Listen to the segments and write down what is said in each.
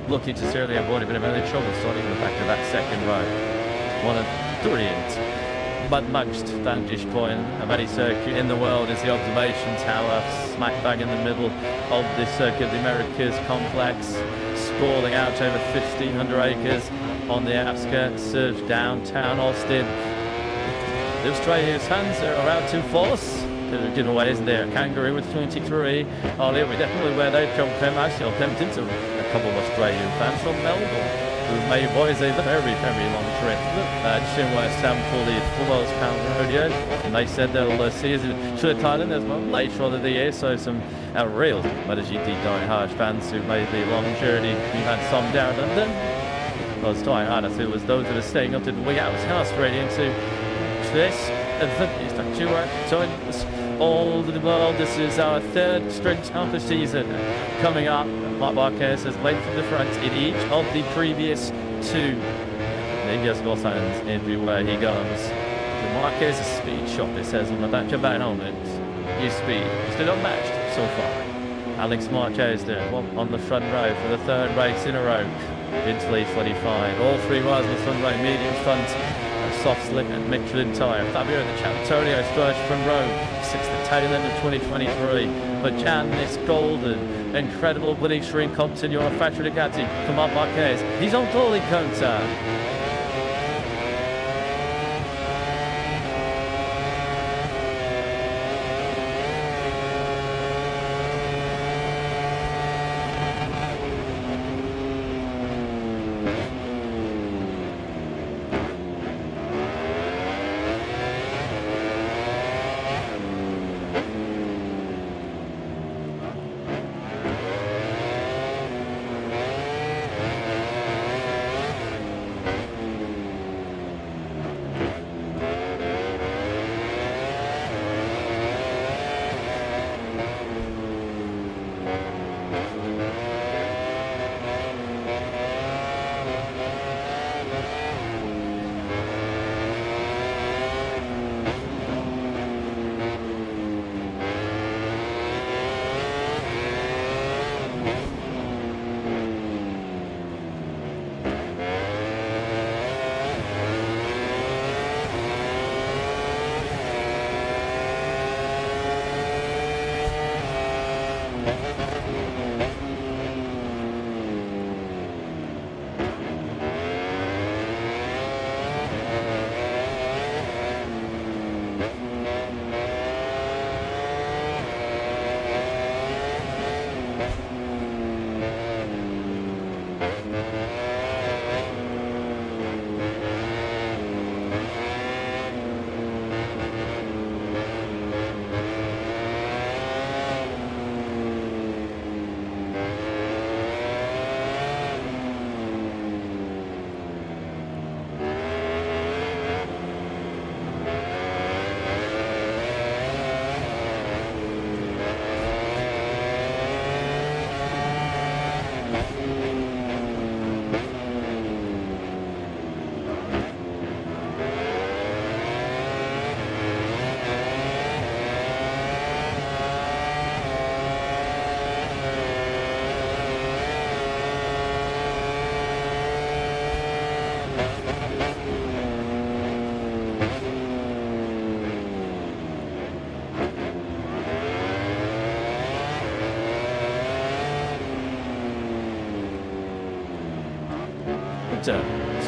looking to seriously avoid a bit of early trouble, starting in the back of that second row. One of brilliant, but most vantage point of any circuit in the world is the observation tower, smack bang in the middle of the Circuit of the Americas complex, sprawling out over 1,500 acres on the outskirts of downtown Austin. The Australian fans are out to force. Giveaways there. Kangaroo with 23. Ollie, we definitely where they've come from. Actually, I've bumped into a couple of Australian fans from Melbourne who made boys a very, very long trip. Chinway Sam for the World's Pound Rodeo. And they said they'll see us in Chile, Thailand as well later on in the year. So some real MotoGP die-hard fans who made the long journey. We've had some down in London. Well, it's die-hard. I think it was those that are staying up to the wee hours house ready into this event. Is that you are joining us all over the world? This is our third sprint of the season coming up. Marc Marquez has led from the front in each of the previous two. And he just got signs everywhere he goes. The Marquez is speed shot, it says on the back of that helmet. His speed still unmatched so far. Alex Marquez there on the front row for the third race in a row. Into lead 25. All three riders on the front row, medium front. Soft slip and Michelin tyre. Fabio and the Championio first front row, 6th tail end of 2023. But Jan is golden, incredible winning streak continue on a factory Ducati. Come on, Marquez, he's on goalie counter.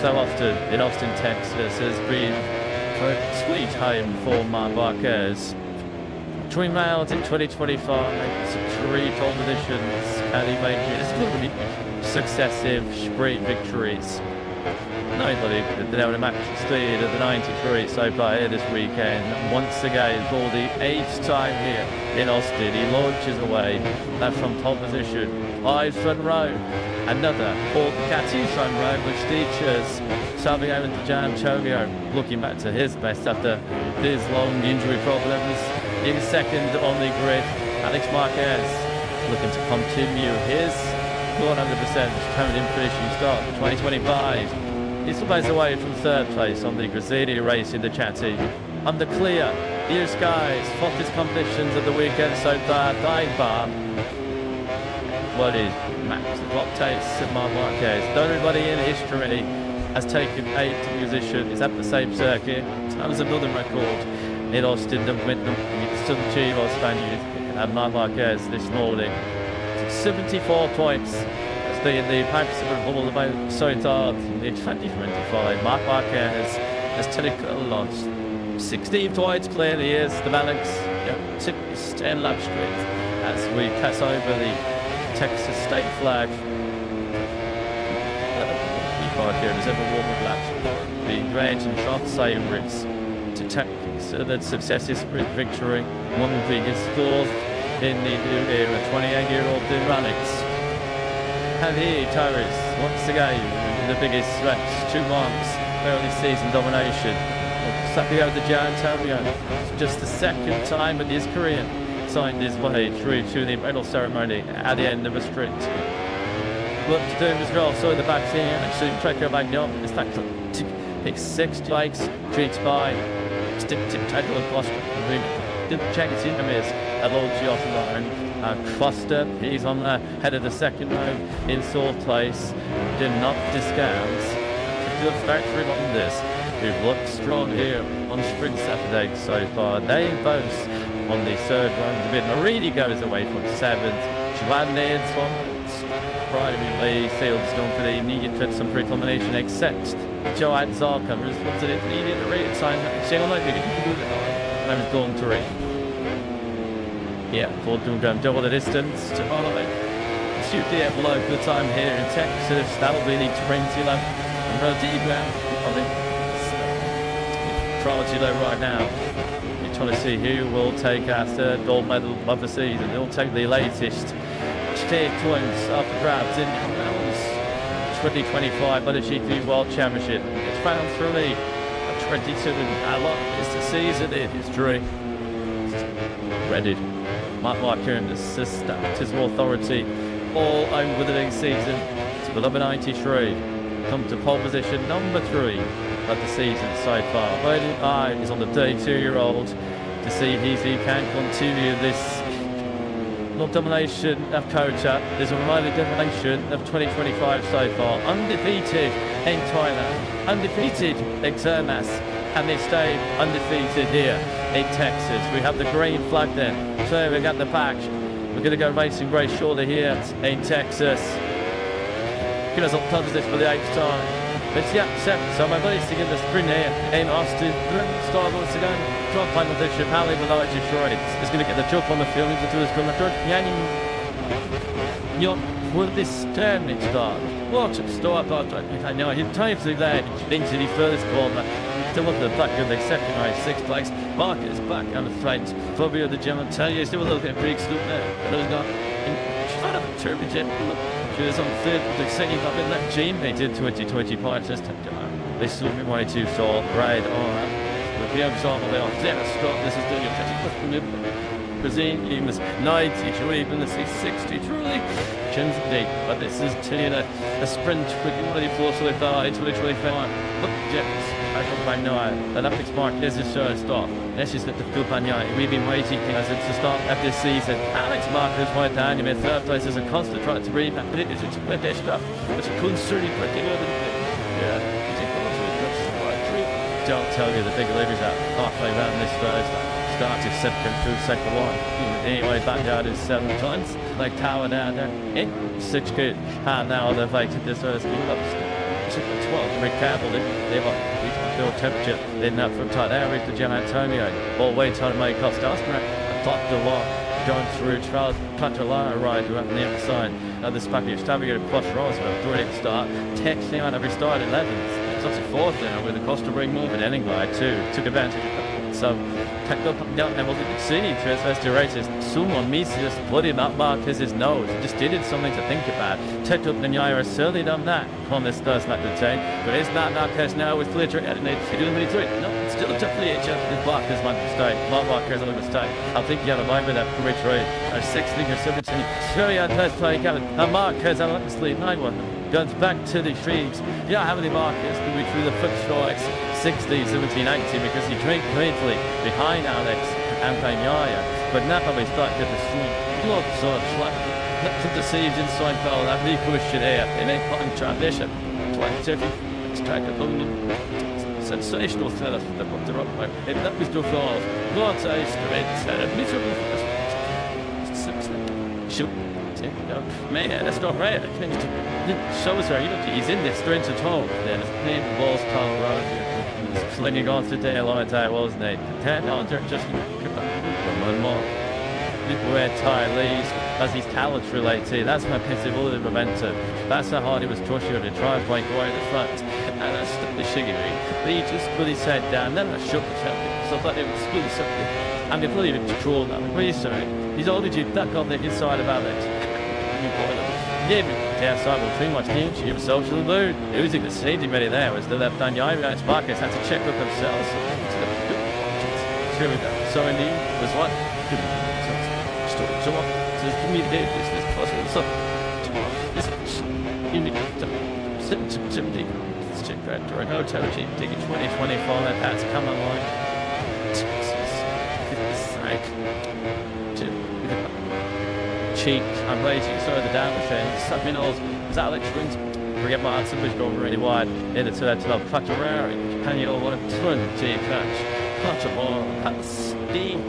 So often in Austin, Texas has been a sweet home for Marc Marquez. Between rounds in 2025, 3 pole positions, and he made it successive sprint victories. Nobody been to match the speed of the 93 so far here this weekend. Once again, for the 8th time here in Austin, he launches away. That's from pole position. 5 front row. Another Paul Ducati front row, which features Fabio and Gianchoglio looking back to his best after his long injury problems. In second on the grid, Alex Marquez looking to continue his 100% current finishing start for 2025. He's supposed away from third place on the Grazini race in Ducati. Under clear blue skies, hottest competitions of the weekend so far, by far. what is Max Top Taste of Marc Marquez. Everybody in history has taken 8th position. It's at the same circuit. That was another record in Austin that went still achieve our Spaniard and Marc Marquez this morning. 74 points. As the Paris have bubbled about so hard in 2025. Marc Marquez has technically lost 16 points. Clearly is the balance. Took 10 lap straight as we pass over the Texas state flag. Marquez ever won with laps. The great and shot favourites to take that successive sprint victory. One of the biggest scores in the new era. 28-year-old Alex. And here, Torres, once again, the biggest threats. 2 marks, early season domination. Sapio de Gian Antonio, just the second time in his career, signed his way through to the medal ceremony at the end of a sprint. Look to do as well, so the back here, actually, Treco back up, it's back to pick 6 bikes, treats by, tip, title and cluster. Didn't check its enemies at Lord Giotto Foster, he's on the head of the second row in 4th place. Did not discount the factory on this. Who've looked strong here on Sprint Saturday so far. They both on the 3rd round of it. Marini goes away from 7th. Joan Nairn's one. Primarily Fields going for the immediate fit some pre-culmination except Joanne Zarka responds to the immediate rate sign. She will not be I was going to read. Yeah, Ford doing double the distance to follow it. Shoot the envelope the time here in Texas. That'll be the 20 lap. And Rodrigo, I think. Priority low right now. You're trying to see who will take our 3rd gold medal of the season. They'll take the latest steer points up the grabs in the 2025 MotoGP World Championship. It's found through me at 22 and a lot is the season in history. Ready. Marc Marquez has stacked his authority all over the next season. It's number 93. Come to pole position number 3 of the season so far. Waiting eye is on the 32-year-old to see if he can continue this domination of Kota. There's a mighty domination of 2025 so far. Undefeated in Thailand, undefeated in Termas, and they stay undefeated here in Texas. We have the green flag then. So we got the pack. We're going to go racing very shortly here in Texas. Give us up this for the 8th time. It's yeah, 7th. So my buddy's to get the sprint here in Austin. Start once again. Drop final position. Pally below Detroit. It's going to get the jump on the field into his corner. You're will this turn it start? Watch it start. I know him time to that into the first corner. Still on the back of the second race, 6th place. Mark is back on the front. Fabio de Gian Antonio still a little bit big sloop there. But he's got trying to turbulent. She was on 3rd, the second up in that team. They did 2025 just they still be way too tall. Right on. With the example, they are there. Scott, this is doing a Brazil, he was 92, even the 60 truly. Chins deep, but this is telling a sprint with 24 so far, 2025. Look, Jets. I know the Olympics mark is a short start. This is the Kupanya. We've been waiting as it's the start of this season. Alex Marquez went down. In 3rd place is a constant trying to read back. But it is a British stuff. It's a concerning pretty good. Yeah. Don't tell you the big leaders out halfway around this Thursday. Started 2nd through 2nd one. Anyway, back down is 7 times. Like tower down there. In 6 good. And now they've waited this Thursday. 12. Rick Campbell, they were build temperature in that from tight areas to Gian Antonio. All way trying to make Costa Oscar. Top the lot going through Charles Catalano right around the outside. Now this Spanish Tabio across Roswell. Brilliant start. Texting on every start 11th. It's also 4th now with the Costa Ring move and ending glide too. Took advantage of it. So tacked up down and we'll see through his first 2 races. Someone just put him up Marquez's nose. It just did it something to think about. Tacked up Nanyara certainly done that on this first lap of the day. But it's not Marquez now with Fletcher and it's doing what he did. No, it's still a tough lead. The block is my mistake. Marquez on a mistake. I think you have a mind with that for Rich Ray. 16 or 17. Sure, yeah, first play Gavin. And Marquez on the lead. 9-1. Goes back to the streams. Yeah, how many Marquez can we through the foot strikes? 60, 17, 80 because he drank greatly behind Alex and Peñaya. But now we start to the stream. Look, so slack. deceived inside goal. That really pushed it out. They make fine transition. 20 it's track of sensational setup that put the right way. And that was the fall. Not a straight miserable. Shoot. Man, that's not right. I think it shows her. He's in this straight to toe. Then the ball's tall around. Slinging off the daylight, wasn't it? 10 on just one more. Where Ty leaves as his talents relate to. That's my possibility momentum. That's how hard he was pushing to try and break away the front. And I stopped the Richigamme. But he just put his head down. Then I shook the champion. So I thought it was really something. I'm completely in control now. Really sorry. He's already duck on the inside of Alex. Yeah, the outside will too much damage. He was social mood. Losing the safety ready there was the left hand. Alex Marcus had to check with themselves. So indeed was what? So what? So this communicated this possible. So this you need to simply check that during hotel team ticket 2025. That's come along. Cheek, I'm waiting, so the down defense. Subminals, as Alex rings. Forget my answer, push over really wide. In the third to the Patarari, and you'll want to turn to your catch. Punch a ball, at the steam.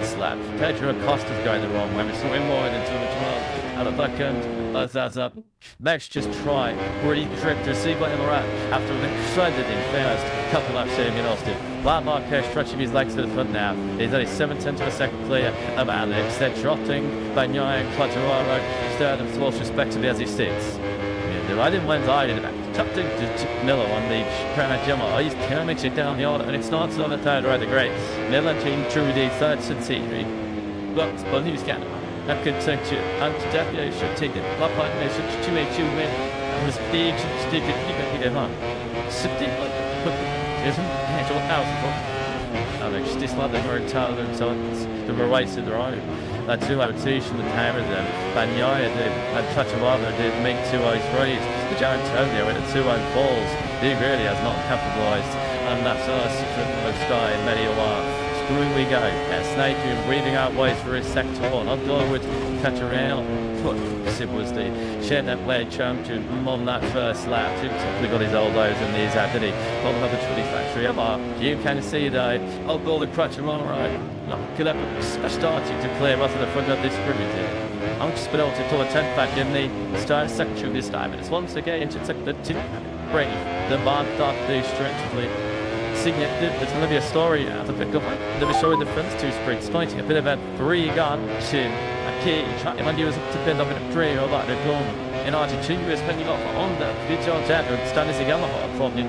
Slap. Pedro Acosta's going the wrong way. We're swing more into the 12. Out of back end, that's up. Max just try. Already tripped to see by Emirat after being shredded in first. Couple laps saving it Austin. Lat Marquez stretching his legs to the front now. He's only 7/10 to a second clear of Alex. They're trotting. Bagnaia and Quattararo third and fourth respectively as he sits. I didn't win in the back. Tucked into Miller on the Crown Gemma. He's makes it down the order and it starts on the third right the great. Miller team Trudy third centenary. But on who's Canada. That could take you and Deputy should take it. Lap like nation to make you win. And was big to stick it even get on. Sifty isn't actual thousand. Alex this lap they were talented so the race in their own. That two rotation the time of them. Bagnaia did and Quattararo did make 2 ice rays. The Jared Antonio with the 2 own balls. He really has not capitalised. And that's us from Sky in many a while. Through we go. Snake breathing out ways for his sector one. I'll go with Quattararo. Put Sid was the shared that blade champion on that first lap. He got his elbows in these out, did he? On another 20 factory. You can see that I'll go the Quattararo right. No, could have started to clear off the front of this primitive. I'm just been able to pull a 10th back in the start section this time. And it's once again to take the break. The bar dark blue strangely. There's going to be a story out to pick up. Let me show you the front two sprints. Fighting a bit of a 3 gun chin. A key. Trying to use it to bend up in a 3 or like the gun. In Argentina, we're spending off on the video chat and standing Yamaha from you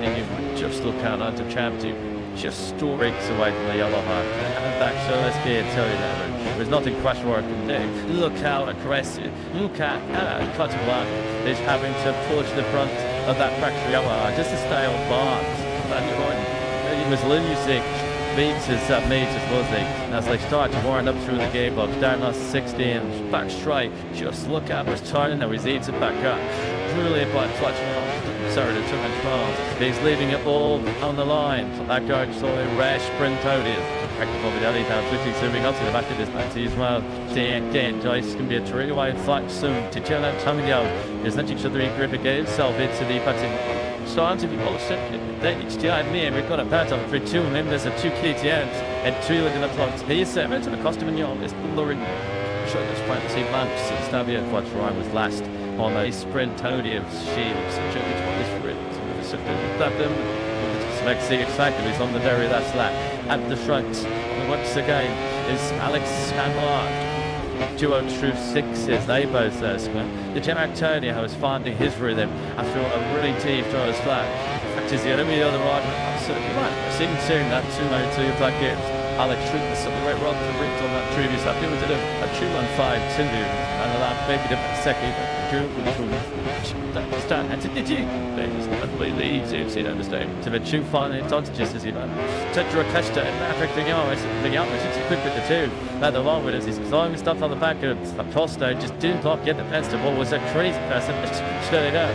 just look out onto champion. Just 2 weeks away from the Yamaha. And back, so let's be and tell you that. There's nothing Quattararo can do. Look how aggressive. Look at Quattararo is having to push the front of that factory Yamaha just to stay on bars. It was losing meters, was he? As they start to wind up through the gearbox, down last 16, back straight, just look at was turning, now he's eats it back up. Brilliant by Quattararo. Sorry, the 2 inch miles. He's leaving it all on the line. So that goes for a rare sprint podium. Practical Vidali now quickly zooming up to the back of this back to as well. Again, Joyce can be a 3-way fight soon. To chill out Tamio. There's not each other in grip again. Salvit to the button. Starting to be all set. Then it's behind me and we've got a pattern for 2 members of 2 KTMs and 2 within the clocks. Here's 7 to the costume and yawn. It's luring. Show the sprint to see Manx. Stabia Quattararo was last on a sprint podium. Shields. Joey to this sprint. Let's see exactly he's on the very last lap. At the front, once again, is Alex and Mark. Duo True 6s, they both there. The Jim Antonio was finding his rhythm after a really deep throw his flat. In fact, is the only other rider absolutely right. Seeing soon that 202 black gives. Alex True the right rod to ripped on that previous lap. He did a 215 and a lap maybe the second. Stand and did you? It's completely easy to see that mistake. To the 2 finally it's on just as he done. Tetra Kesta and Patrick Vignoris it's equipped with the 2. Now the long with us, he's throwing stuff on the back of Acosta, just did not get the best of what was a crazy person. Straight up.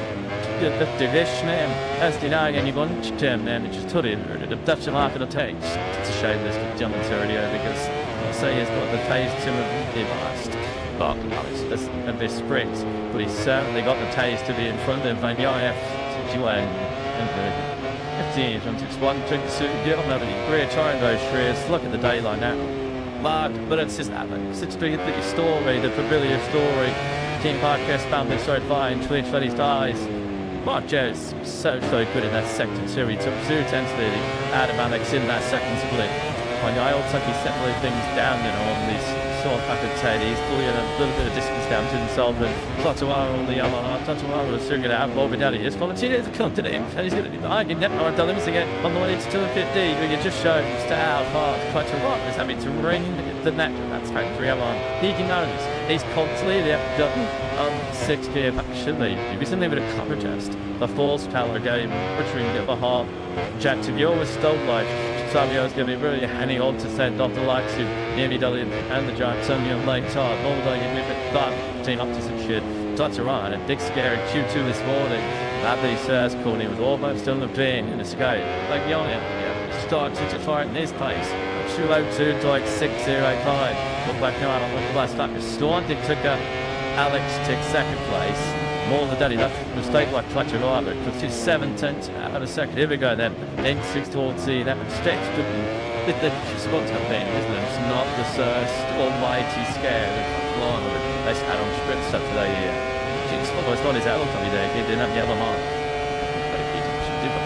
The division as denying anyone Jim and it just took it. The Dutch mark of the takes. It's a shame this gentleman's already because I'll say he's got the phase 2 of the last. But it's a bit sprint, but he's certainly got the taste to be in front of Van Jaya. 61 and 15 from 61 to get on over the great trying those shreds. Look at the daylight now. But it's just such the story, the familiar story. Team Podcast found this so far in 2020's eyes. Mark Joe's so good in that sector too. He took 2 tenths to the Adam Alex in that second split. And I also think he settled things down, on these sort of, I could say, he's pulling a little bit of distance down to himself, and Tatuara on the Yamaha, Tatuara was soon going to have Bobby down here. Volunteer to come to him, and he's going to be behind him. Never tell him again on the way to 250. You just show how hard Tatuara is having to ring the net. That's factory Yamaha. He knows he's constantly done on 6 gear actually. You've seen a bit of cover test. The false power game, retrieving at the heart. Jack Tavio was still like. Savio's going to be really hanging on to send off the likes of Nemi and the Giants only on late time. Normally you move it back, team up to some shit. Touch around, a big scary Q2 this morning. Abby says Courtney was almost on the pin in the skate. Like Yaya, started to fire in his pace. 202 to like 6:05. Look back now on the last lap. Staunton took Alex took second place. More than that, that mistake like Fletcher Ryder, puts his 7 tenths out of a second. Here we go then. N6 towards C. That stretch the spot's got been, isn't it? It's not the almighty scare of Lana. That's Adam Spritz up today here. It's not his L coming there. He didn't have the other mark.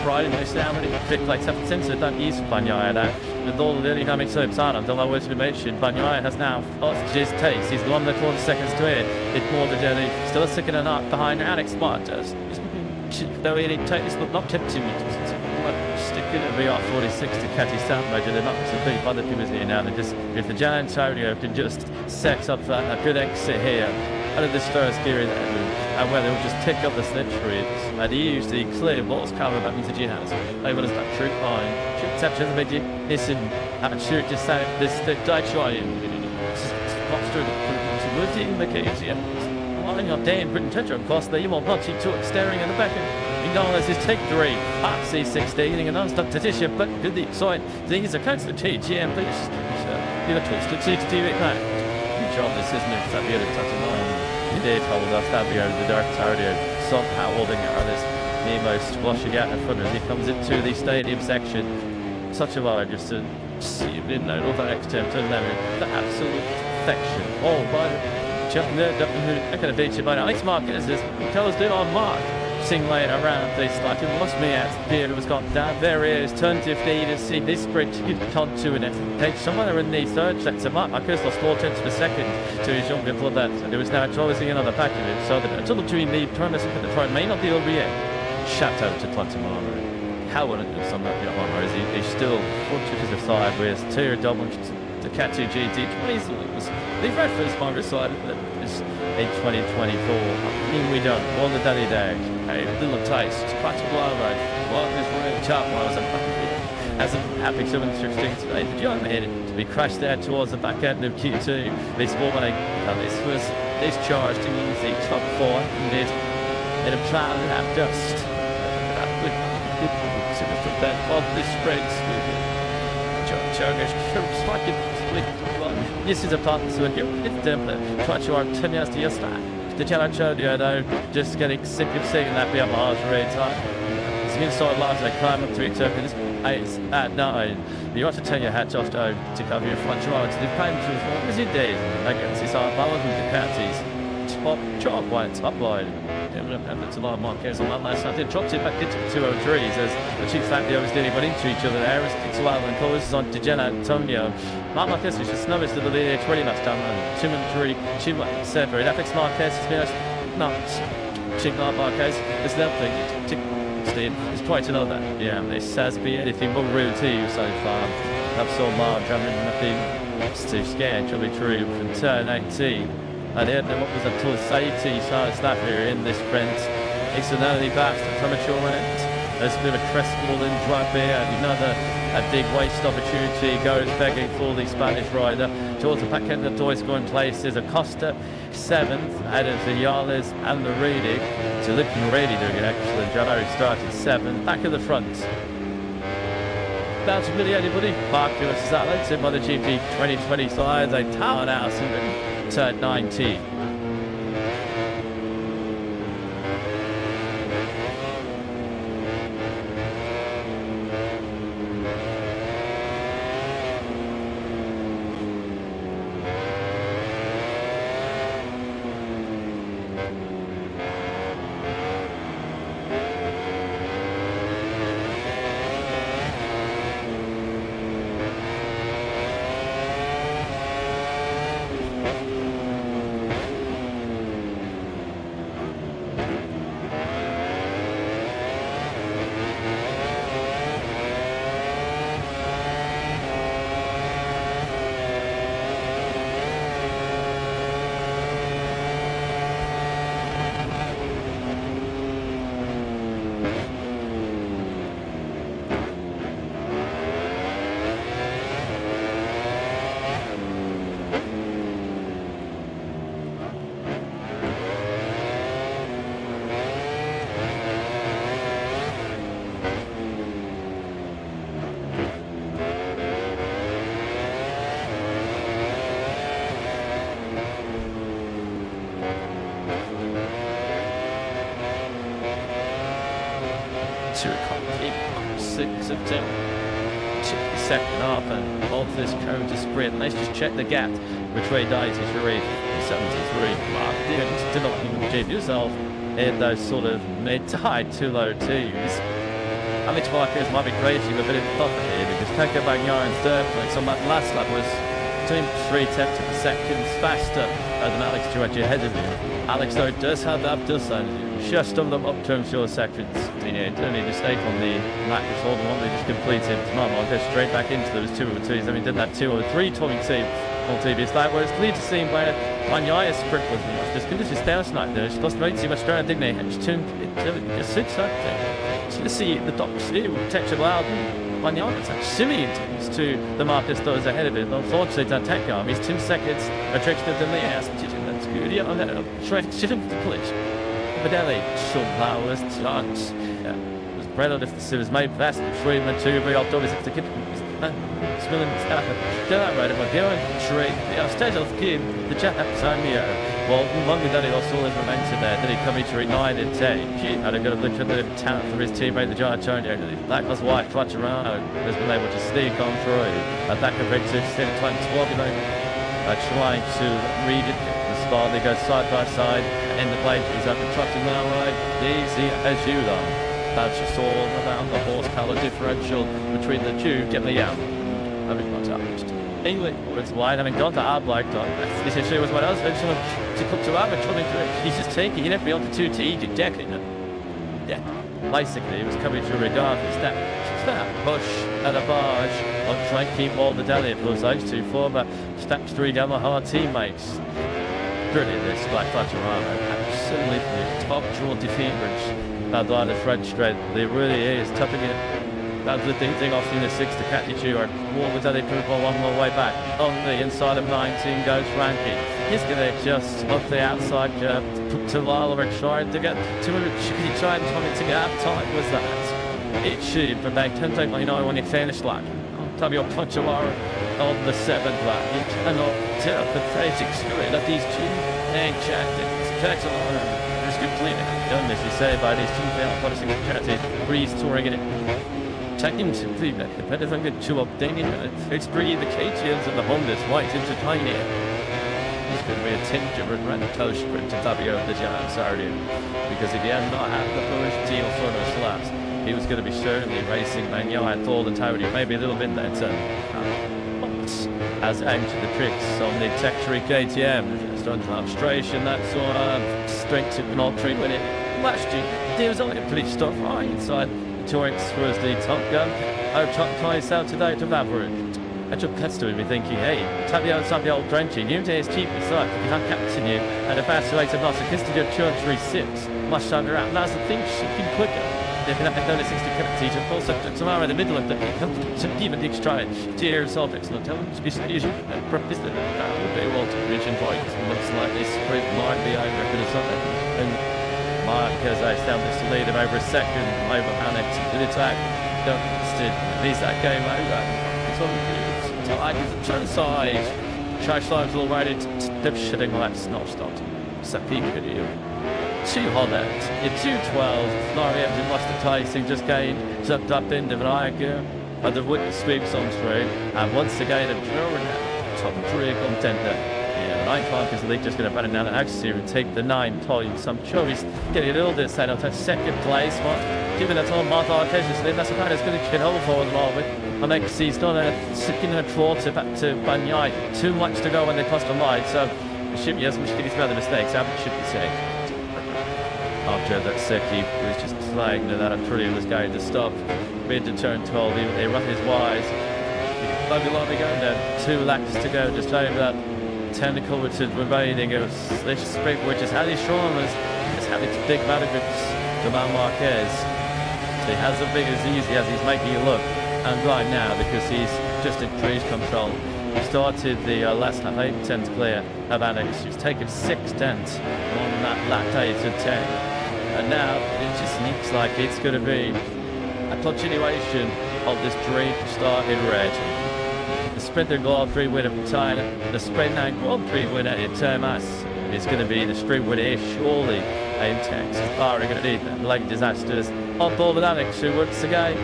Pride in this now, and it like 7 cents. It don't use Banyaya now. With all the nearly coming so hard until I was to mention, Banyaya has now lost his taste. He's the one that 40 seconds to it. It's more than Jenny. Still a second and a half behind Alex Martins. Though he didn't take this, but not kept him. Sticking at VR46 to catch his sound major. They're not to beat other people here now. They just, if the Jan Antonio can just set up a good exit here out of this first gear in and where they'll just pick up the slip trees and he used the clear balls cover back into G-House. They will just that true line. Shoot exceptions made you listen and shoot just say this the die trying. Pops through the wood in the case here. Lining up Dan Britain Tetra across the evil not too staring at the back end. McDonald's is take 3. RC16 and non-stop petition, but good the side. These are counts of TGM, please. You're twisted to TV plan. Good job, this isn't it? That the other touch of mine. He did hold us Fabio, the dark Tardio, somehow holding our this Nemo splashing out in front of us. He comes into the stadium section. Such a while just to see him in all that extra turn there. The absolute perfection. All by the jumping there, I could have beat you by now. It's Mark, is this? Tell us, do on Mark. Sing later around this like it lost me at the was gone down. There is turn 50 to see this sprint can't do it. Take somewhere in the third sector. Mark Marcus lost 4 tenths per second to his young before that. And there was now choosing another pack of it. So that until between the turn at the front may not be over yet. Shout out to Tlantamara. How would it do some of that one is he's still 4 to the side with 2 double to catch GT. The reference by side is in 2024. I mean, we don't. All the daily day. A little taste. Quite a while right. Well, this running chart was as a happy 716 today. Did you understand it? We crashed there towards the back end of Q2. This morning, this was discharged in the top 4 and in a plan to have dust. That would then of this spreads with this is a partner with you. It's definitely try to our 10 years to your start. The challenge showed you though, just getting sick of seeing that be a Mars raid time. It's going to start large, they climb up 3 tokens. 8 at 9. You ought to turn your hats off to cover your front shoulder to the pain to as was your days against his hard balance with the penalties. Top chop wide, top wide. It's a lot of Marquez on that last night. It drops it back into 203s as the two Fabio's nearly went into each other there. It's wild and closes on to Jen Antonio. Marquez was just nervous to the lead 20 last time. 2 and 3, 2 and 7. It affects Marquez. It's been not check Marquez. There's nothing. Steve, it's quite another. Yeah, it says be anything but rude to you so far. I've so large, I mean nothing. It's too scared, to be true. From turn 18. And then what was up to safety starts that here in this sprint. It's an early burst of premature in it. There's a bit of a crestfallen drop here and another big waste opportunity goes begging for the Spanish rider. Towards the back end of the toy scoring places, Acosta 7th, out of the Yales and the Reedy. So looking really doing an excellent job. Harry started 7th, back of the front. Bounce really anybody. Park versus Alex in MotoGP 2020 sides. A tower now. turn 19. Six of two. Check the second half and hold this cone to sprint. Let's just check the gap between 93 and 73. Mark, you do not even give yourself in those sort of mid to high too low twos. Alex Marquez might be crazy with a bit of buffer here because Pecco Bagnaia in third place on that last lap was 3 tenths of a second faster than Alex Giorgi ahead of him. Alex though does have that just on the up to short sections. Only mistake on the lap before the one they just completed. I'll go straight back into those 202s. I mean, did that 203 timing team on previous lap, whereas clear to see where Bagnaia's sprint was just good as his down tonight there. She lost way too much ground, didn't he? She turned it just sits up there. So you see the top two, Tetra Loud and Bagnaia's actually to the Marcus those ahead of it. Unfortunately, that tech arm, he's 2 seconds restricted than the ass. That's good. Yeah, I'm going to try to the police. Fidelli, Sean Powers, chance. Was relative to his main best between the two, but I'll do is if the kid smelling that right about going trade the stage of kid, the chat time here. Well, Monday that he lost all his momentum there. Did he come into 9 and 10? He had a good look at the talent for his teammate, the Giant Junior. That was white, clutch around, has been able to sneak on through. And that compared to 7 times 12, trying to read it. Spot, they go side by side, end the plate, he's up and trusting now right, easy as you know. That's just all about the horsepower differential between the two, get me out. I mean, not out. England, it's wide, I mean, gone to our black dog. This issue was what else, to come to our coming through. He's just taking, he left me on the 2T, exactly. Yeah, basically, it was coming through regardless. That push and a barge on trying to keep all the deli for those two former steps 3 down the hard teammates. Brilliant, this Black Flatterano. Absolutely top draw defeaters. Now, the French straight, it really is tough again. That's the thing off in the 6 to catch you. Or what was that? They put one more way back. On the inside of 19 goes Frankie. He's going to just up the outside to Lala trying to get to him. He tried to get out tight. Was that? It should, but they can take, when you finish lap. Tabio Ponchawara on the 7th lap. You cannot tell the tragic spirit of these two enchanted. It's completely done, as you say, by these two policy enchanted. Breeze touring it. Taking simply better than good to obtaining it. It's bringing the KTMs and the Hondas right into tiny. He's going to be a tinge of a random toe sprint to Fabio the Giant Saturday. Because if he had not had the first deal for those laps, he was going to be certainly racing Bagnaia and Thor and Tony, maybe a little bit better. As aimed to the tricks on the Tectory KTM, just on frustration, that sort of strength of not treat when it last year. There was only a pretty stuff right inside. The Torix was the top gun. Top ties out today to Maverick. I just cuts to him thinking, hey, Tabio Sabio drenching, you is cheap aside, you can't captain you, and a faster rate of loss, a kissed your 236, much under out. That's the thing, shipping quicker. They've been up at 60 penalties, of course, tomorrow in the middle of the even the extra tier subjects, not telling species, and purpose that they want to reach in points. Looks like this sprint might be over for the Sunday. And Marquez established the lead of over a second over Alex in attack. At least that game over. It's all good. So I can turn aside. Schleich's already shitting laps not stopped. Sapi video. 2 Holland, your 212, Laurie Evans lost the Tyson, just gained, jumped up into Richigamme, but the wood sweeps on through, and once again, a top 3 contender. Yeah, 9 5 because the league just going to run it down and actually and take the 9 points. I'm sure he's getting a little bit set up to second place, but given that's on Martha occasions, that's about as good as you can hold for the moment. I think he's done a sitting in a quarter back to Banyai, too much to go when they crossed the line, so it should be as much as about the mistakes, how it should be said. After that Seki was just flagged that Aprilia was going to stop mid to turn 12, they run his wise. Lovely going down, 2 laps to go, just over that technical which is remaining. It was this sprint which is Halley Sean is having to dig management to Man Marquez. So he has the big as easy as he's making it look. And right now, because he's just in cruise control, he started the last lap 8 tenths clear of Alex. He's taken 6 tenths on that lap 8 to 10. And now it just looks like it's going to be a continuation of this dream start in red. The Sprinter Grand Prix winner from China, the Sprint and Grand Prix winner in Termas is going to be the sprint winner surely in Texas. Are going to need them leg disasters on board with Alex, who once again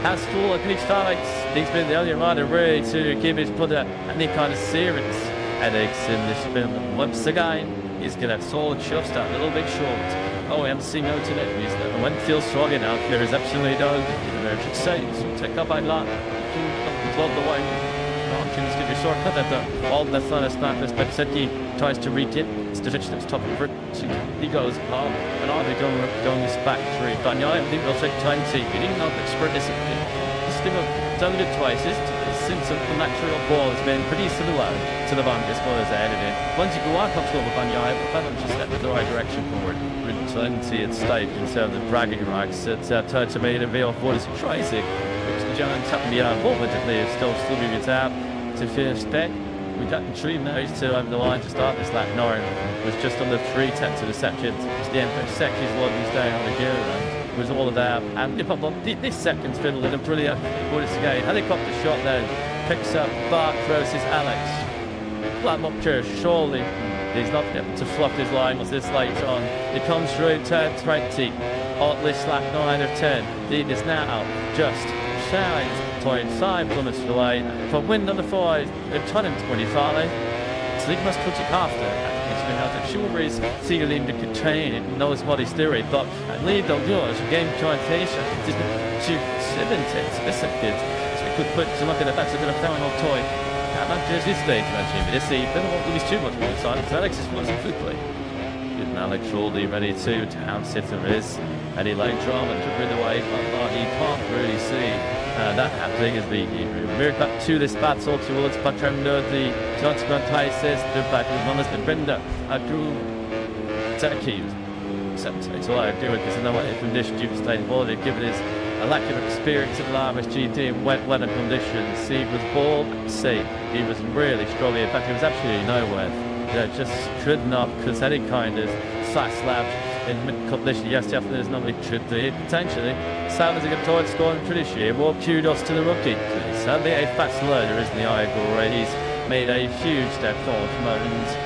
has fallen in his fights. He's been the only rider really to give his put any kind of serious headaches in this film. Once again, he's going to sword just a little bit short. OMC noted it. The wind feels strong enough. There is absolutely no emergency saves. Take up by lot. Plug the way. Options give you a shortcut at the all the first lap. But Seki tries to read it. It's the that's top of it. He goes up and on. They going this back three. Banyai, I think they'll take 20. You didn't know the sprint is still done it twice. Since the natural ball has been pretty similar to the Van Gispoilers ahead of it. Once you go out, comes over Banyai, but that just stepped in the right direction forward. 20 at stake in terms of bragging rights. It's touch of made a veil for this Tracy, which the Giants up in the unfortunately is still moving it out to finish back. We got the tree nose to over the line to start this lap. Norin was just on the 3 tenths of the section. The end of sections one was down on the gear and was all of that. And if I'm on this second's fiddle in a brilliant Buddhist again. Helicopter shot then picks up Bart versus Alex. Flat up chair, surely. He's not able to fluff his line with this late on. He comes through turn 20. Otley lap 9 of 10. Dean is now just shines. 5 kilometres away. For wind on the 5, a ton in 25. So he must put it after. He's been out of Shulbury's ceiling to contain it, knows what he's doing, but at lead they'll do it. Game joint station. It's been 2 7 seconds. So we could put to look at the back of the final toy. Not just this stage, but this season, won't lose too much more time. So Alex is forcing quickly. Good Alex Rawley ready to town sitter is. Eddie Lane drama took rid away, but he can't really see that happening as the moved back to this battle towards Patremdo, the Johnson Tysis, the back of the Monster Bender, Drew Tekis. So I do it because in the way condition due to state body, given his a lack of experience in Lama's GT in wet weather conditions. He was bald at sea. He was really strong. In fact, he was absolutely nowhere. Just could not, because any kind of fast lap in mid-competition yesterday afternoon is normally should do. Potentially, Sam is a good towards scoring for this year. More kudos to the rookie. He's certainly a fast learner, isn't he, Igor? He's made a huge step forward from Owens.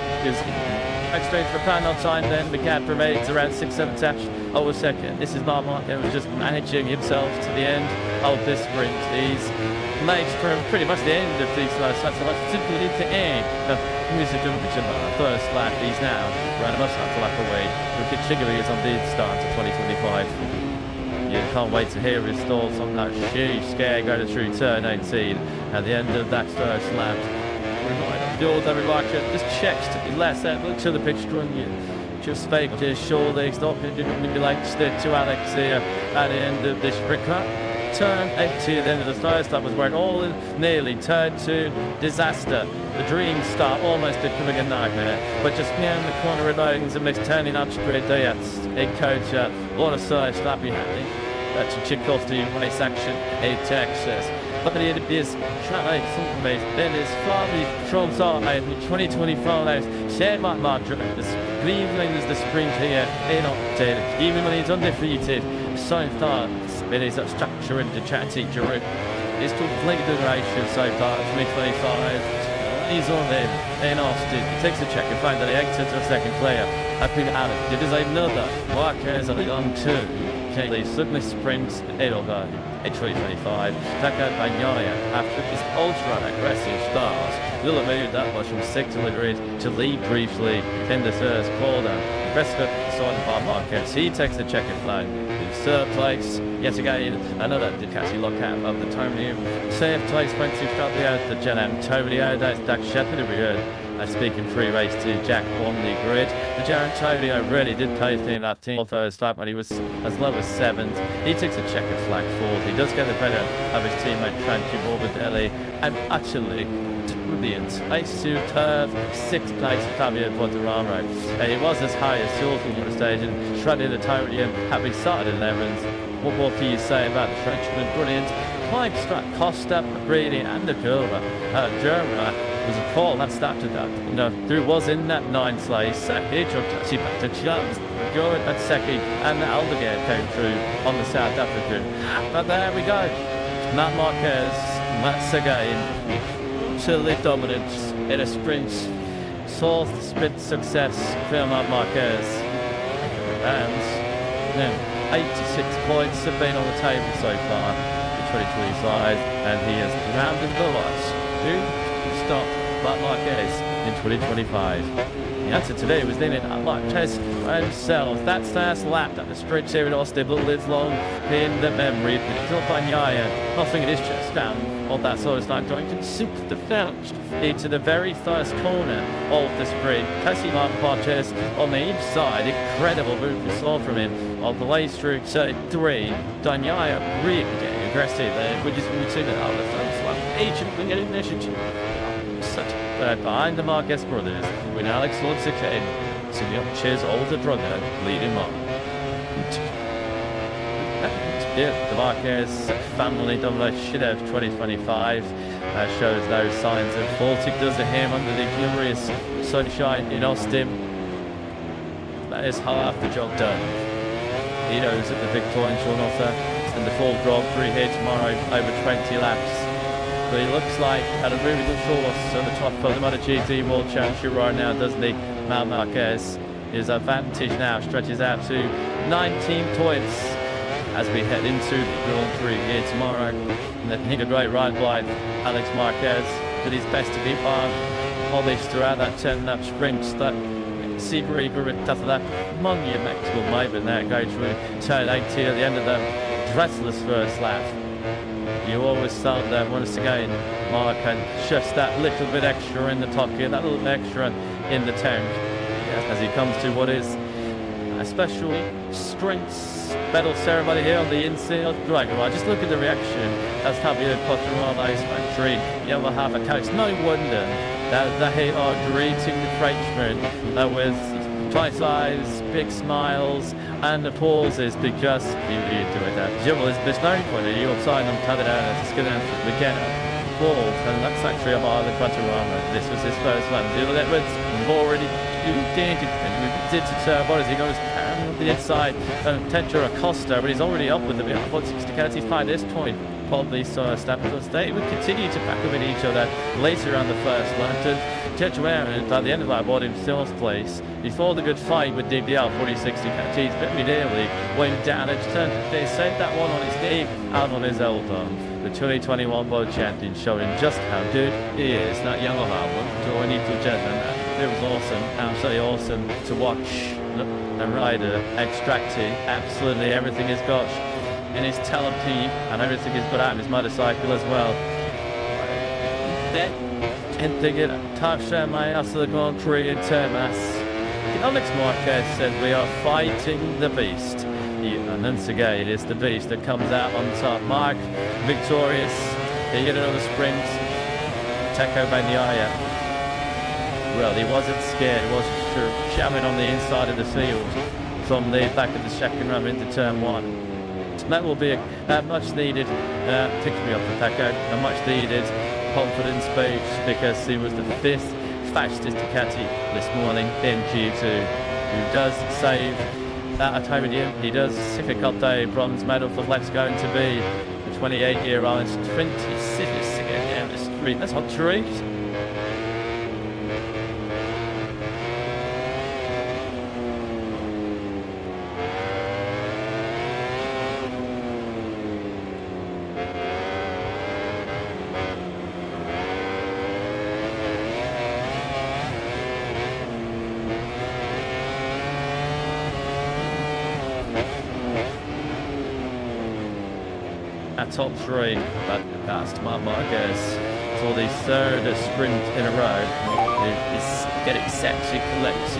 Straight for a plan on time then. The gap remains around 6-7 taps over second. This is Marmont who was just managing himself to the end of this sprint. He's made from pretty much the end of these last laps. So that's simply to end of music of first lap. He's now around a half a lap away. Richigamme is on the start of 2025. You can't wait to hear his thoughts on that huge scare going through turn 18 at the end of that first lap. The old market just checks to be less look to the pitch run you just fake his shoulders not maybe like stick to Alex here at the end of this sprint cut. Turn 18 at the end of the first that was where it all nearly turned to disaster. The dream start almost becoming a nightmare, but just beyond the corner of Logan's and missed turning up straight there. A coach on a side slap behind that's a chick off the race action a Texas. But it is then is Flavi from Zarheim in 2025 shared my mantra. Cleveland is the spring here in October. Even when he's undefeated, so far it is a structure in the chat teacher. It's called Flag Duration so far 2025. He's on in Austin. He takes a check and finds that he exits a second player. Happy out it. It is another. Marquez on 2. He suddenly sprints. It'll go. In 2025, Taka Bagnaia, after his ultra-aggressive start, will have moved that much from 6th to the grid to lead briefly in the first corner. Aggressive side by Marquez. He takes the checkered flag. In 3rd place, yet again, another Ducati lockout of the podium. 3rd place went to shortly out the Gen Antonio. That's Doug Shepherd, who we heard speaking pre-race to Jack on the grid. The Gen Antonio really did play in that team first time when he was as low as 7th. He takes a checkered flag 4th. He does get the better of his teammate Frankie Morbidelli, and actually brilliant. Ace to turf, 6th place Fabio Quartararo. He was as high as Silverman on the stage and shredded the podium, having started 11th. What more can you say about the Frenchman? Brilliant. Clive struck Costa, Brady, and the Curva. Germany was a call that started that. You know, there was in that 9th place. Saki took back to Chubbs. Good at Seki, and the Aldegaard came through on the South African. But there we go. Matt Marquez, once again, utterly dominant in a sprint. 4th sprint success for Matt Marquez. And 86 points have been on the table so far in 2025, and he has rounded the lots. Who stop Matt Marquez in 2025? The answer today was in Marquez himself. That first lap at the sprint here in Austin will live long in the memory. Still Bagnaia. Nothing, it is just down on that sort of start going to the fouch into the very first corner of the sprint. Cassie Marquez on the each side. Incredible move we saw from him on the way through 33. Bagnaia really getting aggressive there. We've seen it on the first lap. Agent will get initiative. Behind the Marquez brothers, with Alex Lodzik Cheers older brother leading on. Yeah, the Marquez family domination of 2025 shows no signs of faulting. Does to him under the glorious sunshine in Austin. That is half the job done. He knows that the victorious will offer in the full Grand Prix here tomorrow over 20 laps. But he looks like at a really good force on the top of the MotoGP World Championship right now, doesn't he? Marc Marquez. His advantage now stretches out to 19 points as we head into the Grand Prix here tomorrow. And I think a great ride by Alex Marquez. Did his best to be polished throughout that 10-lap sprint. That super eager after that monumental moment there going through turn 18 at the end of the dressless first lap. You always start there once again, Mark, and just that little bit extra in the top gear, that little extra in the tank, as he comes to what is a special strengths medal ceremony here on the inside dragon ride. Just look at the reaction as Fabio Quartararo's factory, the other half of coast. No wonder that they are greeting the Frenchman with twice eyes, big smiles, and the pauses because you do it that. Jubal is this known for you outside them cut it out as it's going to begin ball, and that's actually a mile in Quartararo. This was his first one. Dylan Edwards already did to what as he goes down the inside Tentra Acosta, but he's already up with the bit. 60 by this point. Probably Staples. They would continue to back up in each other later on the first lap. Tetuaran at the end of that board in 4th place before the good fight with DBL 40-60 Catties very nearly went down and they saved that one on his knee out on his elbow. The 2021 World Champion showing just how good he is. That Yamaha one, do I need to gentlemen? It was awesome, absolutely awesome to watch a rider extracting absolutely everything he's got in his telepede and everything he's got out in his motorcycle as well. And they get Tasha Maya to the Grand Prix in Termas. Alex Marquez said we are fighting the beast. And once again, it is the beast that comes out on top. Mark victorious. He get another sprint. Teko Bagnaia. Well, he wasn't scared. He wasn't sure. Jamming on the inside of the field from the back of the second row into turn 1. That will be a much needed pick me up for Teko. A much needed confidence boost because he was the 5th fastest Ducati this morning in G2. Who does save that podium. He does Pacific Cup Day bronze medal for what's going to be the 28-year-old 26th again down the street. That's not true. our top three, but past Marc Marquez for the third sprint in a row. He's getting set to collect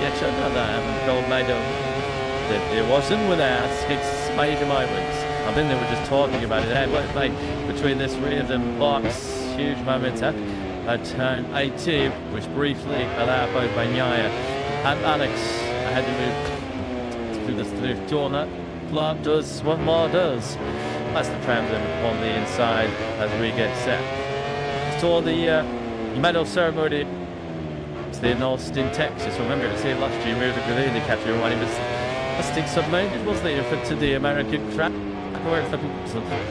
yet another gold medal. It wasn't without its major moments. I think they were just talking about it. What made between this rhythm box, huge moment at turn 18, which briefly allowed both Bagnaia and Alex had to move through the corner. Clark does what Mar does. That's the tandem on the inside as we get set. So the medal ceremony, it's in Austin, Texas. Remember, it was here last year. We were the indicator when he was stick submarine. It was the effort to the American track. We're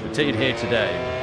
routine here today.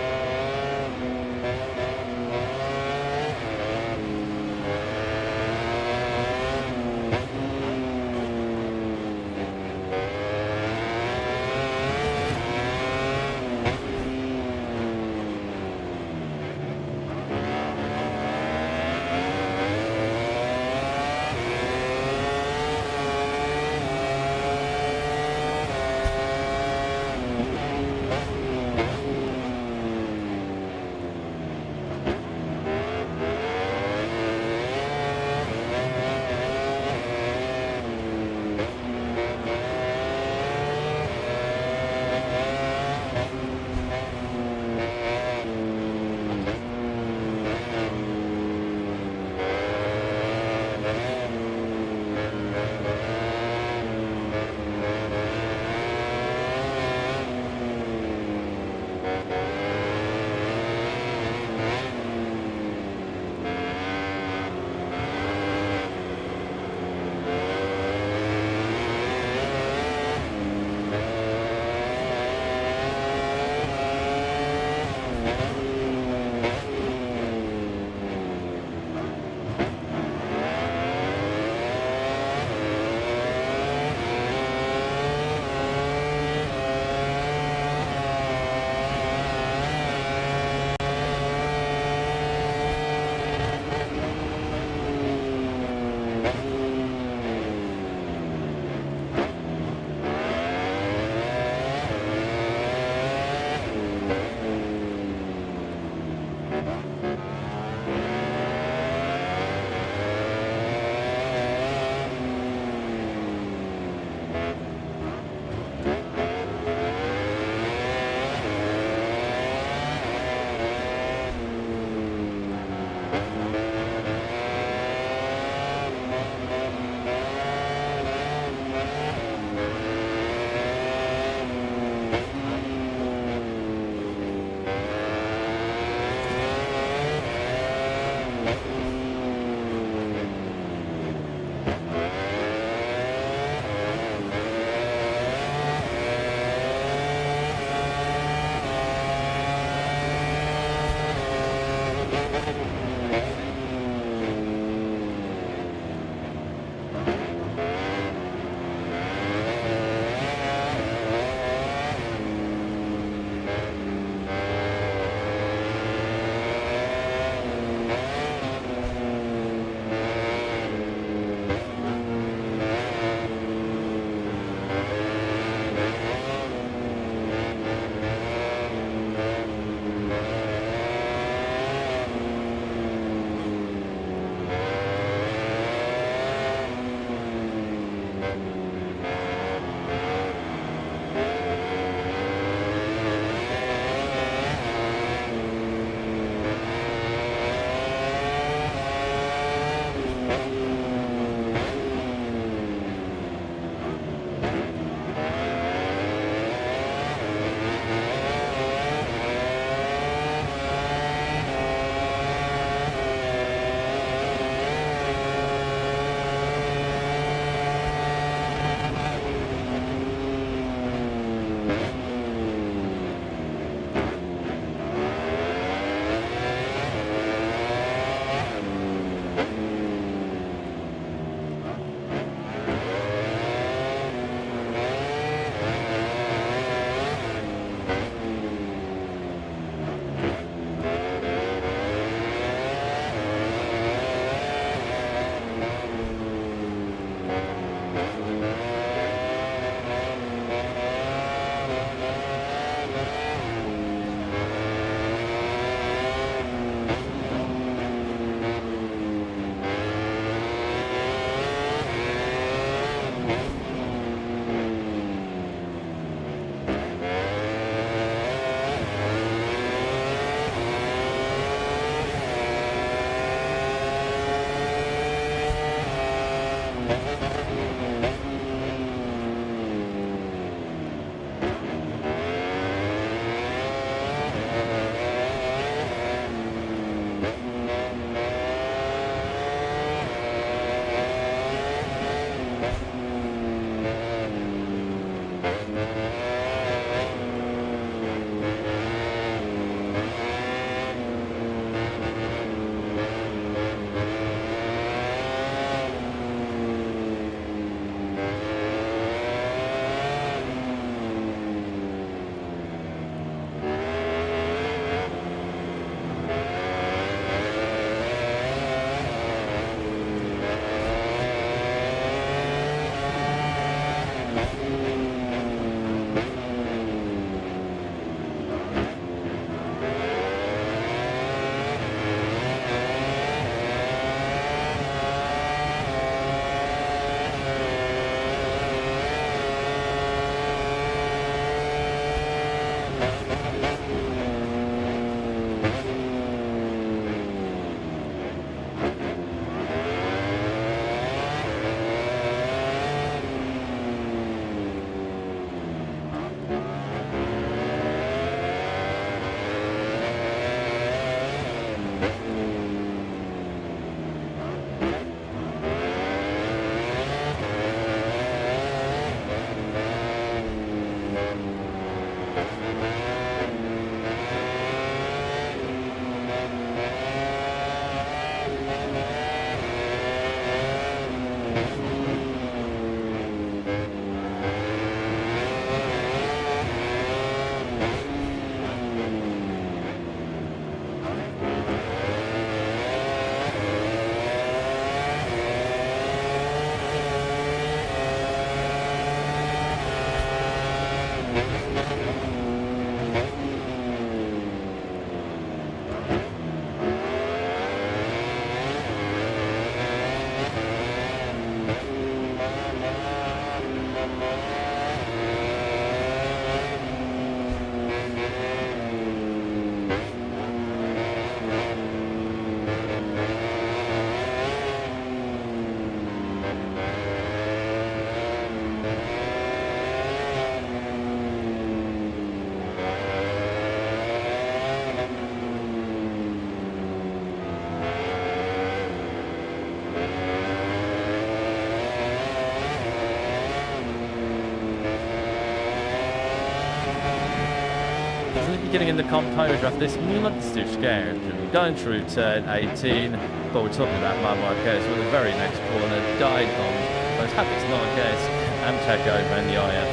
Getting in the composure after this, we're not too scared. Going through turn 18, but we're talking about Marc Marquez with the very next corner, died on. I was happy it's Marquez and Checo and the IF.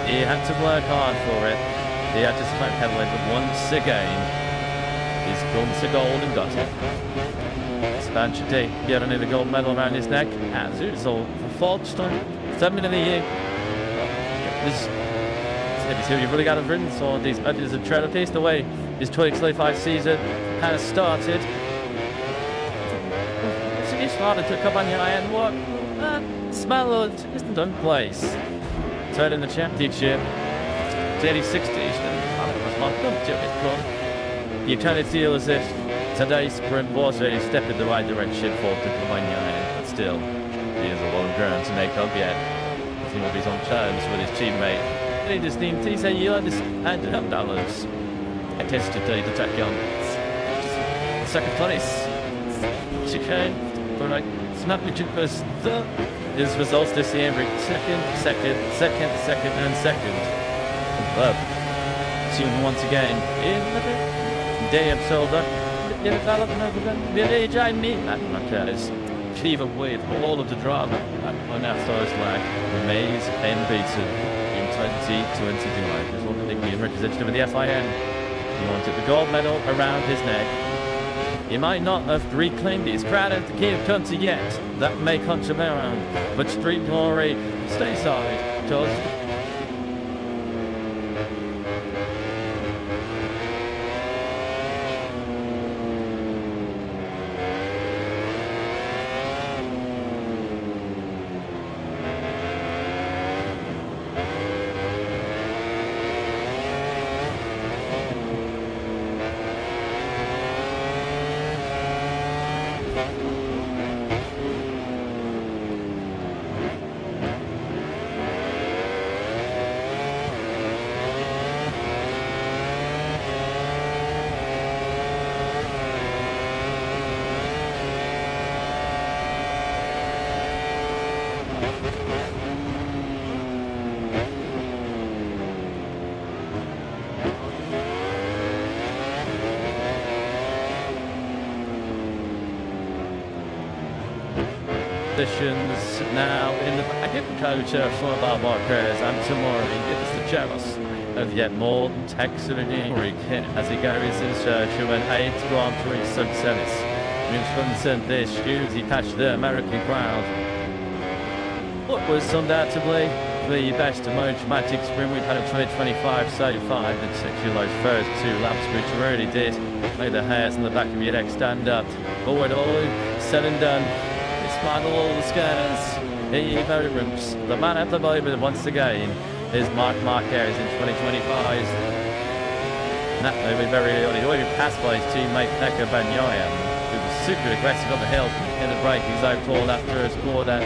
He had to work hard for it. He had to smack pedal in, but once again, he's gone to gold and got it. Spanchity getting the gold medal around his neck, as it's all for Fortune. 7 in the year. If you see what you've really got a ridden, so these is a tread piece the way his 2025 season has started. It's harder to come on your end. What? Smell isn't done place. Third in the championship. 86 You kind of feel as if today's sprint was really a step in the right direction for Tukumanya, but still, he has a lot of ground to make up yet. I think he's on terms with his teammate. This team, he said, you understand $100. I tested the attack on second place. Chicane, but like snappy chippers. His results this year second, and second. But soon once again in the day of Solda, the development of the age I mean that Marquez. Even with all of the drama on our first lag, remains unbeaten. 2025. Just wanted to be representative of the FIM. He wanted the gold medal around his neck. He might not have reclaimed his crown at the King of Country yet. That may come around, but Street Glory stateside does. Positions now in the back of the coach for our Marquez and tomorrow he gives the chance of yet more excellent as he goes in search of an 8th Grand Prix success. In this shoes he patched the American crowd. What was undoubtedly the best motomatic sprint we've had of 2025 so far, and section those first 2 laps which really did make the hairs on the back of your neck stand up. Forward all said and done. Despite all the scares, he very roots. The man at the moment once again is Marc Marquez in 2025. And that moved very early. He already passed by his teammate Pecco Bagnaia, who was super aggressive on the hill in the braking zone called after a corner.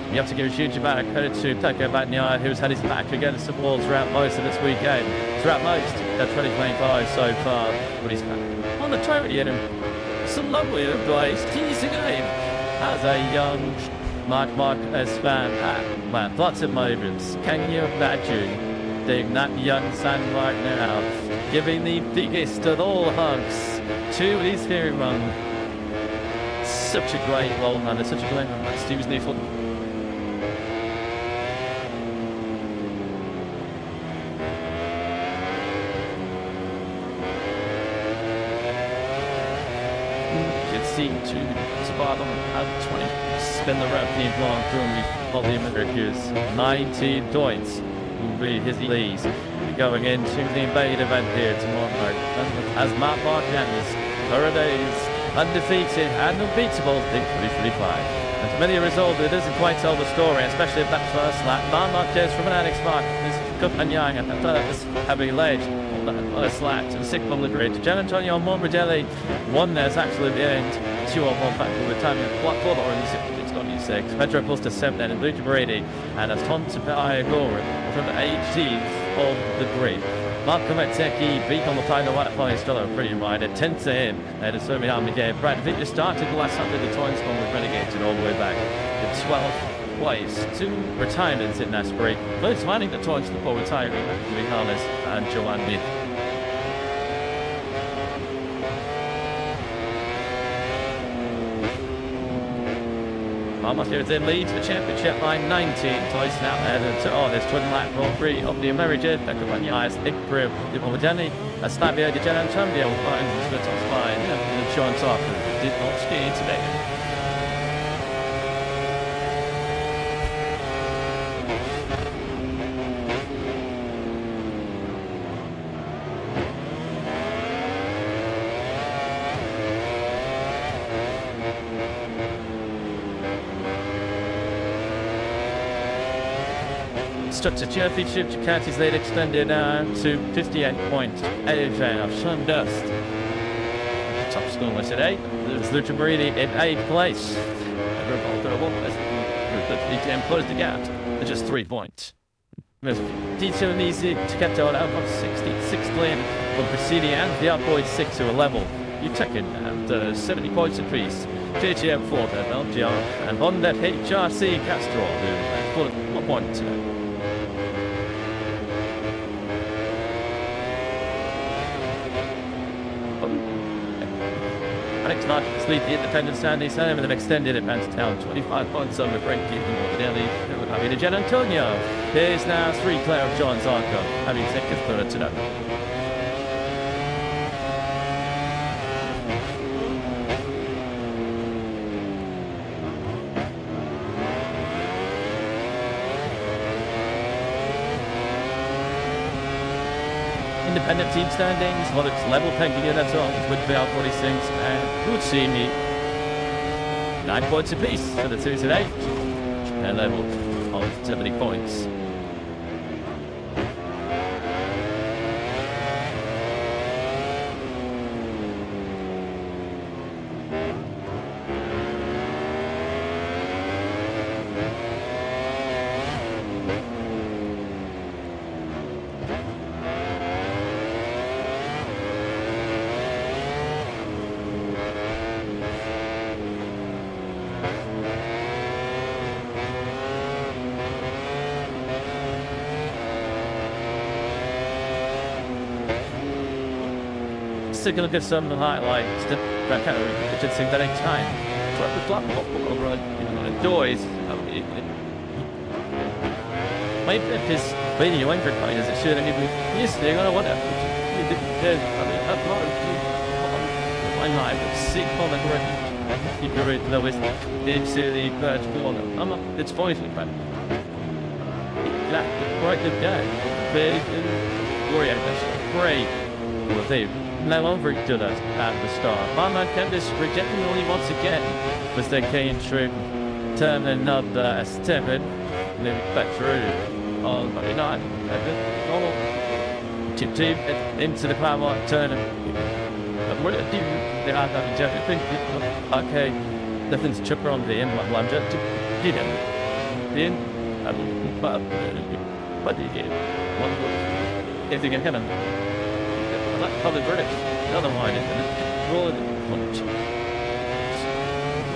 You have to give a huge amount of credit to Pecco Bagnaia, who's had his back against the wall throughout most of this weekend. Throughout most of 2025 so far. But he's on the track again. Some lovely advice. Teasing game. As a young Marc Marquez fan, man, lots of moments. Can you imagine being that young San Mark now, giving the biggest of all hugs to his hearing run? Such a great role, man. Such a great run. That's Steve's new foot. To spot on at 20, spin the rep team long through all the Americas. 19 points will be his lead going into the main event here tomorrow night. As Marc Marquez, Paradise, undefeated and unbeatable in 2025. And to many a result, it doesn't quite tell the story, especially at that first lap. Marc Marquez from an Alex Mark is Young at the first, having led first lap to the 6th on the grid. Gian Antonio Morbidelli won there's actually the end. 2 on 1 back with the time of 4 on 6. Pedro Costa 7 and Luca Brady and as Tom Iagora from the 18th on the grid. Marco Metzecchi beat on the final white flying fellow pretty wide at 10 to him. And it's only on again. Brad Victor started the last Sunday the Toynes one was relegated all the way back in 12th place. 2 retirements in that spree. First finding the Toynes before retiring Michalis and Joan Mir. Almost here in lead to the championship line 19 twice now and there's twin lap Grand Prix of the American Pecco Bagnaia, Iqbal Morbidelli, Stabio Di Gian Antonio finds the top line and Sean Tarkin did not ski today. Structure Championship, Ducati's lead extended to 58 points. Of Sean Dust. Top scorer today. There's Luca Marini in 8th place. He closed the gap to just 3 points. Tito Nisi to get out of 66th lane from Presini and the outboy 6 to a level. You've taken 70 points apiece. JGM 4 Belgium and Honda HRC Castro who put 1 point. Alex Martinez lead the independent standings home with an extended advance down 25 points over Frankie Morbidelli. Di Gian Antonio. Here's now 3 player of John Zarco having taken 3rd today. Independent team standings, well, it's level pegging in at all with VR46 and Guccini. 9 points apiece for the 2 today. They're level of 70 points. let's take a look at some of the highlights that kind of should see that time. Try to flap over doors. Maybe this video enterprise it should even yes, they're gonna whatever. My life is sick on the correct. Keep your rate lowest. It's the bird corner. It's pointing back. Right the guy. Big Gloria, that's great. Well, they no longer did us at the start. Mama Candice rejecting only once again was they came through, turn another step in, maybe back through. Oh, but not normal. Chip team into the climb on turn. What do they have that everything? Okay, nothing's chipper on the end, but I'm just did it. Then, but he did. One look. If they can hit him, public verdict. Another one, isn't it? Roll it.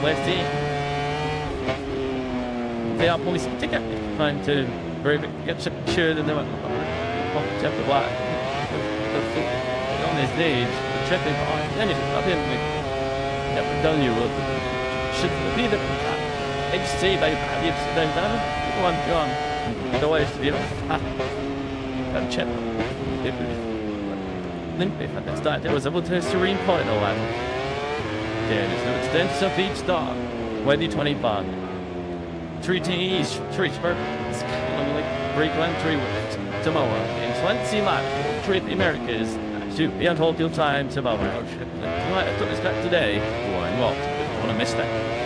Left in. They are police ticket. Trying to get sure that they went off the black. On his knees, tripping behind. Then he's up in with never done you with. Should be the HC they have them done. One gone. The way to the other. Chip. Limpy at that start. There was able to serene point all that. There is no extent of each star. 2025. 3 T's, 3 Spurs. Break 1 3 weeks. Tomorrow in 20 miles. 3 Americas. To be on hold till time tomorrow. I took this back today. Why not? I want to miss that.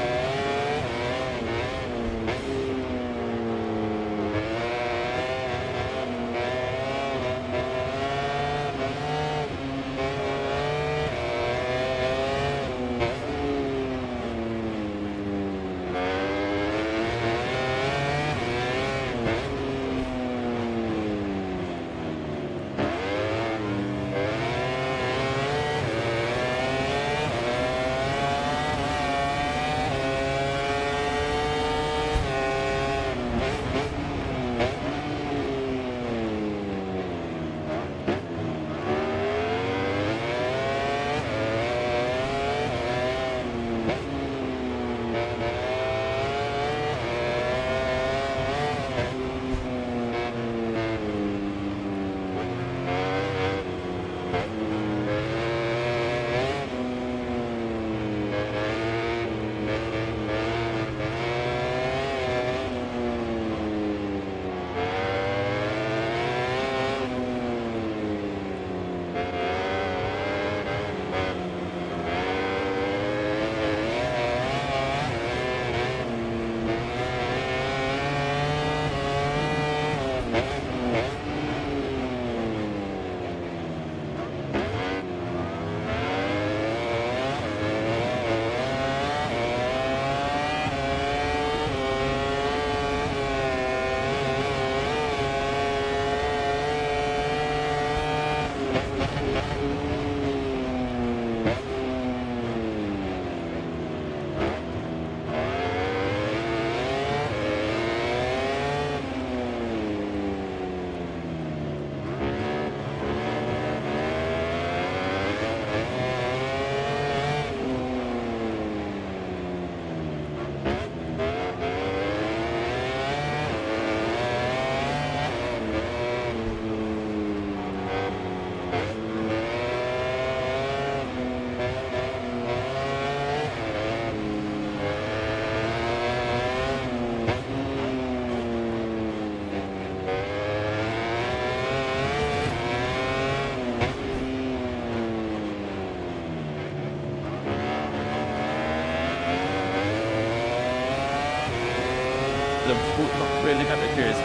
Really happy curious.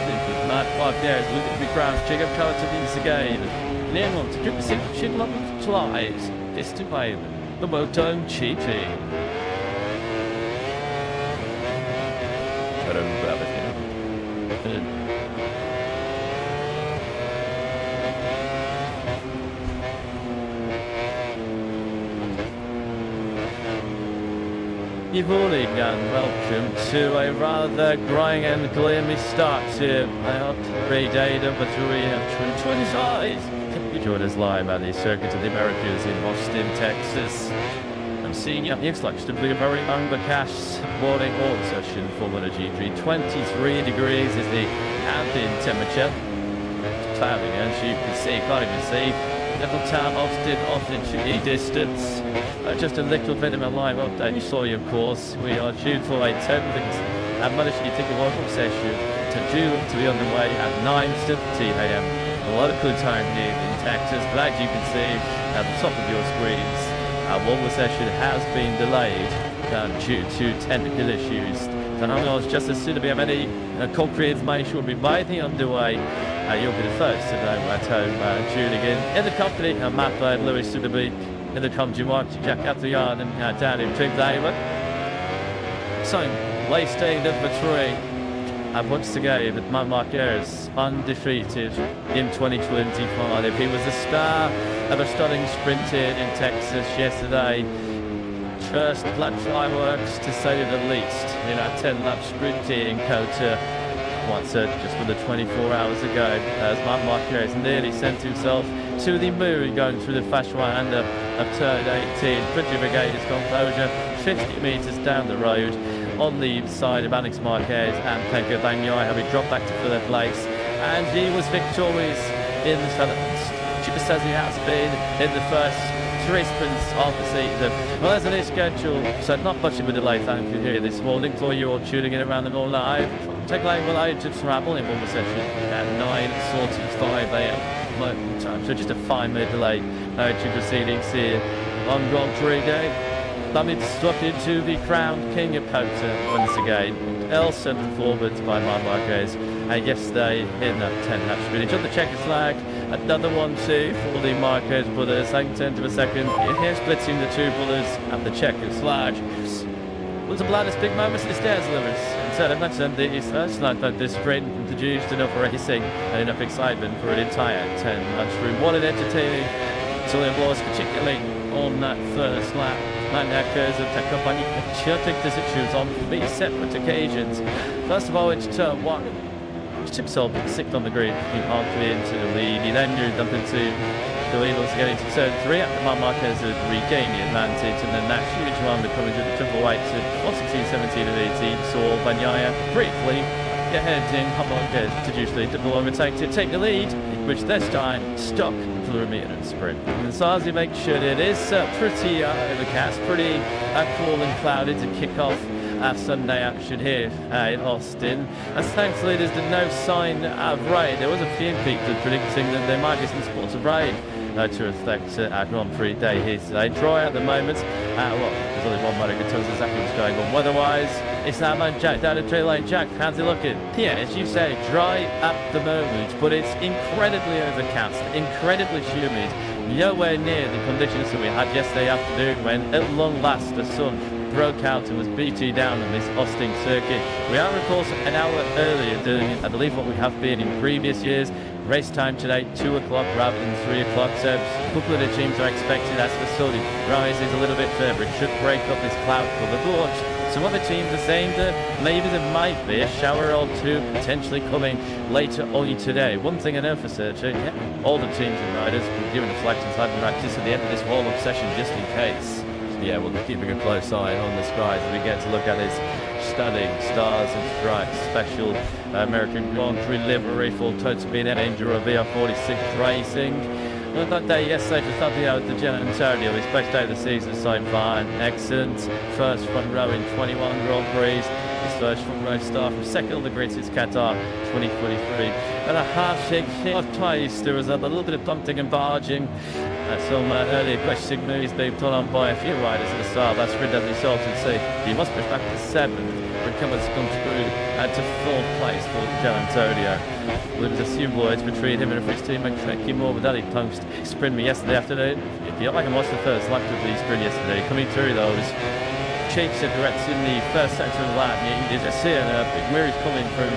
Not 5 days. Look at the ground. Check up color to these again. Then on to 3% shit level flies. This to play the MotoGP. I don't grab it here. You've already done welcome to a rather growing and gloomy start to our 3 day number 3 and 20 size. You join us live at the Circuit of the Americas in Austin, Texas. I'm seeing you. Looks like simply a very undercast morning auto session for MotoGP. 23 degrees is the ambient temperature. Cloudy, as you can see, can't even see. Little town Austin in distance. Just a little bit of a live update. You saw you, of course. We are due for a 10th MotoGP local session to be underway at 9:70 a.m. local time here in Texas. But as you can see at the top of your screens, our local session has been delayed due to technical issues. So now, just as soon as we have any concrete information, will be widely underway. You'll be the first to know at home tuning in the company of Matt Bird, Lewis Sudaby, in the country Mark, Jack Appleyard, and down in Trim David. So, race day number 3. And once to go with Marc Marquez undefeated in 2025. He was the star of a stunning sprint in Texas yesterday. First lap fireworks, to say the least, in a 10-lap sprint in COTA. Just under 24 hours ago, as Marc Marquez nearly sent himself to the moon going through the fast right hander of turn 18. Pretty Brigade's composure 50 metres down the road on the side of Alex Marquez and Pecco Bagnaia, having dropped back to third place, and he was victorious in the Philippines, just as he has been in the first 3 sprints of the season. Well, as it is scheduled, so not much of a delay, thank you, here this morning for you all tuning in around the world live. Take away to travel in one session at 9:45 a.m. local time, so just a 5-minute delay to proceedings here on Grand Prix day. Lamid struck into the crowned king of COTA once again. El sent forwards by Marc Marquez yesterday in that 10-lap sprint. On the checkered flag, another 1-2 for the Marquez brothers. Second 10 to a second. Here splitting the two brothers at the checkered flag. Was the bloodless big moments in the stairs, Lewis. Instead of mentioned the first night that this sprint introduced enough racing and enough excitement for an entire 10-lap sprint. What an entertaining till it was, particularly on that first lap. Manakers and Takapani took decisions on 3 separate occasions. First of all, into turn 1. He took himself 6th on the grid. He hardly into the lead. He then moved up into the lead once again into turn 3. After Marc Marquez had regained the advantage, and then that huge one becoming to the triple whites at 16, 17 and 18. Saw Bagnaia briefly get ahead in Marc Marquez to usually double overtake to take the lead, which this time stuck for the remaining sprint. And Sazi makes sure that it is pretty overcast, pretty cool and cloudy to kick off Sunday action here in Austin. And thankfully there's no sign of rain. There was a few people predicting that there might be some spots of rain to reflect our Grand Prix day here today. Dry at the moment. There's only one motor who tells us exactly what's going on. Weather-wise, it's our man Jack down the trail lane. Jack, how's it looking? Yeah, as you say, dry at the moment, but it's incredibly overcast, incredibly humid. Nowhere near the conditions that we had yesterday afternoon when, at long last, the sun broke out and was beating down on this Austin circuit. We are, of course, an hour earlier doing, I believe, what we have been in previous years. Race time today, 2 o'clock rather than 3 o'clock. So a couple of the teams are expected as the sun rises a little bit further. It should break up this cloud cover. But some other teams are saying that maybe there might be a shower or 2 potentially coming later on today. One thing I know for certain, all the teams and riders will be given a flag inside the practice at the end of this warm-up session just in case. Yeah, we'll be keeping a close eye on the skies as we get to look at this stunning Stars and Stripes special American Grand Prix livery for Total Bean and Enduro VR46 Racing. Well, that day yesterday just up the out the Gian Antonio, his best day of the season so far. Excellent first front row in 21 Grand Prix. His first front row start from second on the grid since Qatar 2023. And a half-shake of twice. There was a little bit of bumping and barging. Some early aggressive moves being put on by a few riders at the start. That's Ridley Salton say he must push back to 7th. Richigamme has come through to 4th place for Gian Antonio. There was a few words between him and his teammate Tricky Moore, but that he post sprint me yesterday afternoon. If you like, I watched the first lap of the sprint yesterday. Coming through those cheap cigarettes in the first sector of the lap, you just see a big mirror coming from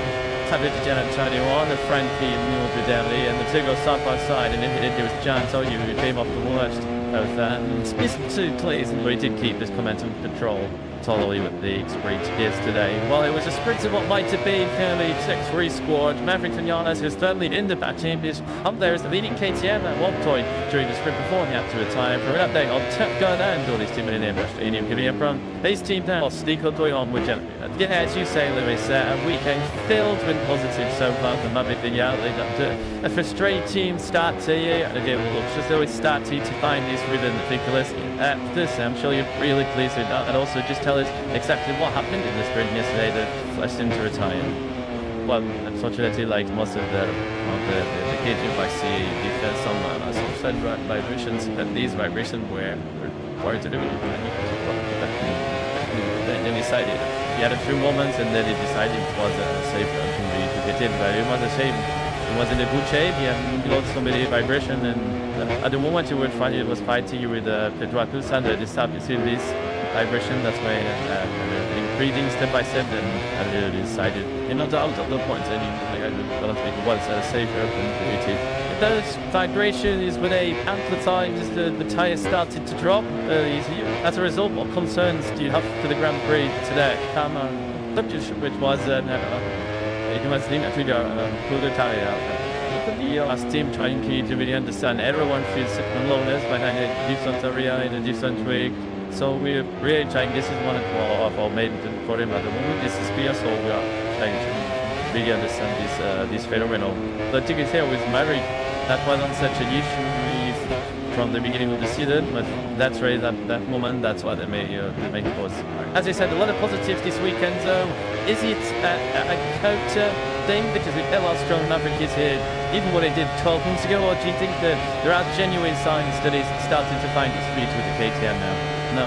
Tabit to Gian Antonio on, and Frankie and Neil Fidelli, and the two go side by side, and it was Gian Antonio who came off the worst both missed 2 clears, but he did keep his momentum control totally with the sprint yesterday. Well, it was a sprint of what might have been fairly tech-free squad. Maverick Vinales, who's firmly in the back team, is up there as the leading KTM at one point during the sprint before he had to retire. For an update on Top Gun and all these team in the stadium, giving up from his team now, Nico Doyon with Jen. Yeah, as you say, Lewis, a weekend filled with positives so far for Maverick Vinales. They got a frustrating start to you, and again, it looks as though it's starting to find this rhythm, Nicholas. This, I'm sure you're really pleased with that, and also just tell us exactly what happened in the sprint yesterday that forced him to retire. Well, unfortunately, like most of the KTM I see, different some sudden vibrations, and these vibrations were required to do it. Then he decided he had a few moments, and then he decided it was safe to get in. But it was a shame. He was in a good shape. He lost so many vibration, and at the moment he was fighting with Pedro Acosta, and they started to see this vibration. That's why increasing step by step, and he decided, not out at the point, and I don't think it was safer than it. Those vibration is when they amplified as the tyres started to drop. As a result, what concerns do you have for the Grand Prix today? Which was it was linked to the tyre. Last team trying to really understand everyone feels loneliness behind a different area in a different way. So we're really trying. This is one of our main for him at the moment. This is clear, so we are trying to really understand this phenomenon. The thing is here with Maverick, that wasn't such an issue from the beginning of the season, but that's really that moment. That's what they make cause. As I said, a lot of positives this weekend. Is it a counter thing because we tell how strong Maverick is here, even what he did 12 months ago, or do you think that there are genuine signs that he's starting to find his feet with the KTM now? No,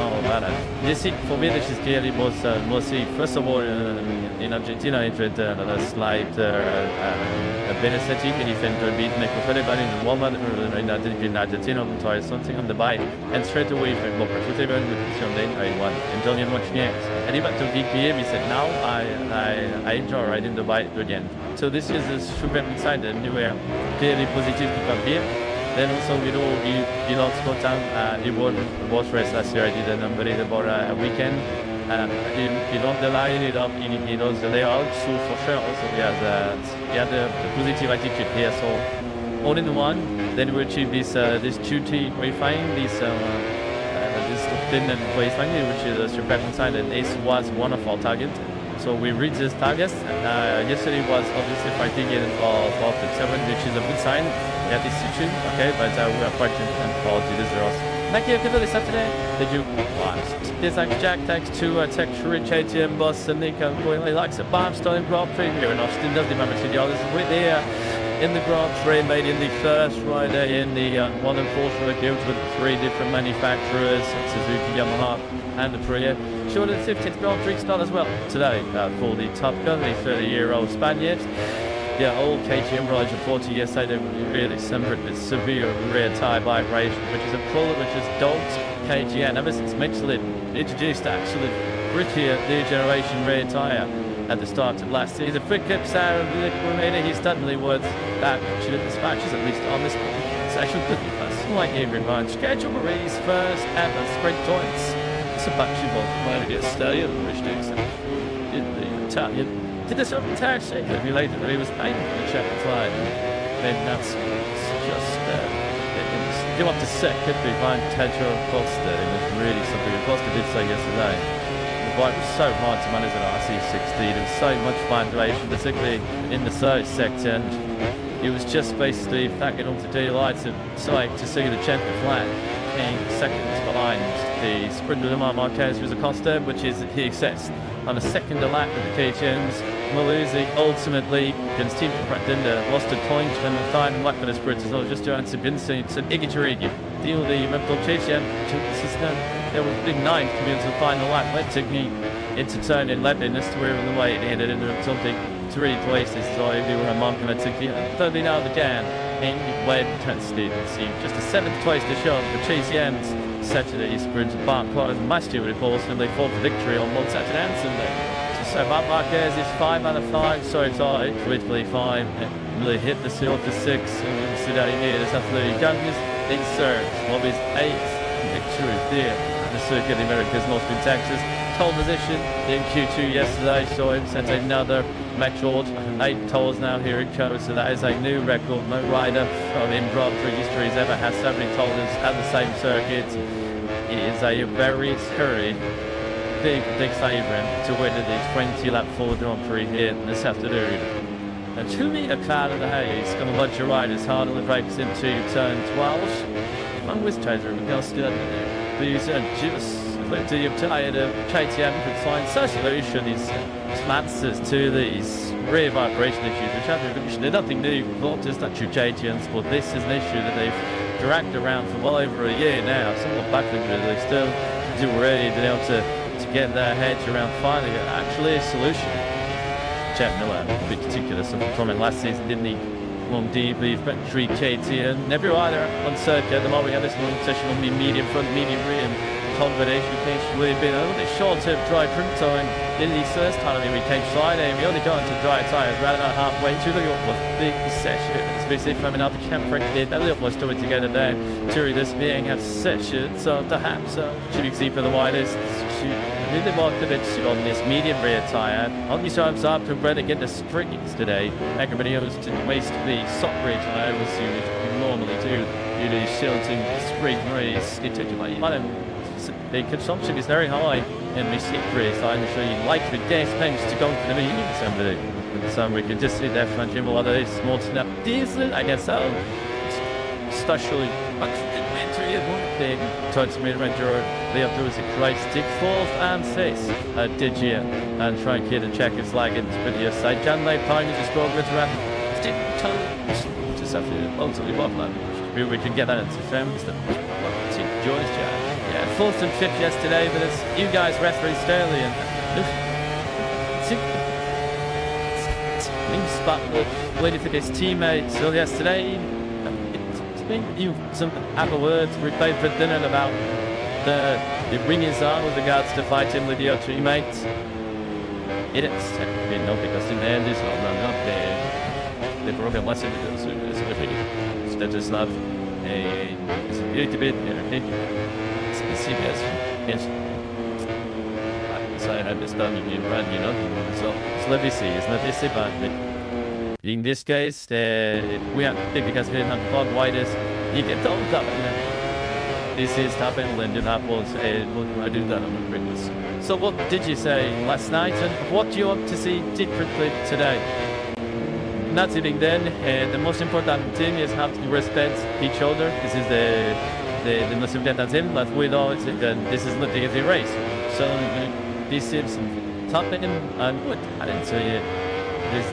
this is for me. This is clearly mostly. First of all, in Argentina, it had a slight benefiting, and he found a bit make everybody in the woman in Argentina try something on the bike, and straight away he more profitable with Hyundai. I won enjoying much next. And he went to VPM. He said, "Now I enjoy riding the bike again." So this is a super inside, and we were clearly positive to come here. Then also he lost Spontan. He won the both race last year. I did an unbelievable weekend. He lost the line, he lost the layout, so for sure also he had a positive attitude here. So all in one, then we achieved this 2T qualifying, this thin and qualifying, which is a super inside, and this was one of our targets. So we reached this target. Yesterday was obviously fighting in for the 7, which is a good sign. We had this issue, okay, but we are quite content for the results. Thank you for this Saturday. Did you watch? This Jack thanks to Tech KTM boss and Nico Coyle likes a bomb starting Grand Prix here in Austin. Does the Maverick Studios with here in the Grand Prix, made in the first rider in the 1 and 4 games with 3 different manufacturers, Suzuki, Yamaha, and Aprilia. Sure, the 15th Grand Prix start as well today for the Top Gun, the 30-year-old Spaniard. Yeah, old KTM riders of 40 yesterday, they were really suffered with severe rear tyre vibration, which is a problem which has dogged KTM ever since Michelin introduced actually Richigamme new generation rear tyre at the start of last season. Quick up sound, he suddenly was that the dispatches, at least on this session, could be a slightly revised schedule. Marie's first ever sprint points. It's a bunch of might be a stallion, which takes in the Italian. Did this open tax shake that related that he was paying for the check flight? Then that's just go up to second behind Pedro Acosta. It was really something Acosta did say yesterday. The bike was so hard to manage at RC16. There was so much vibration, particularly in the third sector. And it was just basically backing onto the lights and sight to see the champion flag being seconds behind the sprinter Lamar Marquez, who's Acosta, which is he assessed on a second lap of the KTM's. Malusi ultimately against Team Pretender lost a point and the final lap of the sprint as well, just Johan Sabinson and Iggy Tarigi. Deal the Reptile KTM took the system. There was a big 9 coming into the final lap. Went to me into turn 11 as to where on the way it ended into something 3 places. So if you were a monk and I took the thirdly now again and went tested. See just a 7th place to show for KTM's Saturday sprint Park Cars and Master reports and they fought for victory on both Saturday and Sunday. So Marc Marquez is 5 out of 5, so it's all literally 5. Really hit the seal for 6, and today he is absolutely done. in search of his 8th victory there at the Circuit of the Americas, mostly in Texas. Pole position in Q2 yesterday saw him set another record, 8 poles now here it goes, so that is a new record. No rider in Grand Prix history has ever had so many poles at the same circuit. It is a very scary, big favourite to win the 20-lap Ford Grand Prix here this afternoon. A 2-metre cloud of the haze going to launch your riders hard on the brakes into turn 12. Long with Chaser, Miguel Booze and just to your tired of KTM could find such solution is answers to these rear vibration issues, which have they're nothing new, not just that KTMs, but this is an issue that they've dragged around for well over a year now. Somewhat backwards, they still do already been able to get their heads around finding actually a solution. Chad Miller, in particular, something from it last season, didn't he? Long debrief, but 3 KTM. Every rider on circuit at the moment we have this long session on the medium front, medium rear. Combination really been a little bit short-term dry print time in the first time we came Friday, and we only got into dry tyres around about halfway through the big session. Especially from another camp did a little more story together there during this being a session. So perhaps should we see for the widest really wanted it on this medium rear tyre. On these times up to Brett again the springs today. Everybody else didn't waste the soft rear tyre as you normally do. You do shielding spring race. It took you like the consumption is very high in the seat race. I'm sure you like the gas tanks to go for the meeting assembly. So we can just see that front gym, a lot of this small snap diesel, I guess so. Especially winter, big towards mid-winter, they have to do is a great stick 4th and 5th. Did you and try and get a check his lag in the video side. John Lay Pine just go over to that. Just have to ultimately bottom line. We can get that into films. Joyce Jack. 4th and 5th yesterday, but it's you guys referee Sterling and spot waiting for his teammates. So yesterday, you some other words we played for dinner about the ringers on with regards to fighting with your teammates. It is no because in the end it's not there. The program wasn't is that is not a little bit. Yes. So I understand you being run, so let me see, it's not this but in this case, we have because we have clock widest, you get told up, This is happening when you have I do that on the previous. So what did you say last night and what do you want to see differently today? Not sitting then, the most important thing is how to respect each other. This is the most important thing, but we know this is not the easy race. So this is tough and what I didn't say this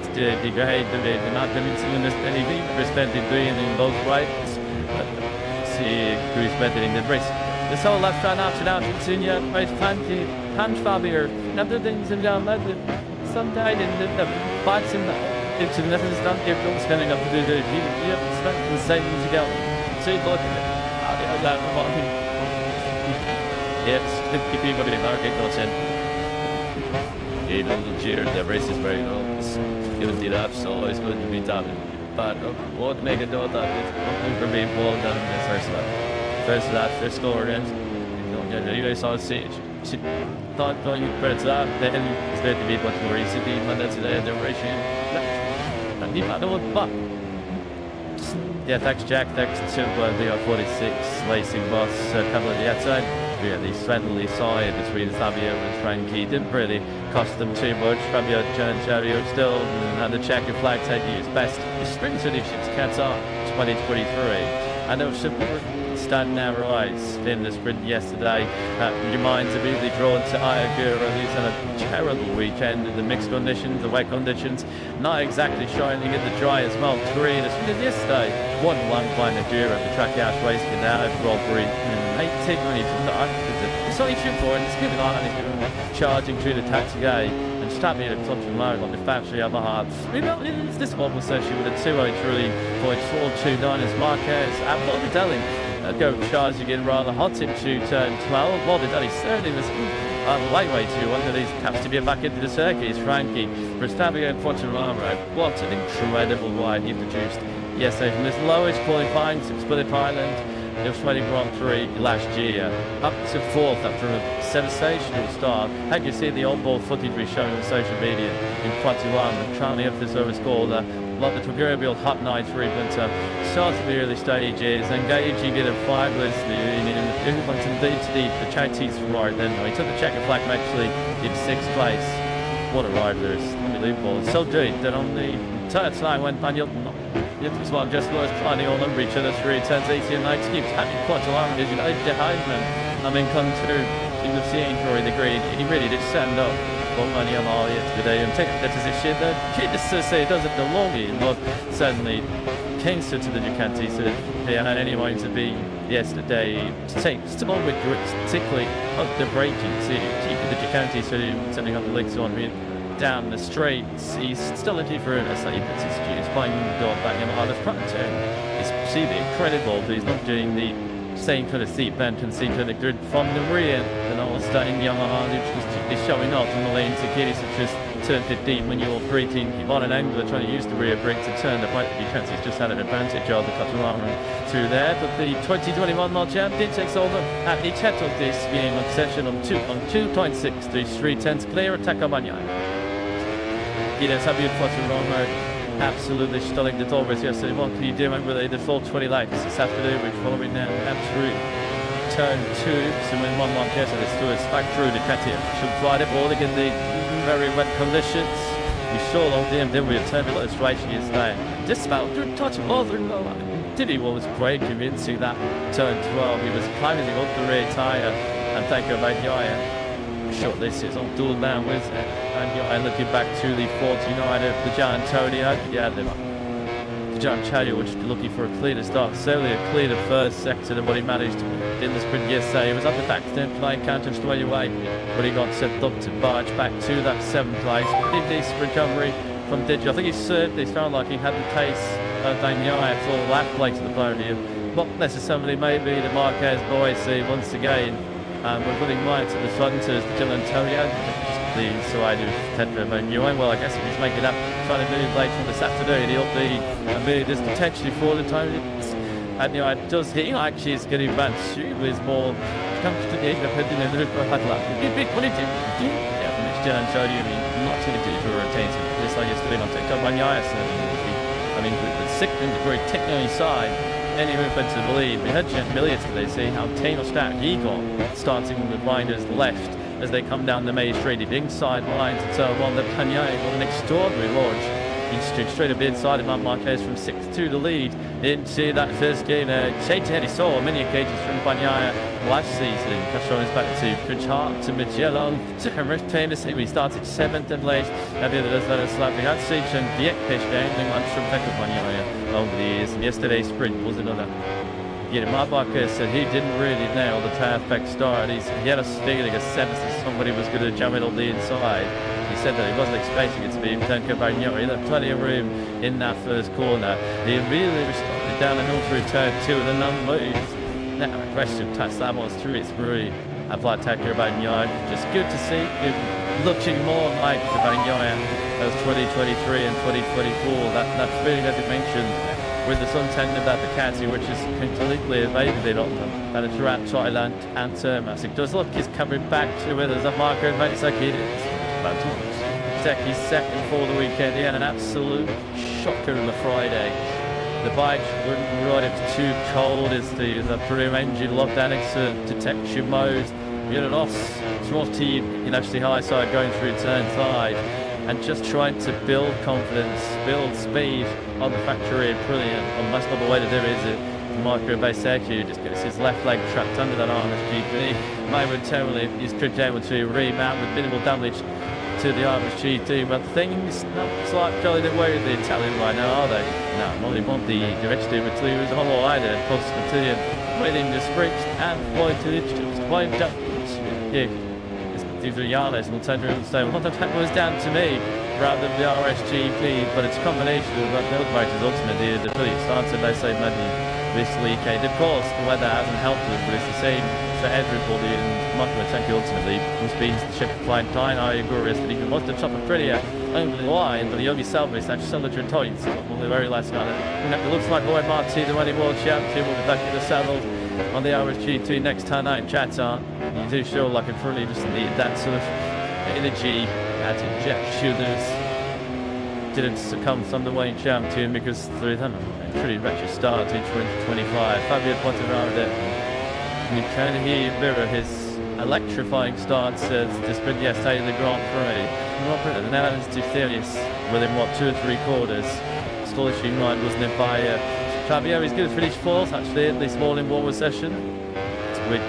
the guy the not anything respect in both rides. See who is better in the race. The whole left run after now continue race punch Fabio. Another things and down that some died in the bites in the into the nothing's done here but standing up to do the the same to go. So you look at it. Yes, 50 people in the market goes in. A little cheer, the race is very low. Given it up, so it's going to be done. But what make it do that is for being pulled down in the first lap. First score ends. You guys saw it. She thought going for it up, then it's going to be much more easy. But that's the end of the race. I don't want but. Yeah, thanks Jack, thanks to the 46 racing boss couple of the outside. We had the friendly side between Fabio and Frankie. Didn't really cost them too much. Fabio and Javier still had the checker flag taking his best. The sprint solutions cats on 2023. I know support standing out rise in the sprint yesterday. Your mind's immediately drawn to Ayagura. He's had a terrible weekend in the mixed conditions, the wet conditions, not exactly shining in the dry as well. Green as we did yesterday. 1-1 by Nadura at the track house race without a robbery. 18 minutes. It's only 2 points. It's giving on charging through the taxi gate and stopping at clutch and load on the factory other half. This one was actually with a 203.429 as Marquez. I'm telling go charging in rather hot into turn 12. Morbidelli certainly was lightweight to one of these has to be back into the circuit. Is Frankie Verstappen and Quartararo. What an incredible ride he produced yesterday from this lowest qualifying Split Island the Australian Grand Prix last year, up to 4th after a sensational start. Had you seen the on-board footage we showed on social media in 21, currently up this overscore, like the proverbial hot night for England, starts at the early stages, engaging in a five-less in went indeed to the Chinese right then. He took the checker flag actually in 6th place. What a ride there is, unbelievable. So deep that on the third side went Daniel. It was like just was trying all over each other through turns 18 and 19. Having quite a long vision behind them. I mean, come through in the scene during the green. He really did stand up. Well, money on all yesterday and take that position. He just to say it doesn't belong in, but certainly Kingston to the Ducati, so they had anyone to be yesterday. Still with grips, particularly on the braking. So the Ducati, so sending up the legs on me. Down the straights, he's still looking for a slightly puts his cues, finding God back in the front turn. It's really incredible that he's not doing the same kind of seat bend and seat kind of grid from the rear. And all starting Yamaha, is showing off in the lanes of Kitty, such as turn 15 when you're braking on an angle, trying to use the rear brake to turn the bike. You can't, he's just had an advantage of the Catalan through there. But the 2021 World Champ did take over at the head of this game on session on 2.6, the 3/10 clear attack of Bagnaia. Yes, have you put it wrong? Absolutely stunning. The Dolphins yesterday. What can you do? Remember they did full 20 laps this afternoon, which following down through turn 2. So when one Marquez and it's to us back through the Katia. Should fly the ball again the very wet conditions. We saw on BMW turbulent situation yesterday. Just about to touch of other Diddy was great convincing that turn 12. He was climbing up the rear tyre and thank you about Yaya. Short this is on dual down with it. And looking back to the 49 of the Gian Antonio. Yeah, the Gian Antonio was looking for a cleaner start. Certainly a cleaner first sector than what he managed in the sprint yesterday. He was up the back then playing counter straight away, but he got set up to barge back to that 7th place. Did this recovery from Digi. I think he certainly felt like he had the pace of Daniel for lap play to the podium. Not necessarily maybe the Marquez boys see once again. We're running right to the front as Gil Antonio. So I do Tetra Manuel. Well, I guess if he's making up, trying to move late from this afternoon, he'll be this potentially for the time. And you know, it does he actually is getting bad. She was more comfortable in the opinion of the Hadla. What did you do? Yeah, from this Gil Antonio, not going to do for rotating. This like yesterday, not take up Manuel. I mean, the sixth and the very technical side. Any movement to the lead. We heard Jen Milliard today see how Taylor Stack Eagle starting with riders left as they come down the main straight inside lines and so on. The Pagnaia got an extraordinary launch. He stood straight up inside of Marquez from 6th to the lead into that first game. Shades ahead, he saw many occasions from Pagnaia last season. Castro is back to Pritchard, to Magellan, to Henrik Taylor. We started 7th and late. And the others that are slightly had siege and the Ekpish game. They went from Pekka Pagnaia over the years. And yesterday's sprint was another. Marquez said he didn't really nail the perfect start. He had a feeling, a sense that somebody was going to jam it on the inside. He said that he wasn't expecting it to be Tenko Bagnaia. He left plenty of room in that first corner. He immediately responded down the hill through turn 2 and then unmoved. Now a question touched that was through its Marie. Applied Tenko Bagnaia. Just good to see him looking more like the Bagnaia of 2023 and 2024. That feeling that he mentioned with the suntan of that Ducati, which is completely evaded on them. And it's around Thailand and Termas. It does look he's coming back to with us. Marco Matsaki about Zeki's second for the weekend. He had an absolute shocker on the Friday. The bike wouldn't ride, it's too cold. It's the Peru engine locked annex detection mode. You know, off Trotty in actually high side going through turn 5. And just trying to build confidence, build speed on the factory. Brilliant. And that's not the way to do it, is it? Marco Basecu just gets his left leg trapped under that RMS-GP. Momentarily, he's able to remount with minimal damage to the RMS-GP. But things not like going the way of the Italian right now, are they? No, only want the direction with two is on all either. Post continuing waiting the sprint and pointed it to point up. Yeah. These are Yanes and will turn around and say, well, that was down to me rather than the RSGP, but it's a combination of the motors ultimately the police started by saying money this weekend. Of course, the weather hasn't helped them, but it's the same for everybody, and Marco Matsaki ultimately was being the ship flying fine. I agree with that he was the top of prettier over the line, but the only salvage that cylinder tight on the very last night. It looks like Lloyd Martin, the winning world champion, will be back in the saddle on the RSGT next turn out in Qatar. You do feel like it really just need that sort of energy, had to inject sugars. Didn't succumb from the Wayne champion because through them a pretty wretched start in 2025. Fabio Quartararo, you can hear mirror his electrifying start says this been yesterday in the Grand Prix. And now it's too serious within 2 or 3 quarters. Astonishing ride, wasn't it, by Fabio? He's going to finish 4th actually at this morning warmer session, which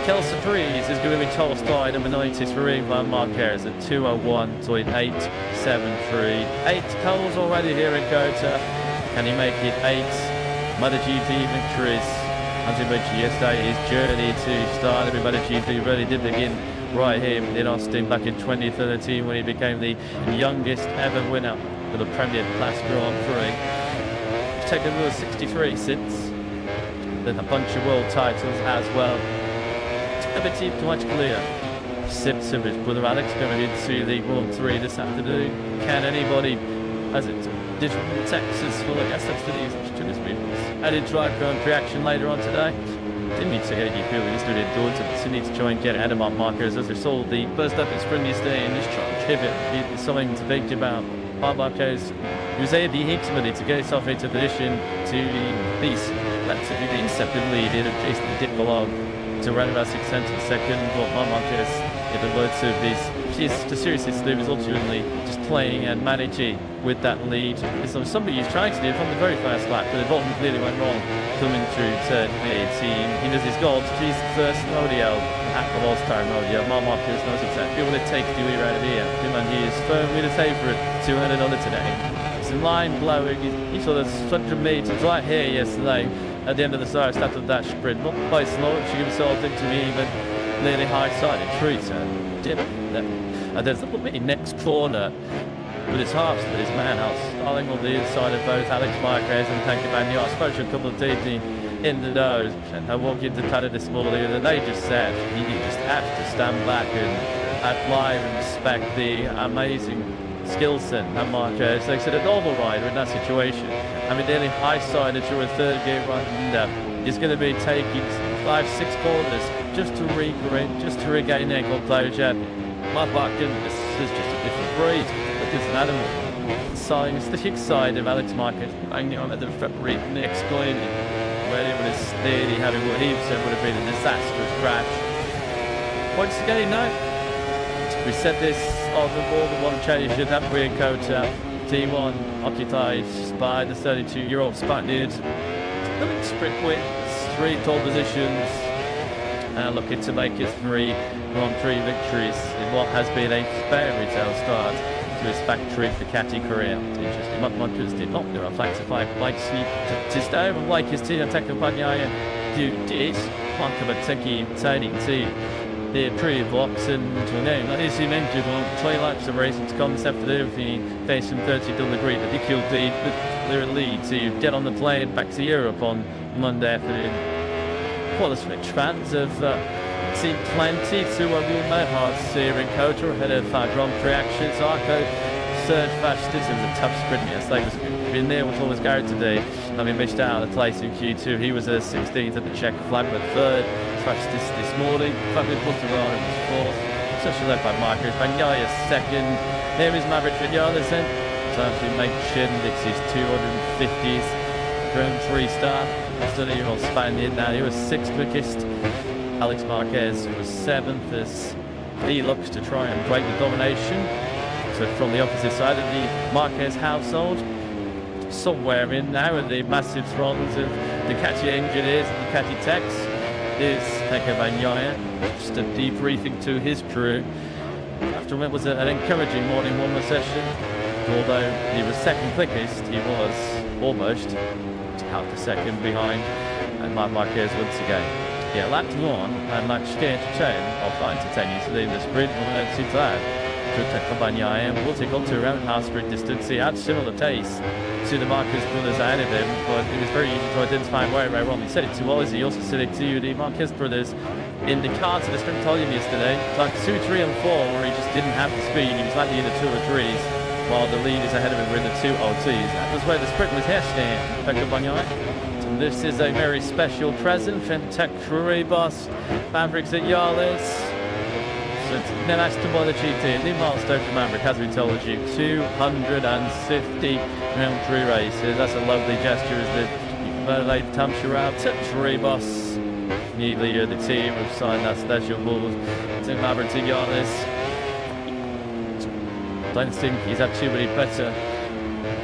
Kelsa Breeze is going to be tossed by number 90 for Ivan Marquez at 2:01.873. 8 goals already here in Kota. Can he make it 8 MotoGP victories? As we mentioned yesterday, his journey to start every MotoGP really did begin right here in Austin back in 2013 when he became the youngest ever winner for the Premier Class Grand Prix. He's taken another 63 since. Then a bunch of world titles as well. A bit too much clear. Sips of his brother Alex going into the Grand Prix this afternoon. Can anybody, as it's different Texas, well, I guess that's the news. Added drive Grand Prix action later on today. Didn't need to get you feel just doing it daunting. So need to try and get ahead of Mark Marquez as we saw the burst up in sprint yesterday and just try and pivot. It's something to think about. Mark Marquez, he was able to get himself into position to be absolutely intercepted lead in Jason dip below to around about 6 cents a second. But Mark Marquez, in the words of this, the seriousness to do is ultimately just playing and managing with that lead. It's something he's trying to do from the very first lap, but it clearly went wrong coming through turn 18. He does his goal to his first rodeo at the All-Star rodeo. Mark Marquez knows exactly what it takes to be right here. He is firmly the favourite to earn another today. It's in line blowing. He saw the 100 metres right here yesterday at the end of the start of that sprint. Not quite slow, she himself into even nearly high-sided tree turn. And there's a little bit next corner with his half split, his man out starting on the inside of both Alex Marquez and Tanker Bagnaia. I spoke to a couple of teams in the nose and I walked into Paddy this morning and they just said you just have to stand back and admire and respect the amazing skill set of Marquez. They said a normal rider in that situation, I mean nearly high-sided through a third gear right is going to be taking 5-6 corners just to regroup, just to regain their composure. My goodness, this is just a different breed. Look, it's an animal. So it's the kick side of Alex Marquez banging on at the February next going where he was nearly having what he said would have been a disastrous crash. Once again, no. We said this on the more than one championship that we in Kota. T1 occupied by the 32-year-old Spaniard. Looking sprint wins, 3 pole positions. Looking to make his 3 Grand Prix victories in what has been a fairy tale start to his factory Ducati career. Interesting, Marquez did not do a flexified like to stay and like his team Tanker Bagnaia who did Marquez turning to the pre-box and as you mentioned on 20 laps of racing to come this afternoon he faced him 30 degree the DQ lead with clear lead to get on the plane back to Europe on Monday afternoon. Well, the Switch fans have seen plenty to win their hearts here in Kota ahead of Grand Prix action. Zarco surged fastest. It was a tough sprint yesterday. He was been there with all his Garrett today. I mean, missed out on the place in Q2. He was a 16th at the check flag, but 3rd. Fastest this morning. Fabio Quartararo was 4th. Such a led by Marquez. Bagnaia 2nd. Here is Maverick Richigamme. Time to make Shin Dixie's 250th Grand Prix start. 30-year-old Spaniard now. He was 6th quickest. Alex Marquez was 7th as he looks to try and break the domination. So from the opposite side of the Marquez household, somewhere in now in the massive throngs of Ducati engineers and Ducati techs is Tanker Bagnaia. Just a debriefing to his crew. After what was an encouraging morning warmer session, although he was 2nd quickest, he was almost half a second behind and Marc Marquez once again. Yeah, lap 1 and match scared to chain of 9 to 10 yesterday in the sprint. We'll let's see that. To Tanker Bagnaia and we'll take on to around half sprint distance. He had similar pace to the Marquez brothers ahead of him, but it was very easy to identify where he wrong. He said it to Wallace, he also said it to the Marquez brothers in the car to the sprint podium yesterday. Like 2, 3 and 4 where he just didn't have the speed. He was likely in the 2 or 3s while the leaders ahead of him were in the 2 OTs. That was where the sprint was yesterday. Tanker Bagnaia This is a very special present from Tech Ribos, Mavericks at Yarlis. So it's inestimable achievement. New milestone for Maverick, as we told you, 250 Grand Prix races. That's a lovely gesture, isn't it? Late Tom Sharab, Tech Ribos, new leader of the team, have signed that special ball to Mavericks at Yarlis. Don't think he's had too many better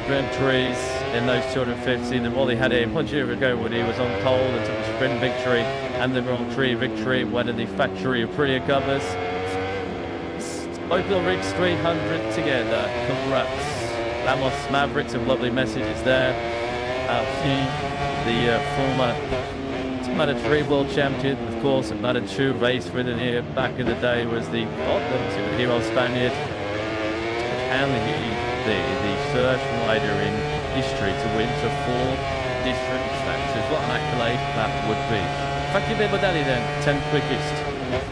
Grand Prix in those 250 than what he had a year ago when he was on pole and took the sprint victory and the Grand Prix victory, winning the factory of Aprilia covers. Both will reach 300 together. Congrats. Lamos Mavericks, some lovely messages there. The former Moto3 world champion, of course, a Moto2 race winner here back in the day, was the hero Spaniard, and the first rider in history to win for 4 different factors. What an accolade that would be. Frankie Bibodelli then, 10th quickest.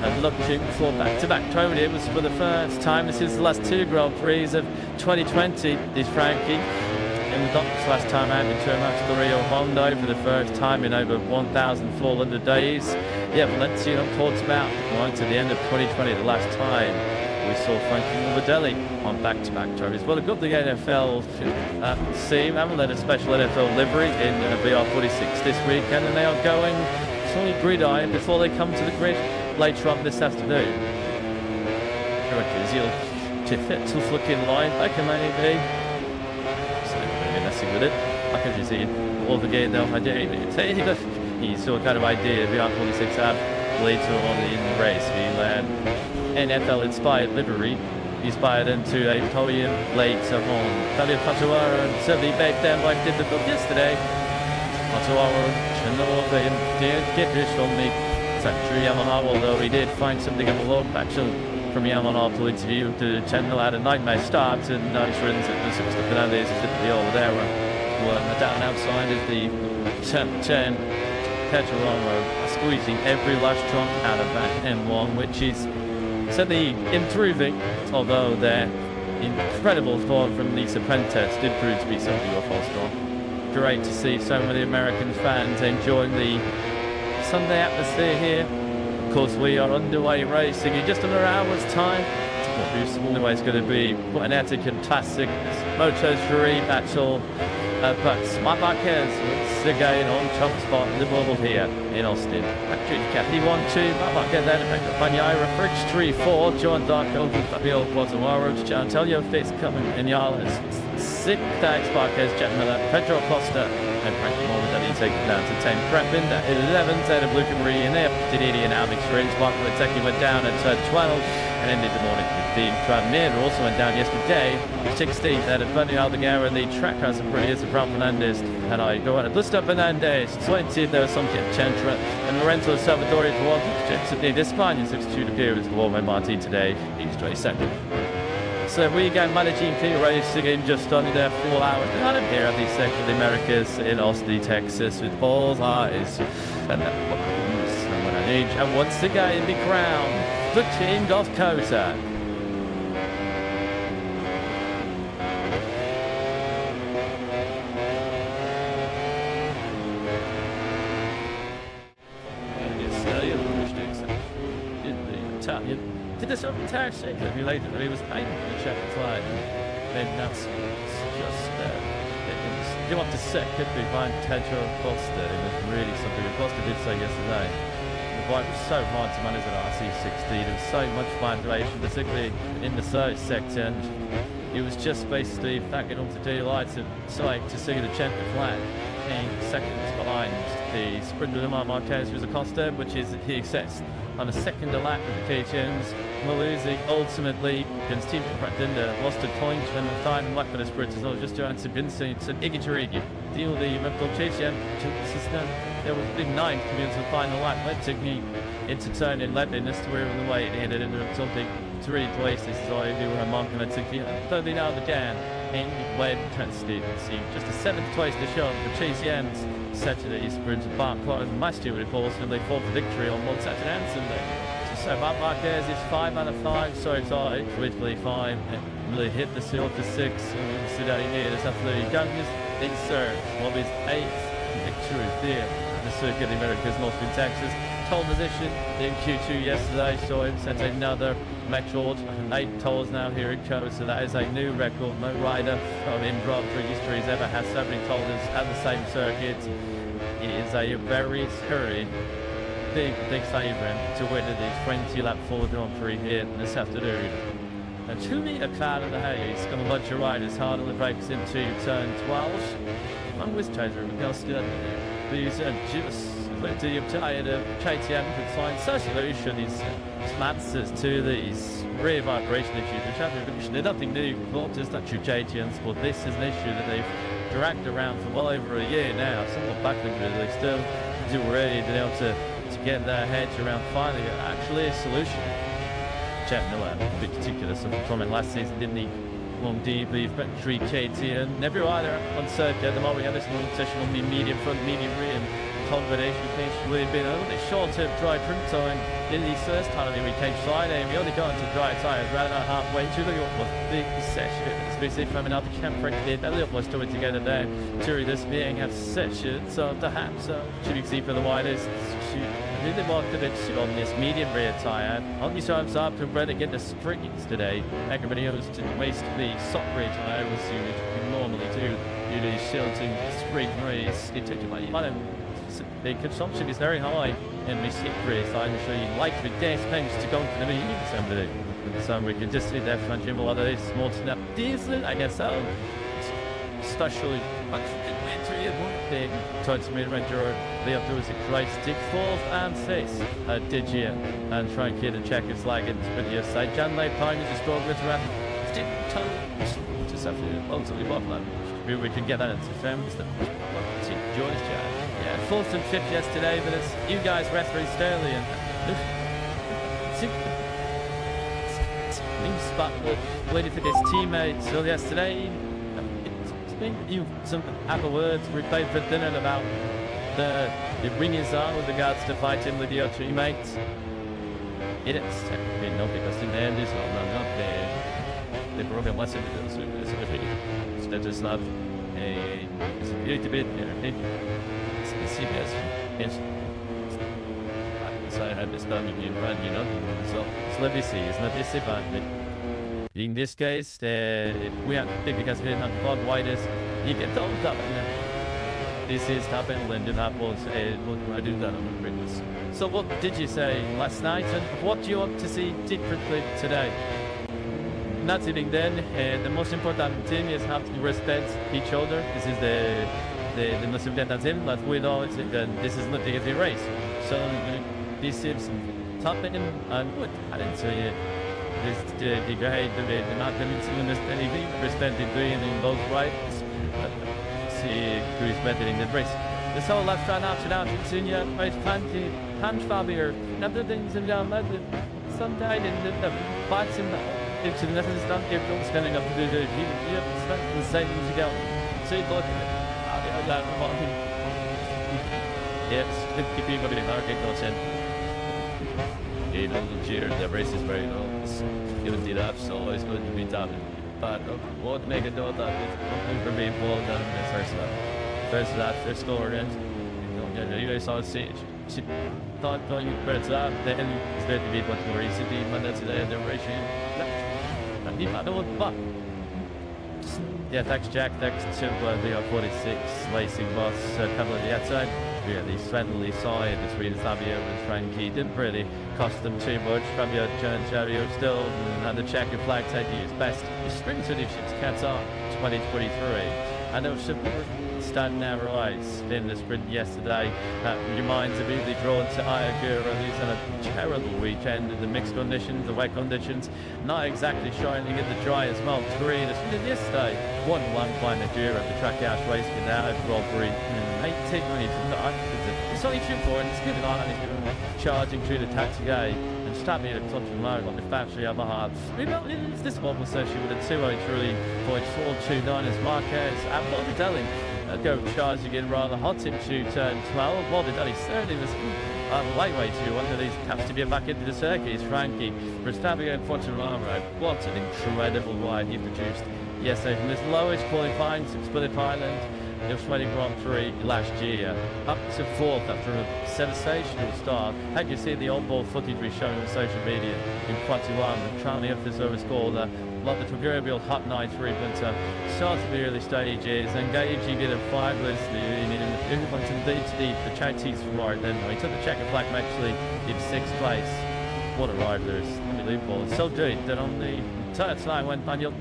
And looking for back-to-back podiums for the first time. This is the last 2 Grand Prix of 2020. Is Frankie in the docks last time out in Termax de Rio Hondo for the first time in over 1,400 days. Yeah, Valencia talks about going to the end of 2020, the last time we saw Frankie Morbidelli on back-to-back trophies. Well, they've got the NFL team, haven't they, a special NFL livery in BR46 this weekend, and they are going solid gridiron before they come to the grid later on this afternoon. He'll fit to looking line, like a maybe. So maybe messing with it. I can just see all the game now. I didn't even he's still kind of idea beyond 46 up later on in the race. We'll NFL inspired livery inspired into a podium later on. Fabio Patuaro and certainly baked them like did the book yesterday. Patuaro and did get this from the factory Yamaha, although he did find something in the log action from Yamaha point of view. The Channel had a nightmare start and nice runs at the 6 Fernandez the over there. Down outside is the 10 Petrolano squeezing every last trunk out of that M1, which is certainly improving, although their incredible form from the Japan test did prove to be something of a false start. Great to see so many American fans enjoying the Sunday atmosphere here. Of course, we are underway racing in just under an hour's time. What is underway is going to be what an Etiquette classic Moto3 battle. But Marc Marquez once again on top spot in the bubble here in Austin. Kathy 1-2, Marc Marquez then picked up by Naira Fridge 3-4, John Darko, Fabio Guatemala, Antonio Fitz coming in Yarlis. 6 Dax Marquez, Jack Miller, Pedro Costa, and Frankie Morbidelli taken down to 10. Brett Binder at 11, Zeta Blue Marie in there. Dididi and Alex Rins, Mark Wittecki went down at 12 and ended the morning with Dean Travmir, who also went down yesterday. 16th at Antonio Aldeguer, and the track has a pretty as a Brown Fernandez. And I go on at Gustav Fernandez. 20th there was Somkia Chentra and Lorenzo Salvatore for Jackson Espana. Substitute appearance for Warren Martin today. He's 22nd. So we go MotoGP racing in just under 4 hours. Kind of here at the second of the Americas in Austin, Texas, with all eyes. And once again, the crown, the King of Kota. Italian did a sort of entire shaker of later, but he was paid for the check flag. Then that's just you want to second behind Pedro Costa. It was really something Costa did say yesterday. The bike was so hard to manage at RC16. There was so much vibration, particularly in the third sector. And it was just basically backing onto the lights and sight to see the champion flag. 10 seconds behind the sprinter Marc Marquez, who was a Costa, which is he assessed on a second lap of the KTM's. Losing ultimately against Team Pratenda, lost a point when the time and lap for the sprint as well, just down to Vincent and Iggy Tarigi. Deal the Reptile KTM took the system. There was a big 9 coming into the final lap, led Tigny into turn 11. That's where on the way it ended in something 3 places. So they were a monk and a Tigny. Thirdly now again. And when tested, see just a 7th twice the shot for KTM's Saturday sprint of Bart Clark and Master reports, and they fought for victory on one Saturday and Sunday. So Marc Marquez is 5 out of 5 so far, individually 5, and really hit the seal for 6, and today here is absolutely Douglas in third, Rob is 8th, victory there. The Circuit of the Americas, Northern Texas. Pole position in Q2 yesterday, saw him set another record. 8 poles now, here it goes. So that is a new record. No rider in Grand Prix history has ever had so many poles at the same circuit. It is a very scary, big favourite to win the 20-lap Ford Grand Prix here this afternoon. A 2-metre cloud in the haze, got a bunch of riders hard on the brakes into turn 12. I'm with Chaser Miguel. These are just the tired of KTM could find such solution is answers to these rear vibration issues, which have been nothing new, not just that KTM's, but this is an issue that they've dragged around for well over a year now. Somewhat backwards, they still do already been able to get their heads around finding actually a solution. Chad Miller, in particular, some comment last season, didn't he? Long deeply, factory KTM, every rider on circuit at the moment. We have this long session on the medium front, medium rear, and combination finish would have been a little bit shorter dry print time in the first time we came Friday, and we only got into dry tyres around halfway through the big session. Especially from another camp did a little more story together there during this being a session. So perhaps should you see for the widest really wanted it on this medium rear tyre. On these times up to Brett again the springs today. Everybody else didn't waste the soft rear tyre was you normally do. You do shielding spring race. It took you like the consumption is very high in the stick race. I'm sure you'd like the gas tanks to go to the medium assembly. So we can just see that front gym a lot of this small snap diesel, I guess so. Especially big towards mid-range or the other was a great stick 4th and 5th did you and try and get a check it's like it's pretty side John Lay Pine is just going with around just have to ultimately bottom line. Maybe we can get that into films that George Chad. Yeah, 4th and 5th yesterday, but it's you guys referee Sterling and spot waited for his teammates so yesterday. You some Apple words replayed for dinner about the ringers on with regards to fighting with your teammates. It is technically not because in the end is not there. The program wasn't so that is not a little bit it's so I had this done in run, you know. So let me see, it's not this about it. In this case, we are because we're not called widest. You get told up. This is happened when the apples I do that on the previous. So what did you say last night, and what do you want to see differently today? Not sitting then. The most important thing is how to respect each other. This is the most important thing. But we know that this is not the every race. So this is topping and what I didn't say. This the guy the not understand anything respected doing in both rights. See who is better in the race. The whole left run out and out in your race plenty punch Fabier. Another things and down led some died in the fights in the into the nothing is done here don't standing up to do the same things you go. So you look at it. Yes, keep you going to market goes in. You know, the race is very low. Even did up, so it's going to be tough. But what make it do that is for me pulled down in the first lap, first score and you guys saw she thought going first lap, then it's going to be much more easy to but that's the racing. But yeah, thanks Jack, thanks to the 46 racing boss couple of the outside. Really friendly side between Fabio and Frankie didn't really cost them too much. Fabio and Fabio still had the checkered flag taking his best. The spring traditions cats on 2023. I know some standing out rise in the sprint yesterday. Your mind's immediately drawn to Ayagura. He's had a terrible weekend in the mixed conditions, the wet conditions, not exactly shining in the dry as well. Green as yesterday. 1-1 by Nadura at the track house race now at Robbery. 18 minutes. It's only 2-4 and it's good on charging through the taxi gate and stopping at a touch and low on the factory other half. This one was actually with a 203.429 as Marquez. I'm not telling. Go charging in rather hot into turn 12. Morbidelli certainly was lightweight to one of these has to get back into the circuit. Frankie Verstappen and Fortunato. What an incredible ride he produced yesterday from this lowest qualifying to Split Island. the Australian Grand Prix last year, up to 4th after a sensational start. Had you seen the on-board footage we showed on social media in Poitiers, trying to this overscore like the proverbial hot night treatment, starts at the early stages, engaging in a five-list in went indeed to the Chinese right then. He took the checker flag actually in 6th place. What a ride there is, unbelievable. It's so deep that on the third line went Daniel.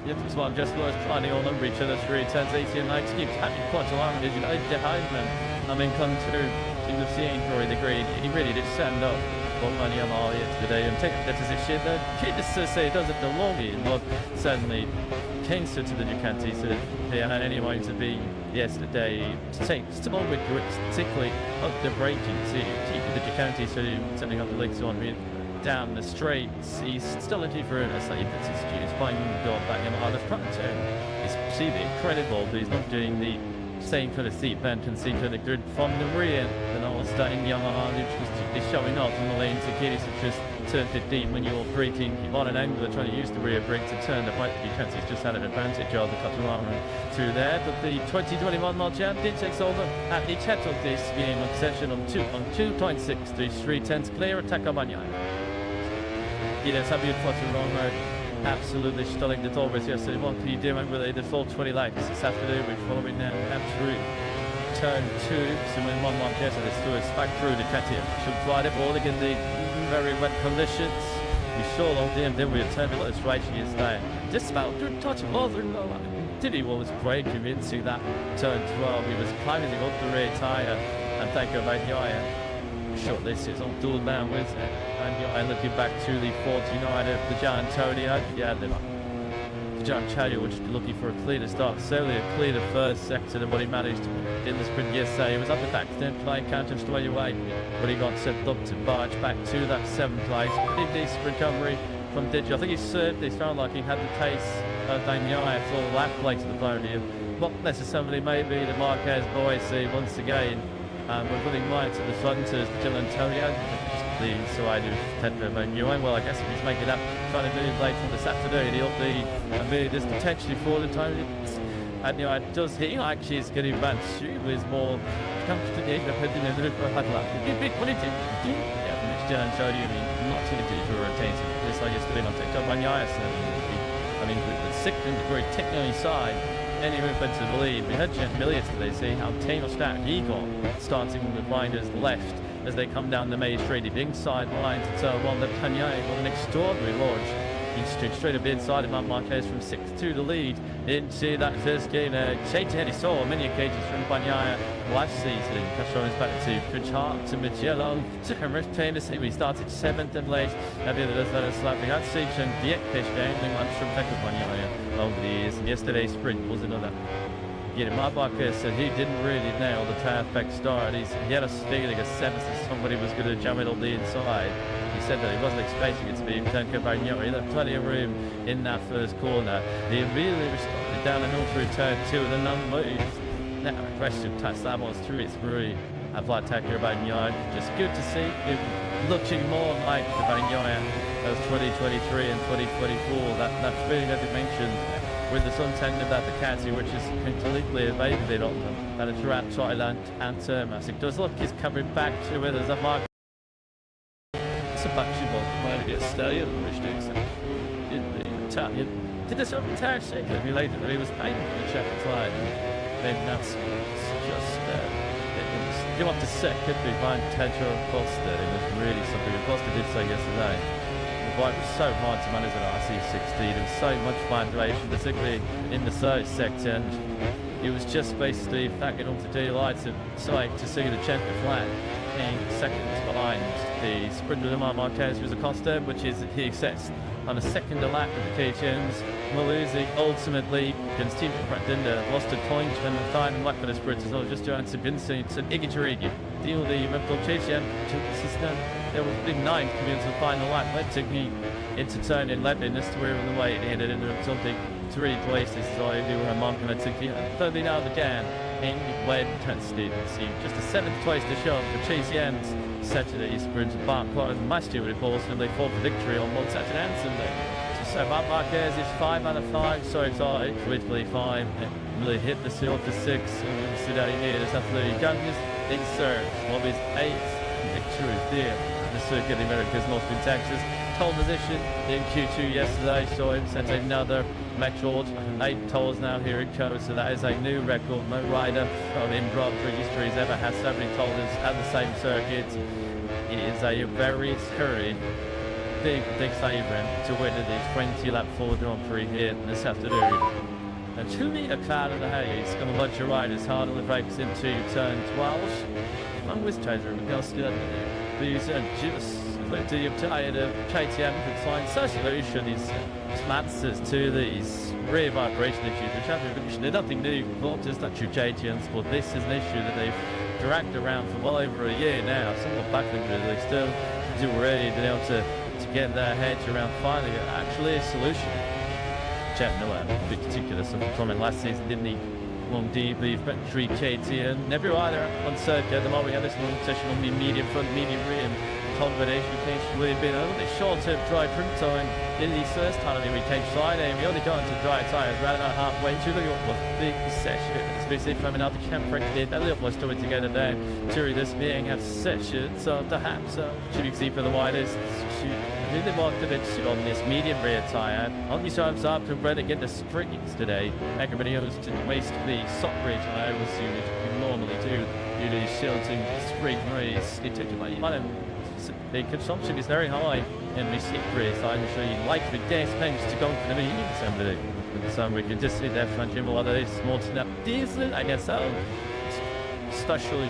It was one just was trying all over each other through turns 80 and 90. Keeps having quite a long as you know, behind them. I mean, come through to the scene for the green. He really did stand up. What money on all yesterday and take that as a shit. He just say it doesn't belong in, but certainly Kingston to the Ducati, so they had anyway to be yesterday. Still with particularly up the braking to the Ducati, so setting up the legs on me. Down the straights, he's still in for it. So that's his excuse. Finding God back in the front turn. It's really incredible, but he's not doing the same kind of seat bent and seat kind of good from the rear. And all starting young on is showing off in the lane to Kitty, such as turn 15 when you're braking on an angle, trying to use the rear brake to turn the bike. Ducati's just had an advantage of the Catalan through there. But the 2021 World Champion takes over at the chat of this game on session on 2.6 to 3/10 clear attack of Bagnaia. Yes, have you put it wrong road? Absolutely stunning the Dolbers yesterday. What can you do with the full 20 laps this afternoon? We're following now through turn 2. So when one gets it, it's back through the Ducati. Should fly the ball again, the very wet conditions. We saw on BMW turn a lot of racing yesterday. Just about to touch of other. Diddy was great. You didn't see that turn 12. He was climbing up the rear tyre and thank you about Yaya. Short list is on dual down with it. And looking back to the 49 of the Gian Antonio. Yeah, the Gian Antonio was looking for a cleaner start. Certainly a cleaner first sector than what he managed in the sprint yesterday. He was up the back, then playing counter straight away. But he got set up to barge back to that 7th place. Did this recovery from Digi. I think he served. It felt like he had the pace of Damiani for the lap play to the podium. Not necessarily maybe the Marquez boys see once again. We're running right to the front as Gian Antonio. So I do Tetra Manuel. Well, I guess if he's making up, trying to move late on this afternoon, he'll be this potentially for the Tony. And you know, it does he actually is getting bad. She was more comfortable in the head in the big what it did. Yeah, it's Gian Antonio. Not to do a rotation. This like yesterday on TikTok Manuel. I mean, the 6th degree technically side. Any movement to the lead. We had Jet Millions today, see how Taylor Stack he got starting with riders left as they come down the main straight. The inside line to turn 1. The Panier got an extraordinary launch. He's straight up inside of Marquez from 6th to the lead into that first game. Shades ahead, he saw many occasions from Bagnaia last season. Castron's back to Pritchard to Magellan to Henrich Taylor. We started 7th and late. Now the others that are slapping that section. The Ekpish game, they went from Pekka Bagnaia over the years. And yesterday's sprint was another. Yeah, Marquez said he didn't really nail the halfback start. He had a feeling a sense that somebody was going to jam it on the inside. He said that he wasn't expecting it to be Tenko Bagnaia. He left plenty of room in that first corner. He immediately responded down the hill through turn 2 and then unmoved. Now aggressive touch that was through its through. Applied Tenko Bagnaia. Just good to see him looking more like the Bagnaia of 2023 and 2024. That feeling that he mentioned with the suntan of that Ducati, which is completely evaded on them. That is throughout Thailand and Termas. It does look he's coming back to where there's a mark. It's a basketball, might be a stallion, which does in the Italian. Did this over entire shaker be later, but he was paying for the check slide. Then that's just you want to second behind Tedro Costa. It was really something Costa did say yesterday. The bike was so hard to manage at RC16. There was so much vibration, particularly in the third sector. And it was just basically backing onto the lights and sight to see the champion flag. 8 seconds behind the sprinter Lamar Marquez was Acosta, which is he assessed on a second lap of the KTMs. Maluzzi ultimately against Team Pretender lost a point when the time lap for the sprinters. So just Johan Sabinson and Iggy Tarigi. Deal the Reptile KTM took the system. There was a big 9 coming into the final lap. That took me into turn 11. This we're on the way. It ended in something 3 places. So I do a month and I took the thirdly now again. In when tested, see just a 7th place to show for Chase Jens. Saturday sprint Bart Clark and Master with Paulson. They fought for victory on both Saturday and Sunday. So So Marc Marquez is 5 out of 5, so excited, literally 5, really hit the seal for 6, and see that here, it's absolutely gunless, in search of his 8th victory there, the Circuit of the Americas, North in Texas, pole position in Q2 yesterday, saw him set another record, 8 poles now, here it comes, so that is a new record, no rider in Grand Prix history has ever had so many poles at the same circuit. It is a very scary big favourite to win the 20-lap Ford Grand Prix here this afternoon. And truly a cloud of the haze, going to bunch of riders hard on the brakes into turn 12. I'm with Chaser McGill, these are just do you tired of KTM could find such solution is answers to these rear vibration issues, which have they're nothing new, not just that you KTMs, but this is an issue that they've dragged around for well over a year now. Somewhat baffling, really. Still already been able to get their heads around finding actually a solution. Jeff Miller, in particular, some comment last season, didn't he? Long deeply, factory KTM. Every rider on circuit at the moment, we have this long session on the medium front, medium rear, and combination case really been a little bit shorter dry print time in the first time we changed Friday, and we only got into dry tyres right about halfway through the big session. Especially from another camp did a little more story together there during this being a session, so perhaps should you see for the widest I really wanted it on this medium rear tyre. On these times up to ready to get the springs today. Everybody else to waste the soft rear tyre was you normally do. You do shielding spring race. It took like the consumption is very high in the seat rear tyre, so you like the gas tanks to go for the medium assembly. So we can just see that front gym a lot of this small snap diesel, I guess so. Especially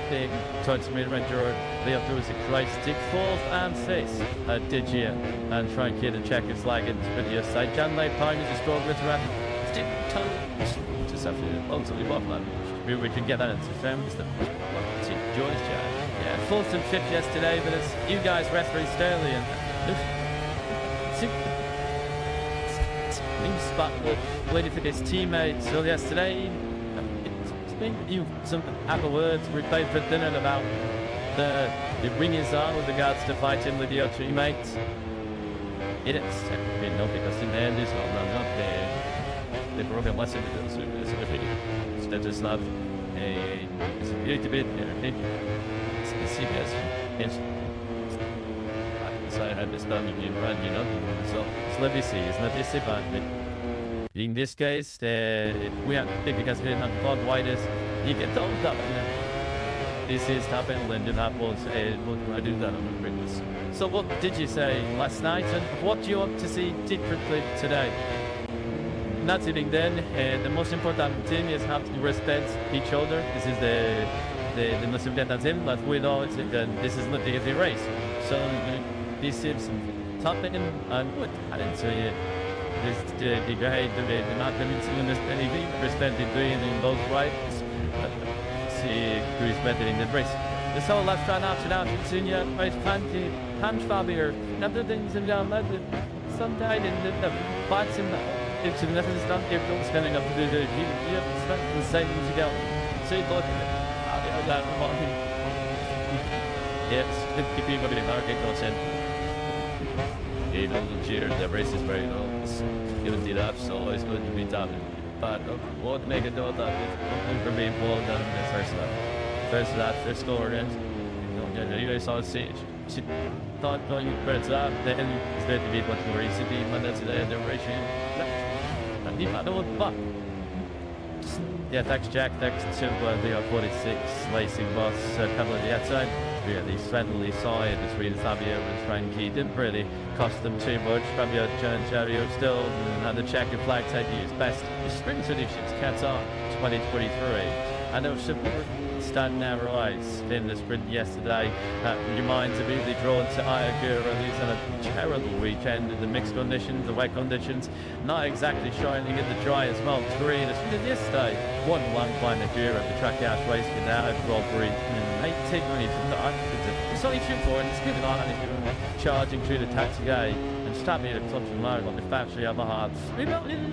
big towards mid-ranger the other was a Christ stick 4th and 5th did you and try and get a check it's like it's video side John Lay Pine is a strong with around stick toe just have to ultimately bottom line maybe we can get that into films that George yeah 4th and 5th yesterday but it's you guys referee Sterling spot waiting for his teammates so yesterday you some Apple words replayed for dinner about the ringers on with regards to fighting with your teammates. It is no because in the end is not there. The program wasn't instead it's not a little bit it's CBS so I had this done you run you know so let me see it's not this about in this case, we are because we have got widest. You get told up. This is happened. Lyndon Apples. What I do that on the previous. So, what did you say last night, and what do you want to see differently today? Nothing. Then, the most important thing is have to respect each other. This is the most important thing. But we know it's this is not the easy race. So, this is topic and what I didn't say it. The guy, the not the anything, respected doing in both rights. See who is better in the race. The whole left run after that, Senior, race plenty, punch Fabier, other things in down left. Some died in the fights in the it's a nothing is done here, don't standing up to do the the same thing to go. See, look at it. Yes, 50 people in the market goes in. He doesn't cheer, the race is very low. Given the laps, so it's going to be tough. But what make it do that is for being pulled down in the first lap, first score against. You guys saw she thought going first lap, then it's going to be much more easy to but that's the end of the race. And if I know what fuck. Yeah, thanks Jack, thanks to the 46 racing boss, a couple of the outside. Really friendly side between Fabio and Frankie didn't really cost them too much. Fabio and Jario still had the checkered flag taking his best sprint traditions Qatar 2023. I know some stand now rise in the sprint yesterday. Your minds immediately drawn to Ayagura. He's had a terrible weekend in the mixed conditions, the wet conditions, not exactly shining in the dry as well. Green as yesterday. 1-1 by Nagura at the track out race now at Robbery. 18 minutes from the it's only 2-4 and it's good on if you're charging through the taxi gate and stopping at a clutch and low on the factory other half. Maybe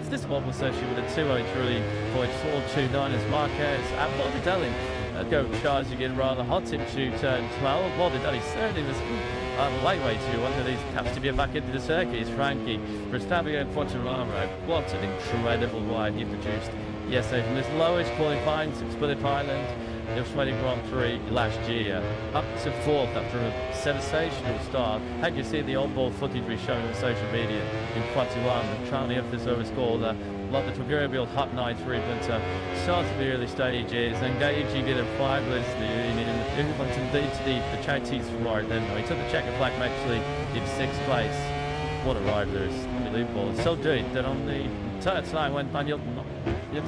this one was actually with a 203.429 as Marquez at Morbidelli. Go charging in rather hot into turn 12. Morbidelli certainly was lightweight too. One of these has to get back into the circuit. Frankie Verstappen and Quartararo. What an incredible ride he produced yesterday from this lowest qualifying to Split Island. The Australian Grand Prix last year, up to 4th after a sensational start. Had you seen the on-board footage we showed on social media in Quartararo, Charlie up this overscored like the proverbial hot night for Winter. Started the early stages, engaging in a five-list in indeed the Chinese ride. Then he took the checker flag actually in 6th place. What a ride there is, unbelievable. So good that on the third time when Van Hilton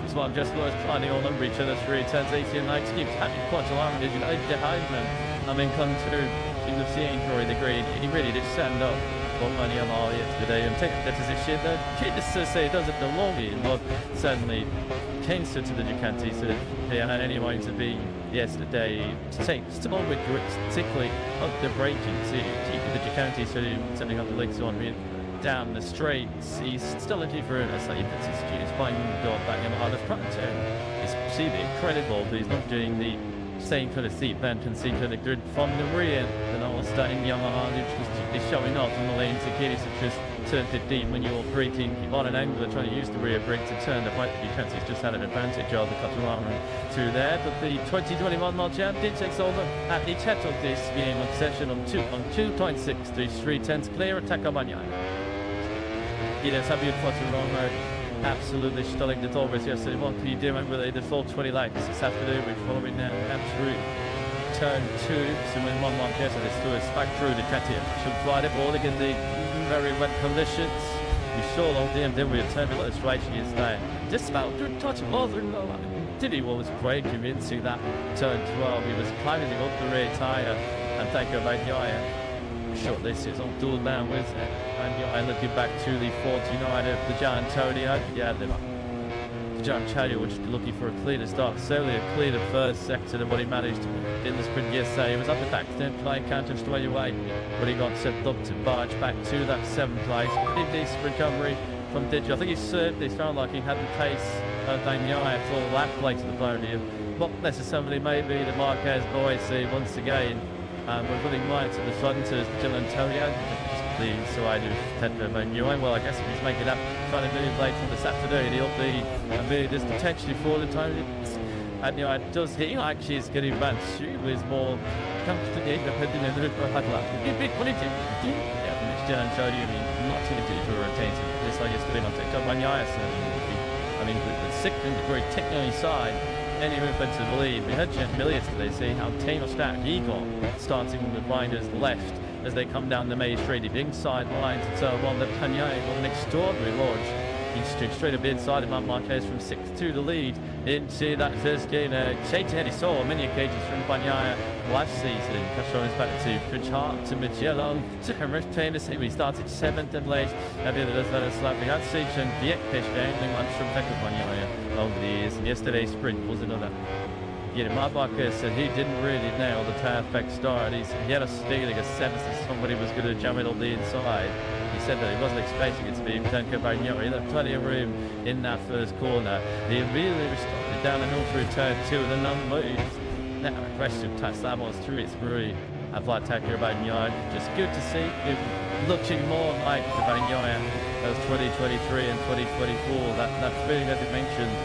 was like just was trying all over each other through turns 18 and 19. He was having quite a long vision behind them. I mean, come through in the scene for the green. He really did stand up for money on all yesterday and take that position. Just to say, does it the longing, but certainly cancer to the Ducati, so they had any mind to be yesterday. Still with grit, particularly up the braking, see the Ducati setting up the legs on me. Down the straights, he's still looking for a slightly better excuse. Finding God back in the front end is really incredible, but he's not doing the same kind of seat bend and seat kind of good from the rear. And all starting Yamaha is showing off on the lane to Kitty, such as turn 15 when you're braking on an angle trying to use the rear brake to turn the right. The Ducati's just had an advantage of the Quartararo through there, but the 2021 World Champion takes over at the title this game on session on 2.6 tenths clear at Takabanyan. Yes, happy with Quartararo. Absolutely stunning the Torres yesterday. What can you do with the full 20 laps this afternoon? We're following now through turn 2. So when one gets it, it's back through the Ducati. Should fly the ball again the very wet conditions. We saw on BMW turn a little straight yesterday. Just about to touch of other. Did he was breaking into that turn 12. He was climbing up the rear tyre and taking about Yaya. Short this is on dual down with it. And looking back to the 49 of the Gian Antonio. Yeah, the Gian Antonio was looking for a cleaner start. Certainly a cleaner first sector than what he managed in the sprint yesterday. He was up the back, then playing counter straight away, but he got set up to barge back to that 7th place. Pretty decent recovery from Digital. I think he served this, felt like he had the pace of Daniel for the lap play to the podium. Not necessarily maybe the Marquez boys see once again. We're running right to the front as Dylan Antonio. So I do Tedra Manuel. Well, I guess if he's making up, trying to move late on this afternoon, he'll be just potentially for the Tony. And it does he actually is getting back to is more comfortably independent in the headline. Yeah, Dylan Antonio not too to rotate this like yesterday on TikTok. I mean, the second degree technically side. Any movement to the lead. We had Jet Millions today see how Taylor Stack Eagle starting with riders left as they come down the main straight inside lines. So on the Panier on an extraordinary launch. He's straight up inside of Mount Marquez from 6th to the lead into that first game. He saw many occasions from Panier last season. Castro is back to Pritchard to Magellan to Hemrish Payne to see we started 7th and late. And the others that are slapping that section. The Ekpish game once from Pekka Panier over the years. And yesterday's sprint was another. Mark Marquez said he didn't really nail the perfect start. He had a feeling a sense that somebody was going to jam it on the inside. He said that he wasn't expecting it to be Tenko Bagno. He left plenty of room in that first corner. He really responded down the hill through turn 2 and then unmoved. Now a question touch that was through its through. I've liked Tenko Bagno. Just good to see him looking more like the Bagno as 2023 and 2024. That feeling that he mentioned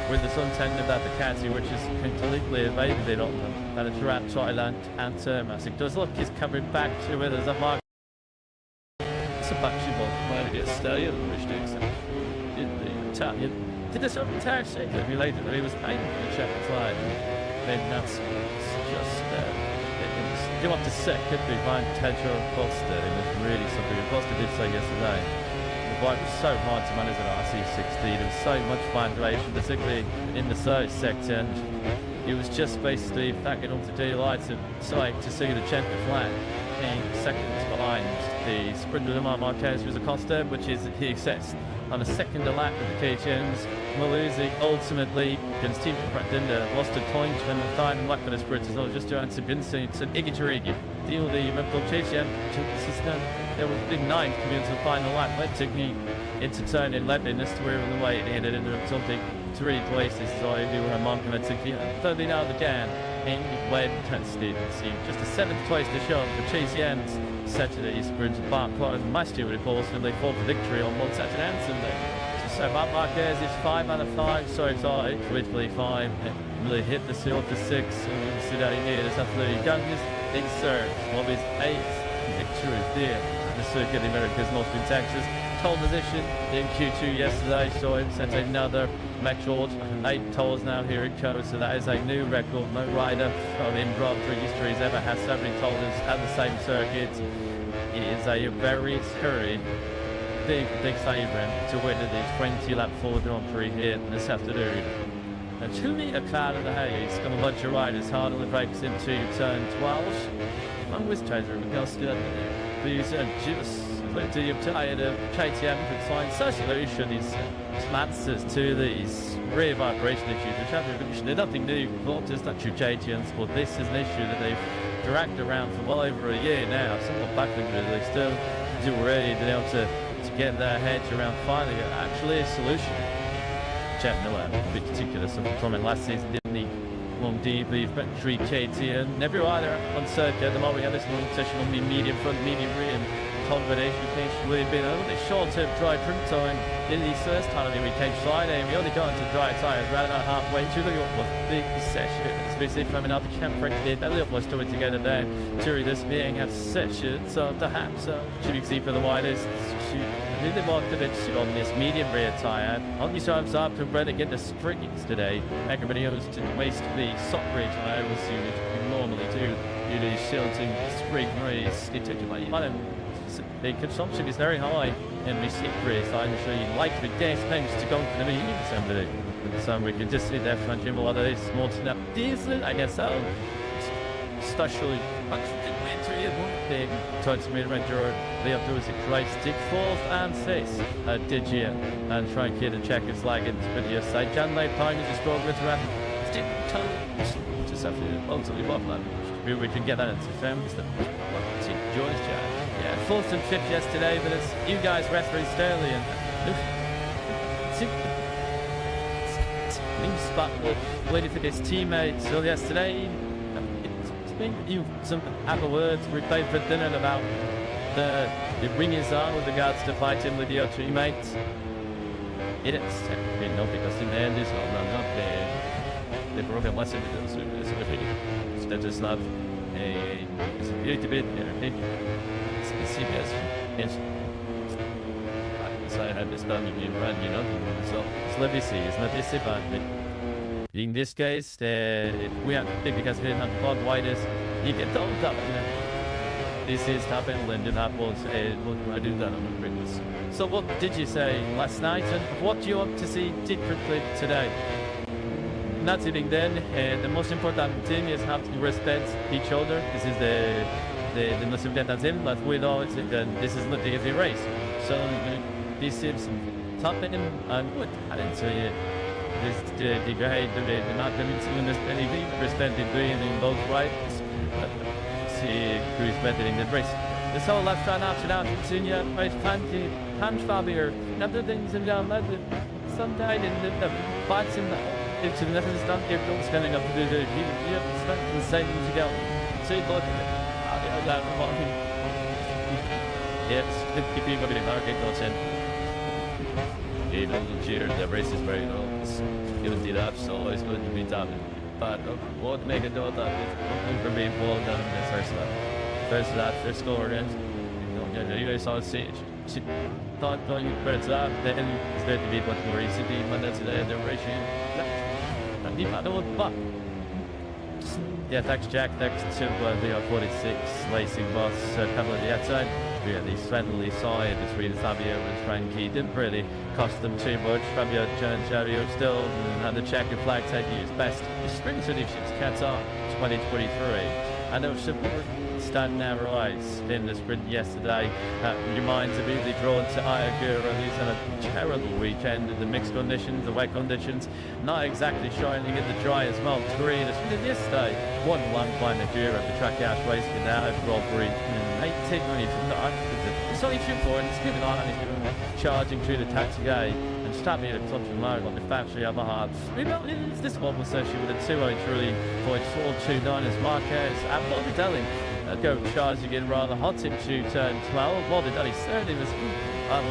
with the suntan of that Ducati, which is completely evaded on them, that are throughout Thailand and Termas. It does look he's coming back to it as a mark. It's a basketball might be a stallion, which does did the Italian. Did this over entire shape that we later that he was paying for the check slide. Then that's just you want to second behind Tedro Costa. It was really something Costa did say yesterday. It was so hard to manage at RC16. There was so much vibration, particularly in the third sector. And it was just basically backing onto daylight to see the champion flag being seconds behind the sprinter Lamar Marquez, who's a Costa, which is he accepts on a second lap of the KTM's. Maluzzi ultimately against Team Pretender lost a point when the third lap for the sprinters. I was just doing to Vincent and Iggy Tarigi. Deal the Memphis KTM took the system. There was a big 9 coming into the final lap. That took me into turn 11. That's where on the way it ended up something 3 places. So I do a month and I took the 30 out again. in Wednesday. Just a 7th place to show for Richigamme's Saturday sprint at Park Close. Master reports when they fought for victory on one Saturday and Sunday. So Marc Marquez is 5 out of 5, so excited, literally 5. Really hit the seal for 6, and sit out here. That's absolutely youngest in serve of his 8th victory there at the Circuit of the Americas, Northern Texas. Pole position in Q2 yesterday, so him set another record. 8 poles now here in Coast, so that is a new record. No rider from in Grand Prix history has ever had so many poles at the same circuit. It is a very big favourite to win the 20 lap Ford Grand Prix here this afternoon. And truly a cloud of the haze, got a bunch of riders hard on the brakes into turn 12. Along with Treasure, we can still these just plenty of tired of KTM could find such solutions, answers to these rear vibration issues, which have been nothing new, not just that KTM's, but this is an issue that they've dragged around for well over a year now. Somewhat baffling, really. They still do already been able to get their heads around finding actually a solution. Jeff Miller, in particular, something from it last season, didn't he? Long deeply, factory KTM, and every rider on circuit at the moment. We have this long session on the medium front, medium rear, and combination finish would have been a little bit shorter dry print time in the first time we came Friday, and we only got into dry tyres right about halfway through the big session. Especially from another camp did a little more story together there during this being a session, so perhaps should we see for the widest. I really wanted to on this medium rear tyre. On these times up to ready to get the springs today. Everybody else to waste the soft rear tyre was you normally do. You do shielding spring race. It took like the consumption is very high in the seat rear side, so you like the gas things to go to the medium assembly. So we can just see that front gym a lot of this small snap diesel, I guess so. Especially big towards mid-ranger, they have to do a great stick 4th and 5th did you and try and get a check his leg into the side. John Lay Pine is just going with around stick toe just have to ultimately bottom line. Maybe we can get that into films that George John. Yeah, 4th and 5th yesterday, but it's you guys referenced earlier. Spot waiting for his teammates. So yesterday, you some other words we played for dinner about the ringers on with regards to fighting with your teammates. It is no, because in the end it's not there. The program wasn't instead just not a little bit yes. So I had this done in run, so let me see, it's not this but in this case, we are because we're not called widest, you get told up. This is happened, Lyndon Apples, what I do that on the previous. So what did you say last night, and what do you want to see differently today? Not sitting then, the most important thing is how to respect each other. This is the most important thing, but we know this is not the easy race. So this is tough and what I didn't say this the guy they're not going to understand anything, respected in both rights, but see who's better in the race. This whole left try not to down continue race punch Fabio, other things and down left sometimes in the fights in the into the nothing's done here, don't standing up to do the the same thing to go. So you look at it. Yes, 50 people in market goes in. A little cheer, the race is very low. Given it up, so it's going to be done. But what make it do that is for being pulled down in the first lap. First score is you guys saw it. She thought going first lap, then it's going to be much more easy. But that's the ratio. I don't want but. Yeah, thanks Jack, thanks to the 46 Racing Boss couple of the outside. We had the friendly side between Fabio and Frankie. Didn't really cost them too much. Fabio and Fabio still had the checkered flag taking his best. The sprint solutions cats on 2023. I know support standing out rise in the sprint yesterday. Your mind's immediately drawn to Ayagura. He's had a terrible weekend in the mixed conditions, the wet conditions, not exactly shining in the dry as well. Three the sprint yesterday. 1-1 by Nagura at the track house race without a robbery. 18 minutes from the it's only 2 points, given on charging through the taxi gate. And Stabby at touch and low on the factory other half. This one was actually with a 203.429 as Marquez and Morbidelli go charging in rather hot into turn 12. Morbidelli certainly was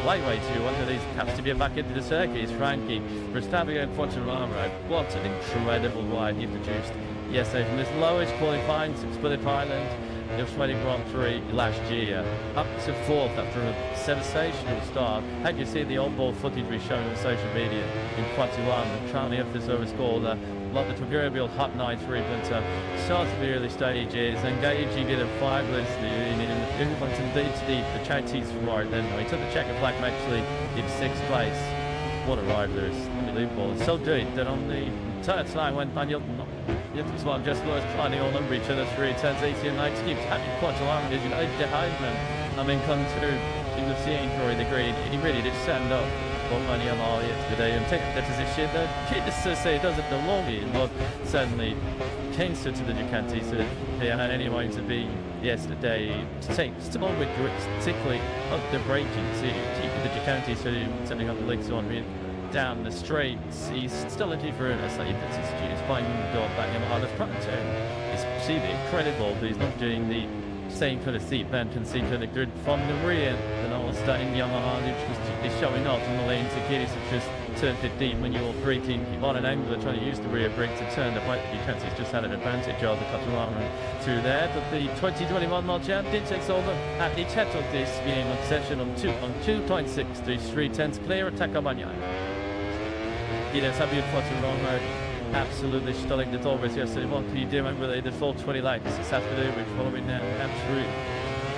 lightweight to one of these caps to get back into the circuit. Frankie Verstappen and Quartararo. What an incredible ride he produced yesterday from his lowest qualifying to Split Island. The Australian Grand Prix last year, up to 4th after a sensational start. Had you seen the on-board footage we shown on social media in 21, Charlie Officer scored a lot of the proverbial hot night for him, but starts at the early stages, engaging in a fabulous in indeed the Chinese ride. Then he took the checker flag actually in 6th place. What a ride there is, unbelievable. It's so deep that on the third line went Daniel. It was one just was trying all over each other through turns 80 and 90. Keeps having quite a long as you know, behind them. I mean, come through in the scene for the green. He really did stand up for money on all yesterday and take that position. The kid just to say does it the longing, but certainly Kingston to the Ducati, so he had anyone to be yesterday. Still with grips, particularly up the braking. See, the Ducati, so sending up the legs on me. Down the straights, he's still looking for a slightly bit excuse. Finding the door back in the front turn is really incredible, but he's not doing the same kind of seat bend and seat kind of grid from the rear. And all starting Yamaha, which is showing off in the lane to Kitty, such as turn 15 when you're braking on an angle trying to use the rear brake to turn the bike. Ducati's just had an advantage of the Qatar through there, but the 2021 World Champion takes over at the Cheto this game on session on 2.633 tenths clear attack of Bagnaia. Yes, I've been Quartararo absolutely stunning the Dolphins yesterday. What can you do with the full 20 laps this afternoon? We're following now through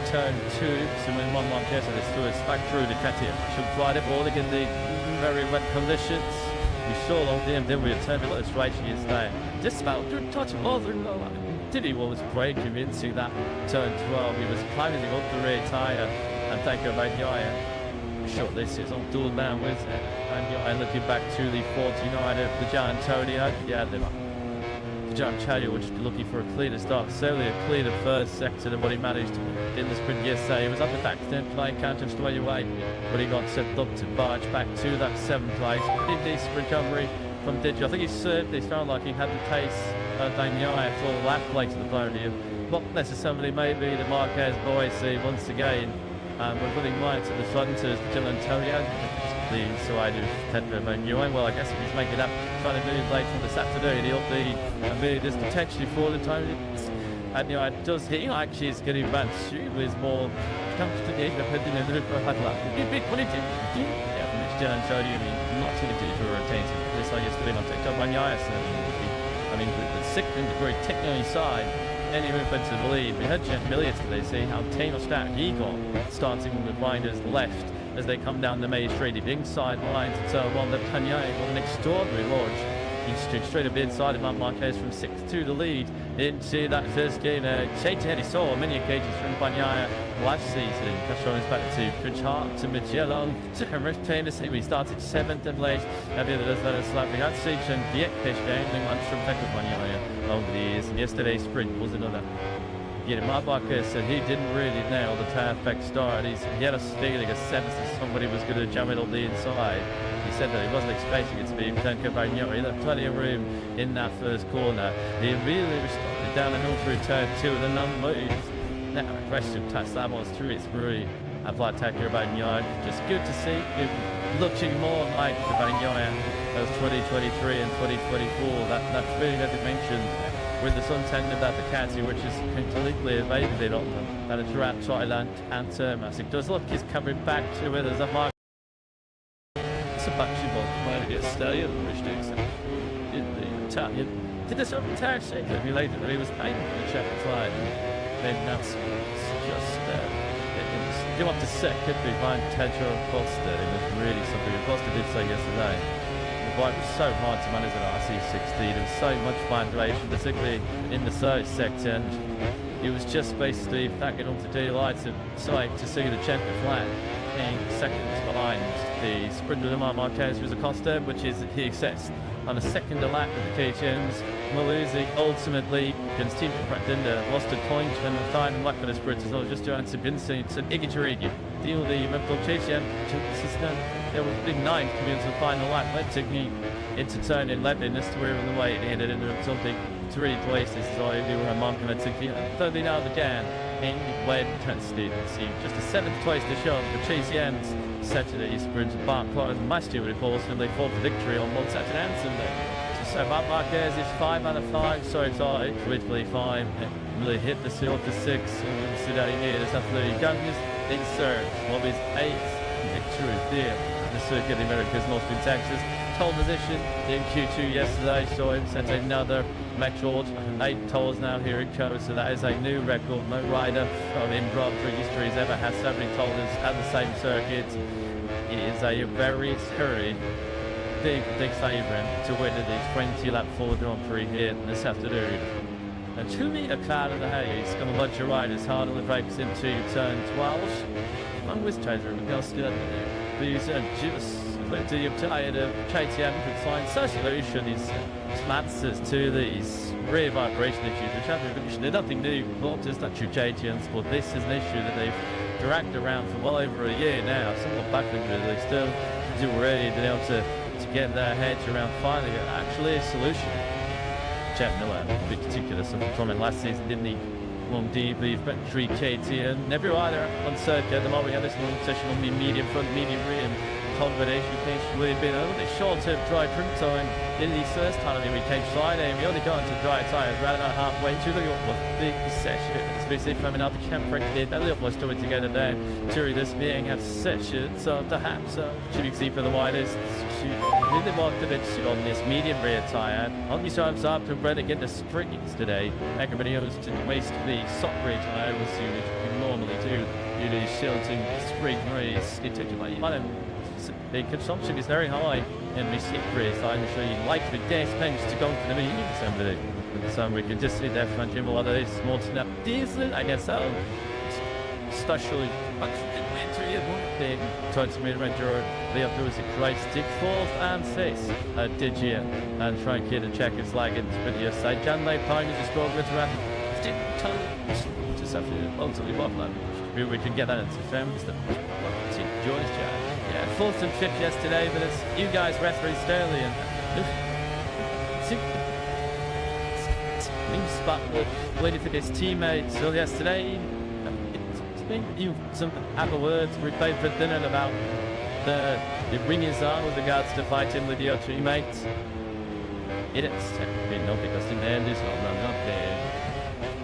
turn 2. So when one Marquez and it's through it's back through the Katia. Should ride it all again the very wet conditions. We saw on BMW turn a little right yesterday. Just about to touch of over Diddy was breaking into that turn 12. He was climbing up the rear tyre and thank you Bagnaia. Short this is on dual down with it. And looking back to the 49 of the Gian Antonio. Yeah, the Gian Antonio was looking for a cleaner start. Certainly a cleaner first sector than what he managed in the sprint yesterday. He was up the back, then playing counter straight away, but he got set up to barge back to that 7th place. In this recovery from Digi, I think he certainly felt like he had the pace of Bagnaia for that place of the podium. Not necessarily maybe the Marquez boys see once again. We're running right to the front as Gian Antonio. So I do Pedro Bagnaia. Well, I guess if he's making up, trying to move late on this afternoon, he'll be this potentially for the time. And you know, it does he actually is getting back to is more comes to the independent and the big what it did. Yeah, from this Gian Antonio, not to retain this I yesterday on TikTok Bagnaia. I mean the second degree technically side. Any movement to the lead. We heard Jet Milliard today see how Tano Stack he got starting with riders left as they come down the main straight inside lines and so on. The Bagnaia got an extraordinary launch. He stood straight up inside of Marquez from 6th to the lead into that first game. Shaten he saw many occasions from Bagnaia last season. Castron's back to Pritchard to Magellan to Henrich Taylor. We started 7th and late. And the others that are slightly that section. The Ekpish game, they went from Pekka Bagnaia over the years. And yesterday's sprint was another. Marquez said he didn't really nail the perfect start. He had a feeling, a sense that somebody was going to jam it on the inside. He said that he wasn't expecting it to be Pekka Bagnaia. He left plenty of room in that first corner. He really responded down the hill through turn 2 and then unmoved. Now aggressive touch that was through its through. Applied Pekka Bagnaia. Just good to see him looking more like the Bagnaia of 2023 and 2024. That feeling that he mentioned with the suntan of that Ducati, which is completely evaded on them. That is throughout Thailand and Termas. It does look he's coming back to it as a mark. It's a basketball maybe a stallion, Richigamme in the Italian. Did this over entire shape that he later, but he was paying for the check slide. Then that's just you want to second behind Tedro Costa. It was really something Costa did say yesterday. The bike was so hard to manage at RC16. There was so much vibration, particularly in the third sector. And it was just basically backing onto daylights and sight to see the champion flag being seconds behind the sprinter of Marquez was Acosta, which is he accessed on a second lap of the KTM's. Maluzzi ultimately against Team Pretender lost a point and the time and lap for the sprinters. I was just doing some Vincent and Iggy Tarigi. Deal the Red Bull KTM system. there was big 9 coming into the final lap. That took me into turn 11 as to where on the way it ended in something 3 places. So I do a monk and I took the 30 out again. In when tested, see just a 7th twice to show for Chase Jens Saturday sprint back cars and last year of course and they fought for victory on both Saturday and Sunday. So Mark Marquez is 5 out of 5, so excited, originally 5, really hit the seal for 6, and today here is absolutely Gunners in third, what is 8th victory there in the Circuit of the Americas, North in Texas. Pole position in Q2 yesterday, so it sets another record, 8 poles now here it goes, so that is a new record. No rider in Grand Prix history has ever had so many poles at the same circuit. It is a very scary, big favourite to win the 20-lap Ford Grand Prix here this afternoon. And to me, a cloud of the haze, got a bunch of riders hard on the brakes into turn 12. I'm with Treasure, but they'll still these just plenty of tired of KTM could find such solution is answers to these rear vibration issues, which have they're nothing new, not just that KTM's, but this is an issue that they've dragged around for well over a year now. Somewhat baffling, but they still do already been able to get their heads around finding actually a solution. Jeff Miller, in particular, some comment last season, didn't he? Long deeply, battery KTM, every rider on circuit at the moment. We had this long session on the medium front, medium rear, and combination case really been a little bit short of dry print time in the first time we came Friday, and we only got into dry tyres right about halfway through the big session. Especially from another camp did a little more story together there during this being a session, so perhaps should you see for the widest really walked a bit on this medium rear tyre. On these times up to ready get the springs today. Everybody else to waste the soft rear tyre was you normally do. You do shielding spring race. It took you like the consumption is very high in the seat rear side, so you like the gas bench to go for the medium assembly. So we can just see there front gym a lot of this small snap diesel, I guess so. Especially the towards mid-ranger, the other was a great stick 4th and 6th did you and try and get a check his leg into video side. Jan Lay Pine is just going with around just after ultimately bottom line. Maybe we can get that into films. Joyce Jan. Yeah, 4th and 5th yesterday, but it's you guys referee Sterling and spot waiting for his teammates. So yesterday you some other words replayed for dinner about the ringers on with regards to fighting with your teammates. It is no, because in the end is not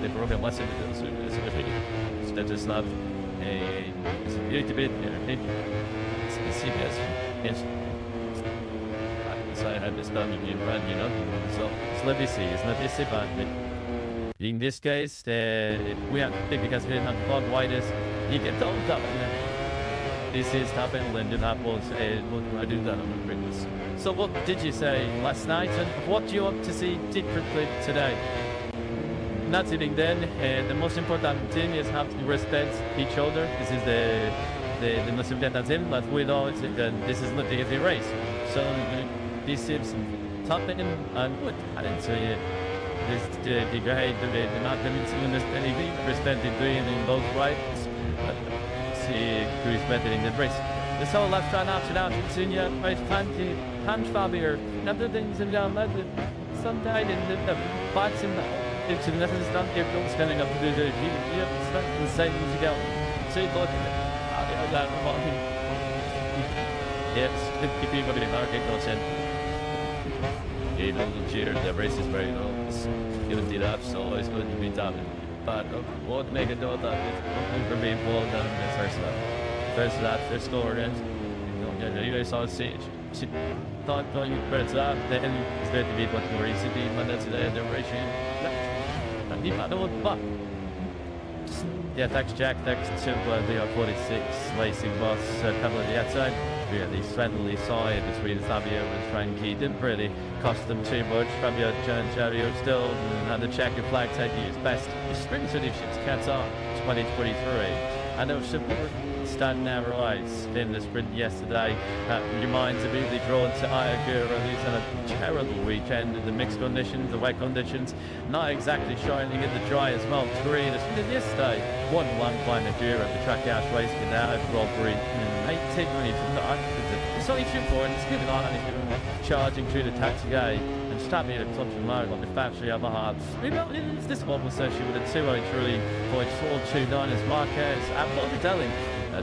the program lesson is that is not a little bit CBS yes. So I had this done in run, you know, so it's let me see, it's not this but in this case, we have because we have got widest, you get told up. This is happened and it happens. I do that on the previous. So what did you say last night, and what do you want to see differently today? Not sitting then. The most important thing is have to respect each other. This is the most important thing. But we know this is not the easy race. So this is happening, and what I didn't say it. The guy, the not anything respected doing in both rights. See who is better in the race. The sole left run after that, Senior, race plenty, Hans Fabier, other things in down left. Sometimes in the fights in the into the necessary stand here, don't standing up to do the you have to stand the same thing together. So you look at it. Yes, 50 people in America, don't send. He doesn't cheer, the race is very low. Even did that, so it's going to be done. But what make it do that is for being pulled down in the first lap. First score against. You guys saw it, she thought you credit that, then it's going to be much more easy to be Monday today, the racing. And he had one buck. Yeah, thanks Jack, thanks to the 46 racing boss, couple of the outside. Really friendly side between Fabio and Frankie. Didn't really cost them too much. Fabio Fabio still had the checkered flag taking his best. His spring predictions cats on 2023. and it was standing out right in the sprint yesterday. Your mind's immediately drawn to Ayagura, who's had a terrible weekend in the mixed conditions, the wet conditions, not exactly shining in the dry as well. Three in the sprint yesterday, 1-1 by Nadura at the track house race without robbery. 18 minutes from that. It's only 2 points, it's good on, and he's charging through the taxi gate and stopping at a clutch and load on the factory other half. This one was actually with a 203.429 as Marquez at Morbidelli.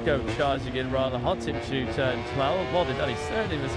Go charging in rather hot into turn 12. Morbidelli certainly was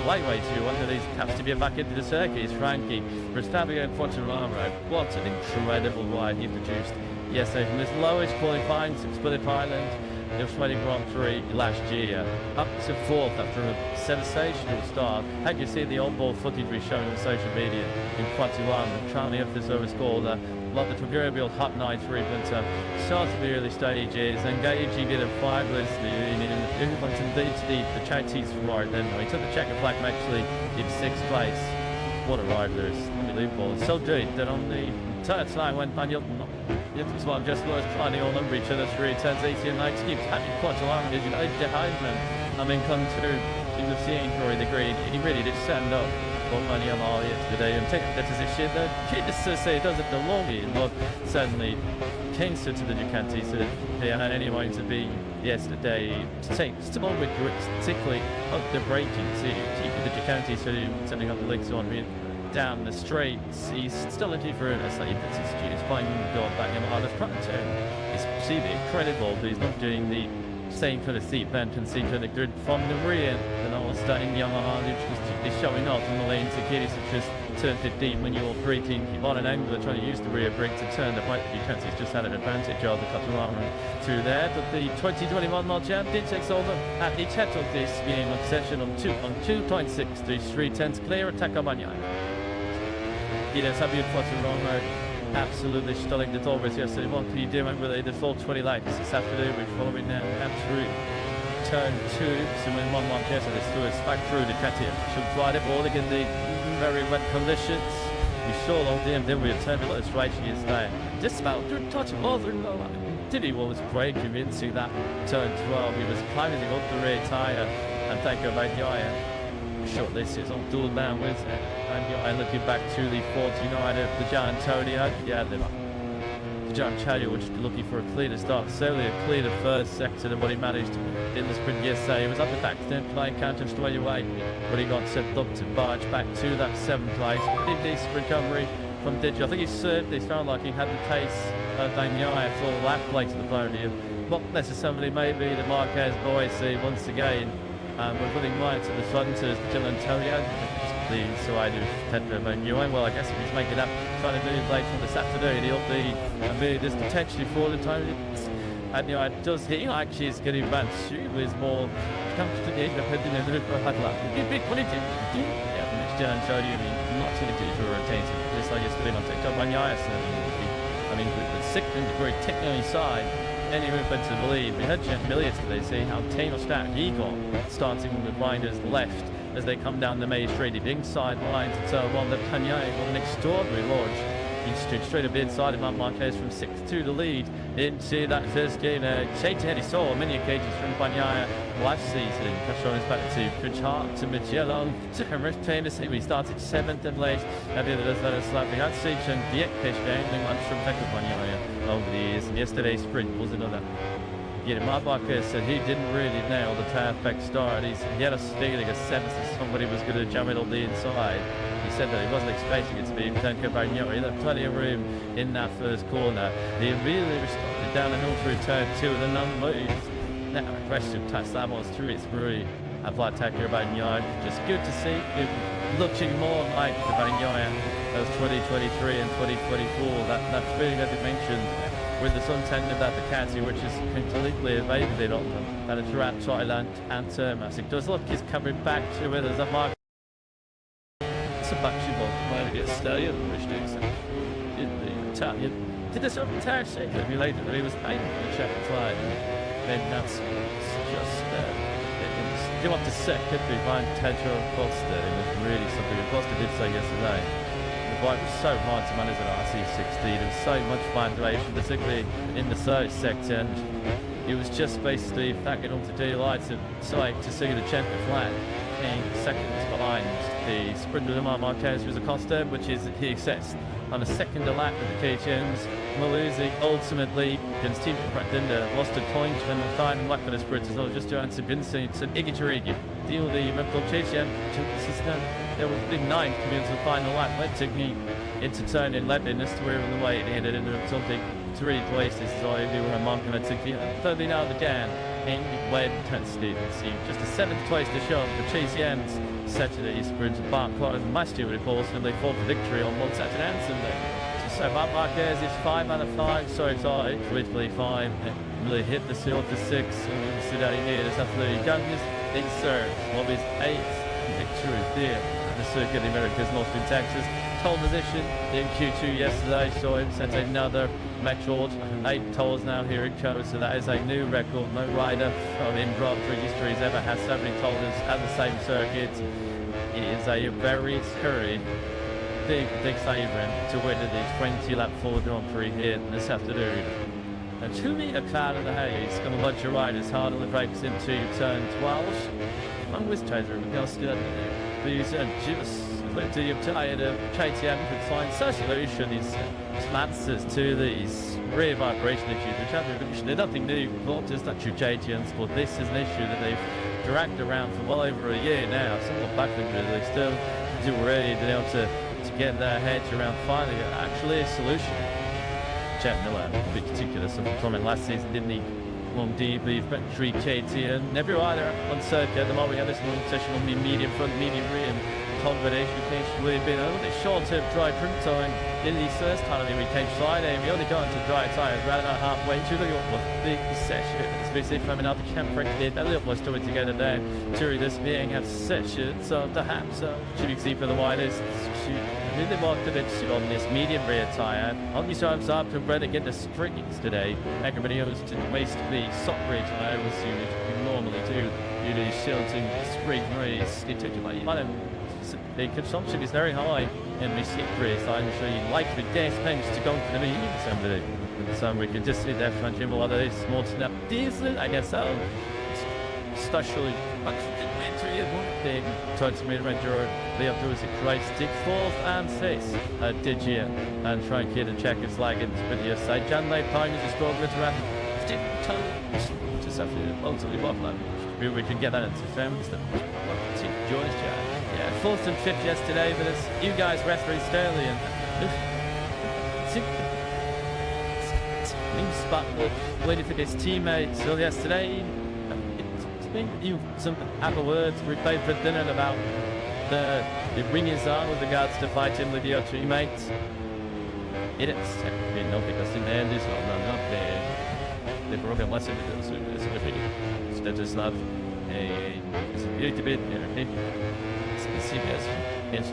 lightweight to one of these caps to be back into the circuit. Frankie Verstappen and Quartararo. What an incredible ride he produced yesterday from his lowest qualifying since Split Island. The Australian Grand Prix last year, up to 4th after a sensational start. Had you seen the on-board footage we showed on social media in 21, Charlie up this overscored like the proverbial hot night for Iblanter. Started the early stages, engaging in a five-list in indeed to the Chinese ride. Then he took the checker flag actually in 6th place. What a ride there is, unbelievable. So good that on the third side went Van Hilton. It was one just was finding all number each other through turns 80 and 90. He was having quite a long as you know behind them. I mean, come through in the scene for the green. He really did stand up for money on all yesterday and take that position. Just to say it doesn't belong in, but certainly Kingston to the Ducati, so they had anyone to be yesterday. Still with grips, particularly up the braking. So the Ducati setting up the legs on me. Down the straights, he's still looking for a slightly better excuse, finding God back in the hardest front turn. He's really incredible, but he's not doing the same kind of seat bend and seat kind of good from the rear. And all starting Yamaha, is showing off in the lane to Kitty, such as turn 15 when you're braking. You're on an angle trying to use the rear brake to turn the right. He's just had an advantage of the Catalan through there. But the 2021 World Champion takes over at the Tet of this game on session on 2.6 to 3/10 clear attack of Bagnaia. Yes, Fabio Quartararo absolutely stunning the Taurus yesterday. What can you do with the full 20 laps this afternoon? We're following now through turn 2. So when one Marquez and through us back through the Katia. Should ride it all again the very wet conditions. We saw all the then we turned a little straight yesterday. Just about to touch of over Diddy was breaking into that turn 12. He was climbing up the rear tyre and taking over Bagnaia. Short this is on dual down with it. And looking back to the 49 of the Gian Antonio. Yeah, the Gian Antonio was looking for a cleaner start. Certainly a cleaner first sector than what he managed in the sprint yesterday. He was up the back then playing counter straight away, but he got set up to barge back to that 7th place. Did decent recovery from Digital. I think he certainly felt like he had the pace of Bagnaia for lap play to the podium. Not necessarily maybe the Marquez boys see once again. We're putting right to the front as Gian Antonio. So I do Pedro Bagnaia. Well, I guess if he's making up, trying to move late from this afternoon, he'll be this potentially for the time. And it does he actually is getting back to is more comfortably depending on the hard lap. What did you? Yeah, it's Gian Antonio not to do rotating. Just like yesterday on TikTok, Bagnaia. I mean, the 6th degree technically side. Anyone but to believe. We had Jet Millions today see how Taylor Stack he got starting with riders left as they come down the main straight inside lines. So on the Bagnaia got an extraordinary launch. He stood straight up inside of Marquez from 6th to the lead into that first game. He saw many occasions from Bagnaia last season. Cashon is back to Kuchart to Magellan to Henrik Taylor. We started 7th and late. And the others that are slightly at siege and the Ekpish game. They went from Pekka Bagnaia over the years. And yesterday's sprint was another. Marquez said he didn't really nail the perfect start. He had a feeling, a sense that somebody was going to jam it on the inside. He said that he wasn't expecting it to be Pekka Bagnaia. He left plenty of room in that first corner. He immediately responded down the hill through turn 2 with a non-move. Now a question touch that was through its through. Applied Pekka Bagnaia. Just good to see him looking more like the Bagnaia of 2023 and 2024. That feeling that he mentioned with the suntan of that Ducati, which is completely evaded on them, and it's throughout Thailand and Termas. It does look he's coming back to it as a mark. It's a backship on maybe a stallion, which is in the Italian. Did this up entire shape that he later, but he was paying for the check flag. Then that's just you want to second behind Tedro Costa. It was really something that Costa did say yesterday. The bike was so hard to manage at RC16. There was so much vibration, particularly in the third sector. And He was just basically backing onto the lights of sight to see the champion flag, and seconds behind the sprinter Marc Marquez, who was Acosta, which is he assessed on a second lap of the KTM's. Losing ultimately against Team Pretender, lost a point when the final lap for the sprinters. I was just doing some Vincent and Iggy Tarigi. Deal the Red Bull KTM took the system. There was big 9 coming into the final lap. That took me into turn 11 as to where on the way it ended into something 3 places. So I do a month and I took the 30 out of the can. And led intensity. Just a 7th place to show for KTM's Saturday sprint. Mark Clark and last year with the course, and they fought for victory on one Saturday and Sunday. So Marc Marquez is 5 out of 5, so it's literally 5. Really hit the seal for 6, and see that he needed. It's absolutely youngest in serve. What is 8th victory there at the Circuit of the Americas, North in Texas. Pole position in Q2 yesterday, so it sets another record. 8 poles now here in Coast, so that is a new record. No rider in Grand Prix history has ever had so many poles at the same circuit. It is a very scary big favourite to win the 20-lap Ford Grand Prix here this afternoon. A 2-metre cloud in the haze, going to bunch of riders hard on the brakes into turn 12. I'm with Chaser, we're going to get these just plenty of tired of KTM could find such solution is answers to these rear vibration issues, which have they're nothing new, not just that KTM's, but this is an issue that they've dragged around for well over a year now. Somewhat backwards, they still do already been able to get their heads around finding actually a solution. Chad Miller, in particular, some comment last season, didn't he? Long DB, factory KTM, never rider on circuit at the moment. We have this long session on the medium front, medium rear, and combination potentially been a little bit shorter dry print time in the first time we came Friday, and we only got into dry tyres around about halfway through the big session. Especially from another camp did a little more story together there during this being a session. So perhaps should we see for the widest really wanted to on this medium rear tyre. On these times up to Brett again the springs today. Everybody else to waste the soft rear tyre was unit we normally do. You do shielding spring race. It took you like the consumption is very high in the seat race. I'm sure you like the gas tanks to go for the medium assembly. So we can just see that front gym a lot of this small snap diesel, I guess so. Especially big towards mid-ranger the up to is a great stick 4th and 5th did you and try and get a check his leg in the video side. John Lay Pine is scored with around just have to ultimately bottom. We can get that into films that Joyce John. Yeah, 4th and 5th yesterday, but it's you guys referee Sterling and spot waiting for his teammates. So yesterday you some other words we played for dinner about the ringers on with regards to fighting with your teammates. It is no because in the end is not there. The program was in the that is not a little bit CBS is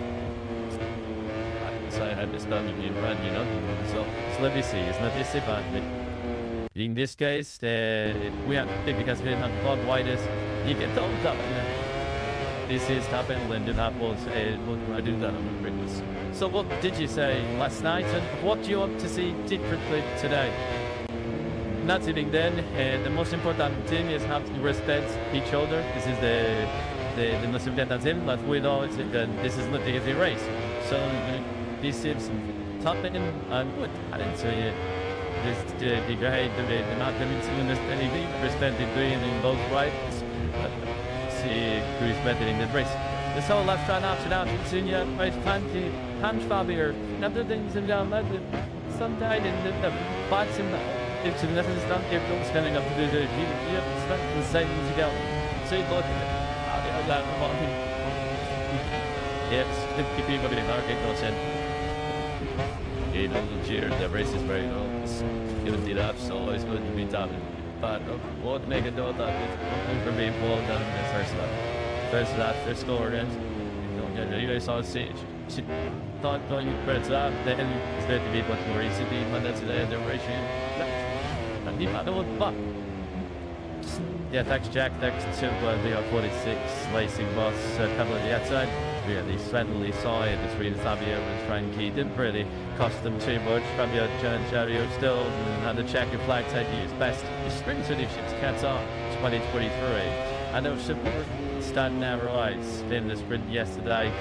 so I had this done in run, you know. So let me see, it's not this but in this case, we have to because we have got widest. You get told up. This is happened and did happen. I do that on the previous. So, what did you say last night, and what do you want to see differently today? Not sitting then. The most important thing is how to respect each other. This is the most important thing. But we know this is not the easy race. So, this is happening, and what I didn't say. This the guy the not understanding respected doing in both rights. See who's better in the race. The whole left run after that continue race plenty punch Fabier. Another things in down that some died in the bites in the it's in nothing done if don't standing up to do the the same as you go. So you look at it. That yes, 50 people in our get goes in. The race is very low. Given it up, so it's good to be done. But what make it do that is for being pulled down in the first lap. First score and you guys saw it. She thought going first lap, then it's going to be much more easy. But that's the end of the race. And I don't want but yeah, thanks Jack, thanks to the 46 Racing Boss, a couple of the outside. really friendly side between Fabio and Frankie. Didn't really cost them too much. Fabio Gianchario still had the checker flag taking his best sprint leadership's Qatar 2023. And there was some standing out rise in the sprint yesterday.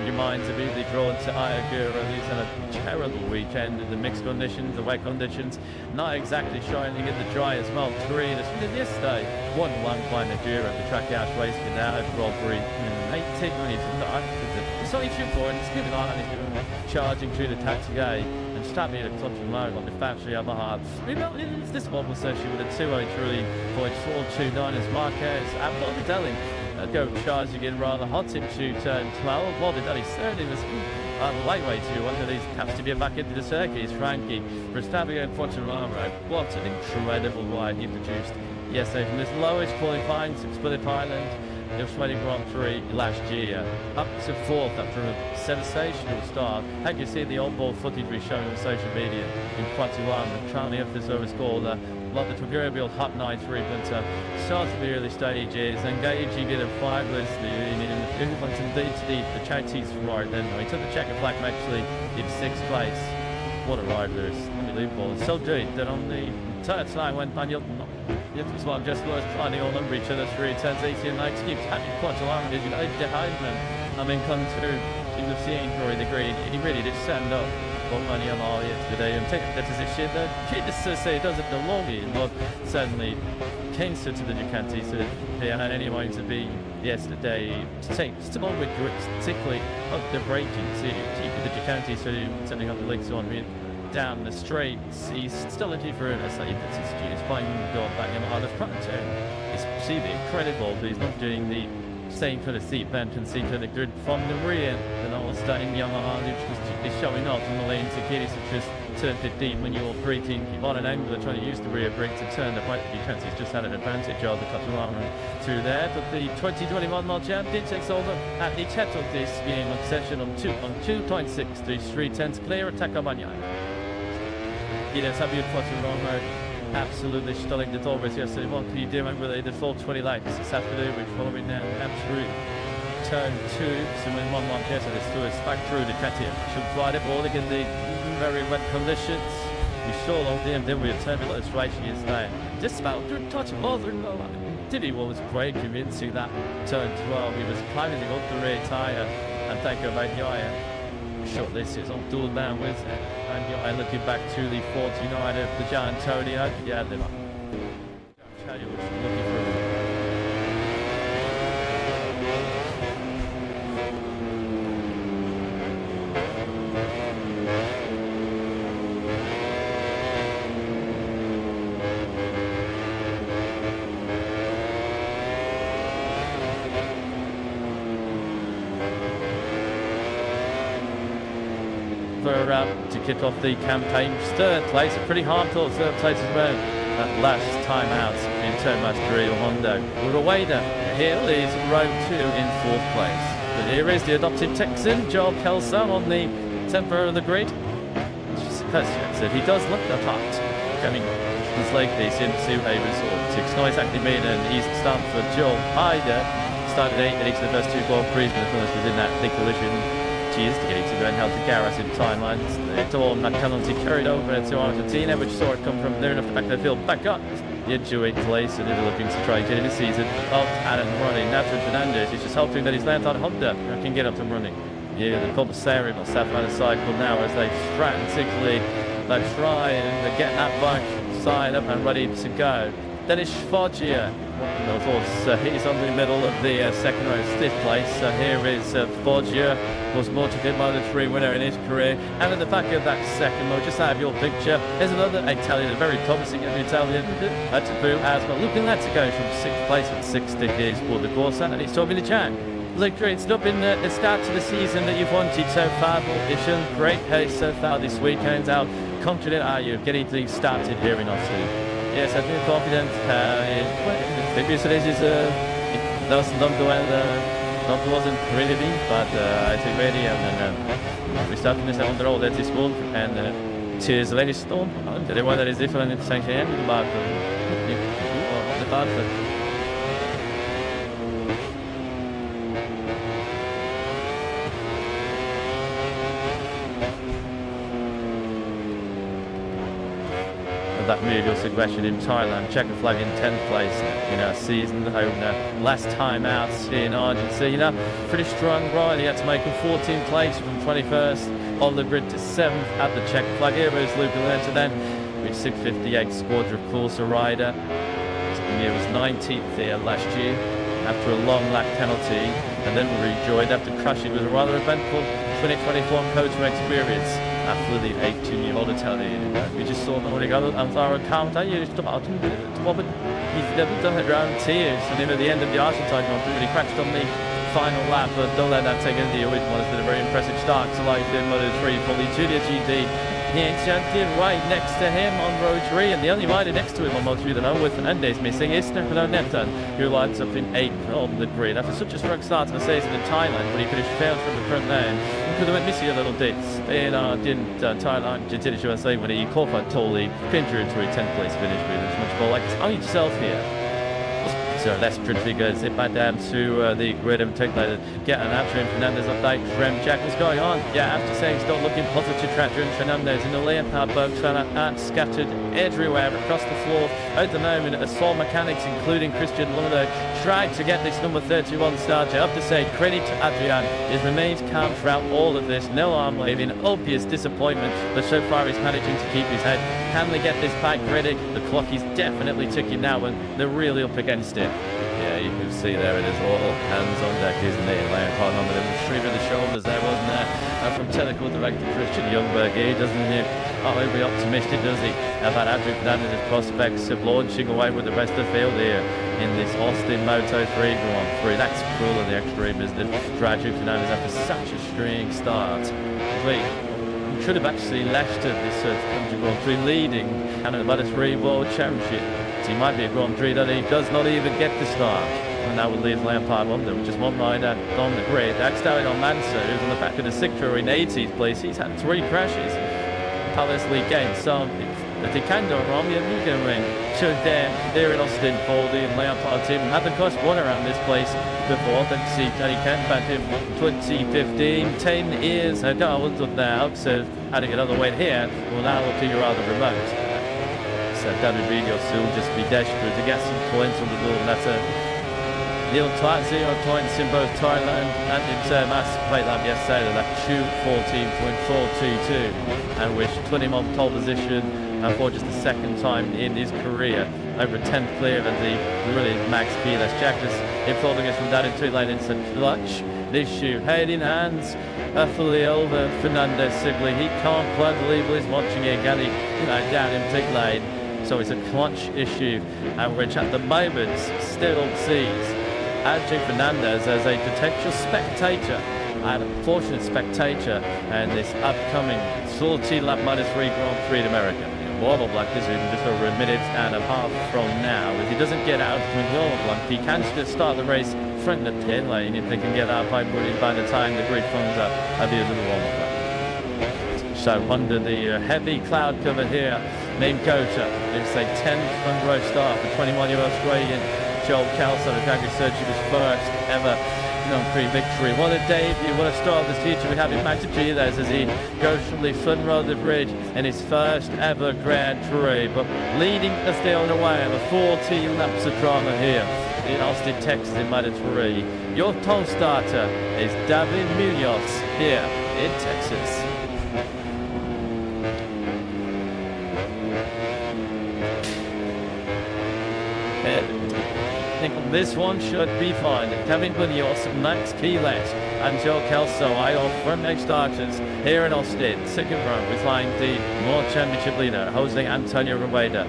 Your mind's immediately drawn to Ayagura, who's had a terrible weekend in the mixed conditions, the wet conditions, not exactly shining in the dry as well. Three, the sprint yesterday, 1-1 by Nigeria, the track house racing now at Grand Prix. 18 minutes, it's only 2-4 and it's giving on, and he's charging through the taxi gate and stopping at a touch and load on the factory of the heart. This one was actually with a 203.429 as Marquez and Morbidelli go charging in rather hot into turn 12. Morbidelli certainly was lightweight to one of these has to be back into the circuit. Frankie Verstappen and Quartararo. What an incredible ride he produced yesterday from this lowest qualifying Split Island. It was 20 Grand Prix last year, up to fourth after a sensational start. Had you seen the on-board footage we showed on social media in Quartararo, trying to emphasize was called what the proverbial hot night treatment starts at the early stages, engaging in a five-list in went indeed to the Chinese ride. Then he took the checker flag actually in sixth place. What a ride, Lewis! Unbelievable. So good that on the third time when Daniel. It was like just was finding all number each other through turns 18 and 19. Having quite a long as you know, behind them. I mean, come through in the seeing Rory the Green. He really did stand up for money on all yesterday and take that position. He just to say it doesn't belong here, but certainly came to the Ducati. So he had anyone to be yesterday. Still on with grips, particularly of the braking. So the Ducati, so sending up the legs on me. Down the straights, he's still looking for a slightly better excuse, finding going back in the front turn. It's really incredible, but he's not doing the same for the seat bent and seat for the grid from the rear. And all starting Yamaha, which is showing off in the lanes of Kitty, such as turn 15 when you're braking on an angle and trying to use the rear brake to turn the right. He's just had an advantage of the Catalan through there. But the 2021 World Champion takes over at the title this game on session on 2.6 to 3/10 clear attack of Bagnaia. Yes, Fabio Quartararo absolutely stunning the Dolbers yesterday. What can you do? Remember they did full 20 laps this afternoon, which following now absolute turn 2. So when one Marquez had to us back through the Katia. Should fly the ball again the very wet conditions. We saw on the end then we had turbulent racing yesterday. Just about to touch of other Diddy was great convincing that turn 12. He was climbing up the rear tyre and thank you Bagnaia. Short list is on dual down with and looking back to the 49 of the Giant Antonio. Yeah, they're looking for to kick off the campaign. Third place, a pretty hard thought third place as well. That last time out in turn match 3 Hondo. We're away there. Hill is row 2 in 4th place. But here is the adopted Texan, Joel Kelso, on the temper of the grid. Said he does look the part. Coming as late this into a result. It's not exactly made an easy start for Joel either. Started 8 and into the first 2 Grand Prix, but of course was in that big collision. Cheers to get to go and help the Garras in timelines. It's all that penalty carried over to Argentina, which saw it come from there enough the back of the field back up. The into 8th place, and they're looking to try and get in the season up and running. Nacho Fernandez is just hoping that his left on Honda can get up and running. Yeah, the commissary will step out of cycle now as they frantically try and get that bike side up and ready to go. Dennis Foggia. Of course, he's on the middle of the second row, 5th place. Here is Foggia, was MotoGP Moto 3 winner in his career. And in the back of that second row, just out of your picture, is another Italian, a very promising Italian, Tabu Asma, looking at to go from 6th place at 60 years for the course. And he's talking to Chan. Look, it's not been the start to the season that you've wanted so far, but it's shown great pace so far this weekend. How confident are you getting things started here in Austin? Yes, I feel confident. The reason is it doesn't go well. Not wasn't really big, but I think ready and we started this on the road at this school and cheers Lady Stone. The one that is different in St. Anne, but the part that medial succession in Thailand. Checker flag in 10th place in our season opener. Last time out in Argentina. Pretty strong ride. He had to make a 14th place from 21st on the grid to 7th at the checker flag. Here is Luca Lerta then with 658 Squadra Corsa rider. He was 19th there last year after a long lap penalty, and then rejoined after crashing with a rather eventful 2024 Podium experience after the 18-year-old Italian. We just saw the Richigamme and our account. I used about he's never done it around tears, and then at the end of the Argentine Grand Prix, he crashed on the final lap, but don't let that take into you. It was a very impressive start to life in Moto3 for the Junior GD. He's right next to him on row 3, and the only rider next to him on Moto3 that with Fernandez missing is Stefano Netan, who lines up in 8th on the grid. After such a strong start to the season in Thailand, when he could have failed from the front lane, he could have went missing a little bit in Thailand, Gentilish USA, when he qualified totally, pinned through to a 10th place finish with as much ball like his own self here. So that's Richigamme zip back down to the grid and take later. Get an after Fernandez update. Rem Jack was going on. Yeah, after saying it's not looking positive tractor and Fernandez in the leopard boat and scattered everywhere across the floor. At the moment, assault mechanics, including Christian Lundberg, tried to get this number 31 starter. I have to say, credit to Adrian. He's remained calm throughout all of this. No arm waving, obvious disappointment, but so far he's managing to keep his head. Can they get this back ready? The clock is definitely ticking now, and they're really up against it. Yeah, you can see there it is, all hands on deck, isn't it? Laying upon on the shriek of the shoulders there, wasn't there? And from technical director Christian Lundberg, he doesn't overly optimistic, does he? About Adrian Fernandez's prospects of launching away with the rest of the field here in this Austin Moto3 Grand Prix. That's cruel of the extreme, isn't it? For Adrian Fernandez after such a string start. He should have actually left at this country Grand Prix leading Canada Moto3 World Championship. So he might be a Grand Prix that he does not even get the start. And that would leave Lampard London with just one rider on the grid. That's down on Manso, who's on the back of the 6th row in 18th place. He's had 3 crashes. Palace League game. So if they can go wrong, you can ring. So there in Austin for the Lampard team. Haven't cost one around this place before. Then see Danny Kent back in 2015, 10 years ago now. So how to get other way here will now look to your other remote. So David Rigo still just be desperate to get some points on the ball. That's a nil tight 0 points in both Thailand and in mass plate lap yesterday. They left 2:14.422, and which put him on pole position for just the 2nd time in his career. Over a 10th clear of the brilliant Max Keyless. Jackers following us from that in 2 lane instant clutch. This shoe head in hands for the over Fernandez simply. He can't quite believe what he's watching here. Can he? Down in pit lane. So it's a clutch issue, and which at the moment still sees Adrian Fernandez as a potential spectator, an unfortunate spectator, and this upcoming salty lap -3 Grand Prix in America. Wobble Black is in just over a minute and a half from now. If he doesn't get out from Wobble Black, he can just start the race front of the pit lane if they can get out by the time the grid comes up. That'd be a little Wobble Black. So under the heavy cloud cover here, named Kota, it's a 10th front row start for 21-year-old Australian Joel Kelso. The Dragger Surgery was first ever Grand Prix victory. What a debut, what a start of the future we have in MotoGP there as he goes from the front row of the bridge in his first ever Grand Prix. But leading the field away over 14 laps of drama here in Austin, Texas in Moto3. Your pole starter is David Munoz here in Texas. This one should be fine. Kevin Munoz, Max Keyless, and Joe Kelso, all front leg starters here in Austin. 2nd row, we find the World Championship leader, Jose Antonio Rueda,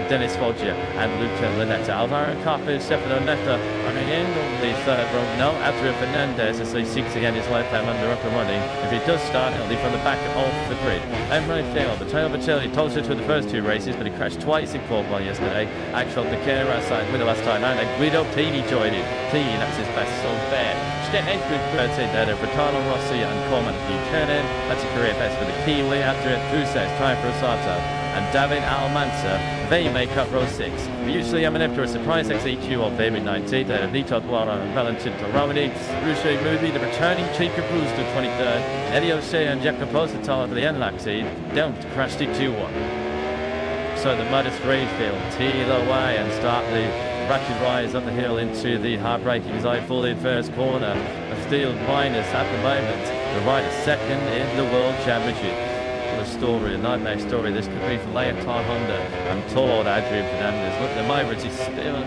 Dennis Foggia, and Luca Lanetta. Alvaro Carpio, Stefano Netta running in on the 3rd row. No, Adrian Fernandez as he seeks again his lifetime under up and running. If he does start, it'll be from the back of the grid. Emre Field, Matteo Bocelli, told us to the first 2 races, but he crashed twice in qualifying yesterday. Actually, the care outside with the last time out, and Guido Pini joined him. Pini, that's his best so fair. Stetten good birthday there of Ricardo Rossi and Coleman Buchanan. That's a career best for the Kiwi. Adrian Fuses, Ty Rosato, and David Almanza. They make up row 6. Usually I'm after a surprise XHU of David 19th, and Vito Guara and Valentin Romani. Ruche Moody, the returning Chica Cruz to 23rd. Eddie O'Shea and Jack Positano for the NLAC seed. Don't crash to 2-1. so the Moto3 field teal away and start the rapid rise up the hill into the heartbreaking zone for the first corner. A field minus at the moment. The rider second in the World Championship. What a story, a nightmare story this could be for Leonard Honda and Todd Adrian Fernandez. Look, the moment is still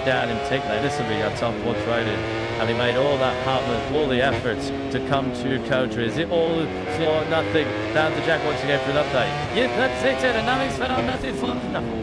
down in Tickler. This will be a top watch rated. Having made all that hard work, all the efforts to come to Kota. Is it all for nothing? Down to Jack once again for an update. Yeah, that's it, and nothing's for nothing for nothing.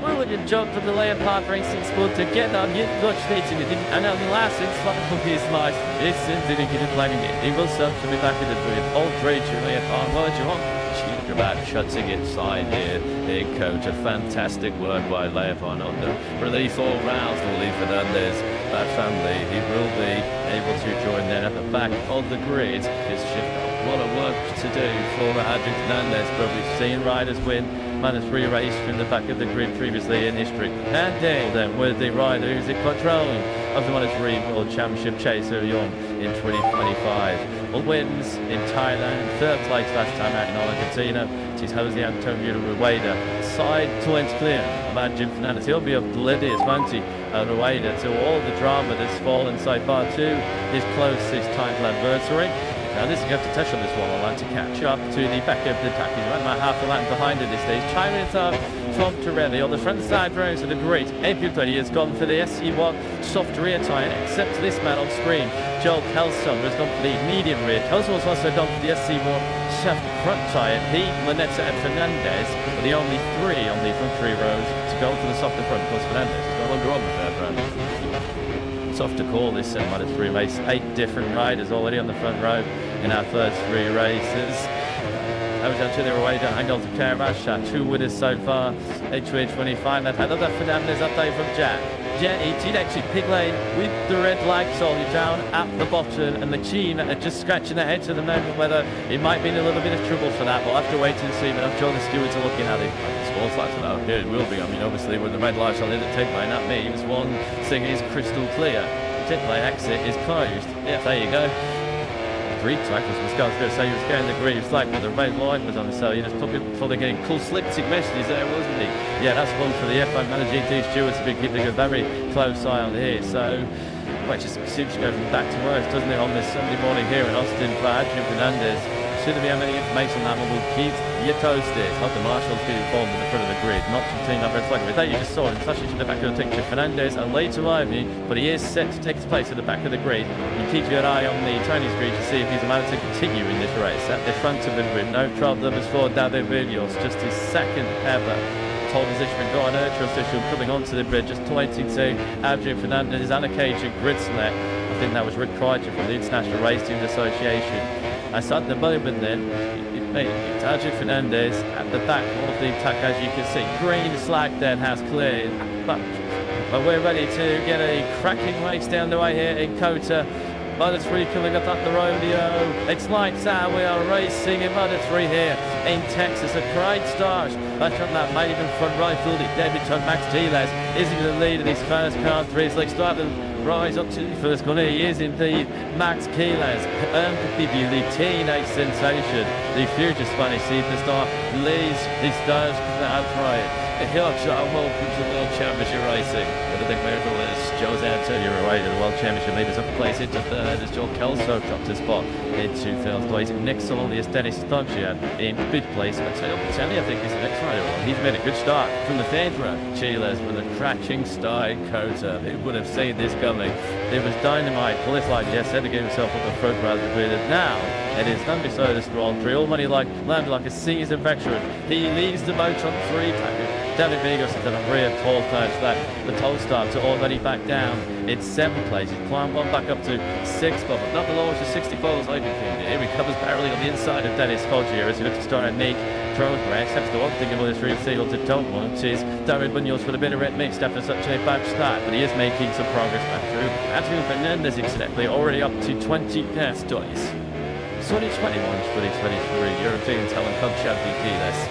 Brilliant job for the Leopard Racing Squad to get on your clutch feature. And on the last instance of his life, this is didn't get it playing it. He will serve to be back in the grid. All three to Leopard. What do you want? Cheap about shutting inside here. Big coach, a fantastic work by Leopard on the relief all rounds. The lead Fernandez, that family, he will be able to join then at the back of the grid. His shift. What a work to do for Adrian Fernandez, but we've seen riders win Moto3 race from the back of the grid previously in history. And then with the rider who's in control of the Moto3 World Championship, Chase Young in 2025. All wins in Thailand, third place last time out in Argentina. It is Jose Antonio Rueda. Side turns clear of Adrian Fernandez. He'll be oblivious, won't he, Rueda, to all the drama that's fallen so far to his closest title adversary. Now this is going to touch on this one. I'd like to catch up to the back of the pack. He's around about half a lap behind at this stage. Chiming it up from Torelli on the front side rows of the grid. Everybody has gone for the SC1 soft rear tyre, except this man on screen. Joel Kelson has gone for the medium rear. Kelson was also gone for the SC1 soft front tyre. He, Lanetta and Fernandez were the only three on the front three rows to go for the softer front. Because Fernandez is no longer on the third round. It's off to call this Moto3 race. 8 different riders already on the front row in our first 3 races. Jose Antonio Rueda, Angel Caravaca, 2 winners so far. H25, they've had another Fernandez update from Jack. Yeah, he did actually pit lane with the red lights on down at the bottom, and the team are just scratching their heads at the moment whether it might be in a little bit of trouble for that. We'll have to wait and see, but I'm sure the stewards are looking at it. Sports lights are out here, it will be. I mean, obviously, with the red lights on in the pit lane, that means one thing is crystal clear. The pit lane exit is closed. Yeah, there you go. 3 tackles from Scott's going to say he was getting the green flag, but the red light was on, so he just took it before they're getting cool slipstick messages there, wasn't he? Yeah, that's one for the F1 MotoGP stewards to be keeping a very close eye on here. So, well, it just seems to go from back to worse, doesn't it, on this Sunday morning here in Austin for Adrian Fernandez. Should there be any information on that one, we'll keep you toasted. Not the marshals being informed in the front of the grid, not from team number flag. With that, you just saw him touching to the back of the picture. Fernandez, a late arriving, but he is set to take his place at the back of the grid. You keep your eye on the Chinese grid to see if he's allowed to continue in this race. At the front of the grid, no problems for David Villiers, just his second ever pole position and got an ultra official coming onto the grid, just pointing to Adrian Fernandez's allocated grid select. I think that was Rick Kreitzer from the International Race Teams Association. As at the moment then, it's Adrian Fernandez at the back of the attack, as you can see. Green flag then has cleared. But we're ready to get a cracking race down the way here in Kota. Moto3 coming up at the rodeo. It's lights out. We are racing in Moto3 here in Texas. A great start. Back on that maiden front right field. Debutant Max Giles is in the lead of these first Grand Prix. Let's start the rise up to the first corner. He is indeed Max Giles. The teenage sensation. The future Spanish superstar leads his stars outright. Here, welcome to World Championship Racing. The big miracle is Jose Antonio Rueda, the World Championship leaders up place into third as Joel Kelso dropped his spot into third place. Next on is Dennis Stodgian in fifth place. Matteo Patelli, I think, is the next rider. He's made a good start from the third row. Chiles with a crashing start in Kota. Who would have seen this coming? It was dynamite. Police like said to get himself up the front rather than it. Now it is none beside this Grand Prix. Already landed like a seasoned veteran. He leads the motor on 3 package. David Vigos has done a real tall climb that the toll starts are already back down. It's 7th place. He's climbed one back up to 6th, but not the lowest of 64 as I think. Here he covers barely on the inside of Dennis Hodgier as he looks to start a neat progress. That's the one thing about this real field that don't want is David Munoz with a bit of red mixed after such a bad start, but he is making some progress back through. Adrian Fernandez incidentally already up to 20th place. 2021 2023 European Talent Cup Champion Giles.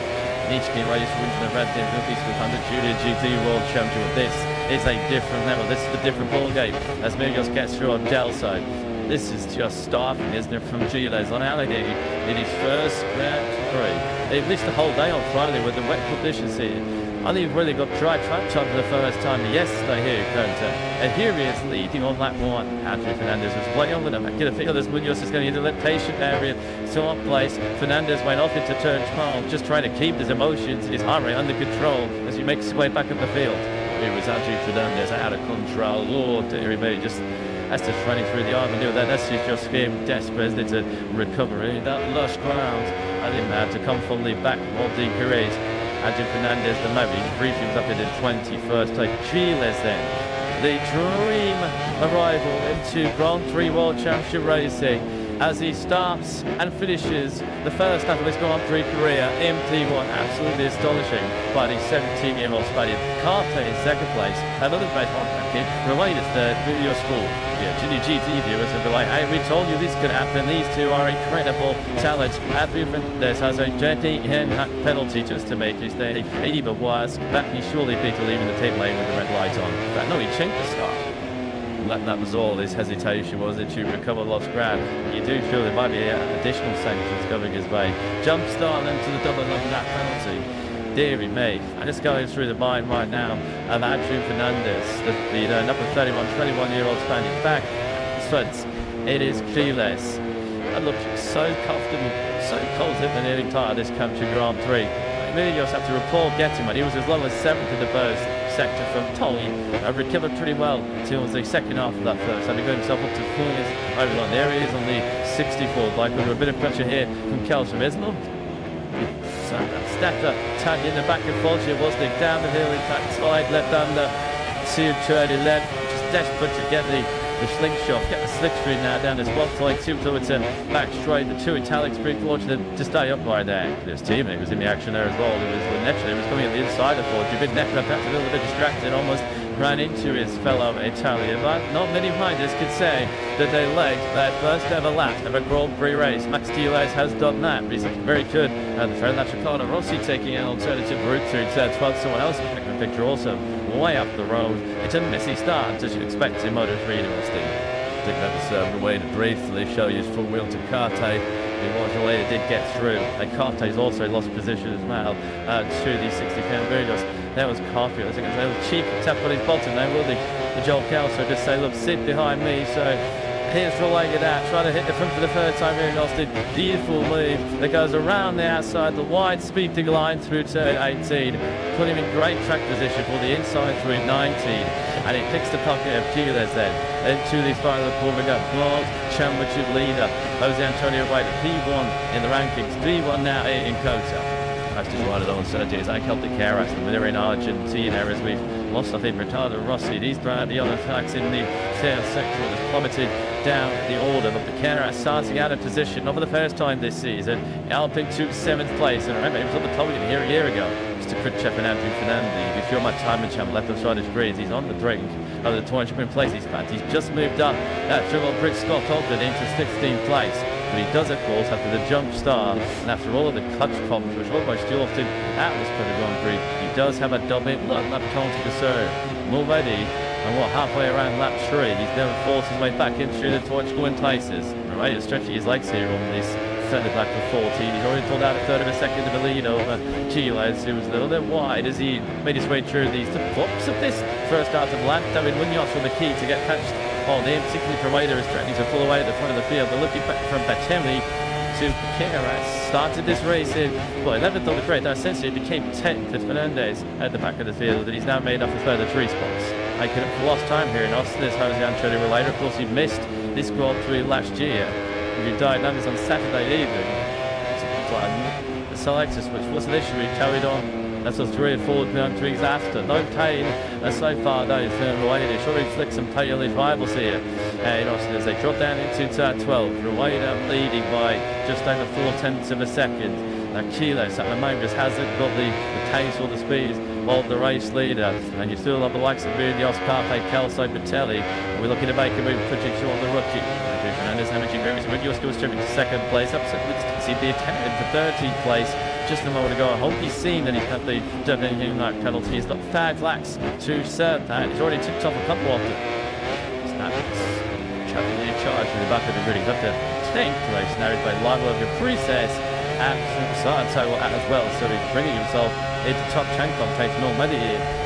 Each key race wins the Red Dead Rookies 200 Junior GT World Championship. This is a different level. This is a different ball game as Migos gets through on Dell side. This is just starting, isn't it, from Giles on Alligator in his first Grand Prix. They've missed the whole day on Friday with the wet conditions here. I think he's really got dry track for the first time yesterday here at Kota. And here he is leading on lap 1. Andrew Fernandez was way on the back. Get a feel as Munoz is going to hit the left patient area. Still on place. Fernandez went off into turn 12, just trying to keep his emotions and his heart rate under control as he makes his way back up the field. Here was Andrew Fernandez out of control. Lord, dear me, that's just running through the arm and do that. That's just him desperate to recover in that lush ground. I didn't have to come from the back of the parade. Andrew Fernandez, the moment he briefly was up in the 21st place. Giles then, the dream arrival into Grand Prix World Championship racing as he starts and finishes the first half of his Grand Prix career in P1. Absolutely astonishing by the 17-year-old Spaniard. Carte in second place, another great one packet. Remain is third, your school. Yeah, Ginny GT viewers will be like, hey, we told you this could happen. These two are incredible talents. Andrew Fernandez has a dirty penalty just to make his day even worse. That he surely beat to leaving the tape lane with the red light on. In fact, no, he changed the start. That was all his hesitation, was it, to recover lost ground. You do feel there might be additional sanctions coming his way. Jump start then to the double of that penalty. Deary me. I'm just going through the mind right now of Andrew Fernandez, the number 31, 21-year-old Spaniard back. Front, it is Giles. That looks so comfortable, so confident and nearly tired this country Grand Prix. Really just have to report getting one. He was as low as 7th in the first sector from Tolly. Recovered pretty well until the second half of that first. Having got himself up to 4th over on there. He is on the 64th bike under a bit of pressure here from Kelsham, isn't it? So Stetter tagged in the back of Fulcher, wasn't it? Down the hill, in fact, slide left under to turn 11. Just desperate to get the slingshot, get the slipstream now down to 1.2 towards back straight. The two Italics pretty fortunate to stay up right there. His teammate was in the action there as well. It was naturally, he was coming at the inside of Fulcher. A bit Necker, perhaps a little bit distracted, almost ran into his fellow Italian, but not many minders could say that they legged that first ever lap of a Grand Prix race. Max Giles has done that, but he's looking very good. The friend Richigamme Rossi taking an alternative route to 12. Someone else in the picture also way up the road. It's a messy start, as you'd expect in Moto3 University. I think that was the way to briefly show you his full wheel to Carte. He was away, did get through. And Carte's also lost position as well to the 60-pound Munoz. That was Carfield. I think it was a little cheeky tap on his bottom there, will the Joel Kelso just say, look, sit behind me. So here's rolling it out, trying to hit the front for the third time. Munoz did beautiful move that goes around the outside, the wide speeding line through turn 18, put him in great track position for the inside through 19. And he picks the pocket of Giles then into the final moving up. World Championship leader Jose Antonio Ryder, P1 in the rankings, P1 now in Kota. That's just right on Sergio Zancheltic Carras, and they're in Argentina as we've lost, I think, Ricardo Rossi. He's throughout the other attacks in the third sector and has plummeted down the order. But the Carras starting out of position, not for the first time this season. Alpin took 7th place, and remember, he was on the podium here a year ago. Mr. Richigamme and Andrew Fernandez. If you're my time champ, left and side of screens, he's on the brink of the tournament in place. He's just moved up that triple brick Scott Ogden into 16th place. But he does, of course, after the jump start and after all of the clutch problems, which almost too often at this Grand Prix, he does have a double lap penalty to serve. Already, and halfway around lap 3, he's never forced his way back in through the torch going places. Right, he's stretching his legs here on this third lap for 14. He's already pulled out a third of a second of a lead over Giles, who was a little bit wide as he made his way through these flips of this first start of lap. David Munoz from the key to get patched on him, particularly Provider is threatening to pull away at the front of the field. But looking back from Batemi to Carras, started this race in, 11th on the grid. Now essentially it became 10th with Fernandez at the back of the field, and he's now made up a further 3 spots. Making up for lost time here in Austin is Jose Antonio Relator. Of course, he missed this Grand Prix last year. He died on Saturday evening. The selectors, which was an issue, he carried on. That's a 3 and 4 Grand Prix after. No pain so far, though, he's turned away. He sure inflicts some pain on his rivals here in Austin as they drop down into turn 12. Rueda leading by just over 4/10 of a second. Now Giles at the moment just hasn't got the pace or the speed of the race leader. And you still have the likes of Munoz, Carpe, Kelso, Batelli. We're looking to make a move, putting short on the rookie. Fernandez managing moves with your skills tripping to 2nd place. Upset with he'd be attempted for 13th place just a moment ago. I hope he's seen that he's had the double lap penalty. He's got 5 laps to serve that. He's already ticked off a couple of them. charge to the back of the grid. He's up to 10th place now. He's played live over Princess and Sato as well, so he's bringing himself into top 10 competition already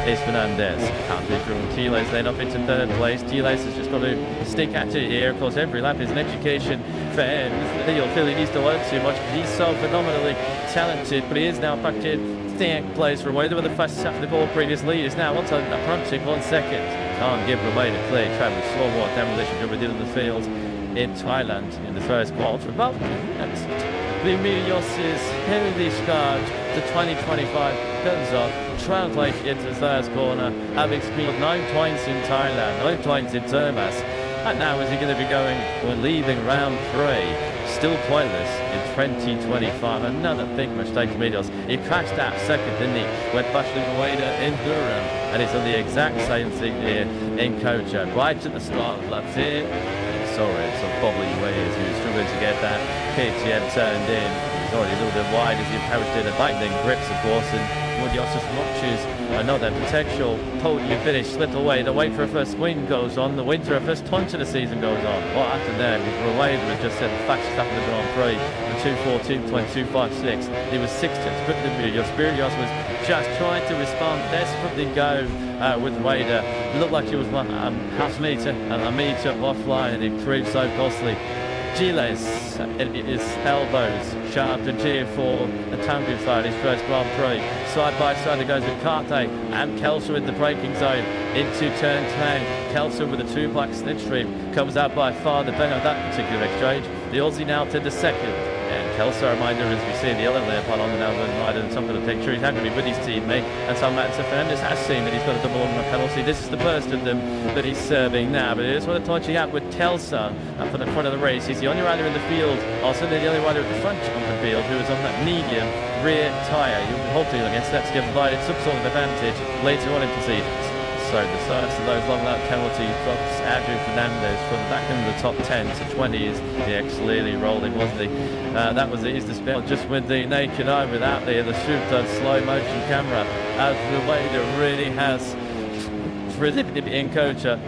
is Fernandez. Can't be through Quiles then up into 3rd place. Quiles has just got to stick at it here. Of course, every lap is an education for him. He'll feel he needs to learn too much. He's so phenomenally talented, but he is now back in 10th place. Rueda with the fastest after the ball previous lead is now onto approaching 1 second. Can't give Rueda clear travel. Saw what demolition Jumbo did in the field in Thailand in the first quarter. About next. Vimilios's heavily scarred the 2025 guns off, translated into the first corner, having scored 9 points in Thailand, 9 points in Termas. And now is he going to be going, we're leaving round 3, still pointless in 2025. Another big mistake for Vimilios. He crashed out second, didn't he? Went bashing away in Durham, and he's on the exact same thing here in Kocha. Right at the start of lap here. Sorry, it's some bobbly ways. He was struggling to get that KTM turned in. He's already a little bit wide as he approached it. The lightning grips, of course, and Woodiosis watches another potential podium finish slip away. The wait for a first win goes on. The win for a first punch of the season goes on. What happened there? Rueda had just said the fastest lap of the Grand Prix, the 2:14.256. He was 6th. Spirios was just trying to respond, desperately go with Rueda. It looked like he was half a metre offline, and it proved so costly. Giles, his elbows sharp and cheer for the Tangu side, his first Grand Prix. Side by side it goes with Carte and Kelso in the braking zone into turn 10. Kelso with a 2 black slipstream comes out by far the better of that particular exchange. The Aussie now to the second. And Kelso, a reminder, as we see the yellow leopard on the Melbourne right at the top of the picture, he's happy to be with his teammate, and so Matza Fernandez has seen that he's got a double on the penalty. This is the first of them that he's serving now, but it is what a touchy out with Telsa up at the front of the race. He's the only rider in the field, also the only rider at the front of the field who is on that medium rear tyre. Hopefully against that's going to provide some sort of advantage later on in proceedings. So the first of those long lap penalty drops Andrew Fernandez from back into the top 10 to 20 is the ex-Lely rolling, wasn't he? That was easy to spell just with the naked eye without the super slow motion camera, as the way that really has really in Kocha.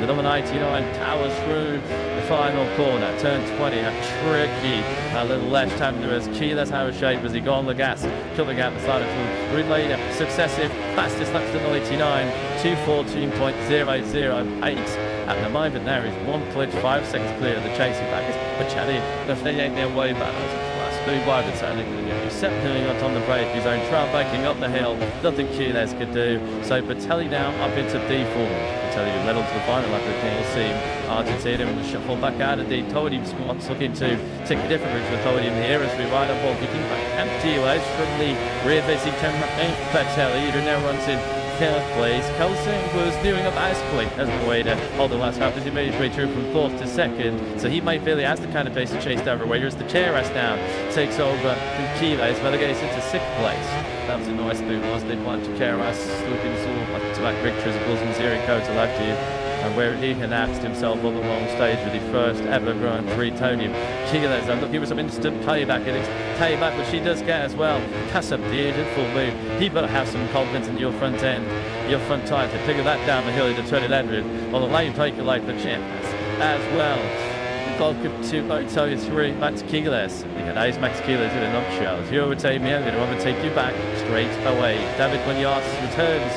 The number 99 towers through the final corner, turn 20, a tricky little left-hander as Quiles out of shape as he got on the gas, killed the gap and started to relay successive fastest laps to the 99, 2:14.008 at the moment. There is 1.5 seconds clear of the chasing packers, but Chaddy, if they ain't their way back, move wide and certainly setting on the brake, his own trail banking up the hill, nothing Quiles could do. So Batelli now up into D4. Batelli who led on to the final lap of the King Team. Argentina and shuffle back out of the podium spots, looking to take a different route to the podium here as we ride up on picking back and Quiles from the rear facing camera. Batelli who now runs in 3rd place. Coulson was doing up as quick as Rueda on the last lap as he made his way through from 4th to 2nd. So he might feel he has the kind of pace to chase down Rueda as the Cheras now takes over from Quiles, relegates into 6th place. That was a nice move, wasn't it? One to Cheras looking sort of like back victories of Guzman's here in Kota last year, and where he announced himself on the wrong stage with his first ever Grand Prix podium. Quiles, I'm looking for some instant payback, and it's payback which she does get as well. That's a beautiful move. He better have some confidence in your front end, your front tyre to figure that down the hill into turn 11 on the lane take like the champ as well. Welcome to Moto 3, Max Quiles. And that is Max Quiles in a nutshell. If you overtake me, I'm going to overtake you back straight away. David Munoz returns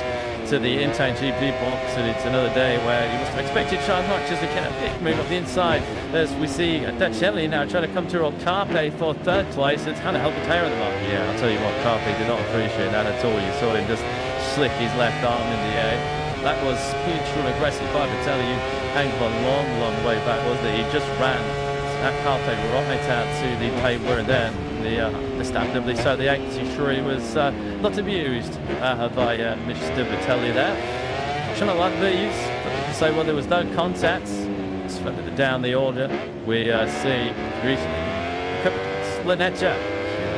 to the in-town GP box, and it's another day where you must have expected Charles Notches to get a big move up the inside as we see Dacelli now trying to come to Carpe for 3rd place. It's kind of helped the tire at the moment. Yeah, I'll tell you what, Carpe did not appreciate that at all. You saw him just slick his left arm in the air. That was spiritual aggressive by Batelli, who angled a long way back, wasn't it? He just ran that Carpe right out to the paper, and then understandably so the 83 was not abused by Mr. Batelli there. Trying to like these, but say well there was no contact. Further down the order, we see recently Lanetta,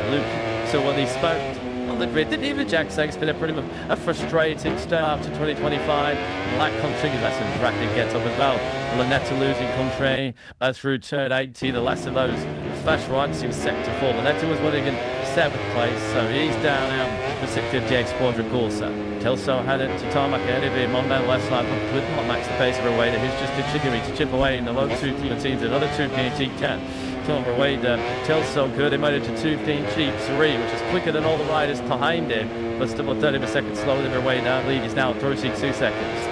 Luke. So when he spoke on the grid, didn't even Jack say it's been a pretty a frustrating start to 2025. Lack country lessons Rackett gets up as well. Lanetta losing country through turn 80. The last of those flash rights, he was sector 4. Lanetta was winning in 7th place, so he's down out for 658 Squadron Corsa. Kelso had it to tarmac ahead of him on that left side, but could not match the pace of Rueda, who's just Richigamme to chip away in the low 2:15, another 2:10. Tom Rueda, Kelso good, he made it to 2:15.3, which is quicker than all the riders behind him, but still 30 of a second slower than Rueda. Lead is now 32 seconds.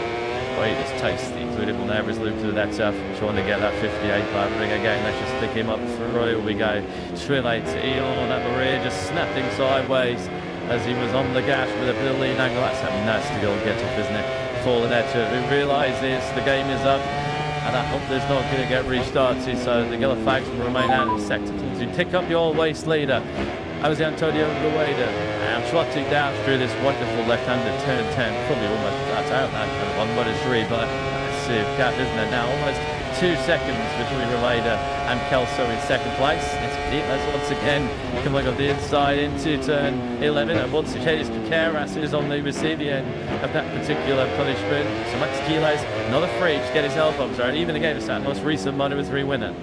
Rueda's tasty, including on average loop to that trying to get that 58 by ring again. Let's just stick him up through. We go. Trillate to Eon at the rear, just snapping sideways as he was on the gas with a bit of lead angle. That's a nasty goal get off, isn't it? Falling at it. Who realises the game is up and that hump is not going to get restarted. So the yellow flags will remain out of sector to pick up your race leader. Jose Antonio Rueda and trotting down through this wonderful left-handed turn 10, probably almost flat out that on Moto3, but let's see if Cat, isn't it now? Almost 2 seconds between Rueda and Kelso in second place. It's Keyless once again coming up the inside into turn 11, and once again it's Keras is on the receiving end of that particular punishment. So Max Keyless, another free to get his elbows right, even against that most recent Moto3 winner.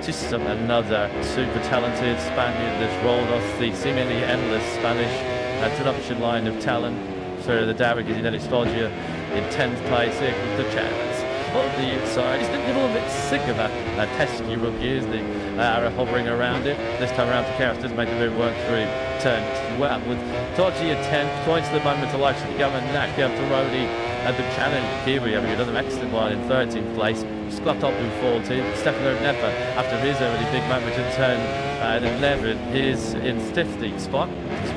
Just another super talented Spaniard that's rolled off the seemingly endless Spanish production line of talent for the Darigis in Elisfolgia in 10th place here with the chance on the inside. He's a little bit sick of that pesky rookie, isn't he? Hovering around it. This time around, Keras does make the move work through turn 12 with dodgy at 10th, points to the moment to like Richigamme and Nack up to Rodi at the challenge. Kiwi having another excellent one in 13th place. Scott up in 14th. Stefano Nepa after his already big moment in turn 11 is in 15th spot.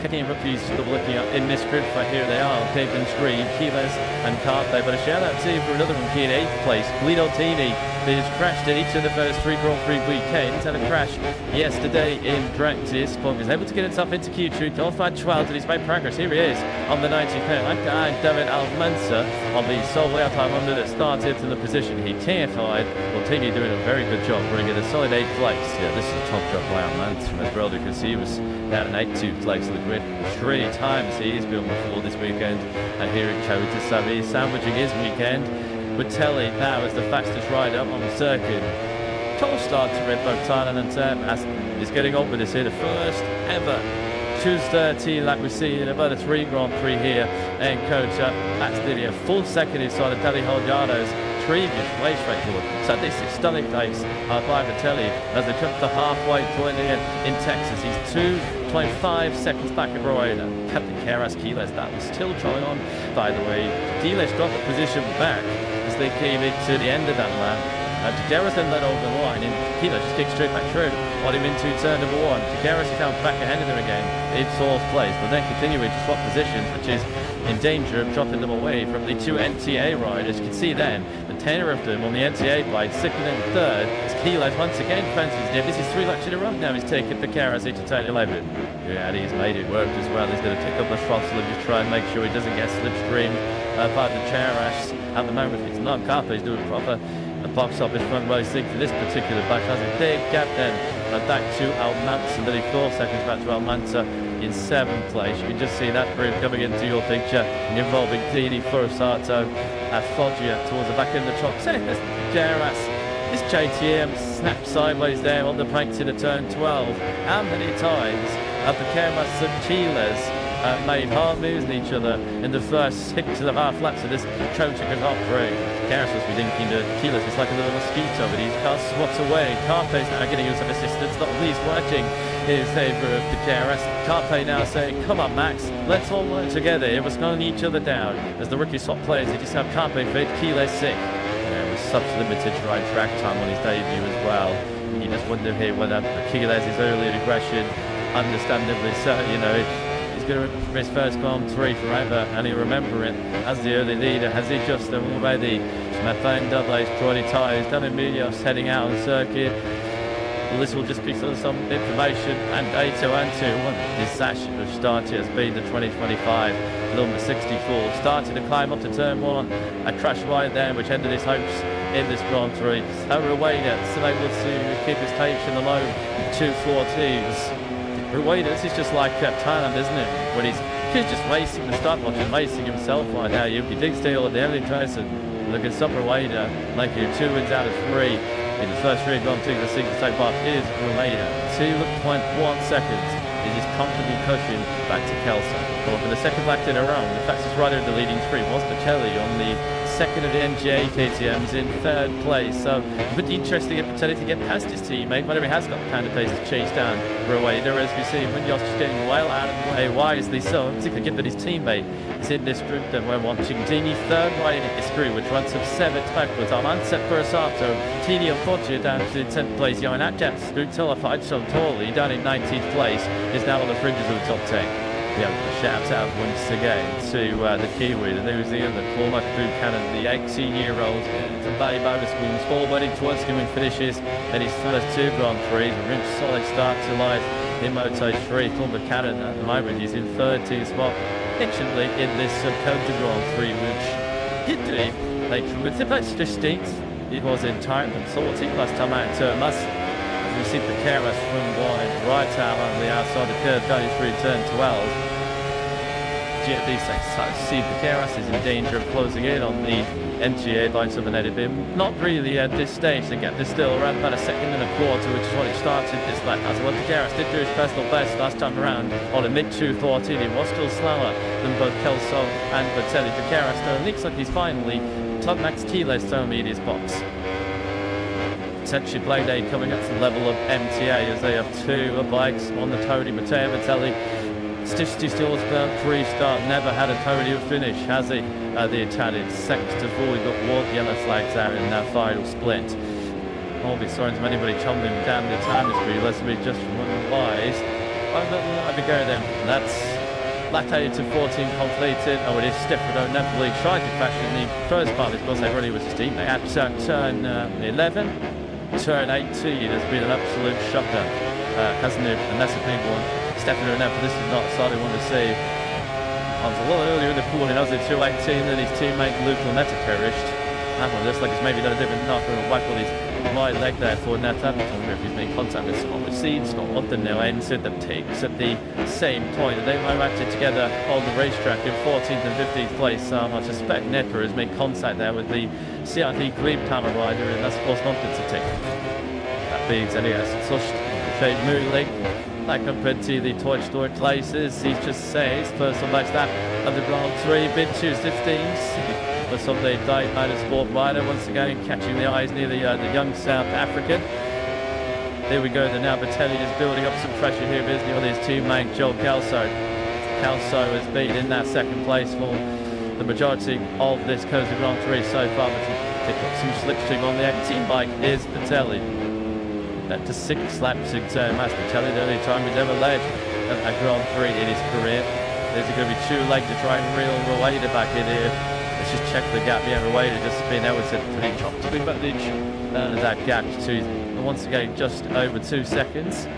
Picking rookies still looking up in this group right here they are. Capen Scream, Keyless and Carpe. But a shout out to you for another rookie in 8th place. Guido Tini has crashed in each of the first 3 Grand Prix weekends. Had a crash yesterday in practice, but was able to get himself into Q2, qualified 12th, and he's made progress. Here he is on the 90th minute. Like David Almanza on the sole air time under that started to the position he terrified. Well, Tini doing a very good job, bringing a solid 8th place. Yeah, this is a top job by Almanza as well, because he was down in 8th place of the grid 3 times. He's been before this weekend, and here it showed to Savi sandwiching his weekend. With Telly now as the fastest rider on the circuit. Tall start to Red Bull Thailand, and is getting on with this here, the first ever choose 13 like we see in about a 3 Grand Prix here in Kota. That's nearly a full second inside of Telly Holgado's previous race record. So this is stunning pace by Vitelli as they jump the halfway point here in Texas. He's 2.5 seconds back of Rueda. Captain Keras Keyless, that was still trying on, by the way. Keyless got the position back as they came into the end of that lap. Tigueras then led over the line, and Keyless just kicked straight back through, got him into turn number 1. Tigueras found back ahead of him again in 4th place, but then continuing to swap positions, which is in danger of dropping them away from the 2 NTA riders. You can see then the 10 of them on the NTA bike, 2nd and 3rd. As Keyless once again fancies him. This is 3 laps in a row now. He's taken Tigueras into turn 11. Yeah, and he's made it work as well. He's going to pick up the throttle and just try and make sure he doesn't get slipstreamed by the Keras. At the moment, it's not Carpe, he's doing proper. The box office front racing for this particular batch has a big gap then, and back to Almanza, nearly 4 seconds back to Almanza in 7th place. You can just see that group coming into your picture, involving Dini, Furusato, Foggia towards the back end of the truck. Second, Keras. This JTM snapped sideways there on the brakes in a turn 12. How many times have the Keras and Keyless made hard moves on each other in the first 6.5 laps of this Kota Grand Prix? Keras must be thinking that Keyless is like a little mosquito, but he can't swat away. Carpe's now getting you some assistance, not least working in favour of the Keras. Carpe now saying, come on Max, let's all work together. It was going each other down. As the rookie swap players, they just have Carpe fit, Keyless sick. Yeah, with such limited ride track time on his debut as well. You just wonder here whether Keyless' early regression, understandably so, you know, he's going to remember his first Grand Prix forever, and he'll remember it as the early leader. Has he just already? Methane double-ace Troy tyres. David Munoz heading out on the circuit. Well, this will just be sort of some information and data and his sash of started has been the 2025 number 64. Started to climb up to turn 1. A crash right there, which ended his hopes in this Grand Prix. Rueda still able to keep his pace in the low 240s. Rueda, this is just like Thailand, isn't it? When he's just racing the start watch and racing himself right now. Yuki Dig Steel at the only person. Look at Rueda, making 2 wins out of 3 in the first 3 Grand Prix. The single take part is Rueda. 2.1 seconds is his comfortable cushion back to Kelso. Well, for the second lap in a row, the fastest rider in the leading three was Pacelli on the second of the NGA KTMs in third place. So it would be interesting if Pacelli to get past his teammate, whether he has got the kind of pace to chase down Rueda, as we see Munoz getting well out of the way wisely. So particularly given that his teammate is in this group that we're watching. Dini third rider in history, which runs up 7th backwards. Armand set first up, so Tini unfortunately down to 10th place. Johan Atjats, who telefied so totally down in 19th place, is now on the fringes of the top 10. Yeah, shouts out once again to the Kiwi, the New Zealand, former Buchanan, the 18-year-old from Bay Bonus wins forward towards him and finishes in his first 2 Grand Prix. A really solid start to life in Moto3. Paul Buchanan at the moment is in 13th spot, actually in this Kota Grand Prix, which did do him later with the best 15th. It was in time and 14th last time out in Termas. We see Piqueras from wide right out on the outside of curve going through turn 12. GFD see Piqueras is in danger of closing in on the NGA by some him. Not really at this stage. The gap is still around about a second and a quarter, which is what it started this lap. As well, Piqueras did do his personal best last time around on a mid-214. He was still slower than both Kelso and Pacelli. Piqueras, though, looks like he's finally top Max Keyless zone media's box. Essentially Blade 8 coming up to the level of MTA as they have 2 bikes on the podium. Matteo Vitelli, Stitchy Steele's Grand Prix start, never had a podium finish, has he? The Italian second to 4, we've got Ward yellow flags out in that final split. All these signs of anybody chomping down the time history, let's be just run wise. I'd be going then. That's lap 8 to 14 completed. Oh, it is Stefano Napoli tried to crash in the first part because they really was his teammate. At turn 11. Turn 18 has been an absolute shutdown, hasn't it? And that's a big one. Stefano Napoli, this is not a side I want to see. I was a lot earlier in the pool in Aussie 218 than his teammate Luke Lametta perished. That one looks like it's maybe done a different knock and whack on his right leg there for Nathan. I don't know if he's made contact with someone. We've seen Scott London now entered the takes at the same point. They were acted together on the racetrack in 14th and 15th place. I suspect Nepper has made contact there with the CRT Green Hammer rider, and that's of course not good to take. That being said, yes, Sush, Shade Moonley, back up into the Toy Store places. He just says, first on back lap of the Grand Prix, bid 215s. For Sunday day, motorsport rider once again catching the eyes near the young South African. There we go. Now Vitelli is building up some pressure here, isn't he, on his teammate Joel Kelso. Kelso has been in that second place for the majority of this Kota Grand Prix so far, but to pick up some slipstream on the 18 bike is Vitelli. That to 6 laps in turn. That's Vitelli, the only time he's ever led a Grand Prix in his career. Is it going to be too late to try and reel Rueda back in here? Let's just check the gap. Yeah, Rueda just been able to pretty chopped to advantage. That gap to once again just over 2 seconds.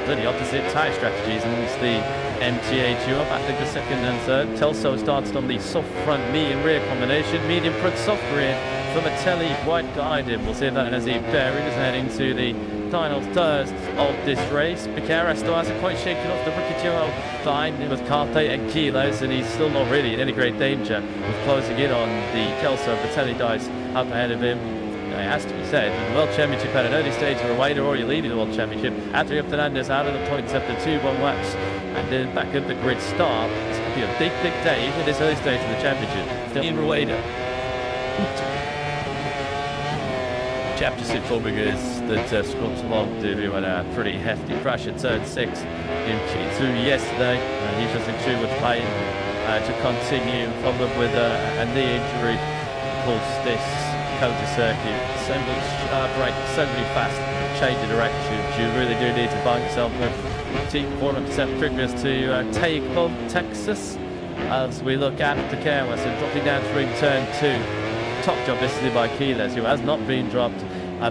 Bloody opposite tyre strategies amongst the MTA duo. I think the second and third. Telso started on the soft front medium rear combination. Medium front soft rear for Vitelli. White guided. We'll see that as he bearing is heading to the final third of this race. Piqueras still hasn't quite shaken off the rookie duo fine with Carte and Kilos, and he's still not really in any great danger of closing in on the Kelso. Vitelli dies up ahead of him. It has to be said, the World Championship at an early stage for a Rueda already leading the World Championship. Adrian Fernandez out of the points after 2-1 laps, and then back at the grid start. It's going to be a big, big day even at this early stage of the championship. Still in Rueda. Chapter 6 because that Scott Long did had a pretty hefty crash at turn 6 in Q2 yesterday, and he's just in too much pain to continue, probably with a knee injury. Of course, this Kota circuit, so much brake, so many fast change of directions. You really do need to find yourself a team 400% previous to take on Texas. As we look at the Keras and dropping down through turn 2. Top job basically by Keyless, who has not been dropped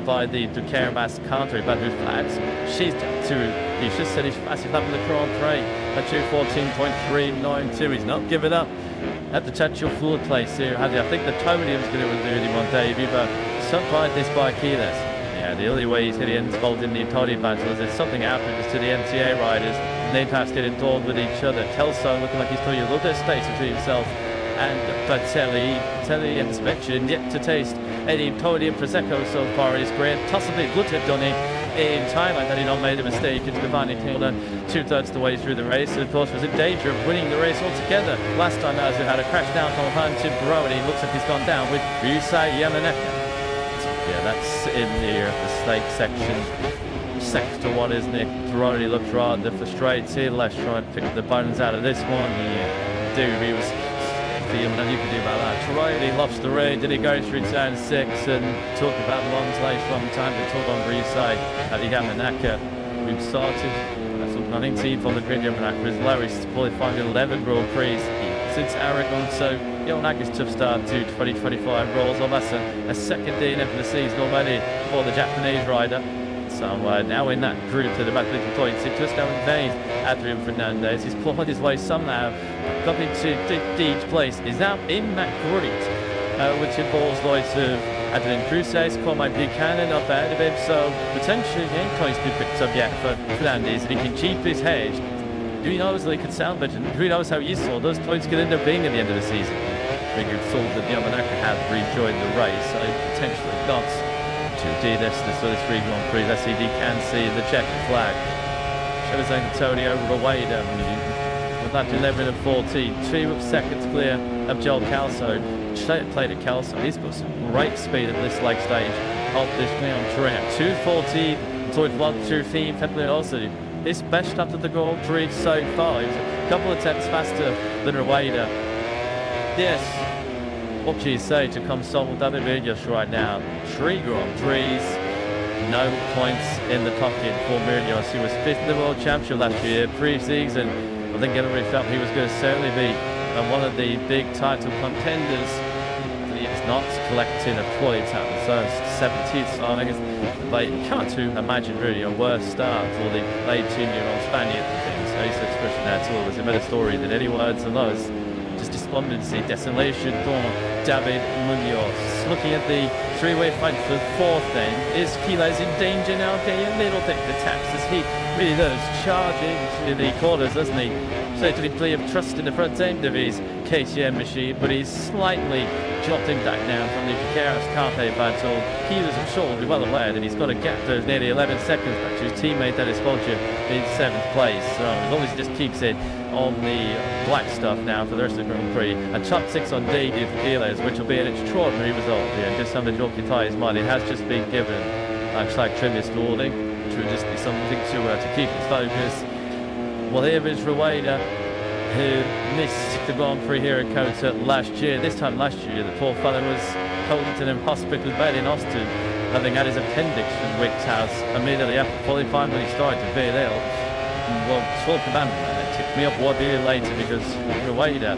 by the Duquesne country, but who flags. She's down to, he's just finished massive lap of the Grand Prix at 2:14.392. He's not given up at the touch of full place here. I think the podium's going to do him on debut, but surprised this by Keyless. Yeah, the only way he's going to get involved in the podium battle is if something happens to the NCA riders and they perhaps get involved with each other. Telso looking like he's putting a little bit of space between himself and Vitelli, as mentioned, yet to taste any podium Prosecco so far in his career. Possibly would have done it in Thailand had he not made a mistake into the final corner 2/3 of the way through the race, and of course was in danger of winning the race altogether. Last time as it had a crash down from behind Tim Bro, and he looks like he's gone down with Richigamme. Yeah, that's in the stake section. Sector 1, isn't it? Ferrari looked rather frustrated. Let's try and pick the bones out of this one. Yeah, dude, he was feeling nothing you could do about that. Ferrari lost the race. Did he go through turn 6 and talk about the ones later on? Time to talk on Richigamme at the Yamanaka. We've started. That's all nothing seen from the grid. Yamanaka is low. He's qualified 11 Grand Prix since Aragon. So Yamanaka's tough start to 2025 rolls on. That's a second DNF of the season already for the Japanese rider. So now in that group to the back of the points, it just down vain. Adrian Fernandez, he's clawed his way somehow, got into each place, is now in that group, which involves loads of Adrian Cruces, Cormac Buchanan up ahead of him, so potentially points to be picked up yet for Fernandez, and he can keep his head. Who knows they could salvage, and who knows how useful those points could end up being at the end of the season. We could thought that Yamanaka had rejoined the race, so potentially not. To do this for the 3 Grand Prix. SED can see the checkered flag. Shows Antonio Rueda with that 11 and 14, 2 seconds clear of Joel Calso. Played at Calso. He's got some great speed at this leg stage of this Grand track. 2:14 towards 1:15. February also his best after the Grand Prix so far. He's a couple of tenths faster than Rueda. Yes. What do you say to come solve that Munoz right now? 3 Grand Prix, no points in the pocket for Munoz, who was 5th in the World Championship last year, pre-season. I think everybody felt he was going to certainly be one of the big title contenders. He's not collecting a point at the first 17th, so I guess you can't imagine really a worse start for the 18-year-old Spaniard. So his expression there too was a better story than any words of those. Just despondency, desolation for David Munoz. Looking at the 3-way fight for 4th then, is Quiles in danger now? Getting a little bit of attacks as he really does charging in the corners, doesn't he? Certainly plea of trust in the front end of his KTM machine, but he's slightly jotting back down from the precarious Carpe battle. Quiles, I'm sure, will be well aware that he's got a gap of nearly 11 seconds back to his teammate Dennis Bolger in 7th place. So as long as he just keeps it on the black stuff now for the rest of the Grand Prix. A top 6 on debut for Quiles, which will be an extraordinary result here. Just something to occupy his mind. It has just been given track trim this morning, which would just be something to keep his focus. Well, here is Rueda, who missed the Grand Prix here at Kota last year. This time last year, the poor fellow was held in a hospital bed in Austin, having had his appendix from Wick's house immediately after qualifying when he started to feel ill. Well, talk about it tipped me up 1 year later, because Rueda,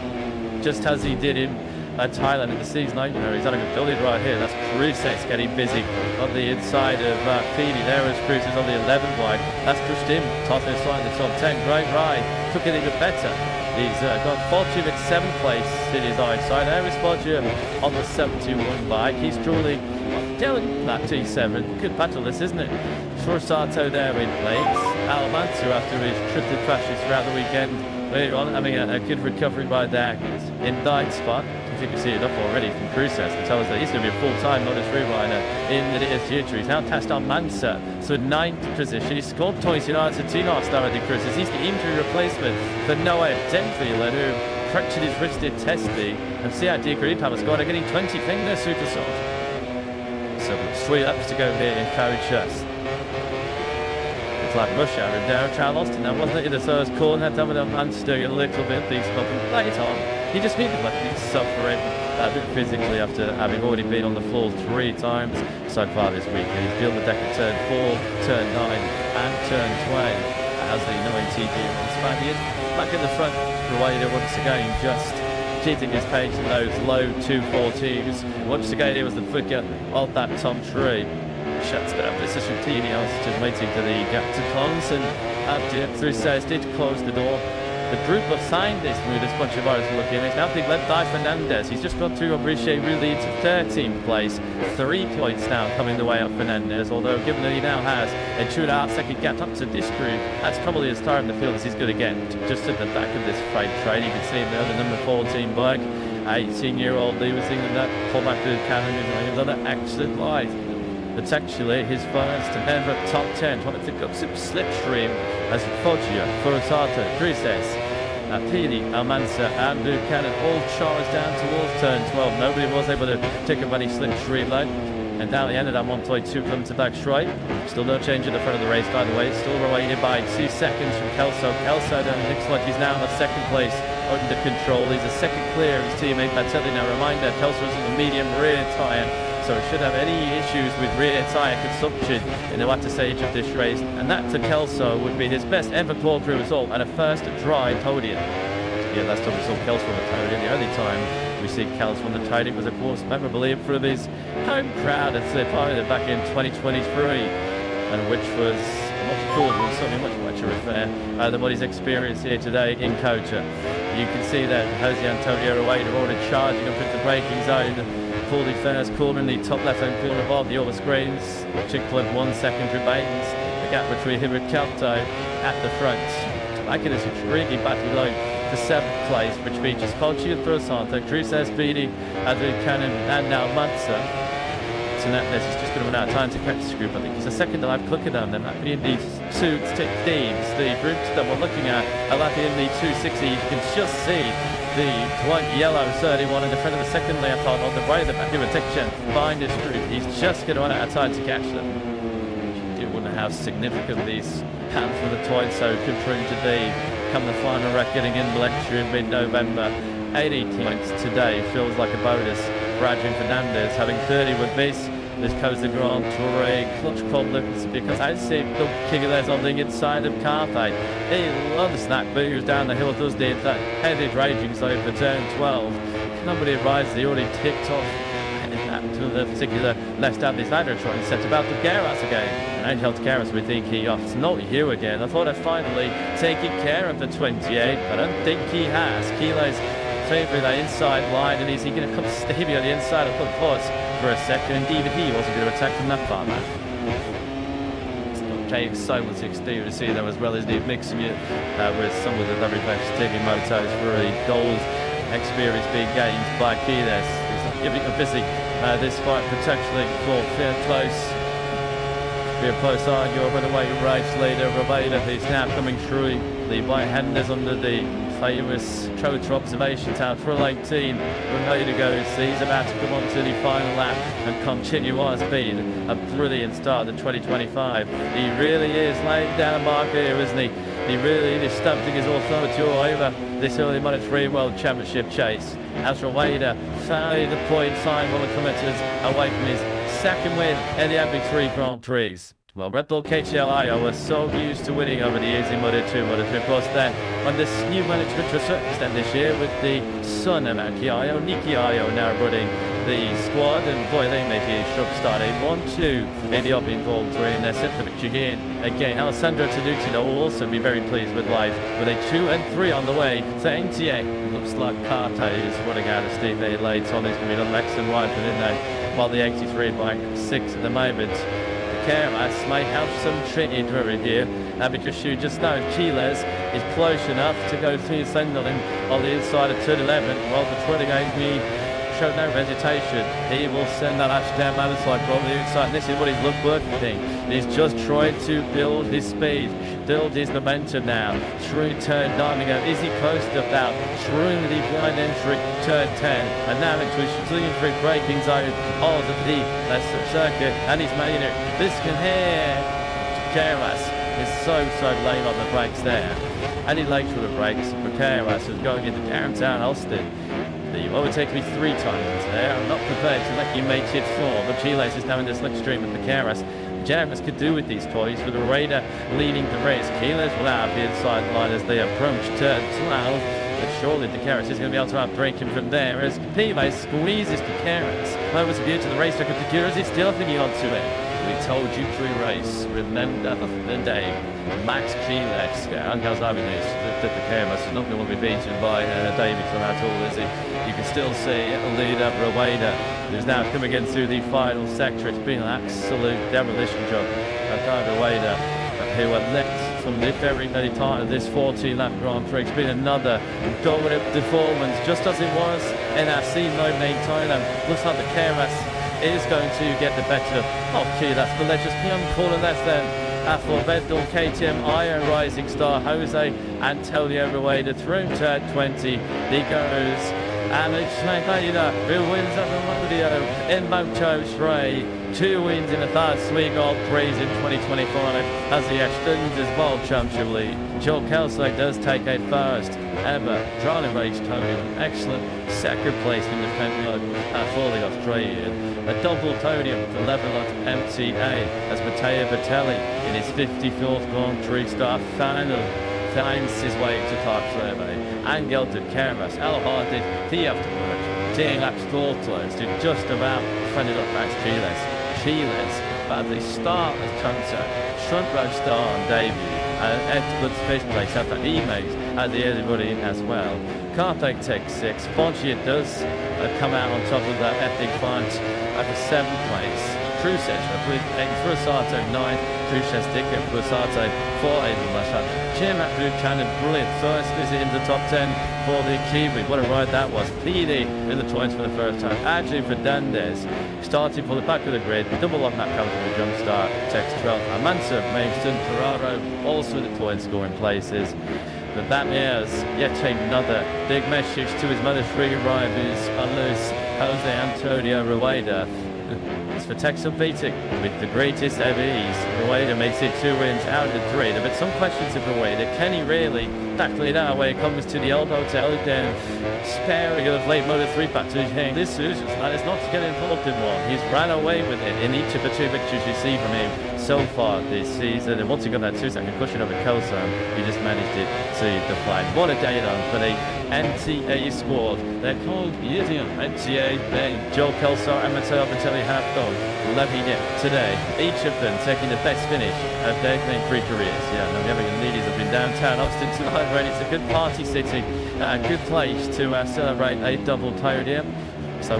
just as he did in Thailand in the season opener, he's having a building right here. That's Cruces getting busy on the inside of Phoebe. There is Cruces on the 11 wide. That's pushed him, tossing aside in the top 10. Great ride, took it even better. He's got Bolger in 7th place in his eyesight. There is Bolger on the 721 bike. He's truly Dylan that T7. Good battle this, isn't it? Forsato there in place. Almantu, after his triple crashes throughout the weekend, later on having a good recovery by Dak in 9th spot. If you can see it up already from Cruces to tell us that he's going to be a full-time Moto3 rider in the near future. He's now passed on Mansa, so 9th position. He scored points in Argentina started Cruces. He's the injury replacement for Noah Denfield, who fractured his wristed testy, and CID Greenhammer scored a getting 20 finger super salt. So 3 laps to go here in Coaches. It's like rush hour in downtown Austin. Now wasn't it in the first corner? Had Dominic Mansa doing a little bit of these stuff, and late on he just needed like he's suffering a bit physically after having already been on the floor 3 times so far this week. And he's built the deck at turn 4, turn 9 and turn 20 as the 19-year-old Spaniard. Back in the front, Rueda once again just cheating his pace in those low 240s. Once again it was the flicker of that Tom Tree. Shuts down. This is from Tinios, just waiting for the gap to close, and through says did close the door. The group behind this move, this bunch of riders are looking at. It's now being led by Fernandez. He's just gone through Briche really into 13th place. 3 points now coming the way up Fernandez, although given that he now has a 2.5-second gap up to this group, that's probably as far in the field as he's going to get. Just at the back of this freight train, you can see there the number 14 bike. 18-year-old Lee was thinking that Cormac Buchanan is another excellent ride. It's actually his first and ever top 10. Trying to pick up some slipstream as Foggia, Furusato, Grises, Pili, Almanza and Buchanan all charged down towards turn 12. Nobody was able to take up any slipstream line. And down the end of that Montoy 2 comes to back straight. Still no change at the front of the race, by the way. Still awaited by 2 seconds from Kelso. Kelso then looks like he's now in the second place under control. He's a second clear of his teammate Batelli. Now reminder, Kelso is in the medium rear tyre, so should have any issues with rear tyre consumption in the latter stage of this race. And that to Kelso would be his best ever Grand Prix result and a first dry podium. Yeah, last time we saw Kelso on the podium, the only time we see Kelso on the podium was of course memorably in front of his home crowd at Slip Island back in 2023, and which was much cooler and something much richer affair than what he's experienced here today in Cocha. You can see that Jose Antonio Rueda already charging up into the braking zone for the first corner in the top left-hand corner of the other screens. 2.1 seconds remains. The gap between him and Calto at the front. Back in this intriguing battle line for 7th place, which features Foggia, Furusato, Grises, Pili, Buchanan and now Manza. So now this is just going to run out of time to catch this group. I think it's the second that I've looked at them. They're not in these 2 teams. The groups that we're looking at are like in the 260. You can just see the white yellow 31 in the front of the second leopard on the way the back of a section behind this group. He's just going to run out of time to catch them. You wonder how significant these handful of toys so could prove to be come the final reckoning in lecture in mid-November. 80 points today feels like a bonus for Adrian Fernandez, having 30 with this goes the Grand Prix clutch problems because I see the Quigley's on the inside of Carthay. He loves that booze down the hill, does the headed raging zone for turn 12. Nobody advises, he already ticked off to the particular left out this ladder trying to set about the Garras again. And Angel Garras we think it's not you again. I thought I'd finally taken care of the 28, but I don't think he has. Kilo's favouring that inside line, and is he going to come stable on the inside of the course for a second? And even he wasn't going to attack from that far, man. Okay, exciting to see them as well as the mixing it with some of the very best taking motos for a goals experience being gained by Kiles. He's giving a busy this fight potentially for fair close. Be a close argue over the way race leader Raveda. He's now coming through the right handers under the famous Trotter observation tower for 18. Raveda goes, he's about to come on to the final lap and continue on speed. A brilliant start to 2025. He really is laying down a mark here, isn't he? He really is stamping his authority all over this early Moto3 World Championship chase. As Rueda found the point 5 kilometres away from his second win in the MP3 Grand Prix. Well, Red Bull KTLIO was so used to winning over the years in Moto2, Moto3. Of course, then when this new management to a certain extent this year with the son of Aki Ayo, Niki Ayo now running the squad, and boy, they make a sharp start. 1-2 in the opening Grand Prix, and they're set for Richigamme again. Alessandro Tanucci will also be very pleased with life with a 2 and 3 on the way to NTA. Looks like Carter is running out of steam there late on. He's going to be the Lex and Wyper in there, while the 83 bike 6 at the moment. Keras may have some tricky driven here because you just know Chiles is close enough to go through Sendling on the inside of turn 11, while the 28 we showed no hesitation. He will send that Ash down motorcycle from the inside. This is what he's working. He's just trying to build his speed, build his momentum now. Through turn 9 and go, is he close enough now? Through the blind entry, turn 10, and now into his through braking zone of the circuit, and he's made it. This can hear Keras is so late on the brakes there. Any late for the brakes for Keras is going into downtown Austin. The overtake me 3 times there. I'm not prepared to let you make it 4, but Chiles is now in this slipstream with the Keras. Keras could do with these toys with the Raider leading the race. Chiles will have the inside line as they approach turn 12. But surely the Keras is going to be able to outbreak him from there as Pive squeezes the Keras. Over to view to the racetrack of the Keras, he's still thinking onto it. We told you pre-race, remember the day. Max Chiles, Angels Avenues, the Keras is not going to be beaten by Davidson at all, is he? You can still see a leader, Rueda, who's now coming in through the final sector. It's been an absolute demolition job by Rueda, who are left from the very time of this 14-lap Grand Prix. It's been another dominant performance, just as it was in our C9 Thailand. Looks like the Keras is going to get the better of Quiles, but let's just be on corner less then. For Vettel, KTM, Iron Rising Star, Jose Antonio Rueda through turn 20. He goes, and it's Schneidler who wins at the Modio in Moto3. 2 wins in the third three Grand Prix in 2025 as he extends his World Championship lead. Joel Kelso does take a first ever driving race podium. Excellent second place in the Fenway for the Australian. A double podium for Levelant MTA as Matteo Bertelli in his 54th Grand Prix start final finds his way to Park Survey. Angel de Carras, Alhardid, the afterward, 10 laps close to just about fended up Max Quiles, but the start of contact, front row star on debut, and Ed Good's fifth place after he makes at the everybody as well. Cartake takes 6, Pontier does come out on top of that epic fight at the 7th place. Trusesh with Frusato 9, Trusesh Dicker, Frusato 4, Aiden Lashat. Jim at Buchanan, brilliant first visit in the top 10 for the Kiwi. What a ride that was. PD in the points for the first time. Andrew Fernandez starting for the back of the grid. Double on that comfortable jump start. Takes 12. Amansa, Mason, Ferraro also in the points scoring places. But that is yet another big message to his mother's three rivals, Jose Antonio Rueda. It's for Texas beating with the greatest ever ease. Rueda makes it 2 wins out of 3. There have been some questions of Rueda. Can he really tackle it out when it comes to the old hotel down sparing of late Moto3 factors? This is not to get involved in one. He's ran away with it in each of the 2 victories you see from him so far this season. And once he got that 2-second cushion over Kelso, he just managed it to deflect. What a day done for the NTA squad. They're called Yiddium NTA. Joel Kelso and Matteo Bertelli have done levying it today. Each of them taking the best finish of their Grand Prix careers. Yeah, and the other ladies have been downtown Austin tonight, and it's a good party city, a good place to celebrate a double podium. So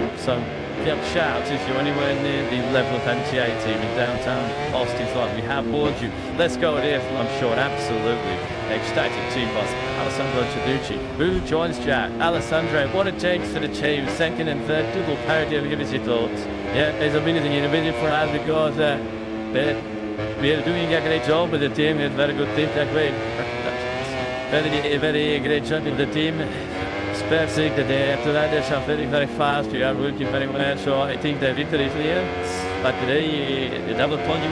yeah, shout out if you're anywhere near the level of NTA team in downtown Austin tonight. We have board you. Let's go here, I'm sure, absolutely ecstatic team boss Alessandro Traducci, who joins Jack. Alessandro, what a change for the team. Second and third double podium. Give us your thoughts. Yeah, it's amazing. You're a for us because we are doing a great job with the team. It's a very good team. Very great job with the team. Perfect today. After that, they're very, very fast. We are working very well. So I think the victory is here. But today, the double podium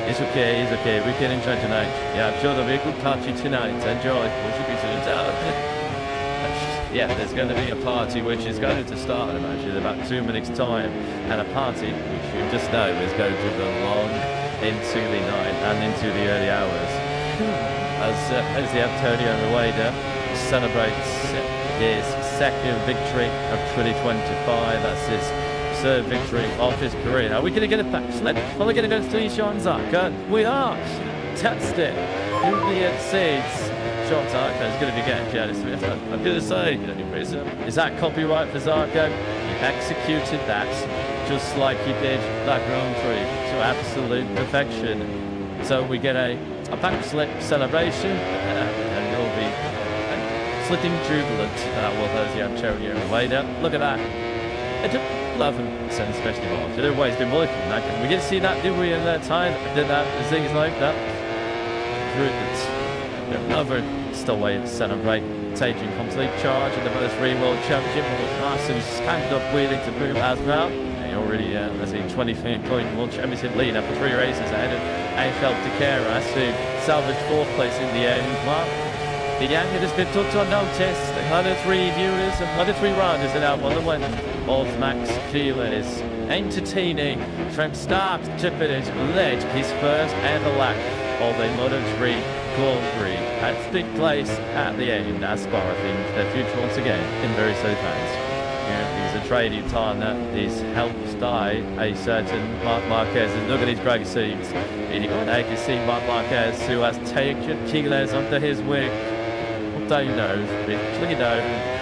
is okay. It's okay. We can enjoy tonight. Yeah, I'm sure there'll be a good party tonight. Enjoy. We should be soon out. Yeah, there's going to be a party which is going to start, I imagine, in about 2 minutes' time. And a party which you just know is going to go long into the night and into the early hours. As the Antonio Rueda celebrates his second victory of 2025. That's his 3rd victory of his career. Are we going to get a backslid? Are we going to go to Sean Zarco? We are. Touched it. Julian Seeds. Sean Zarco is going to be getting jealous of it. I'm going to say, is that copyright for Zarco? He executed that just like he did that Grand Prix to absolute perfection. So we get a backslip celebration, and it'll be flitting jubilant with Jose Antonio Rueda. Look at that. It's a 11% especially more. They've always been working on that. We get to see that, did we, in that time? Did that, things like that. Brilliant. Another stowaway to celebrate. Taking complete charge of the Moto3 World Championship. Martin stand up wheeling to boom as well. He already has a 23-point World Championship lead after 3 races ahead of Angel de Carras, who salvaged 4th place in the end. The Yankee has been took on notice. The other 3 viewers and other 3 riders are now on the win of Max Quiles. Entertaining from start to finish, led his first ever lap of a Moto3 Grand Prix at big place at the end. As far as things, their future once again in very safe hands. He's a trading partner. He's helped die a certain Marc Marquez. And look at his great scenes. You can see Marc Marquez, who has taken Quiles under his wing. They know,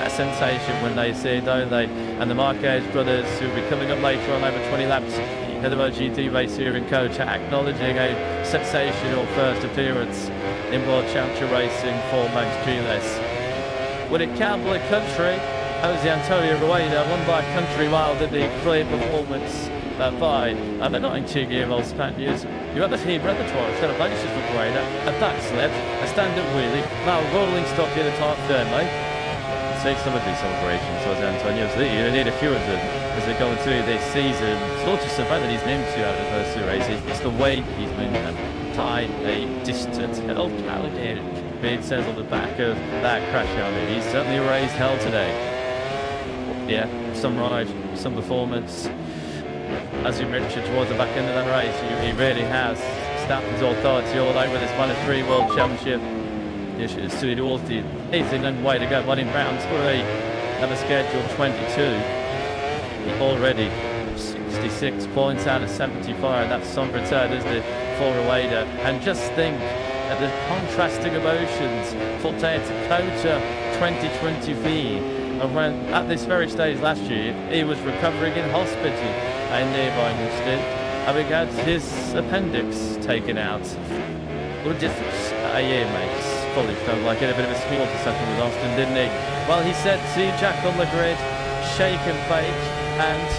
a sensation when they see it, don't they? And the Marquez brothers, who will be coming up later on over 20 laps in the MotoGP race here in Coach, acknowledging a sensational first appearance in World Championship racing for Max Quiles. With a cowboy country, Jose Antonio Rueda won by a country mile, did the clear performance by the 19-year-old Spaniards. You have the team repertoire celebrations for Breda, a backslip, a stand-up wheelie, now rolling stock in the top firmly. Take some of these celebrations, Jose Antonio. So you need a few of them as they're going through this season. It's not just the fact that he's named two out of the first two races, it's the way he's been tied a distant hell calibrated. It says on the back of that crash helmet, he's certainly raised hell today. Yeah, some ride, some performance. As you mentioned towards the back end of that race, he really has Stappen's authority all over this '3 World Championship. It's to all the easy long way to go. But in round 3, number scheduled 22, already 66 points out of 75. That's some return as the four-wader. And just think of the contrasting emotions for Dakota 2023. And when at this very stage last year, he was recovering in hospital in nearby Newstead, having had his appendix taken out. What a difference a year makes. Probably felt like it a bit of a small perception with Austin, didn't he? Well, he said, see Jack on the grid, shake and bake, and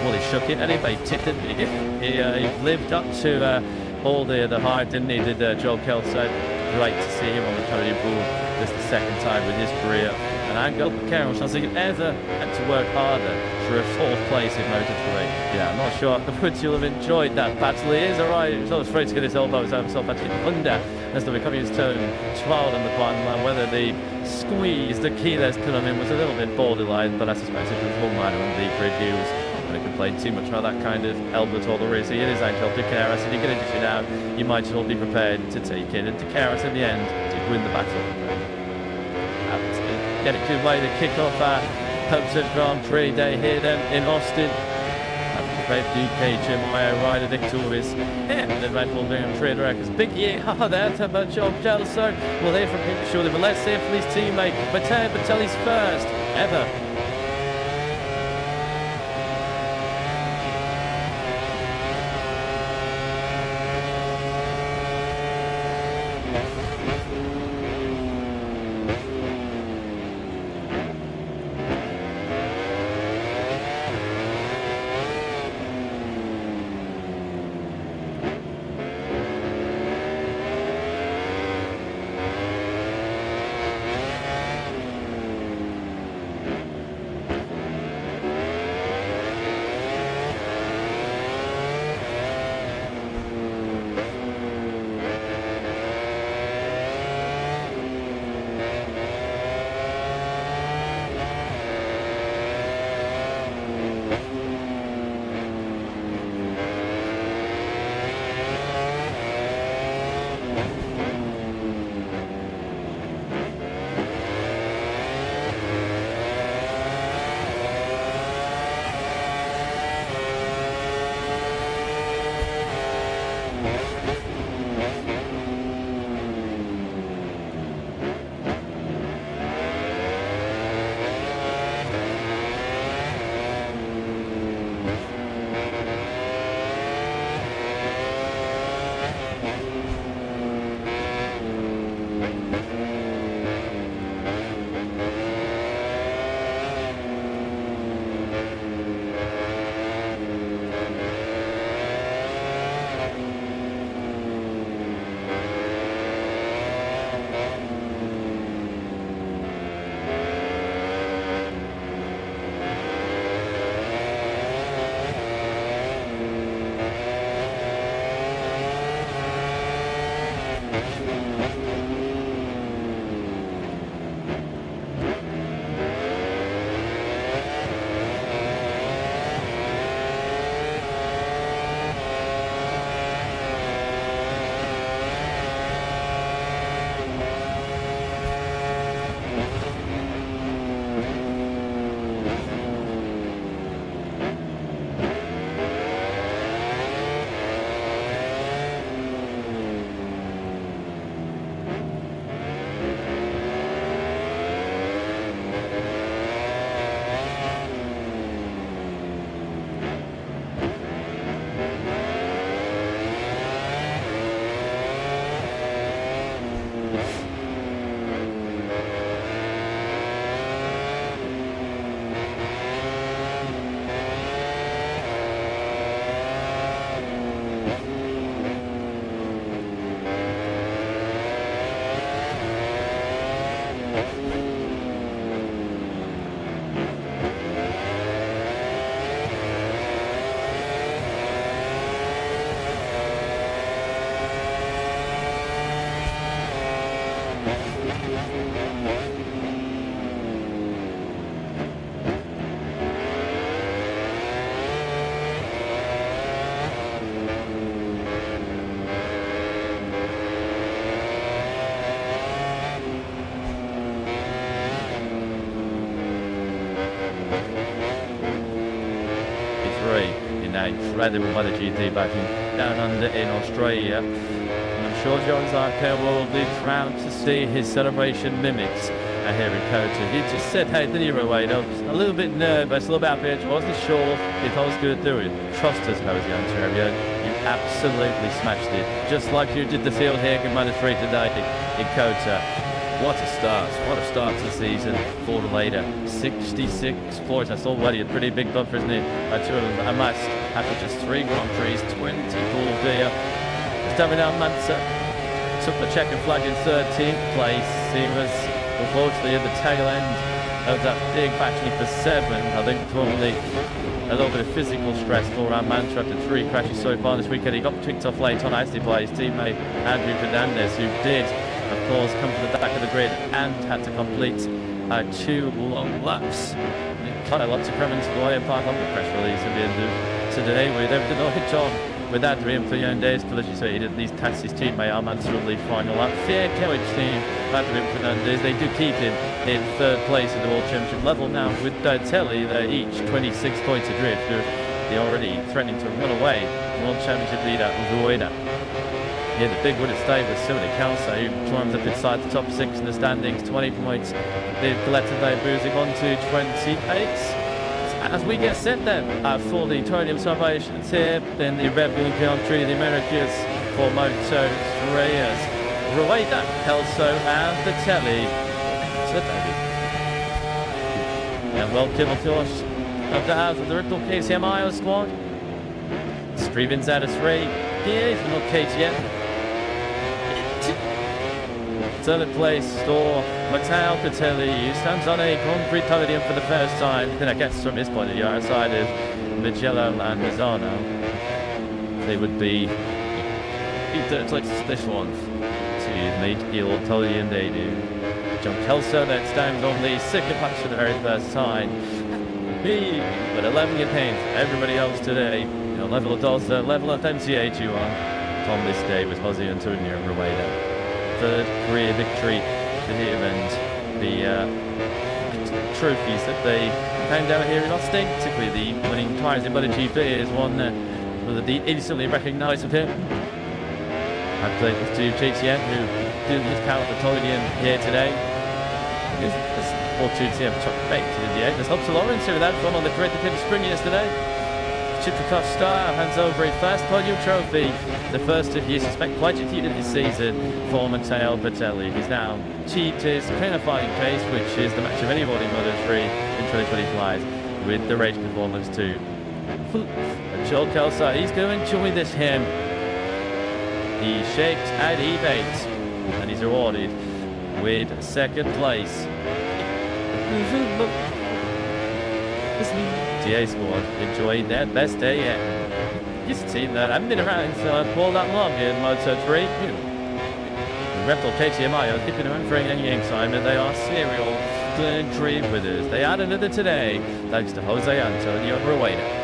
well, he shook it and he baked it, didn't he? He lived up to all the hype, didn't he? Did Joel Kelso. Great to see him on the podium pool. This is the second time in his career. And I got Carroll, I think ever had to work harder for a fourth place in Moto3. Yeah, I'm not sure but you'll have enjoyed that battle. He is alright, he's not afraid to get his elbows over himself actually under as the Richigamme's turn 12 on the final line. Whether the squeeze, the key there's put him in was a little bit borderline, but I suspect it was more minor on the grid views. I'm going to complain too much about that kind of elbow all there is. It is Angel Ducaris, and you get into it now, you might as well be prepared to take it. And Ducaris in the end did win the battle. Get a good way to kick off our Hopes Grand Prix day here then in Austin. Great UK Jeremiah rider victorious in the Red Bull Grand Prix records. Big year there to John Gelso. We'll hear from him shortly, but let's hear from his teammate Matteo Batelli's first ever. Incredible MotoGP back down under in Australia. And I'm sure John Zarco will be proud to see his celebration mimics here in Kota. He just said, hey, did you wait? I was a little bit nervous, a little bit apprehensive. I wasn't sure if I was going to do it. Trust us, Jose Antonio. You absolutely smashed it. Just like you did the field here in Moto 3 today in Kota. What a start. What a start to the season for the later. 66 points. That's already a pretty big bumper, isn't it? I must, after just 3 Grand Prix, 24 there. Esteban Almanza took the checkered flag in 13th place. He was unfortunately at the tail end of that big battle for 7. I think probably a little bit of physical stress for Almanza after 3 crashes so far this weekend. He got picked off late on as did by his teammate Andrew Fernandez, who did of course come to the back of the grid and had to complete 2 long laps. Quite a lot to come into the way apart from the press release at the end of today with everything on hit on with Adrian Fernandez, but as you say, he did at least pass his teammate Almanza on the final lap. Fair carriage team, Adrian Fernandez, they do keep him in 3rd place at the World Championship level now with Telly. They're each 26 points adrift. They're already threatening to run away. World Championship leader Rueda. Yeah, the big one at stake was Simone Calcio, who climbs up inside the top 6 in the standings, 20 points. They've collectively boozing on to 28. As we get set then for the podium celebrations here in the Red Bull Grand Prix of the Americas for Moto 3 as Rueda, Kelso and Vitelli. And welcome of course of the house of the Red Bull KTM Iowa squad. Streaming out of 3. Here is not KTM. 3rd place for Matteo Catelli, who stands on a Grand Prix podium for the first time. And I guess from his point of view, outside of Mugello and Mazzano, they would be 3rd places this one to meet Il Italian they do. John Kelso then stands on the 2nd place for the very first time. He, but 11 campaigns, everybody else today, level of Dolce, level of MCH you on. On this day with Jose Antonio Rueda. 3rd career victory for him and the trophies that they found out here in Austin, particularly the winning tyres in MotoGP is one that they instantly recognise of him. I played with 2 GTM who did his count the podium here today. Or 2 TM top baked in the end. There's Hobson Lawrence here with that from on the creative pin sprint yesterday. Chitrikov Star hands over a first podium trophy, the first of you suspect quite defeated this season for Matteo Bertelli. He's now achieved his qualifying pace, which is the match of anybody in Moto 3 in 2025 with the race performance too. And Joel Kelso, he's going to enjoy this him. He shakes and he bakes, and he's rewarded with 2nd place. TA squad enjoying their best day yet. This team that haven't been around for that long in Moto 3. Reptile KTMI are keeping around for any time, and they are serial Grand Prix winners. They add another today, thanks to Jose Antonio Rueda.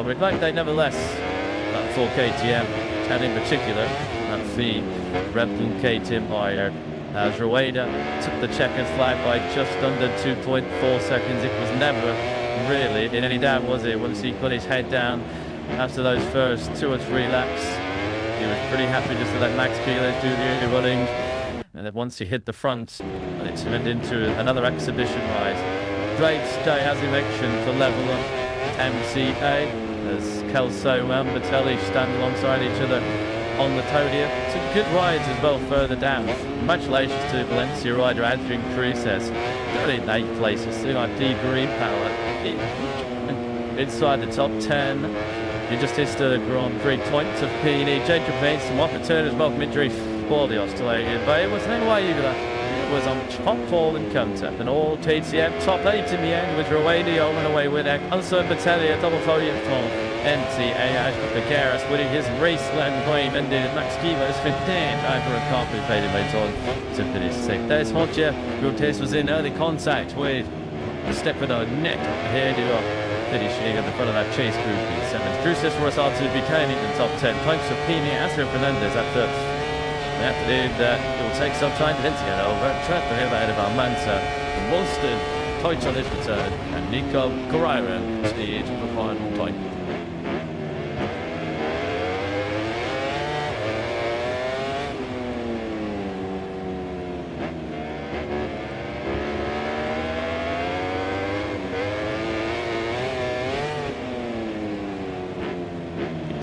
But we'd like that nevertheless, that for KTM, and in particular, that the Red Bull KTM buyer, as Rueda took the checkered flag by just under 2.4 seconds. It was never really in any doubt, was it? Once he put his head down after those first 2 or 3 laps, he was pretty happy just to let Max Keeler do the early running. And then once he hit the front, it turned into another exhibition ride. Great day, as he mentioned, for level up MCA, as Kelso and Batelli stand alongside each other on the podium. Some good rides as well further down. Congratulations to Valencia rider Adrian Cruces. They're in 8th place, still like deep green power inside the top 10. He just hits the Grand Prix points of Pini. Jacob Bates and Whopper Turner as well from injury for the Australian, but it was no way either. It was on top 4 and contact, and all TCM top 8 in the end with Rueda rolling away with it. Also Batelli a double podium for MTA. Piqueras winning his race lane claim, and Max Kilo's 15th over a complicated later on to finish 6th. There's Hodja. Gutes was in early contact with the step of the neck here to finishing at the front of that chase group in 7th. Cruces was also became in the top 10. Points for Pini, Astro Fernandez after that it will take some time for them to get over. Trent the hill ahead of Almanza, Wolston, Toich on his return, and Nico Correira speed for the final time.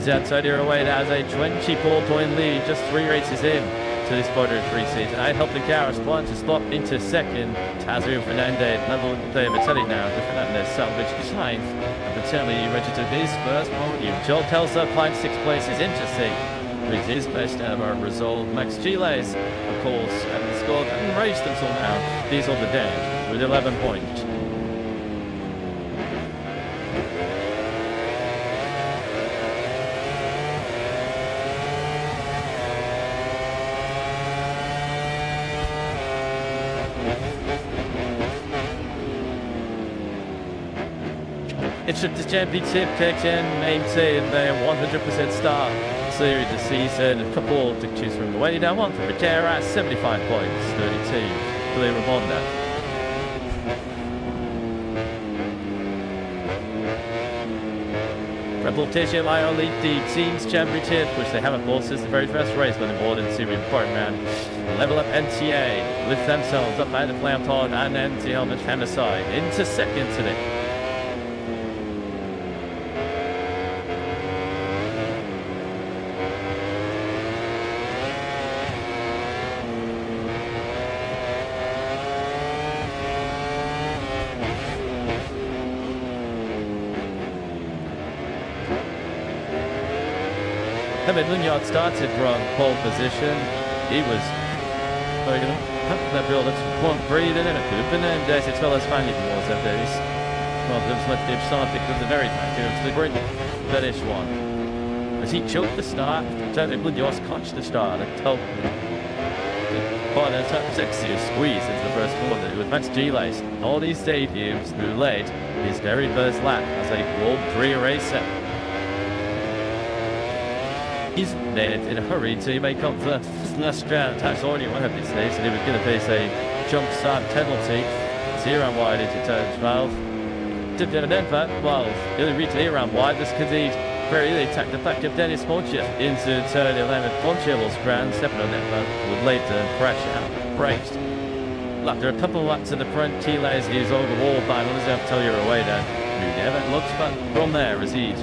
Antonio Rueda has a 24-point lead, just 3 races in to this Moto 3 season. I'd help the Garris climb to spot into 2nd. Tazu Fernandez, level with Batelli now. The Fernandez salvaged 9th. And Batelli registered his first podium. Joel Kelso climbed 6 places into 6th with his best ever result. Max Giles, of course, and scored and raced until now. These are the day with 11 points. It's just the championship KTM maintained their 100% start series this season. A couple to choose from the way down. One for Richigamme at 75 points, 32 for the Ramonda. Red Bull TCM lead the team's championship, which they haven't lost since the very first race when they board into the important round. Level up NTA lift themselves up by the flame pod and empty helmet hammer side into 2nd today. Kevin Munoz started from pole position. He was that build up some point breathing in a coup, and then there's as well as Spaniard was of those. Well, there was left starting from the very back. It was the great finish one. As he choked the start, totally Munoz caught the start and told quite a sexiest squeeze into the first corner with Max Giles. All these debuts who led his very first lap as a World 3 racer. He's made it in a hurry to make up the last round. That's already one of his days, and he was going to face a jump start penalty. 0 wide into turn 12. Did get an impact. Well, he'll reach 0 wide. This could be very easily attack the back of Dennis Moncha into turn 11. Moncha was ground, stepping on that would later crash out. Braked. After a couple of laps in the front, Chiles is over the wall by Antonio Rueda, who never looks back from there as he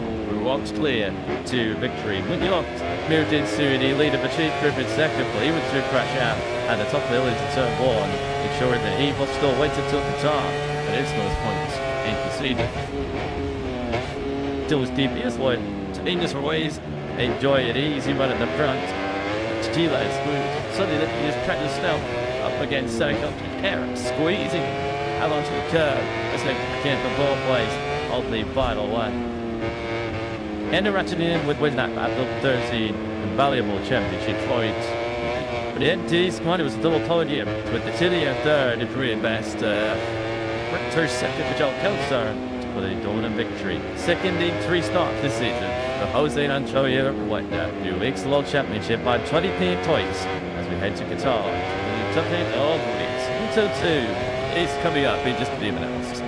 walks clear to victory. Munoz moved into the lead of the chief group in 2nd, but he was to crash out at the top of the hill into turn 1, ensuring that he was still waiting till Qatar, but his most points in conceded. Still was DPS Lloyd to Indus Ruiz, enjoy an easy run at the front. Chiles smooth, suddenly that he is trying to snell up against Sergio Piqueras, squeezing out onto the curb as they back in for ball plays on the final one. Ended ratcheting in with that battle 13 invaluable championship points. But the NT's it was a double podium with the Tilly 3rd and career best sprinter second for Joel Kelso for the Dornan victory. Second in 3 starts this season for Jose Antonio Rueda. New Week's World Championship by 20 points as we head to Qatar. The something of weeks. Until 2 is coming up in just a few minutes.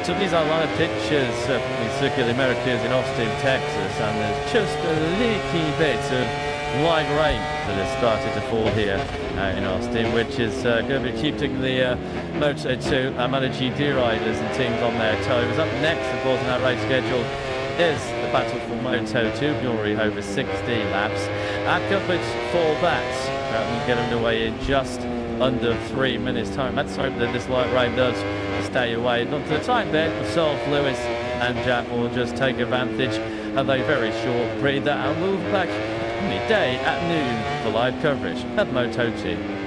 So these are a lot of pictures from the Circuit of the Americas in Austin, Texas, and there's just a little bit of light rain that has started to fall here in Austin, which is going to be keeping the Moto2 and MotoGP riders and teams on their toes. Up next, of course, in our race schedule is the battle for Moto2 glory over 60 laps. Our coverage for that will get underway in just under 3 minutes' time. Let's hope that this light rain does stay away. Not to the time then, myself, Lewis and Jack will just take advantage of a very short breather and move back midday at noon for live coverage of Moto2.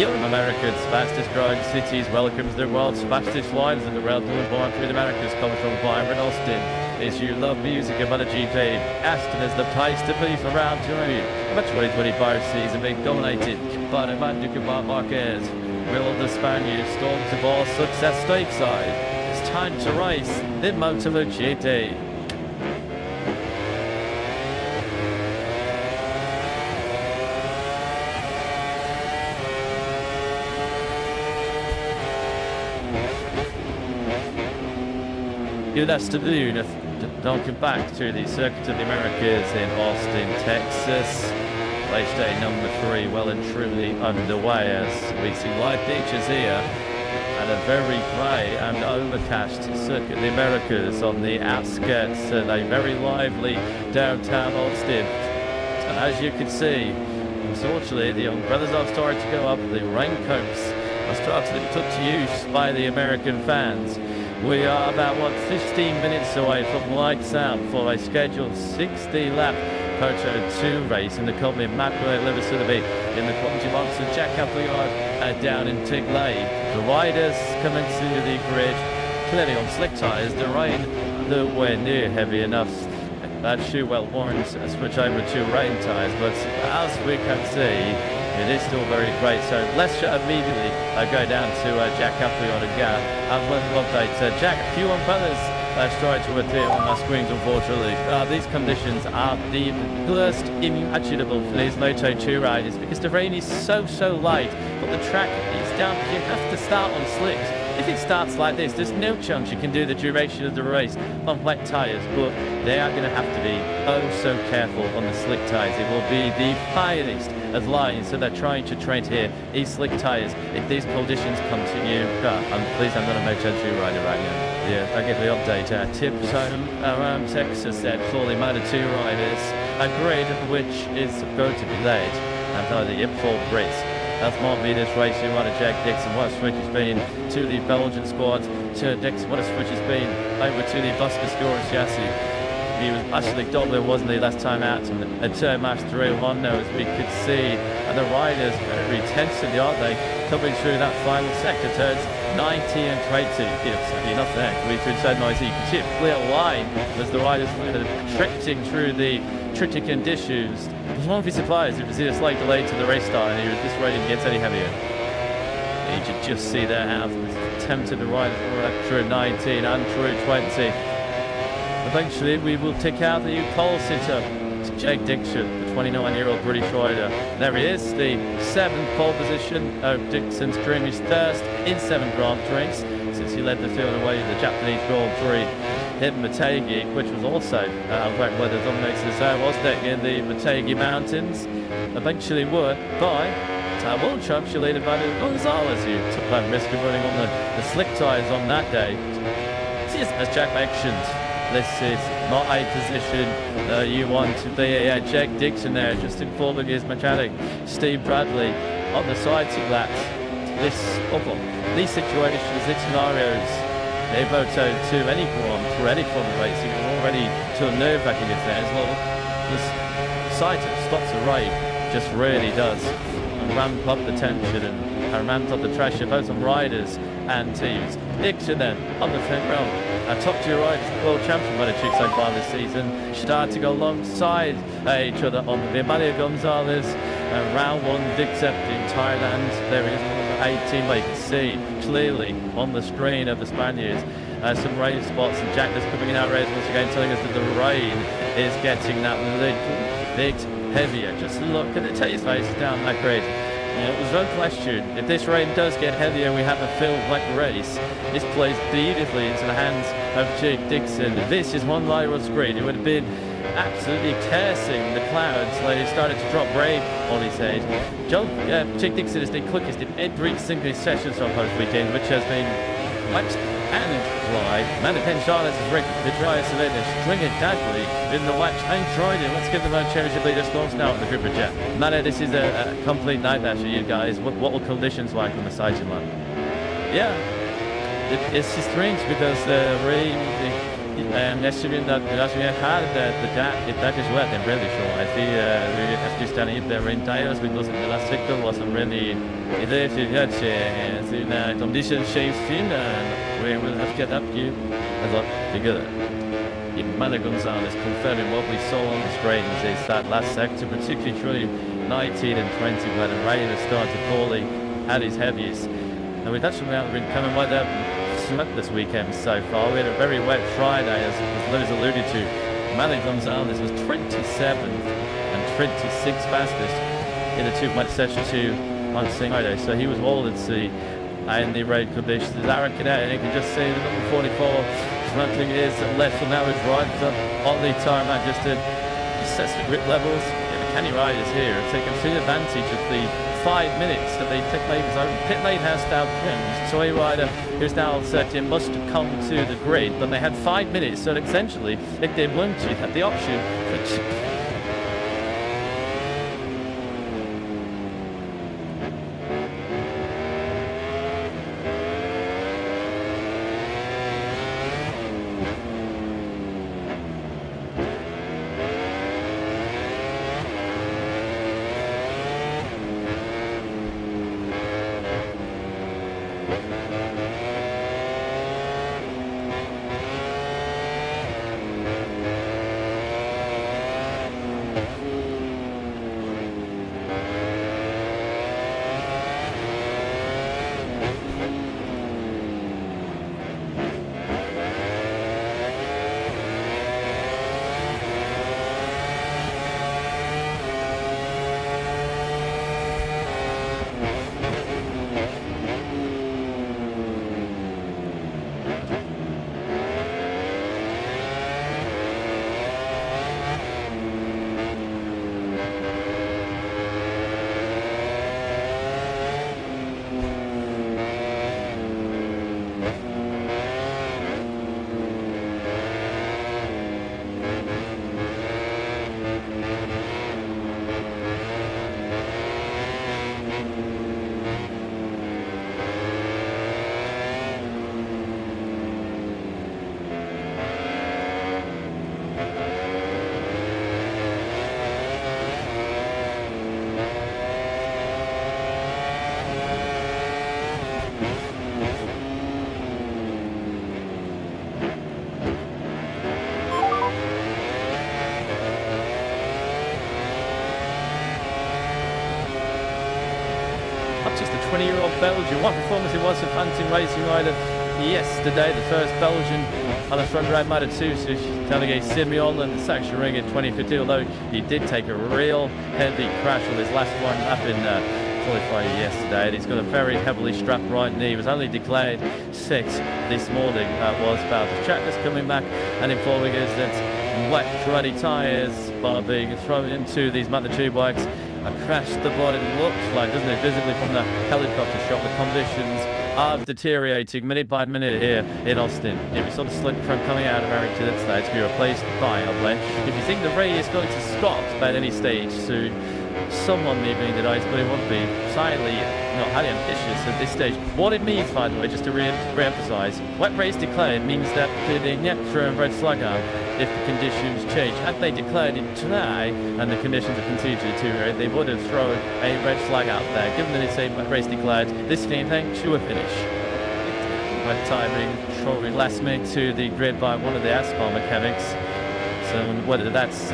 America's fastest growing cities welcomes the world's fastest lines of the Grand Prix through the Americas, coming from Byron Austin. If you love music and MotoGP, Aston is the place to be for round 2. The 2025 season being dominated by the Marc Marquez. Will the Spaniards storm to ball success stateside? It's time to race in MotoGP. Good afternoon. Welcome back to the Circuit of the Americas in Austin, Texas. Race day number 3 well and truly underway as we see live pictures here at a very grey and overcast Circuit of the Americas on the outskirts of a very lively downtown Austin. And as you can see, unfortunately the umbrellas are starting to go up, the raincoats are starting to be put to use by the American fans. We are about, 15 minutes away from lights out for a scheduled 60-lap Moto2 race in the company of Matt Liversideby in the quality box and Jack Appleyard down in Tig Lane. The riders coming to the grid clearly on slick tyres. The rain nowhere near heavy enough. That shoe well worn to switch over to rain tyres, but as we can see, it is still very great. So let's immediately go down to Jack Appleyard again and let the update. Jack, a few umbrellas starting to appear on my screens, unfortunately. These conditions are the worst imaginable for these Moto2 riders because the rain is so light, but the track is down. You have to start on slicks. If it starts like this, there's no chance you can do the duration of the race on wet tyres, but they are going to have to be so careful on the slick tyres. It will be the finest of lines, so they're trying to trade here these slick tyres. If these conditions continue, I'm pleased I'm not a Moto2 rider right now. Yeah, I get the update. Tips home around Texas then for the Moto2 riders. A grid which is going to be led by the Ipfall Brits. That's might be this race. You want to Jack Dixon. What a switch has been to the Belgian squad. To Dixon. What a switch has been over to the Buscascura chassis. He was actually doubling, wasn't he, last time out? And turn match 3-1 now, as we could see. And the riders very tensely, aren't they? Coming through that final sector, turns 90 and 20. It's enough there. We could say noisy. You can see a clear line as the riders are tricking through the tricky conditions. I won't be surprised if you see a slight delay to the race start and this rating gets any heavier. You should just see there how tempted the riders were through 19 and through 20. Eventually we will tick out the pole sitter to Jake Dixon, the 29-year-old British rider. There he is, the 7th pole position of Dixon's dreamy thirst in 7 Grand Prix since he led the field away in the Japanese Grand Prix. Hit Motegi, which was also wet weather dominated as well, wasn't it, in the Motegi Mountains. Eventually won by world champion leader Gonzalez, who took that risk of running on the slick tyres on that day. As Jack mentioned, this is not a position you want to be. Jack Dixon there, just informing his mechanic, Steve Bradley, on the side to that. These situations, these scenarios, they Moto2 any Grand for any form of racing are already to nerve-wracking as there as well. The sight of stops of rain just really does ramp up the tension and ramp up the pressure both on riders and teams. Dixon then on the front row. Top 2 riders, world champion Moto2 so far this season, start to go alongside each other on the Emmanuel Gonzalez. Round 1 Dixon in Thailand. There he is. 18, but you can see clearly on the screen of the Spaniards some rain spots, and Jack is coming in out race once again, telling us that the rain is getting that little bit heavier. Just look at it, take his face down that grid. There's no question, if this rain does get heavier and we have a field like race, this plays beautifully into the hands of Jake Dixon. This is one lighter on screen. It would have been absolutely cursing the clouds like it started to drop rain on his head. Jake Dixon is the quickest in every single session so far this weekend, which has been wet and dry. Manapin Charlotte is rigged the driest of it, string it daggly in the wet and tried it. Let's give them a championship leader scores now at the group jet. Mana, this is a complete nightmare for you guys. What will conditions like on the sighting line? Yeah, it's strange because the rain, Assuming that vi har det där kanske var en really sure. I see vi standing in there in tires with those in the last sector was a really it is in condition shapes in and we will have to get up you as a figure. Emmanuel Gonzalez confirming what we saw on the screens is that last sector, particularly through 19 and 20 where the rain has started falling at its heaviest. And we've actually been coming right up this weekend so far. We had a very wet Friday, as Lewis alluded to. Emmanuel Gonzalez was 27th and 26th fastest in the 2 minute session 2 on Friday, so he was all at sea in the rain conditions. There's Aaron Cadet, and you can just see the number 44 smuggling is left, and now it's right on the tarmac just to assess the grip levels. Yeah, the Kenny riders here have taken full advantage of the 5 minutes that they pit lane zone. Pit lane has now trimmed. Toy rider who's now certain must have come to the grid, but they had 5 minutes, so essentially if they wanted to have the option for just a 20-year-old Belgian. What performance it was for Fanting Racing Rider yesterday. The first Belgian on the front row Moto 2, so Delegate Simeon and the section ring in 2015, although he did take a real heavy crash on his last one up in qualifying yesterday. And he's got a very heavily strapped right knee. He was only declared 6th this morning. Was about the track that's coming back and informing us that wet, ruddy tyres are being thrown into these Moto 2 bikes. A crash the body looks like, doesn't it, visibly from the helicopter shot. The conditions are deteriorating minute by minute here in Austin. If you saw the slip from coming out of American today, it's to be replaced by a blend. If you think the rain is going to stop at any stage soon, someone may be denied, but it won't be silently highly ambitious at this stage. What it means, by the way, just to re-emphasise, wet race declared means that the Nectar red flag out if the conditions change. Had they declared it today and the conditions have continued to deteriorate, they would have thrown a red flag out there. Given that it's a wet race declared, this team thanks to a finish. Wet timing, shortly last minute to the grid by one of the asphalt mechanics. So whether that's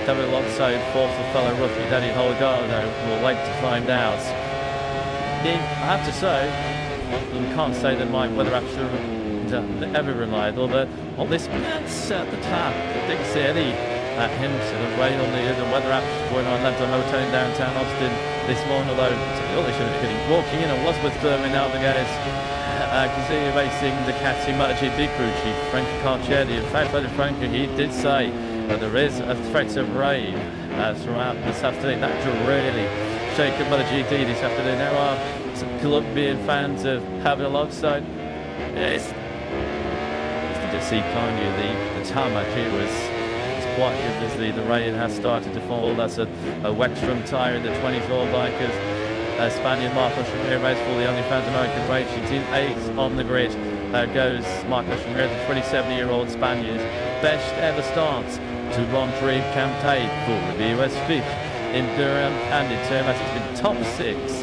coming alongside fourth fellow rookie Danny Holgado, we'll wait to find out. I have to say, we can't say that my weather apps are ever reliable, but on this that's at the top, the big city at Henderson of rain on the weather apps going on left a hotel in downtown Austin this morning, although they should have been walking in and was with Thurman Alvarez. Continue racing the Ducati MotoGP crew chief Frank Carcetti. In fact, Frank, he did say that there is a threat of rain throughout this afternoon. That could really shake up MotoGP this afternoon. There are some Colombian fans of having alongside. Yes, to see kind of the tarmac here was quite good as the rain has started to fall. That's a Wextrom tyre in the 24 bikers. Spaniard Marcos Ramirez for the only fans American racing team, 8th on the grid There goes Marcos Ramirez, the 27-year-old Spaniard. Best ever starts to Grand Prix campaign for the US 5th in Durham and in Termas. It's been top 6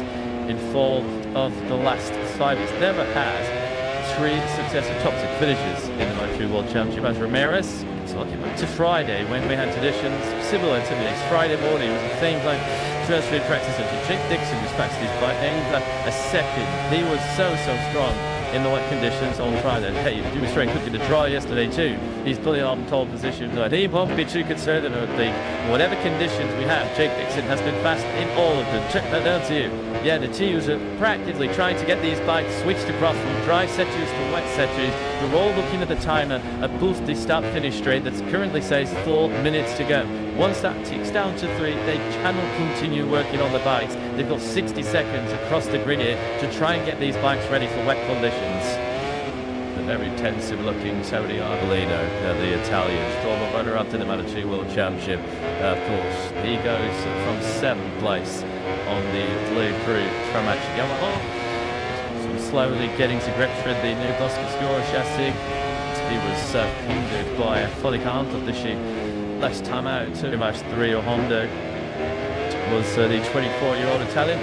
in 4 of the last 5. It's never had 3 successive top 6 finishes in the MotoGP World Championship. As Ramirez, it's looking back to Friday when we had conditions similar to this. Friday morning it was the same like first free practice of Jake Dixon was practiced his bike, a second. He was so strong in the wet conditions on Friday. Hey, he was very quick in the dry yesterday too. He's pulling on pole position. But he won't be too concerned about whatever conditions we have. Jake Dixon has been fast in all of them. Check that down to you. Yeah, the teams are practically trying to get these bikes switched across from dry sectors to wet sectors. They're all looking at the timer, a boosted start-finish straight that currently says 4 minutes to go. Once that ticks down to 3, they cannot continue working on the bikes. They've got 60 seconds across the grid here to try and get these bikes ready for wet conditions. The very tensive-looking Tony Arbolino, the Italian former runner-up to the MotoGP World Championship. Of course, he goes from 7th place on the blue crew from Richigamme. Slowly getting to grips with the new Boscoscura chassis. He was hindered by a fully canceled issue last time out. Pretty much 3 Honda was the 24-year-old Italian.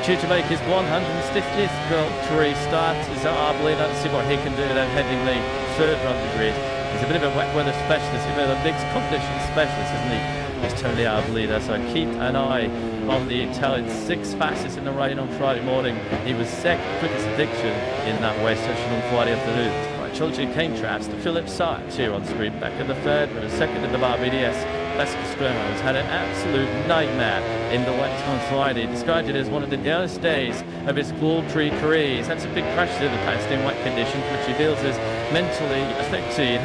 Due to make his 150th Grand Prix start, is Arbolino to see what he can do then heading the 3rd on the grid. He's a bit of a wet weather specialist, a bit of a mixed condition specialist, isn't he? It's Tony Arbolino, so keep an eye on the Italian. 6th fastest in the rain on Friday morning. He was 2nd quickest addiction in that wet session on Friday afternoon. Right, Chilchi came traps to Philip Sykes here on screen. Back in the 3rd, and 2nd in the bar BDS. Boscoscura has had an absolute nightmare in the wet on Friday. Described it as one of the worst days of his Grand Prix career. He's had some big crashes in the past in wet conditions, which he feels is mentally affected.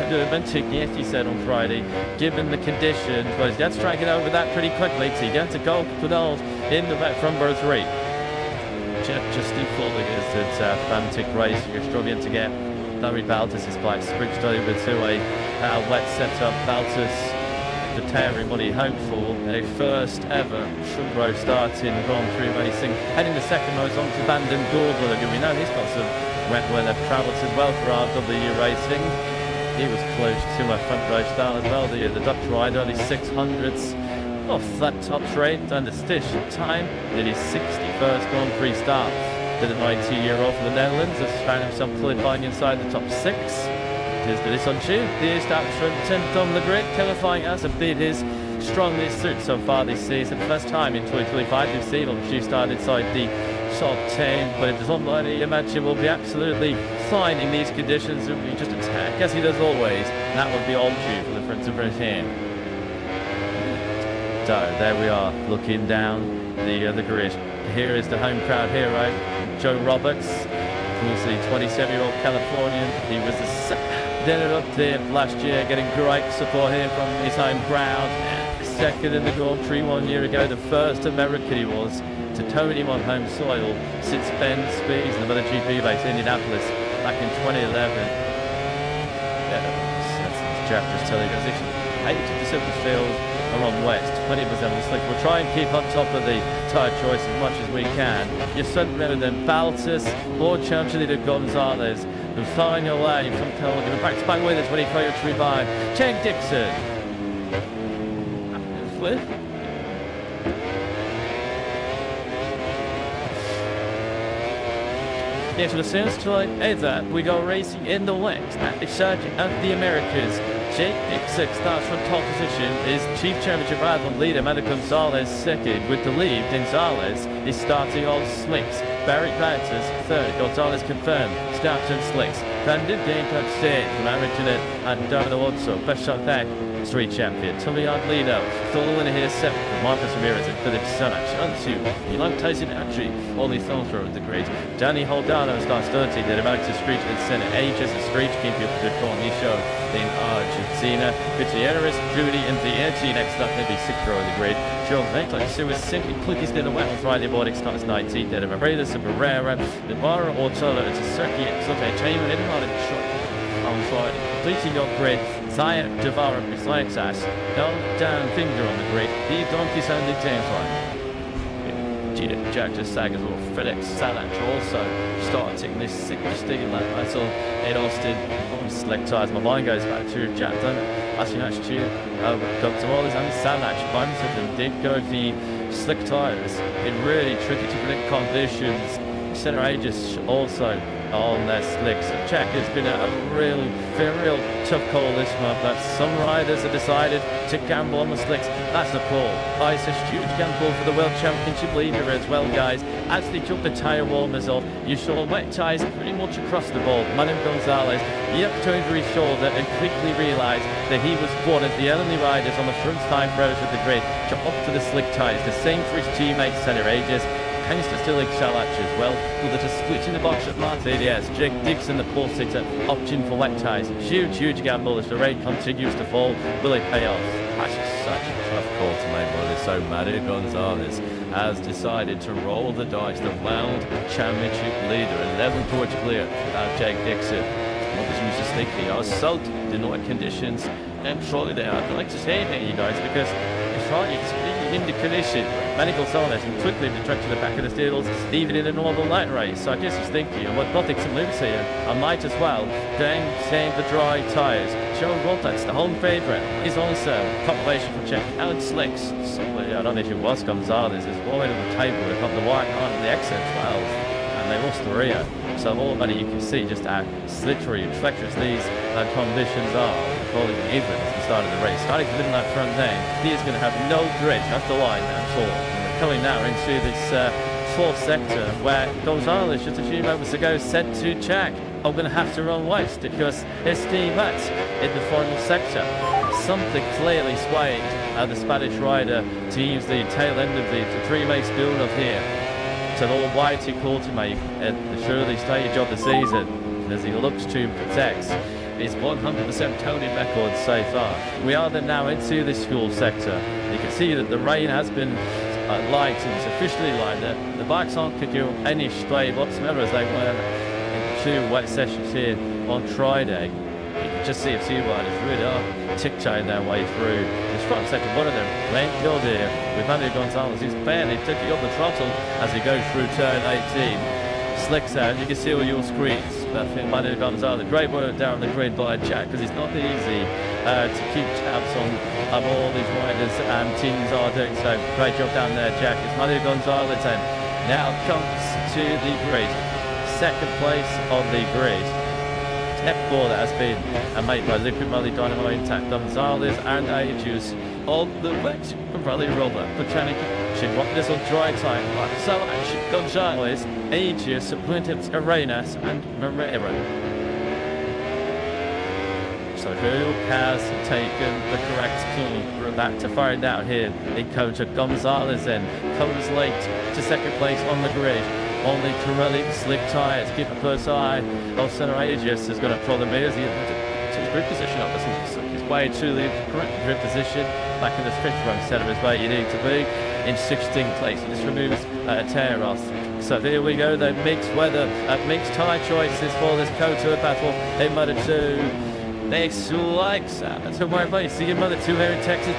Yes, he said on Friday, given the conditions. But he had to try and get over that pretty quickly. So he had to go to those in the wet from row 3. Justin Fulvig is that frantic race. You're struggling to get Larry Baltus' bike switched over to a wet setup. Baltus preparing what he hoped for, a first ever front row start in Grand Prix racing. Heading the 2nd rows on to Vanden Dorburg. We know he's got some wet weather travels as well for RW Racing. He was close to a front row start as well. The Dutch rider, only 600ths off that top straight, and the Stish time did his 61st Grand Prix start. The 19-year-old from the Netherlands has found himself qualifying inside the top 6. This on tube, the start from 10th on the grid, qualifying as a bit his strongest suit so far this season. First time in 2025 we've seen him. She started inside the top 10, but it is unlikely imagine will be absolutely fine in these conditions. It will be just attack as he does always, and that would be all due for the Prince of Britain. So there we are, looking down the grid. Here is the home crowd hero, Joe Roberts, who's the 27-year-old Californian. He was the dinner up there last year, getting great support here from his home crowd. 2nd in the Grand Prix 1 year ago, the first American he was to tow him on home soil since Ben Spies in the MotoGP race in Indianapolis back in 2011. Yeah, that's Jeff just telling us 80% of the field are on west, 20% on slick. We'll try and keep on top of the tyre choice as much as we can. You're certainly better than Baltus or Champion Leader Gonzalez. And find your way from Pelican. Practice back with it when he clears through by Jake Dixon. Flip. Yes, with the sense to like either we go racing in the west at the Circuit of the Americas. Jake Dixon starts from top position. Is Chief Championship rival leader Manda Gonzalez 2nd. With the lead, Gonzalez is starting on slicks. Barry Baltus 3rd. Gonzalez confirmed. Starts on slicks. Vanden Dorburg 3rd. From Originate and Domino also. Best shot back. Street champion. Tommy Arbolino. Still the winner here 7th. Marcos Ramirez and Philip Sykes. On 2. Elon Tyson Archie. Only Thornthrow at the grid. Danny Holdano starts 13th. Then back to Street and Senna. Ages of Street. Keep you up to the corner show in Argentina. Gutierrez, Judy, and Vierci next up. They'll be 6th row of the grid. John Maitland, so is simply quickest in the wet on Friday morning. Starts 19th. Then Arenas and Barrera. Navarro, Ortola, it's a circuit. Exotic Chamber in on on Friday. Completing your grid. Zaya Devara besides us. Down finger on the grid. The donkeys only James line. Jack just sag as well. Felix Salach also starting this 16 lap battle in Austin on slick tyres. My mind goes back to Jack Dunn, actually attitude, Gonzalez and Salach. Both of them did go for the slick tyres in really tricky to predict conditions. Centre Aegis also on their slicks. Jack has been a real tough call this month, but some riders have decided to gamble on the slicks. That's a call. It's a huge gamble for the World Championship leader as well, guys. As they took the tyre warmers off, you saw wet tyres pretty much across the board. Manuel Gonzalez yapped over his shoulder and quickly realised that he was one of the only riders on the front side rows of the grid to opt for the slick tyres. The same for his teammate Centre Aegis. Hence to still Salach as well. Will they just switch in the box at Martin? Yes, Jake Dixon, the pole-sitter, opting for wet tyres. Huge gamble as the rain continues to fall. Will it pay off? That's just such a tough call to make, but it's so Mario Gonzalez has decided to roll the dice. The World Championship leader, 11 points clear without Jake Dixon. What was Mr. Sticky? I was soaked in the conditions, and surely they are. I'd like to say it, you guys, because it's right, it's in the condition. Manuel Gonzalez and quickly retract to the back of the steels, even in a normal night race. So I guess he's thinking, and what nothing to lose here, I might as well then save the dry tyres. Joe Roberts, the home favourite, is also population from Czech. Alan Slicks, somebody, I don't know if it was Gonzalez, is wide on the table, they've got the white line on the exit 12, and they lost the rear. So already you can see just how slippery and treacherous these conditions are. Calling even at the start of the race. Starting to middle that front lane, he is going to have no grid at the line at all. And we're coming now into this fourth sector where Gonzalez just a few moments ago said to Jack, I'm going to have to run west because it's Steve Matz in the final sector. Something clearly swayed the Spanish rider to use the tail end of the three-race build-up here. It's an all-whitey call to make at the early stage of the season as he looks to protect his 100% toning record so far. We are then now into this fuel sector. You can see that the rain has been light and it's officially light. The bikes aren't picking up any stray whatsoever as they were in 2 wet sessions here on Friday. You can just see a few riders really are tick-towing their way through this front sector. One of them, Lane killed here with Manuel Gonzalez, who's barely taking up the throttle as he goes through turn 18. Slicks out, you can see all your screens. I think Manuel Gonzalez, great work down the grid by Jack, because it's not easy to keep tabs on all these riders and teams are doing so. Great job down there, Jack. It's Manuel Gonzalez and now comes to the grid. Second place on the grid. F4 that has been made by Liquid Rally Dynamo, Tack Gonzalez and Aegis on the wet Rally Roller. Mechanic should want this on dry time. So Gonzalez, Aegis, Quintet, Arenas and Marrero. So who has taken the correct call? We're about to find out here in Kota. Gonzalez then comes late to second place on the grid. Only Pirelli slick tyres keep a close eye. Centre Aegis is going to problem here as he to his grid position up. His way to the correct grid position. Back in the fifth run set of his way you need to be in 16th place. This removes Teros. So here we go, the mixed weather, mixed tyre choices for this Kota battle in Moto2. This likes so wherever you see your Moto2 here in Texas,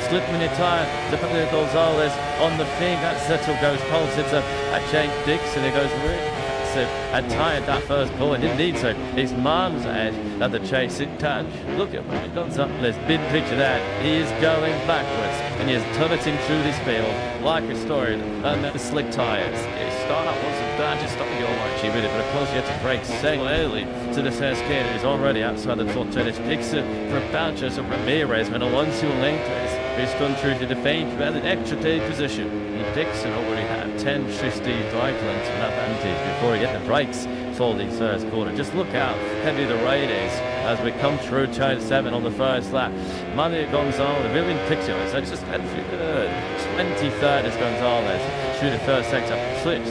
slipping in tyre to Manuel Gonzalez on the thing. That settle goes pulse. It's a Jake Dixon. It goes really and tired that first pull and didn't need to. His mom's edge at the chasing touch. Look at Manuel Gonzalez. Big picture that. He is going backwards and he is tunneting through this field like a story and the slick tyres. His start up wasn't bad, just stopping your watch. He really, but of course he had to brake so early to the first gear. He's already outside the top turn. It's Dixon for Bouchers and Ramirez in a 1-2 lane race. He's gone through to defend for an extra third position. Dixon already had 10-50 drive lengths of advantage before he hit the brakes for the first corner. Just look how heavy the rain is as we come through turn 7 on the first lap. Manuel Gonzalez, really in picture, so just head through the 23rd is Gonzalez through the first sector.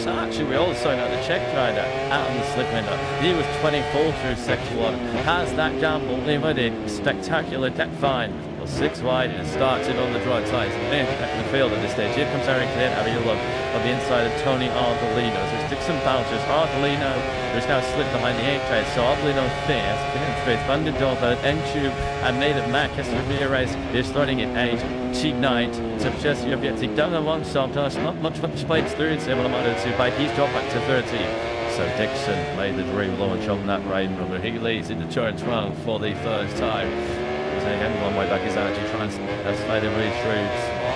So actually we also know the Czech rider out in the slip window. He was 24 through sector 1. Has that gamble limited spectacular deck fine. well, 6 wide and it starts in on the dry tyres. Man, back in the field at this stage. Here comes Eric Lynn having a look on the inside of Tony Ardolino. So it's Dixon Bouchers. Ardolino, who's now slipped behind the 8 trace. So Ardolino fifth, fifth. Van der Dorfer, N-Tube, and Native Marcus Ramirez is starting at 8. Cheat 9. So just you've yet to down the one sometimes. Not much played through. So we'll to bike. He's dropped back to 13. So Dixon made the dream launch on that rain rubber. He leads into turn 12 for the first time. Again, one way back is actually trying to slide him really through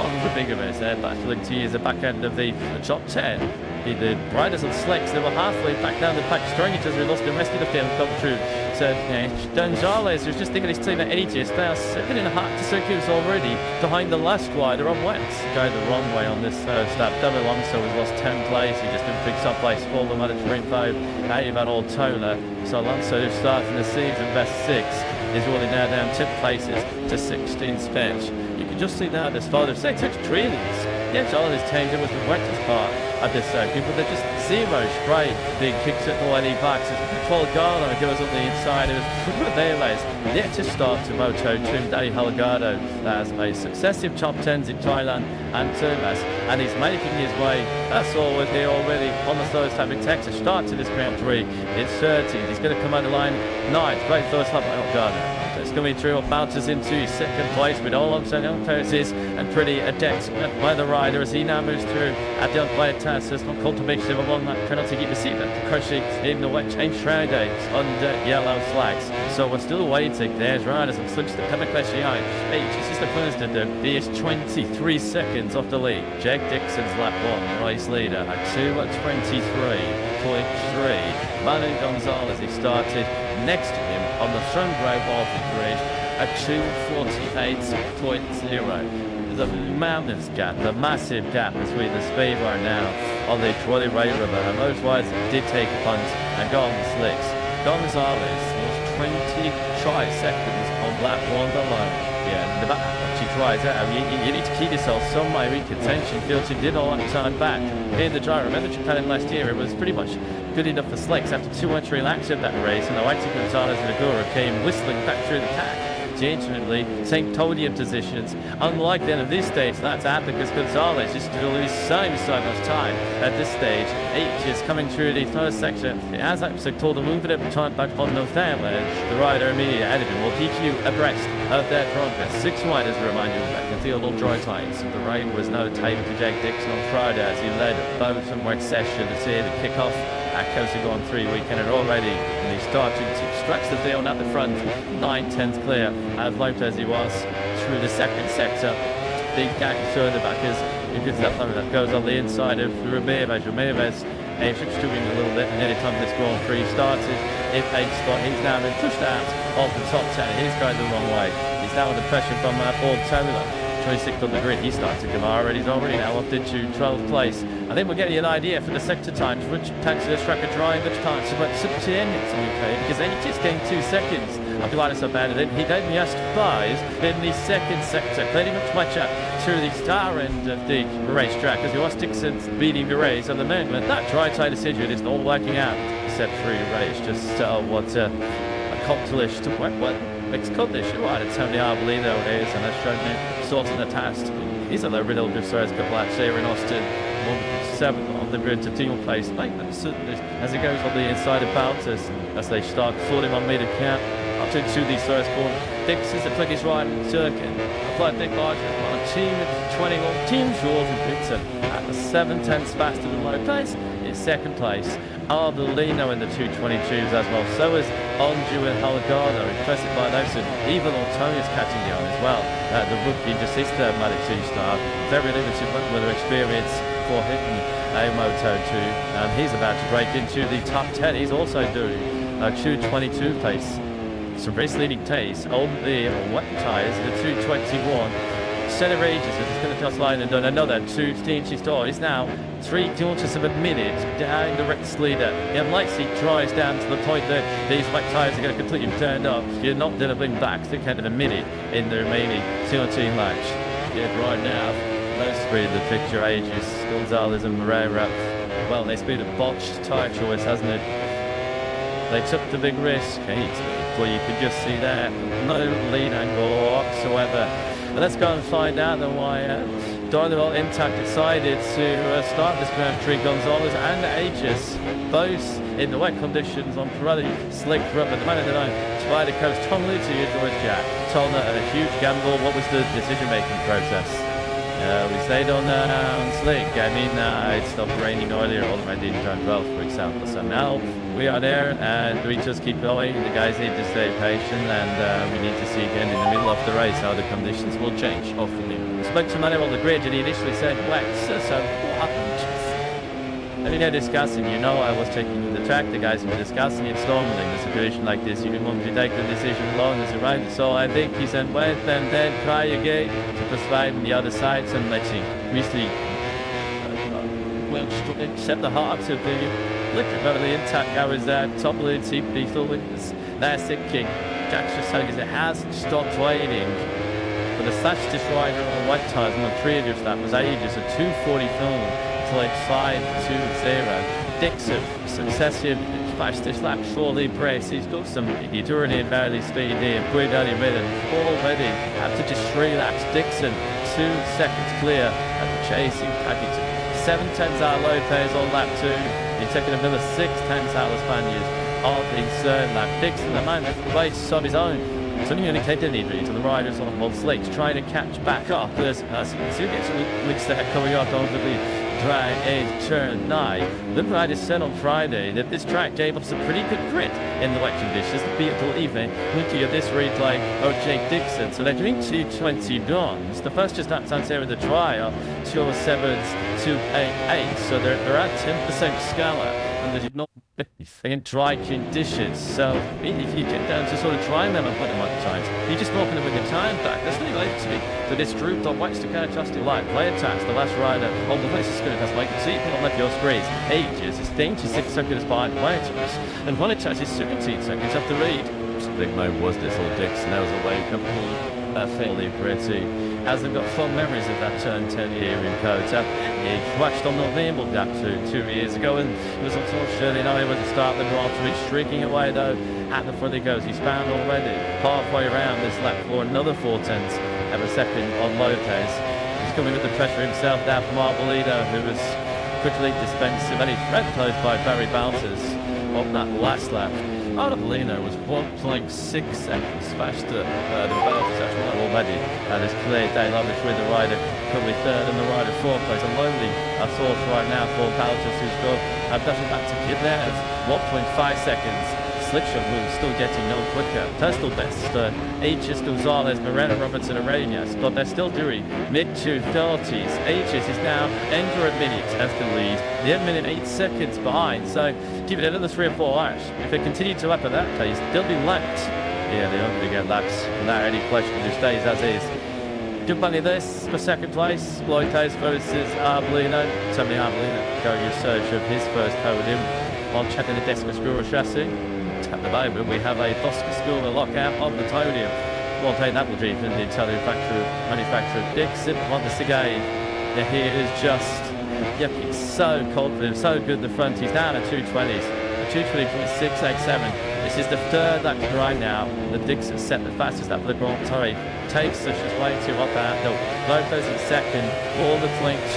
on the bigger race there. Battling to use the back end of the top 10. He did riders and slicks. They were halfway back down the pack. Strongest as we lost the rest of the field come through. So Gonzalez, who's just thinking his team at 80th, they are 7.5 to circuits already behind the last rider on Wentz. Going the wrong way on this first lap. David Alonso has lost 10 place. He just didn't pick some place for them at a Dream 5. Ivan Altola. So Alonso, who's starting the season best 6, is really now down 10 places to 16th bench. You can just see now this father say touch trailers. Yes, all this change was the wettest part of this circuit, but they're just zero straight. Big kicks at the lady boxes. Folgado goes on the inside of Rubeles. Yet to start to Moto2. Danny Halgado has made successive top 10s in Thailand and Tumas, and he's making his way. That's all with here already on the first time in Texas. Start to this Grand Prix. It's 30. He's going to come out the line 9th. Great first lap by Halgado. It's coming through, bounces into second place with Alonso Poses and pretty adept by the rider as he now moves through at the unplayed Tassus. Not cultivation along that penalty keep receiver. Crushy in the wet change Friday under yellow flags. So we're still waiting. There's riders and slips the Pemmican behind. It's just the first to do. He is 23 seconds off the lead. Jake Dixon's lap 1, race leader at 2:23.3. Manu Gonzalez, he started next to him on the front row of the grid at 2:48.0. There's a mountainous gap, a massive gap between the speed right now on the Trolley Ray River, and those riders did take a punt and go on the slicks. Gonzalez was 20 seconds on lap 1 alone. Yeah, the back she tries out. You need to keep yourself somewhere in contention. Filter did all that time back in the gyro. Remember Japan last year, it was pretty much good enough for slicks after 200 laps of that race, and the White Gonzalez and Agura came whistling back through the pack. Genuinely, same podium positions. Unlike then at this stage, that's happened because Gonzalez is to lose so much time at this stage. H is coming through the first section. It has actually told a little bit of time back on the damage. The rider immediately ahead of him will keep you abreast of their progress. 6 riders remind you back in field all dry times. The rain was no table to Jake Dixon on Friday as he led both and wet session to see the kick-off at Coastal Gone 3 weekend and already and he's starting to stretch the field at the front. 9/10 clear as loped as he was through the second sector. Big gap through the backers. You can see that goes on the inside of Ramirez. Ramirez aims to win a little bit and anytime this Grand Prix started in 8th spot. He's now been pushed out of the top 10. He's going the wrong way. He's now under pressure from Paul Taylor. 26th on the grid, he starts to come already. He's already now up into 12th place. I think we're getting an idea for the sector times, which takes this track a drive at times. But sub 10 it's okay because then he just gained 2 seconds. I feel like it's so bad. He gave me just 5 in the second sector, clearing up much up to the star end of the racetrack as he was Dixon's beating the race. And the moment that dry tie decision is all working out, except for race. Just what a accomplished what it's accomplished. Right, it's Tony Arbolino it is, and that's shown me sorting the task. He's a little bit older, so it's got laps here in Austin. 7 on the grid to team place. As it goes on the inside of Baltus as they start 41 metre count up to the first corner. Dixon's the quickest rider in the circuit. Applied Dick Larger on team 21. Team Shores and Dixon at the 7/10 faster than Lopez in second place. Arbolino in the 2:22s as well. So is Onju and Halgado. Impressive by those. Even Antonia's catching down as well. The rookie just his third Matic 2-star. Very limited weather experience for him. A Moto2. He's about to break into the top 10. He's also doing a 2:22 pace. So race leading pace on the wet tyres, the 2:21. Center ages, it's going to just line and done another 2 star. He's now 3/4 of a minute down the race leader. Unless he drives down to the point that these wet tyres are going to completely turn up, you're not going to bring back the kind of a minute in the remaining 2 laps. Yeah, right now, most speed the picture ages. Gonzalez and Moreira. Well, they speed a botched tyre choice, hasn't it? They took the big risk. where you can just see there, no lead angle whatsoever. But let's go and find out then why Dynamo Intact decided to start this Grand Prix. Gonzalez and Aegis, both in the wet conditions on Pirelli slick rubber. The man in the night tried to coast Tom Lee to George Jack. Tolner at a huge gamble. What was the decision-making process? We stayed on slick. I mean, it stopped raining earlier already in turn 12, for example. So now we are there, and we just keep going. The guys need to stay patient, and we need to see again in the middle of the race how the conditions will change, hopefully. Spoke to Manuel on the grid, and he initially said, wet, so what happened? And they're discussing, I was taking the track, the guys were discussing it. Normally in a situation like this, you can want to take the decision alone as a rider. So I think he said, wait, and then try again to persuade on the other side, and let's see, really will accept the hearts of the liquid Beverly Intact. I was top lead, Team Lethal witness. They're thinking, Jack's just saying it hasn't stopped waiting. But the fastest rider on the white tyres on the previous lap was Aegis at 2:40 film. Like 5-2-0. Dixon, successive fastest lap, surely brace. He's got some endurance and barely speed here. Pretty early rhythm already. After just 3 laps, Dixon 2 seconds clear at the chasing package. 7/10 Lopez on lap 2. He's taking another 6/10 Spaniards on the third lap. Dixon, the man that race on his own. It's only taken injury to the riders on slates, trying to catch back up. There's two gets links there coming up over the drag 8 turn 9. The riders said on Friday that this track gave us a pretty good grit in the wet conditions to be able to even looking at this replay of Jake Dixon. So they're doing 2:20 dons. The first just outside here in the trial, 2:07s 2:88. So they're at 10% scala, and they did not in dry conditions. So if you get down to sort of trying them and put them on times, you're just knocking them with your time back. That's really like to me. So this group on whites to kind of trust your line. Play attacks, the last rider on the race is going to test like see it on left your screens. Ages, it's 6 seconds behind waiters, and one attach is 17 seconds after read. Big mo was this old Dixon. That was a wake up call. Fairly pretty. Hasn't got fond memories of that turn 10 here in Kota. He crashed on the Limble gap 2 years ago, and it was unfortunately not able to start the Grand Prix. Streaking away though, at the front he goes. He's found already halfway around this lap for another 4/10 of a second on Lopez. He's coming with the pressure himself now from Arbolino, who was quickly dispensed very close by Barry Bouncers on that last lap. Arbolino was 1.6 seconds faster than Bouncers actually already. And it's clear Dale Lovitch with the rider probably third and the rider fourth place. A lonely source right now for Bouncers, who's got doesn't back to get there. 1.5 seconds. Slickshot was still getting no quicker. Personal best, Aegis, Gonzalez, Moreno, Robertson, Arenas, but they're still doing mid-230s. Aegis is now under a minute as the lead. They're a minute 8 seconds behind, so give it another 3 or 4 laps. If they continue to lap at that pace, they'll be lapped. Yeah, they're not going to get laps without any question. It just stays as is. Good money this for second place. Loites versus Arbolino. Tony Arbolino going in search of his first podium on checking the Decimus Guru chassis. At the moment, we have a Bosca lockout on the podium. Well, that will be from the Italian manufacturer Dixon. Once again, he is just it's so confident, so good in the front. He's down at 220s, 220.687. This is the third lap right now. The Dixon set the fastest lap for the Grand Prix. Takes us just way too hot that hill. Lopez in second, all the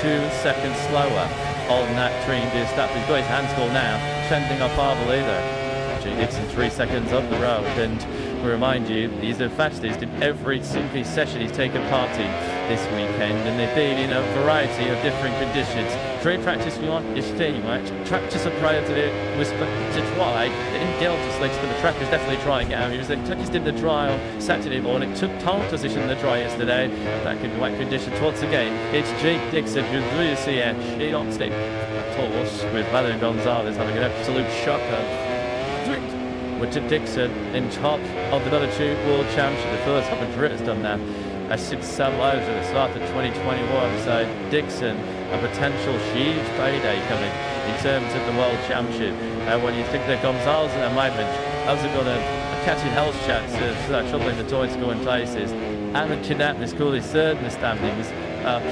2 seconds slower on that previous lap. He's got his hands full now, trending off Arbolino. Dixon 3 seconds up the road, and we remind you, he's the fastest in every single session he's taken part in this weekend, and they've been in a variety of different conditions. Free practice we want is team, right? Practice prior to it was to try. They didn't get off the slicks, but the track was definitely trying out. They just did the trial Saturday morning, took pole position in the dry yesterday, back in wet conditions. Once again, it's Jake Dixon who's really seeing she on stick course with Valen Gonzalez having an absolute shocker. With Dixon in top of the Moto2 World Championship. The first couple of has done that since some lows at the start of 2021. So Dixon, a potential huge payday coming in terms of the World Championship. When you think that Gonzalez at the moment hasn't got a catching health chance of troubling the toy scoring places. Alan Kidnap is called his third in the standings.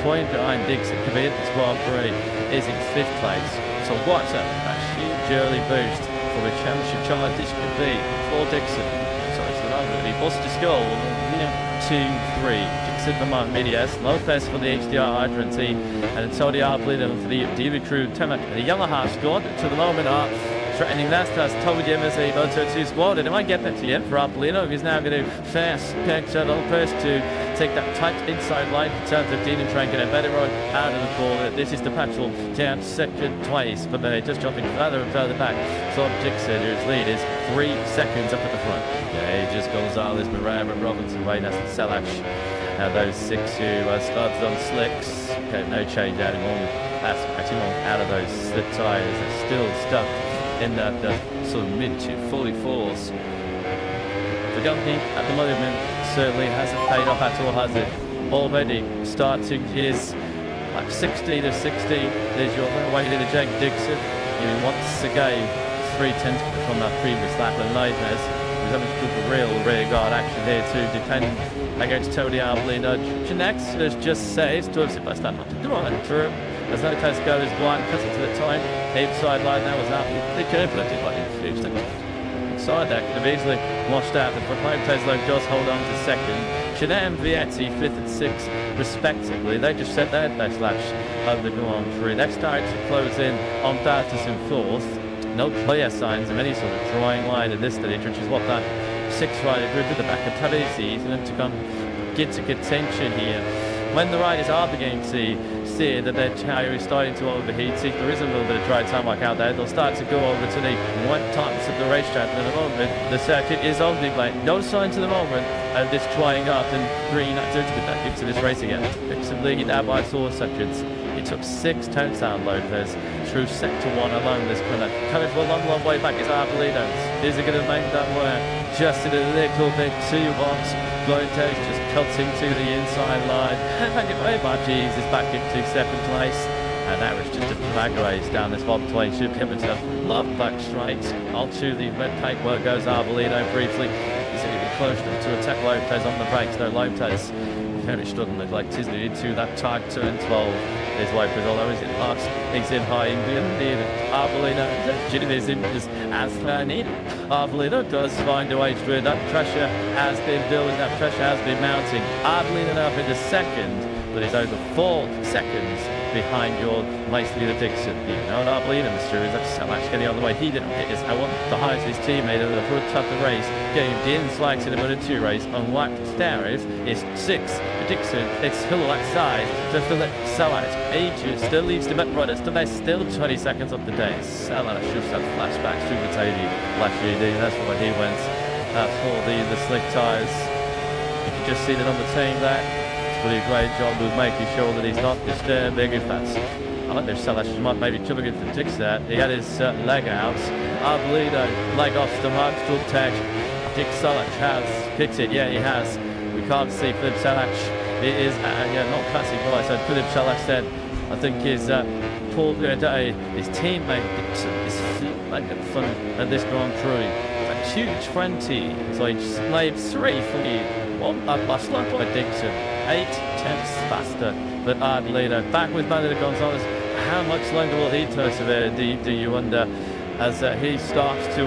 Point behind Dixon could be at this Grand Prix is in 5th place. So what's a huge early boost for a championship challenge this could be for Dixon. So over. He busts his goal. 2-3. Dixon the Monk, Medias, Lopez for the HDR Hydrant team, and Tony Arbolino for the DB Crew Temak. The Yamaha squad to the moment are threatening that as podium as a Moto2 squad, and it might get better yet for Arbolino. He's now going to fast picture Lopez to take that tight inside line in terms of Dean and Trank and a better run out of the ball. This is the petrol down second twice, but they're just jumping further and further back. So Dixon, whose lead is 3 seconds up at the front. Yeah, he just Gonzalez, Moreira, Robinson, Waynes and Selach. Those 6 who started on slicks. Okay, no change out anymore. That's actually out of those slip tyres. They're still stuck in that sort of mid to 44s. The company at the moment certainly hasn't paid off at all, has it? Already starting his 60 to 60. There's your way to the Jake Dixon. He once again 3/10 from that previous lap, and Leitner was having to do the real rear guard action here to defend against Tony Arbolino. Next has just saved to Sebastian Montoya through. As no test goes blind, because to the time, inside line now was out. They could have put it like a few seconds. Inside that could have easily washed out. The front Tesla just hold on to second. Chanel and Vietti 5th and 6th respectively. They just set their best laps over the Grand Prix. They started to close in on Baptist in 4th. No clear signs of any sort of drawing line at this stage, which is what that 6-rider group at the back of Parisi for them to come get to contention here. When the riders are beginning to see that their tyre is starting to overheat, see if there is a little bit of dry tarmac out there, they'll start to go over to the white times of the racetrack. And at the moment, the circuit is on the plane. No signs at the moment of this drying up and bringing that to get back into this race again. Dixon leading out by 4 seconds. It took 6 turns down Lopez through sector 1 alone this corner. Coming for a long, long way back is Arbolino. Is it going to make that work? Just in a little bit too hot. Lopez just cutting to the inside line. Thank you very much. He's back into 7th place. And that was just a drag race down this 122 kilometre. Love back straight. Onto the red paintwork goes Arbolino briefly. He's even close to attack Lopez on the brakes. No, Lopez finished doesn't look like Tisney into that tight turn 12. There's Lopez, although he's in last, he's in high Indian. Arbolino is in as needed. Arbolino does find a way through. That pressure has been building, that pressure has been mounting. Arbolino now in the second, but he's over 4 seconds behind your race leader Dixon. You know, Arbolino, Mr. is actually getting on the way. He didn't hit his the highest his teammate at the front of the race. Getting the inside to the Moto2 race on lap Starif is 6. Dixon, it's still outside to Philip Salat. Ages still leaves the Met runners. There's still 20 seconds of the day. Salat shoots that flashback through the Tady last year. That's why he went for the slick tyres. You can just see the number 10 there. It's really a great job of making sure that he's not disturbing if that's. I think there's Salat might maybe jumping into the Dix there. He had his leg out. Arbolino leg off the mark, still tag. Dick Salat has kicked it. Yeah, he has. We can't see Philip Salat. It is, not classic voice. So Philip Salat said, I think his Paul Day, his teammate is making fun at this Grand Prix. A 2:20, so he's laid 3 for the 1 last lap by Dixon. 8 tenths faster than Arbolino. Back with Manuel Gonzalez. How much longer will he persevere, do you wonder, as he starts to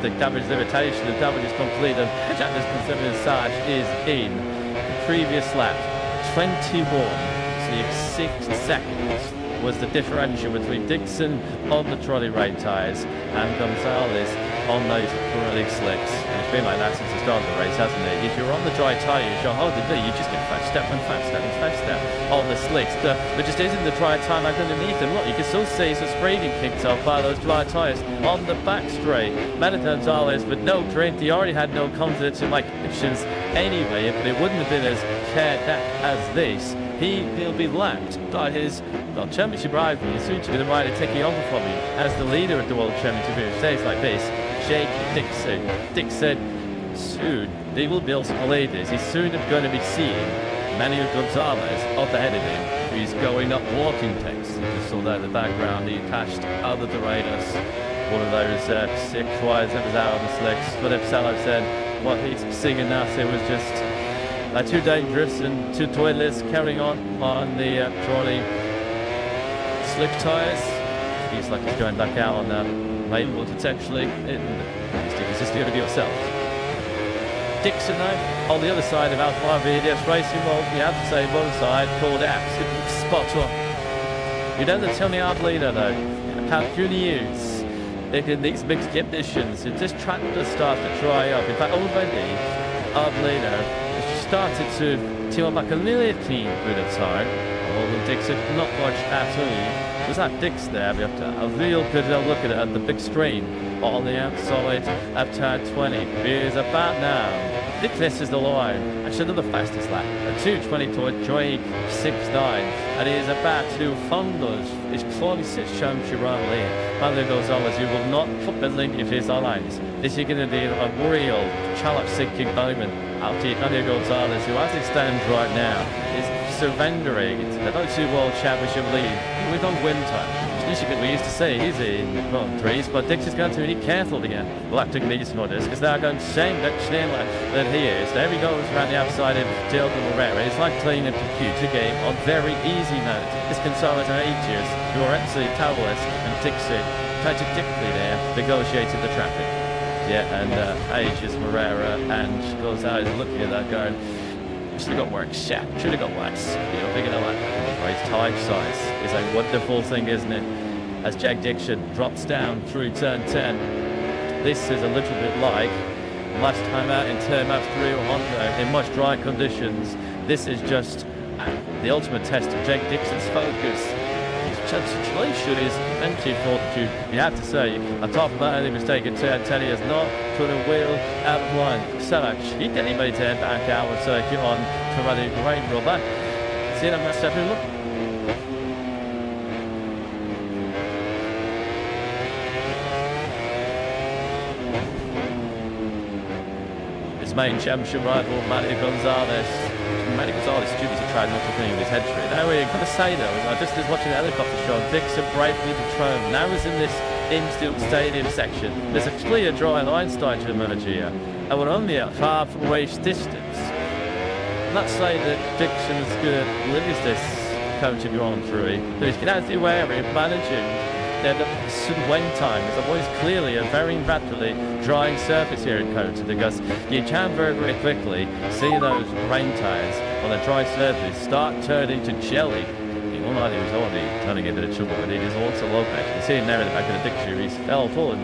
the damage limitation, the damage is complete, and Jack's conservative Sarge is in the previous lap. 21, so 6 seconds was the differential between Dixon on the trolley rain tyres and Gonzalez on those Pirelli slicks. And it's been like that since the start of the race, hasn't it? If you're on the dry tyres, you're holding B, you just get faster and faster and faster on the slicks. There just isn't the dry tarmac underneath them. Look, you can still see some spray being kicked off by those dry tyres on the back straight. Manuel Gonzalez with no drink, he already had no confidence in my predictions anyway, but it wouldn't have been as cared as this. He'll be lapped by his championship rival, soon to be the rider taking over from him as the leader of the World Championship in states like this, Jake Dixon. Dixon, soon, they will be able to lead this. He's soon going to be seeing Manuel Gonzalez up ahead of him. He's going up walking pace. You just saw that in the background. He passed other Dorados. One of those 6 riders that was out on the slicks. Philip Salo said what he's singing now was just too dangerous and too toilets carrying on the trolley slick tyres. He's going back out on that label potentially. It's just going to be yourself. Dixon though, on the other side of Alpha VDS Racing, well, you have to say one side called absolutely spot on. You know the Tony Arbolino though, how can you use in these mixed conditions? This track just starts to dry up. In fact, already Arbolino has started to team up like a nearly clean with a time. Although Dixon not much at all. There's that Dix there, we have to have a real good look at it at the big screen on the outside of turn 20. Here's about now. This is the line. Actually, another fastest lap. A 2:20 to Drake 6.9. And he is about to fumble his 46 championship run lead. Manuel Gonzalez, you will not put the link of his lines. This is going to be a real challenge-seeking moment after Manuel Gonzalez, who as it stands right now, is surrendering the 92 World Championship lead. We've gone win time. We used to say easy in threes, but Dix is going to be careful again. We'll have to need some others because they're going to shame that Schindler that he is. There he goes around the outside of Dilton Herrera. It's like playing a computer game on very easy mode. This Gonzalez and Aegis, who are absolutely powerless, and Dixon tragically there negotiated the traffic. Yeah, and Aegis, Herrera, and Gonzalez looking at that going, should have got worse. Yeah, should have got worse. You know, bigger than that. His tire size is a wonderful thing, isn't it? As Jack Dixon drops down through turn 10. This is a little bit like last time out in turn map 3 or Honda in much dry conditions. This is just the ultimate test of Jake Dixon's focus. His situation is empty fortitude. You have to say, apart from that only mistake in turn 10, he has not put a wheel out of line. So much. He didn't even turn back out and circuit on to run a great rubber. See that must have look. His main championship rival, Manny Gonzalez. Manny Gonzalez stupid to try not to think of his head straight. Now we're going to say though, I just was watching the helicopter shot, Dixon bravely patrolled. Now he's in this infield stadium section. There's a clear dry line starting to emerge here. And we're only at half race distance. Let's say that Dixon is going to lose this coach of Grand Prix. He's going to have to be wary of managing the win time. There's always clearly a very rapidly drying surface here in Kota because you can very, very quickly see those rain tires on a dry surface start turning to jelly. All night he was already turning into the trouble, but it is also low back. You can see him there in the back of the picture. He's fell forward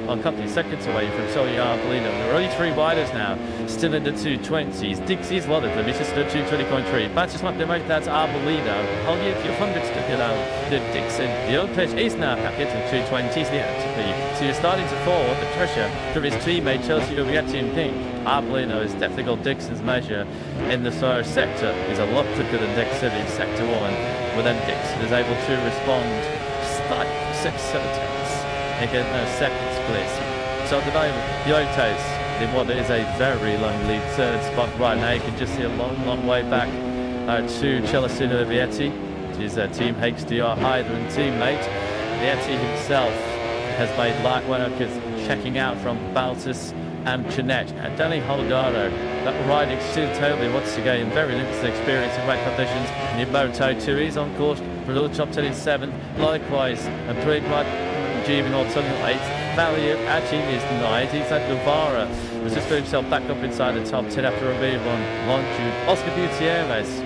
a couple of seconds away from Tony Arbolino. There are only 3 riders now, still in the 220s. Dixie's one of them, he's just in the 220.3. But just want to make that Arbolino. I'll give you 100 to get out the Dixon. The old pitch is now back into the 220s, the ATP. So you're starting to fall the pressure from his teammate Chelsea Urieti in pink. Arbolino is definitely got Dixon's measure in the first sector. He's a lot quicker than Dixon in sector 1. But then Dixon is able to respond like 6-7 times. Again, no seconds, please. So at the moment, Yotes in what is a very long lead third spot right now. You can just see a long, long way back to Celestino Vietti, his team HDR Hydra teammate. Vietti himself has made light work of checking out from Baltus and Jeanette. And Danny Holdaro, that riding totally once again, very limited experience in wet conditions. In Moto 2, he's on course for another top 10 in 7th. Likewise, a pretty much Jimmy Norton 8th. Value actually is 9th. He's at Guevara. Has just put himself back up inside the top 10 after a move on Longitude. Oscar Gutierrez.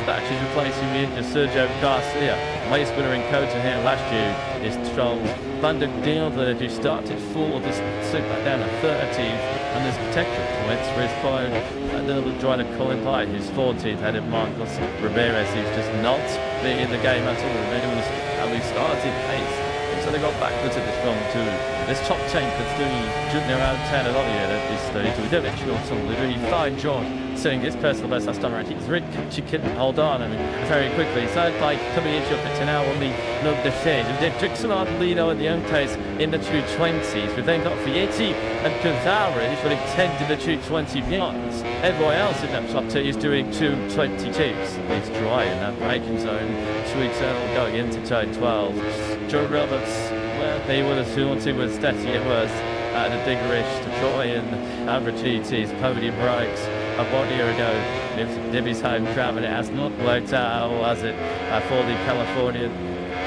Actually replacing the Sergio Garcia. Race winner in Kota here last year is Charles Van der Deelde, who started 4th, just slipped back down to 13th, and there's potential points for his phone. A little driver Colin Pye, who's 14th, ahead of Marcos Ramirez, who's just not being in the game at all. And we started pace. So they got backwards at this round too. This top 10 could still junior around 10 a lot here at this stage. We don't actually got some really fine John setting his personal best last time around. He's really chicken. Hold on, I mean, very quickly. So like coming into up to now on the number stage. And then Dixon Arbolino and the own case in the 220s. We've then got Vietti and Gonzalez for intent in the 220 beyond. Everyone else in that top 10 is doing 222s. It's dry in that braking zone. Sweet going into turn 12. Joe Roberts, well, they would have wanted with Stetty it was the Diggerish to try and average ET's podium breaks of 1 year ago. If Dibby's home travel, it has not worked out, or has it, for the Californian.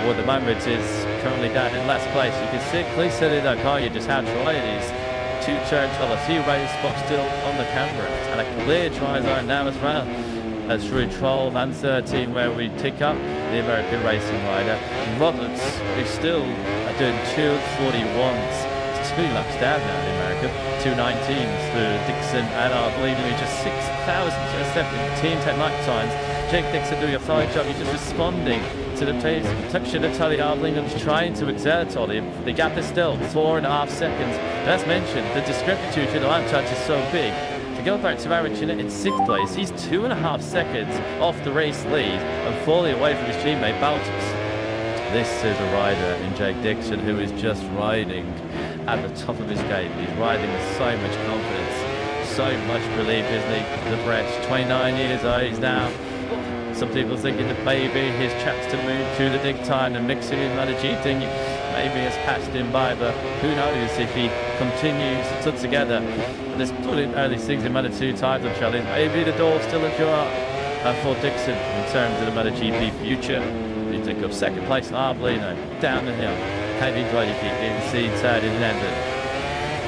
Well, the moment is currently down in last place. You can see clearly in that car, just how dry it is. two turns, well, a few race spots still on the camera, and a clear try zone now as well. That's through 12 and 13 where we tick up the American racing rider Roberts, who's still doing 2:41s. It's 2 laps down now in America, 2:19s through Dixon, and I believe he's just 6,000 a second. Team at night times. Jake Dixon doing a fine job. He's just responding to the pace. Touching the Tully Arbling and trying to exert on him. The gap is still 4.5 seconds. As mentioned, the discrepancy between the line charge is so big. To go back to Richigamme in 6th place, he's 2.5 seconds off the race lead and falling away from his teammate Baltus. This is a rider in Jake Dixon who is just riding at the top of his game. He's riding with so much confidence, so much relief, isn't he? The Brett, 29 years old, he's now. Some people thinking that maybe his chance to move to the big time and mix it in MotoGP maybe has passed him by, but who knows if he continues to put together this early season Moto2 title challenge. Maybe the door's still ajar for Dixon in terms of the MotoGP future. He took up 2nd place in Arbolino, down the hill. Heavy Glady in seed third in London.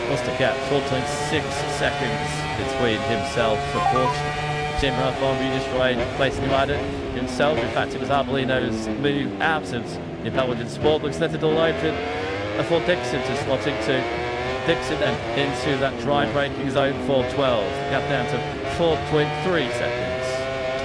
What's the gap? 4.6 seconds between himself and Porsche. Jim Rathbone, you destroyed placing him at it himself. In fact, it was Arbolino's move out of the Belgian sport. Looks let it all open for Dixon to slot into Dixon and into that dry braking zone for 12. Gap down to 4.3 seconds.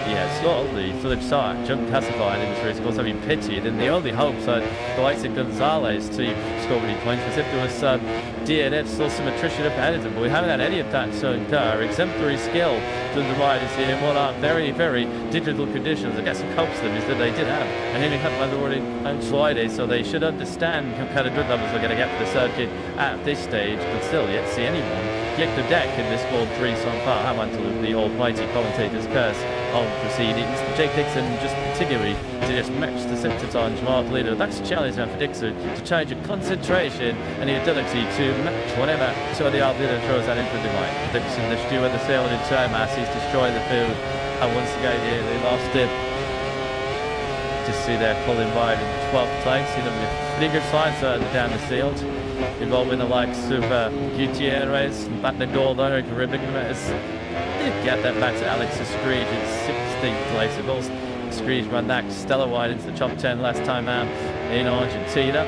Yes, not only for the side, John classified in this race, also been pitied, and the only hope for the likes of Gonzalez to score many points was if there was some DNF, still some attrition ahead but we haven't had any of that so far. Exemplary skill from the riders here in what are very, very difficult conditions. I guess what helps them is that they did have a heavy cut by the already on Friday, so they should understand what kind of good levels they're going to get for the circuit at this stage, but still yet to see anyone get the deck in this World 3 so far. How until the almighty commentator's curse on proceedings. Jake Dixon just particularly to just match the symptoms on Jamal leader. That's a challenge now for Dixon to change your concentration and the ability to match whatever so the leader throws that into the line. Dixon, the stew and the sail in turn mass, he's destroying the field, and once again here they lost him. Just see there pulling by in 12th place, see them with figure signs down the field, involving the likes of Gutierrez, Batnagoldo, Richigamme. Did get that back to Alex Screech in 16th place. Of course, Screech ran that stellar wide into the top 10 last time out in Argentina.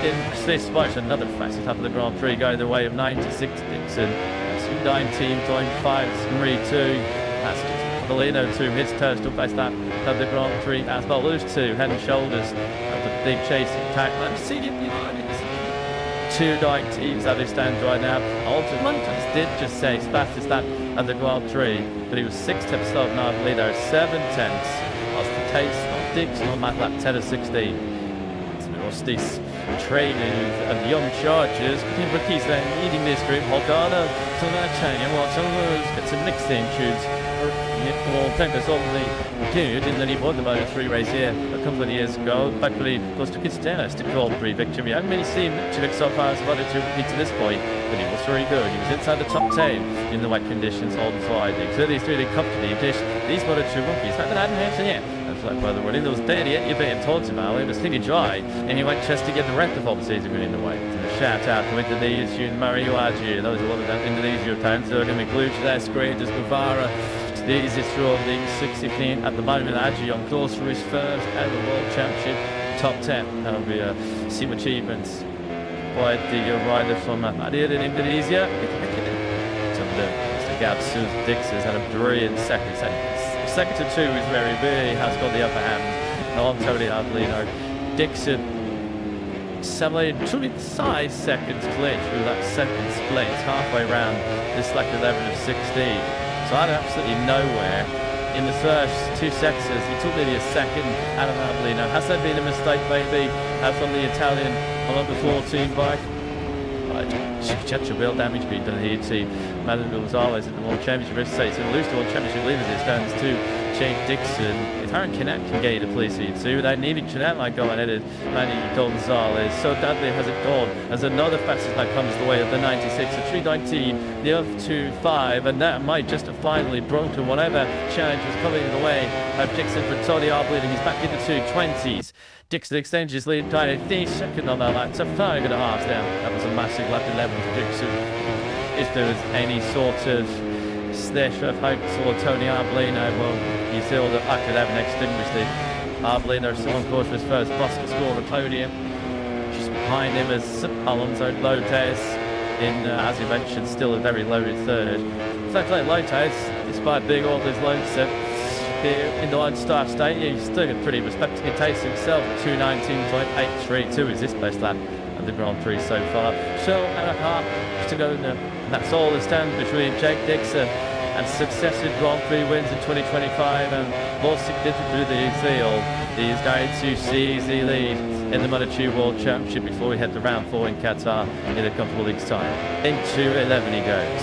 In this spot, another fastest half of the Grand Prix going the way of 96 Dixon. 19.5 Marie 2. That's just Polino to his personal best lap of the Grand Prix as well. Those two head and shoulders of the big chasing pack. Let's see it. 2.19s as they stand right now. Alton Muntons did just say his fastest lap of the Grand Prix, but he was 6 tenths slower than Arbolino, 7 tenths. That's the taste of Dixon on that lap 10 of 16. It's this training of the young chargers. Rookies then leading this group. Hogana to that chain. And what's on those bits of mixing tunes. Well, Tempest only continued in that he won the Moto3 race here a couple of years ago. Luckily, close to Kitstenas to Grand Prix victory. I haven't really seen Chivik so far as Moto2 to this point, but he was very good. He was inside the top 10 in the wet conditions on Friday. So these three comfortably dish these Moto2 rookies haven't had an answer yet. And like by the way, there was barely any bit of towards him. It was thinking dry, and he went just to get the rest of the season in the way. And a shout out to Indonesian Mario Aji. Those are a lot of Indonesia fans who are going to be glued to their screen. Just Guevara. The easiest through of the 16 at the moment. Aji on course for his first ever World Championship top 10. That'll be some achievements by the rider from Madir in Indonesia. Some of the gaps of Dixon had a brilliant second to 2 is very big. Has got the upper hand. No, I'm totally Arbolino. Dixon 25 seconds clear through that second split, halfway round this like 11 of 16. So out of absolutely nowhere, in the first 2 sectors, he took nearly a second out of Arbolino. Has that been a mistake, maybe, from the Italian on number 14 bike? Such a real damage being done here to Manuel Gonzalez in the World Championship. If it's going to lose the World Championship leaders, it stands to Jake Dixon. If Aaron Canet can get to police here too, without needing Canet like going ahead of Manny Gonzalez. So Dudley has it gone as another fastest lap comes the way of the 96, a 3.19, the other 2.5, and that might just have finally broken whatever challenge was coming in the way of Dixon for Tony Arbolino. He's back into 2.20s. Dixon extends his lead by a second on that lap, so 5.5 down. That was a massive lap 11 for Dixon. If there was any sort of sniff of hope for Tony Arbolino, well, he still that I could have extinguished it. Arbolino still on course for his first Boston score, a podium. Just behind him is Alonso Lopez in, as you mentioned, still a very low third. So Lopez, despite being all his loads here in the Lone Star State, he's still a pretty respectable taste himself. 2:19.832 is his best lap of the Grand Prix so far. So and a half to go now. And that's all that stands between Jake Dixon and successive Grand Prix wins in 2025, and more significantly he's going to seize the lead in the MotoGP World Championship before we head to round 4 in Qatar in a couple of weeks' time. Into 11 he goes.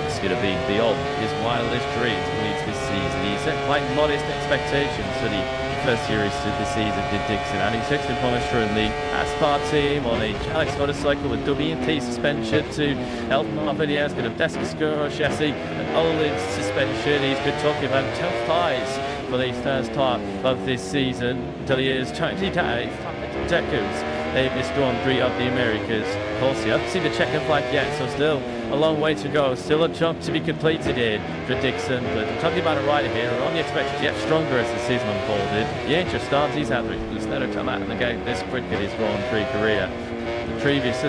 It's going to be beyond his wildest dreams this season. He set quite modest expectations for the first series of the season, did Dixon, and he's fixed upon us from the Aspar team on a Alex motorcycle with W&T suspension to Elton Marviniers with a Descascuro chassis and Olin suspension. He's been talking about tough ties for the first part of this season until he is 20 days. Davis Grand Prix of the Americas. Of course, you haven't seen the checkered flag yet, so still a long way to go. Still a jump to be completed here for Dixon, but I'm talking about a rider here who only expected to get stronger as the season unfolded. He ain't just started, he's had to never come out in the gate this quick in his Grand Prix career. The previous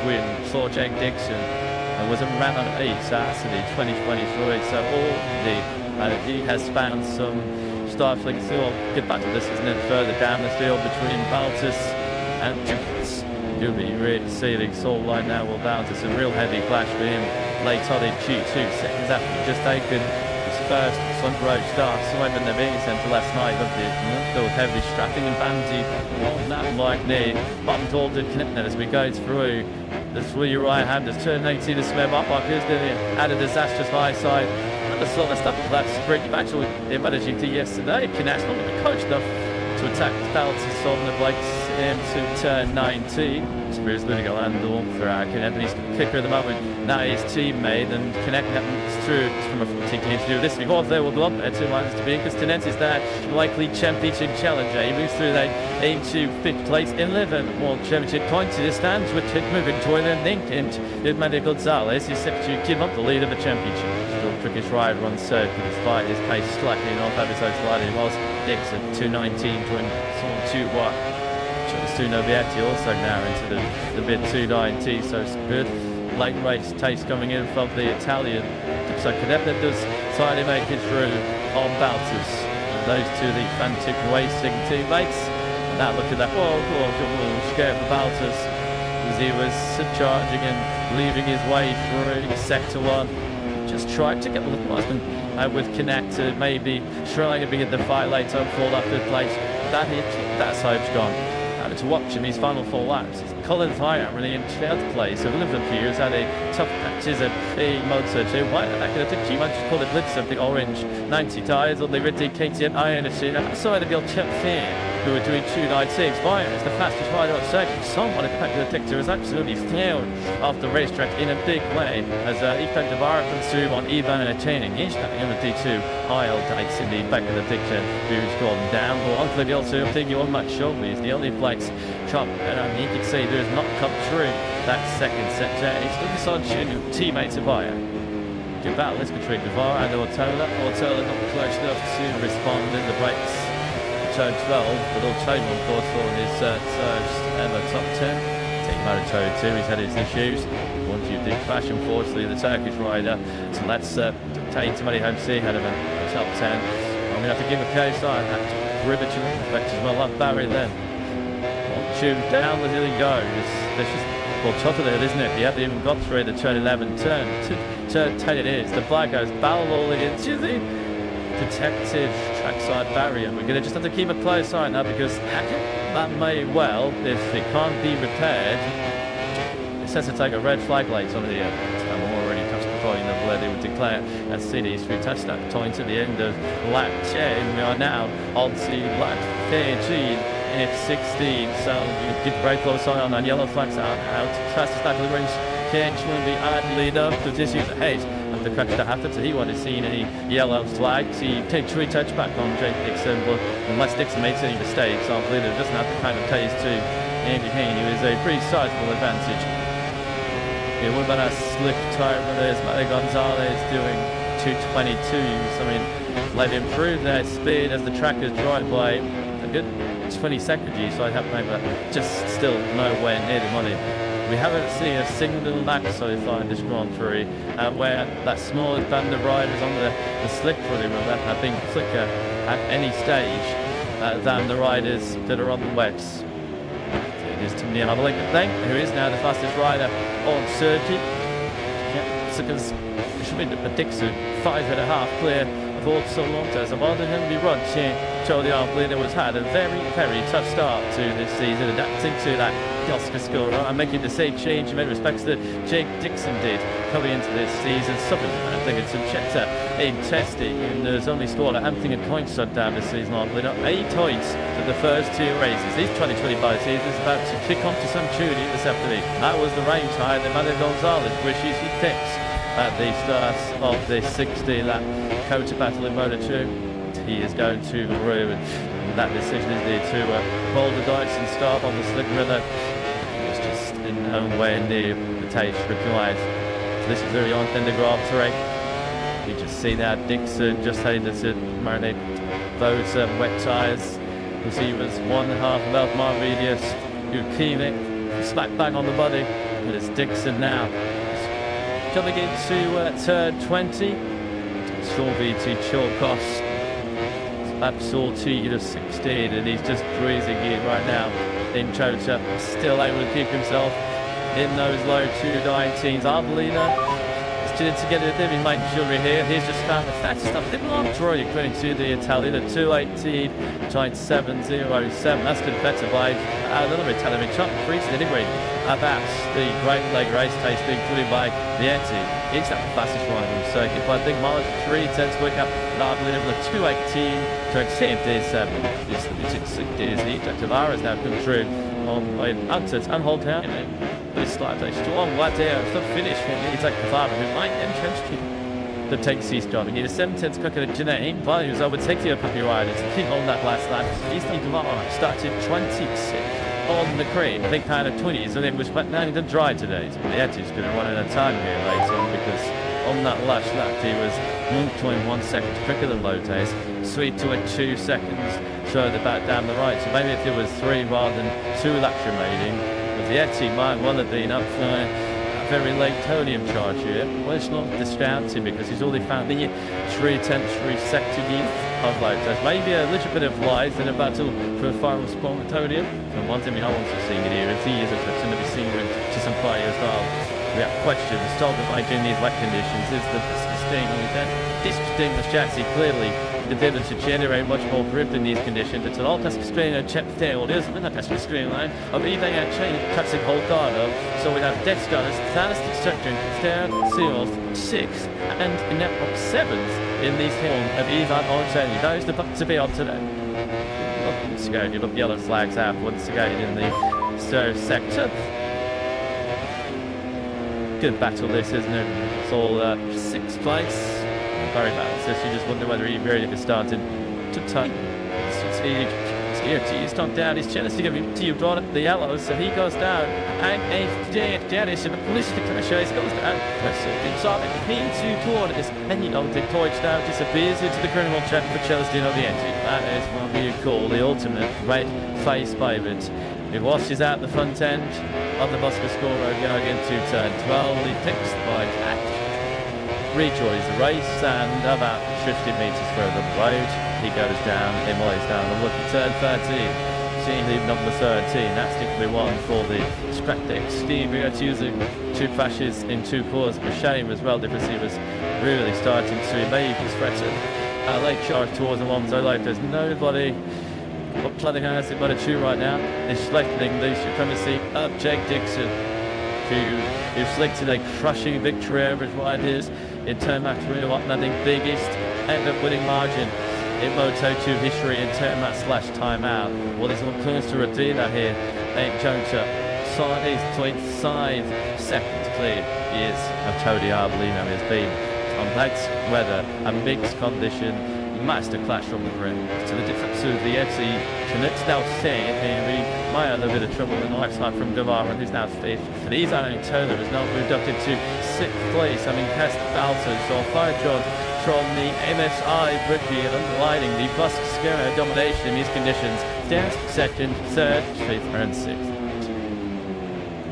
win saw Jake Dixon and was around on 8 Saturday 2023, so he has found some stifling still. Get back to this, isn't it? Further down the field between Baltus and Juventus. You'll be really seeing Soul line now will down to some real heavy clash for him late on in Q2 seconds after he'd just taken his first front row start. Simon the Bean centre last night of the still heavy strapping and bandy on that like near bottom towards the connector as we go through the 3 right hand as turn 18 to Smith up like this had a disastrous high side. And the sort of stuff that sprint actually in MotoGP yesterday. Knap's not going to be coached enough to attack Baltus on the Blake's into turn 19. Spears Ludigo and for Kenneth. He's the kicker at the moment. Now his teammate and Kenneth happens through from a 14 team to do this before they will go up there 2 lines to be because Kenneth is that likely championship challenger. He moves through that into 5th place in 11 World Championship points to the stands with it moving toward the link into Manny Gonzalez. He's set to give up the lead of the championship. Still trickish rider on circuit despite his pace slackening off ever so slightly. Whilst Dixon 2:19 to 2-1. Suno Vietti also now into the mid 290, so it's good late race taste coming in from the Italian. So Canepa does try to make it through on Baltus. Those two, the frantic racing teammates. And now look at that, scared for Baltus as he was charging and leaving his way through sector 1. Just tried to get the husband with Connect to maybe trying to be in the fight later and fall up in place. That's hope's gone. To watch him, his final 4 laps. Colin Thyre really in 12th place. So Liverpool has had a tough patches at the MotoGP. Why are they going to take you? I just call it blitz of the orange 90 tyres on the Ridley KTM Iron Machine. I saw the Bill Chip Fair who were doing 2.96. Thyre is the fastest rider on circuit. Someone at the picture has absolutely failed off the racetrack in a big way as Ivan Navarro comes through on Ivan and Chaining. He's starting in the D2 high old takes in the back of the picture. Who's gone down. Well, on the also taking on much shoulder. He's the only place chop, and you can see there's not come through that second sector. He's looking on teammates of Vaya. Good battle, let's between Navarro and Ortola. Ortola not close enough to respond in the brakes. Turn 12, but Ortola of course for his first ever top 10. Team Moto 2, he's had his issues. One few big crash, unfortunately, the Turkish rider. So let's take somebody home see ahead of a top 10. I'm going to have to give a case on that riveting effect as well. Love Barry then. Down the hill he goes. This is top of the hill, isn't it? He hasn't even got through the turn 11 turn 10 it is. The flag goes barrel into the protective trackside barrier. We're going to just have to keep a close eye now because that may well, if it can't be repaired, it says to take a red flag light on the I'm already touched the point of where they would declare as cities we touched that point at the end of lap 10. We are now on to lap 13. F16, so you keep a very close eye on that. Yellow flags out. Fastest lap of the race. Kench will be at lead up to this is ahead. of the crash that happened, so he wasn't seeing any yellow flags. He takes a touch back on Jake Dixon, but unless Dixon makes any mistakes, I believe it doesn't have the kind of pace to Andy Haney, who is a pretty sizable advantage. Yeah, what about a slick tyre? There's Matty Gonzalez doing 222s. I mean, they've improved their speed as the track has dried by a good 20 seconds, so I have maybe just still nowhere near the money. We haven't seen a single lap so far in this Grand Prix where that smaller band of riders on the slick running have been quicker at any stage than the riders that are on the wets. It is Tim Neal, who is now the fastest rider on circuit. Yeah, so because Schmidt and Dixon 5.5 clear of all so long as a modern Henry Rod Charlie Arblina was had a very, very tough start to this season, adapting to that Oscar score and making the same change in many respects that Jake Dixon did coming into this season. Something I think it's some checker in testing, and there's only scored a handful of points down this season. They're not 8 points in the first 2 races. This 2025 season is about to kick on to some tuning this afternoon. That was the range high that Matty Gonzalez wishes he picks at the start of this 60-lap Kota battle in Moto2. He is going to ruin that decision is there to roll the dice and start on the slick rhythm. It's just in nowhere near the taste required. So this is very on in the Grand Prix. You just see that Dixon just heading to marinate those wet tyres. You see he was 1.5 above my radius. Ukivik smack bang on the body. But it's Dixon now. Coming into turn 20. Sorby to Chilcos. Absolutely to 16, and he's just breezing in right now in Chota, still able to keep himself in those low 219s. Arbolino is doing together with him, he might jewelry here. He's just found the fastest stuff. They belong draw according to the Italian at 218.707. That's been better by a little bit Italian. Chuck Freeze anyway. About the Great Leg race taste being put in by Vietti. He's that fastest rider on the circuit, but I think mileage 3/10 quick up. Largely level of 218 to exceed this the Tavares has now come through on Unters and hold down. This slightly strong right there. It's the finish for me. It's like Tavares who might entrench the takes he's driving. He is 7/10 quicker than Janae. While he was overtaking a puppy riders to keep on that last lap. He's the Tavares started 26. On the cream, I think kind of 20s, and it was but now he didn't dry today. So the edge is going to run out of time here later on because on that last lap he was 1.1 seconds quicker than Lotes. Sweet to a 2 seconds further back down the right. So maybe if there was 3 rather than 2 laps remaining, but the Etsy might well have been up for a very late podium charge here. Well, it's not discounting because he's only found the 3/10 second of Lotus. Maybe a little bit of lies in a battle for a final spot on the podium. And one thing I want to see it here, if he is a going to be seen to some play as well. We have questions. Stop in these wet conditions is the distinguished then. Distinguished chassis clearly the ability to generate much more grip in these conditions. It's an all-task screen and chip tail. There's a task screen line of eBay and chain classic whole card. So we have death scanners, fantastic structure, stair, seals, 6 and network 7s in these form of Ivan Orteli. Those the buck to be on today. Once again, you look yellow flags out once again in the third sector. Good battle this, isn't it? It's all 6th place. Very bad. So you just wonder whether he really is starting to turn. He's not down his chance to give him to you brought up the yellows, so he goes down. And Janice and the police pressure goes down. Inside into toward this, and you know the torch now disappears into the criminal check for Chelsea on the engine. That is what we call the ultimate red face favorite. It washes out the front end of the Moscow scorer going into turn 12. He picks the bike at rejoins the race, and about 50 metres further up the road, he goes down, he lays down and look at turn 13. Seeing leave number 13, that's typically one for the Spectic. Steve Rios using 2 crashes in 2 cores. A shame as well because he was really starting to make his threaten. Late charge towards Alonso. Like there's nobody but flooding us in Moto2 right now. Is threatening the supremacy of Jake Dixon, who inflicted a crushing victory over his riders in turn match winner, what nothing biggest ever winning margin in Moto2 history in turn match / timeout. Well, there's one close to redeem that here. Jonta side is 25 seconds clear. He is of Cody Arbolino. Has been on bad weather and mixed condition. Masterclass from the grid. So the difference of the FC Canucks now say we might have a bit of trouble in the left side from Devara, who's now 5th. And Izan Turner has now moved up into 6th place, having passed Balto. So 5 jobs from the MSI rookie and underlining the Busk-Skera domination in these conditions. Stands 2nd, 3rd, 5th and 6th.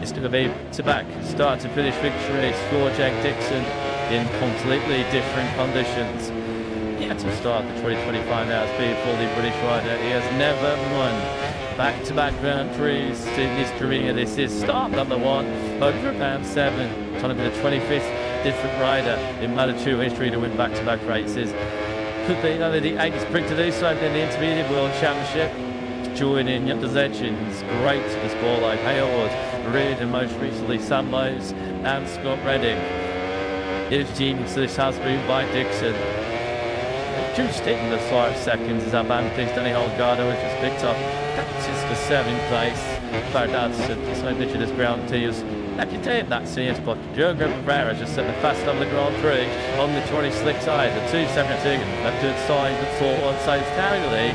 It's going to be back start to finish victory for Jack Dixon in completely different conditions. He had to start the 2025 now as being fully British rider. He has never won back-to-back Grand Prix in his career. This is start number 1 over round 7. Trying to be the 25th different rider in Moto2 history to win back-to-back races. Could be only the 8th sprint to do so in the Intermediate World Championship. Joining the legends, great as ball like Hayward, Reid, and most recently Sam Lowe's and Scott Redding. His genius this has been by Dixon. Just in the 5 seconds as our band thinks Danny Holgado has just picked up practice for 7th place. Bardaz said so much of this ground tears. Actually take that serious, but Joe Guerrero just set the fast on the Grand Prix on the 20 slick side. The 272 left to the side, the 4 side Stanley.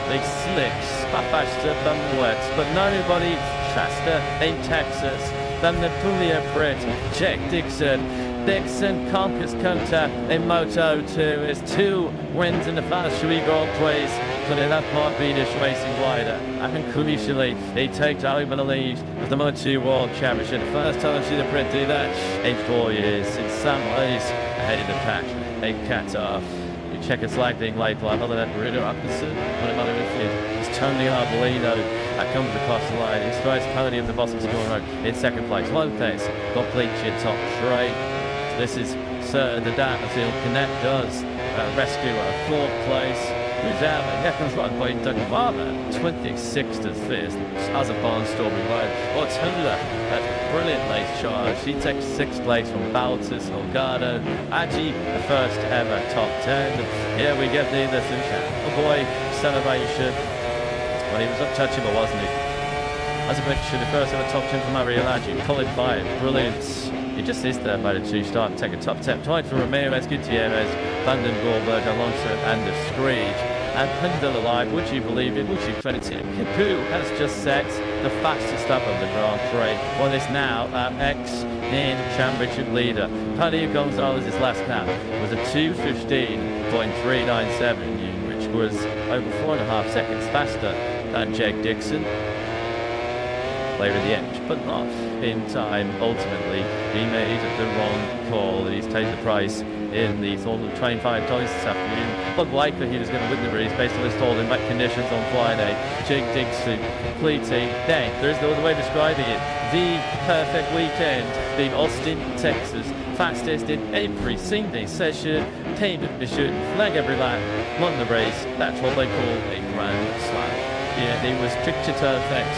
Big slicks, but faster than works, but nobody faster in Texas than the Puglia Brit, Jack Dixon. Dixon conquers Conta in Moto2 as 2 wins in the fast Shui Grand Prix. So that might be this racing rider. And crucially, he takes over the lead of the Moto2 World Championship. The first time I've seen the Brit do that in 4 years. Since Sam Lowe's ahead of the pack, a cat off. You check its lag being late by other than Rudo Upperson. What about it? It's Tony Arbolino that comes across the line. He strides podium the Boston scoring road in 2nd place. Lopez completes your top straight. This is Sir the Danfield Connect does rescue a 4th place. Who's out? Comes right by Doug Farmer, 26th to 5th. As a barnstorming ride. Ortula, that brilliant late charge. She takes 6th place from Baltus Holgado. Aji, the first ever top 10. Here we get the boy celebration. Well, he was untouchable, wasn't he? As a picture, the first ever top 10 for Mario Aji. Followed by brilliant. He just is there by the 2 start and take a top 10. Tied for Ramirez, Gutierrez, Vanden Goldberg, Alonso, and the Screech. And Pendle alive, would you believe it? Would you credit him? Capu has just set the fastest up of the Grand Prix. Well, it's now our ex-in championship leader. Padilla Gonzalez's last lap was a 2:15.397, which was over 4.5 seconds faster than Jake Dixon. Player of the edge, but not in time. Ultimately, he made the wrong call. He's paid the price in the $25 this afternoon. But likely he was going to win the race based on his holding back conditions on Friday. Jake Dixon completing, there's no other way of describing it, the perfect weekend being Austin, Texas. Fastest in every single session, payment mission, flag every lap, won the race. That's what they call a grand slam. Yeah, he was picture perfect.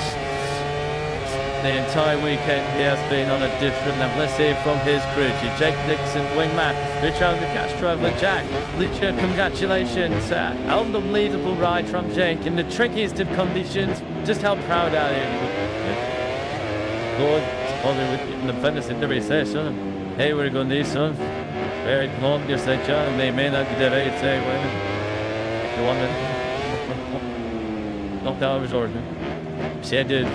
The entire weekend he has been on a different level. Let's hear from his crew. Jake Dixon, wingman, Richigamme Castro, Jack. Licha, congratulations. Unbelievable ride from Jake in the trickiest of conditions. Just how proud are you? Lord, with the fitness in the recession. Hey, we're going to do some. Very long, you said, John. They may not be there, you say, women. You want it? Knocked out of his order. She did.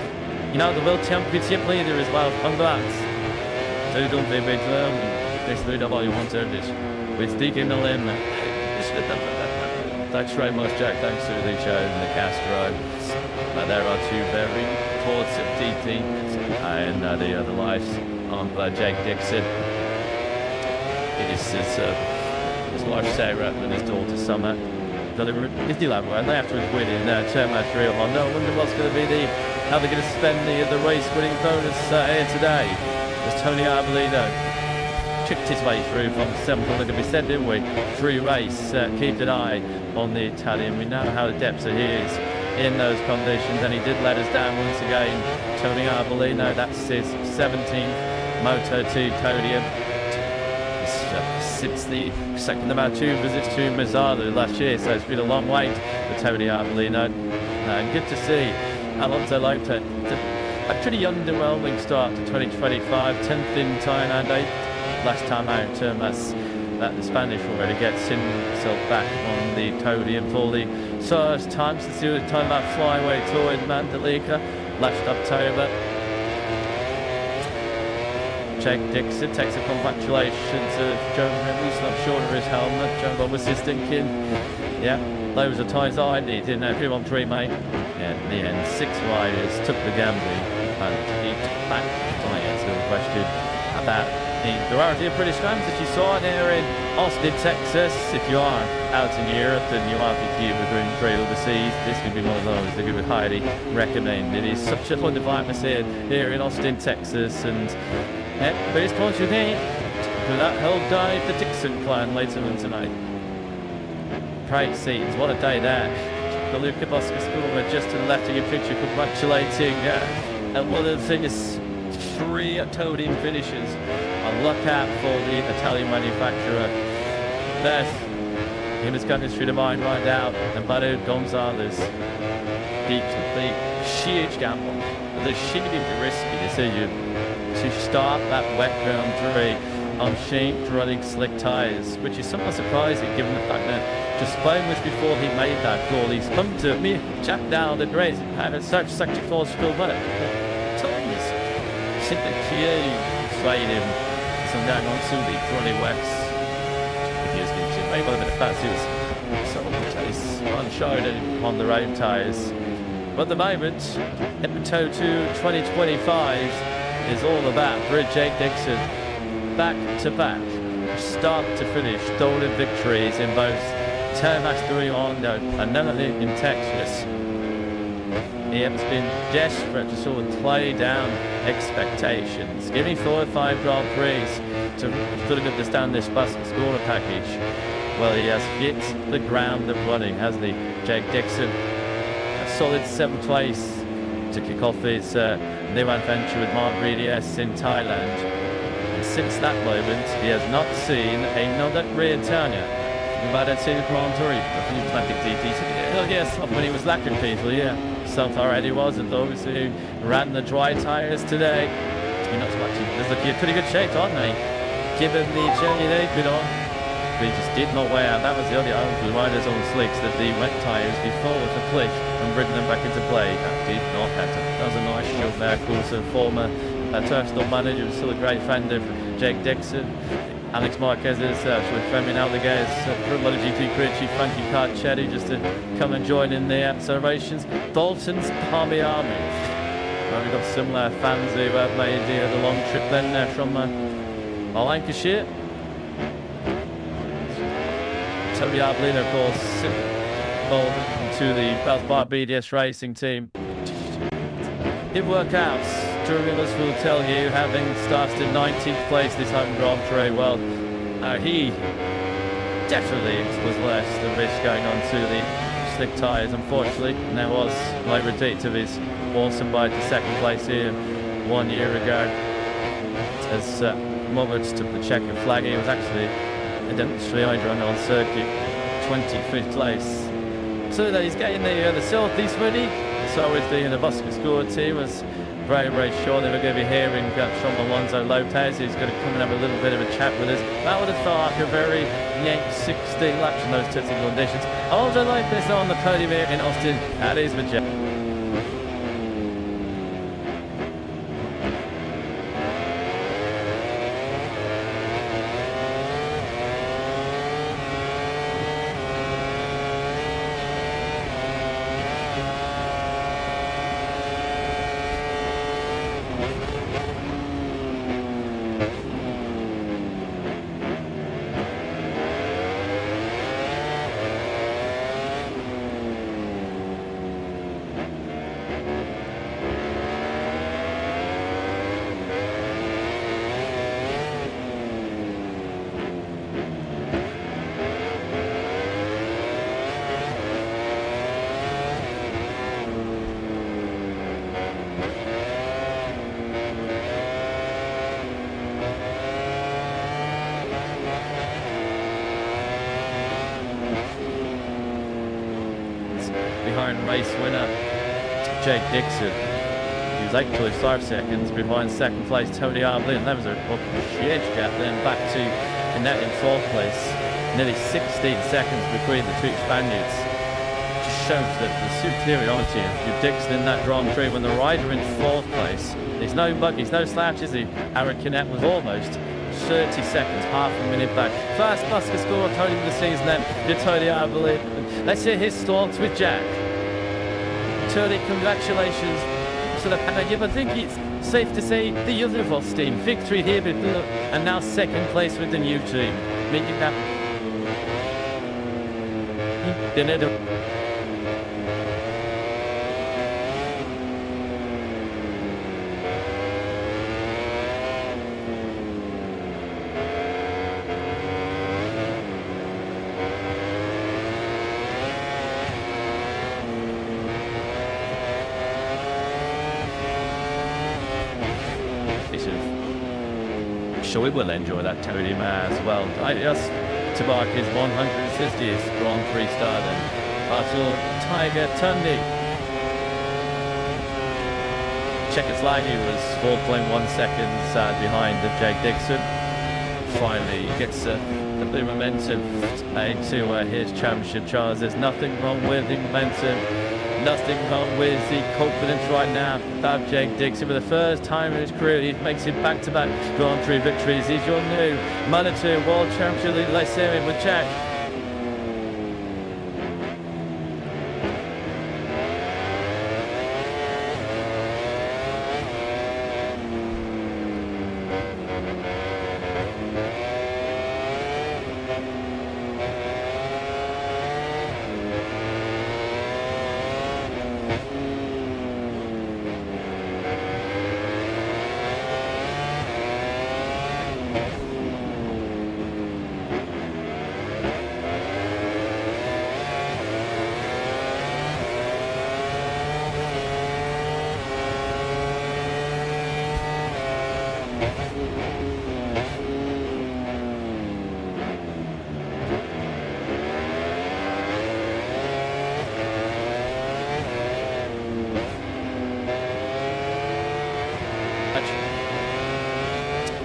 You know, the World Championship leader as well, congrats. So don't be big firm. This leader all you want service. We're sticking the limb. Thanks very much, Jack. Thanks to the show and the Castro. There are 2 very thoughts of DT and the other lives on Jake Dixon. It is his wife Sarah and his daughter Summer. Delivered his deal and after his winning Terma 3 on. No wonder what's going to be how they're going to spend the race winning bonus here today. As Tony Arbolino chipped his way through from the 7th, they're going to be said, didn't we? Through race, keep an eye on the Italian. We know how the depths of his in those conditions, and he did let us down once again. Tony Arbolino, that's his 17th Moto2 podium. Since the second of our 2 visits to Mazzardo last year, so it's been a long wait for Tony Arbolino. And good to see Alonso Lopez. A pretty underwhelming start to 2025, 10th in Thailand, 8th last time out, as that the Spanish already gets himself back on the podium for the first time since the time that flyweight tour in Mandalika last October. Jake Dixon takes the congratulations of Joe Reynolds, not short of his helmet. Joe Bob was just thinking, yeah, loads of times I didn't know who on three, mate. Yeah, in the end, 6 riders took the gamble and he took back to answer the question about the variety of British fans that you saw there in Austin, Texas. If you are out in Europe and you are thinking of a Grand Prix overseas, this could be one of those that we would highly recommend. It is such a fun environment here in Austin, Texas, and base caution here to that whole dive, the Dixon clan later on tonight. Great scenes, what a day there. The Luca Bosca scorer just to the left of your picture, congratulating one of the biggest 3 podium finishes. A look out for the Italian manufacturer. There's him is going through the mine right now, and Badu Gonzalez. The huge gamble, the hugely risky decision to start that wet Grand Prix on shaped running slick tyres, which is somewhat surprising given the fact that just playing this before he made that call, he's come to me, Jack down the race, had such a close field, but Tom's simply clearly swayed him some down onto the Crawley West. If he was going to maybe a bit of fast, he was sort of unshown on the road tyres. But at the moment, Episode 2 2025 is all about Jake Dixon. Back to back, start to finish, stolen victories in both Termas Orlando and none of it in Texas. He has been desperate to sort of play down expectations, giving 4 or 5 Grand Prix to sort of understand this bus scorer package. Well, he has hit the ground of running, hasn't he? Jake Dixon, a solid 7th place to kick off his new adventure with Mark Reedius in Thailand. And since that moment, he has not seen another rear turner. About a 2 Grand Prix, a few classic DPs. Oh yes, when he was lacking people, yeah. Some already was, and those who ran the dry tyres today, you're not watching. There's looking in pretty good shape, aren't they? Given the journey they've been on, they just did not wear out. That was the only argument for the riders on slicks, that the wet tyres before the cliff and bringing them back into play. That did not happen. That was a nice shot there, of course, a former personal manager, was still a great friend of Jake Dixon. Alex Marquez's with Femi Aldeguez from MotoGP crew chief Frankie Carcetti just to come and join in the celebrations. Bolton's Parmiano. Well, we've got similar fans who have made the long trip then from Lancashire. Toby Arbolino, of course, involved to the Belfast BDS racing team. It worked out. Willis will tell you, having started in 19th place this home Grand Prix, well, he definitely was less the risk going on to the slick tyres, unfortunately. And there was no repeat of his awesome bike to 2nd place here 1 year ago. As Roberts took the checkered flag, he was actually a demonstrable rider on circuit, 25th place. So that he's getting the Southeast ready. So is the Bosca score team was very sure they were going to be hearing from Alonso Lopez, who's going to come and have a little bit of a chat with us. That would have felt like a very 16 laps in those technical conditions. Alonso Lopez on the podium here in Austin. That is majestic. Behind race winner Jake Dixon, he was actually 5 seconds behind 2nd place Tony Arblin. That was a huge gap then back to Canet in 4th place, nearly 16 seconds between the two Spaniards. Just shows that the superiority of Dixon in that Grand Prix when the rider in 4th place. He's no buggies, no slouches. Aaron Canet was almost 30 seconds, half a minute back. First Oscar score podium of the season then, Tony, I believe. Let's hear his thoughts with Jack. Tony, congratulations to the Panagib. I think it's safe to say the Universe team. Victory here with Blue, and now 2nd place with the new team. Making that. Sure, we will enjoy that podium as well. Yes, to mark his 150th Grand Prix start and Arthur Tiger Tundi. Czechoslovakia was 4.1 seconds behind of Jake Dixon. Finally gets the blue momentum to his championship charge. There's nothing wrong with the momentum. Nothing wrong with the confidence right now about Jake Dixon. For the first time in his career, he makes it back-to-back Grand Prix victories. He's your new Moto2 World Championship League. Let's hear it with Jack.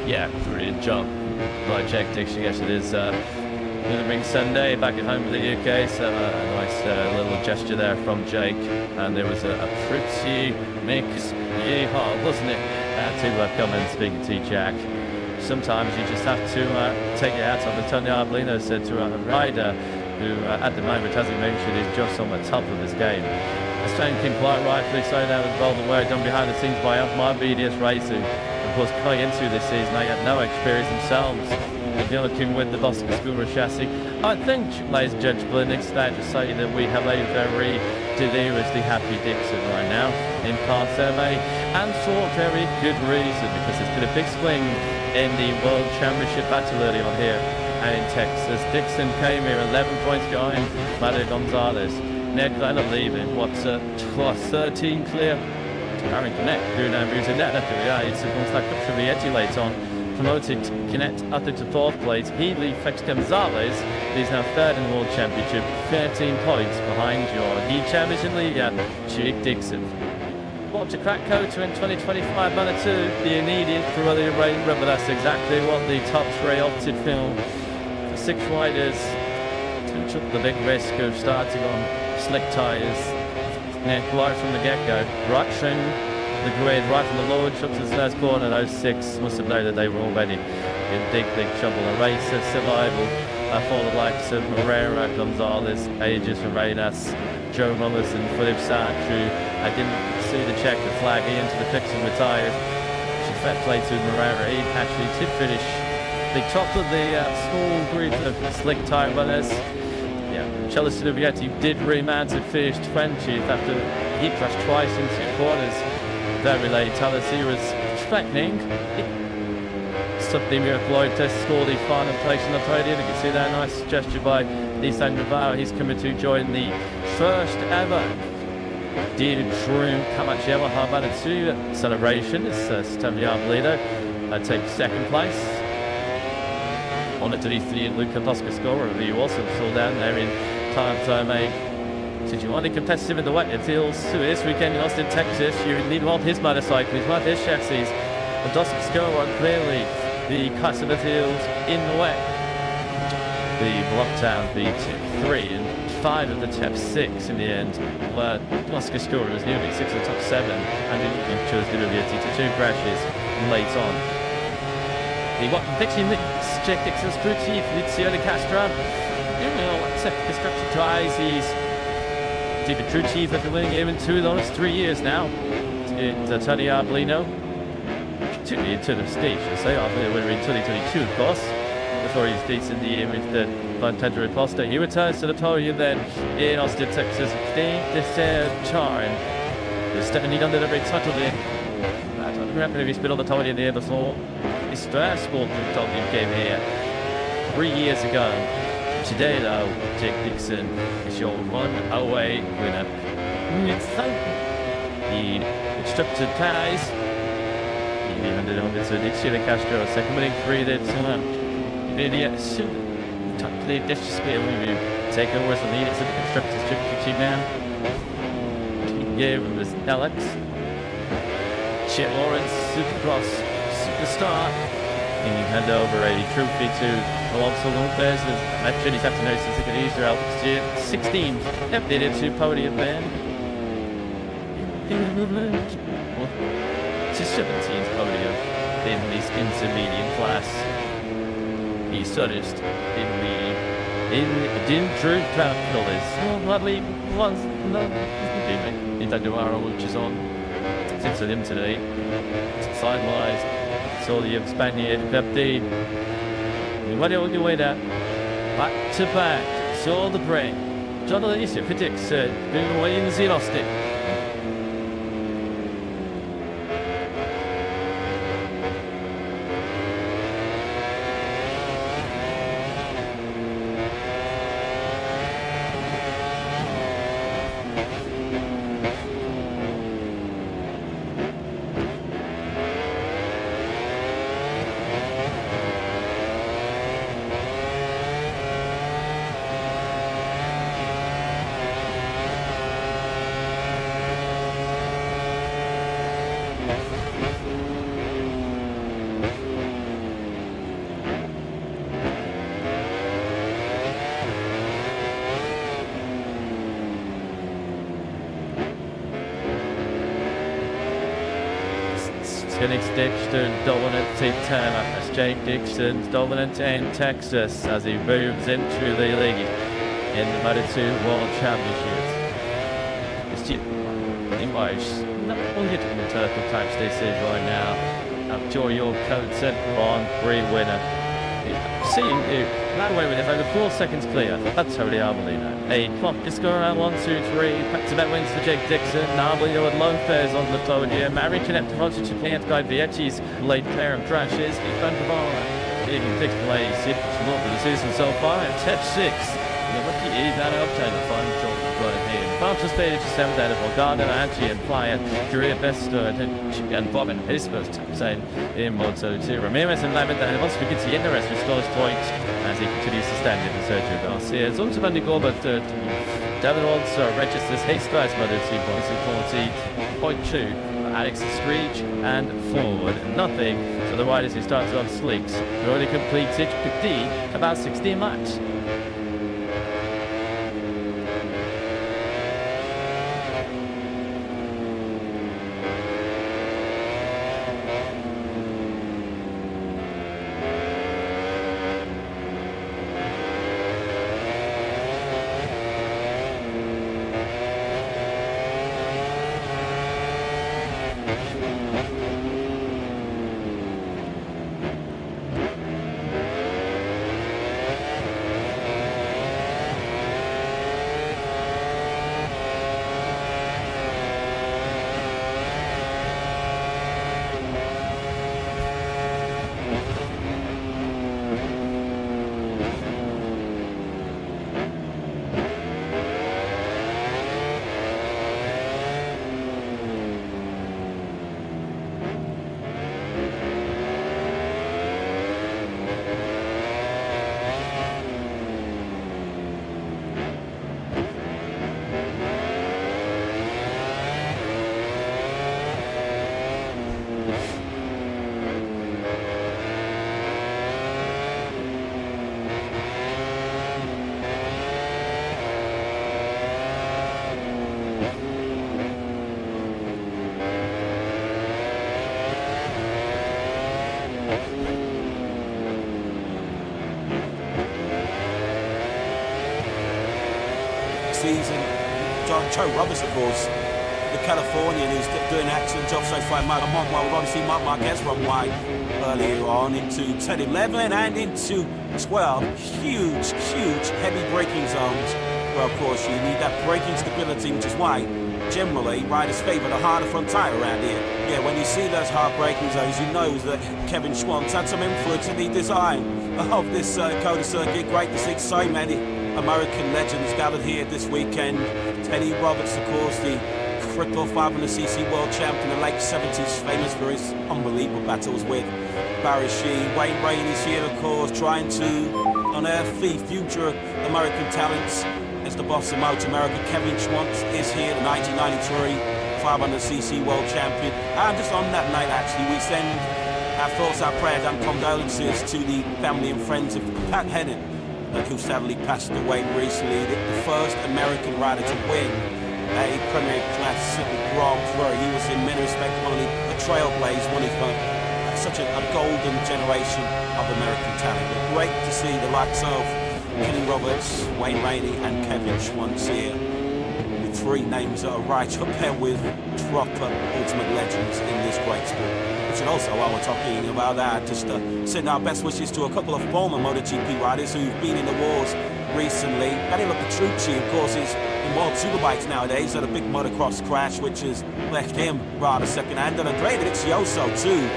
Yeah, brilliant job by Jake Dixon. Yes, it is Ring Sunday back at home in the UK, so a nice little gesture there from Jake, and there was a pretty mix, yeehaw, wasn't it, to come and speak to Jack. Sometimes you just have to take your hat off. And Tony Arbolino said to a rider who at the moment, as he mentioned, is just on the top of his game. Thanking quite rightfully so now with involvement work done behind the scenes by my BDS Racing. Of course, coming into this season, they had no experience themselves working with the Boston School chassis. I think, ladies and gentlemen, it's fair to say that we have a very deliriously happy Dixon right now in Part 7A, and for very good reason, because there's been a big swing in the World Championship battle early on here in Texas. Dixon came here 11 points behind Mario Gonzalez. Nick Lennon leaving, 13 clear. Aaron Canet, who now moves in that after the it's almost like up from the edgy late on. Promoted Canet up into 4th place. He leaves Felix Gonzalez. He's now 3rd in the World Championship, 13 points behind your lead champion leader, Jake Dixon. What to crack Kota in 2025 Moto2, the immediate for the rain, but that's exactly what the top 3 opted for. For 6 riders, took the big risk of starting on slick tyres, right from the get-go, rushing the grid right from the launch up to the first corner. Those 6 must have known that they were already in big trouble. A race of survival for the likes of Moreira, Gonzalez, Aegis, Arenas, Joe Mullers and Philip Sartre. I didn't see the check the flag into the pits and retired. She fair play to Moreira. He actually did finish the top of the small group of slick tyre runners. Chelsea Vietti did remount and finished 20th after he crashed twice into corners very late. Talassi was threatening. Something Lloyd to score the final place on the podium. You can see that nice gesture by Nissan Navarro. He's coming to join the first ever Dream Kamachi Yamaha Moto2 celebration. It's Stanley Arbolino takes 2nd place. On it to the Luca Bosca scorer, who you also saw down there in Time Zone 8. Did you want to be competitive in the wet? It feels to this weekend in Austin, Texas. You need one of his motorcycles, one of his chassis. The Bosca scorer clearly the customer feels in the wet. The Blocktown V3 and 5 of the top 6 in the end, where Oscar scorer was nearly 6 of the top 7, and he chose to do to 2 crashes late on. The what fixing the check Dixon's crew chief, Lizio de Castro. Construction tries, he's the crew chief after winning game in 2 the last 3 years now. It's Tony Arbolino. To the stage, so after the winner in 2022, of course. Before he states in the year with the Vantaggio Riposta. He returns to the podium then in Austin, Texas. This Char and stepping under the very title there. I don't remember if he's been on the podium there before. His first sport podium came here 3 years ago. Today though, Jake Dixon is your one-away winner. It's the instructor ties. He handed over to Richigamme de Castro, second winning 3 there. Idiot, the disrespect when you take over as the lead. It's the constructors championship now. Yeah, it was Alex. Chip Lawrence, Supercross superstar. And you hand over a trophy to Alonso Lopez. Actually, he's have to know since it easier Alex 16. Updated to podium then. It's his 17th podium in this intermediate class. He studied in True Travelers. Lovely once in Taduaro, which is on since him today. Sidewise, saw the Spaniard update. What do you wait at? Back to back, saw the break. John Alicia predicts who wins in Austin. Phoenix Dixon dominant in turn after Jake Dixon's dominant in Texas as he moves into the lead in the Moto2 World Championships. It's just not only to the Turtle Type Station right now. Enjoy your coach and Grand Prix winner. See you that way with it over 4 seconds clear. That's totally Arbolino. A clock just go around 1, 2, 3. Back-to-back wins for Jake Dixon. Arbolino and Lopez on the podium. Mary Connect to Roger Japan guy Vietti's late pair of crashes. Van Bavara in 6th place. It's not for the season so far. And Tech 6. The rookie is out of the final job right here. Bouncer stage 7th out of Volgado, Angie and Flyer, Korea Bester and Bob and his first time saying in Moto2. Ramirez and 11th, and once we get to the end the rest, restores points as he continues to stand in the Sergio Garcia. Zonta van de Gorba, David also registers his first Moto2 points in 40.2. Alex Screech and forward. Nothing for the riders who started on slicks. Who already completed 50, about 16 laps. season. Joe Roberts, of course, the Californian, who's doing an excellent job so far. We've obviously Marc Marquez run wide earlier on into 10, 11 and into 12. Huge, heavy braking zones. Well, of course, you need that braking stability, which is why generally riders favour the harder front tyre around here. Yeah, when you see those hard braking zones, you know that Kevin Schwantz had some influence in the design of this COTA circuit. Great to see so many American legends gathered here this weekend. Teddy Roberts, of course, the cripple 500cc world champion in the late 70s, famous for his unbelievable battles with Barry Sheene. Wayne Rainey's here, of course, trying to unearth the future American talents. As the boss of Motor America, Kevin Schwantz is here, the 1993 500cc world champion. And just on that night, actually, we send our thoughts, our prayers and condolences to the family and friends of Pat Hennett, who sadly passed away recently. The first American rider to win a Premier Class Grand Prix. He was in many respects one of a trailblazer, one of such a golden generation of American talent. But great to see the likes of Kenny Roberts, Wayne Rainey and Kevin Schwantz here, with three names that are right up there with proper ultimate legends in this great sport. Which and also, while we're talking about that, just send our best wishes to a couple of former MotoGP riders who've been in the wars recently. Danilo Petrucci, of course, is in World Superbikes nowadays, had a big motocross crash which has left him rather second-hand, and Andrea Dovizioso too,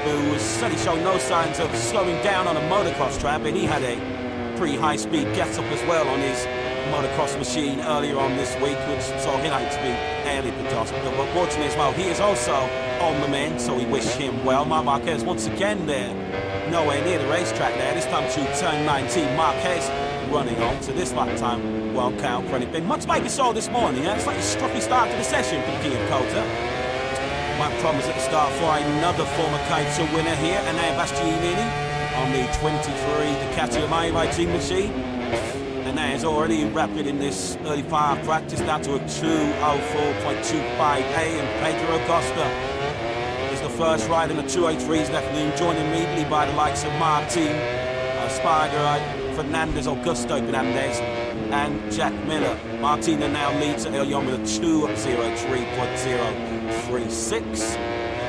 who has certainly shown no signs of slowing down on a motocross track, and he had a pretty high-speed get-up as well on his motocross machine earlier on this week, which saw him out to be early put hospital. But fortunately as well, he is also on the mend, so we wish him well. Marc Marquez once again there, nowhere near the racetrack there, this time to turn 19. Marquez running on to this lap time won't count for anything. Much like we saw this morning, it's like a scruffy start to the session for the King of COTA. Might promise at the start for another former COTA winner here, and now Bastianini on the 23 Ducati Amai racing machine. And now is already rapid in this early fire practice, down to a 2:04.25, and Pedro Acosta is the first rider in the 203's afternoon, joined immediately by the likes of Martin Sparger, Fernandez, Augusto Fernandez and Jack Miller. Martina now leads early on with a 2:03.036.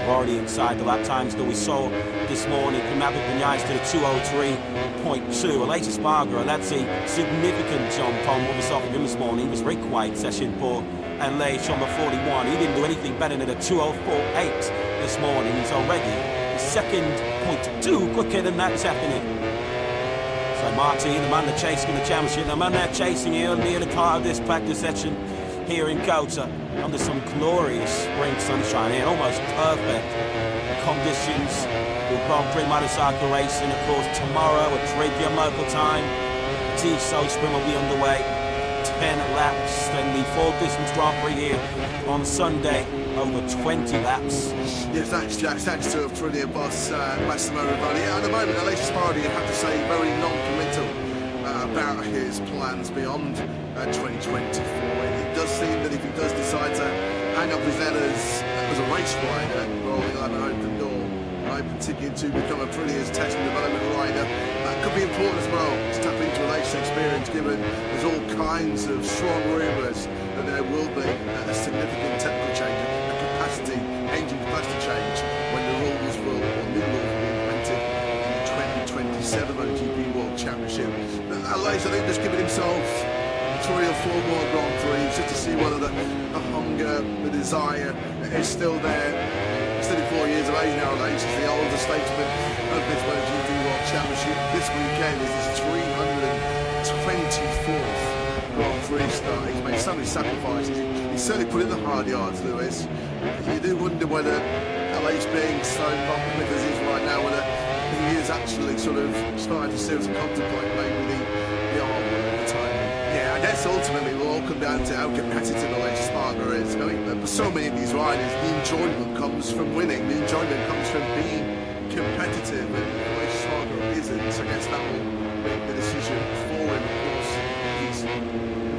We're already inside the lap times that we saw this morning from Maverick Vinales to the 2:03.2. Aleix Espargaro, and that's a significant jump on what we saw from him this morning. He was very quiet session for Aleix on the 41. He didn't do anything better than a 2:04.8 this morning. He's already second 0.2 quicker than that this afternoon. So Martin, the man that's chasing the championship, the man that's chasing here near the car of this practice session here in COTA, under some glorious spring sunshine here, almost perfect conditions with Grand Prix motorcycle racing, of course, tomorrow at 3 p.m. local time. Tissot Sprint will be underway, 10 laps, then the full distance Grand Prix here on Sunday, over 20 laps. Yes, thanks Jack, thanks to a brilliant boss, Massimo Rivoli. At the moment, Aleix Espargaro, you have to say, very non-committal about his plans beyond 2024. It does seem that if he does decide to hang up his letters as a race rider, well, he'll have an open door, an open ticket to become a brilliant test and development rider. That could be important as well, to tap into Aleix's experience, given there's all kinds of strong rumours that there will be a significant technical change, a capacity, engine capacity change, when the rules will, or new rules will be implemented in the 2027 MotoGP World Championship. Aleix, I think, just giving himself 3 or 4 more Grand Prix just to see whether the hunger, the desire is still there. He's 34 years of age now, Aleix is the older statesman of this MotoGP World Championship. This weekend is his 324th Grand Prix start. He's made so many sacrifices. He's certainly put in the hard yards, Lewis. You do wonder whether Aleix being so non-committed as he is right now, whether he is actually sort of starting to seriously contemplate maybe the arm at the time. Yeah, I guess ultimately it will all come down to how competitive Aleix Espargaro is. I mean, for so many of these riders, the enjoyment comes from winning. The enjoyment comes from being competitive, and Aleix Espargaro isn't. So I guess that will make the decision for him. Of course, he's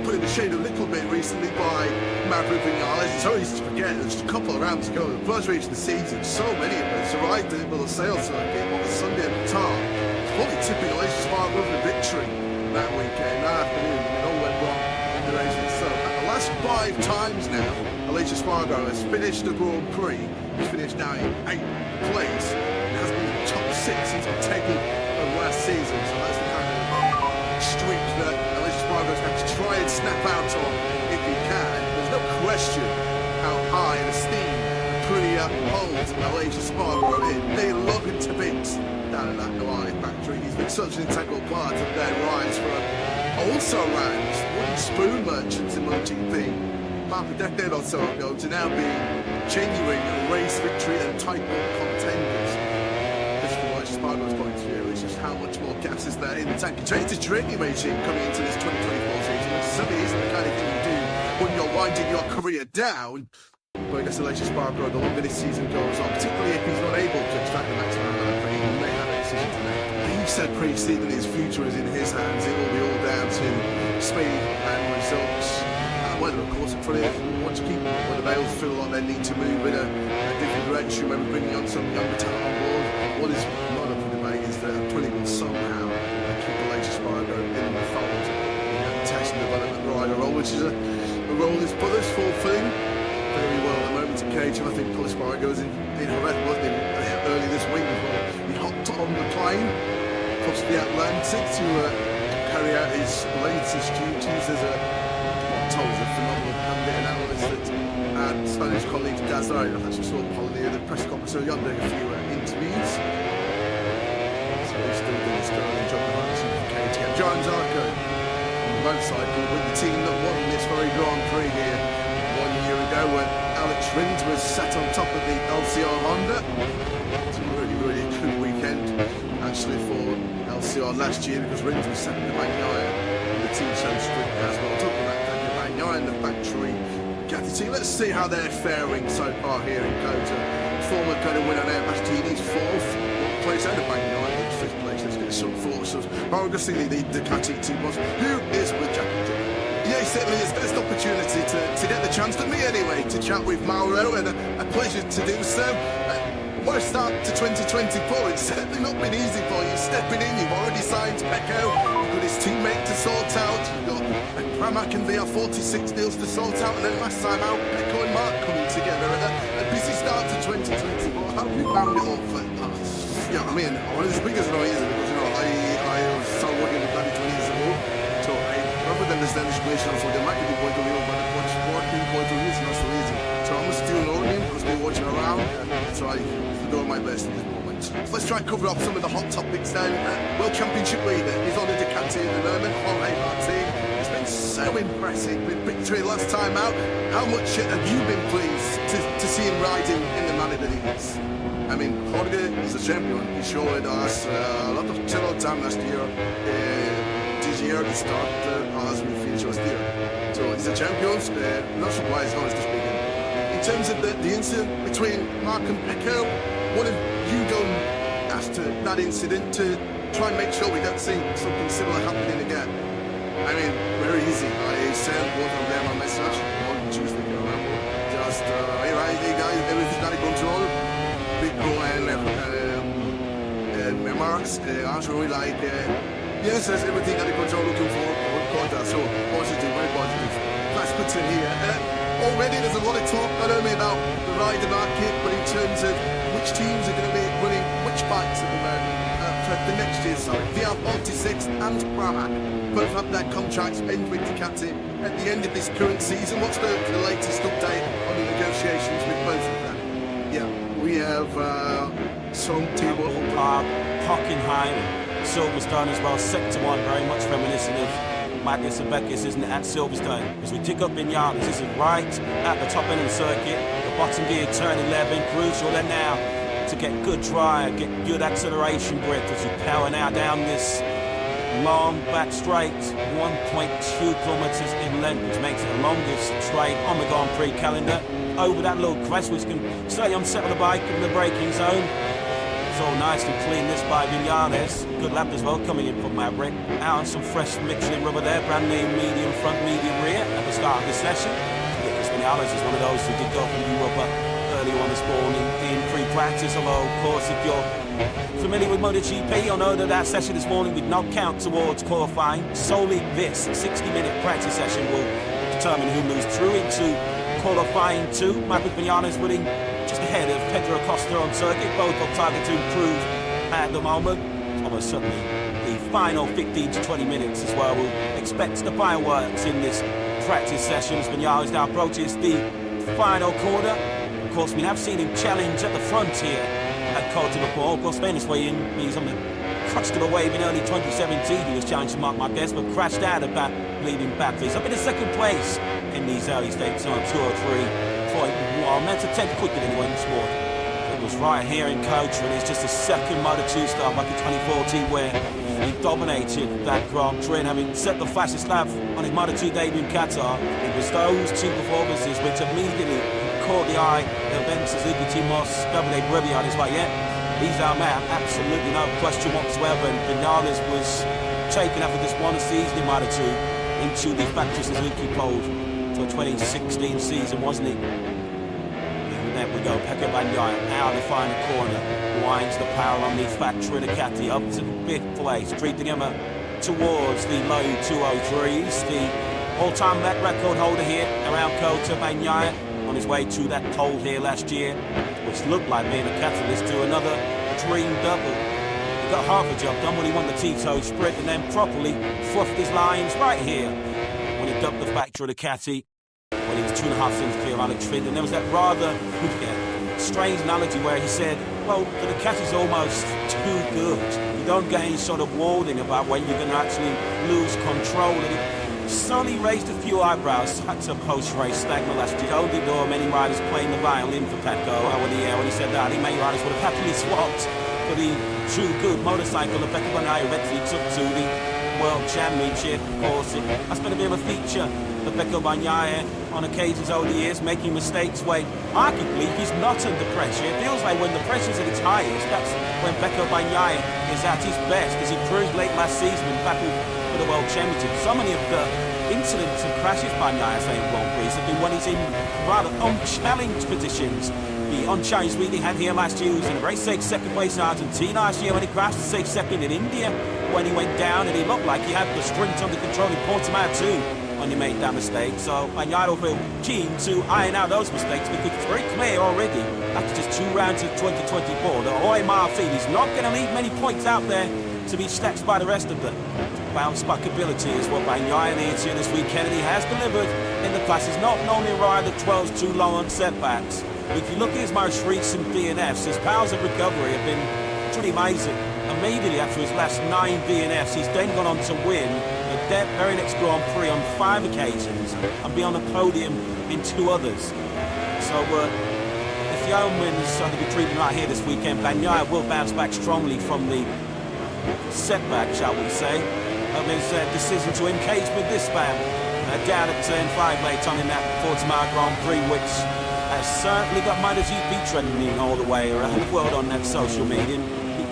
put in the shade a little bit recently by Maverick Vinales. It's so easy to forget, there's just a couple of rounds to go. The first race of the season, so many of us arrived at the sales circuit on the Sunday at the top, probably tipping Aleix Espargaro for the victory that weekend, that afternoon. It all went wrong in the race itself. last 5 times now, Alicia Spargo has finished the Grand Prix. He's finished now in 8th place. It has been in the top 6 since we've taken over last season. So that's the kind of streak that Alicia Spargo's going to try and snap out on if he can. There's no question how high in esteem Aprilia holds Alicia Spargo in. They're looking to beat down in that Hawaii factory. He's been such an integral part of their rise for also rounds wooden spoon merchants in MotoGP. About a decade or so ago to now be genuine race victory and title contenders. This from Alicia Spargo's point of view is just how much more gas is there in the tank. It's a training regime coming into this 2024 season, which certainly isn't the kind of thing you do when you're winding your career down. But I guess Alicia Spargo, the longer this season goes on, particularly if he's not able to extract the maximum out of it, he may have a decision to make. He said pre-season his future is in his hands. It will be all down to speed and results. Whether, of course, Aprilia want to keep, whether they all feel like they need to move in a different direction, maybe bringing on some younger talent on board. What is not up for debate is that Aprilia will somehow keep Alicia Spargo in the fold. Test and development rider role, which is a role his brother's fulfilling very well at the moment in cage, and I think Alicia Spargo was in Jerez, wasn't he, early this week as well. He hopped on the plane across the Atlantic to carry out his latest duties as a phenomenal pundit and analyst at Spanish colleague Dazai. I actually saw Paul near the press conference earlier on doing a few interviews. So he's still doing his sterling job behind the scenes for KTM. James Arco on the motorcycle with the team that won this very Grand Prix here 1 year ago when Alex Rins was sat on top of the LCR Honda. It's a really, really good weekend actually for LCR last year because Rins was second to Magnaia and the team so strict as well. Talking about in the factory Gatti. Let's see how they're faring so far here in Kota. Former kind of winner there, Bastiani's 4th place out of Magnaia in 5th place. Let's get some thoughts of Maragosini, the Ducati team was. Who is with Jackie? Yeah, he certainly is. There's an opportunity to get the chance, to me anyway, to chat with Mauro, and a pleasure to do so. What a start to 2024. It's certainly not been easy for you. Stepping in, you've already signed Pecco. You've got his teammate to sort out. You've got Pramac and VR46 deals to sort out. And then last time out, Pecco and Mark coming together. And a busy start to 2024. How have you found it all for us? Yeah, I mean, one of the biggest annoyances because, you know, I started working with Danny 20 years ago. So rather than understand the situation, I was like, there might be the point of view, but the sporting point of view is not so easy. So I'm still learning, I'm still watching around. So I do my best in this moment. Let's try and cover off some of the hot topics then. World Championship leader is on the Ducati at the moment, Jorge Martin. It's been so impressive with victory last time out. How much have you been pleased to see him riding in the manner that he is? I mean, Jorge is a champion. He showed us a lot of channel time last year. This year he started as we finished last year. So he's a champion, not surprised, honestly speaking. In terms of the incident between Mark and Pecco, what have you done after that incident to try and make sure we don't see something similar happening again? I mean, very easy. I sent both of them a message on Tuesday. Just, hey, right, hey guys, everything's under control. Pecco and remarks, answering like, yes, there's everything under control, looking for contact. So positive, very positive. That's good to hear. Already there's a lot of talk not only about the rider market, but in terms of which teams are going to be running which bikes at the moment for the next year. Sorry, VR46 and Pramac both have their contracts end with Ducati at the end of this current season. What's the latest update on the negotiations with both of them? Yeah, we have some Tibor Hockenheim, Silverstone as well, Sector 1, very much reminiscent of Magnus and Beckis, isn't it, at Silverstone? As we dig up Vinales, this is right at the top end of the circuit, the bottom gear, turn 11, crucial then now to get good drive, get good acceleration grip as you power now down this long back straight, 1.2 kilometres in length, which makes it the longest straight on the Grand Prix calendar. Over that little crest, which can stay unsettle the bike in the braking zone. It's all nice and clean this by Vinales. Good lap as well coming in from Maverick. Out on some fresh Michelin rubber there, brand new medium front, medium rear at the start of this session. Because Vinales is one of those who did go from new rubber earlier on this morning in pre-practice. Although, of course, if you're familiar with MotoGP, you'll know that that session this morning with no count towards qualifying. Solely this 60-minute practice session will determine who moves through into qualifying 2. Maverick Vinales winning just ahead of Pedro Acosta on circuit. Both on target to improve at the moment. Almost certainly the final 15 to 20 minutes as well. We'll expect the fireworks in this practice session as Vinales now approaches the final corner. Of course, we have seen him challenge at the front here at Côte d'Ivoire. Of course, Spanish way in, he's on the crutch of a wave in early 2017. He was challenging Marc Marquez, but crashed out about leading back. He's up in the second place in these early states on 2:03.1. Meant to 10 quicker than he went in sport. It was right here in Coach, and it's just a second Moto2 start back in 2014 where he dominated that Grand Prix, and having set the fastest lap on his Moto2 debut in Qatar. It was those 2 performances which immediately caught the eye of Ben Suzuki Team-Moss, Davide Brevillard. It's like, yeah, he's our man, absolutely no question whatsoever. And Vinales was taken after this one season in Moto2 into the factory Suzuki pole for 2016 season, wasn't he? And there we go, Pecco Bagnaia out of the final corner, winds the power on the factory Ducati up to 5th place, treating him towards the low 203s. The all-time lap record holder here around Côte Bagnaia, on his way to that pole here last year, which looked like being a catalyst to another dream double. He got half a job done when he won the Tito sprint, and then properly fluffed his lines right here when he dubbed the factory Ducati when he was 2.5 seconds clear of Alex Finn. And there was that rather strange analogy where he said, well, the Ducati's almost too good. You don't get any sort of warning about when you're going to actually lose control. And he slowly raised a few eyebrows at a post-race statement last year. Only though many riders playing the violin for Pecco. When he said that, I think many riders would have happily swapped for the too good motorcycle that Pecco Bagnaia eventually took to the World Championship. Of course, it has been a bit of a feature for Pecco Bagnaia on occasions over the years, making mistakes when arguably he's not under pressure. It feels like when the pressure's at its highest, that's when Pecco Bagnaia is at his best, as he proved late last season in battle for the World Championship. So many of the incidents and crashes Bagnaia say in Grand Prix have been when he's in rather unchallenged positions. The unchallenged week he had here last year, he was in a very safe second place in Argentina last year when he crashed, a safe second in India when he went down, and he looked like he had the sprint under control in Portimao too when he made that mistake. So Bagnaia will feel keen to iron out those mistakes, because it's very clear already after just 2 rounds of 2024 that Jorge Martin is not going to leave many points out there to be snatched by the rest of them. Bounce back ability is what Bagnaia needs here this weekend, and he has delivered in the classes. Not normally a rider that dwells too long on setbacks. If you look at his most recent DNFs, his powers of recovery have been pretty amazing. Immediately after his last 9 DNFs, he's then gone on to win the very next Grand Prix on 5 occasions and be on the podium in 2 others. So if the Yeoman's going to be treating right here this weekend, Bagnaia will bounce back strongly from the setback, shall we say. His decision to engage with this man down at turn 5 late on in that Portimao Grand Prix, which has certainly got MotoGP trending all the way around the world on that social media.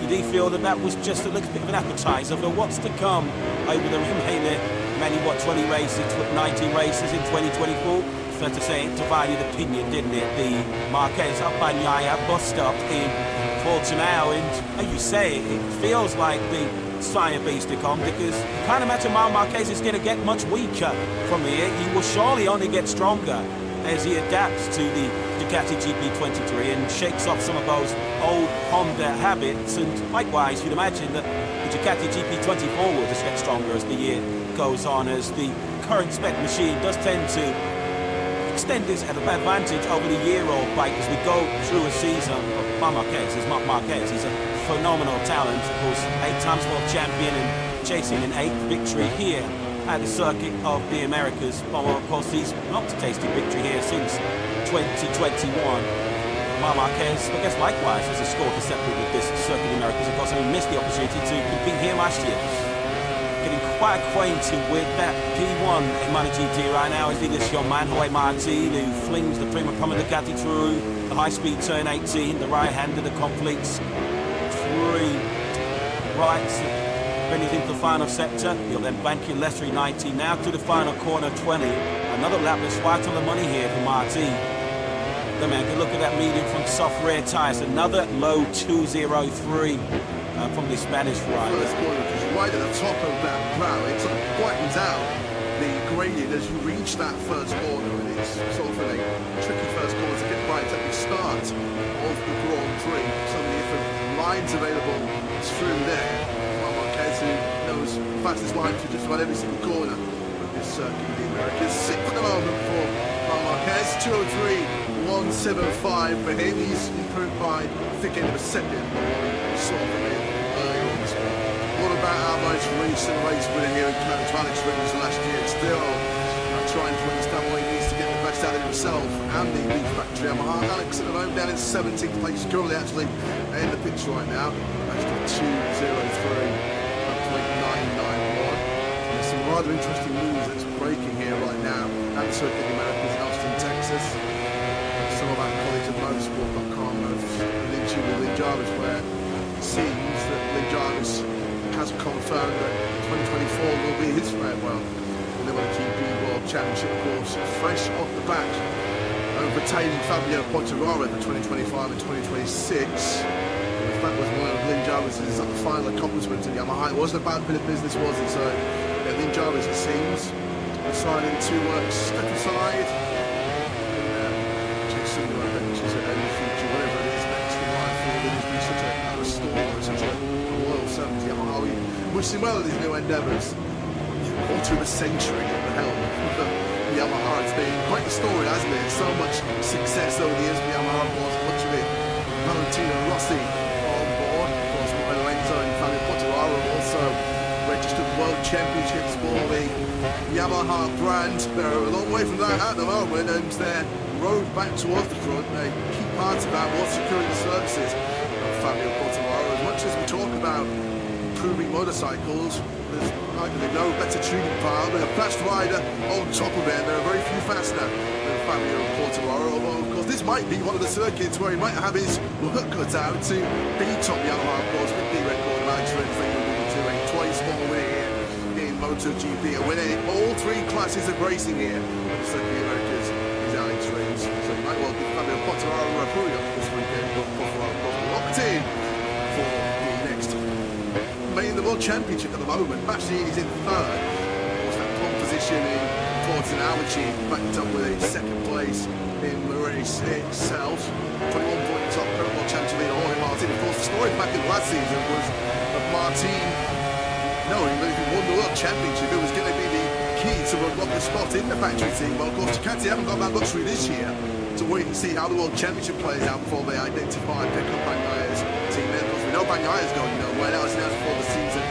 You do feel that that was just a little bit of an appetizer for what's to come over the remaining, 20 races, 19 races in 2024? Fair to say, it divided opinion, didn't it? The Marquez up Bagnaia bus stop in Portimao, and as you say, it feels like the Sire Beast to come, because you can't imagine Marquez is going to get much weaker from here. He will surely only get stronger as he adapts to the Ducati GP23 and shakes off some of those old Honda habits. And likewise, you'd imagine that the Ducati GP24 will just get stronger as the year goes on, as the current spec machine does tend to extend his advantage over the year-old bike as we go through a season. Marquez is Marc Marquez. He's a phenomenal talent. Of course, 8 times world champion and chasing an 8th victory here at the Circuit of the Americas. Well, of course, he's not tasted victory here since 2021. Marc Marquez, I guess likewise, has a score to separate with this Circuit of the Americas. Of course, he missed the opportunity to compete here last year. Getting quite acquainted with that P1 in MotoGP right now is this young man, Jorge Martin, who flings the Prima Proma Ducati through the high-speed turn 18, the right-hander that completes 3 rights, brings into the final sector. He'll then bank in left 390 now to the final corner 20. Another lap that's right on the money here for Martin. Then man, good look at that medium from soft rear tyres. Another low 203 from the Spanish rider. First corner, just right at the top of that brow, it sort of whitens out the frustrated as you reach that first corner, and it's sort of a tricky first corner to get right at the start of the Grand Prix. So many different lines available through there. Marc Marquez, who knows the fastest line to just about every single corner of this circuit in the Americas. Sixth at the moment for Marc Marquez, 2:03.175 for him. He's improved by a thick end of a second. Sort of early on this one. What about our most recent race winner here in Coach Alex Rins last year? Still trying to understand why he needs to get the best out of himself and the Leaf Factory Yamaha. Alex at the moment down in 17th place, currently actually in the pits right now. That's got 2:03.991. There's some rather interesting news that's breaking here right now at the Circuit of the Americas in Austin, Texas. Some of our colleagues at motorsport.com have linked you with Lee Jarvis, where it seems that Lee Jarvis has confirmed that 2024 will be his farewell in the MotoGP World Championship course, fresh off the back, overtaking Fabio Quartararo for 2025 and 2026. And that was one of Lee Jarvis's final accomplishments at Yamaha. It wasn't a bad bit of business, was it? So Lee Jarvis, it seems, deciding to step aside and take some new adventures in the future, whatever it is next in life. For him, he's been such a storm, such a loyal servant to Yamaha. We wish him well in his new endeavours. Quarter of a century at the helm of the Yamaha. It's been quite the story, hasn't it? So much success over the years for Yamaha, was much of it Valentino Rossi on board. Of course, Lorenzo and Fabio Quartararo also registered world championships for the Yamaha brand. They're a long way from that at the moment, and their road back towards the front, a key part of that was securing the services of Fabio Quartararo. As much as we talk about improving motorcycles, there's arguably no better tuning pile than a fast rider on top of it. There are very few faster than Fabio Quartararo, although of course this might be one of the circuits where he might have his work cut out to be top Yamaha, of course, with the record of Alex Rins that you're moving to a twice-more winner here in MotoGP, a winner in all three classes of racing here at the Circuit of the Americas is Alex Rins. So you might well give Fabio Quartararo a hurry-up this weekend, but Quartararo locked in for the next in the World Championship at the moment. Actually, he's in third. Of course, that pole position in Portimao, backed up with a second place in the race itself. 21-point top current World Champion leader Jorge Martin. Of course, the story back in last season was of Martin knowing that if he won the World Championship, it was going to be the key to unlock the spot in the factory team. Well, of course, Ducati haven't got that luxury this year to wait and see how the World Championship plays out before they identify and pick up Bagnaya's team. Then, of course, we know Bagnaya's going nowhere. That was announced before the season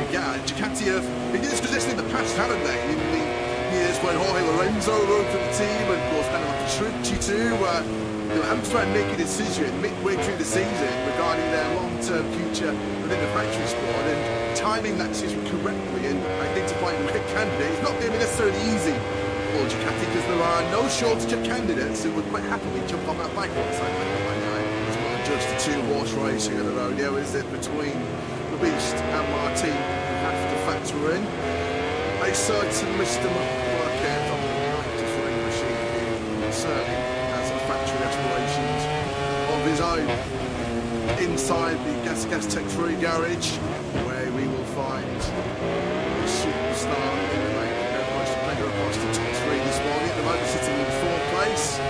began. Ducati have been in this position in the past, haven't they? In the years when Jorge Lorenzo rode for the team, and of course, then like Petrucci too. Amstrad make a decision midway through the season regarding their long-term future within the factory squad, and timing that decision correctly and identifying the right candidate is not going to be necessarily easy for Ducati, because there are no shortage of candidates who would quite happily jump on that bike alongside Bagnaia. It's not just a two-horse racing at the rodeo, is it? Between the Beast and Martin, who have to factor in a certain Mr. Marquez on the 93 machine, certainly has a factory aspirations of his own inside the Gas Tech 3 garage, where we will find the superstar in the main Pedro Acosta top 3 this morning. At the moment, sitting in 4th place,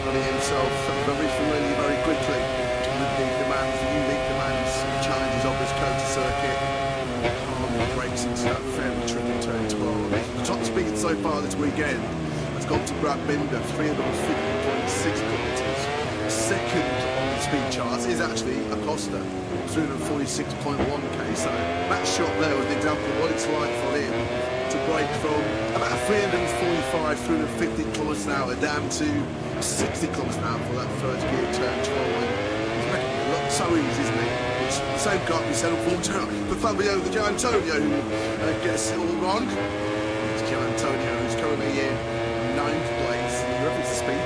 running himself very familiar very quickly with the demands, the unique demands and challenges of this Kota circuit. Racing start fairly tricky turn 12. The top speed so far this weekend has gone to Brad Binder, 350.6 kilometres. Second on the speed charts is actually Acosta, 346.1k. So that shot there was an example of what it's like for him to break from about 345, 350 kilometres an hour down to 60 kilometres an hour for that first gear turn 12. And he's making it look so easy, isn't he? The same can't be said unfortunately for Fabio Di Gianantonio, who gets it all wrong. It's Gianantonio who's currently in 9th place in the European speed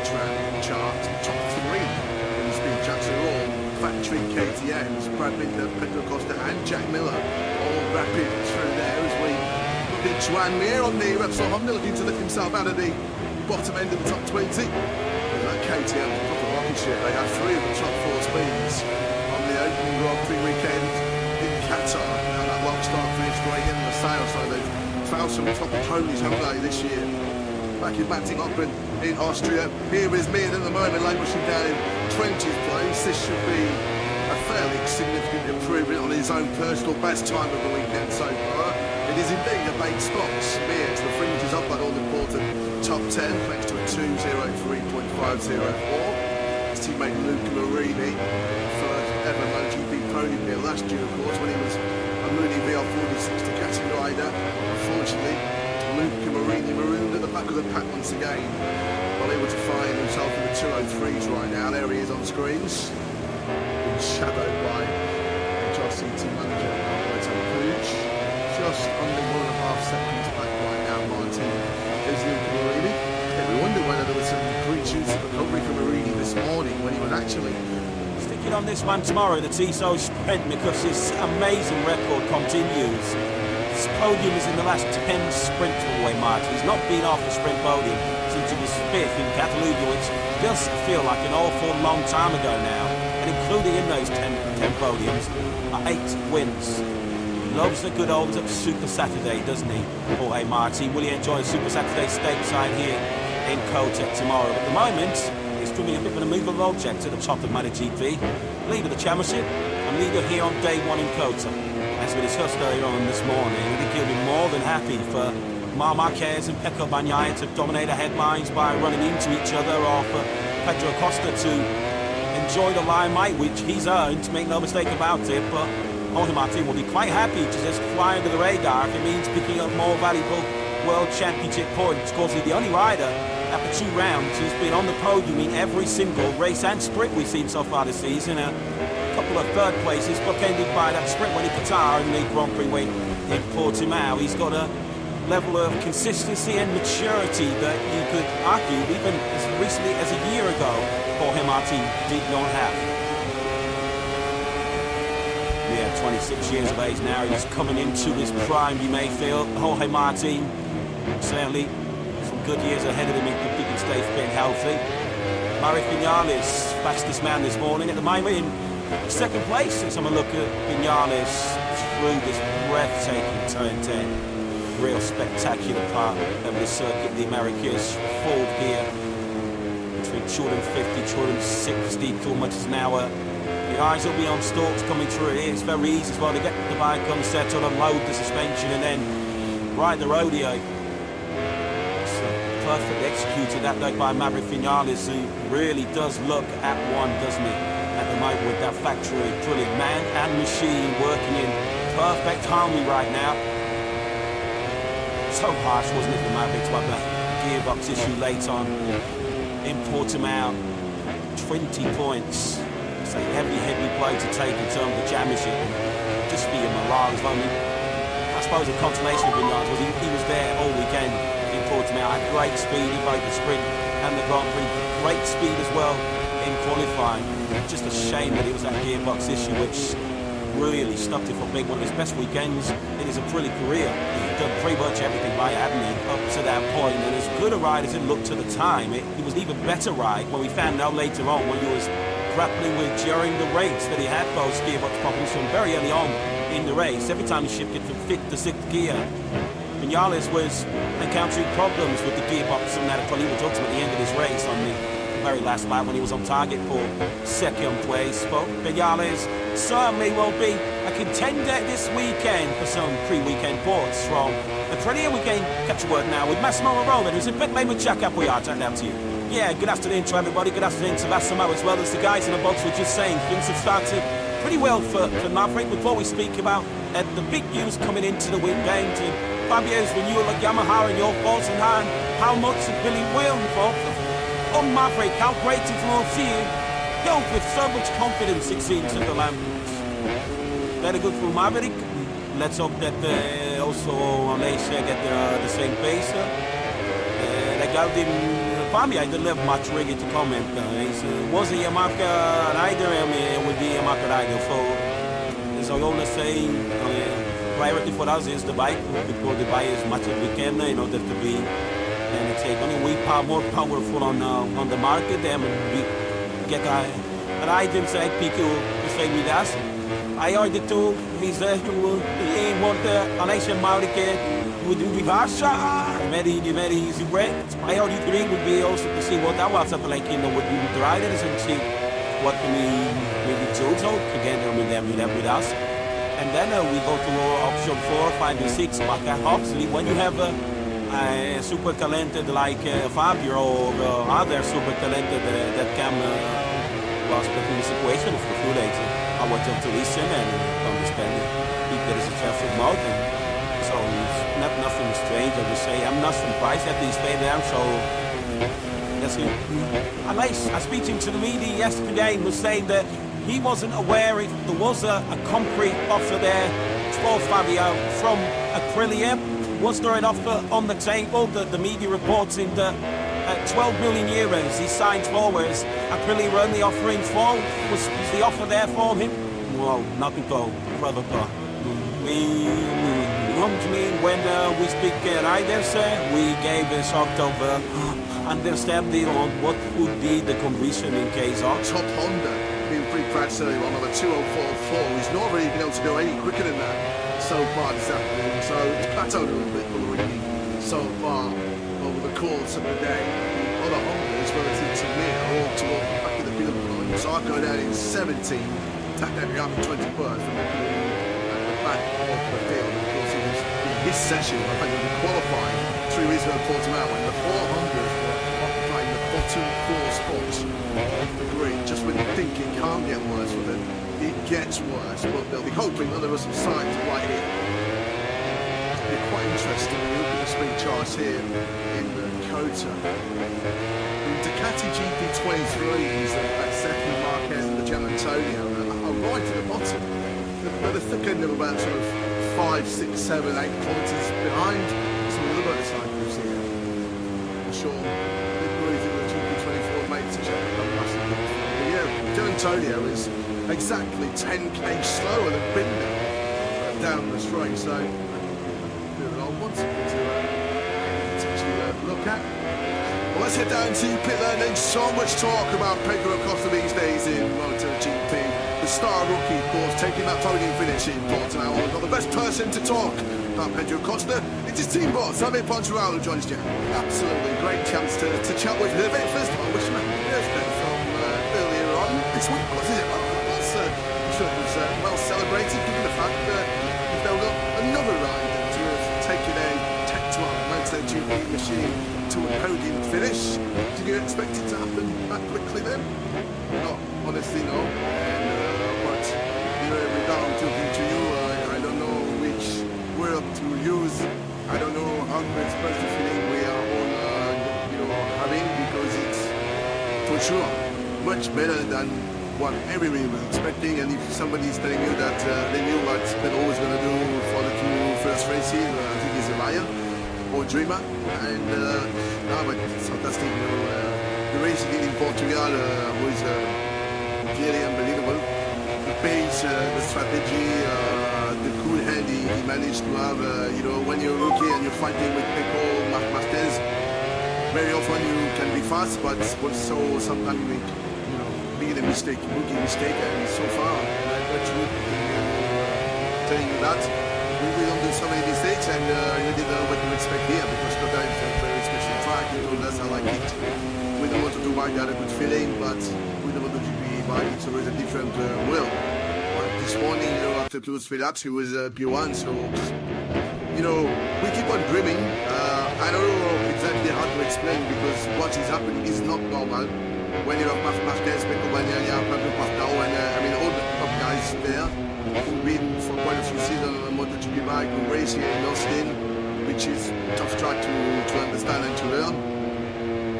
chart, top 3 in the speed charts. They're all factory KTMs. Brad Binder, Pedro Acosta and Jack Miller all rapid through there as we look at Joan Mir on the Repsol Honda, looking to lift himself out of the bottom end of the top 20. And that KTM, proper rocket ship, they have 3 of the top 4 speeds on the opening Grand Prix weekend in Qatar. Now that long start finished right in the sale, so they've found some top ponies, haven't they, this year? Back in Matting-Ockren in Austria. Here is Mir at the moment, languishing down in 20th place. This should be a fairly significant improvement on his own personal best time of the weekend so far. It is indeed a big spot. Mir to the fringes up that all-important top 10, thanks to a 2:03.504. His teammate Luca Marini, first ever MotoGP podium here last year, of course, when he was a Mooney VR46 Ducati rider. Unfortunately, Luca Marini marooned at the back of the pack once again, while able to find himself in the 203s right now. There he is on screens, being shadowed by Jossie team manager Alberto Puig. Just under 1.5 seconds back right now, Martin, is Luca Marini. Yeah, we wonder whether there was some green shoots of recovery for Marini this morning when he was actually Sticking on this man tomorrow, the Tissot sprint, because his amazing record continues. His podium is in the last 10 sprints away, Martin. He's not been off the sprint podium since he was 5th in Catalunya, which does feel like an awful long time ago now. And including in those 10 podiums are 8 wins. Loves the good old Super Saturday, doesn't he, Jorge Martin? Will he enjoy a Super Saturday stateside here in Kota tomorrow? At the moment, he's proving a bit of an immovable object at the top of MotoGP. Leader of the championship and leader here on day 1 in Kota. As we discussed earlier on this morning, I think he'll be more than happy for Marc Marquez and Pecco Bagnaia to dominate the headlines by running into each other, or for Pedro Acosta to enjoy the limelight, which he's earned, make no mistake about it. But Jorge Martin will be quite happy to just fly under the radar if it means picking up more valuable World Championship points. Of course, he's the only rider after 2 rounds who's been on the podium in every single race and sprint we've seen so far this season. A couple of third places bookended by that sprint win in Qatar and the Grand Prix win in Portimao. He's got a level of consistency and maturity that you could argue even as recently as a year ago Jorge Martin did not have. Yeah, 26 years of age now, he's coming into his prime, you may feel. Jorge Martin, certainly some good years ahead of him if he can stay fit and healthy. Mari Vinales, fastest man this morning at the moment in 2nd place. Let's have a look at Vinales through this breathtaking turn 10. Real spectacular part of the circuit, the Americas, 4th gear, between 250, 260 kilometers an hour. The eyes will be on stalks coming through here. It's very easy as well to get the bike unsettled, unload the suspension and then ride the rodeo. It's perfectly executed that though by Maverick Vinales, who really does look at one, doesn't he? At the moment with that factory, brilliant man and machine working in perfect harmony right now. So harsh, wasn't it, for Maverick to have that gearbox issue late on in Portimao. 20 points. It's a heavy blow to take in terms of the championship. Just for your morale as well. I mean, I suppose the consolation of Vinales was he was there all weekend in Portimao. Had great speed in both the sprint and the Grand Prix. Great speed as well in qualifying. Just a shame that it was that gearbox issue which really stopped it from being one of his best weekends in his brilliant career. He'd done pretty much everything right, hadn't he, up to that point. And as good a ride as it looked at the time, it was an even better ride when we found out later on when he was grappling with during the race that he had those gearbox problems from very early on in the race. Every time he shifted from 5th to 6th gear, Vinales was encountering problems with the gearbox, and that probably was ultimately the end of his race on the very last lap when he was on target for 2nd place. But Vinales certainly will be a contender this weekend for some pre-weekend ports from Aprilia. We can catch a word now with Massimo Roland, who's a bit late with Jack up. We are turned down to you. Yeah, good afternoon to everybody. Good afternoon to Massimo as well as the guys in the box. We're just saying things have started pretty well for Maverick. Before we speak about the big news coming into the win game to Fabio's renewal at Yamaha and your thoughts on how much it really will involve on Maverick. How great it will see you go with so much confidence, it seems, at the Lamborghini. Very good for Maverick. Let's hope that also Malaysia get the same pace. Regarding Fabio, I don't have much really to comment. Was a Yamaha rider, and would be a Yamaha rider. So I always say, priority for us is the bike. We put the bike as much as we can in order to be we more powerful on the market, and we get riders like people the same with us. I ordered to Mr. He want Malaysia Maverick would do reverse very easy way. My only dream would be also to see what that was up like, with the riders and see what we chose out together with them with us. And then we go to option 4, 5 and 6. But obviously when you have super talented like Fabio or other super talented that can was put in the situation of the fuel agent, I want them to listen and understand if there is a chance of mouth. So it's nothing strange. I just say I'm not surprised that they stay there. So that's it. I'm speaking to the media yesterday and was saying that he wasn't aware if there was a concrete offer there for Fabio from Aprilia. Was there an offer on the table? The media reports in the 12 million euros he signed for, whereas Aprilia were only offering 4. Was the offer there for him? Well, nothing to brother. When we speak riders, we gave a sort of understanding on what would be the condition in case of Top Honda being pretty proud to say on a 2044. He's not really been able to go any quicker than that so far this afternoon. So it's plateaued a little bit already so far over the course of the day. Other Hondas relative to me are all towards the back of the field line. So I go down in 17, tack that behind 21st from at the back of the field. Of course, it was in his session, I think he qualified 3 weeks ago before him out when the 400s were occupying the bottom 4 spots of the grid. Just when you think it can't get worse for them, it gets worse. But they'll be hoping that there are some signs right here. It'll be quite interesting when you look at the speed charts here in the Kota. The Ducati GP23s at second, Marquez and the Gian Antonio are right at the bottom. They're the thick end of about sort of 5, 6, 7, 8 pointers behind some of the other cycles here. I'm sure the GP24 makes a check on last night. But yeah, Gian Antonio is exactly 10k slower than Binder down the straight, so a bit of an old one to potentially look at. Well, let's head down to pit lane. There's so much talk about Pedro Acosta these days in MotoGP. The star rookie, of course, taking that podium finish in Portimao. Not the best person to talk about Pedro Acosta. It's his team boss, Javier Poncharal, who joins you. Absolutely great chance to chat with him. First of all, wish him a happy birthday from earlier on this week. What is it? I'm sure it was well celebrated, given the fact that he's now got another rider to have taken a Tech 12 MotoGP machine to a podium finish. Did you expect it to happen that quickly then? No, honestly no. Without talking to you, I don't know which word to use. I don't know how to express the feeling we are all, having, because it's for sure much better than what everybody was expecting. And if somebody is telling you that they knew what Pedro was going to do for the 2 first races, I think he's a liar or a dreamer. And but it's fantastic. The race he did in Portugal was really unbelievable. The pace, the strategy, the cool hand he managed to have, when you're a rookie and you're fighting with Pecco, Marquez, very often you can be fast, but also sometimes you make, big mistake, rookie mistake, and so far, I'm not sure telling you that. We don't do so many mistakes, and you did what you expect here, because sometimes it's a very special track, that's how I like it. We don't want to do bike, got a good feeling, but we don't want to it's always a different will. This morning, after 2 or 3 laps, he was P1, so, we keep on dreaming. I don't know exactly how to explain, because what is happening is not normal. When you have Marquez, Pecco Bagnaia, Pablo Quartao, and all the top guys there, who've been for quite a few seasons on a MotoGP bike, who race here in Austin, which is a tough track to understand and to learn.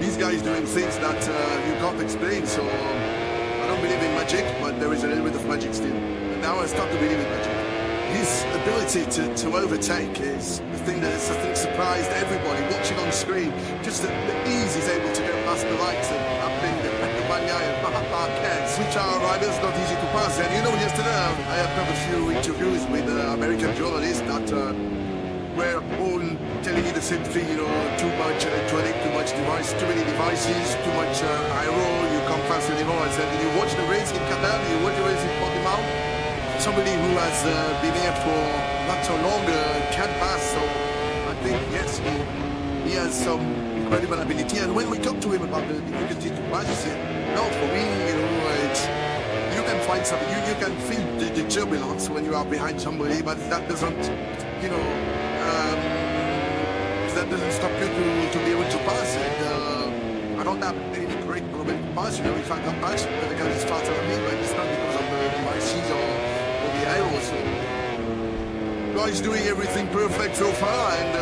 These guys doing things that you can't explain, so I don't believe in magic, but there is a little bit of magic still. And now I start to believe in magic. His ability to overtake is the thing that has, I think, surprised everybody watching on screen. Just the ease he's able to get past the likes of Binder, Pecco Bagnaia, and Marquez, which are riders not easy to pass. And yesterday I had a few interviews with American journalists that were all telling you the same thing, too much electronic, too much device, too many devices, too much aero, you can't pass anymore. I said, did you watch the race in Qatar? Did you watch the race in Portimao? Somebody who has been here for not so long can pass, so I think, yes, he has some incredible ability. And when we talk to him about the difficulty to pass, he said, no, for me, you can find something, you can feel the turbulence when you are behind somebody, but that doesn't, that doesn't stop you to be able to pass. And I don't have any great problem to pass. If I can pass, then the guy is faster than me, but it's not because of the devices or the aero. So, no, he's doing everything perfect so far, and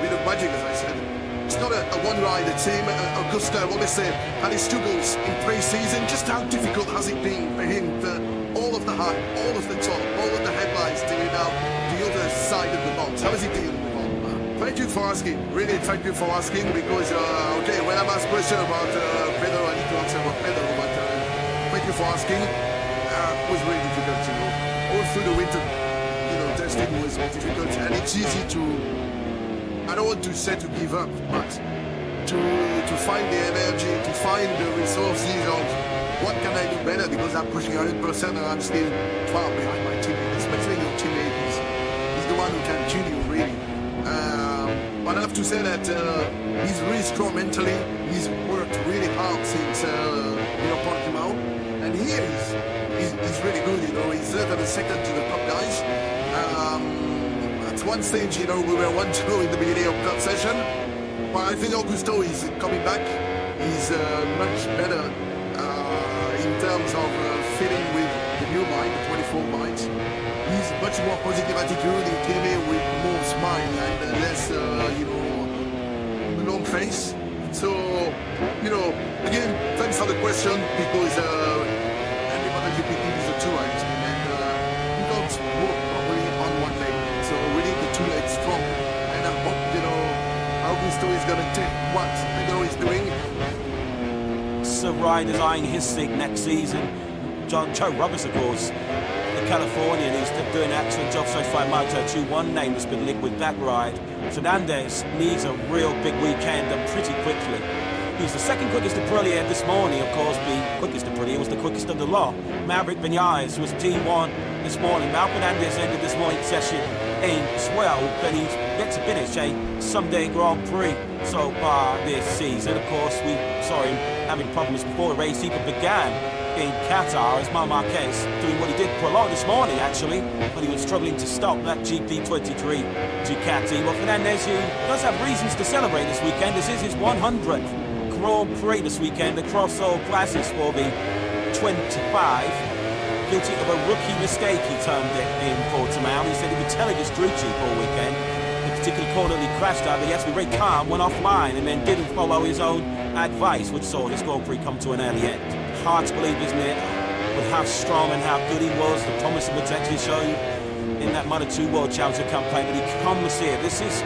with the budget, as I said. It's not a one-rider team. Augusta, what they say, and his struggles in pre-season, just how difficult has it been for him for all of the height, all of the top, all of the headlines to now the other side of the box? How is he dealing with all that? Thank you for asking. Really, thank you for asking, because, when I'm asked question about Pedro, I need to answer about Pedro, but thank you for asking. It was really difficult, all through the winter, testing was difficult, and it's easy to, I don't want to say to give up, but to find the energy, to find the resources of what can I do better, because I'm pushing 100% and I'm still far behind my teammate, especially your teammate. He's the one who can kill you, really. But I have to say that he's really strong mentally. He's worked really hard since Portimao, and here he's really good. He's third and second to the top guys. At one stage, we were 1-2 in the beginning of that session, but I think Augusto is coming back. He's much better in terms of fitting with the new bike, the 24 bikes. He's much more positive attitude. He came in with more smile and less, long face. So, again, thanks for the question, because every MotoGP team is a two-line team, and we don't work properly on one leg. So we need the two legs strong, and I hope, Augusto is going to take what Pedro is doing. So riders eyeing his seat next season. Joe Roberts, of course, the Californian, who's doing an excellent job so far. Moto2, one name that's been linked with that ride. Fernandez needs a real big weekend and pretty quickly. He's the second quickest Aprilia this morning, of course. The quickest Aprilia was the quickest of the lot. Maverick Vinales was T1 this morning. Mal Fernandez ended this morning's session in 12, but he's yet to finish a Sunday Grand Prix so far this season. Of course, we saw him having problems before the race even began in Qatar, as Marc Marquez doing what he did for a lot this morning, actually, when he was struggling to stop that GP23 Ducati. Well, Fernandez, who does have reasons to celebrate this weekend, this is his 100th Grand Prix this weekend across all classes for the 25. Guilty of a rookie mistake, he termed it in Portimao. He said he would tell it his crew chief all weekend. The particular corner he crashed out, but he has to be very calm, went offline, and then didn't follow his own advice, which saw his Grand Prix come to an early end. Hard to believe, isn't it? With how strong and how good he was, the promise of potential shown in that Moto2 World Championship campaign, but he comes here. This is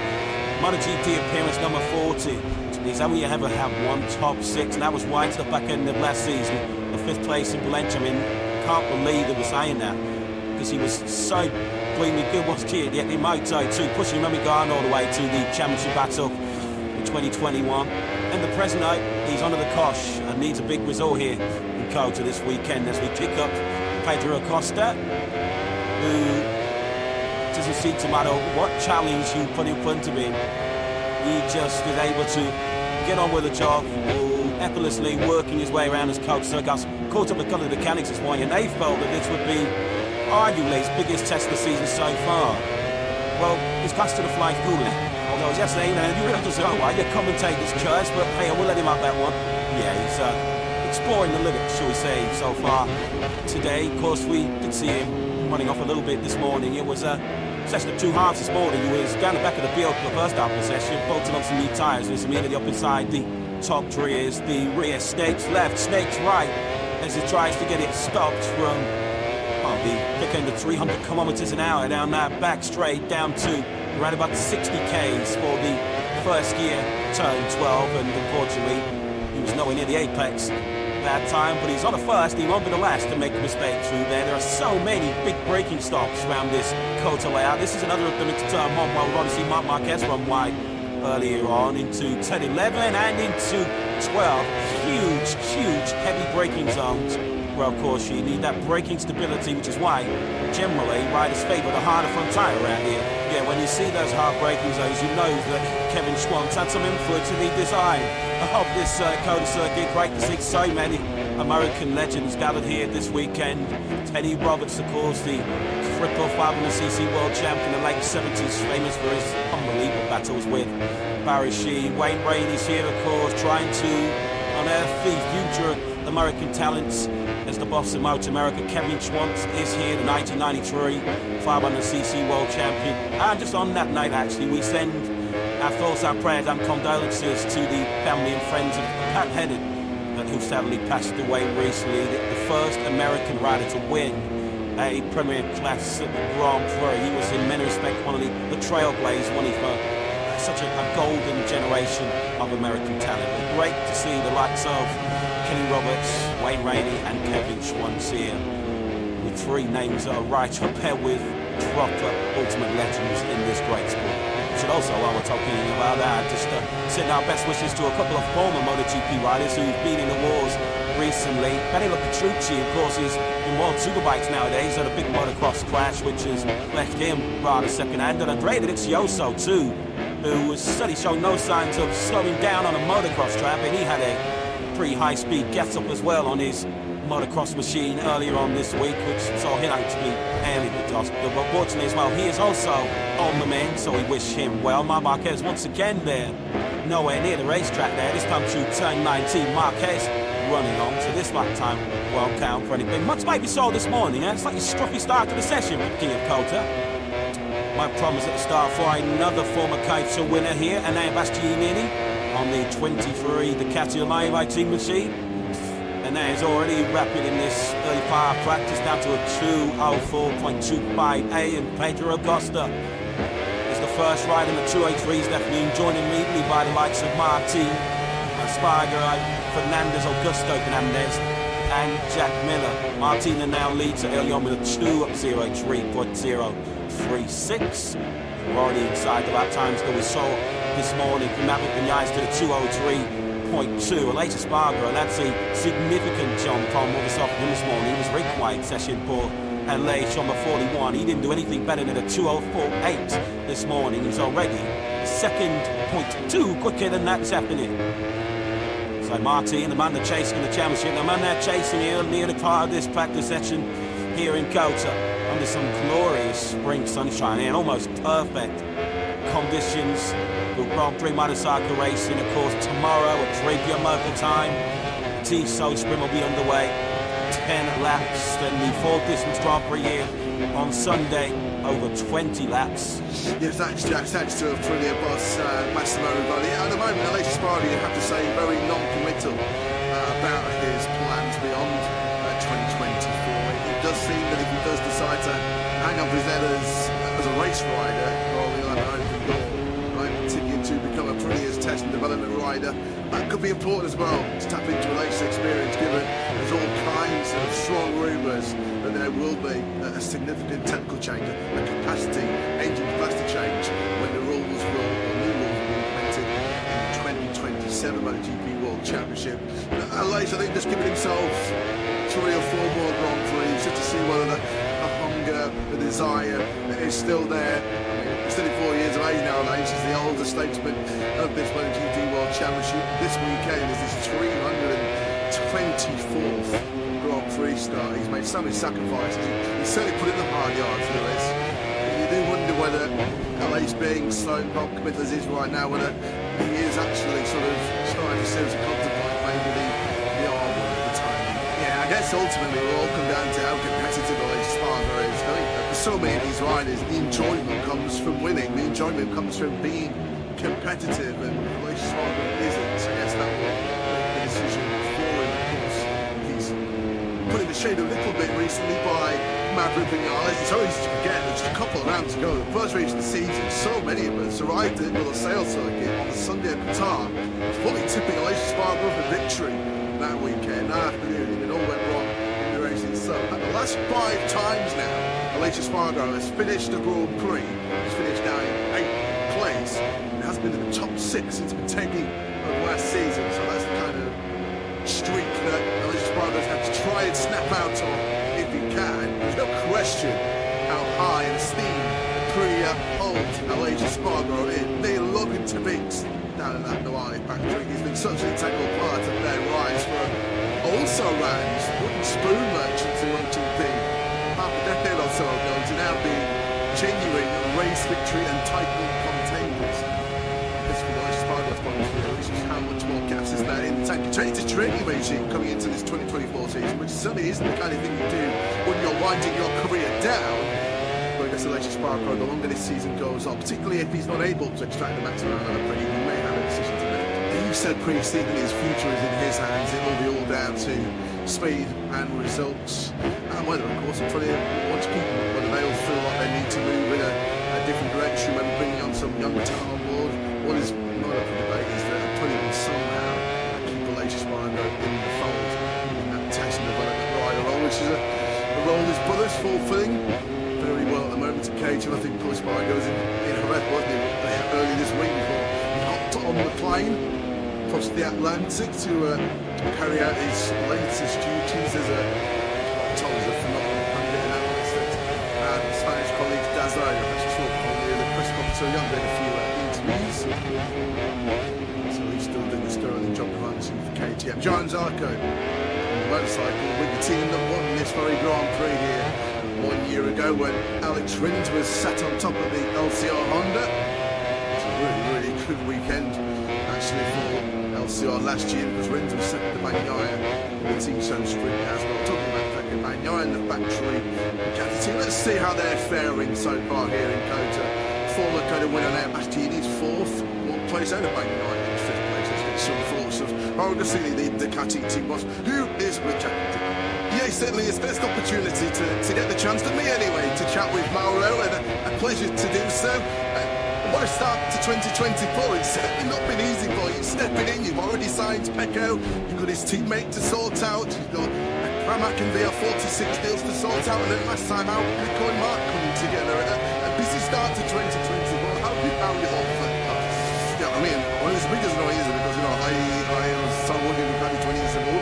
MotoGP appearance number 40. He's only ever had one top 6, and that was wide to the back end of last season, the 5th place in Valencia. I mean, can't believe that we're saying that, because he was so gleaming good once here, yet in Moto2, pushing Remy Gardner all the way to the championship battle in 2021. And the present night, he's under the cosh and needs a big result here in Kota this weekend as we pick up Pedro Acosta, who doesn't seem to matter what challenge you put in front of him. He just is able to get on with the job, effortlessly working his way around his coach circus. Caught up with a couple of mechanics this morning, and they felt that this would be arguably his biggest test of the season so far. Well, he's passed to the flying cooler. Although as yesterday, you really just go away, your commentator's choice, but hey, I will let him have that one. Yeah, he's exploring the limits, shall we say, so far today. Of course, we did see him running off a little bit this morning. It was a session of 2 halves this morning. He was down the back of the field for the first half of the session, bolted on some new tyres, and it's immediately up inside the top rears. The rear snakes left, snakes right, as he tries to get it stopped from the thick end of 300 kilometers an hour down that back straight down to around about 60 k's for the first gear, turn 12, and unfortunately he was nowhere near the apex that time, but he's on the first, he won't be the last to make a mistake through there. There are so many big braking stops around this Kota layout. This is another of them to turn 1, while we've already seen Marc Marquez run wide earlier on into 10, 11 and into 12. Huge heavy braking zones. Well, of course, you need that braking stability, which is why, generally, riders favour the harder front tyre around here. The Yeah, when you see those heartbreaking zones, you know that Kevin Schwantz had some influence in the design of this Coda circuit. Great to see so many American legends gathered here this weekend. Teddy Roberts, of course, the triple 500cc world champion in the late 70s, famous for his unbelievable battles with Barry Sheene. Wayne Rainey's here, of course, trying to unearth the future American talents as the boss of Motor America. Kevin Schwantz is here, the 1993 500cc world champion. And just on that night, actually, we send our thoughts, our prayers and condolences to the family and friends of Pat Hennard, who sadly passed away recently, the first American rider to win a Premier Class Grand Prix. He was in many respects one of the trailblazers, one of such a golden generation of American talent. But great to see the likes of Kenny Roberts, Wayne Rainey and Kevin Schwantz here, with three names that are right up there with proper ultimate legends in this great sport. Should also, while we're talking about that, just send our best wishes to a couple of former MotoGP riders who've been in the wars recently. Benny Petrucci, of course, is in World Superbikes nowadays. Had a big motocross crash which has left him rather second-handed. Andrea Dovizioso too, who was certainly showing no signs of slowing down on a motocross track, and he had a pretty high-speed get-up as well on his motocross machine earlier on this week, which saw him out to be early to the hospital. But fortunately as well, he is also on the mend, so we wish him well. Marc Marquez once again there, nowhere near the racetrack there. This time through turn 19, Marquez running on to this lap time won't count for anything. Much might be so this morning, eh? It's like a scruffy start to the session with King of Kota. My promise at the start for another former Kaifsa winner here, Enea Bastianini, on the 23 Ducati Live team machine. And that is already rapid in this early part of practice, down to a 2:04.25A, and Pedro Acosta is the first rider in the 283s, definitely joined immediately by the likes of Martin, Sparger, Fernandez, Augusto Fernandez, and Jack Miller. Martina now leads early on with a 2:03.036. We're already inside the lap times that we saw this morning from Maverick Vinales to the 2:03.2. Aleix Espargaro, that's a significant jump on what we saw from him this morning. He was very quiet session for Aleix on the 41. He didn't do anything better than a 2:04.8 this morning. He's already 2.2 quicker than that this afternoon. So Martin, the man that's chasing the championship, the man they're chasing here near the part of this practice section here in Kota, under some glorious spring sunshine and almost perfect conditions. The Grand Prix Motorcycle racing, of course, tomorrow at 3 p.m. local time. The Tissot Sprint will be underway. 10 laps, then the full distance Grand Prix here on Sunday, over 20 laps. Yes, thanks to a brilliant boss, Massimo Rivoli. At the moment, Aleix Espargaro, you have to say, very non-committal about his plans beyond 2024. It does seem that if he does decide to hang up his letters as a race rider, well, he'll have an open door. Continue to become a brilliant test and development rider. That could be important as well to tap into Aleix's experience, given there's all kinds of strong rumours that there will be a significant technical change, a capacity, engine capacity change when the new rules will be implemented in the 2027 MotoGP World Championship. Aleix, I think, just giving himself 3 or 4 more Grand Prix just to see whether the hunger, the desire is still there. He's 34 years of age now, Aleix. He's the oldest statesman of this MotoGP World Championship. This weekend is his 324th Grand Prix start. He's made so many sacrifices. He's certainly put in the hard yards for this. You do wonder whether Aleix, being so non-committed as he is right now, whether he is actually sort of starting to seriously contemplate maybe the R word at the time. Yeah, I guess ultimately it will all come down to how competitive Aleix Espargaro is. I think for so many of these riders, the enjoyment comes from winning. The enjoyment comes from being competitive, and Aleix Espargaro isn't. So I guess that will make the decision for him. Of course, he's put in the shade a little bit recently by Maverick Vinales. It's so easy to forget. There's just a couple of rounds to go. The first race of the season, so many of us arrived at the sales circuit on the Sunday at Qatar, fully tipping Aleix Espargaro for victory that weekend afternoon, and it all went wrong in the race itself. And the last 5 times now, Aleix Espargaro has finished the Grand Prix. He's finished now in 8th place. It hasn't been in the top 6 since the taking of last season. So that's the kind of streak that Aleix Espargaro has had to try and snap out on if he can. There's no question how high and esteemed and factory hold Alasia Spargo in. They're loving to beat down in that Noali factory. He's been such an integral part of their rise for also rounds wooden spoon merchants in MotoGP half a decade or so ago to now be genuine race victory and title contenders. This for Alasia Spargo's point of view, which is how much more gas is there in the tank. Change the training regime coming into this 2024 season, which certainly isn't the kind of thing you do when you're winding your career down. But I guess Alasia Spargo, the longer this season goes on, particularly if he's not able to extract the maximum out of the Prix, he may have a decision to make. He said pre-season his future is in his hands. It will be all down to speed and results, and whether, of course, in front of him want to keep him, whether they all feel like they need to move in a different direction when bringing on some younger talent on board. What is not up for debate is that putting him somehow keep Alasia Spargo in the fold in that test and development rider role, which is a role his brother's fulfilling very well at the moment at K2. I think Spargo's in Jerez, wasn't he, early this week before he hopped on the plane across the Atlantic to carry out his latest duties as a phenomenal pundit and analyst at Spanish colleague Dazzler. I'm sure probably in the press conference, so he did a few interviews. So he's still doing a sterling job of answering for KTM. John Zarco on the motorcycle with the team that won this very Grand Prix here 1 year ago when Alex Rins was sat on top of the LCR Honda. It's a really, really good weekend actually for LCR last year because Rins was set to Bagnaia and the team so sprint as well. Talking about Pekka Bagnaia and the factory Ducati team, let's see how they're faring so far here in Kota. Former Kota winner there last year, he's fourth, one place out of Bagnaia in fifth place. Let's get some thoughts of Rogassini, the Ducati team boss, who is Richigamme. Yeah, certainly his first opportunity to get the chance, to me anyway, to chat with Mauro, and a pleasure to do so. What a start to 2024. It's certainly not been easy for you. Stepping in, you've already signed Pecco, you've got his teammate to sort out, you've got Pramac and VR46 deals to sort out, and then last time out, Pecco and Mark coming together. A busy start to 2024. How have you found it all? Yeah, I mean, one of the biggest not easy because, I started working with Ducati 20 years ago.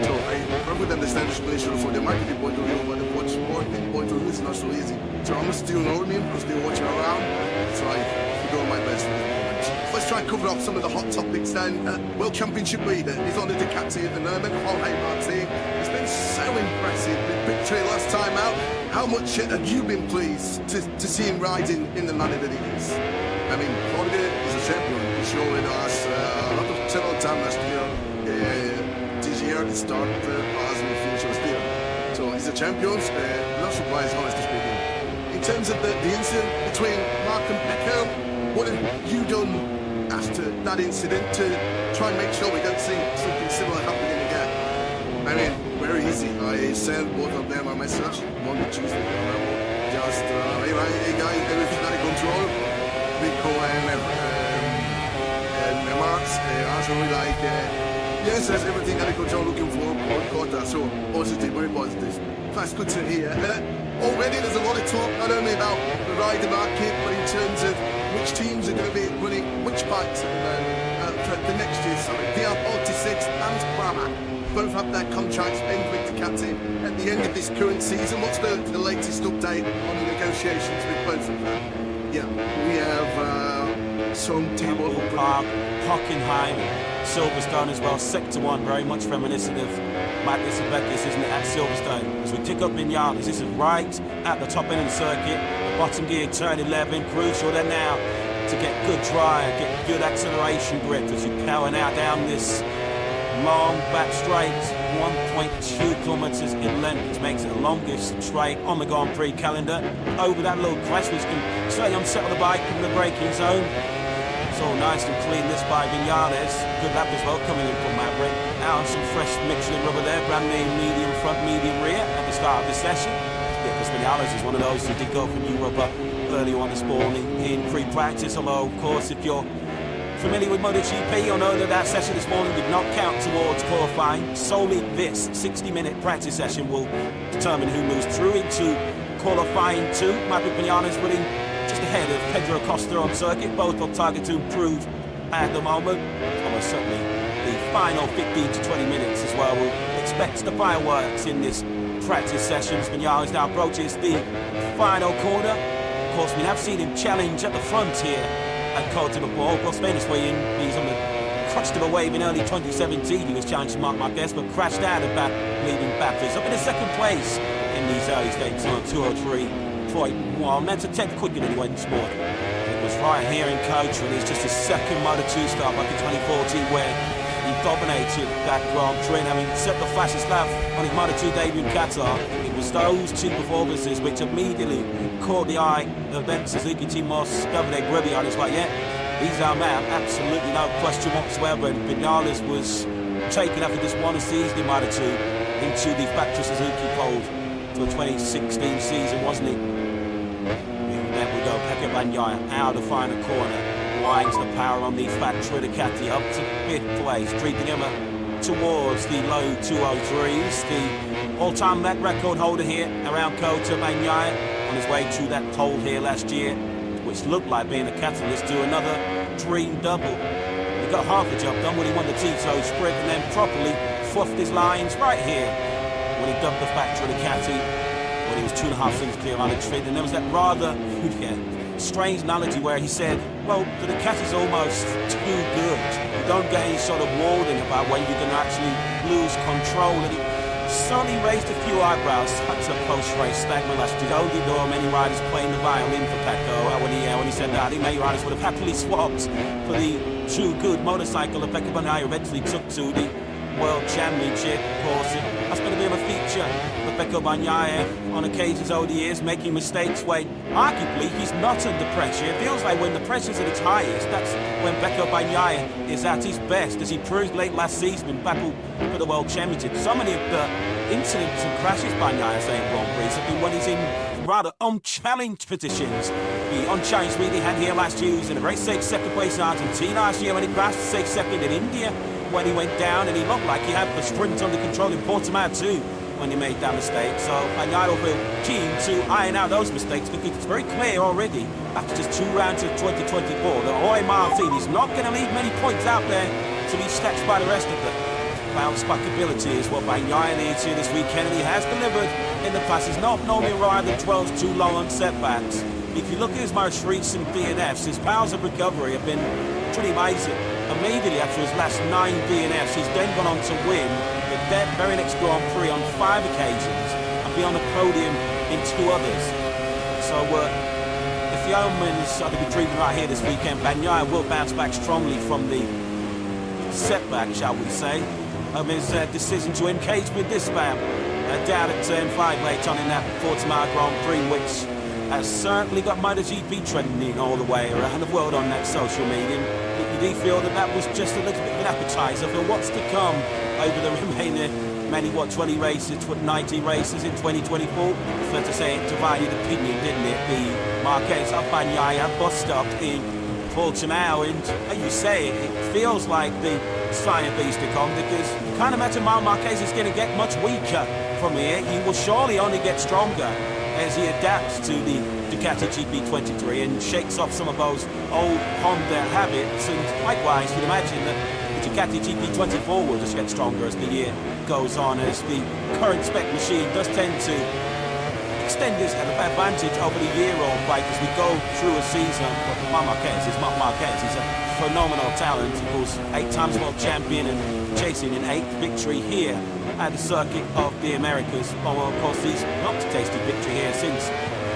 So I probably understand the explanation for the marketing point of view, but the watch marketing point of view is not so easy. So I'm still knowing him, I'm still watching around. So I do my best at the moment. Let's try and cover up some of the hot topics then. World Championship leader, he's on the Ducati at the moment, Jorge Martin. He's been so impressive with victory last time out. How much have you been pleased to see him riding in the manner that he is? I mean, Jorge is a champion. He showed us a lot of several time last year. This year it started as the finish was there. So he's a champion, not surprised, honestly speaking. In terms of the incident between Mark and Pecco, what have you done after that incident to try and make sure we don't see something similar happening again? I mean, very easy. I sent both of them a message, Monday, Tuesday, just, hey guys, everything under control. Rico and Mark's answer me like, yes, there's everything under control, looking for quarter, so positive, very positive. That's good to hear. Already there's a lot of talk, not only about the rider market, but in terms of which teams are going to be running which bikes for the next year. Sorry, VR46 and Pramac both have their contracts end with Ducati at the end of this current season. What's the latest update on the negotiations with both of them? Yeah, we have some table Park, Hockenheim, Silverstone as well. Sector 1, very much reminiscent of Magnus and Beckis, isn't it, at Silverstone? As we pick up Vinales, this is right at the top end of the circuit. The bottom gear, turn 11, crucial then now to get good drive, get good acceleration grip as you power now down this long back straight, 1.2 kilometres in length, which makes it the longest straight on the Grand Prix calendar. Over that little crest, which can certainly unsettle the bike in the braking zone. It's all nice and clean, this by Vinales. Good lap as well coming in from Maverick. Now some fresh Michelin rubber there, brand new medium front, medium rear at the start of the session. Yeah, because Vinales is one of those who did go for new rubber early on this morning in pre-practice. Although, of course, if you're familiar with MotoGP, you'll know that session this morning did not count towards qualifying. Solely this 60-minute practice session will determine who moves through into qualifying 2. Maverick Vinales running just ahead of Pedro Acosta on circuit, both on target to improve at the moment. Almost certainly the final 15 to 20 minutes as well. We'll expect the fireworks in this practice session. Vinales now approaches the final corner. Of course, we have seen him challenge at the front here at Cota before. Of course, Venezuelan, he's on the crutch of a wave in early 2017. He was challenging Marc Marquez, but crashed out of that, leaving backwards. Up in the second place in these early stages on 203.1. Meant to 10th quicker than he went this morning. It was right here in Coach, and it's just his second Moto2 start back in 2014 where he dominated that Grand Prix. I mean, set the fastest lap on his Moto2 debut in Qatar. It was those two performances which immediately caught the eye of then Suzuki team boss Davide Gribbion. It's like, yeah, he's our man, absolutely no question whatsoever. And Vinales was taken after just one season in Moto2 into the factory Suzuki fold for the 2016 season, wasn't he? And then we go, Pecco Bagnaia out of the final corner. Winds the power on the factory Ducati up to 5th place, creeping him towards the low 203s. The all-time lap record holder here around Cota, Bagnaia, on his way to that pole here last year, which looked like being a catalyst to another dream double. He got half the job done when he won the Tito sprint and then properly fluffed his lines right here when he dubbed the factory Ducati when he was 2.5 seconds clear on the tree. And there was that rather strange analogy where he said, well, the Ducati's almost too good. You don't get any sort of warning about when you're going to actually lose control. And he suddenly raised a few eyebrows at a post-race statement last year. Only know many riders playing the violin for Pecco when he said that. I think many riders would have happily swapped for the too good motorcycle that Pecco Bagnaia eventually took to the World Championship. Of course, that's going to be a feature for Pecco Bagnaia on occasions over the years, making mistakes when arguably he's not under pressure. It feels like when the pressure's at its highest, that's when Pecco Bagnaia is at his best, as he proved late last season in battle for the World Championship. So many of the incidents and crashes Bagnaia saying Grand Prix have been when he's in rather unchallenged positions. The unchallenged lead he had here last year, he was in a very safe second place in Argentina last year when he crashed, safe second in India when he went down, and he looked like he had the sprint under control in Portimao too when he made that mistake. So Bagnaia will be keen to iron out those mistakes, because it's very clear already after just 2 rounds of 2024 that Jorge Martin is not going to leave many points out there to be snatched by the rest of them. Bounce back ability is what Bagnaia needs here this weekend, and he has delivered in the past. He's not normally a rider that dwells too long on setbacks. If you look at his most recent DNFs, his powers of recovery have been pretty amazing. Immediately after his last 9 DNFs, he's then gone on to win the very next Grand Prix on 5 occasions and be on the podium in 2 others. So if the omens are to be dreaming right here this weekend, Bagnaia will bounce back strongly from the setback, shall we say, of his decision to engage with this man down at turn 5 late on in that Portimao Grand Prix, which has certainly got MotoGP trending all the way around the world on that social media. You do feel that was just a little bit of an appetizer for what's to come over the remaining many, 20 races, 90 races in 2024. Fair to say, it divided opinion, didn't it? The Marquez of Bagnaia bust up in Portimao, and as you say, it feels like the sign of things to come, because you can't imagine Marquez is going to get much weaker from here. He will surely only get stronger as he adapts to the Ducati GP23 and shakes off some of those old Honda habits. And likewise, you'd imagine that the Ducati GP24 will just get stronger as the year goes on, as the current spec machine does tend to extend his advantage over the year-old bike as we go through a season. But Marc Marquez is a phenomenal talent. Of course, 8 times world champion and chasing an 8th victory here at the Circuit of the Americas. Well, of course, he's not tasted victory here since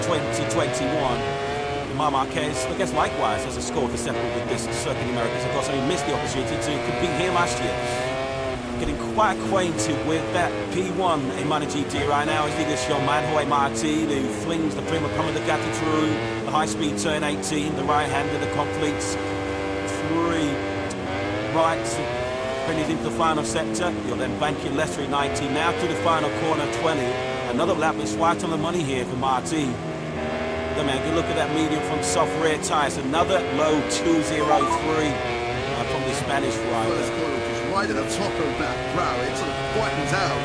2021. Marc Marquez, I guess likewise, has a score for several with this Circuit of the Americas. Of course, he missed the opportunity to compete here last year. Getting quite acquainted with that P1 in MotoGP right now is this young man, Jorge Martin, who flings the Prima Prima Ducati through the high-speed turn 18, the right-hander that completes 3 rights, brings into the final sector. You'll then bank your left through 19 now to the final corner 20. Another lap that's right on the money here for Martin. Then man, you look at that medium from soft rear tyres, another low 203 from the Spanish rider. Right at the top of that brow, it sort of widens out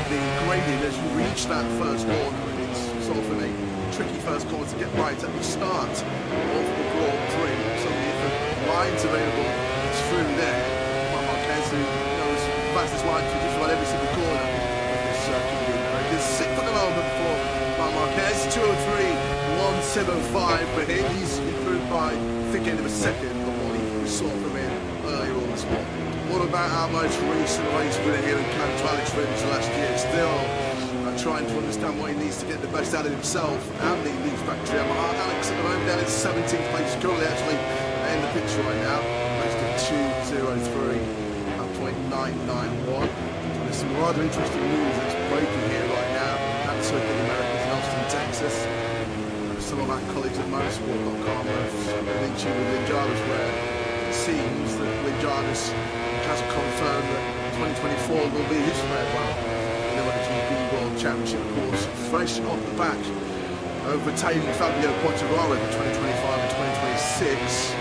the gradient as you reach that first corner, and it's sort of a tricky first corner to get right at the start of the Grand Prix. So if the line's available, it's through there. Marquez, who knows the fastest line for just about every single corner of this circuit. It's 6th at the moment for Marquez, 203.1 1:07.5 for him. He's improved by I think end of a second on what we saw from him earlier on this morning. What about our most recent race winner here in Canada, Alex Rins last year? Still trying to understand what he needs to get the best out of himself and the Leeds factory Yamaha. Alex at the moment down in 17th place, currently actually in the pits right now. Most of 2:03.991. There's some rather interesting news that's breaking here right now at Circuit of the Americas in Austin, Texas. Some of our colleagues at motorsport.com have linked you with Lynn Jarvis, where it seems that Lynn Jarvis has confirmed that 2024 will be his farewell in the MotoGP World Championship, of course, fresh off the back, overtaking Fabio Quartararo for 2025 and 2026.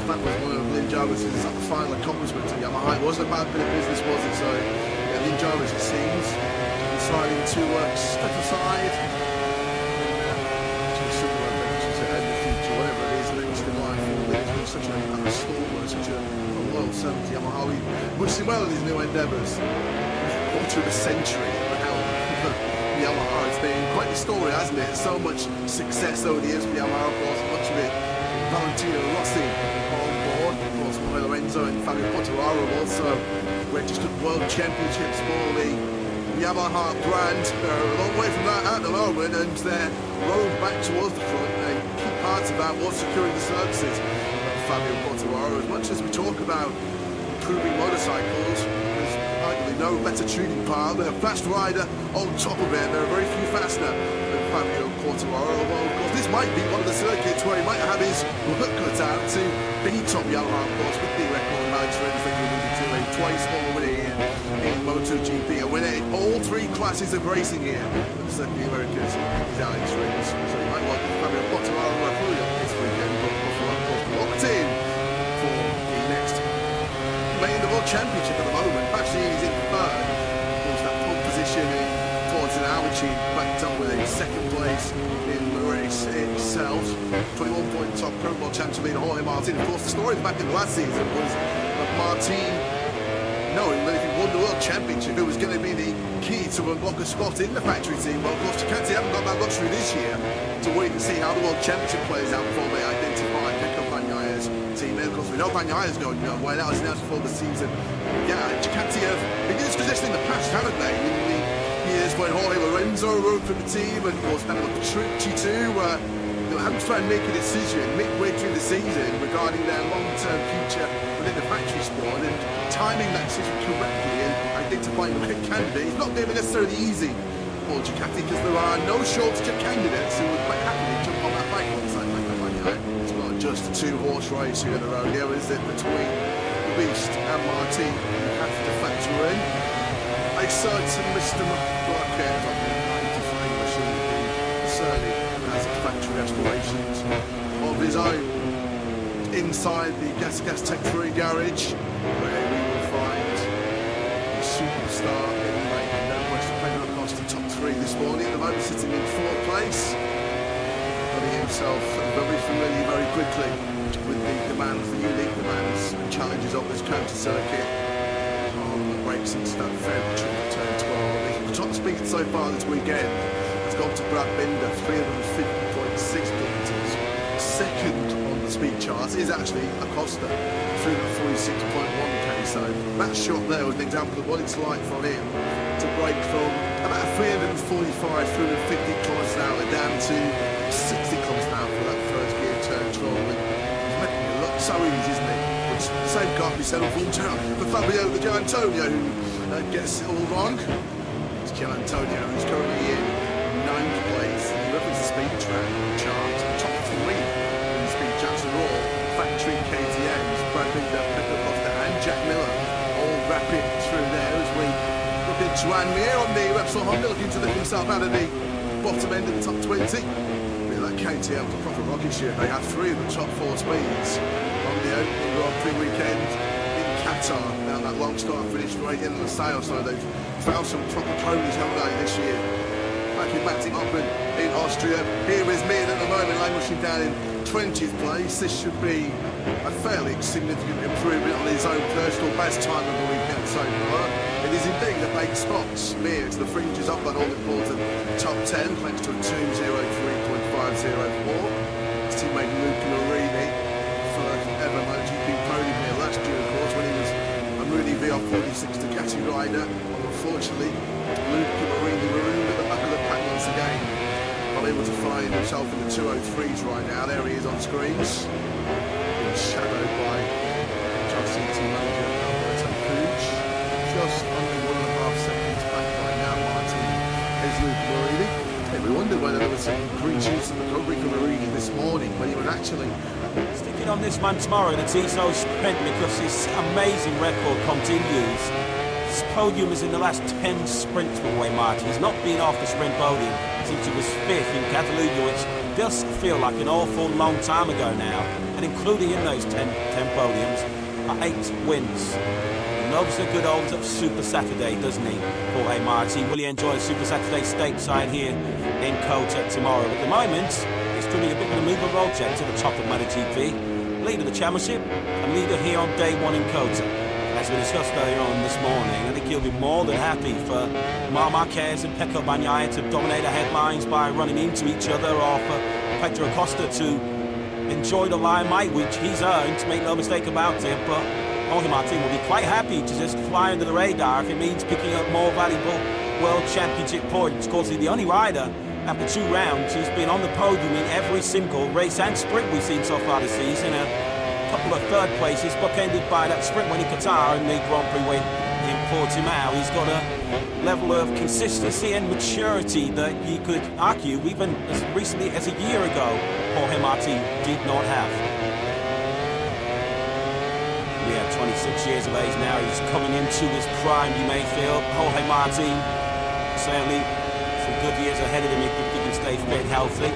That was one of Lynn Jarvis's final accomplishments at Yamaha. It wasn't a bad bit of business, was it? So, yeah, Lynn Jarvis, it seems, deciding to step aside to similar adventures ahead in the future, whatever it is, next in life. Lynn's been such a stalwart, such a loyal servant to Yamaha. We wish him well in his new endeavours. Quarter of a century at the helm of Yamaha. It's been quite the story, hasn't it? So much success over the years for Yamaha, of course, much of it Valentino Rossi on board, of course, Lorenzo and Fabio Quartararo also registered world championships for the Yamaha brand. They're a long way from that at the moment, and they're rolling back towards the front. A key part of that was securing the services of Fabio Quartararo. As much as we talk about improving motorcycles, there's arguably no better tuning pile. They're a fast rider on top of it. There are very few faster than Fabio Quartararo, although of course this might be one of the circuits where he might have his work cut out to be top Yamaha, of course, with the record Alex Rins that you alluded to, a twice already in MotoGP, a winner in all three classes of racing here at the Circuit of the Americas is Alex Rins. So you might want Fabio Quartararo fully up this weekend, but of course locked in for the next main the World Championship at the moment. Actually, he's in third. Of course, that pole position in Forza Albuquerque backed up with a second place in the race itself. 21-point top Pro World Championship leader Jorge Martin. Of course, the story back in last season was of Martin knowing that if he won the World Championship, it was going to be the key to unlock a spot in the factory team. Well, of course, Ducati haven't got that luxury this year to wait and see how the World Championship plays out before they identify Pecco Bagnaglia's team. And of course, we know Bagnaglia's going nowhere. That was announced before the season. Yeah, Ducati have been in this position in the past, haven't they? In the years when Jorge Lorenzo rode for the team, and of course, Daniel Petrucci too. They had to try and make a decision midway through the season regarding their long-term future within the factory squad, and timing that decision correctly and identifying the right candidate is not going to be necessarily easy for Ducati, because there are no shortage of candidates who would quite happily jump on that bike alongside Pecco Bagnaia. It's not just a two-horse race here at the rodeo, is it? Between the Beast and Martin, you have to factor in a certain Mr. Marquez on the 93 machine, who certainly has factory aspirations of his own inside the Gas Tech 3 garage, where we will find the superstar in the making. No question, playing across the top three this morning. At the moment, sitting in fourth place, putting himself very familiar very quickly with the demands, the unique demands and challenges of this counter circuit on the brakes and stuff. Turn 12. The top speed so far this weekend has gone to Brad Binder, 350.6 kilometres. Second on the speed chart is actually Acosta, 346.1k. So that shot there was an example of what it's like for him to break from about 345, 350 kilometres an hour down to 60 kilometres an hour for that first gear turn 12. And he's making it look so easy, isn't it? Which the same can't be said of for Fabio Di Gianantonio, who gets it all wrong. It's Gianantonio who's currently in 9th place. He referenced the speed track chart, top 3 in the speed charts are all factory KTMs. Brad Binder, Pecco Costa and Jack Miller all rapid through there as we look at Joan Mir on the Repsol Honda, looking to lift himself out of the bottom end of the top 20. With that KTM, a proper rocket ship. They have 3 of the top 4 speeds on the opening Grand Prix weekend in Qatar. Now that long start finished right in the sale, so they've found some proper ponies, haven't they, this year. Back in Matic Open in Austria. Here is Mir at the moment, languishing down in 20th place. This should be a fairly significant improvement on his own personal best time of the weekend so far. It is indeed a big spot. Mir to the fringes up that all important top 10 thanks to a 2:03.5 His teammate Luca Marini, first ever MotoGP podium here last year, of course, when he was a Mooney VR46 Ducati rider. Unfortunately, Luca Marini marooned at the back of the pack once again. Unable to find himself in the 203s right now. There he is on screens, being shadowed by Chelsea team manager Alberto Puig. Just under 1.5 seconds back right now, Martin is Luca Marini. We wondered whether there was some green shoots in the recovery for Marini this morning, when he would actually Sticking on this man tomorrow, the Tissot sprint, because his amazing record continues. His podium is in the last 10 sprints for Way Martin. He's not been off the sprint podium since he was 5th in Catalunya, which does feel like an awful long time ago now. And including in those 10 podiums are 8 wins. He loves a good old Super Saturday, doesn't he, Jorge Martin? Will he enjoy Super Saturday stateside here in Kota tomorrow? At the moment, he's doing a bit of a move and roll check to the top of MotoGP, leader of the championship and leader here on day 1 in Kota. As we discussed earlier on this morning, I think he'll be more than happy for Marc Marquez and Pecco Bagnaia to dominate the headlines by running into each other, or for Pedro Acosta to enjoy the limelight, which he's earned, make no mistake about it. But Jorge Martin will be quite happy to just fly under the radar if it means picking up more valuable World Championship points. Of course, he's the only rider after 2 rounds who's been on the podium in every single race and sprint we've seen so far this season. A couple of third places, bookended by that sprint win in Qatar and the Grand Prix win in Portimao. He's got a level of consistency and maturity that you could argue even as recently as a year ago Jorge Martin did not have. Yeah, 26 years of age now. He's coming into his prime, you may feel. Jorge Martin, certainly some good years ahead of him if he can stay fit and healthy.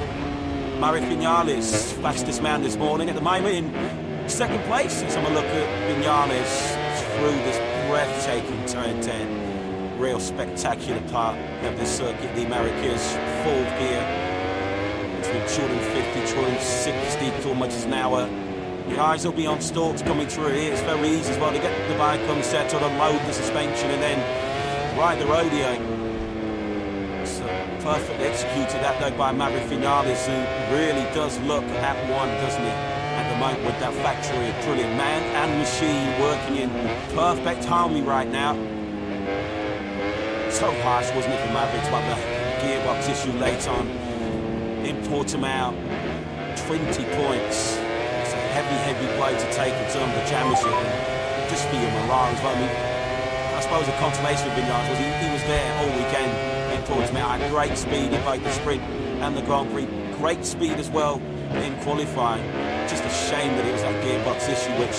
Maverick Vinales, fastest man this morning at the moment in second place. Let's have a look at Vinales through this breathtaking turn 10. Real spectacular part of this circuit. The Americas, full gear between 250, 260 kilometers an hour. Your eyes will be on stalks coming through here. It's very easy as well to get the bike unsettled, unload the suspension and then ride the rodeo. So perfectly executed that though by Maverick Vinales, who really does look at one, doesn't he? At the moment with that factory, brilliant man and machine working in perfect harmony right now. So harsh, wasn't it, for Mavericks, about the gearbox issue late on in Portimao. 20 points. It's a heavy blow to take in terms of the championship. And just for your morale as well. I mean, I suppose the consolation of Vinales was he was there all weekend in Portimao. Had great speed in both the sprint and the Grand Prix. Great speed as well in qualifying. Just a shame that it was that gearbox issue which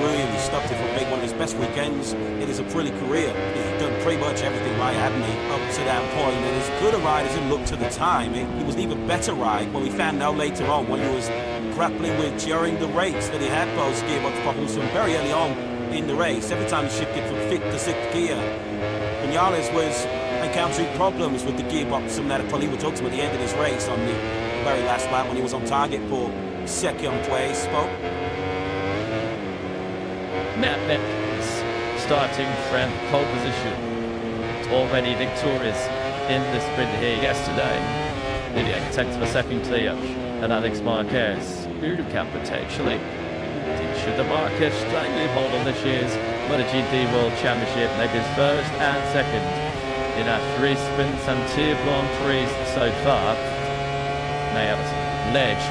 really stopped it from being one of his best weekends in his Aprilia career. He'd done pretty much everything right, hadn't he, up to that point. And as good a ride as it looked at the time, he was an even better ride when we found out later on when he was grappling with during the race that he had both gearbox problems from very early on in the race. Every time he shifted from 5th to 6th gear, Vinales was encountering problems with the gearbox and that probably would talk to him at the end of his race on the very last lap when he was on target for second place. Matt starting from pole position, already victorious in the sprint here yesterday. Lydia takes the second clear, and Alex Marquez, Richigamme potentially. Should the Marquez stranglehold on this year's MotoGP World Championship, make his first and second in our 3 sprints and 2 Grand Prix so far. May have a ledge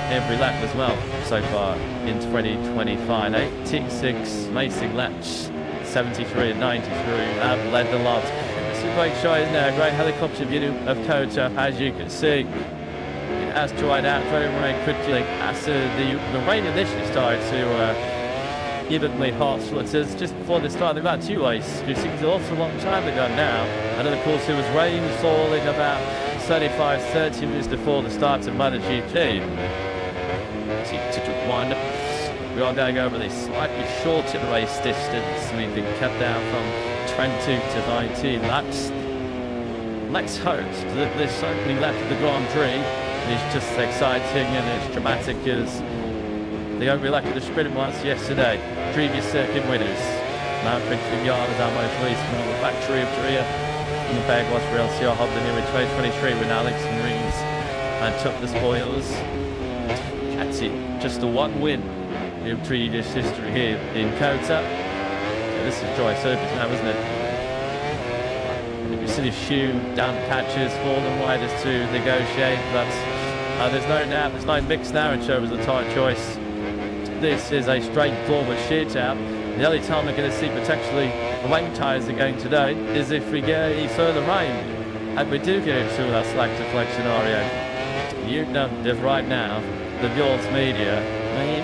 every lap as well so far in 2025. 86 racing laps, 73 and 93 have led the lot. It's a great shot in there, great helicopter view of Kota, as you can see. It has dried out very quickly after the rain initially started to evenly hot. So it says just before the start of about 2 races, which seems an awful long time ago now. And then of course it was rain falling about 30 minutes before the start of MotoGP. We are going over this slightly shorter race distance. We've been cut down from 20 to 19 laps. Let's hope that this opening lap of the Grand Prix is just as exciting and as dramatic as the opening lap of the sprint was yesterday. Previous circuit winners. Maverick Vinales is our most recent on the factory of Korea. And the bag was for LCR Hobden here in 2023 when Alex Marines and took the spoils. That's it, just the one win in previous history here in Kota. Yeah, this is dry surface now, isn't it? You see his shoe down patches, fallen wide as to negotiate, but there's no doubt, there's no mix now in terms of the tyre choice. This is a straightforward shootout. The only time we're going to see potentially the wing tyres again today is if we get any further rain. And we do get into that slack to flex scenario. You know that right now, the Bjorns media may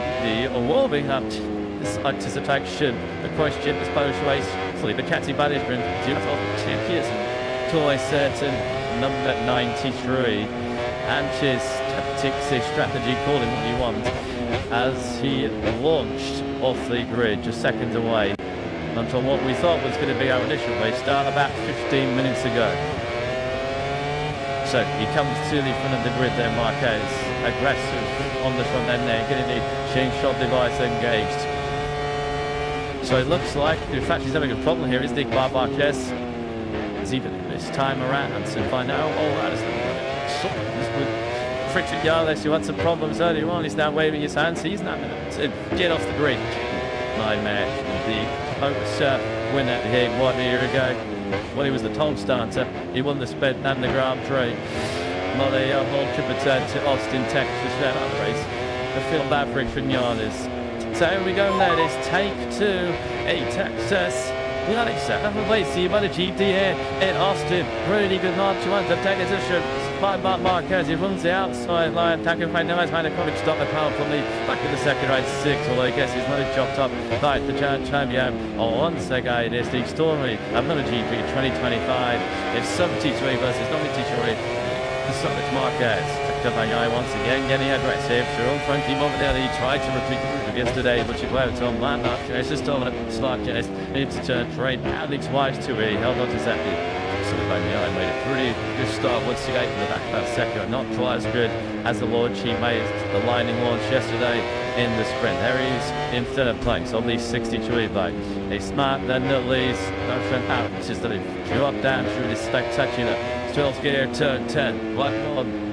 be warming up this anticipation. The question is posed to the Catty management due to tickets toy certain number 93 and his tactics, his strategy, call him what you want, as he launched off the grid just seconds away and from what we thought was going to be our initial race start about 15 minutes ago. So he comes to the front of the grid there, Marquez, aggressive on the front end there, getting the change shot device engaged. So it looks like, in fact, he's having a problem here, is Nick Marquez. Is even this time around to find out, that is with Richard Yarles, who had some problems earlier on, he's now waving his hands, he's now to get off the grid. Nightmare, the Oversurf winner here 1 year ago. When he was the top starter, he won the Sped and the Grand Prix. Not a whole trip return to Austin, Texas, for that race. I feel bad for Richard Yarles. So here we go, ladies. Take 2, Texas. Yannick Sattler, see about a GP here in Austin. Really good march to want to take a position. By Mark Marquez, he runs the outside line. Tackle right now, trying to come and stop the power from the back of the second right 6. Although I guess he's not chopped up. Right, the giant champion. Once again, it's the story of MotoGP 2025. It's 73 versus 93. So it's Marquez. Guy once again getting aggressive. Through front team over there. He tried to repeat the route of yesterday, but she went on land up. It's still a slot. Yes, needs to turn straight. Badly twice to it. He held on to Zeppi. So the guy made a pretty good start once again in the back of that second. Not quite as good as the launch he made the lining launch yesterday in the sprint. There he is in third place on these 63 bikes. A smart then the leads. Nothing out. It's just that he drop down through this spectacular 12th gear, turn 10, one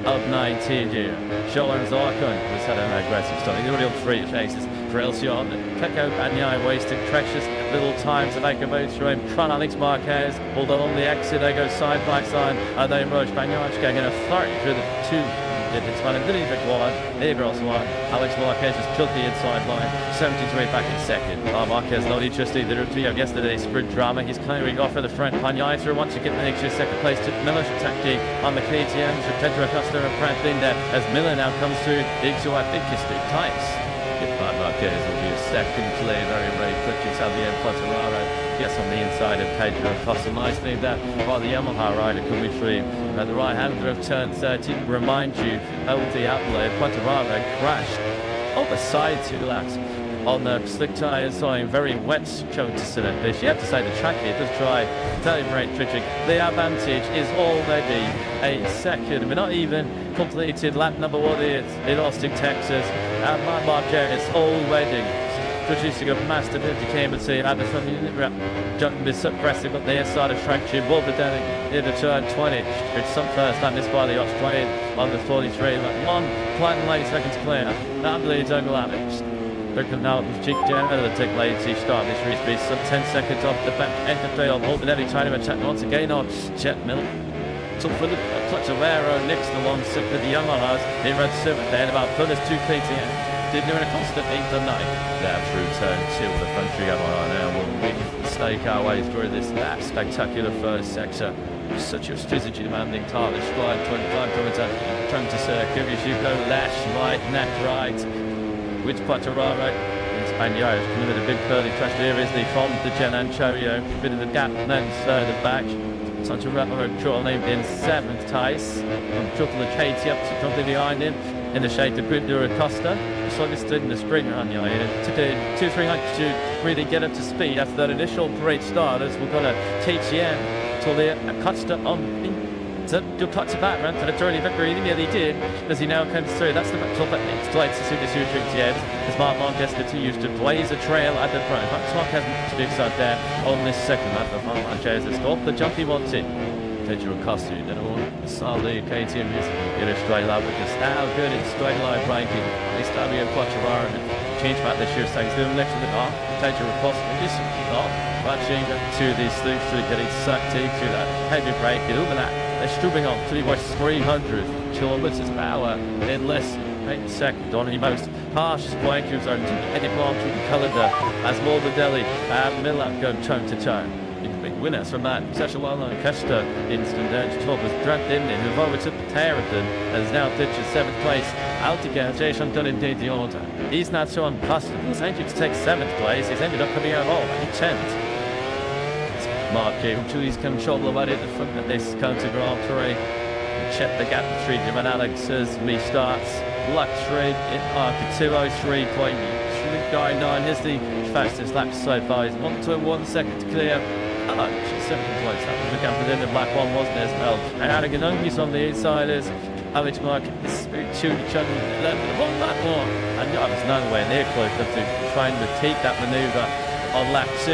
of 19 here. Showing Zarkon was had an aggressive start. He's already on 3 chases. Grelsion, Pecco Bagnaia wasted precious little time to make a move through him. Trying Alex Marquez, although on the exit they go side by side. And they rush Bagnaia getting an authority through the 2. It's one of the one, Ebros one. Alex Marquez just took the inside line. 73 back in second. Marquez not interested. The review of yesterday's sprint drama. He's clearing off at the front. Bagnaia through once again makes his second place to Miller's tactic on the KTMs with Pedro Acosta and Pratt Binder as Miller now comes through. Igso, I think, is too tight. Marquez will be a second play very quickly. Xavier Quartararo gets on the inside of Pedro Acosta. Nicely that while the Yamaha rider coming through at the right hand of turn 13. Remind you of the outlay. Quartararo crashed on the side 2 laps on the slick tyres on very wet choke to cylinder. You have to say the track here does try deliberate tricking. The advantage is already a second. We're not even completed lap number 1 here in Austin, Texas. And Mark Marquez is already producing a master 50 KM at the front jumping is suppressive up the inside of track tube. Wolverden in the turn 20. It's some first time this by the Australian on the 43. 1.8 seconds clear. That bleeds Uncle Alex. Looking now at the cheek down out of the tick lazy start. This race be some 10 seconds off the back end of the field. Wolverden trying to attack once again on Jet Miller. So for the clutch of Aero next along sick with the Yamahas. He ran 7th there about Pullers 2 KTM. Did do in a constant 8th and 9th. There through turn 2 with the front three Yamaha now. We'll stake our way through this spectacular first sector. Such a physically demanding car. This slide 25 kilometres trying to circle. You go left, right, neck right. With Quartararo and Bagnaia coming with a big curly crash. There is the from the Gen Anchorio. Bit of the gap and then the back. Such a rapper control named in 7th Tice. From Triple the Katie up to something behind him in the shade of Pedro Acosta. So this did in the sprint run, it took 2-3 hundred to really get up to speed after that initial great start as we've got a KTM till the Acosta on to cut to back run for the early victory. He nearly did as he now comes through. That's the top at next. Delights to see the Super KTMs as Mark Marquez continues to blaze a trail at the front. Mark has to be excited there on this second lap of Marquez has got the jump he wanted. Pedro Costa, you know, solid KTM is in a straight line, but just now good in straight line braking. They start being Quattraro and change back this year, thanks to the next to the car. Pedro Costa, just Richigamme to the slopes to getting sucked into that heavy brake, and over that, they're stripping on pretty much 300 kilometers per hour in less than 8 seconds on the most harsh blankers are any bomb through the calendar as Morbidelli and Miller go toe to toe. Big winners from that such a well-known Costa instant top was dragged in and who overtook Tarleton and is now ditched 7th place. Altiga, Jason done indeed the order. He's not so unaccustomed. He's aimed to take 7th place. He's ended up coming out all in 10th. Mark Julie's control about it at the front of this County Grand Prix. Check the gap between him and Alex as restarts. Luxury in market 203.399 is the fastest lap so far. He's 1 second to clear. 7th place. That was the gap within the black one, wasn't it, as well? And Aragonongi's on the insiders. Alex Market is 2 each other 11 1 lap more. And I was nowhere near close enough to try and repeat that manoeuvre on lap 2.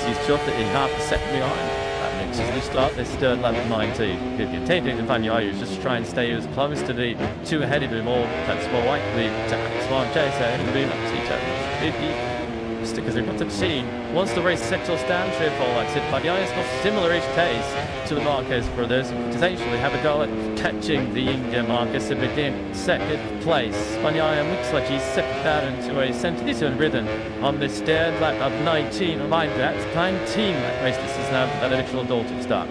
He's dropped it in half a second behind. That makes us restart this third lap at 19. Good continuing to find Yayu just try and stay as close to the 2 ahead of him, or that's more likely to Smart Chase ahead and be up to each other. Stickers we've got to see. Once the race settles down, Triple likes it, but the Iron's got similar-ish case to the Marquez brothers, who potentially have a go at catching the India Marquez to begin 2nd place. Spaniard looks like he's stepped out into a centre rhythm on this third lap of 19. Mind that, 19 lap race. This is now an eventual Dalton start.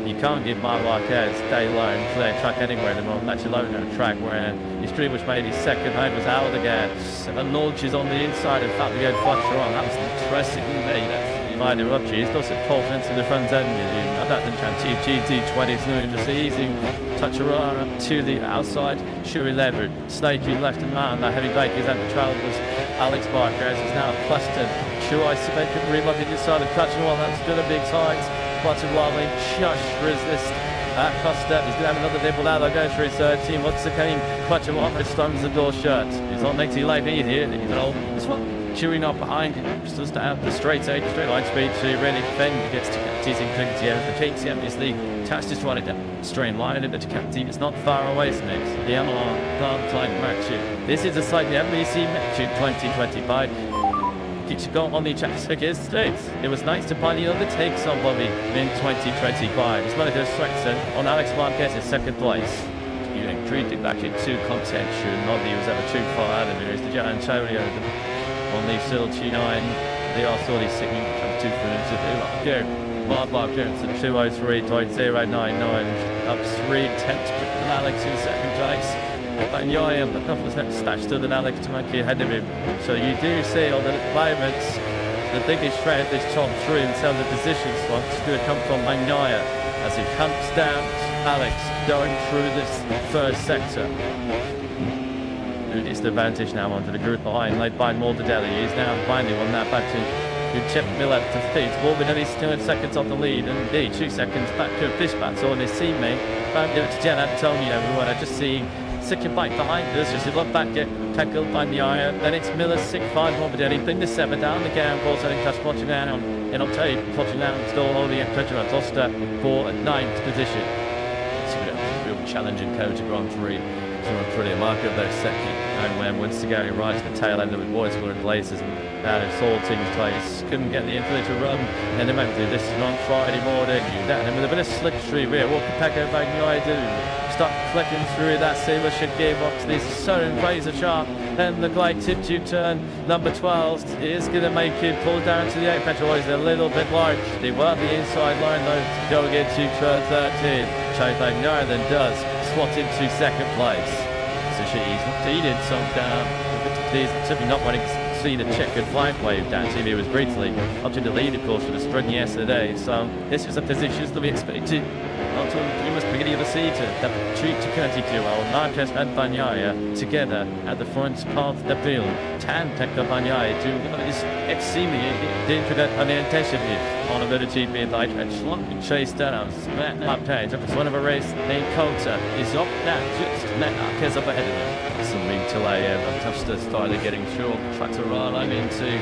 You can't give Marc Marquez day low and clear track anywhere anymore, let alone a track where his pretty much made his second home was out of the gas. And launches on the inside of Fabio Quattraro. That was interesting, made that minor rupture. He's got some confidence in the front end. I don't think GT20 is doing just easy. Touch around up to the outside. Shuri Leopard, snaky left and man. That heavy bake is at the travelers. Alex Marquez is now clustered. Shuri Sebek remoted inside the Quattraro. That's still a big size. Quattraro just resist. Costa is going to have another nibble out. They'll go through his third team. Once again, Quattraro slams the door shut. He's on next to life here. He's an old this one. Chewing up behind him. Just out the straight line speed to really defend. Gets to teasing KTM. The KTM is the fastest rider down straight line. The KTM is not far away from it. The MR plant line match. This is a site the MBC match in 2025. Keeps going on the Czech States. It was nice to find the other takes on Bobby in 2025. It's one of those strengths on Alex Marquez's 2nd place. You know, treated back into contention. Not that he was ever too far out of it. It's the Gian Antonio on the Silchi 9. They are sorely sticking 2 minutes to do. Go. Mark Jones at 203.099. Up 3/10 to Alex in 2nd place. And Yaya, a couple of steps stashed to than Alex to make you ahead of him. So you do see on the moments the biggest threat this top 3 in terms of position slots is going to come from Magnaia as he humps down Alex going through this first sector. It's the advantage now onto the group behind, led by Morbidelli. He's now finally on that back to Chip Miller to feet. Morbidelli still in seconds off the lead, and indeed 2 seconds back to this battle on his teammate. Back to Gian Antonio, who I just see second bike behind us as he look back, get tackled by the iron. Then it's Miller, 6-5, Morbidelli, bring the 7 down the gamble, so Cash watching down in Octave, watching down still holding it, Pedro Costa for a 9th position. It's a real challenging County Grand Prix. It's pretty remarkable though, second. And when wants to go right to the tail end of the boys were in places and it's all teams place. Couldn't get the infinite to run, and they went through this on Friday morning. You down him with a bit of slipstream here. What could Pecco Bagnaia do? Start flicking through that Silvership gearbox. This is so razor sharp. Then the glide tip turn number 12 is going to make it pull down to the 8 petrol. Is a little bit large. They were the inside line though, going into turn 13. Chase Bagnaia then does slot into 2nd place. So she's not needed some down. He's simply not wanting to see the checkered flag wave down. TV was briefly up to the lead, of course, for the sprint yesterday. So this is a position to be expected. Until the beginning of the season, the treat to 32 Marquez and Bagnaia together at the front of the field. Tan Pecco Bagnaia to exceedingly difficult unintentionally on a MotoGP light and slung chase down. Up page, it's one of a race named Kota is up now, just Marquez up ahead of him. Some ring till AM, Costa started getting through, track to run, I'm into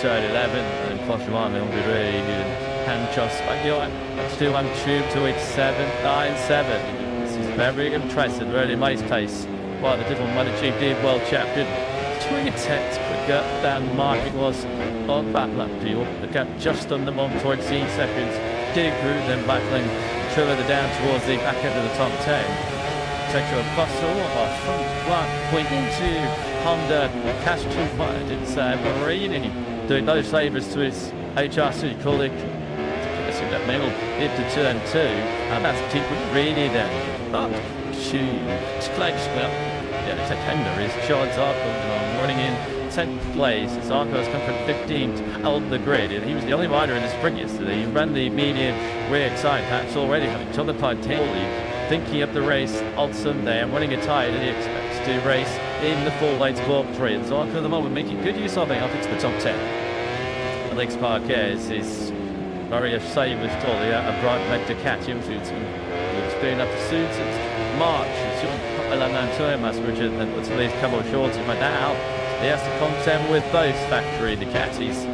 third 11, and Quattraro will be really good. and just Spagnola. Still on tube to 7.97. This is very impressive, really nice pace. Well, the different MotoGP world champion. 3 tenths quicker than Mark was on that lap field. The gap just under 1.3 seconds. Dig through them battling further down towards the back end of the top 10. Take a bustle off front block point into Honda Cash 2 wide. It's Marini doing those favours to his HRC colleague. In that middle into turn 2, and that's keep really then. But it's close. Well, yeah, the tender is Charles Arco running in 10th place. As Arco has come from 15th on the grid, and he was the only rider in the sprint yesterday. He ran the medium rear side patch already, having to the totally thinking of the race on Sunday and running a tire that he expects to race in the full length Grand Prix. And Arco at the moment making good use of it up into the top 10. Alex Marquez is very safe with Tolly, a bright leg to catch him through to speeding up the suits. It's March, it's your Thomas, Richard, and puts these couple of shorts in, but now he has to contend with both factory Ducatis.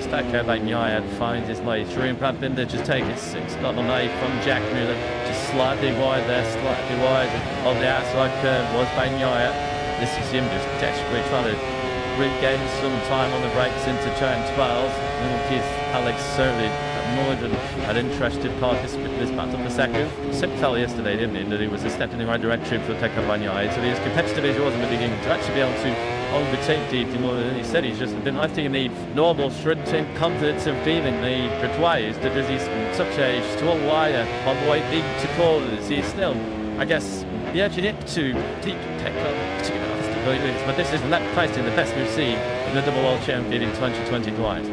Stacco Bagnaia finds his way through, and Brad Binder just taking 6, not on A from Jack Miller, just slightly wide there, slightly wide on the outside curve was Bagnaia. This is him just desperately trying to regain some time on the brakes into turn 12. And Alex certainly more than an interested participant in this battle for second. Sim fell yesterday, didn't he, that he was a step in the right direction for Pecco Bagnaia. So he as competitive as he was in the beginning to actually be able to overtake Didi more than he said. He's just been, I think, in the normal shrinking confidence and feeling the requires because he's such a strong rider on the way into corners. He's still, I guess, the edge it to deep Pecco to get off the limits, but this is that placing the best we've seen in the double world champion in 2020 twice.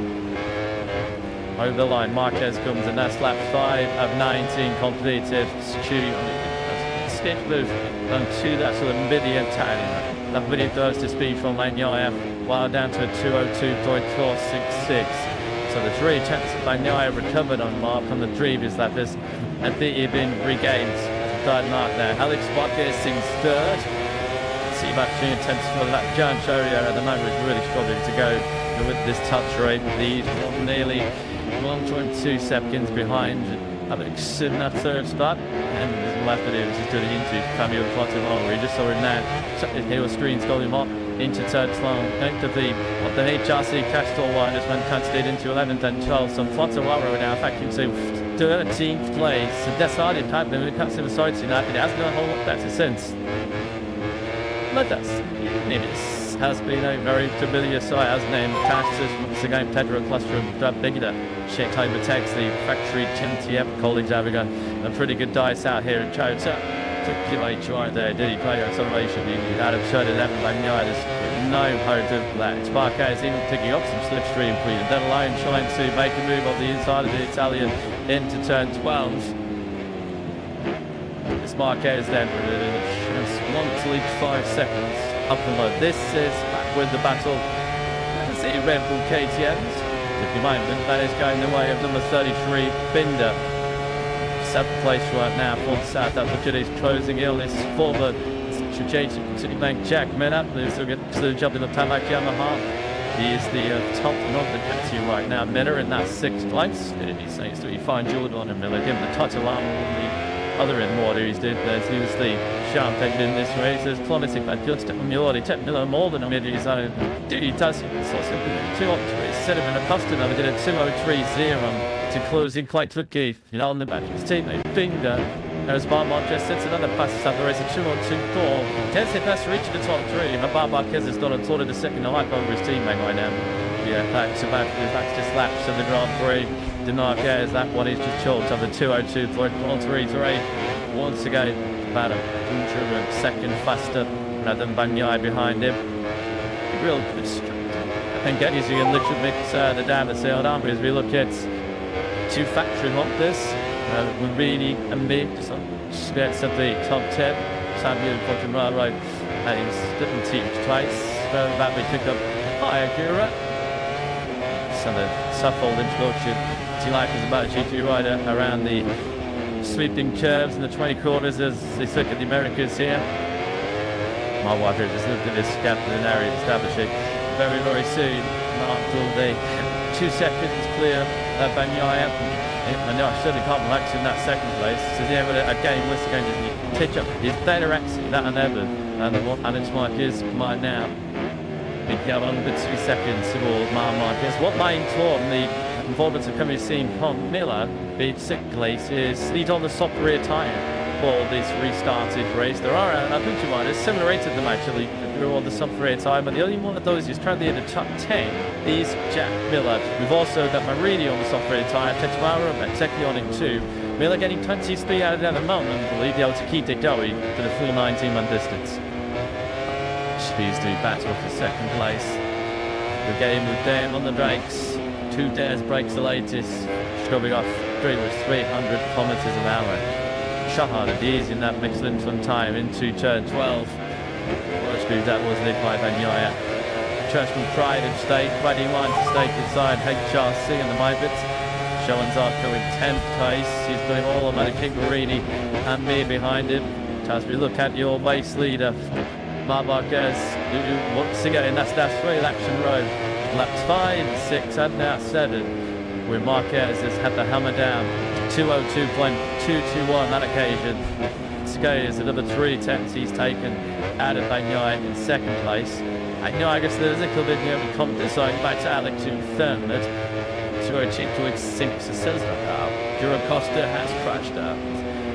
Over the line, Marquez comes, and that's lap 5 of 19 completed. Skip move to that sort of medium time. That really goes to speed from Bagnaia, while down to a 202.466. So the 3 chances of Bagnaia recovered on Mark on the previous lap is and he'd been regained. Third mark there. Alex Marquez sings third. See about 3 attempts for that. John Chorio at the moment is really struggling to go with this touch rate. Lead nearly 1.2 seconds behind Alex in that third spot, and there's left of him just doing into Camille Quattromano. We just saw him now. Hero screens got him up into third slot. Going to be what the HRC Castell riders went casted into 11th and 12th. So Quattromano now affecting to 13th place. So that's hard in fact, when it comes to the sides United, it hasn't got a whole lot better since. But that's it has been a very familiar sight, hasn't it? Tashes once again, Pedro Cluster and Bigger. Sheikh overtakes the factory MTM colleagues having a pretty good dice out here in Chota. Took QH right there, did he play acceleration? He had a shot at Evan Bagnaia. There's no hope of that. Marquez even picking up some slipstream for you. Then alone trying to make a move on the inside of the Italian into turn 12. It's Marquez then just 1.5 seconds up and low. This is back with the battle. Let's see Red Bull KTMs. If you mind, that is going the way of number 33, Binder. 7th place right now for South Africa. He's closing ill. This is for the City Bank Jack Miller, who's doing a job in the Tamak Yamaha. He is the top of the category right now. Miller in that 6th place. He seems to be fine. Jordan and Miller give him the title arm on the other end water. He's did he was the sharp end in this race. There's plummeting but good step from Miller. He took Miller more than a mid his own. Dude, he does it. So 203 instead of an Acosta now. He did a 203.0 to close in quite quickly. You know, on the back of his teammate Binder. There's Bar Marquez sets another pass up the race. A 2-on-2-4. Tense it pass reaching the top 3. And Bar Marquez has done a sort of the second lap over his teammate right now. Yeah, back to just laps of the Grand Prix. Marquez, that one is just chalked on the 202.133. Once again, about a second faster than Bagnaia behind him. Real good strength. I think Geddes you can look at the down the sailed arm as we look at 2 factory monters. Really amid gets at the top 10. Samuel Quattromano right. He's didn't teach twice. That we pick up Ayakura. So the Suffold introduction. Life is about a GT rider around the sweeping curves and the 20 corners as they look at the Americas here. My wife here just looked at this gap in an area establishing very, very soon. After the 2 seconds clear Bagnaia. And I certainly can't relax in that second place. So yeah, but again, List going to pitch up his better exit that and ever. And it's Marquez might now be on the 2 seconds towards Marquez. What main taught the performance of coming seen Con Miller beat 6th place is lead on the soft rear tyre for this restarted race. There are a bunch of riders similar to them actually who are on the soft rear tyre, but the only one of those who's currently in the top 10 is Jack Miller. We've also got Marini on the soft rear tyre, Tetuara and Tekli on it too. Miller getting 20 speed out of that at the moment, I believe, able to keep it going for the full 19-month distance. Speeds to battle for second place. We're getting with Dan on the brakes. 2 dares brakes the latest, scrubbing off 300 kilometers an hour. Shahar is in that Michelin from time into turn 12. That was led by Bagnaia. Churchman Pride and State, fighting line to stake inside HRC and the Mybits. Schoenzacher in 10th place. He's doing all about King Marini and me behind him. As we look at your race leader, Marquez, who wants to get in that straight action road. Laps 5, 6 and now 7. Where Marquez has had the hammer down. 202.221 that occasion. Skye is another 3 tenths he's taken out of Bagnaia in second place. I guess there's a little bit of confidence going back to Alex in third. To achieve to its 6 says that Juro Costa has crashed out.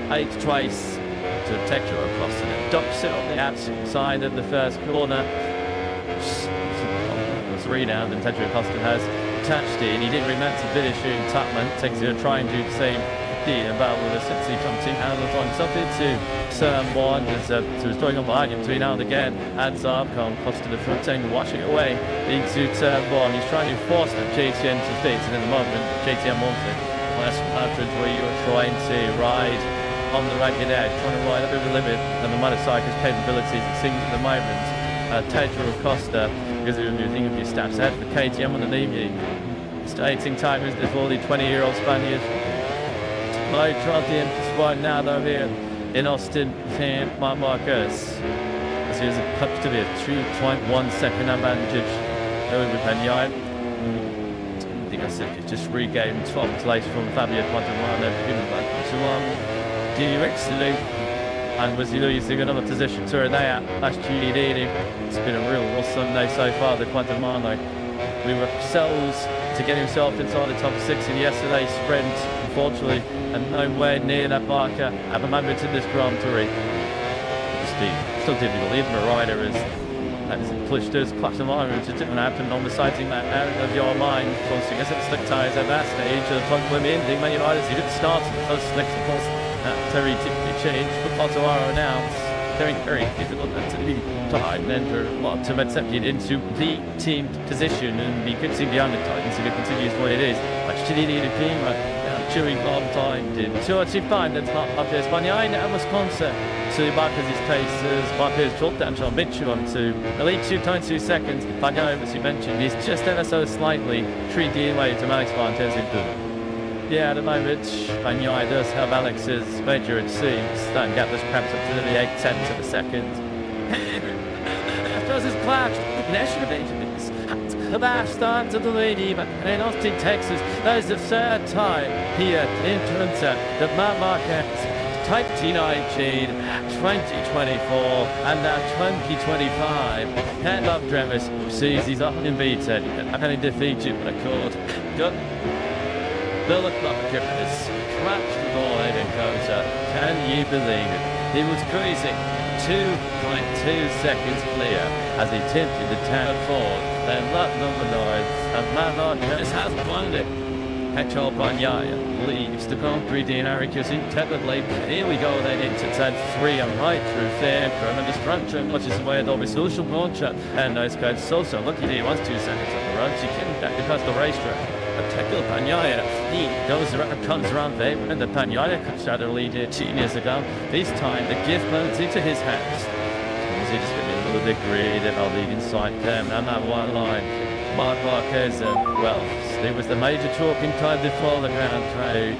8th twice to protect Juro Costa and dumps it on the outside side of the first corner. 3 down and Juro Costa has touched it. He didn't remember to finish in Tupman. Takes it to try and do the same. About with a 60 comes in out of the front up into turn 1 so he's going on behind him between now and again and Zarkon Costa the front end washing away into turn 1. He's trying to force the JTM to fit and in the moment JTM wants it. Last after where you're trying to ride on the ragged edge, trying to ride up over the limit and the motorcycle's capabilities it seems at the moment. Juro Costa because of using a few steps ahead for KTM on the lead. Stating time is the 20-year-old Spaniard. My Trottian spot now though here in Austin, Marquez. This is a touch to be a 2.1 second advantage over Bagnaia. I think I said it just regained 12th place from Fabio Quattromano, given back to DUX and was losing another position to Renea last year. It's been a real Sunday so far, the Quattromano. We were cells to get himself inside the top 6 in yesterday's sprint, unfortunately, and nowhere near that marker at the moment in this Grand Prix. Still difficult, even a rider as pushed us Quattromano, which didn't happen on the sighting that out of your mind. Forcing us at slick tyres at that stage, the front women, many riders who didn't start with those slicks, of course, very typically changed, but Quattromano now. Very difficult to be tied and then to accept it into the team position and be good to the Titans if it continues the way it is. Actually need a team chewing bomb time did. So to find that after Bagnaia and Wisconsin to Marquez's paces, Marquez dropped down to Mitchell onto the lead 2.2 seconds. Bagnaia, as you mentioned, is just ever so slightly 3D away to Alex Montez in third. Yeah, at the moment, Bagnaia does have Alex's major, it seems. That gap was perhaps up to the 8 tenths of a second. After his clash, Clashed onto the lead even in Austin, Texas. That is the 3rd time here in Toronto that Marquez Type 2019, 2024 and now 2025. Hand up Dremis sees he's unbeaten and defeated with a cord. Good. Bill Dremis crashed the ball in and goes up. Can you believe it? He was cruising 2.2 seconds clear as he tempted the town forward. Then left number 9 and Marquez has won it. Hector Bagnaia leaves the Grand Prix d'Amérique intelligently. Here we go then into turn 3 and right through there. Tremendous destruction, much is the way of the social launcher. And nice guy so lucky he wants 2 seconds on the run. She can back across the racetrack. Hector Bagnaia, he goes around, comes around there, and the Bagnaia comes out of the lead 2 years ago. This time the gift comes into his hands. He's just going to be a little bit greedy, I'll leave inside them and that one line. Marquez, well, it was the major talking time before the Grand Prix.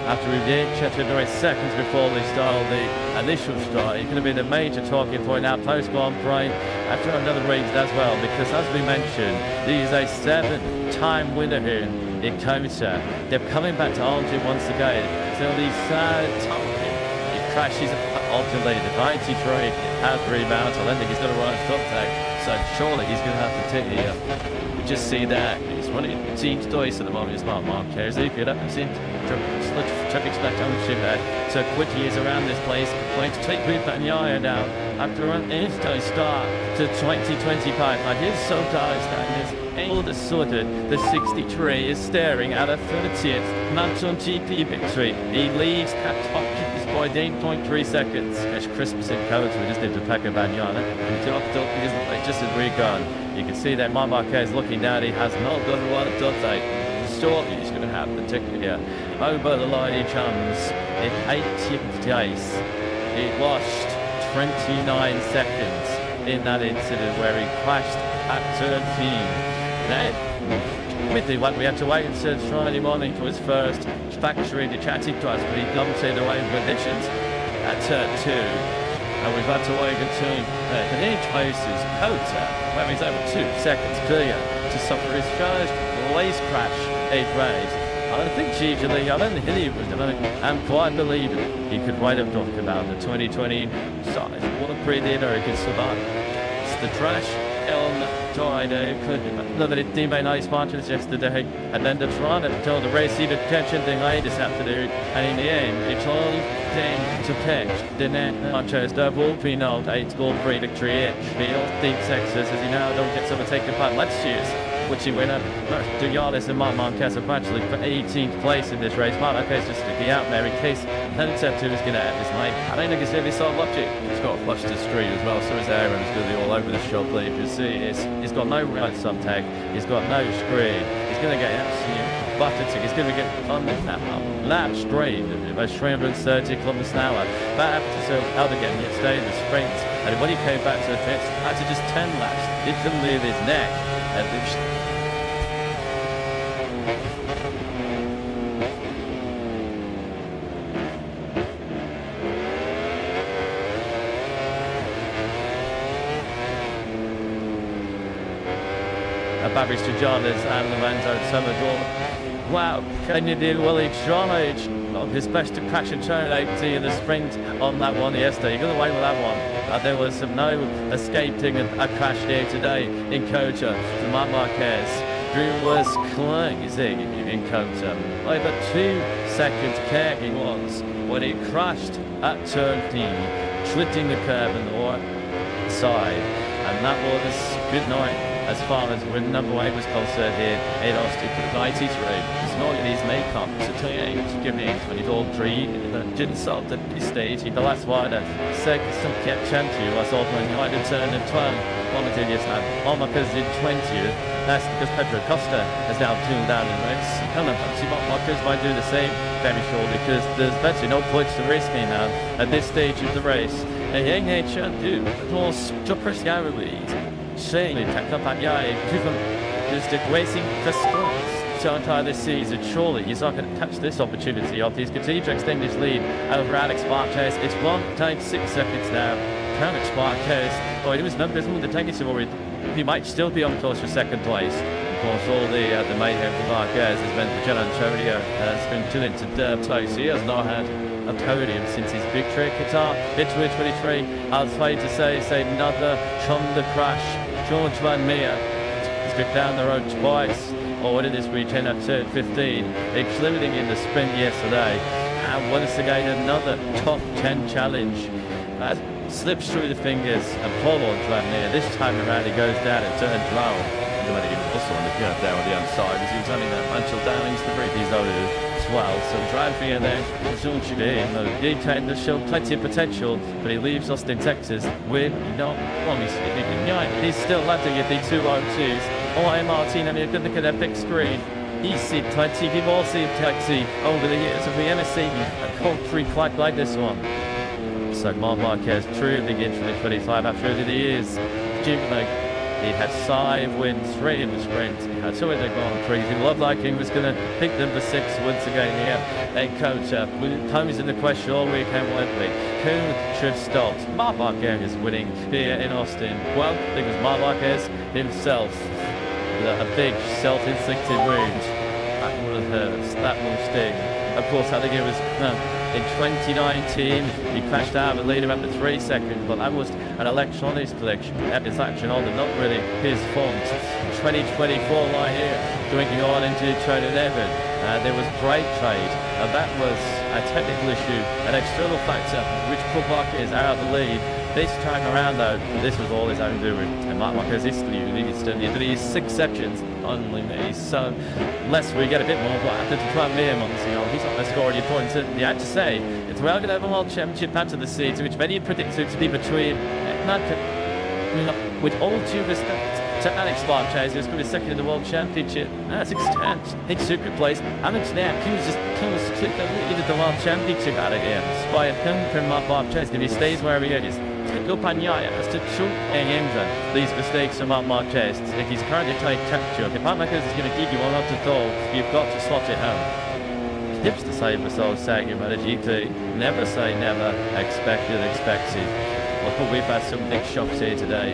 After we did chatted 3 seconds before they started the initial strike, it's going to be the major talking point now post Grand Prix after another race as well, because as we mentioned, he is a 7-time winner here in Kota. They're coming back to Argent once again. So the third time he crashes ultimately the 93 has rebounds. I don't think he's going to run a stop tag, so surely he's going to have to take here. Just see that he's running teams twice at the moment. It's Mark Marquez. If you don't see traffic back ownership so quickly is around this place, going to take Banyaya now after an instant start to 2025. And he's so tired standards. All of a sudden, the 63 is staring at a 30th MotoGP victory. He leads at top by 8.3 seconds. It's Christmas in Codes. We just need to pack a Banyana. Just as we're gone, you can see that Marquez looking down. He has not got a lot of update. Surely he's going to have the ticket here. Over the line he comes in 18th place. He lost 29 seconds in that incident where he crashed at turn 15. Then, admittedly, we had to wait until Friday morning for his first factory to chatting to us, but he doesn't see the rain conditions at turn 2. And we've had to wait until he traces Kota, where he's over 2 seconds clear to suffer his first race crash 8 race. I think usually, I don't think he was doing it. I'm quite believing he could write up talking about the 2020 size. What a predator he could survive. It's the trash on Friday. Another teammate nice matches yesterday, and then the trying until the race even tension thing late this afternoon, and in the end it's all thing to pitch. Then Manchester will be known 8-goal free victory at Field Deep Texas as he now don't get some taken part last year's which he winner. Duyalis and Mark Marquez have actually for 18th place in this race. Mark Marquez just sticking out there in case Pentatep 2 is going to have his name. I don't think it's going to be so lucky. He's got a flush to the street as well, so his air is going to be all over the shop. If you see, he's got no right sub tag, he's got no screen, he's going to get absolutely buttered. He's going to get on the lap straight about 330 kilometers an hour. That happened to out again yesterday in the sprint, and when he came back to the pits, after just 10 laps, he couldn't leave his neck. And Babish to Jonas and Lorenzo Somador. Wow, can you do Willie Johnage of his best to crash and turn 80 in the sprint on that one yesterday? You're going to wait with that one. There was no escaping a crash here today in Kota to Marc Marquez, who was crazy in Kota. Over 2 seconds care he was when he crashed at turn 15, slitting the curb in the right side. And that was good night as far as win number 8 was concerned here in Austin for the 93. It's not in his makeup, it's a 28, giving it when he's all green, didn't start at this stage. The last one, second, some kept champion, was open, United turned in 12, Vomited yes now. Marquez in 20th, that's because Pedro Costa has now tuned down in race. Kind of see what Marquez might do the same very shortly, because there's basically no points to risking now at this stage of the race. And Yang Chan do, but more Chopper Scarabee. Shane tacked up at Yai, just racing for spots to entire this season. Surely he's not going to catch this opportunity of he's continued to extend his lead over Alex Marquez. It's 1 time 6 seconds now. Alex Marquez, oh, he was numbers with the tank already. He might still be on course for second place. Of course, all the mayhem for Marquez has meant that Gian Antonio has been tuned into third place. He has not had a podium since his victory at Qatar in 2023. I was afraid to say another Honda crash. George Van Meer has been down the road twice already this weekend at turn 15, including in the sprint yesterday. And once again, another top 10 challenge. That slips through the fingers and Paul Van Meer. This time around, he goes down at turn 12. Also on the curve there on the outside, as he was having that bunch of downings to break his over as well. So driving in there, he can show plenty of potential, but he leaves Austin, Texas with not promising. He's still landing at the 202s. Oh, Martin, and you can look at that big screen. He's seen plenty, we've all seen plenty over the years. Have we ever seen a country flag like this one? So Marc Marquez truly in 2025 after the years. He had 5 wins, 3 in the sprint. He had 2 in the Grand Prix. He loved like he was going to pick number 6 once again here at Kota. Comes in the question all weekend, won't we? Who should stop? Marc Marquez is winning here in Austin. Well, I think it was Marc Marquez himself. A big self-inflicted wound. interesting. Of course, I think it was in 2019, he crashed out of the leader after 3 seconds, but that was an electronics glitch. That is actually not really his fault. 2024 right here, drinking on into 2011. There was brake trade. That was a technical issue, an external factor which put Marquez out of the lead. This time around, though, this was all his own doing. And Marquez is these 6 sections only me. So, unless we get a bit more, we'll have to try and mirror him. He's not going to score any points. And you had to say, it's well over World Championship after the season, which many predicted to be between, with all due respect to Alex Marquez, who's going to be second in the World Championship. That's extent. In second place, Alex now just close to the lead of the World Championship out of here. By a pin from Marquez, if he stays where he is. Has to shoot these mistakes from Marquez. If he's currently trying to capture, if Marquez is going to give you one up to goal, you've got to slot it home. Tips to save us all saying about a GP. Never say never. Expected. Well, we've had some big shocks here today.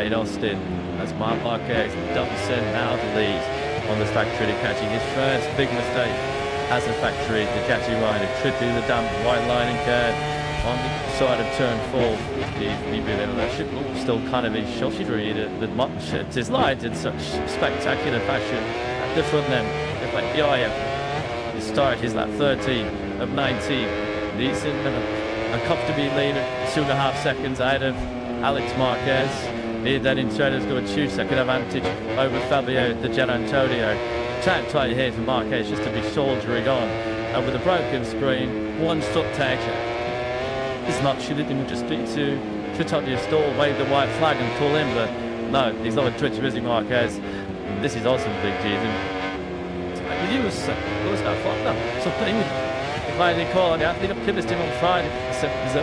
In Austin, as Marquez dumps in out the lead on the factory, catching his first big mistake as a factory. The catching line, a trip through the damp white line and curve. On the side of turn 4, the ship still kind of is shotty the shifts his lines in such spectacular fashion at the front end. If like the start is that 13 of 19. Decent and comfortably leading 2.5 seconds out of Alex Marquez. He then in turn has got a 2-second advantage over Fabio Di Gianantonio. Trying tight here for Marquez just to be soldiering on. And with a broken screen, one stop tag. He's not shooting, just need to touch your stall, wave the white flag and pull in, but no, he's not a twitch busy Marquez. This is awesome, big G's. And he was not fun, no. So putting if I recall, the athlete of Pivoting on Friday, there's a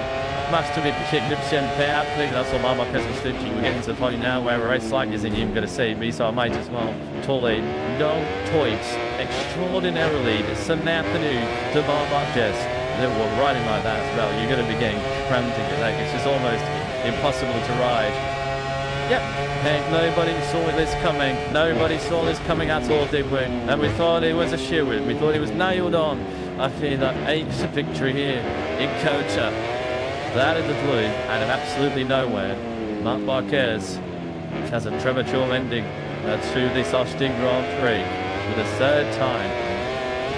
match to be kicked up and pay athlete, that's what Marquez was thinking. We're getting to the point now where a race like isn't even going to save me, so I might as well totally no toys extraordinarily this afternoon to Marquez. They were riding like that as well. You're going to be getting cramped in your leg. It's just almost impossible to ride. Yep. Hey, nobody saw this coming. Nobody saw this coming at all, did we? And we thought it was a shoe-in. We thought it was nailed on. I feel that ace victory here in Kota. That is the blue out of absolutely nowhere. Marc Marquez has a premature ending to this Austin Grand Prix for the 3rd time.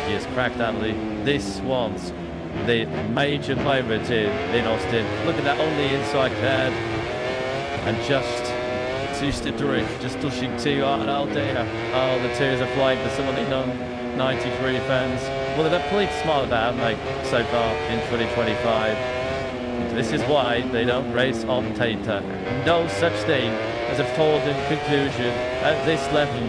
He has cracked that lead. This one's the major moment in Austin. Look at that on the inside curve and just 2 step through, just touching 2 out there. Oh, the tears are flying for some of the 93 fans. Well, they're complete smart about, haven't they, so far in 2025. This is why they don't race on Tata. No such thing as a foregone conclusion at this level.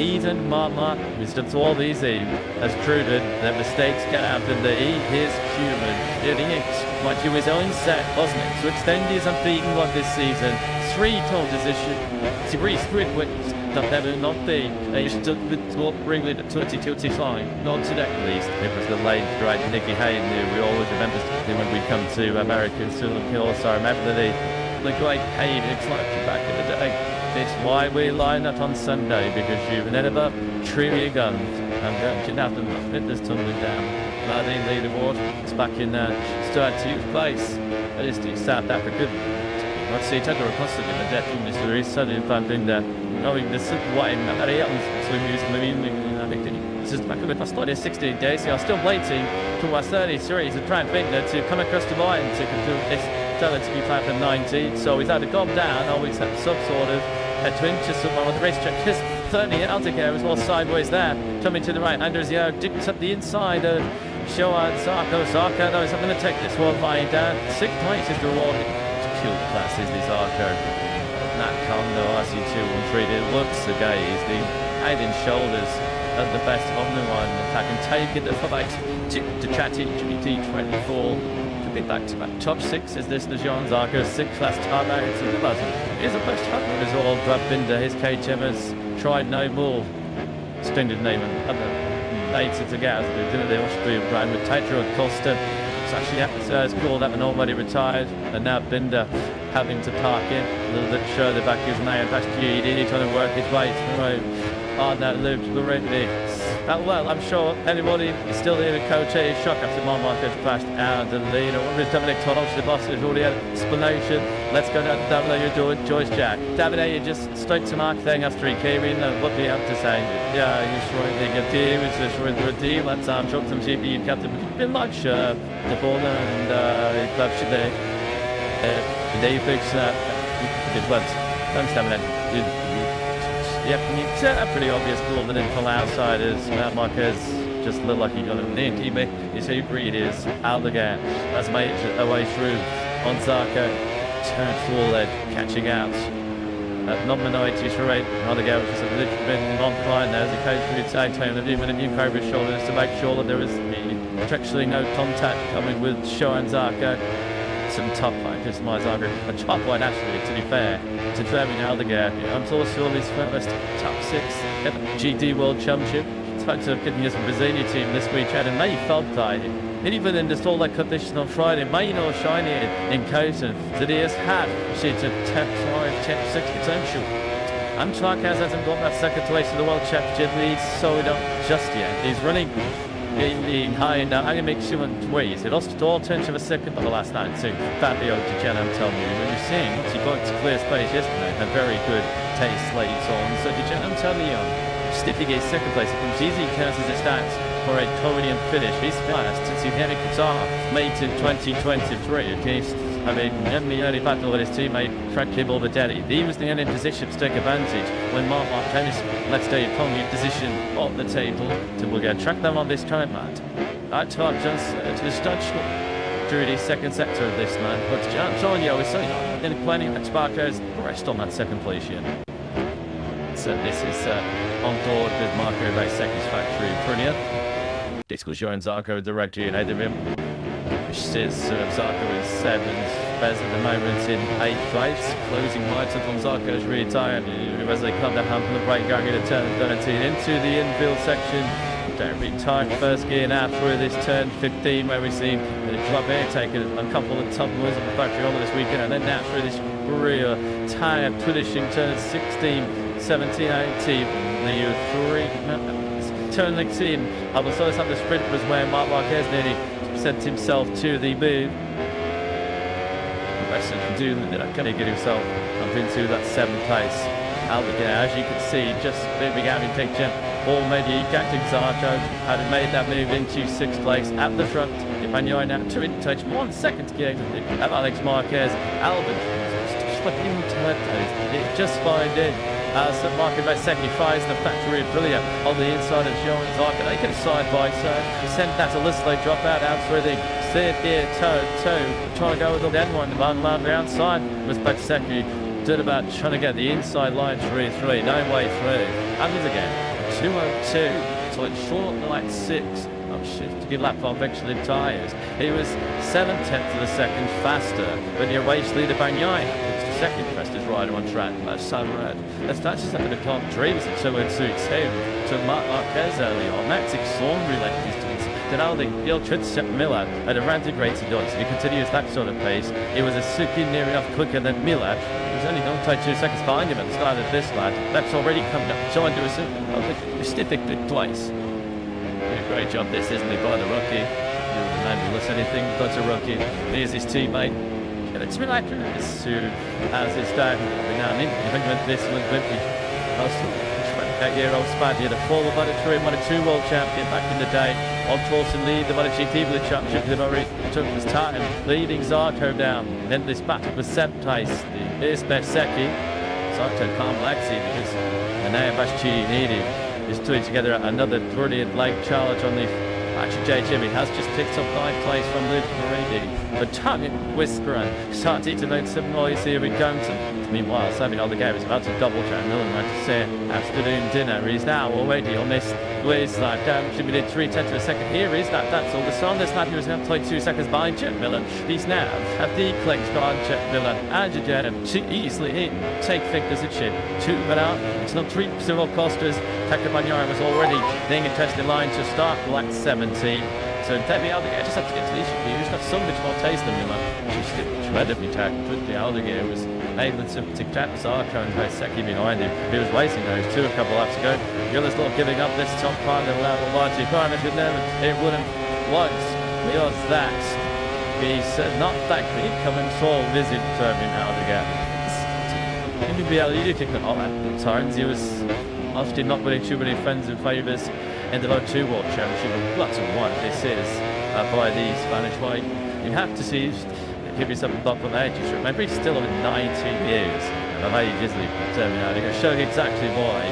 Even Marmot, who's done all these has proven that mistakes can happen, that he is human. It might do his own set, wasn't it? To extend his unbeaten run this season. 3 pole position, 3 sprint wins, that never not be. He stood with Ringley at 2025, not today at least. It was the late great Nicky Hayden who we always remember when we come to American Sullivan Hill. So I remember the great Hayden, it's like back in the day. It's why we line up on Sunday, because you've never trim your guns. I'm going to have to fit this tumbling down. Bloody leaderboard. It's back in start 2th place. That is the South African. Let's see, Tedder Acosta in the death in this very sudden funding there. Knowing this is why Mary Elton's I think this is back a bit past 16 days. So I'm still waiting for my 30 series to try and think that to come across the line to do this. Tell it to be 5 and 19. So he's either gone down or he's had some sort of to inch someone on the racetrack. Just 30 out again as well, sideways there. Coming to the right, Anders Yo dips up the inside of Shoan Sarko. Sarko, though, is not going to take this one lying down. 6th place is the reward. Pure class is this Arco. Nat Kondo, RC213. It looks again, he's the head and shoulders of the best of the one. If I can take it, the fight to Chatty GT24. Be back-to-back top 6 is this the Jean Zarco 6th class time out to the buzzer. Here's a first time as all Brad Binder, his KTM has tried no more. Splendid name and other later to get out the Austrian brand with Tatra Costa. It's actually it's called that and already retired, and now Binder having to park in a little bit further back his name past GED, trying to work his way through on that loop already. Well, I'm sure anybody is still here in coach is shocked after Marc Marquez crashed out the lead. I wonder if Dominic Toddles, the boss, has already had an explanation. Let's go down to David, you're doing Joyce Jack. David, you just straight to Mark thing after he came in. What do you have to say? Yeah, you're sure they get the was just sure the deal. Let's drop some GP. You kept him a bit much the ball and he clubs today. They fix that. It was. Thanks, David. Yep, it's a pretty obvious ball that in from outsiders. Marc Marquez just looked like he got it. The teammate is who Breed is. Out the gap. That's made it away through on Zarco. Turned forward, catching out. Not minority straight. Another guy which is a little bit on fine there as he goes through its tag time. With a new over his shoulders to make sure that there is actually no contact coming with Shaw and Zarco. Some top line, just my Zarco. A top line actually, to be fair, to Trevor Aldegar. I'm also on his first top 6 at the GT World Championship. Spoke to his Brazilian team this weekend and they felt tight. And even in the stall like conditions on Friday, may not shine in Coton. That he has had sheets of 10-6 potential. And Marquez hasn't got that second place in the World Championship lead, so we don't just yet. He's running in high in only makes you ways. He lost all attention of a second for the last night too. Fabio Di Gian, I'm telling you, when you're seeing he got to clear space yesterday, a very good taste later on. So Di Gian, I'm telling you, Stiffy gets second place. It comes easy, counts as it stands for a podium finish. He's fast since he had a Qatar made in 2023 against in the early battle with his teammate Frank Borbadelli. He was the only position to take advantage when Marc Marquez let's stay upon the position on the table to we'll go track them on this time mat. I talk just to the Dutch through the second sector of this man, but Antonio is saying in plenty of Marquez rest on that second place here. So this is on board with Marco by Satisfactory Brilliant. This was showing Zarco directly ahead of him. Which says Zarco is 7th, Bez at the moment in 8th place. Closing lights up on Zarco's rear tyre as they come to hump on the brake going into turn 13 into the infield section. Don't be tight first gear now through this turn 15 where we've seen the club here taking a couple of top wheels on the factory on this weekend and then now through this rear tyre finishing turn 16, 17, 18, the 3 turn 16. I was always have the sprint was where Marc Marquez nearly sent himself to the move. The best he can do that, can he get himself up into that 7th place? Aldegar, as you can see, just moving out in picture. Already Captain Zarco had made that move into 6th place at the front. Emmanuel now 2 in touch, 1 second to get at Alex Marquez. Albert slipping into it, just fine in. As Marco Vasecki fires the factory brilliant on the inside of Jean Zarco. They can side by side. Send that to Lislow drop out through the 3rd gear, toe, trying to go with the end one. The outside was Vasecki. Did about trying to get the inside line 3-3, no way through. Happens again. 202, so it's short like 6. Oh shit, to get lap on excellent tyres. He was 7/10 of the second faster when your race leader Bagnaia. It's the second fastest rider on track. That's so red. That's just something to can't dreams at 2-2-2 to Marc Marquez early on. That's extraordinary like distance. Then all the Iltritz Miller at a ranted rate of dots. If he continues that sort of pace, it was a second near enough quicker than Miller. He was only going to take 2 seconds behind him at the start of this lap. That's already come down. So into a stiff place. A great job this, isn't it, by the rookie? The man who looks anything but a rookie. Here's his teammate. And it's been like this who has his dad now in this one with me. 28-year-old Spaniard, a former Moto2 world champion back in the day. On course and lead the MotoGP World Championship. They've already took his time, leading Zarco down. Then this battle was 7th place. Here's Besecki. Zarco can't Lexi because Anaya Baschi needed. Is putting together another brilliant leg charge on the actually J. Jimmy has just picked up 9th place from Luke Marini. The target whisperer started to make some noise here in Compton. Meanwhile, Sammy Aldegar is about to double track Miller went to say afternoon dinner. He's now already on this waistline down contributed 3/10 of a second. Here is that's all the sun. This lap he was going to play 2 seconds behind Jeff Miller. He's now at the clicks behind Jeff Miller and Jajem to easily in. Take fingers at chin. 2 men out. It's not 3 civil costers. Taka Bagnaia was already being tested line to start lap 17. So Debbie Aldegar just had to get to the issue. He's got so much more taste than Miller. She's incredibly tacked. The Aldegar was able to grab Zarco and Koseki behind him. He was racing those two a couple laps ago. Gillis not giving up this top part of the level largely. It wouldn't once because that he's not that clean coming full visit turning out again. Maybe be able to take the at times. He was often not winning too many friends and favours in the Moto 2 World Championship. Lots of one this is by the Spanish way. You have to see, give yourself a bump on the edge. You remember he's still over 19 years of age, isn't he? Terminating, showing exactly why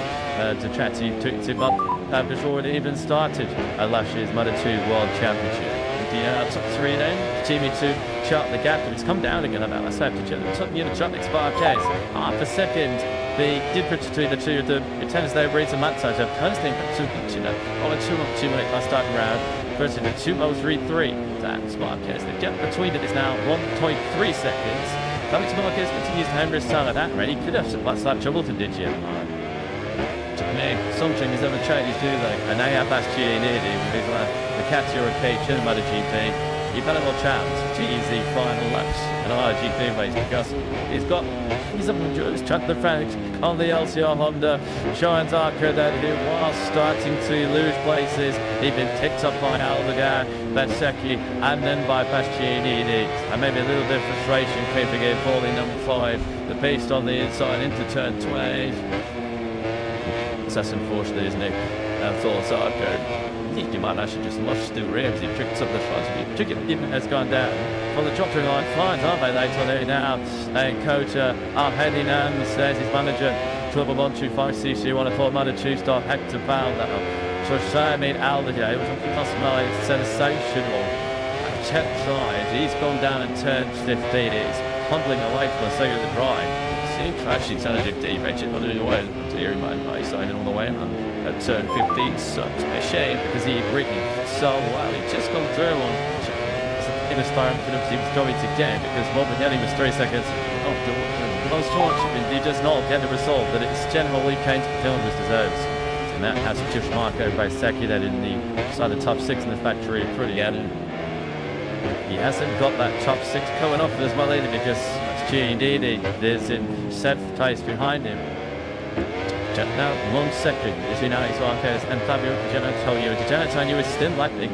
Ducati took him up before it even started last year's Moto 2 World Championship. The top three then, Jimmy to chart the gap, and it's come down again about last lap to the top unit truck next 5Ks. Half a second, the difference between the two of them, it tends to breed some matsage. I've constantly got on a 2 minute last starting round versus the 2:03. That's 5Ks. The gap between it is now 1.3 seconds. Alex Marquez continues to hammer his time at that rate. He could have some last lap trouble to did you? Some things never changes, do they? And now you have Bastianini with his the Katia Cage in the MotoGP. You've had a little chance to easy final laps in an RGP race because he's up and just track the Franks on the LCR Honda. Showing Zarco that he was starting to lose places. He'd been ticked up by Aldegar, Bezzecchi, and then by Bastianini. And maybe a little bit of frustration creeping in, falling number 5. The beast on the inside into turn 20. That's unfortunate, isn't it? For Zarco. You might actually just lost the rims. He tricked up the front. He even has gone down. Well, the dropping line fines, aren't they, later on there now? And coach heading and says his manager, Club of 125cc, 104 Moto 2 star Hector Baldo. So Simon Aldegar, it was a sensational. At 10th side, he's gone down and turned 15. He's humbling away from the second of the drive. Seeing crashing intelligent D, Richard, not doing away to hear him by side all the way on. At turn 15, such a shame because he ridden so well. He just gone through one. In a start for him, he was going to get because Morbidelli was 3 seconds off the most fortunate. He does not get the result that it's generally Kane's Dylan deserves. And that has just Marco Bezzecchi that in the side of the top 6 in the factory pretty added. He hasn't got that top 6 coming off as well either because Giannini is in 7th place behind him. Now 1 second between Alex Marquez and Fabio Giannantonio. Giannantonio is still lapping.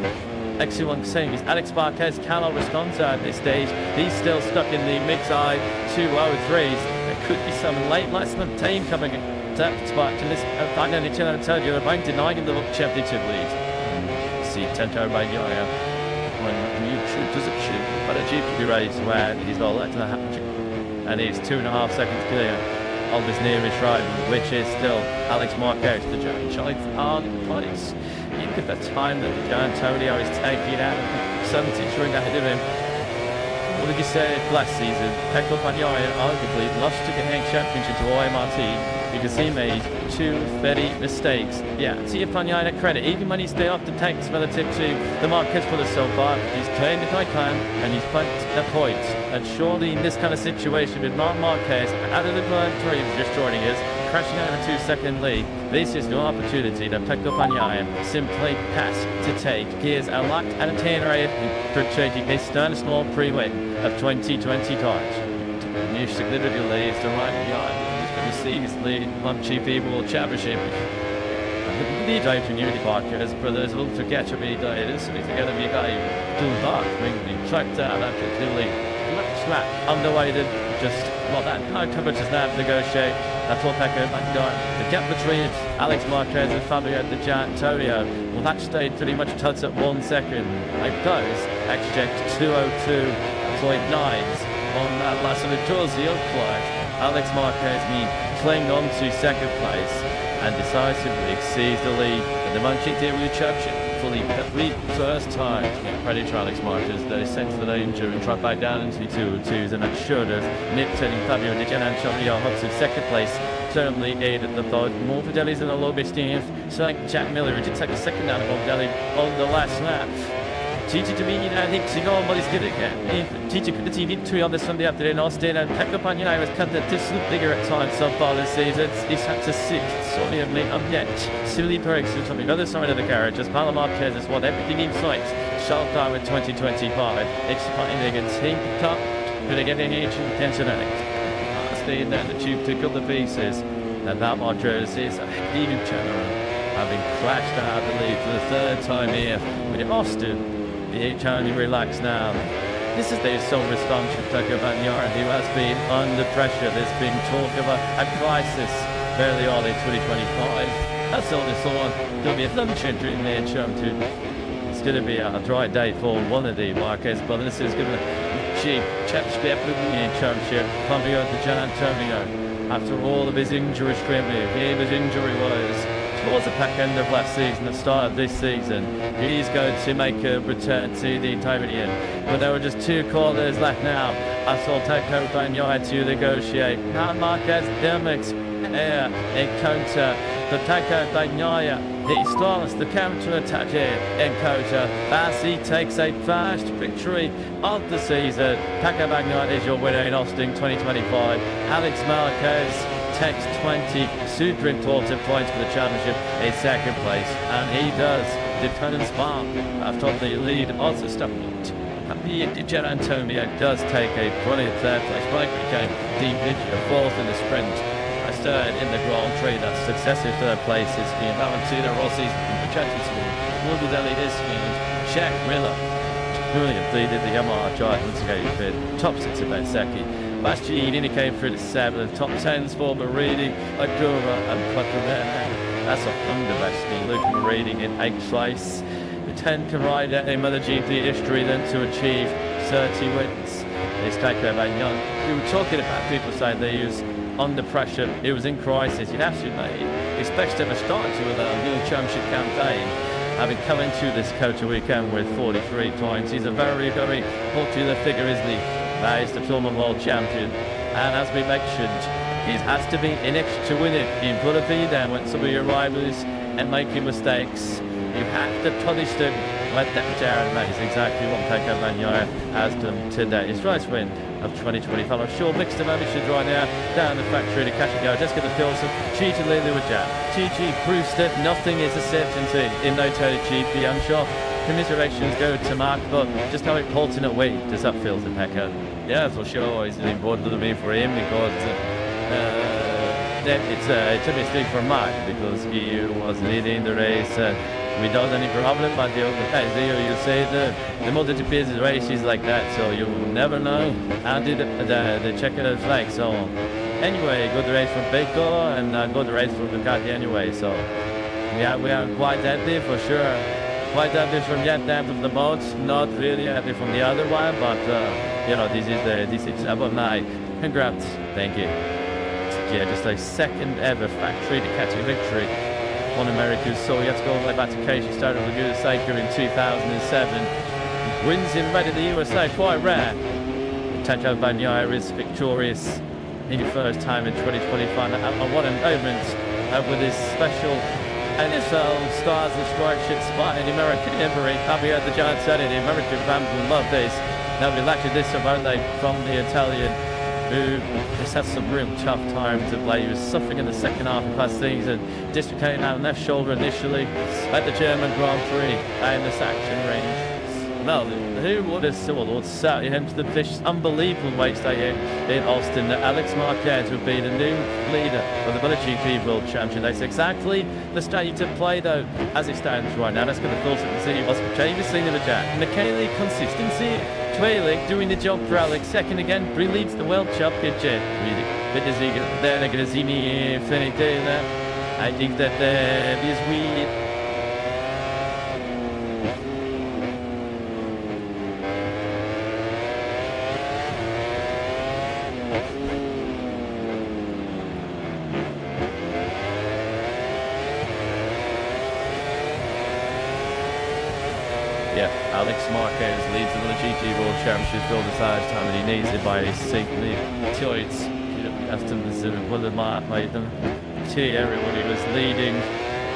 Excellent saying is Alex Marquez cannot respond at this stage. He's still stuck in the mid-side 2:03s. There could be some late lesson team coming that spot to this. Finally, Giannantonio are denying him the championship lead. See Tento Bagaya when you shoot does it shoot, but a GP race where he's not letting that happen, and he's 2.5 seconds clear of his nearest rival, which is still Alex Marquez, the German child on points. You look at the time that Giannantonio is taking out 70 showing ahead of him. What did you say last season? Pecco Bagnaia arguably lost to the Hang Championship to OMRT because he made 2 very mistakes. Yeah, see if Bagnaia credit, even when he's stayed off the tanks relative to the Marquez pullers so far, he's claimed it I can and he's put the points. And surely in this kind of situation with Marc Marquez out of the Grand Prix just joining us, crashing out of a 2-second lead, this is no opportunity that Pecco Bagnaia simply has to take. He is a locked and attenuated for changing his Stern Small pre-win of 2020 times. New significant leads to right behind. He's going to see his lead MotoGP World Championship. The day to Unity Marquez, brothers will to catch up any day. This is going to be a guy who dark, being tracked out after clearly. Slap underweighted, just well that high coverage is now to negotiate. That's what Pecco Bagnaia. The gap between Alex Marquez and Fabio Giannantonio, well that stayed pretty much tugs at 1 second. Like those exchecked 2:02.9 on that last one. Towards the outclass, Alex Marquez clinging on to second place and decisively exceeds the lead in the MotoGP World Championship. Fully every first time credit to Alex Marquez that he sensed the danger and tried back down into the 2:02s, and that should have nipped turning Fabio Giannantonio up to second place. Certainly aided the thought. Morbidelli's in a low bit stance. So like Jack Miller, who did take a second down of Morbidelli on the last lap. Gigi Dominion, I think, to go on what he's good at. Gigi put the TV 2 on this Sunday afternoon. Austin and Pecco Bagnaia was cut the distant bigger at times so far this season. He's had to 6th, sorry of me, yet. Silly breaks on the other side of the garage as Paulo Marquez has won everything in sight. Sharp down with 2025. It's fighting against team top, but again in each intentionally. 16 down the tube to cut the pieces. And that Marcos is a huge turnaround, having crashed out of the lead for the third time here. But in Austin, the only relax now. This is the sole response of Tucker Van Yaren, who has been under pressure. There's been talk of a crisis fairly early 2025. That's all this on. There'll be a lunch entry in there, it's going to be a dry day for one of the Marquez brothers. This is going to cheap championship pumping out to Gian Antonio. After all of his injury scrimmage, his injury was towards the back end of last season, the start of this season. He's going to make a return to the Italian. But there were just 2 corners left now. I saw Taco Bagnaia to negotiate. Now Marquez Demix here in counter. The Taco Bagnaia, he starts the counter-attack here in counter as he takes a fast victory of the season. Taco Bagnaia is your winner in Austin 2025. Alex Marquez takes 20 super important points for the championship in second place, and he does defend spark after the lead of the start. Gian Antonio does take a brilliant third place. Mike became deep into fourth in the sprint. I third in the Grand Prix. That's successive third places being Valentino Rossi's Francesco Morbidelli Isfield, Jack Miller brilliantly did the Yamaha Giants game. Top 6 of Bezzecchi. Bastianini came through the 7th. Top 10s for Marini, Agura and Quattromene. That's a underbesting Luke Marini in 8th place. The 10 can ride in MotoGP history then to achieve 30 wins. It's Taco Bagnaia. We were talking about people saying they use under pressure. It was in crisis. You'd absolutely expect him to start to a new championship campaign. Having come into this Kota weekend with 43 points, he's a very, very popular figure, isn't he? He's the former world champion, and as we mentioned, he has to be in it to win it. You've got to be there when some of your rivals and making mistakes. You have to punish them. Let them down. That is exactly what Taco Bagnaia has done today. His first win of 2025. I'm sure mixed emotions should right now down the factory to catch and go. Just get the feels of Gigi Lily with Jam. Gigi proves that nothing is a certainty in MotoGP. I'm sure commiserations go to Mark, but just how important a way does that feel to Pecco? Yeah, for sure. It's important to me for him because it's a mistake for Mark because he was leading the race without any problem, but the other guys there, you say the MotoGP race is like that, so you never know until the checkered flag. So anyway, good race from Pecco and good race from Ducati anyway. So yeah, we are quite happy for sure. Quite happy from that end of the boat, not really happy from the other one, but this is about night. Congrats, thank you. Yeah, just a second ever factory Ducati victory on America's soil. You have to go all the way back to Casey, started with USA in 2007. Wins in red in the USA, quite rare. Taco Bagnaia is victorious in your first time in 2025. And what a moment with his special NFL Stars and Stripes spot in the American Embassy. Javier the Giant said it, the American fans will love this. They'll be lectured this about they from the Italian, who has had some real tough time to play. He was suffering in the second half of last season, dislocating out left shoulder initially at the German Grand Prix in the Saxon range. Well, who would have thought him to the fish? Unbelievable race day in Austin that Alex Marquez would be the new leader of the MotoGP World Championship. That's exactly the state of play, though, as it stands right now. Let's get the thoughts of the city. What's James seen of a Jack? Michele consistency. Twilight doing the job for Alex. Second again, Brie leads the World Championship. Really, but is he there? They're going to see me finish there. I think that this week. Yeah, Alex Marquez leads the MotoGP World Championship for the third time, and he needs it by Signy Choice. After the one of everybody was leading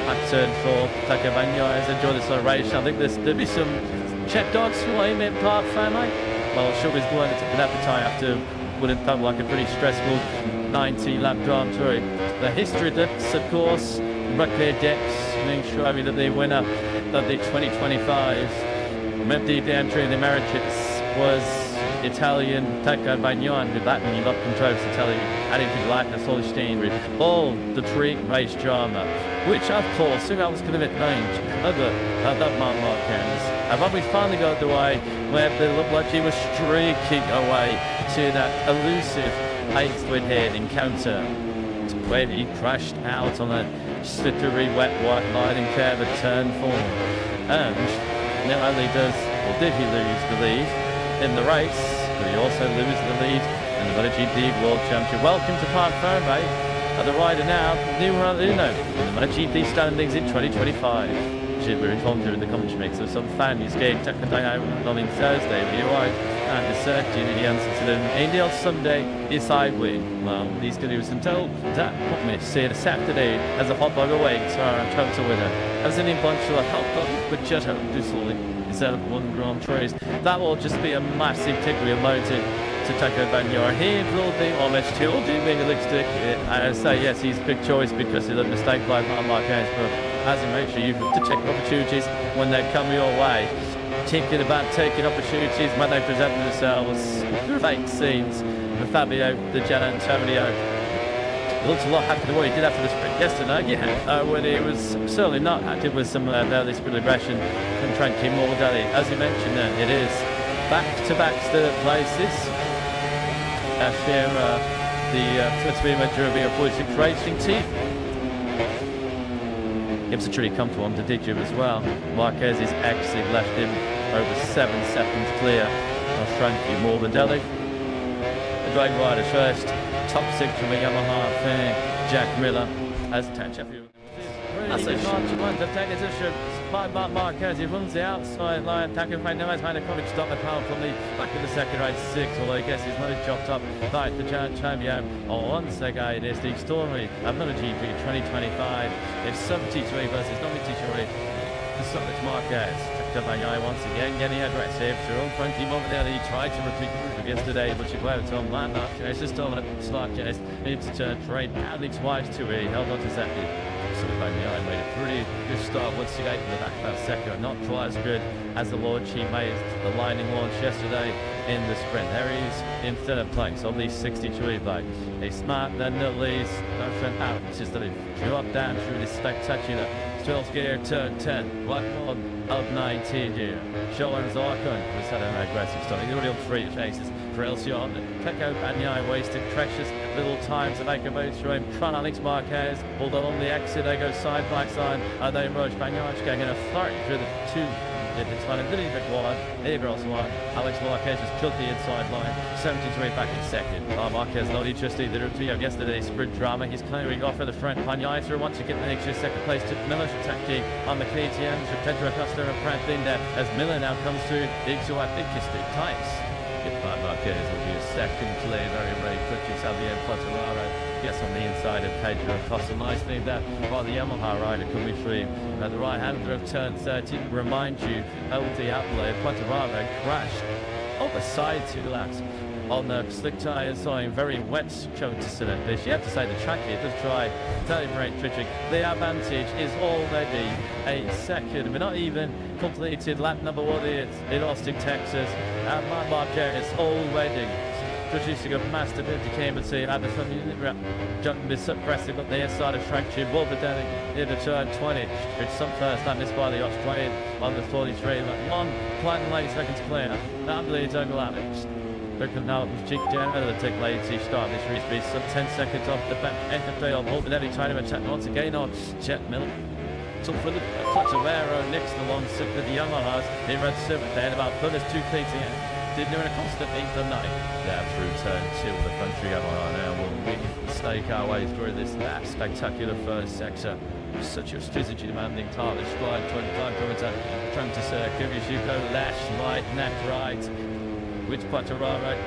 at turn 4. Taco Bagnaia has enjoyed this race. I think there'll be some check dogs for him in Park family. Well, sure he's going to take an appetite after what it felt like a pretty stressful 90-lap Grand Prix. The history that's, of course, record decks, make sure that the winner of the 2025 MotoGP entry in the Americas was Italian Pecco Bagnaia with that many lot controls to tell you, and if you like the Holstein with all the three race drama, which of course, I was going to range of that Marc Marquez. And when we finally got the way where it looked like he was streaking away to that elusive 8th with head encounter, where he crashed out on a slippery, wet, white line curve at turn 4. And not only did he lose the lead in the race, but he also loses the lead in the MotoGP World Championship. Welcome to Park Fernweh. The rider now, numero uno in the MotoGP standings in 2025. We're informed during the commentary mix of some fans gave Takadai on Thursday, but you're right, and the certainty that he answered to them. India on Sunday, is side win. Well, these can do some told that what me say the Saturday as a hot dog away, so I'm total winner. As an impartial hot dog with just a distillery instead of 1 Grand Prix. That will just be a massive tick wheel motive to Pecco Bagnaia. He will be almost too being a lipstick. I say yes, he's a big choice because of the mistake by Marc Marquez, but as you make sure you have to check opportunities when they come your way. Thinking about taking opportunities when they present themselves. Great scenes with Fabio Di Gianantonio. It looks a lot happier than what he did after the sprint yesterday. Yeah, when he was certainly not active with some early sprint aggression from Frankie Morbidelli. As you mentioned, it is back-to-back third places. Here, the Flitsbeamer Durabia 46 Racing Team. It was a truly comfortable one to Digib as well. Marquez's exit left him over 7 seconds clear of Frankie Morbidelli. The great rider first, top 6 from a Yamaha fan, Jack Miller as Tancha. That's a shot to take position by Marc Marquez. He runs the outside line. Taco Bagnaia made a quick stop the power from the back of the second race 6, although I guess he's not chopped up by the champion. Once again, it is the story of MotoGP 2025. It's 73 versus 93. The Solid Marquez. Pecco Bagnaia once again getting aggressive. Through Frankie Morbidelli. He tried to repeat the move yesterday, but she went on Marc Marquez. This time, Marquez needs to turn trade badly twice to he held on to second. Bagnaia made a pretty good start once again in the back of that second. Not quite as good as the launch he made, the lining launch yesterday in the sprint. There he is in 3rd place on these 62 bikes. A smart then at least out. It's just that he dropped down through this spectacular 12th gear, turn 10, right on of 19 gear. Showing Zarkon has had an aggressive start. He's already on 3 chases for Elsion. Pecco Bagnaia wasted precious little time to make a move through him. Front Alex Marquez, although on the exit they go side by side. They approach Bagnaia going in a flurry through the 2. It's kind of a little bit wide. Here goes one. Alex Marquez just took the inside line. 73 back in second. Marquez not interested either of yesterday's sprint drama. He's clearing off at the front. Bagnaia through once again the extra second place to Miller's attacking on the KTM to Pedro Acosta and Brad Binder as Miller now comes through into a big stick tights. Marquez will be a second clear, very quickly. Xavier Quartararo gets on the inside of Pedro Acosta. Nice thing that while the Yamaha rider coming through at the right hander of turn 13. Remind you, of the outlay, Quartararo crashed over side 2 laps on the slick tyres, so very wet show to select this. You have to say the track here does try deliberate trick. The advantage is already a second. We're not even completed lap number 1 in Austin, Texas. And Marc Marquez is already producing a master decadency at the front jumping this aggressive up the inside of track tube. Morbidelli into turn 20. It's some first lap missed by the Australian on the 43. 1.8 seconds clear. That bleeds over Alex. Looking now at Cheek down to take latency start. This race be some 10 seconds off the back end of the field. Morbidelli trying to attack once again on Jet Miller. So for the Quartararo next along with the Yamahas in red 7th and about plus 2 KTM. Didn't do a constant 8th and 9th. There through turn 2 of the country Yamaha now will stake our way through this spectacular first sector. Such a physically demanding target. Stride 25 km trying to circle. Yusuko lash right, neck right. With Quartararo.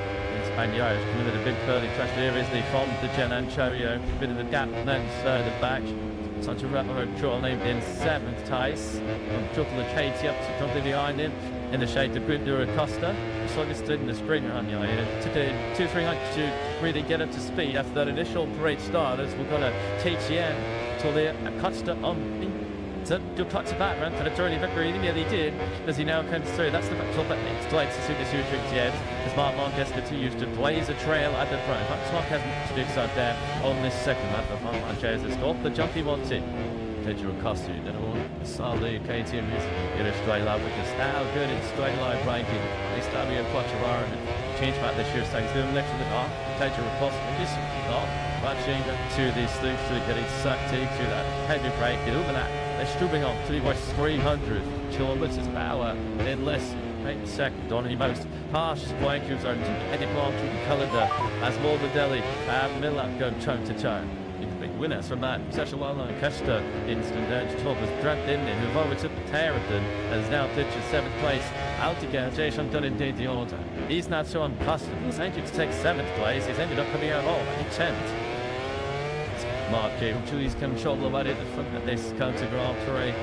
Bagnaia is coming with a big curly crash. Here is the from the Gianantonio. Bit of the gap and then further back. Such a rapid control named in 7th Tice. Triple the Katie up to completely behind him in the shade of Pedro Acosta. It's like it's in the spring run, you know. It took 2-300 to really get up to speed after that initial great start as we've got a KTM till the Acosta on So you'll touch the back run for the early victory. He nearly did as he now comes through. That's the top that needs to to suit the Sutrix yet. As Mark Marquez continues to blaze a trail at the front. Mark has Sutrix out there on this second lap of Marquez has got the jump he wanted. Pedro Costa, then all solid KTM is in a straight line because how good it's straight line braking. They start me a Quattraro and change back this year. So he's doing next to the car. Pedro Costa is not matching to the sloops to getting sucked into that heavy brake. Over that, they're stooping on to the 300 kilometers per hour in less than a second. On the most harsh blankers are heading on to the calendar as Morbidelli and Miller go toe to toe. Winners from that such a well-known Costa instant top was dragged in and who overtook Territon and is now pitched 7th place. Out again, Jason done indeed the order. He's not so unaccustomed. He's entered to take 7th place. He's ended up coming out all at 10th. Mark Julie's control about it at the front of this counter Grand Prix.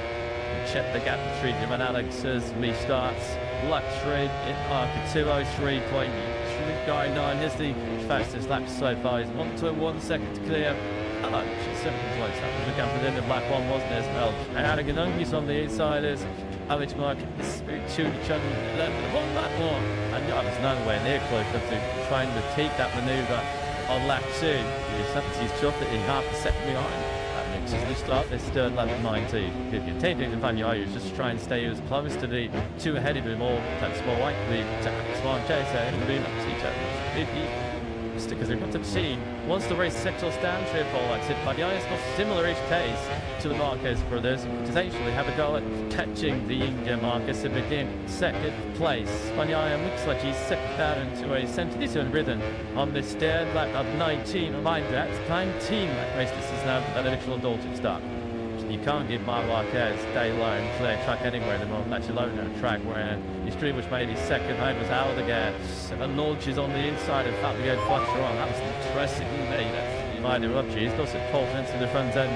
Check the gap between him and Alex as me starts. Luxury in market 203.399 is the fastest lap so far. He's 1 second to clear. She's 7th place. That was the gap within the black one, wasn't it, as well? And Aragonongi's on the insiders. Alex Marquez to the chunk on that one. And I was nowhere near close enough to trying to take that manoeuvre on lap 2. He's dropped it in half a second behind. That makes us the start this third lap of 19. If you take it to Vanyayu, just try and stay as close to the two ahead of him, or that's more likely to Alex Marquez and be up to each other. Because we've got to see once the race settles down, triple like said, Vanyaya's got similar each case to the Marquez brothers. Potentially have a go at catching the India Marquez and begin 2nd place. Vanyaya looks like he's second down into a century rhythm on this third lap of 19. Remind that 19 lap race. This is now an initial Dalton start. You can't give Mark Marquez day long clear track anywhere at the moment, let alone a track where his stream which made his second home was out again. 7 launches on the inside and Fabio Quattraro. That was interesting made it. You might interrupt you. He's got some pulse into the front end.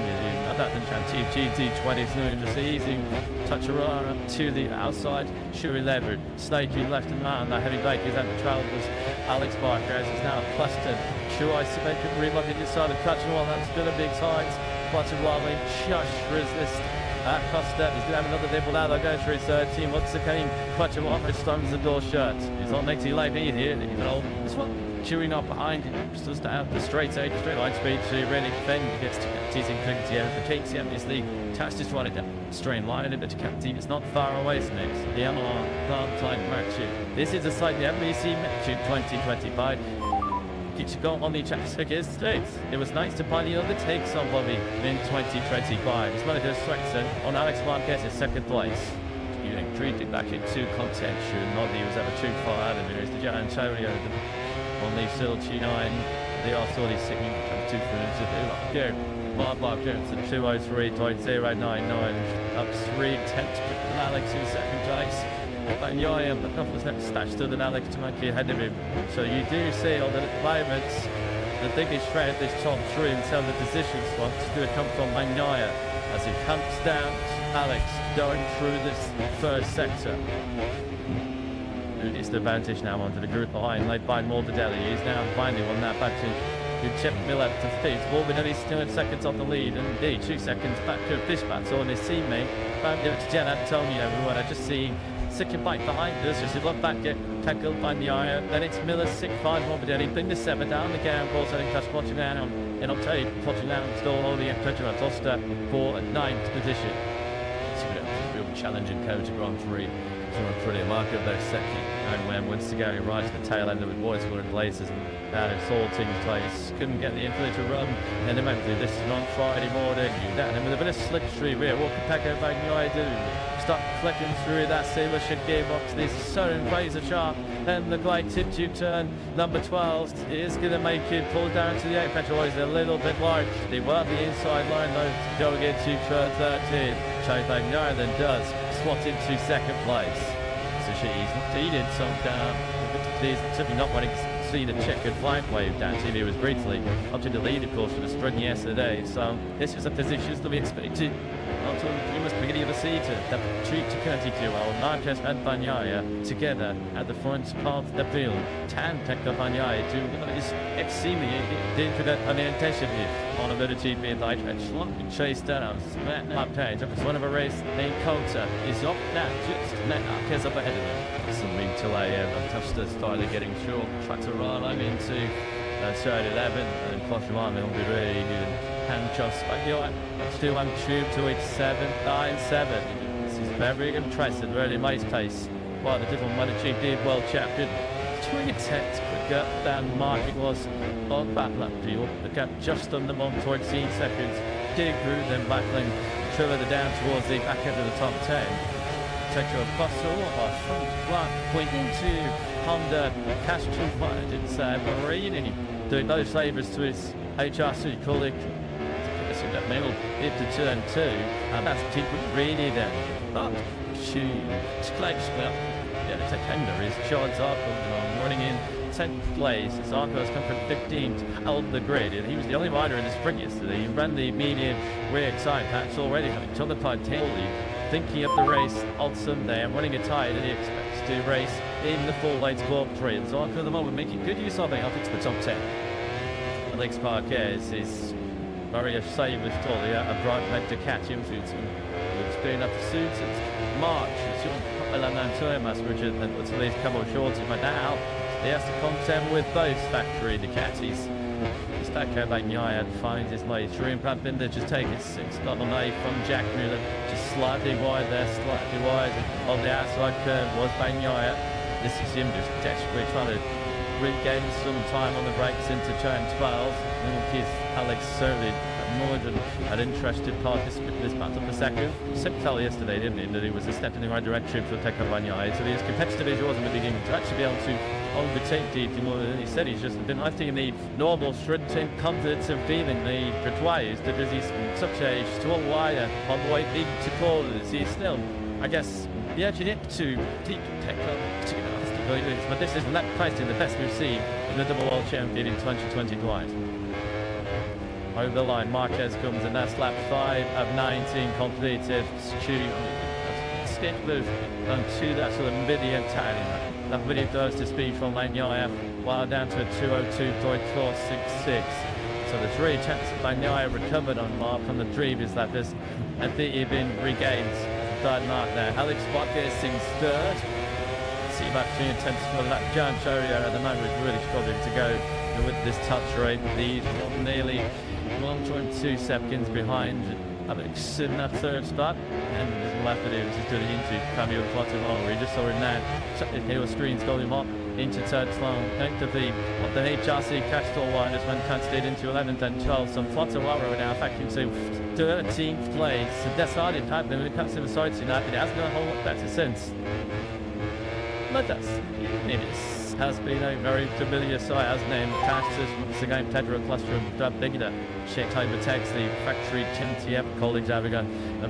That than Chanty GT20 is just easy. Toucherara to the outside. Shuri Leopard. Snaky left and right. That heavy bike is at the trail was Alex Marquez is now clustered. Sure, I suppose could relock it inside of Quattraro. That's still a big size. Quattraro just resist. Costa is going to have another nibble now. They're going through his third team. Once again, Quattraro slams the door shut. He's on 90 lane here. This one chewing up behind him. Just down the straight line speed to really defend against teasing KTM. The KTM is the task is running down straight line into KTM. It's not far away from it. The Yamaha plant time match. This is a slightly MBC match 2025. Keeps going on the tracks against States. It was nice to find the other takes on Bobby in 2025. It's one of those Swexon on Alex Marquez's 2nd place. You know, treated back into contention. Not that he was ever too far out of it. It's the Gian Antonio on the Silchi 9. They are sort of sitting up 2 minutes to do like go. Mark Marquez at 203.099. Up 3 tenths to Alex in 2nd place. Vanyaya, but nothing was never snatched to than Alex to make you ahead of him. So you do see on the moments the biggest threat this top 3 in terms of position spots is going to come from Vanyaya as he hunts down Alex going through this first sector. It's the advantage now onto the group behind, led by Morbidelli. He's now finally won that back to Chip Miller to feet. Morbidelli's still in seconds on the lead, and indeed 2 seconds back to Fishbats on his teammate. Found it to Gian Antonio, everyone. I just see second bike behind us as he look back, get tackled by the iron. Then it's Miller, 6-5, Morbidelli, bring the 7 down the gamble, setting touch watching down in Octave, watching down, still holding it, Pedro Costa for 9th position. It's a real challenging code to Grand Prix. Pretty mark of their second. And once again, right to the tail end of the boys were in places and it's all teams place. Couldn't get the infinite to run. And then this is on Friday morning. And with a bit of slipstream here, what can Paco Bagnoy do? Start flicking through that sailor ship gearbox. This is so razor sharp. Then the glide tip tube turn. Number 12 is going to make it pull down to the 8. Petrol is a little bit large. They were the inside line though to go into turn 13. Chase Bagnoy then does slot into 2nd place. So she's needed some down. He's simply not wanting to see the checkered flag wave down. TV was briefly up to the lead, of course, for the sprint yesterday. So this is a position to be expected. Until the beginning of the season, the 3-22 Marquez and Vanyaya together at the front of the field. Tan Pekka Vanyaya to his extremely infinite unintentionally on a MotoGP light and chase down up page up one of a race named Coulter is up now just is up ahead of them. Something till I touched the started getting short, tried to run I'm into turn 11 and caution one will be really good and just like the let's do one tube to 8797. This is very impressive, really nice pace. While the different MotoGP world champion 20 tenths quicker than Mark was on that lap deal. The gap just under 14 seconds. Dig through, then battling further down towards the back end of the top 10. Take a bustle or front one, pointing to Honda Castro. It's Marini doing those favours to his HRC colleague. In that middle into turn 2, and that's Marini then. But it's close. Well, yeah, the tender is John Zarco running in 10th place. Zarco's come from 15th out the grid, and he was the only rider in the sprint yesterday. He ran the medium rear side patch already, having took the part totally thinking of the race on Sunday and running a tire that he expects to race in the full late Grand Prix. And Zarco at the moment making good use of it up into the top 10. Alex Marquez is very safe with Tolly, a bright meant to catch him. It's been up the suits. It's March. Richard, and what's at least a couple of shorts. But now he has to contend with both factory Ducatis. Stacco Bagnaia finds his way through him. Brad Binder just taking 6. Not on A from Jack Miller. Just slightly wide there, slightly wide. On the outside curve was Bagnaia. This is him just desperately trying to regain some time on the brakes into turn 12. And he's Alex Serley, more than an interested participant in this battle for second. Sip tell yesterday, didn't he, that he was a step in the right direction for Tecco Bagnaia. So he's competitive as he was in the beginning to actually be able to overtake Deeply more than he said. He's just been, I think, in the normal sprinting confidence of feeling the requires because he's such a tall wire on the way into corners. He's still, I guess, the edging it to deep Tecco to but this is lap pricing the best we've seen in the double world champion in 2025. Over the line, Marquez comes and that's lap 5 of 19 completed. Skip move to that sort of medium time. That really does to speed from Bagnaia, while down to a 202.466. So the 3 attempts that Bagnaia recovered on Mark on the previous lap is I think he'd been regained. Third mark there. Alex Marquez sings third. See about 3 attempts for that. John Chorio at the moment is really struggling to go with this touch rate. These nearly 1.2 seconds behind Alex in that third spot. And there's left to do, which is doing it into Camille Quattromano. We just saw him now. His heel screens got him up into third slot. Next of the HRC Castro one just went casted into 11th and 12th. So Quattromano now back into 13th place. So that's hard impact. Then we can't see the sides in that. It hasn't got a whole lot better since. But that's it has been a very familiar sight, hasn't it? Tastas once again Pedro Cluster Bigger. Checked overtakes the factory TMTF colleagues having a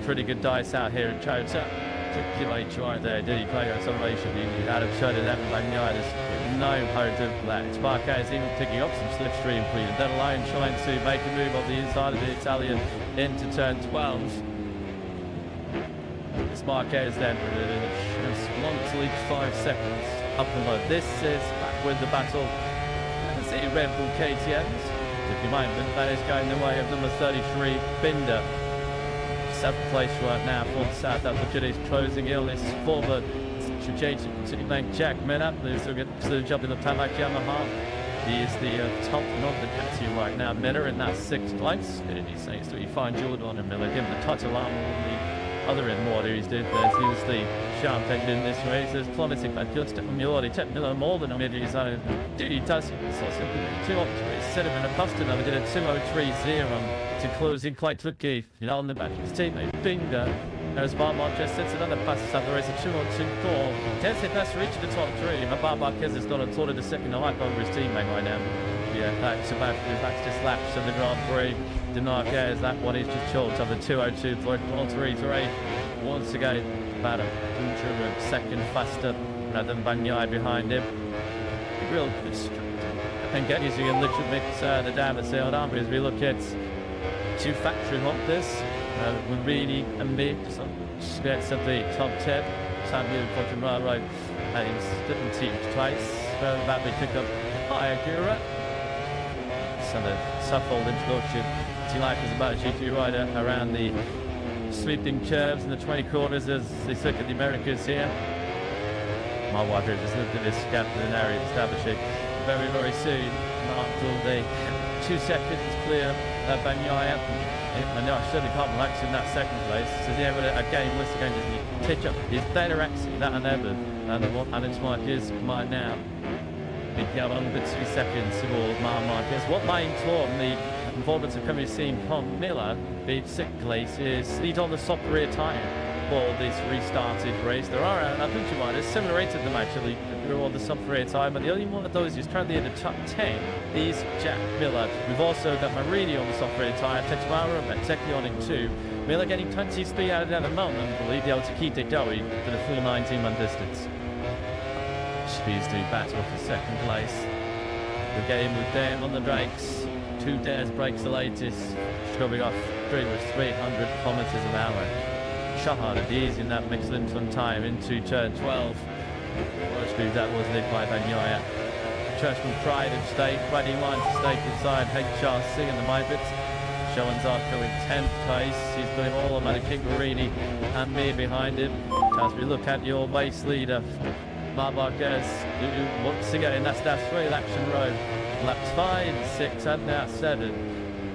pretty good dice out here in Chota. Took late try there, did he play acceleration? He had a shot at that Bagnaia. There's no hope of that. It's Marquez even picking up some slipstream for you. That line trying to make a move on the inside of the Italian into turn 12. It's Marquez then once each 5 seconds up and low. This is back with the battle. Let's see Red Bull KTMs. If you mind, that is going the way of number 33 Binder. 7th place right now for South Africa. Is closing illness for the trajectory. Jack Miller who's still jumping the Tamak Yamaha. He is the top of the category right now. Miller in that 6th place. He's saying so you find Jordan and Miller. Give him the touch alarm on the other end water he's did there. He was the sharp end in this race. There's plummeting but just Miller took Miller more than a mid his own. He does so simply 203 instead of in a poster number did a 203.0 to close in quite quickly. You know on the back of his teammate Bingo. There's Barbar just sets another pass up the race a 202.4. Tenth pass reached the top 3. But Barbar has got a tour of the second high over his teammate right now. Yeah, that's just laps in the Grand Prix. Denarquez, that one is just short of the 202.133. Once again, about a second faster than Bagnaia behind him. Real and get using a little bit the down the sailed arm as we look at 2 factory Hondas. We're really a mix of skirts of the top 10. Samuel Quattromano and 17th place. That we pick up High Acura. So the subfold introduction acting like as a MotoGP rider around the sweeping curves and the 20 corners as they circuit the Americas here. My wife here just looked at this gap in an area establishing very, very soon. After the 2 seconds clear Bagnaia. And I certainly can't relax in that second place. So yeah, but again, once again, just pitch up. It's better actually, that and ever. And it's Marquez mine now. Big gap on the 2 seconds towards Marquez. What main taught the performance of coming seen Con Miller being 6th place is he's on the soft rear tyre for this restarted race. There are a bunch of riders, 7 or 8 of them actually, who are on the soft rear tyre, but the only one of those who's currently in the top 10 is Jack Miller. We've also got Marini on the soft rear tyre, Teixeira and Bezzecchi on in 2. Miller getting 20 speed out of that moment and will be able to keep it going for the full 19-month distance. Speeds to battle for 2nd place. The game with them on the brakes. 2 dares brakes the latest, coming off pretty much 300 kilometers an hour. Shot hard at ease in that Michelin on time into turn 12. Which that was led by Bagnaia. Churchman Pride of State, ready line to stake inside HRC and the Mybits. Johan Zarco in 10th place. He's doing all of King Marini and me behind him. As we look at your race leader, Marquez, who once again, that's that 3-action row. Laps 5, 6 and now 7.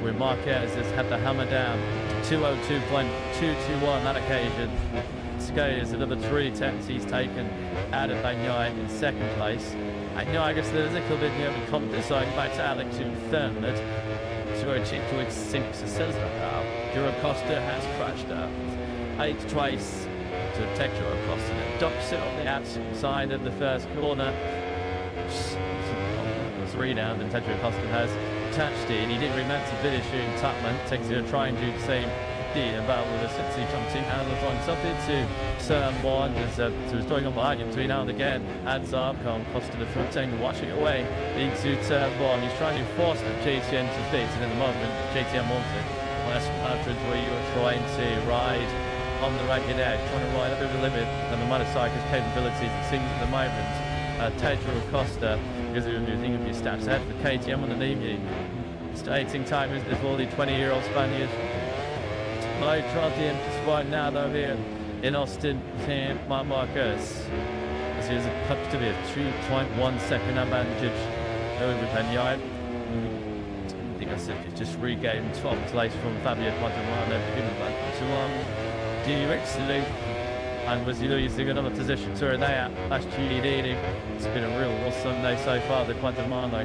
Where Marquez has had the hammer down. 202.221 on that occasion. Skate is another 3 tenths he's taken out of Bagnaia in 2nd place. I know, I guess there's a little bit of confidence going back to Alex in 3rd. It's very cheap to its 6 says that now. Costa has crashed out. 8th place to Teixeira Costa. Dumps it on the outside of the first corner. 3 down, then Teixeira Costa has touched it. He didn't remember to finish in Tupman. Takes it to try and do the same deal about with a 60 something and the line something to turn 1. So it's going on behind him between now and again. And Zarco Costa the front end washing it away into turn 1. He's trying to force the JTM to fix it in the moment. JTM wants it. Last pattern where you were trying to ride on the ragged edge, trying to ride over the limit and the motorcycle's capabilities, it seems at the moment. Teixeira Costa, because you're thinking of your stats ahead of the KTM on the knee. Stating time is before the 20-year-old Spaniard. Low Trottium spot now though here in Austin, Marquez. As he has a touch to be a 2.1 second advantage over Bagnaia. I think I said he just regained 12th place from Fabio Quattromano to DX and was losing another position to there last GDD. It's been a real Sunday so far, the Quattromano.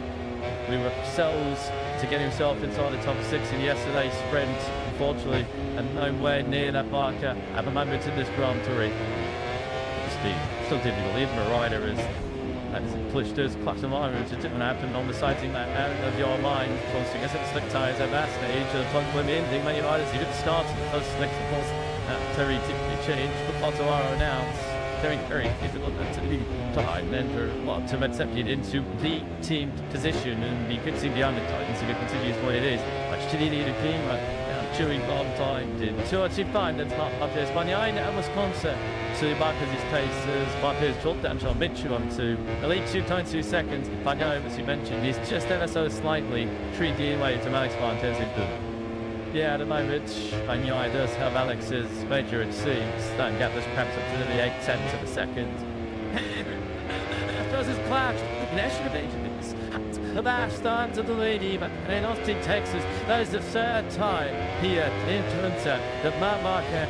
We were cells to get himself inside the top 6 in yesterday's sprint, unfortunately, and nowhere near that marker at the moment in this Grand Prix. Still difficult, even a rider is pushed his Quattromano to didn't happen on the sighting that out of your mind. Forcing us at slick tyres at that stage, the front women, the many riders, he didn't start in the first slicks, of course. Very typically changed, but Quattromano now very, very difficult to be behind and to accept it into the team position, and you could see the undertitans if it continues what it is. Much to the lead of Klima, chewing bomb time did 2:25, that's not up there. Bagnaia and Wisconsin. So Marquez's pace as Marquez dropped down to Mitchell to elite 2.2 seconds. Bagnaia, as you mentioned, is just ever so slightly 3 away to Alex Marquez in third. Yeah, at the moment, Bagnaia does have Alex's major, it seems. That gap has crept up to nearly 8 tenths of a second. Does his clash, national database. Clash time to the lady, but in Austin, Texas, that is the 3rd time here in Toronto that Marquez,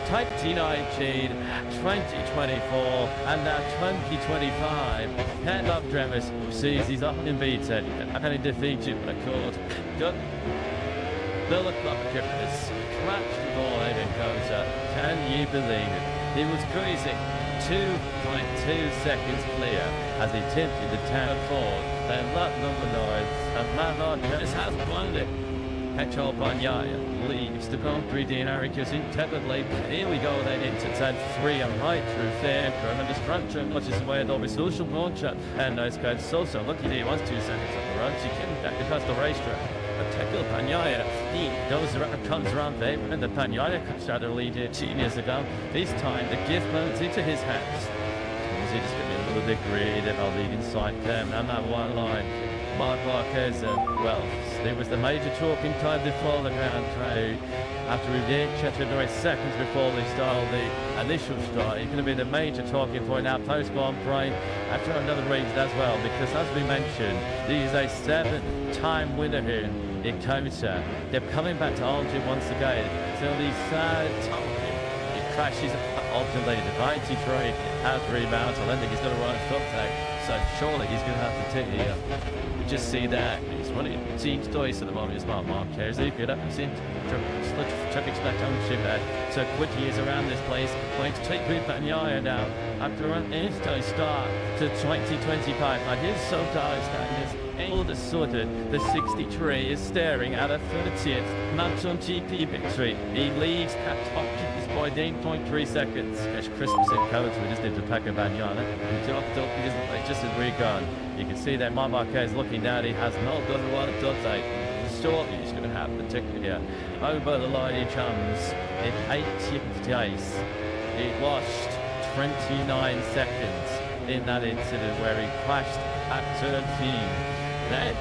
2019, 2024, and now 2025. Hand up, Travis sees he's unbeaten, and he defeated the court. Philip Kippers crashed the ball in and goes up. Can you believe it? He was cruising 2.2 seconds clear as he tilted the town forward. Then lap number 9 and Marquez has won it. Hector Bagnaia leaves the Grand Prix de Americas indefinitely. Here we go then into turn 3 and right through there. Tremendous destruction, much is the way of his social launcher. And nice guy so lucky he was 2 seconds on the run. She came back across the racetrack. Tackle Bagnaia, he goes around, comes around there, and the Bagnaia comes out of the lead here 2 years ago. This time the gift moves into his hands. Is he just going to be a little middle of the grid and our leading side cam and that one line. Marc Marquez, well, it was the major talking time before the Grand Prix. After we did check the race seconds before they started the initial start, it's going to be the major talking point now post-Grand Prix after another race as well, because as we mentioned, he is a 7-time winner here in Kota. They're coming back to Algiers once again. So the third time he crashes ultimately the 93 has rebounds. I don't think he's going to run a stop tag, so surely he's going to have to take here. Just see that he's running teams twice at the moment. It's Marc Marquez. He could have seen traffic spec ownership that so quickly is around this place. Going to take with Bagnaia now after an instant start to 2025. I did so standards. All of a sudden, the 63 is staring at a 30th MotoGP victory. He leads at top by 8.3 seconds. As Christmas in Kota, we just did the Paco Bagnaia. He dropped up just as we're gone. You can see that Marc Marquez looking down. He has not done what it does. Shortly, he's going to have the ticket here. Over the line he comes in 18th place. He lost 29 seconds in that incident where he crashed at turn 15. Then,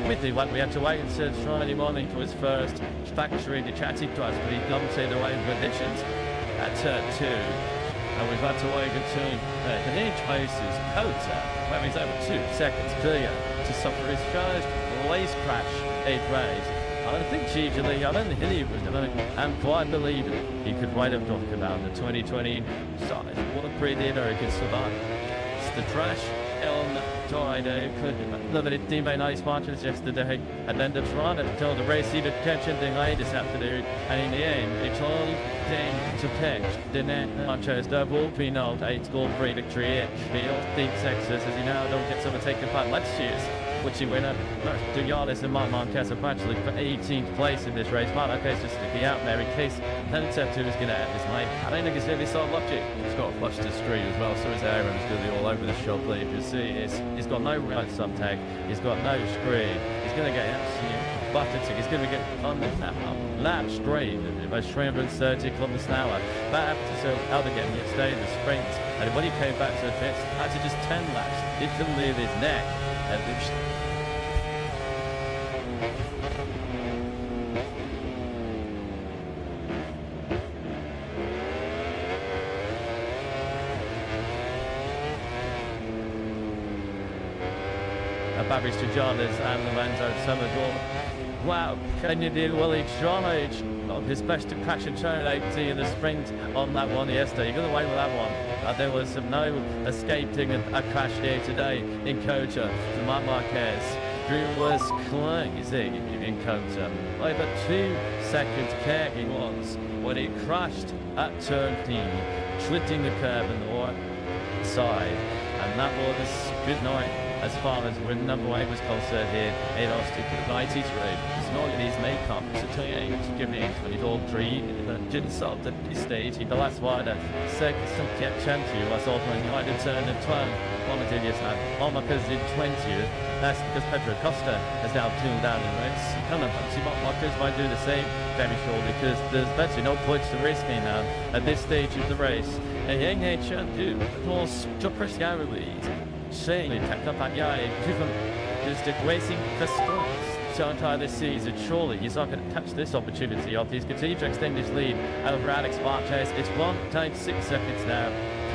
with the one we had to wait until Friday morning for his first factory to chat to us, but he dominated the rain conditions at turn 2. And we've had to wait until the near places Kota, where he's over 2 seconds clear to suffer his first race crash in race. I think usually, I don't think he was doing it. I'm quite believing he could write up talk about the 2020 side. What a pretty dinner he could survive. It's the crash on Friday. Limited teammate nice matches yesterday, and then the front until the race even catching delay this afternoon, and in the end it's all down to pitch. The net Manchester will be known 8-goal free victory at Field Deep Texas as he now don't get someone taken part last year's which he winner. Duyalis and Marc Marquez are actually for 18th place in this race. Marc Marquez just sticking out there in case Penatep 2 is going to end this lane. I don't think it's really so logic. He's got a flush to the screen as well, so his airman's going to be all over the shop. If you see, he's got no right sub tag, he's got no screen, he's going to get absolute butted. He's going to get on the lap straight by 330 kilometers an hour. That happened to Aldergate yesterday in the sprint, and when he came back to the pits, after just 10 laps, he couldn't leave his neck. Babbage to Jarvis and Lorenzo Somador. Wow, can you do Willie Charge of his best to crash and turn 80 in the sprint on that one yesterday? He got away with that one. There was no escaping a crash here today in Kota to Marc Marquez, who was crazy in Kota. Over 2 seconds care he was when he crashed at turn 15, slitting the curb on the right side. And that was good night as far as when number 8 was concerned here in Austin for the 93. It's not in his makeup, it's a 28 giving it when he's all 3 didn't start at this stage. The last one, second some kept champion was also in the turn and 12. One did yesterday. Marcus did 20th. That's because Pedro Costa has now tuned down in race. Kind of see what Marcus might do the same very shortly, because there's virtually no points to risking now at this stage of the race. And young nature do, of course, to press lead. Saying attack up at Yai, just racing for stories so entire this season. Surely he's not going to touch this opportunity of he's continued to extend his lead over Alex Marquez. It's 1 time 6 seconds now.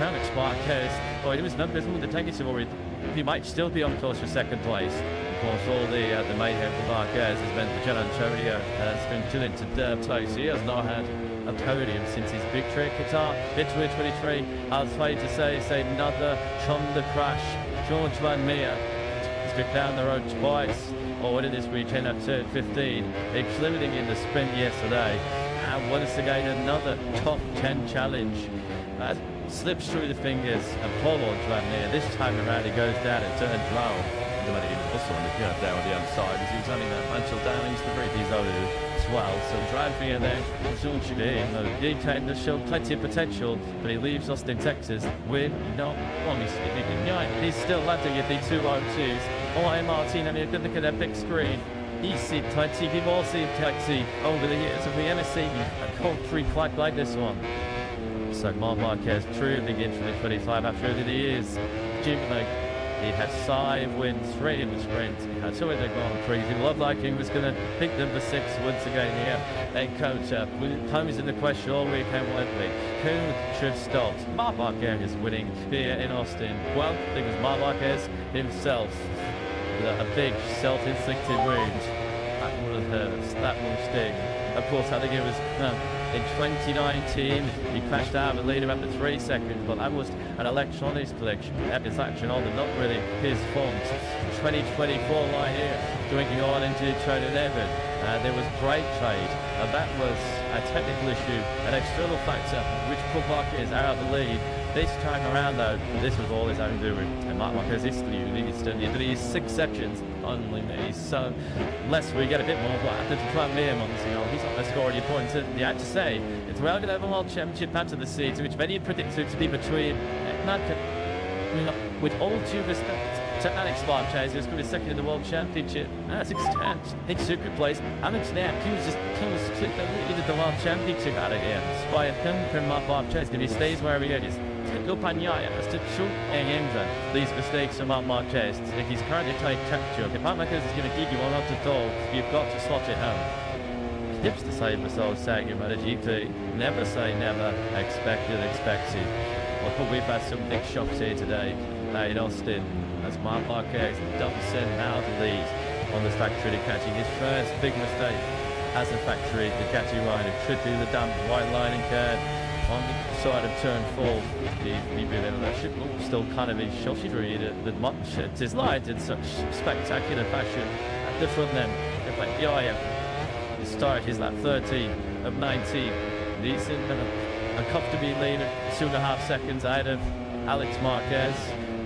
Alex Marquez, oh, it was numbers with the tank worried. He might still be on course for second place. Of course, all the mayhem for Marquez has meant that Gian Antonio has been chilling to third place. He has not had a podium since his victory at Qatar. Victory 23. I was afraid to say another Honda crash. George Van Meer has been down the road twice already this weekend at turn 15, including in the sprint yesterday. And once again, another top 10 challenge. Slips through the fingers and Paul Van Meer. This time around, he goes down at turn 12. Also on the curve there on the other side, as he was only that until down into the break. He's over as well, so driving in there, he can show plenty of potential, but he leaves Austin, Texas with not long. He's still landing at the 202s. Oh, Martin, and you can look at that big screen. He's seen plenty, we've all seen plenty over the years of the MSC, a cold free flag like this one. So Marc Marquez truly into the 25 after the years. He had 5 wins, 3 in the sprint. He had 2 in the Grand Prix. He looked like he was going to pick number 6 once again here. Then coach posing the question all weekend, won't we? Who should stop? Marc Marquez is winning here in Austin. Well, I think it was Marc Marquez himself with a big self-inflicted wound. That will hurt. That will sting. Of course, I think it was in 2019, he crashed out of the leader after 3 seconds, but that was an electronics glitch. That is action on and not really his fault. 2024 right here, drinking on into 2011. There was brake trade, and that was a technical issue, an external factor, which put Marquez out of the lead. This time around, though, this was all his own doing. And Marc Marquez is these 6 sections only me. So, unless we get a bit more, we'll have to try and mirror Monsignor. He's not going to score any points. And you have to say, it's well going to have a World Championship after the season, which many predicted to be between with all due respect to Alex Marquez, who's going to be second in the World Championship. As it stands, it's second place. Alex now, he was just clicked the lead of the World Championship out of here. By a pin from Marc Marquez, if he stays where he is. As to shoot these mistakes from Marc Marquez. If he's currently trying to capture, if Marc Marquez is going to give you one up to goal, you've got to slot it home. Tips to save myself saying about a GP. Never say never. Expected. Well, we've had some big shocks here today in Austin as Marc Marquez dumps in out of the lead on the factory Ducati. His first big mistake as a factory Ducati rider. Should do the damn white line and curve on the side of turn 4. That should still kind of be shotty that much at his lines in such spectacular fashion at the front end. If like the start is that 13 of 19. He's in a comfortably lead of 2.5 seconds ahead of Alex Marquez.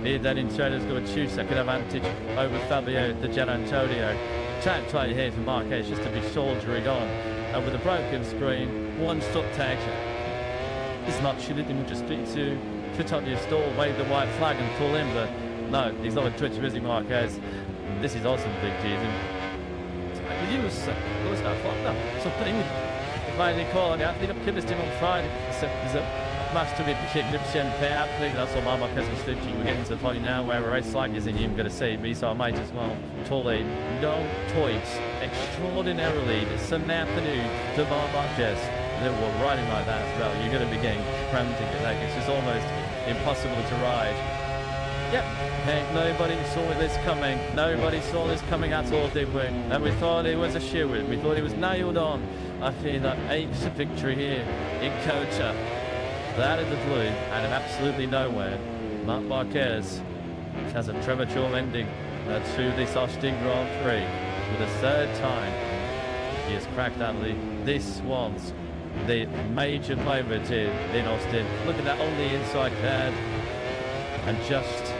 He then in turn has got a 2-second advantage over Fabio Di Gianantonio. Try here for Marquez just to be soldiering on. And with a broken screen, one stop tag. It's not should it just be to Antonio Stall, wave the white flag and pull in, but no, he's not a twitch busy Marquez. This is awesome big season. It was no fun though. Something finally call on the athlete of Kibiston on Friday. There's a match to be kicked up champagne athlete. That's what Marquez was thinking. We're getting to the point now where a race like isn't even going to save me, so I might as well totally no toys extraordinarily this afternoon to Marquez. They were riding like that as well. You're going to be getting cramped in like it's just almost impossible to ride. Yep. Hey, nobody saw this coming. Nobody saw this coming at all, did we? And we thought it was a shoe-in. We thought it was nailed on. I feel that ace of victory here in Kota. Out of the blue, out of absolutely nowhere, Marc Marquez has a premature ending to this Austin Grand Prix for the 3rd time. He has cracked that lead. This was the major favourite here in Austin. Look at that on the inside curve. And just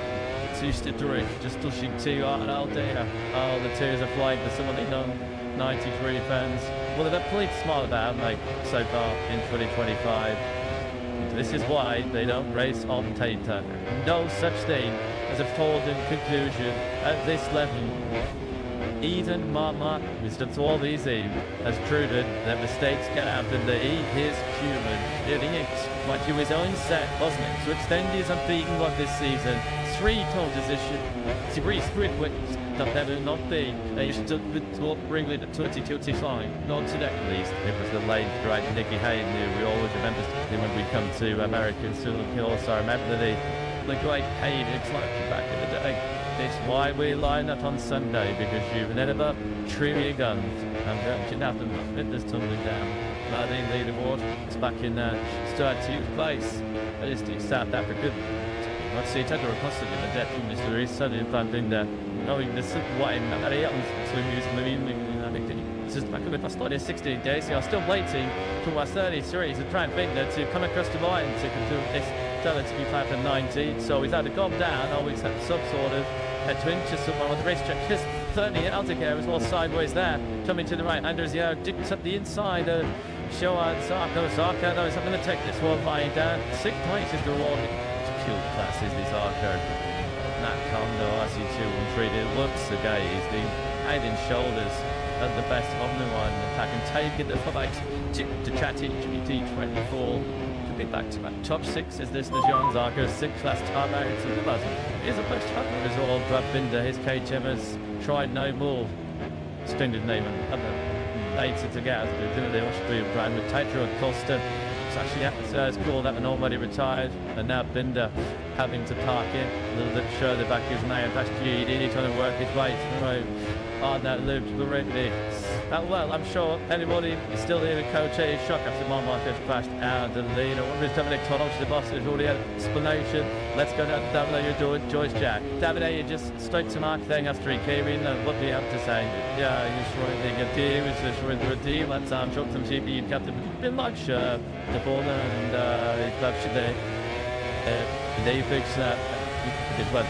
2-3, just pushing 2 on Aldea. Oh, the tears are flying for some of the non-93 fans. Well, they've a complete smile about, haven't they, so far in 2025. This is why they don't race on Tata. No such thing as a foregone conclusion at this level. Even Marc, Mr. all easy, has proven that mistakes can happen, that he is human. It went to his own set, wasn't it? To extend his unbeaten run this season. 3 pole position, 3 sprint wins, that ever not be. They stood with Wrigley at 2025. Not today at least. It was the late great Nicky Hayden who we always remember when we come to American Silver Hill. So I remember the great Hayden excitement back in the day. It's why we line up on Sunday, because you've never trim your guns. I'm going to have them fitness tumbling down. Martin leaderboard is back in third place. That is the South African. Let's see, Tedder Acosta in the depth from Mr. Reese, suddenly planting there. Knowing this is why I'm not able to use this is back up. I started 16 days, so I'm still waiting for my 30 series to try and beat that to come across the line to do this. Tell it to be 5 and 19, so he's either gone down or he's had some sort of a twin to someone on the racetrack. Just 30 out of as well sideways there. Coming to the right, Anders Yeo digs up the inside of Shoan Zarko. Zarko, though, is not going to take this one by down. 6th place is the reward. Pure class is this Zarko. Nat Kondo, RC213. It looks okay. He's been head and shoulders at the best of the one. Attack and take it the fight to Chatty GT24. be back-to-back top six as this Lejean Zarco's sixth last time out into the buzzer. Here's a post-traveler as well. Brad Binder, his KTM has tried no more. Splendid name and other later to get out of the Austrian brand with Pedro Acosta. It's actually called that and already retired, and now Binder having to park in a little bit further back his man. That's GD trying to work his way through on that loop already. Well, I'm sure anybody is still here to coach a shock after Marquez crashed out the lead. I wonder if Dominic Todd to the boss has already had an explanation. Let's go down to David, you're doing Joyce Jack. David, you just straight to Mark thing after he came in. What do you have to say? Yeah, he's right. They get team, it's just right through a team. Let's drop some GP and captain. Been much the ball and he clubs today. They fix that. It was.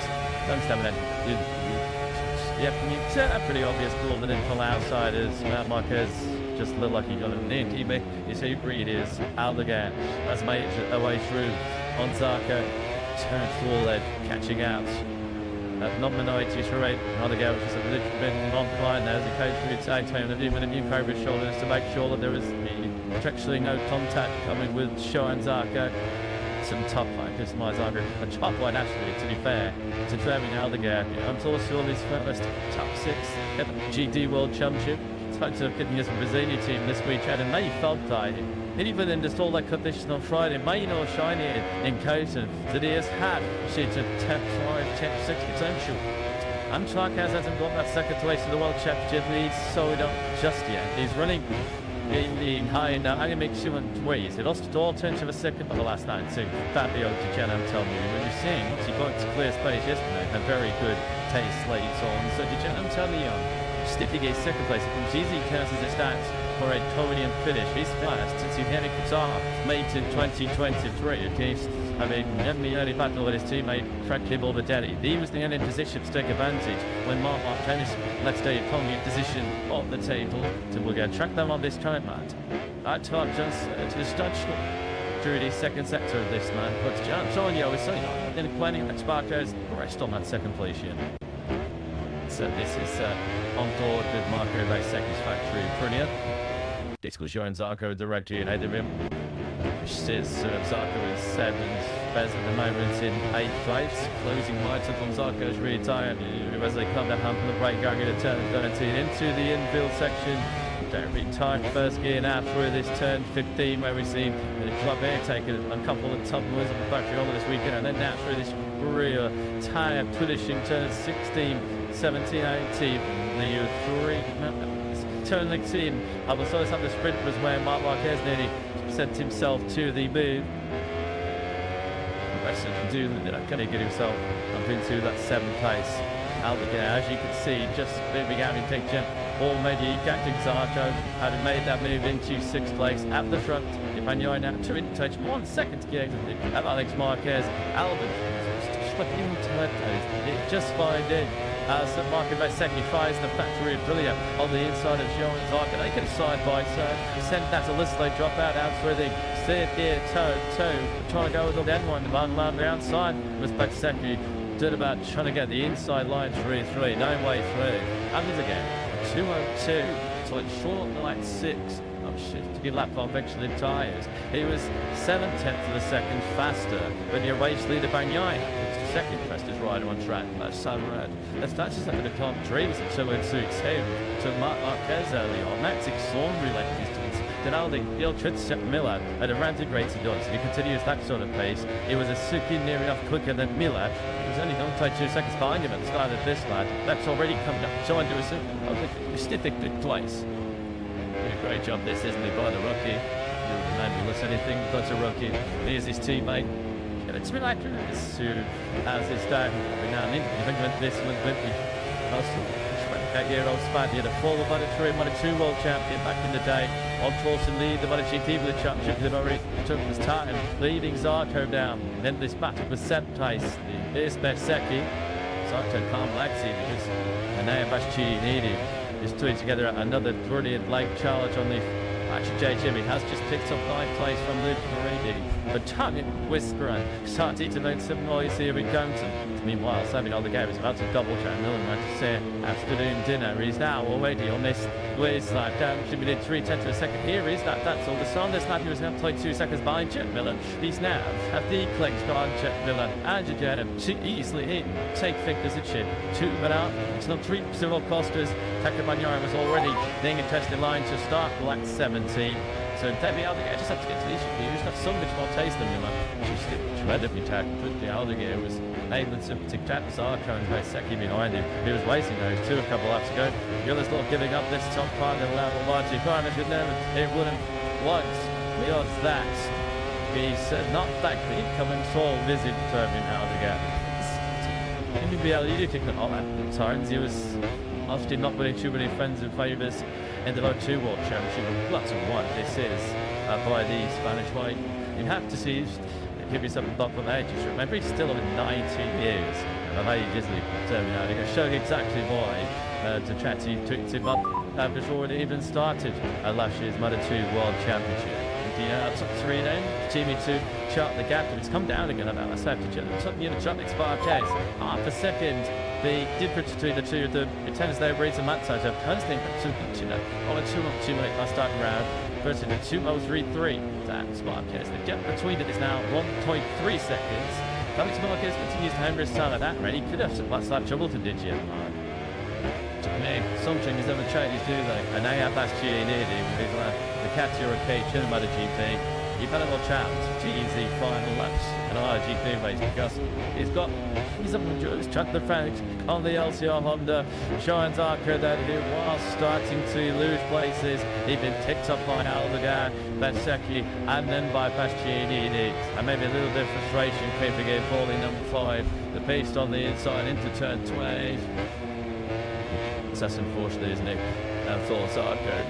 Thanks, David. Yep, it's a pretty obvious call that in from outsiders. Marquez just looked like he got an anti-back. His heat breed is Aldegan. That's made it away through on Zarco. Turn forward, catching out. Not minority for right. Aldegan, which is a little bit non-flying there as he goes through its A-time of with a new over his shoulders to make sure that there is actually no contact coming with Sean Zarco. Some top line, just my Zarco. A top line actually, to be fair, to Jeremy Aldegan. I'm also on his first top six at the GD World Championship. Spoke to getting his Brazilian team this weekend and they felt like it. Even in just all that condition on Friday, may not shine in Coton that he has had. She's a 10-5, 10-6 potential. And Marquez hasn't got that second place in the World Championship lead, so not just yet. He's running in the high and only makes 2 ways. He lost all turn to the second for the last night too. Fabio to Jen, I'm telling you, when you're seeing once he got to clear space yesterday, a very good taste late on. So to Jen, I'm telling you, Stiffy gets second place. It comes easy counts as it stands for a podium finish. He's first since he had a Qatar made in 2023 against the early battle with his teammate Frankie Balbadelli. He was the only position to take advantage when Mark Tennis left a podium position on the table. So we'll go track them on this time, Matt. I talk just to the start through the second sector of this man, but Antonio is saying in planning that Sparkers rest on that second place here. So this is on board with Marco by satisfactory brilliant. This was Johan Zarco directly ahead of him. Says Zarco is 7th, Bez at the moment in 8th place. Closing right up on Zarco's rear tyre as they come down hump on the brake going into turn 13 into the infield section. Very tight first gear now through this turn 15 where we see the club here taking a couple of top moves on the factory on this weekend and then now through this rear tyre finishing turn 16, 17, 18 the U3 turn 16. I will always have the sprint was where Mark Marquez nearly sent himself to the move. The rest of him do that, can he get himself up into that 7th place? Aldegan, as you can see, just moving out in picture. Already Captain Zarco had made that move into 6th place at the front. Emmanuel now 2 in touch, 1 second to get at Alex Marquez. Albert slipping into it just fine in. As Marquez second fires the factory of Brillia on the inside of Jean Zarco. They get a side by side. Send that to Lislow drop out through the 3rd gear toe. Trying to go with the end one. The man around the outside. Respect second. Did about trying to get the inside line 3-3. No way through. And again. 202. So it's short line 6. Oh shit. To get lap on eventually tyres. He was 7/10 of the second faster. But your race leader Bagnaia. Second fastest rider on track. That's so red. That's just like the top dreams of 2-2 to Mark Marquez early on. That's extraordinary late distance. Denaldi, Iltritz, Miller at a ranted rate he does. If he continues that sort of pace, it was a super near enough quicker than Miller. He was only going to take 2 seconds behind him at the start of this lad. That's already come up. So into a stiff good place. Did a great job this, isn't he, by the rookie? You'll remember, looks anything but a rookie. Here's his teammate. It's been like this as it's down every now and then. You think about this one, but that year-old Spad, he had a former Moto2 world champion back in the day. On course to lead the MotoGP World Championship. They've already took his time, leading Zarco down. And then this battle was 7th place. The first best second. Zarco can't Lexi because Anaya Baschi needed. Is putting together another brilliant late charge on the actually Jay Jimmy has just picked up 9th place from Luke Maridi. but tongue whisperer started to make some noise here in Compton. Meanwhile, Sammy Aldeguer is about to double check Millen went to say afternoon dinner. He's now already on this waist lap down, contributed 3/10 of a second. Here is that's all the sun. This lap he was now 2 seconds behind Jet Miller. He's now at the clicks behind Jet Miller and Jet to easily in. Take thick as a chip. 2 but out. It's not 3 civil costers. Taka Banyara was already being interested line to start lap 17. So Debbie Aldeguer just had to get to these reviews. That's so much more taste than Miller. She's still incredibly tacked, but the Aldeguer was able to tap Zarko and Vaseki behind him. He was racing those 2 a couple laps ago. Miller's not giving up this top part of the level. Marty Carmen should never. It wouldn't once. Beyond that, he's not that clean coming full visit Turbine Aldeguer. Maybe you think that all that times he was often not winning too many friends and favours in the Moto2 World Championship. Lots of what this is by the Spanish way. You have to see, give yourself a bump on the edge. You should remember he's still over 19 years. And I know just Aldeguer showing exactly why to try to bump before it even started last year's Moto2 World Championship. Top 3 then, Jimmy to chart the gap, but it's come down again about that's after the chart expired case. Half a second, the difference between the two of them, it tends to breeds a massage of constantly on a 2 minute last starting round versus the 2:03. That's spot case. The gap between it is now 1.3 seconds. Alex Marquez continues to hammer his time at that rate. He could have some last lap trouble to did you? Some things never change, do they? And they have last year in here with the Katia cage in the MotoGP. You've had a little chat to easy final laps in an RGP race because he's up on Jules Chuck the Franks on the LCR Honda. Sean Zarko that he was starting to lose places. He'd been ticked up by Aldeguer, Vaseki, and then by Bastianini. And maybe a little bit of frustration creeping in, falling number 5. The pace on the inside into turn 12. That's unfortunate, isn't it? For Zarko.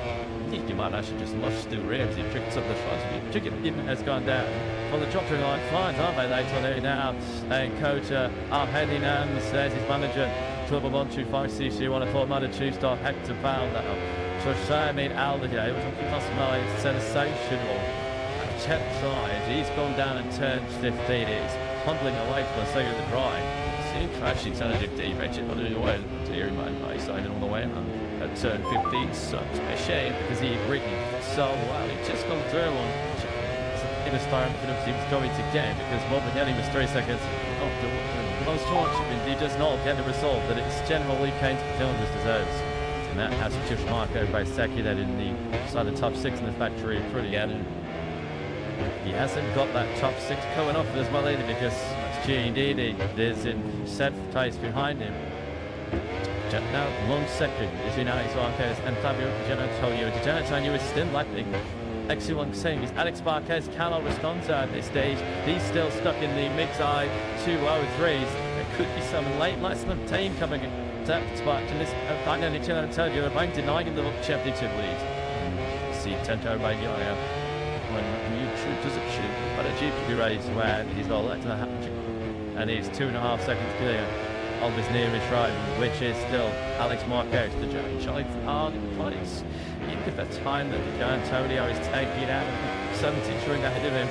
You might actually just lost the rims. He tricked up the front. Chicken has gone down. Well, the dropping line fines, aren't they, later on here now? And coach heading and says his manager, Trouble 125 CC 104 Moto2 star Hector Valdo. So Sammy Aldeguer, which was customized sensational. Check side, he's gone down in turn 15. He's humbling away for the second of the drive. See, crashing turn 15, Richard, on the way to hear him on my side and all the way around. At turn 15, such a shame because he written so well. He just gone through one. In a start, he was going to get because Morbidelli was 3 seconds off the most fortunate. He does not get the result that it's generally Kane's Filmers deserves. And that has just Marco Vaseki that in the side of the top 6 in the factory pretty good. He hasn't got that top 6 coming off as well either because G&D is in 7th place behind him. Now, 1 second between Alex Marquez and Fabio Gianantonio. Gianantonio is still lapping. Excellent saying is Alex Marquez cannot respond to at this stage. He's still stuck in the mid-high 203s. There could be some late lesson team coming to that spot. And this finally Gianantonio are denying the championship lead. See Tento Bagnaia when you shoot does it shoot, but a GP race where he's all let to happen. And he's 2.5 seconds clear of his nearest rival, which is still Alex Marquez, the giant child from Hardy place. Even at the time that the giant Antonio is taking it out, 70 showing ahead of him.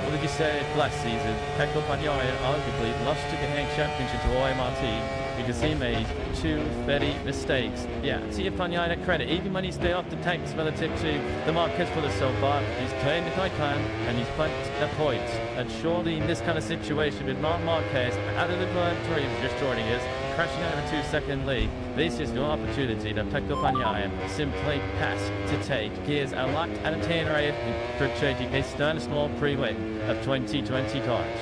What did you say last season? Pecco Bagnaia arguably lost to the Hang Championship to OMRT because he made 2 very mistakes. Yeah, see if Bagnaia credit, even when he's still off the tanks relative to the Marquez for the so far, he's playing the can and he's playing a point. And surely in this kind of situation with Marc Marquez out of the Grand Prix just joining us, crashing out of a 2-second lead, this is your opportunity to pick up Bagnaia, simply pass to take. Gears are locked and attenuated for changing a stern small pre-win of 2020 cars.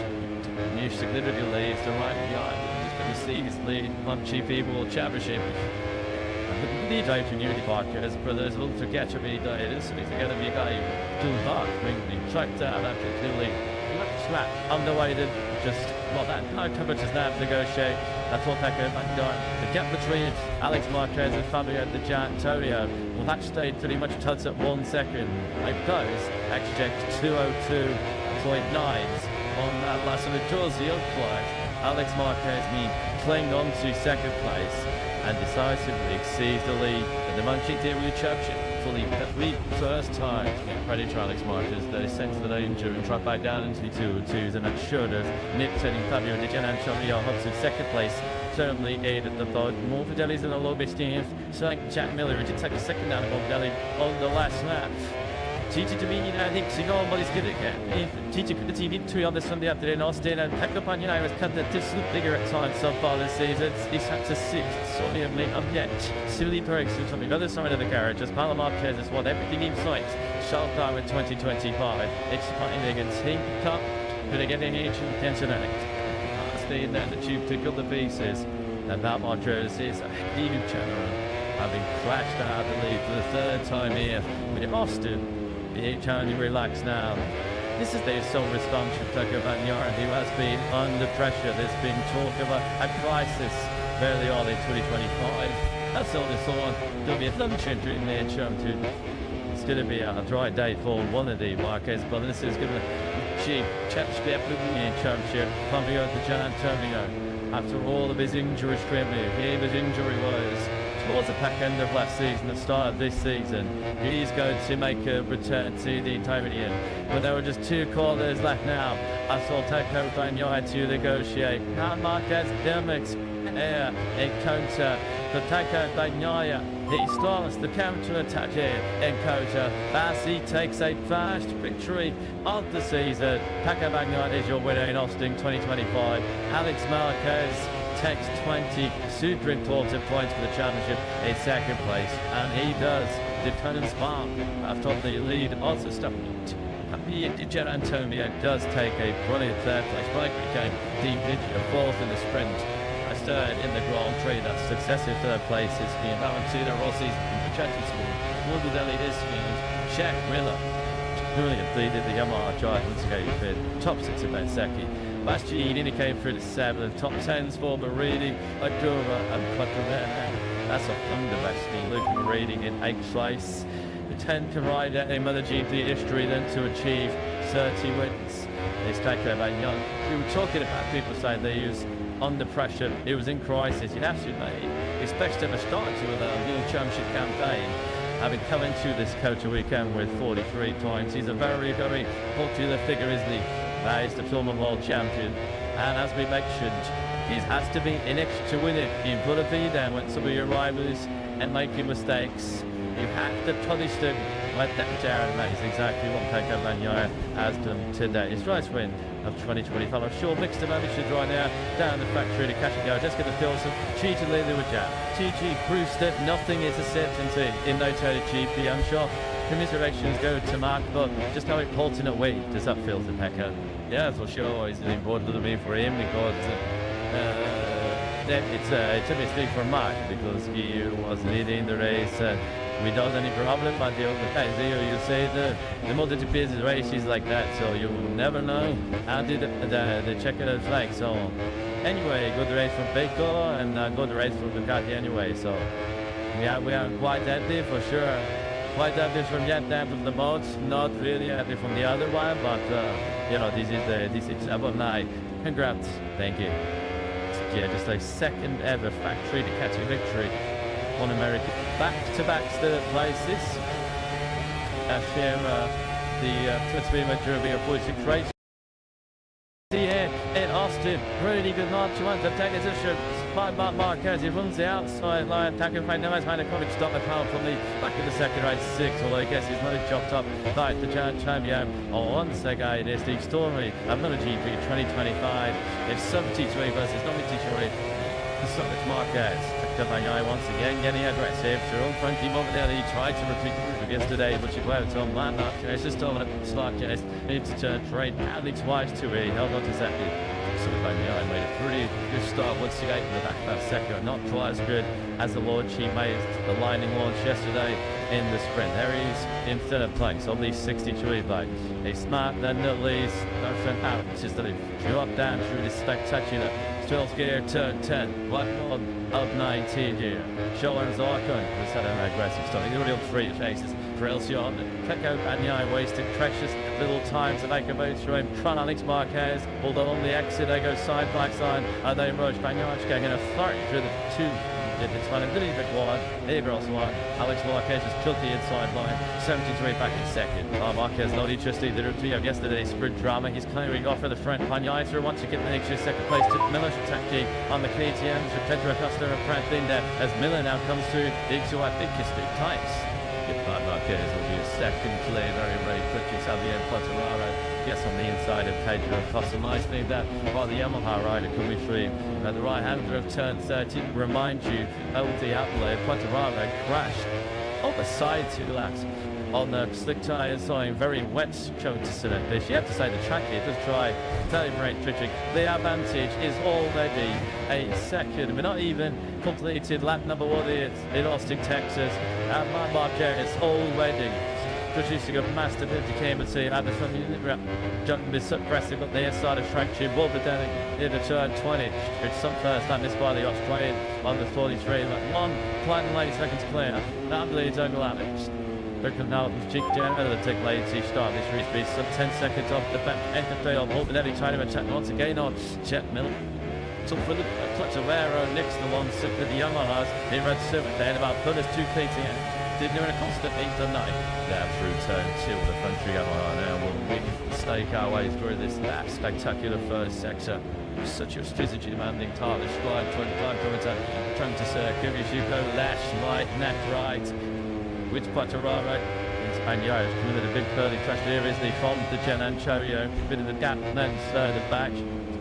New significant leads to right behind. You see his lead on GP World Championship. The day to Unity Marquez, brothers will forget to be this is together be a guy to back, the track down after clearly slap underweighted, just well that no coverage is now to negotiate. That's what Pecco Bagnaia. The gap between Alex Marquez and Fabio Di Giannantonio, well that stayed pretty much tugs at 1 second. I suppose XJ 202.9s on that last one. Towards the upflight, Alex Marquez clinging on to 2nd place and decisively exceeds the lead in the MotoGP Championship for believe that the first time to get credit to Alex Marquez, they sent to the danger and tried back down into the 202s, and that should have nipped in Fabio Di Giannantonio up to second place. Certainly aided the third. Morbidelli's in a low bit Steve. So like Jack Miller, who did take a second down of Morbidelli on the last lap. Titi to be Richigamme, but he's good again. Titi could the TV 2 on this Sunday afternoon. Austin and Pekka has cut the distance bigger at times so far this season. He's had to sit solemnly up yet. Silly breaks on the other side of the garage as Paolo Marquez has won everything in sight. Sharp down with 2025. It's finding a team cup. Could get any ancient incident. Staying there, the tube took up the pieces. And that Marquez is a huge general, having crashed out of the lead for the third time here. With Austin. The only relax now. This is the sole response of Tucker Van Yaren, who has been under pressure. There's been talk of a crisis fairly early in 2025. That's all this on. There'll be a lunch during the term too. It's going to be a dry day for one of the Marquez, but this is going to be championship in championship. Pumping out to Gian Antonio. After all of his injury scrambling, his injury was towards the back end of last season, the start of this season. He's going to make a return to the entirety end. But there were just 2 corners left now. I saw Taco Bagnaia to negotiate. Now Marquez Dermix here in counter. The Taco Bagnaia. He starts the counter attack here in counter as he takes a fast victory of the season. Taco Bagnaia is your winner in Austin 2025. Alex Marquez takes 20 super important points for the championship in second place, and he does defend spot after the lead also stopped. Gian Antonio does take a brilliant third place. Mike became deep into fourth in the sprint. I third in the Grand Prix. That's successive third places being Valentino Rossi's projected score. Morbidelli is Jack Miller. Brilliant lead in the Yamaha Drivers Escape top 6 of second. Bastianini indicated through the 7th, top 10s for Marini, Agura and Quattromani. That's a thunder Luke Marini in 8th place. The 10th rider in MotoGP history then to achieve 30 wins. It's Taco Bagnaia. We were talking about people saying they use under pressure. It was in crisis. You'd absolutely expect to have started with a new championship campaign. Having come into this Kota weekend with 43 points, he's a very, very popular figure, isn't he? He's the former world champion, and as we mentioned, he has to be in it to win it. You've got to be there when some of your rivals and making mistakes. You have to punish them. Let that Jared, that is exactly what Taco Bagnaia has done today. His first win of 2025. I'm sure mixed emotions right now down the factory to catch and go. Just get the feel some cheated leader with Jam. TG proves that nothing is a certainty in MotoGP. I'm sure commiserations go to Mark, but just how important a way does that feel to Pecco? Yeah, for sure. It's an important to me for him because it's a mistake for Mark because he was leading the race without any problem. But the other guys here, you say the MotoGP races like that, so you never know how did the checkered flag. So anyway, good race from Pecco and good race from Ducati anyway. So we are quite happy for sure. Quite happy from that type of the boats, not really happy from the other one, but you know, this is above night. Congrats, thank you. Yeah, just a second ever factory Ducati victory on America. Back-to-back third places. After the Twitter Derby of 46 race. Here in Austin, really good march to take position by Marc Marquez. He runs the outside line. Taco Bagnaia has made a quick stop at power from the back of the second race 6, although I guess he's not chopped up by the giant champion. Once again, it's the story of MotoGP 2025. It's 73 versus 93. So it's Marquez. Taco Bagnaia once again getting aggressive. Jerome Frankie Morbidelli tried to repeat the move yesterday, but she went on land after. It's just over the slot. Needs to turn straight. Alex Wise to it. Held on to second. So Bagnaia made a pretty good start once again in the back of that second. Not quite as good as the launch he made the lining launch yesterday in the sprint. There he is in third place of these 63 bikes. He's smart, then at least nothing out. It's just that he dropped down through this spectacular 12th gear, turn 10, Blackboard of 19 here. Showing Zarkon was had an aggressive start. He's already on 3 chases for Elsion. Taco Bagnaia wasted precious little time to make a move through him. Front Alex Marquez, although on the exit they go side by side and they rush. Bagnaia getting a 30 through the 2 it. It's running a little bit wide. There goes one. Alex Marquez just took the inside line. 73 back in second. Marquez not interested either of yesterday's sprint drama. He's clearing off for the front. Pagnaia through once again makes your second place to Miller. Attacking on the KTM to Pedro Costa and Pratt Linda as Miller now comes through. Big to I think it's big tights. Marquez will be a second clear very, very quickly. Xavier Quartararo gets on the inside of Pedro Costa. Nicely that while the Yamaha rider coming through at the right hander of turn 30. Remind you of the outlet. Quartararo crashed on the side 2 laps on the slick tyres, showing very wet show to select this. You have to say the track here does try celebrate tricky. The advantage is already a second. We're not even completed lap number 1 here in Austin, Texas. And Marquez already producing a massive indicator at the front jumping is suppressive up the inside of track tube. Wolverden in the turn 20. It's some first lap missed by the Australian on the 43. 1.8 seconds clear. That bleeds over lap. Looking now at Richigamme at the tick late start. This race be some 10 seconds off the back end of the field. Wolverden trying to attack once again on Jet Miller. So for the clutch of Aero, Nick's the one sick with the Yamahas. He red silver then about Putters 2 KTM. Did do in a constant 8th and 9th. There through turn 2 with the front Yamaha now. We'll stake our way through this spectacular first sector. Such a physically demanding target. Stride 25 coming trying to circle. If you go left, right, left, right. With Quartararo and Pagnaia coming with a big curly crash here is the from the Gen Anchorio. Bit of the gap and then the back.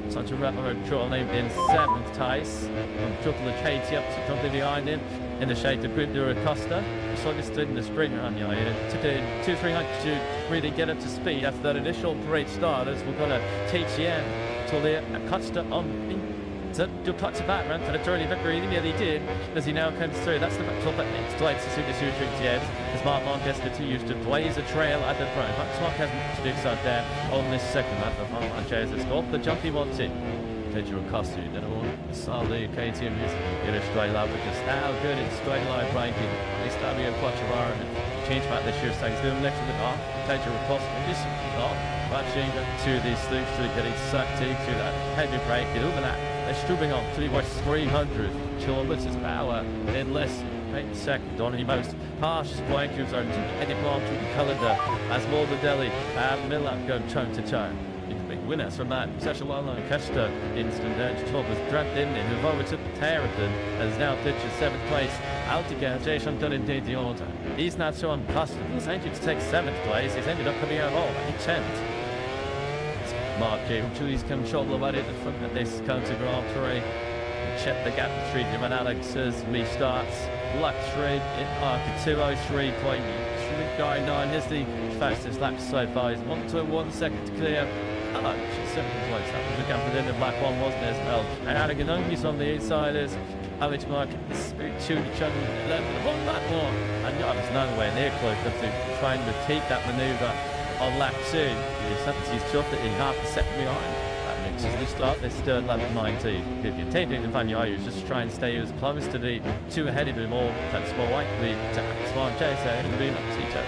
Such a rapper trolling in 7th Tice. From Triple the Katie up to completely behind him in the shape of Grimdur Acosta. So this in the sprint run, you know, to do 2-300 to really get up to speed after that initial great start as we've got a TTM till the Acosta on so you'll touch the back run for the early victory. He nearly did as he now comes through. That's the top that next to to suit the shooting yet as Mark Marquez continues to blaze a trail at the front. Max Marquez to do so there on this second lap of Mark Marquez has got the jump he wanted. Pedro Costa, then all solid KTM is in a straight line, but just how good in straight line braking. They start being Quartararo and change back this year. So he's doing next to the car. Pedro Costa just watching to the slopes to getting sucked into that heavy brake and over that. They're stooping on to watch 300 kilometers per hour in less than 8 seconds on the most harsh point cubes are heading on to the calendar as Morbidelli and Miller go toe to toe. Big winners from that such a well-known Costa instant top was dragged in who over to Territon and is now pictured 7th place. Altica, Jason done indeed the order. He's now shown Costa. He's ended to take 7th place. He's ended up coming out all in 10th. Mark Julie's come shoulder wide at the front of this counter Grand Prix. Check the gap between him and Alex as me starts. Lap 3 in market 2:03.399 is the fastest lap so far. He's 1 second to clear. She's 7th place. That was the gap within the black one, wasn't it as well? And Aragonongi's on the inside as Alex Marquez to each other. On that one. And I was nowhere near close enough to try and repeat that manoeuvre on lap 2. He's dropped it in half a second behind. That makes us start this third lap of 19. If you're taking the Pagnaia, just try and stay as close to the 2 ahead of him, or that's more likely to Smart Jason and be up to each other.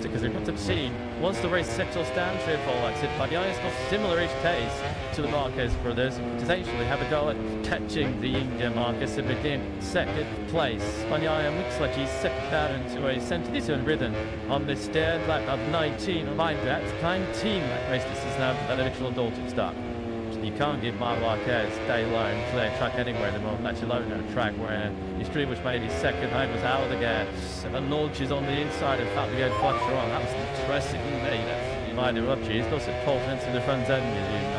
Because we've got to see once the race settles down 3 or 4 laps, if Pagnaia's got similar-ish pace to the Marquez brothers, potentially have a go at catching the India Marquez to begin 2nd place. Pagnaia looks like he's second down into a centre rhythm on this third lap of 19. Remind you, that's 19 lap race. This is now an initial Dalton start. You can't give Mark Marquez day low and clear track anywhere anymore. That's alone on a track where his dream was made his second home was out of the gas. And launches on the inside of Fabio Quartararo. That was interesting indeed. You might interrupt you. He's got some confidence in the front end.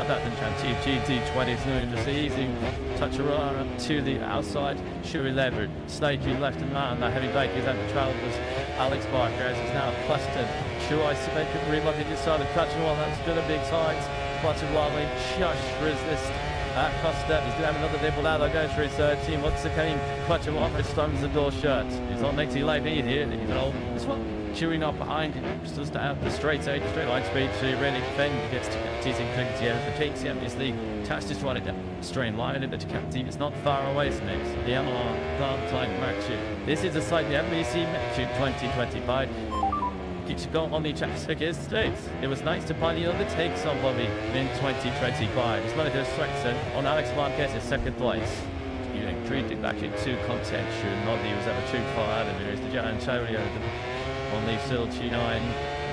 I've had the chance. GT20 is new. Just easy touch around to the outside. Sure 11. Snaky left and right. That heavy bike is at the trail was Alex Marquez is now clustered. Sure, I see could relock it inside the clutch wall. That's good a big size. Quartararo just resist Costa. He's going to have another dibble now. They'll go through his 13. Once again, Quartararo slams the door shut. He's on next to late here. He's an old. This one chewing up behind him. Just out the straight line speed to really defend against teasing KTM. The KTM is the fastest rider down straight line, and the KTM is not far away from it. The Yamaha Grand Prix match. This is a side the MBC match 2025. Keeps going on the tracks against states. It was nice to finally overtake somebody in 2025. It's one of those strengths on Alex Marquez's 2nd place. you know, treated back into contention. Not that he was ever too far out of it. It's the Gian Antonio on the Silty 9.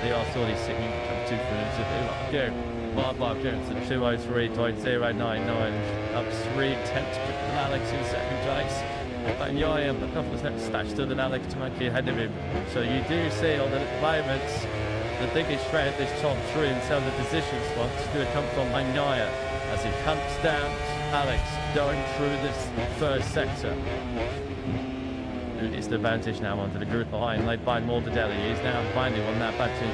They are sort of sitting two minutes of go. Mark Jones at 203.099, up 3/10 to Alex in second place. And Yaya, a couple of steps faster than Alex to make ahead of him. So you do see on the moments the biggest threat this top three in terms of position spots is going to come from Manyaya as he hunts down Alex going through this first sector. It's the advantage now onto the group behind, led by Morbidelli. He's now finally on that back to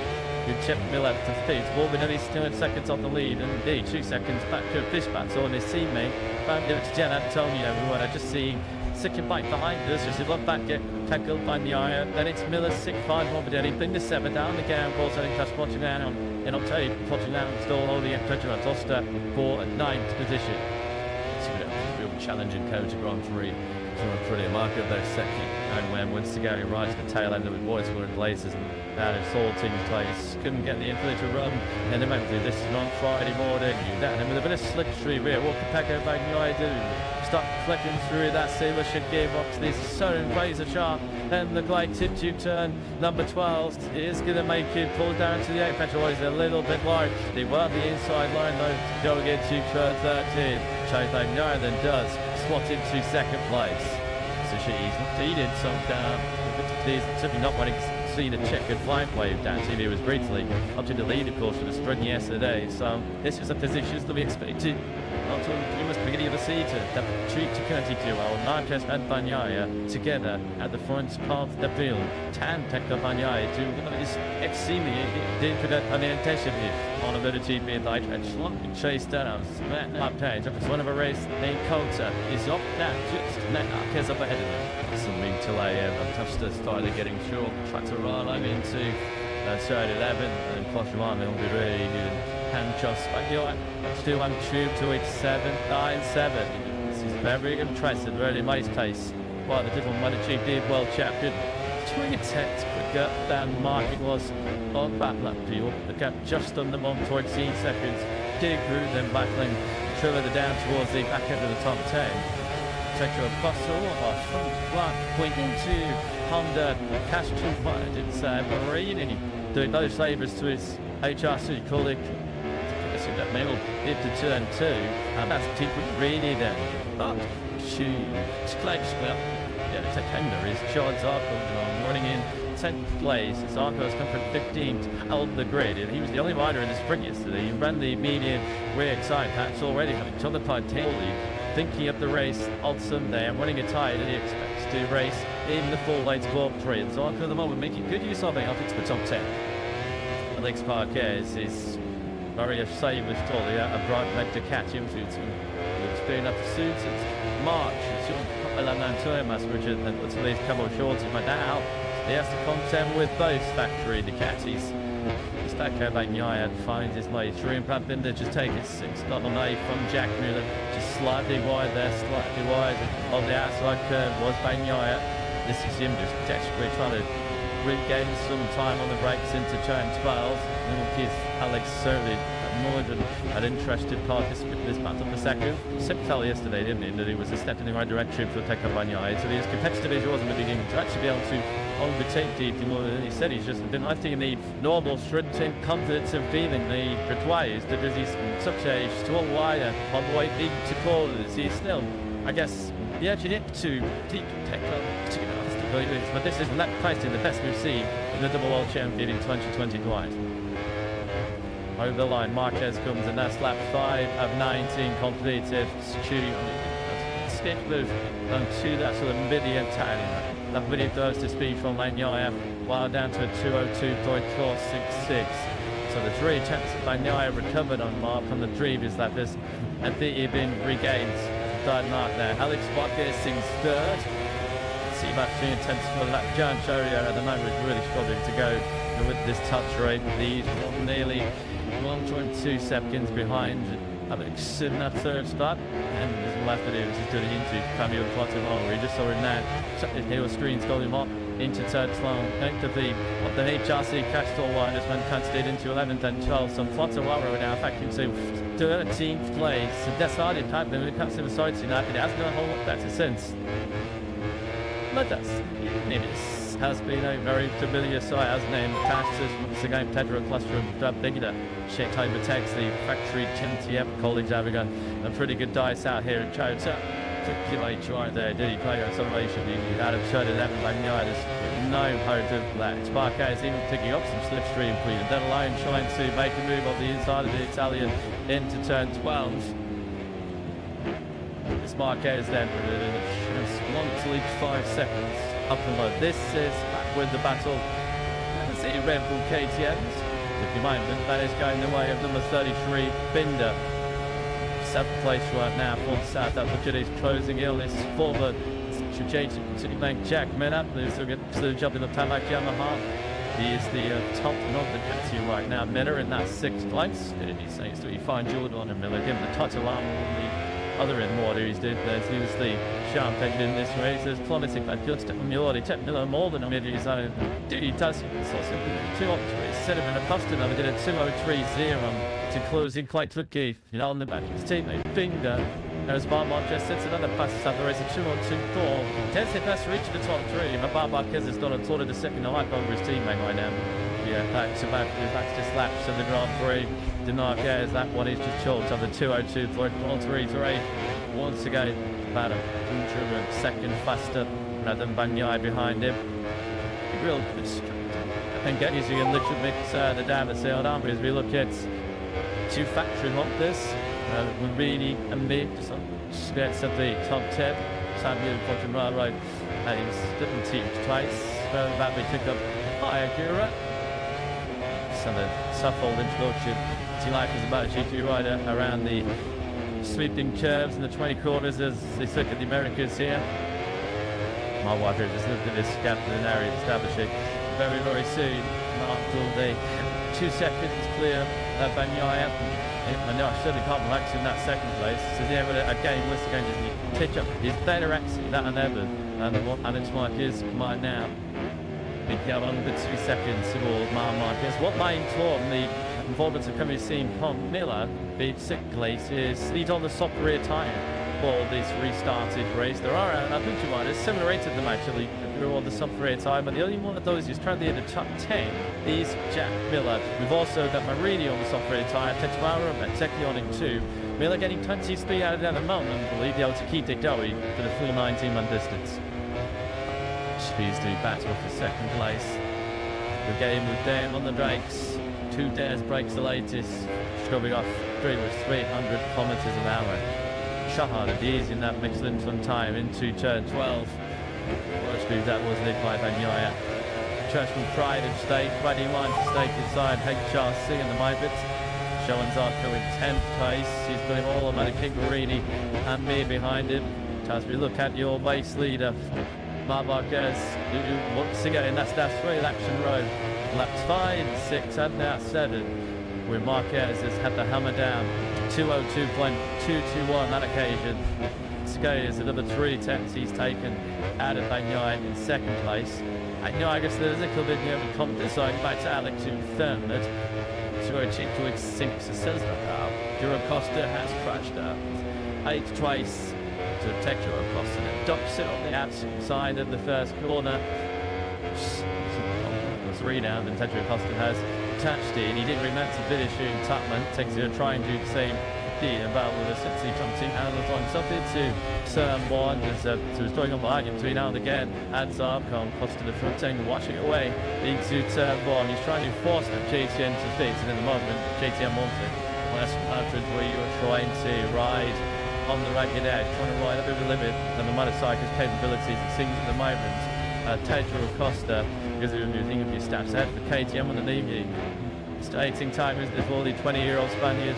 Chip Miller to feet. Morbidelli still in seconds on the lead, and indeed 2 seconds back to Fishbats on his teammate. Back to Gian Antonio, who I just see second bike behind us. Just a lot back, get tackled by Manyaya. Then it's Miller, 6-5 Morbidelli, Binder 7 down the gap. Also in Cash Portugal in Octave. Portugal still holding it. Pedro Tosta for 9th position. It's a real challenging coach at Grand Prix. Pretty remarkable though, second. And when once to go right to the tail end of the boys were in places and down in Salting's place. Couldn't get the infantry to run. And then went through this is on Friday morning. You down him with a bit of slipstream here. What could Pecco Bagnoy do? Start flicking through that Sealership gearbox. This is so razor sharp. Then the glide tip tube turn. Number 12 is going to make it pull down to the apex. Always a little bit low. They were the inside line though. Go get to turn 13. Chase Bagnoy then does swat into second place. So he's not needed some he's simply not wanting to see the checkered flight wave down TV was briefly up to the lead of course for the sprint yesterday. So this is a position that we expected not to the beginning of the season. The treat to Curti duo, Marquez and Bagnaia together at the front of the field. Tan Tekka Bagnaia to is exceedingly difficult on the intention on a MotoGP light and slowly chased down. Up page, it's one of a race named Kota is up now, just Marquez up ahead of him. Some big delay, Tuster started getting short, tried to run over into third 11, and Poshman will be really good. And just still on tube to 797. This is very impressive, really nice pace. Well, the different MotoGP world champion. 2 attempts quicker than Mark was on that lap field. The gap just under 14 seconds. Dig through, then battling further down towards the back end of the top 10. Take a bustle or front flat point into Honda Cash 2 it's Marini doing those favours to his HRC colleague. That middle into turn 2, and that's people really then. But it's close. Well, yeah, Tekenda is charged up and running in 10th place. Zarco's come from 15th on the grid, and he was the only rider in the sprint yesterday. He ran the median rear side patch already, having took the part tail lead. Thinking of the race on Sunday and running a tide, and he expects to race in the full late Grand Prix. And Zarco at the moment making good use of it up into the top 10. Alex Parquez is very safe with Tolly, a bright leg to catch him to speeding up the suits. It's March, it's Richard, and what's these couple shorts but now he has to contend with both factory Ducatis. Stacco Bagnaia finds his way through, and Brad Binder just taking 6 not on A from Jack Miller, just slightly wide there, slightly wide on the outside curve was Bagnaia. This is him just desperately trying to regain some time on the brakes into turn 12, and will give Alex certainly more than an interested participant in this battle for second. Sip fell yesterday, didn't he, that he was a step in the right direction for Tekka Bagnaia, so he's competitive as he was in the beginning to actually be able to overtake Deeply more than he said. He's just been, I think, in the normal sprinting confidence and feeling that he requires, because he's such a strong rider on the way into corners. He's still, I guess, the edge it to deep Tekka to get us to believe it, but this is not fighting the best we've seen in the double world champion in 2020 quite. Over the line, Marquez comes, and that's lap 5 of 19 completed. Skip move to that sort of medium time. That really goes to speed from Bagnaia, while down to a 202.466. So the 3 attempts that Bagnaia recovered on Mark from the previous lap has been regained. Third mark there. Alex Marquez sings third. See about 3 attempts for that. John Chorio at the moment is really struggling to go with this touch rate. These nearly 1.2 seconds behind Alex in that third spot, and the left of it, which is doing into Camille Quartararo. We just saw him now. The heel screen's got him up into third slot. Effectively, what the HRC Castor one just went casted into 11th and 12th. So Quartararo now back into 13th place. So decided type when it comes to the sides United, it hasn't done a whole lot better since. But that's it has been a very familiar sight, hasn't it? Tasks once again, Pedro Cluster bigger. Shake time protects the factory GMTM colleagues having a pretty good dice out here in Chota. Took right there, did he play acceleration? He had a shot at 11 by there's no hope of that. Sparkay is even picking up some slipstream for you. That alone trying to make a move on the inside of the Italian into turn 12. Sparkay is then once each 5 seconds up and low. This is back with the battle. Let's see Red Bull KTMs. If you mind, that is going the way of number 33 Binder. 7th place right now for South Africa is closing illness forward. Strategic bank Jack Miller, who's still job in the Tamak Yamaha. He is the top of the team right now. Miller in that 6th place. He seems to be fine. Jordan and Miller give him the title arm on the other end. What he's did there seems the sharp end in this race. There's plummeting back just to Miller. He Miller more than a mid his own. He does it. So 203 instead of an Acosta number did a 203.0 to closing quite tricky. You know, on the back of his teammate Binder. As Barbar just sets another pass up the race, a 2-on-2-4. Tenth pass reached the top 3, but Barbar has done a tour of the second hike over his teammate right now. Yeah, back to just laps of the Grand Prix. Denarquez, that one is just chalked on the 2:02.133. Once again, about a second faster than Banyai behind him. Real good straight. And get using a little bit the down the sailed arm as we look at 2 factory on this. Really amid some skirts of the top 10. Samuel Quartararo and he's didn't teach twice. That we took up higher Gura. So the Suffold introduction. Life is about a GP rider around the sweeping curves and the 20 corners as they look at the Americas here. My wife here just looked at this gap in an area establishing very, very soon. After the 2 seconds clear Banyaya. And I certainly can't relax in that 2nd place. So yeah, but again, once again, just pitch up. He's better actually, that and ever. And its mark is mine now. Big gap on the 2 seconds towards Marquez. What main taught the performance of coming seen Tom Miller, the 6th place, is he's on the soft rear tyre for this restarted race. There are I think you might have similar rated them actually who are on the soft rear tyre, but the only one of those who's currently in the top 10 is Jack Miller. We've also got Marini on the soft rear tyre, Tetsuara and Teki on in 2. Miller getting 20 speed out of that at the moment, and believe they'll to keep it going for the full 19-man distance. She's to battle for 2nd place. The game with Dan on the brakes. 2 dares breaks the latest, scrubbing off 300 kilometers an hour. Shahar is in that Michelin from time into turn 12. Watch move that was led by Banyaya. Churchman Pride and Stake, ready line to stake inside HRC and the Mybits. Schoenzacher in 10th place. He's got him all about King Marini and me behind him. As we look at your base leader, Marquez, once again, that's that 3 laps in a row. Laps 5, 6 and now 7, where Marquez has had the hammer down. 2:02.221 that occasion. Skye is another 3 attempts he's taken out of Banyai in 2nd place. And I guess there's a little bit of confidence going back to Alex in 3rd. 2:02.6 says that Duro Costa has crashed out. 8th place to protect Duro Costa. Dumps it on the outside of the first corner. 3 now, then Tedro Costa has touched it, and he didn't remember to finish in Tutman. Takes it to try and do the same thing about with a 60 something out of the time. Something to turn 1, so he's going on behind him between now and again. And Zarkon, Costa the front end, watching away into turn 1. He's trying to force that JTM to fix, and in the moment, JTM wants it. Well, that's where you're trying to ride on the ragged edge, trying to ride up over the limit, and the motorcycle's capabilities, it seems at the moment. Tedro Costa, because if you think of your stats ahead for KTM on the league, stating time is for the 20-year-old Spaniard.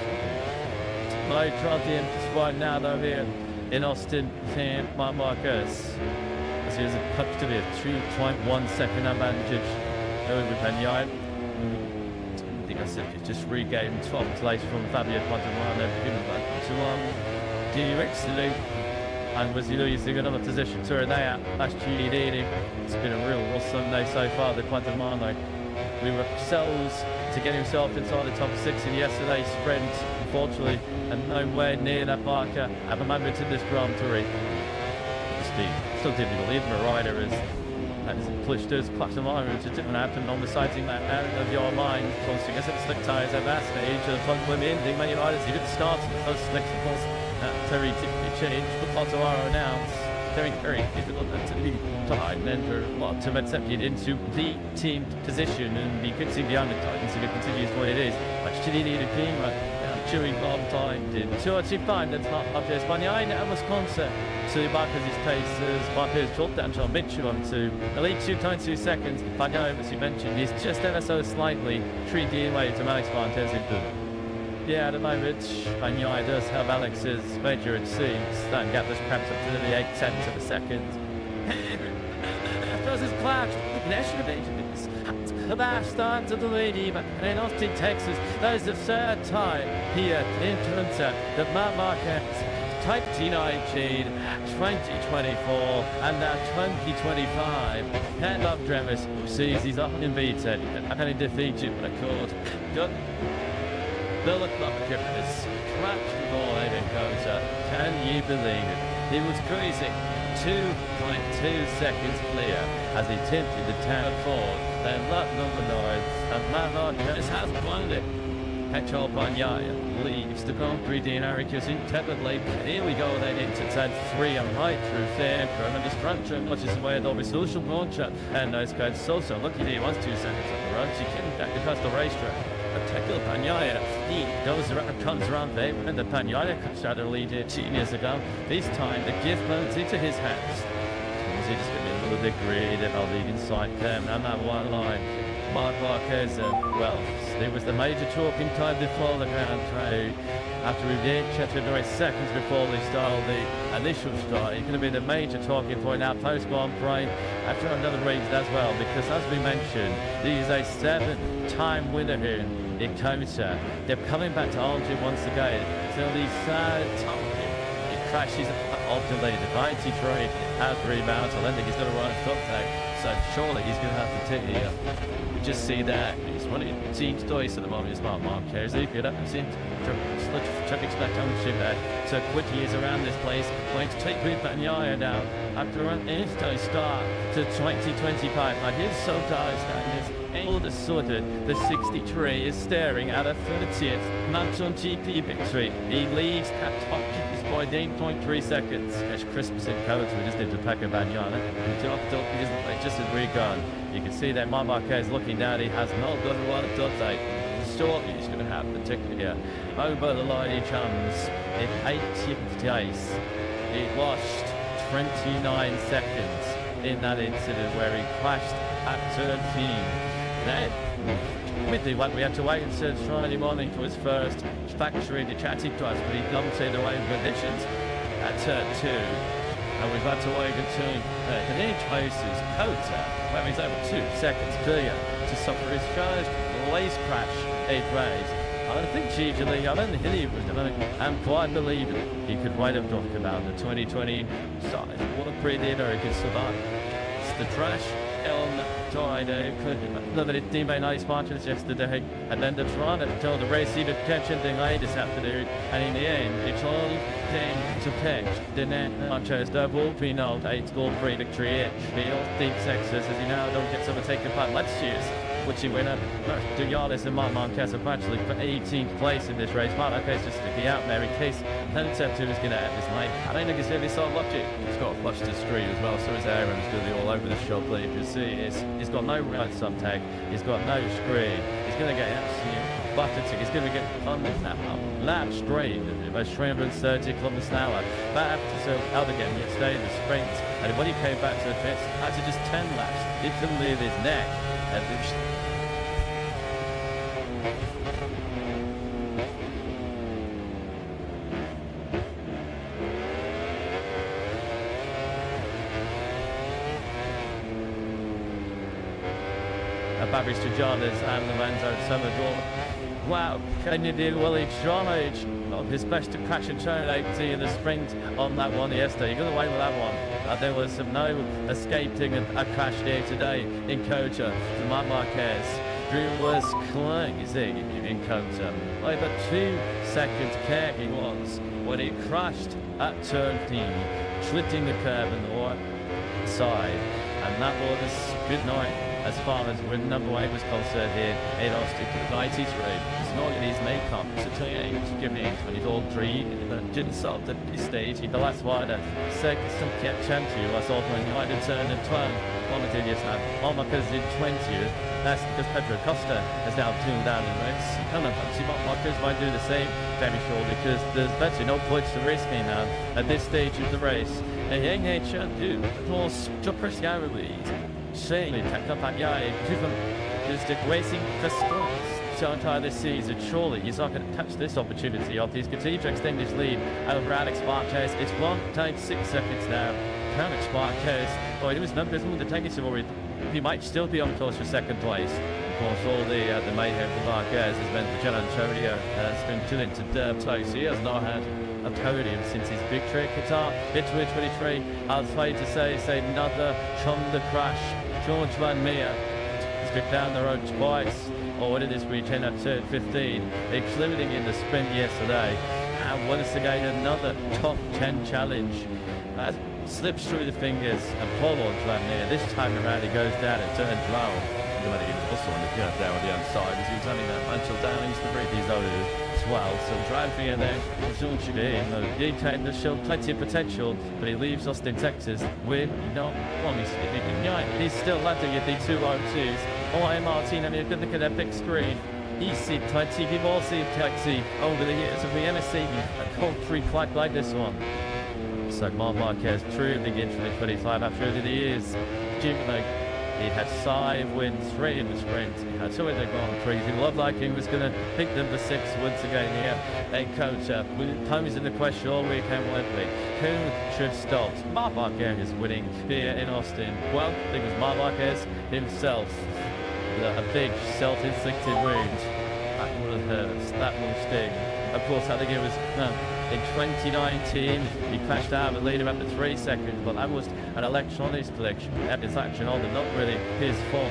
Low Trottium spot now though here in Austin, Marc Marquez. As he has a touch to the 2.1 second advantage over Banyai. I think I said just regained 12th place from Fabio Quattararo, giving back to directly. And was losing another position to Renea last year. It's been a real Sunday so far, the Quantamano. We were close to get himself inside the top 6 in yesterday's sprint, unfortunately, and nowhere near that marker at the moment in this Grand Prix. Still didn't believe the rider has pushed us Quantamano to didn't happen on the sighting that out of your mind. Closing us at slick tyres at that stage, the front women, the many riders even started the first slicks, of course. Very typically changed, but Quattamaro announced very difficult to be tied and enter to accept it into the team position, and you could see the undertitans if it continues what it is. Much to the team, chewing bomb time did 2:25, that's not up to Espana and Wisconsin. So Barker's paces, Barker's dropped down to Mitchell to elite 2.2 seconds. Pagano, as you mentioned, is just ever so slightly 3D away to Alex Montez in third. Yeah, at the moment, Bagnaia does have Alex's major, it seems. That gap was cramped up to the 8/10 of a second. Does his clash, national database. The start to the lady, but in Austin, Texas, that is the third time here in Toronto that Marc Marquez 2019, 2024, and now 2025. Hand up, Travis sees he's unbeaten, and he defeats you with a cord. Philip Lockett cracked the ball in Dakota. Can you believe it? He was cruising 2.2 seconds clear as he tempted the town forward. Then luck number 9, and Marc Marquez has won it. Petrol Bagnaia leaves the Grand Prix d'Amérique intently. Here we go then into turn 3 and right through there. Tremendous front trim, which is the way of the social launcher. And those guys so lucky he wants 2 seconds on the road. She came back across the racetrack. Tackle Bagnaia. He goes around, comes around there, and the Bagnaia comes out of the lead 2 years ago. This time the gift moves into his hands. He just going to be a little bit greedy. I'll lead inside him and that one line. Marc Marquez, well, it was the major talking time before the Grand Prix. After we did check 8 seconds before they started the initial start, it's going to be the major talking point now post Grand Prix after another race as well, because as we mentioned, he is a 7-time winner here in Kota. They're coming back to Alger once again. So the third time he crashes ultimately the 93 has rebounds. I don't think he's going to run a foot tag, so surely he's going to have to take here. Just see that he's running teams twice at the moment. It's not Mark Cares. He get up and see traffic back on ship that. So quickly is around this place. Going to take with Bagnaia now after an instant start to 2025. Like his so dies that all of a sudden the 63 is staring at a 30th MotoGP victory. He leaves at top by 8.3 seconds. As Christmas in Kota, we just need to pack a Bagnaia. Just as we're gone. You can see that Marc Marquez looking down. He has not got a lot of dot. Shortly he's going to have the ticket here. Over the line he comes in 18th place. He lost 29 seconds in that incident where he crashed at turn 15. Then, with the one we had to wait until Friday morning for his first factory to chat to us, but he dumped it away in conditions at turn 2. And we've had to wait until the next race is Kota, where he's over 2 seconds clear to suffer his first race crash 8th race. I don't think usually, I don't think he was doing it. I'm quite believing he could wait up talk about the 2020 side. What a pretty dinner he could survive. It's the trash on Friday. Another team by nice marches yesterday, and then the front until the race even catching thing late this afternoon, and in the end it's all thing to catch. The net Marquez double penalty 8-goal free victory each. The old deep Texas as he now don't get overtaken by let's choose which he winner. Duyalis and Marc Marquez are actually for 18th place in this race. Marc Marquez just sticking out there in case Penitep 2 is going to have this late. I don't think he's going to be so lucky. He's got a flush to screen as well, so his Aaron's going to be all over the shop. You can see he's got no right sub tag, he's got no screen. He's going to get absolute butted. He's going to get on the lap straight by 330 kilometers an hour. But after out again yesterday in the sprint, and when he came back to the pits, after just 10 laps, he couldn't leave his neck. Babis Trijanas and Lorenzo Salvador wow, can you do well? He tried his best to crash and turn 80 in the sprint on that one yesterday. He got away with that one. There was no escaping a crash here today in Kota for Marc Marquez. Drew was crazy in Kota. Over 2 seconds care he was when he crashed at turn 3, slitting the curb on the right side. And that was good night as far as win number 8 was concerned here in Austin to the 93. It's not in his makeup, it's a 28, giving it 23, didn't solve at this stage. The last one, second some kept champion was open United turn and 12. One did yes now. Marquez did 20th. That's because Pedro Costa has now tuned down in race. Kind of see what Marquez might do the same very shortly because there's virtually no points to risk me now at this stage of the race. And young nature do, of course, to pressure lead. Shane, Takapanyae, Juventus racing for sports to entire this season. Surely he's not going to touch this opportunity off. He's continued to extend his lead over Alex Marquez. It's 1 time 6 seconds now. Alex Marquez, oh, it was numbers with the take so worried. He might still be on course for second place. Of course, all the mayhem for Marquez has meant that Gian Antonio has been put into third place. He has not had a podium since his victory at Qatar. It's 23. I was afraid to say another from the crash. George Van Meer has been down the road twice already this weekend at turn 15, including in the sprint yesterday. And once again, another top 10 challenge. Slips through the fingers and Paul Van Meer. This time around, he goes down at turn 12. He was also on the curve down on the outside as he was having that until down into the bridge. He's over 12, so driving in there, he taken the show plenty of potential, but he leaves Austin, Texas with not he's still landing at the 202s. Oh, Martin, I mean, good look at that big screen. He's seen plenty, we've all seen plenty over the years. Have we ever seen a country flag like this one? So Marc Marquez proving in for the 25 after the years. He had 5 wins, 3 in the sprint. He had 2 in the Grand Prix. He loved like he was going to pick number 6 once again here. And Kota, with times in the question all weekend, won't we? Who should stop? Marc Marquez is winning here in Austin. Well, I think it was Marc Marquez himself. A big self-inflicted wound. That will hurt. That will sting. Of course, I think it was in 2019. He crashed out of the leader after 3 seconds, but that was an electronics glitch. That is actually on and not really his fault.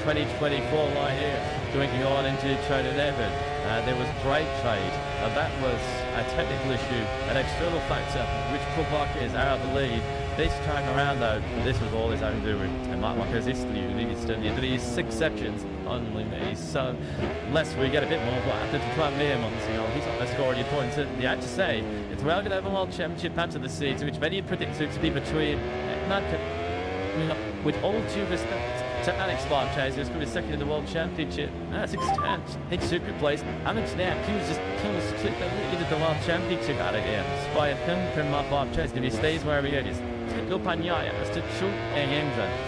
2024 right here, drinking on into turn 11. There was brake trade, and that was a technical issue, an external factor which put Marquez out of the lead. This time around, though, this was all his own doing. And Marc Marquez is these 6 sections only me. So, unless we get a bit more, we'll have to try and he's not going to score any points. And you have to say, it's well going to have a World Championship after the season, which many predicted to be between, with all due respect to Alex Marquez, who's going to be second in the World Championship. That's extent. It's super place. Alex now, he was just completely leading the World Championship out of here. By a pin from Marc Marquez, if he stays where he is. Has to shoot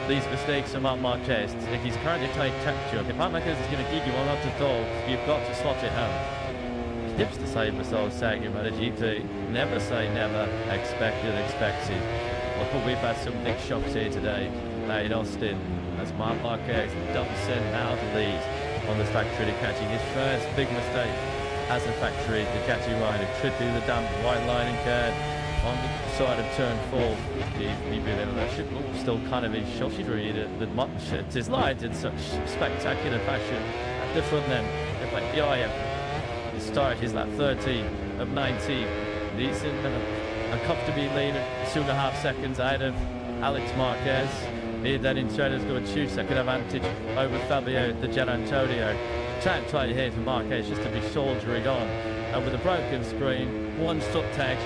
these mistakes from Marc Marquez. If he's currently trying to capture, if Marc Marquez is going to give you one up to goal, you've got to slot it home. Tips the same as I was saying about a GP. Never say never, expected. Well, we've had some big shocks here today in Austin as Marc Marquez dumps in out of lead on the factory to catching his first big mistake as a factory to catching rider. Should do the damn white line and curve on the side of turn 4. He still kind of is shocked that much at his lines in such spectacular fashion at the front end. If like the start is like 13 of 19. Decent and comfortably leading 2.5 seconds out of Alex Marquez. He then in turn has got a 2-second advantage over Fabio the Gian Antonio. Trying here for Marquez just to be soldiering on. And with a broken screen, one stop tag.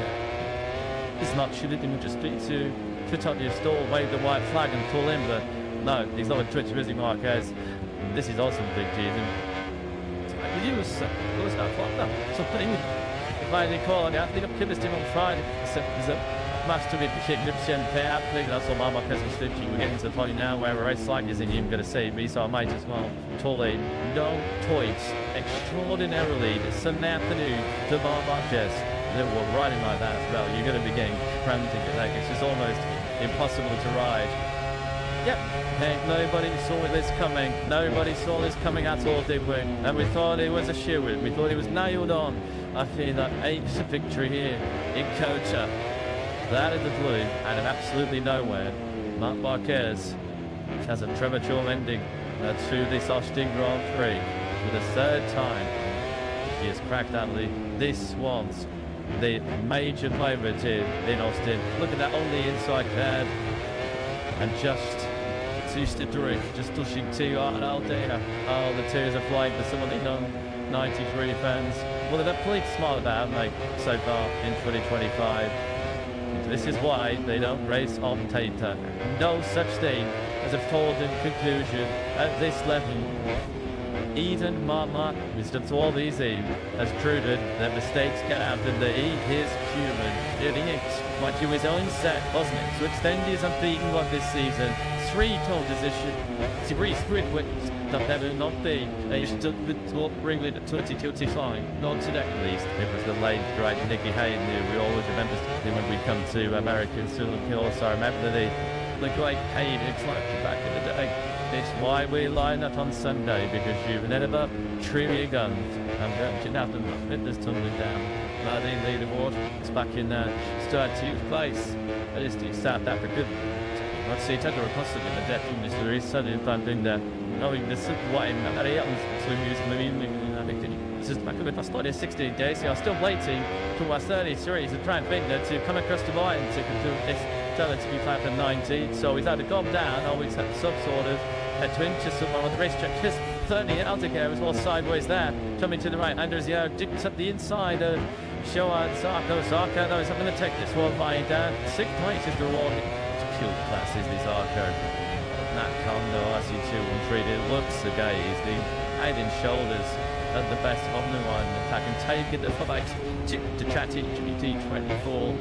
It's not should it just be to put on your stall, wave the white flag and pull in, but no, he's not a twitch busy Marquez. This is awesome big season. It was not fun though. So if I recall, I think I've killed him on Friday. There's a match to be particularly I think that's all my Marquez was stitching. We're getting to the point now where a race like isn't even going to save me, so I might as well totally no toys. Extraordinarily this Sunday afternoon to Marquez. They were riding like that as well. You're going to be getting cramped in your leg. It's just almost impossible to ride Yep, hey, nobody saw this coming. Nobody saw this coming at all, did we? And we thought it was a shoo-in. We thought it was nailed on. I feel that ace of victory here in Kota. Out of the blue, out of absolutely nowhere, Marc Marquez has a premature ending to this Austin Grand Prix for the third time. He has cracked that lead. This was the major favourite here in Austin. Look at that on the inside pad. And just 2-3, just pushing 2 hard out there. Oh, the tears are flying for some of the non-93 fans. Well, they're complete smart about, haven't they, so far in 2025. This is why they don't race on Tata. No such thing as a foregone conclusion at this level. Even Marc Marquez, that's all easy, has proven that mistakes can happen, that he is human. It went to his own set, wasn't it? To extend his unbeaten run this season. 3 pole position, 3 sprint wins, that ever not be. They stood with top Ringling at 2025, not today at least. It was the late great Nicky Hayden who we always remember when we come to American Silver Hills. I remember the great Hayden excited back in the day. It's why we line up on Sunday, because you've never trim your guns. I'm going to have them fitness tumbling down. Bloody leaderboard, it's back in start 2th place. That is the South African. Let's see, Tedder Acosta in the death industry, suddenly funding there. Knowing this is why Maria was I think this is back over past 16 days. So I'm still waiting for our 33 to try and beat her to come across the line to do this. Tell her to be 5 and 19. So he's either gone down or he's had some sort of a twin to someone on the racetrack. Just 30 out again as well, sideways there. Coming to the right, Anders Young digs up the inside of Shoan Zarco. Zarco, though, is not going to take this one by down. 6th place is the reward. Pure class is this Zarco. Nat Kondo, RC213. It looks again, he's the head and shoulders at the best of the one. Attack and take it the fight to Chatty GT24.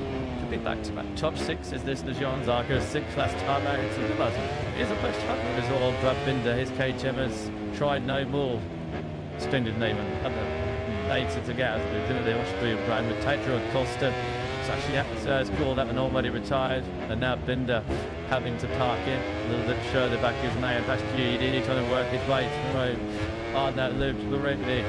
Be back to back. Top 6 is this the Jean Zarco 6th last time out to the buzzer. Here's a first time as well. Brad Binder, his KTM has tried no more. Splendid name and other later to get out. Didn't they Austrian brand with Tatra Acosta. It's actually it's called that and already retired. And now Binder having to park in a little bit further back his man past GD trying to work his way through on that loop already.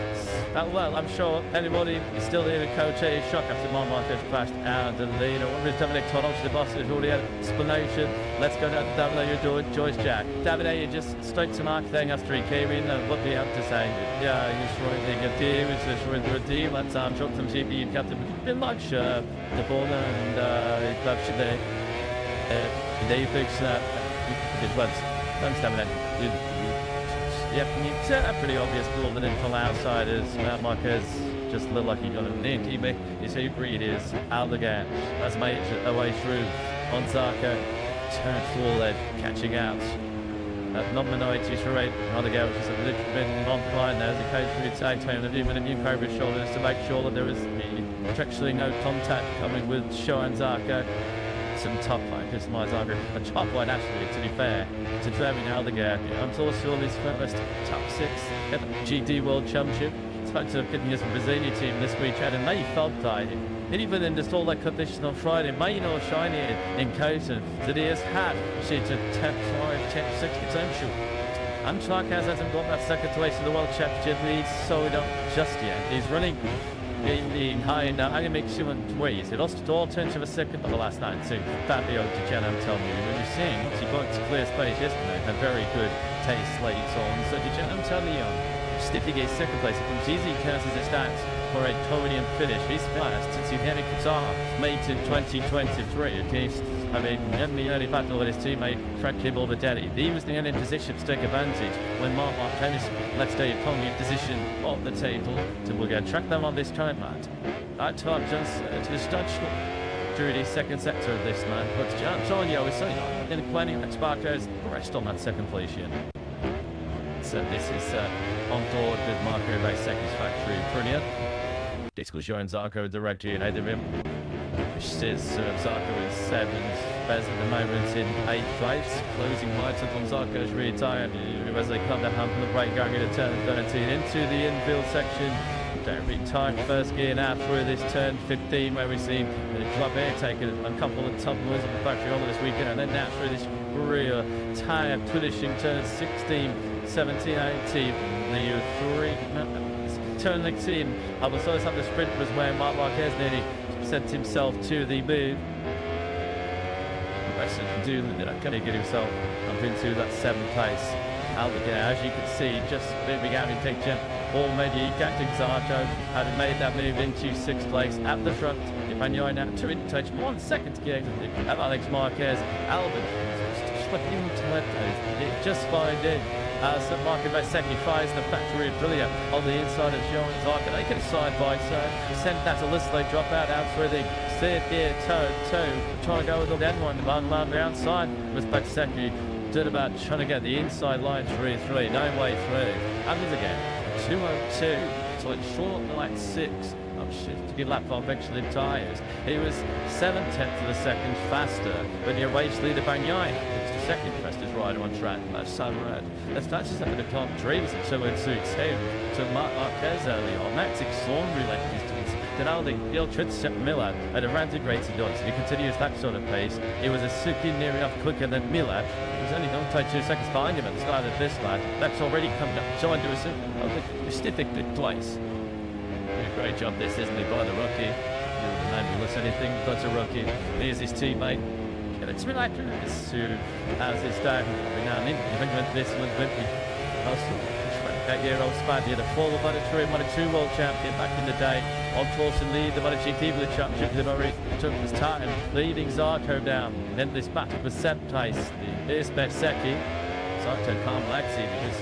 Well, I'm sure anybody is still here with Coach A. Shock after Marc Marquez crashed out the lead. What is Dominic Todd to the boss? There's already an explanation. Let's go down to David A. You're doing Joyce Jack. David A. You just straight to Mark thing after he came in. What do you have to say? Yeah, he's trying to get team. It's just with the team. Let's truck some GP and captain. Been much the corner and he clubs today. They fix that. It was. Thanks, David A. Yep, it's a pretty obvious ball that in from outsiders. Marc Marquez just looked like he got an anti-mic. His hybrid is out the gap. That's made it away through on Zarco. Turned forward, catching out. At number 93, another go, which is a little bit non-flying there as he goes through the tag team. They've even a new over his shoulders to make sure that there is actually no contact coming with Shoan Zarco. Some top focus, my Zarco. A top one actually, to be fair, to Jeremy Aldegar. I'm also his first top 6 at the GT World Championship. Spoke to the fitness Brazilian team this weekend and they felt tight. Even in just all that condition on Friday, may not shiny in Kota, that he has had she's a 10-5, 10-6 potential. And Marquez hasn't got that second place in the World Championship lead, so we don't just yet. He's running in high in animation ways. He lost all turns of a second for the last night to Fabio Di Gianna, I'm telling you. When you're seeing he got to clear space yesterday, a very good taste late on. So Di Gianna, I'm telling you, Stiffy gets second place. It comes easy turns as it stands for a podium finish. He's fast since he had a Qatar made in 2023 against, in the early battle with his teammate Frank Kibble-Vidali. He was the only position to take advantage when Marc Marquez left a podium position on the table. So we're going to track them on this time, Matt. That time just to the start through the second sector of this man. But Antonio is saying in the planning that Sparko's rest on that second place here. So this is on board with Marco by satisfactory brilliant. This was Johan Zarco directly ahead of him. Which says Zarco is 7th, Bez at the moment in 8th place. Closing lights up on Zarco's rear tyre as they come down from the brake going into turn 13 into the infield section. Very tight first gear now through this turn 15, where we've seen the club here taking a couple of tumblers on the factory on this weekend, and then now through this real tyre finishing turn 16, 17, 18, the turn 19. I was first up the sprint was where Marc Marquez nearly sent himself to the move. Going to get himself up into that 7th place. As you can see, just moving out in picture, already Captain Zarco had made that move into 6th place at the front. Bagnaia now 2 in touch, 1 second to get Alex Marquez. Albon slipping into left, it just fine in. So Marco Vasecchi fires the factory of Brillia on the inside of Jean Zarco. They get a side by side. Send that to Lisley, drop out through the 3rd gear, toe, trying to go with the end one. On the outside was Vasecchi. Did about trying to get the inside line 3-3, no way through. And again, 202, so it's short like 6. Oh shit, to get lap on eventually tyres. He was 7/10 of a second faster than your race leader Bagnaia. It's the second fastest rider on track. That's so red. That's not just having a top dreams at 2-2-2 to Marc Marquez early on. That's extraordinary like distance. Denaldi, Iltritz, Miller at a ranted race he does. If he continues that sort of pace, it was a second near enough quicker than Miller. He was only going to take 2 seconds behind him at the start of this lap. That's already come up, joined to a stiffy place. A great job this, isn't it, by the rookie? Maybe looks anything but a rookie. Here's his teammate. It's been like this as it's down. Now, this one went that year-old Spaniard, a former Moto2 world champion back in the day. On course and lead the MotoGP World Championship. They've already took his time, leading Zarco down. And then this battle was 7th place. Here's Vasecchi. Zarco can't relaxing because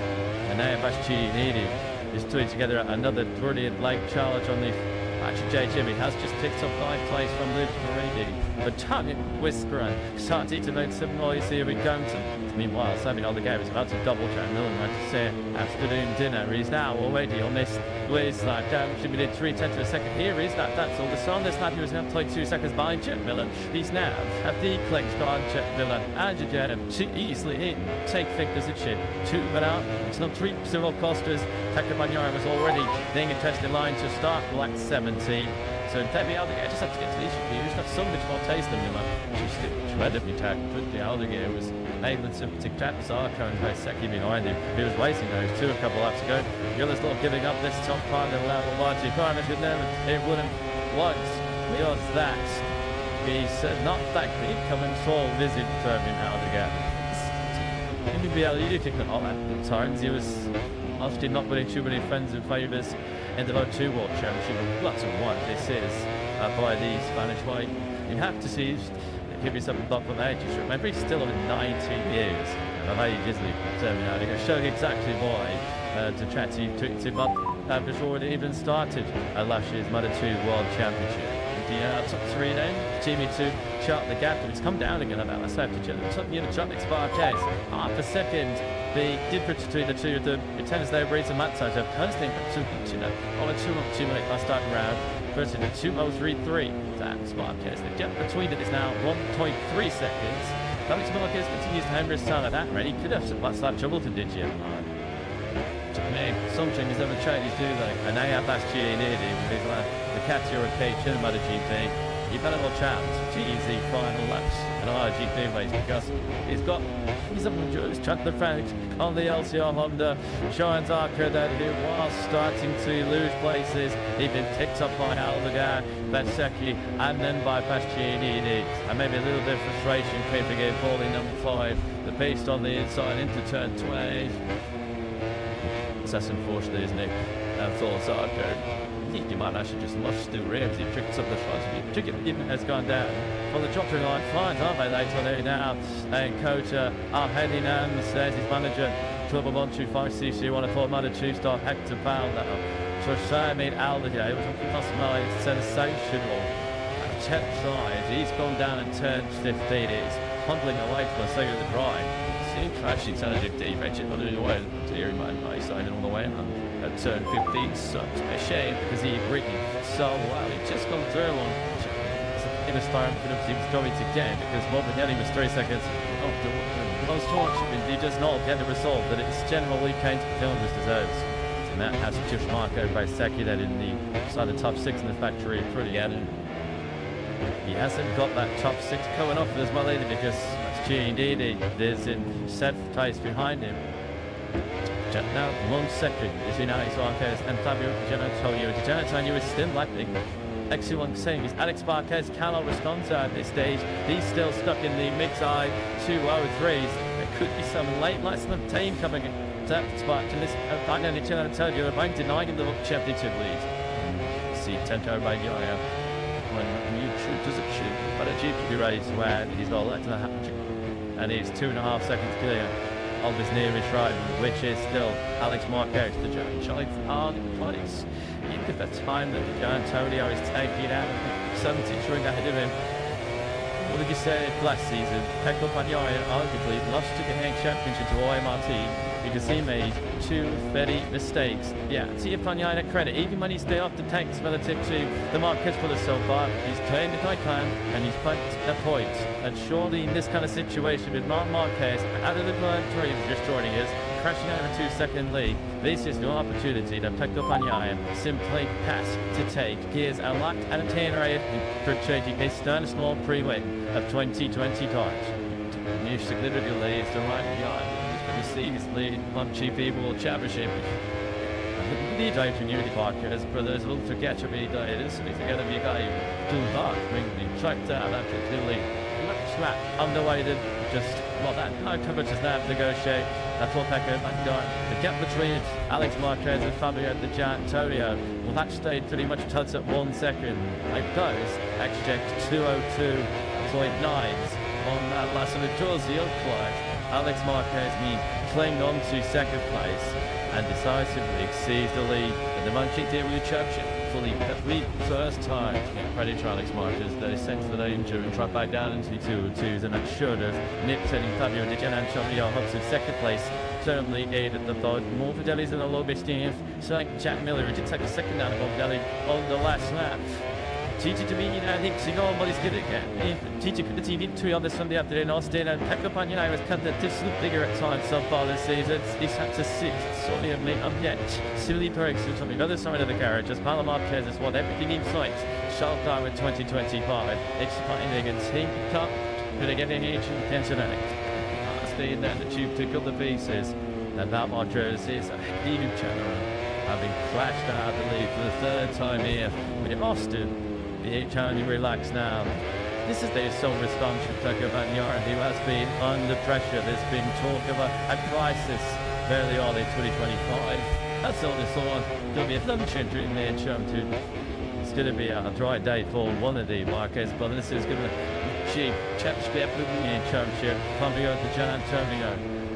Enea Bastianini is putting together another brilliant late charge on the actually J. Jimmy has just picked up 9th place from Luke Marini. The tongue whisperer starting to make some noise here in Compton. Meanwhile, Sammy Aldeguer is about to double track Millen went to say afternoon dinner. He's now already on this Blaze lap down. Should be did 3/10 of a second. Here is that. That's all the sun. This lap he was going to take 2 seconds behind Chip Millen. He's now at the clicks behind Chip Millen. And Jajem too easily in. Take thickness at Chip. 2 but out. It's not 3 civil costers. Taka Bagnaia was already being interested in line to start lap 17. So Debbie Aldeguer just had to get to these reviews. Got so much more taste than Miller. She's incredibly tacked. But the Aldeguer was able to tap Zarco and Vasecchi behind him. He was racing those 2 a couple laps ago. Miller's not giving up this top part of the level. Largely Primus could never. It wouldn't once. Because that he's not that incoming full visit Turbine Aldeguer. Maybe you do think that all at times he was obviously not putting too many friends and favours in the Moto2 World Championship. Lots of what this is by the Spanish way. You have to see, give yourself a bump on age. You should remember he's still in 19 years of age, isn't he? So, showing exactly why Ducati took him up before it even started last year's Moto2 World Championship. The top 3 then, Jimmy to chart the gap, and it's come down again about a second. The top next 5 Ks. Half a second. The difference between the two of them, it tends to breed some matsage. I've constantly on a 2-minute last starting round versus a 2:03.3. That's Marquez. The gap between it is now 1.3 seconds. Alex Marquez continues to hammer his time at that rate. He could have some lap trouble to did you? Some things never change, do they? And they have last year in it with the Ducati or a cage in the MotoGP. You've had a little chance to easy final laps in an RGP race because he's up on Joe's track the Franks on the LCR Honda. Sean Zarco that who was starting to lose places. He'd been picked up by Aldeguer, Vasecchi, and then by Bastianini. And maybe a little bit of frustration creeping in, falling number 5. The pace on the inside into turn 20. That's unfortunate, isn't it? For Zarco. You might actually just lost the rims. He tricked up the front. Richigamme has gone down. Well, the dropping line fines, aren't they, later on here now? And coach heading and says his manager, Club 125cc 104 Moto2 star Hector Baldo. So Sammy Aldeguer was a sensational. At 10th side, he's gone down and turned 15. It's humbling away for the second of the drive. Seeing crashing turn 15, Richard on the way to hear him on my side and all the way on. At turn 15 sucks. A shame because he written so well. He just gone through one. In a start, he was going to get because Morbidelli was 3 seconds off the most torch. He does not get the result that it's generally kind of film as deserves. And that has just Marco Basecchi then in the side of the top 6 in the factory pretty again. He hasn't got that top 6 coming off as well either, because Giannini is in 7th place behind him. Now 1 second between Alex Marquez and Fabio Giannantonio. Giannantonio is still lapping. Excellent saying is Alex Marquez cannot respond at this stage. He's still stuck in the mid-high 203s. There could be some late lights on the team coming to that spot. And this Giannantonio won't deny him the championship lead. See Tenko Bagnaia when YouTube does it shoot, but a GP race where he's got left to the hatch, and he's 2.5 seconds clear of his nearest rival, which is still Alex Marquez, the giant child hard in place. Look at the time that Giannantonio is taking out 70 showing ahead of him. What did you say last season? Pecco Bagnaia arguably lost to the Hang Championship to OMRT because he made 2 very mistakes. Yeah, to give Bagnaia credit, even when he's still off the tanks relative to the Marquez brothers so far, he's playing the Taycan and he's banked a point. And surely in this kind of situation with Marc Marquez out of the Grand Prix just joining us, crashing out of a 2-second lead, this is no opportunity to pick up Bagnaia, simply pass to take. Gears are locked and attenuated for changing his sternest small pre-win of 2025. New significant lead is the right behind. His lead MotoGP World Championship. The day to Unity Parkers, brothers will forget to be this is together be a guy to back, bring the track down after the lead. Slap underway to just that no coverage is now to negotiate. That's all Pecco Bagnaia. The gap between Alex Marquez and Fabio Di Giannantonio. Well, that stayed pretty much tugs at 1 second. Like those, XJ 202.9s on that last one. Towards the outflight. Alex Marquez cling on to 2nd place and decisively exceeds the lead in the MotoGP World Championship for the first time. Credit to Alex Marquez that is sent to the danger and tried back down into the 202s, and that should have nipped in Fabio Di Giannantonio up to 2nd place. Certainly aided the thought. More Morbidelli's in a low bit Steve. So like Jack Miller, who did take a 2nd down of Morbidelli on the last lap. Gigi to me, I think Sigon what he's good at. Gigi could have been 2 on this Sunday afternoon. Austin and Pecco Bagnaia has cut the distant bigger at times so far this season. He's had to 6th, sorely of late up yet. Silly breaks on the other side of the garage as Marc Marquez has won everything in sight. Sharp down with 2025. Exciting and team cup. Gonna get in each attention at it. Austin and the tube took up the pieces. And that Marquez is a huge turnaround, having crashed out the lead for the 3rd time here with Austin. The trying to relax now. This is the sole response from Pecco Bagnaia, who has been under pressure. There's been talk of a crisis fairly early 2025. That's all this on. There'll be a lunch during the championship. It's going to be a dry day for one of the Marquez brothers. This is going to be championship championship. Fabio Di Giannantonio,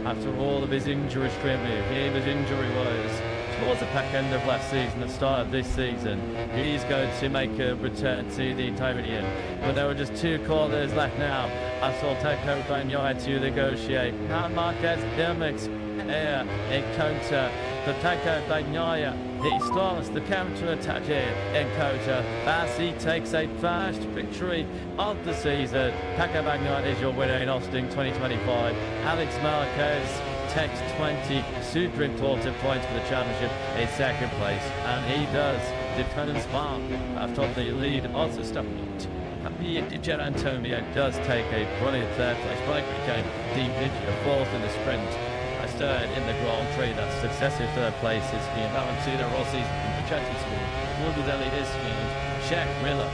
after all of his injury scrambling, his injury was towards the back end of last season, the start of this season. He's going to make a return to the Italian. But there were just 2 corners left now. I saw Pecco Bagnaia to negotiate. Now Marquez Dermix here in counter. The Pecco Bagnaia, he starts the counter-attack here in counter as he takes a fast victory of the season. Pecco Bagnaia is your winner in Austin 2025. Alex Marquez takes 20 super important points for the championship in 2nd place, and he does defend spark after the lead also stopping. Di Giannantonio does take a brilliant 3rd place. Mike became deep into 4th in the sprint. A 3rd in the Grand Prix. That's successive 3rd places for Valentino Rossi's projected score. Morbidelli is Jack Miller.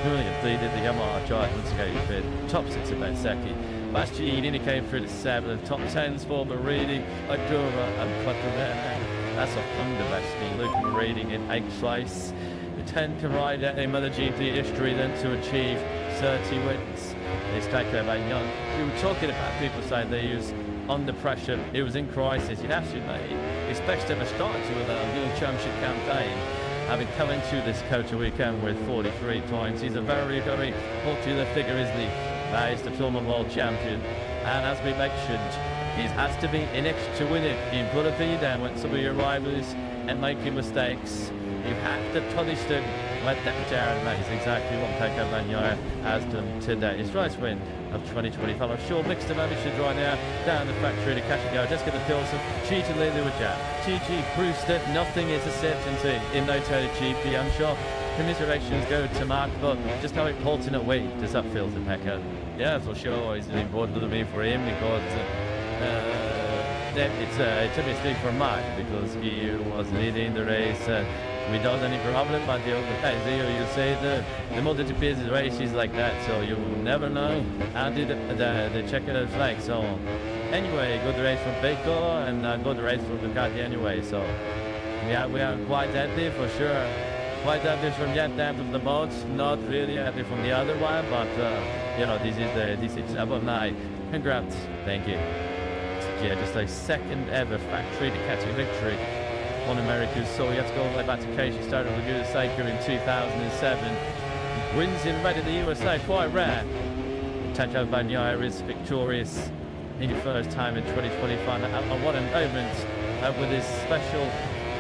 Brilliant lead in the Yamaha Giant once again. Top 6 of Bezzecchi. Giannini came through the 7th, top 10s for Marini, Agura and Quattromani. That's a thunderbasting Luke Marini in 8th place. The 10 can ride in MotoGP history then to achieve 30 wins. It's Pecco Bagnaia. We were talking about people saying they use under pressure, it was in crisis. You'd have to mate, especially if I started with a new championship campaign. Having come into this Kota weekend with 43 points, he's a very, very popular figure, isn't he? He's the former world champion, and as we mentioned, he has to be in it to win it. You've got to be there when some of your rivals and making mistakes. You have to punish them let that Jared, that is exactly what Pecco Bagnaia has done today. His first win of 2025. I'm sure mixed emotions right now down the factory to catch and go. Just get the pills of Gigi Lily with Jam. Gigi proves that nothing is a certainty in MotoGP. I'm sure commiserations go to Mark, but just how important a way does that feel to Pecco? Yeah, for sure. It's important to me for him because it's a mistake for Mark because he was leading the race without any problem. But the other guys here, you say the MotoGP race is like that, so you never know until the checkered flag. So anyway, good race from Pecco and good race from Ducati anyway. So we are quite happy for sure. Quite happy from that end of the boat, not really happy from the other one, but you know, this is above night. Congrats, thank you. Yeah, just a second ever factory Ducati victory on America's soil. You have to go all the way back to Casey, started with Laguna Seca in 2007. Wins in red in the USA, quite rare. Pecco Bagnaia is victorious in his first time in 2025. And what a moment with his special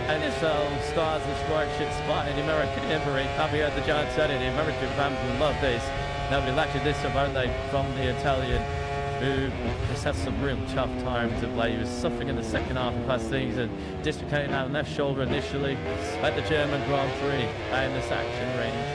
NFL stars and strike spot in the American Emperor. Javier the Giant said it, the American fans will love this. Nobody lectured this about they from the Italian, who has had some real tough times of late. He was suffering in the second half of last season, dislocating out left shoulder initially at the German Grand Prix in the Saxon range.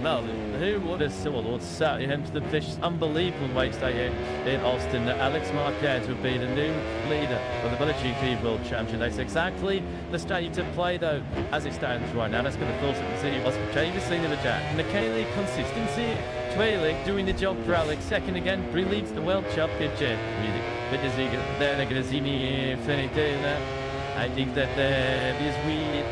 Well, who would have thought sat him to the fish? Unbelievable race day in Austin that Alex Marquez would be the new leader of the MotoGP World Championship. That's exactly the state to play though as it stands right now. Let's get the thoughts and see what's previously in the Jack. Michele consistency. Twillig doing the job for Alex. Second again, leads the World Championship. They're going to see me finite. I think that this week.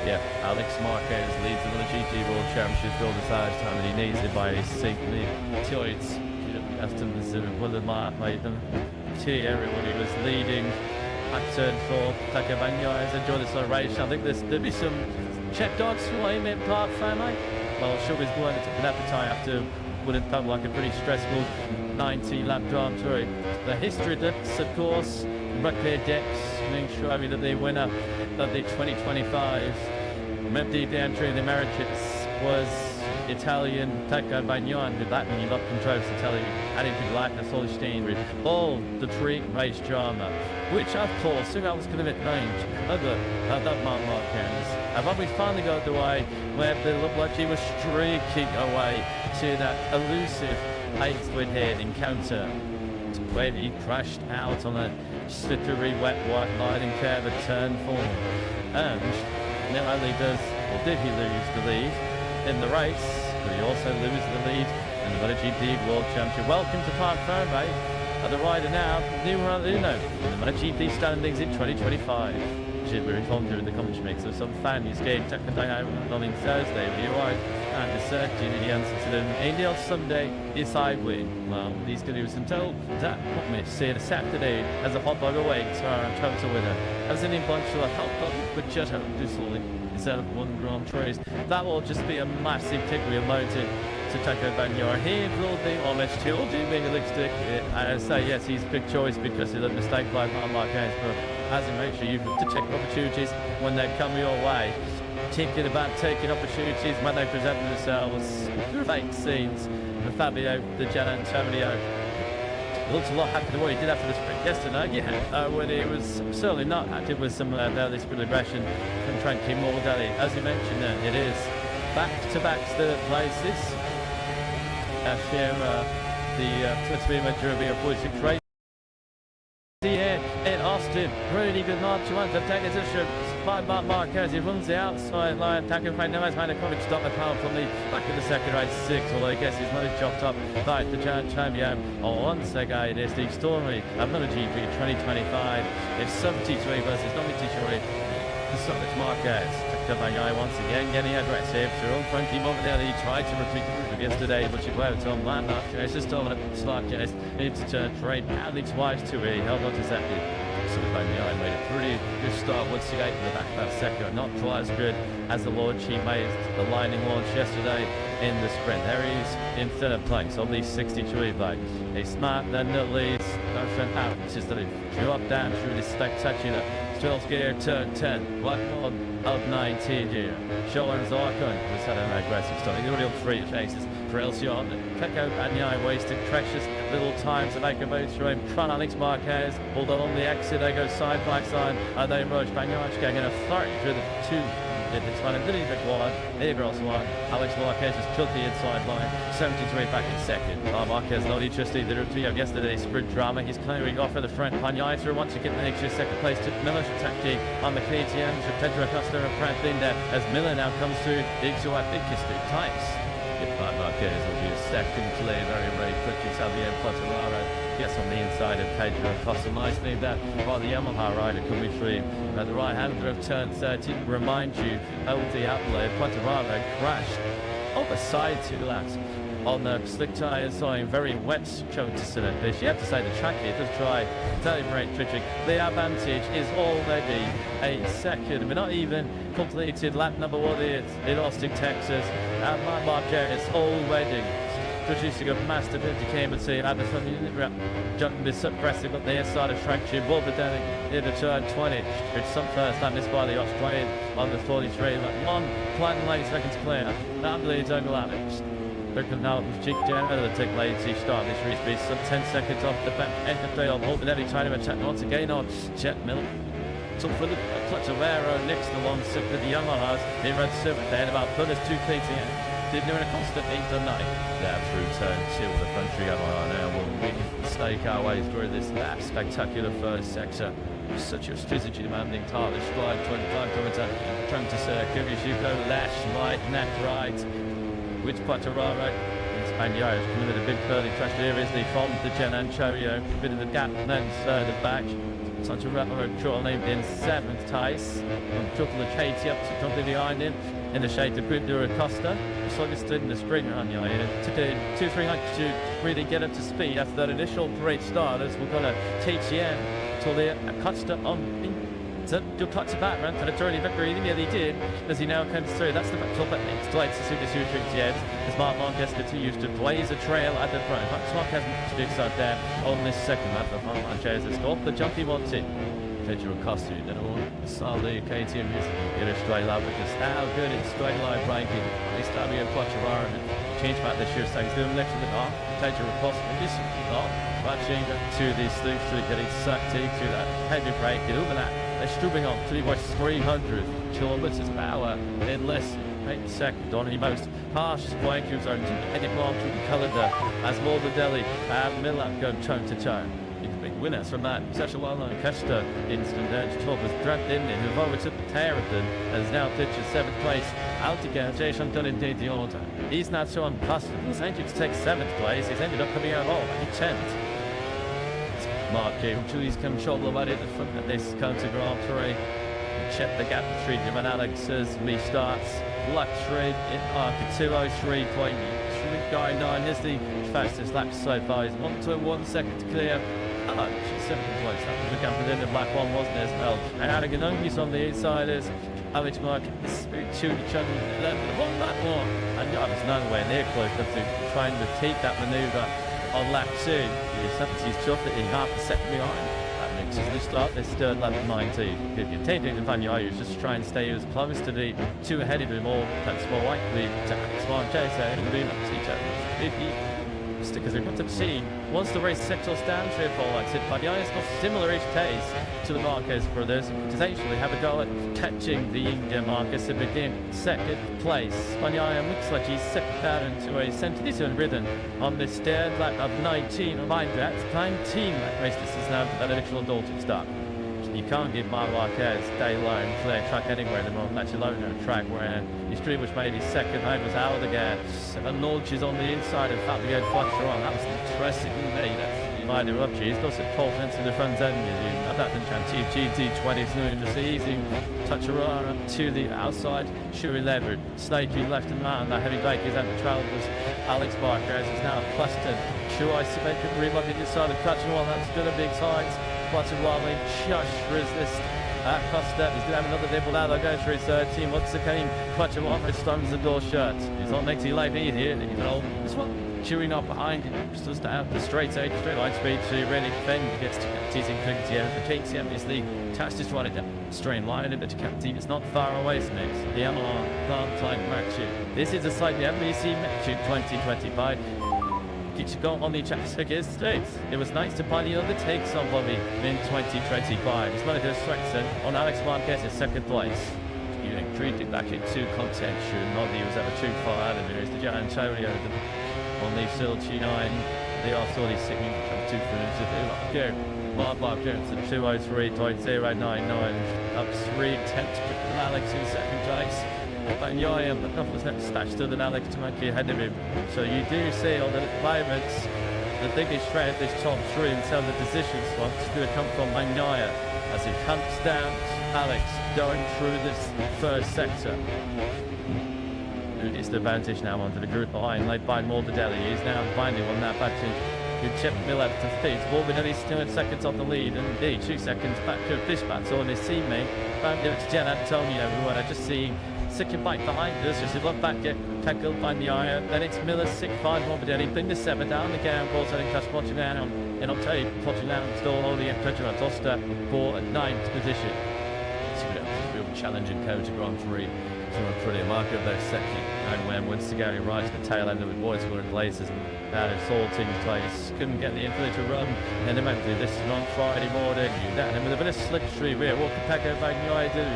Yeah, Alex Marquez leads the MotoGP World Championship for the first time, and he needs it by simply choice. Customs will admire them. Everybody was leading at turn 4. Pecco Bagnaia has enjoyed this race. I think there'll be some check dogs for him in Park family. Well, Sugar's going to take an appetite after what it felt like a pretty stressful 90-lap Grand Prix. The history decks, of course, record decks, make sure that the winner of the 2025 MotoGP entry in the Americas was Italian Pecco Bagnaia, who that many love controls to tell you adding to like the Solstein with all the treat race drama, which of course who else could have arranged other that Mark Marquez. And when we finally got the way where it looked like he was streaking away to that elusive 8th with head encounter, where he crashed out on a slippery wet white line and curve at turn 4. And not only did he lose the lead in the race, but he also loses the lead in the MotoGP World Championship. Welcome to Park Fernway. At the rider now, numero uno in the MotoGP standings in 2025. Should be informed during the commentary mix of some fans gave Takandai on Thursday, but you're right, and the searching the answer to them. India Sunday is side win. Well, these can do some told that what me see the Saturday as a hot dog away, so I'm total winner. As an impartial hot dog with just out this morning instead of one Grand Prix. That will just be a massive tick we mounted to Pecco Bagnaia. He will be honest, he'll do realistic. I say yes, he's a big choice because he's a mistake by Mark Marquez, but as you make sure you have to check opportunities when they come your way. Thinking about taking opportunities when they present themselves. Fake scenes for Fabio Di Gianantonio. Looks a lot happier than what he did after the sprint yesterday. Yeah, when he was certainly not active with some early sprint aggression from Frankie Mordelli. As you mentioned, it is back-to-back third places. Here, the Twitter Derby of 46 race. Here in Austin, really good march one for Technician by Mark Marquez. He runs the outside line. Pecco Bagnaia had a coverage stop the power from the back of the second race 6, although I guess he's not chopped up by the giant champion. Once again, it's the story of MotoGP 2025. It's 73 versus 93. So it's Marquez. Pecco Bagnaia once again getting aggressive. Jerome Frankie Mordelli tried to repeat the move yesterday, but she worked on Landmark. It's just on a smart chase into turn 3. Alex Wise to he held on to second. So the Bagnaia made a pretty good start once again in the back of that second. Not quite as good as the launch he made, the lightning launch yesterday in the sprint. There he is in third place on the 63 bike. He's smart, then the leads, nothing out. It's just that he drop down through this spectacular 12th gear, turn 10, black on up 19 gear. Showing Zarkon was had an aggressive start. He's already on 3 chases for Elsion. Pecco Bagnaia wasted precious little time to make a move through him. Front Alex Marquez, although on the exit they go side by side. They rush Bagnaia getting a flurry through the 2. It's one a little bit wide. There goes one. Alex Marquez just took the inside line. 73 back in second. Marquez not interested. The review of yesterday's sprint drama. He's clearing off at the front. Bagnaia through once again the extra second place to Miller's tactic on the KTM to Pedro Acosta and Frank Linder as Miller now comes through the Ixua Bickistu times. Marquez will be a second clear, very quickly. Xavier Potteraro gets on the inside of Pedro Acosta. Nice move that by the Yamaha rider coming through at the right-hander of turn 13. Remind you of the outlay. Potteraro crashed on the side 2 laps on the slick tyres, so very wet choke to sit at this. You have to say the track here does try deliberate trick. The advantage is already a second. We're not even completed lap number 1 in Austin, Texas. And Mark Jarrett's already producing a massive indicator at the front unit, jumping this aggressive up the inside of track tube, Wolverden into turn 20. It's some first lap missed by the Australian on the 43. Lap 1.9 seconds clear. That leads over Alex. Looking now at Richigamme, the take lazy start. This race be some 10 seconds off the back end of the field. Wolverden trying to attack once again on Jet Miller. Took for the clutch of Aero next along with the Yamahas. He ran 7th then about Putters 2 KTM. Did do in a constant 8 to 9. There through turn 2 of the country Yamaha now will stake our way through this spectacular first sector. Such a physically demanding target. Stride 25 kilometre. Trying to circle. You go lash right, neck right. With Potteraro. Bagnaia has committed a big curly crash. Here is the from the Gen Anchorio. Bit of the gap and then the back. Such a rapper controlling in 7th Tice. Took the KT up to completely behind him in the shade of Pedro Acosta. So he stood in the spring on you. Took a 2-300 to really get up to speed after that initial great start as we've got a TTM till the Acosta on. So you'll clutch the back run for the early victory. He nearly did as he now comes through. That's the top at next. Delights to see the Super yet as Mark Marquez continues to blaze a trail at the front. Max Marquez to do so there on this second lap of Marquez has got the jump he wants it. Pedro Acosta then all solid KTM is in a straight line because how good it's straight line braking. He's starting to clutch environment. Change back this year, so he's doing next to the car. Pedro Acosta is not matching to the sleeve street, getting sucked into that heavy brake. Get over that. They're stooping on 300 kilometers per hour in less than 8 seconds. On the most harsh flying cubes are heading along through the calendar as Morbidelli and Miller go toe to toe. Big winners from that such a well-known Kester instant. Edge 12 was dragged in there, who overtook Territon and is now pitched 7th place. Altiga, Jason done indeed the order. He's not so unplussed. He's ended to take 7th place. He's ended up coming out all in 10th. Mark Julie's control about it at the front of this Counter Grand Prix. Check the gap between him and Alex as Lee starts. Luxury in market 203.399 is the fastest lap so far. He's 1 second to clear. Alex, 7th place. That was the gap within the black one, wasn't it, as well? And Aragonongi's on the insiders. Alex Marquez, 2 each other, 11 on that one. And I was nowhere near close enough to try and repeat that manoeuvre on lap 2. He's chuffed it in half a second behind. That makes us the start this third lap of 19. If you're taking the Bagnaia, just try and stay as close to the 2 ahead of him, or that's more likely to have smart chase ahead of him. Because we've got to see once the race settles down 3 or 4 laps, if Bagnaia's got similar-ish pace to the Marquez brothers, potentially have a go at catching the India Marquez and begin 2nd place. Bagnaia looks like he's second out into a 72 rhythm on this third lap of 19. Mind that, 19 lap race. This is now an initial daunting start. You can't give Marc Marquez day-lone clear track anywhere anymore, let alone a track where he's pretty much made his second home as Aldegar. 7 launches on the inside of Fabio Quattro. That was interesting indeed. He might interrupt you. He's got some confidence in the front end. That than GT20 is doing just easy. Touch around to the outside. Shuri Levered. Snaky left and right. That heavy bake is at the trailers. Alex Marquez is now clustered. Sure, I see they could relook at this side of Quattro. That's good at big sides. bottom line, just resist. Costa, he's going to have another nibble now. They'll go through his third team. Once again, clutch him off, it slams the door shut. He's not making life easy. He's all this one. Chewing up behind him, just down the straight line speed to really defend. Gets to teasing Kungtier. The KTM is the task is running down straight line, but KTM is not far away from it. The Yamaha plant type match. This is a slightly MBC match 2025. Keeps going on the Czech States. It was nice to finally overtake somebody in 2025. It's one of those strengths on Alex Marquez's second place. You treated back into contention. Not that he was ever too far out of it. It's the Gian Antonio on the Silchi 9. They are sorely singing from 2 minutes of go. Mark Jones at 2:03.099. Up 3/10 to Alex in second place. But Yoyam, the couple was next faster than Alex to make you ahead of him. So you do see on the moments the biggest threat this top 3 in terms of position swaps is going to come from Bagnaia as he hunts down Alex going through this first sector. It's the advantage now onto the group behind, led by Morbidelli. He's now finding on that back to Chip Miller to feet. Morbidelli's still in seconds on the lead, and indeed 2 seconds back to Fishbats on his teammate. Found it to Gian Antonio, who I just see second bike behind us, just a look back, get tackled by Bagnaia. Then it's Miller, 6-5, Morbidelli, bring the 7 down the gamble, so they catch Portugal in Octave. Portugal still holding up Pedro Acosta for 9th position. It's a real challenging code to Grand Prix. Pretty remarkable though, second. And when once again right to the tail end of the boys were in places and that is all teams place. Couldn't get the infantry to run, and eventually this is on Friday morning. Down him with a bit of slipstream here. What can Pecco Bagnaia do?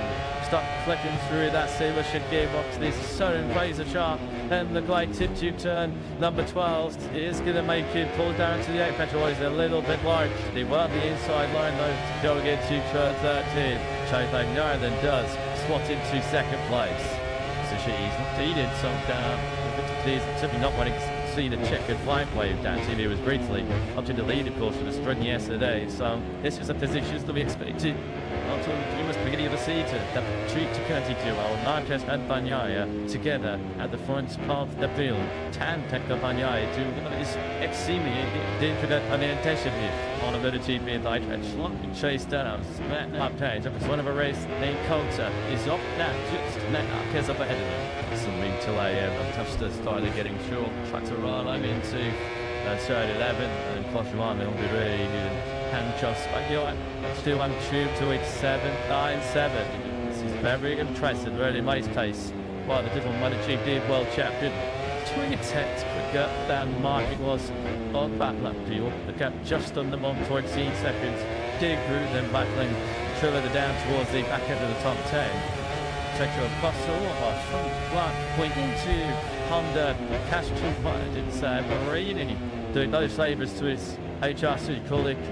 Start flicking through that silver shit gearbox. This is so razor sharp. And the glide tip to turn number 12 is going to make it pull down to the 8 petrol. He's a little bit large. They were the inside line though. Go get to turn 13. Chase Bagnaia then does slot into second place. So she's not needed, so he's certainly not wanting to see the checkered flag wave down TV was briefly up to the lead of course for the sprint yesterday. So this is a position to be expected. Until the beginning of the season, that treat to Curti duo, Marquez and Bagnaia together at the front of the field. Tan Pecco Bagnaia to his ex-seeming didn't forget unintentionally on a MotoGP light and chase down. Matt Marquez up in front of a race named Coulter is up now, just Matt Marquez up ahead of him. Some big delay and Costa started getting through, tried to run into turn 11 and Cosmano will be really good. And just Bagnaia still on tube to its 7.97. This is very impressive, really nice pace. While the different MotoGP World Champion, 20 tenths quicker than Mark was on that lap field. The gap just under 1.14 seconds. Dig through them battling further down towards the back end of the top 10. Sector of Bustle, or front block, point into Honda, Castro, it's Marini doing those favours to his HRC colleague.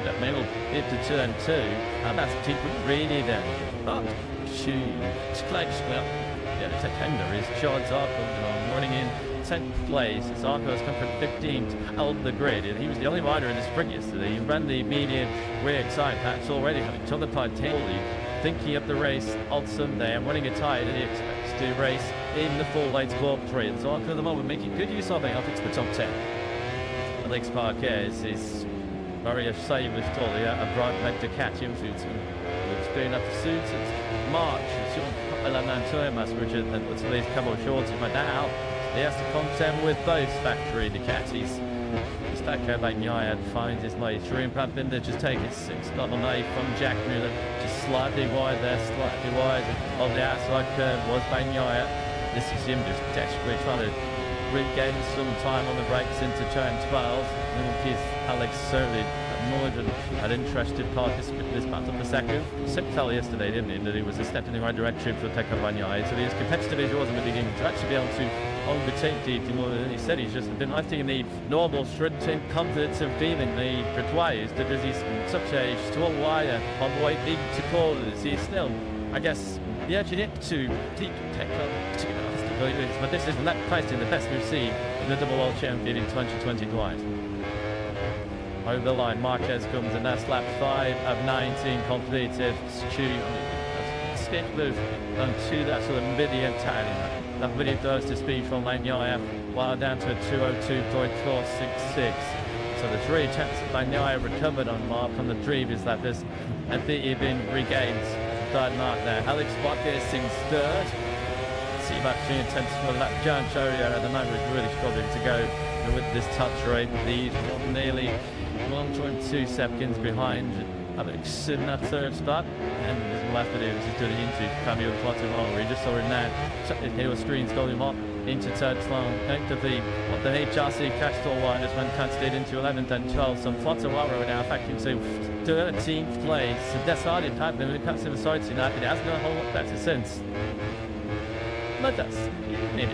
That middle into turn 2, and that's really then. But it's close. Well, yeah, the contender is John Zarco running in 10th place. Zarco has come from 15th on the grid, and he was the only rider in the sprint yesterday. He ran the median rear side patch already, having took the part totally. Thinking of the race on Sunday and running a tide, and he expects to race in the full late Grand Prix. And Zarco at the moment making good use of it. I think it's the top 10. Alex Marquez is very safe with Tolly, a bright meant to catch him. It's doing up the suits. It's March. It's Antonio Masbridge and what's these couple of shorts. But now he has to contend with both factory Ducatis. Pecco Bagnaia finds his way through. Brad Binder just taking 6 on A from Jack Mueller. Just slightly wide there, slightly wide. On the outside curve was Bagnaia. This is him just desperately trying to regain some time on the brakes into turn 12. And Alex certainly more than an interested participant in this battle for second. Sip tell yesterday, didn't he, that he was a step in the right direction for Pecco Bagnaia. So he as competitive as he was in the beginning to actually be able to overtake DT more than he said. He's just been, I think, in the normal sprinting confidence of feeling the requires because he's such a tall wire on the way into corners. He's still, I guess, the edging it to deep Pecco. But this is lap pricing the best we've seen in the double world champion in 2025. Over the line, Marquez comes and that's lap 5 of 19 completed. Skip move onto that sort of medium tally. That really does to speed from Bagnaia while down to a 2:02.466. So the three attempts that Bagnaia recovered on Mark on the previous lap has been regained. Third mark there. Alex Marquez sings third. See about 3 attempts for lap. John Chorio at the moment is really struggling to go with this touch rate. He's nearly 1.2 seconds behind Alex in that third start. And his last video was just doing into Camille Clotilon, where he just saw it now. He was screens going him up into third slot. Going to the HRC Castor Winders when casted into 11th and 12th. So Flotawaro now back into 13th place. Decided type when it comes to the sides United. It hasn't done a whole lot better since. But that's it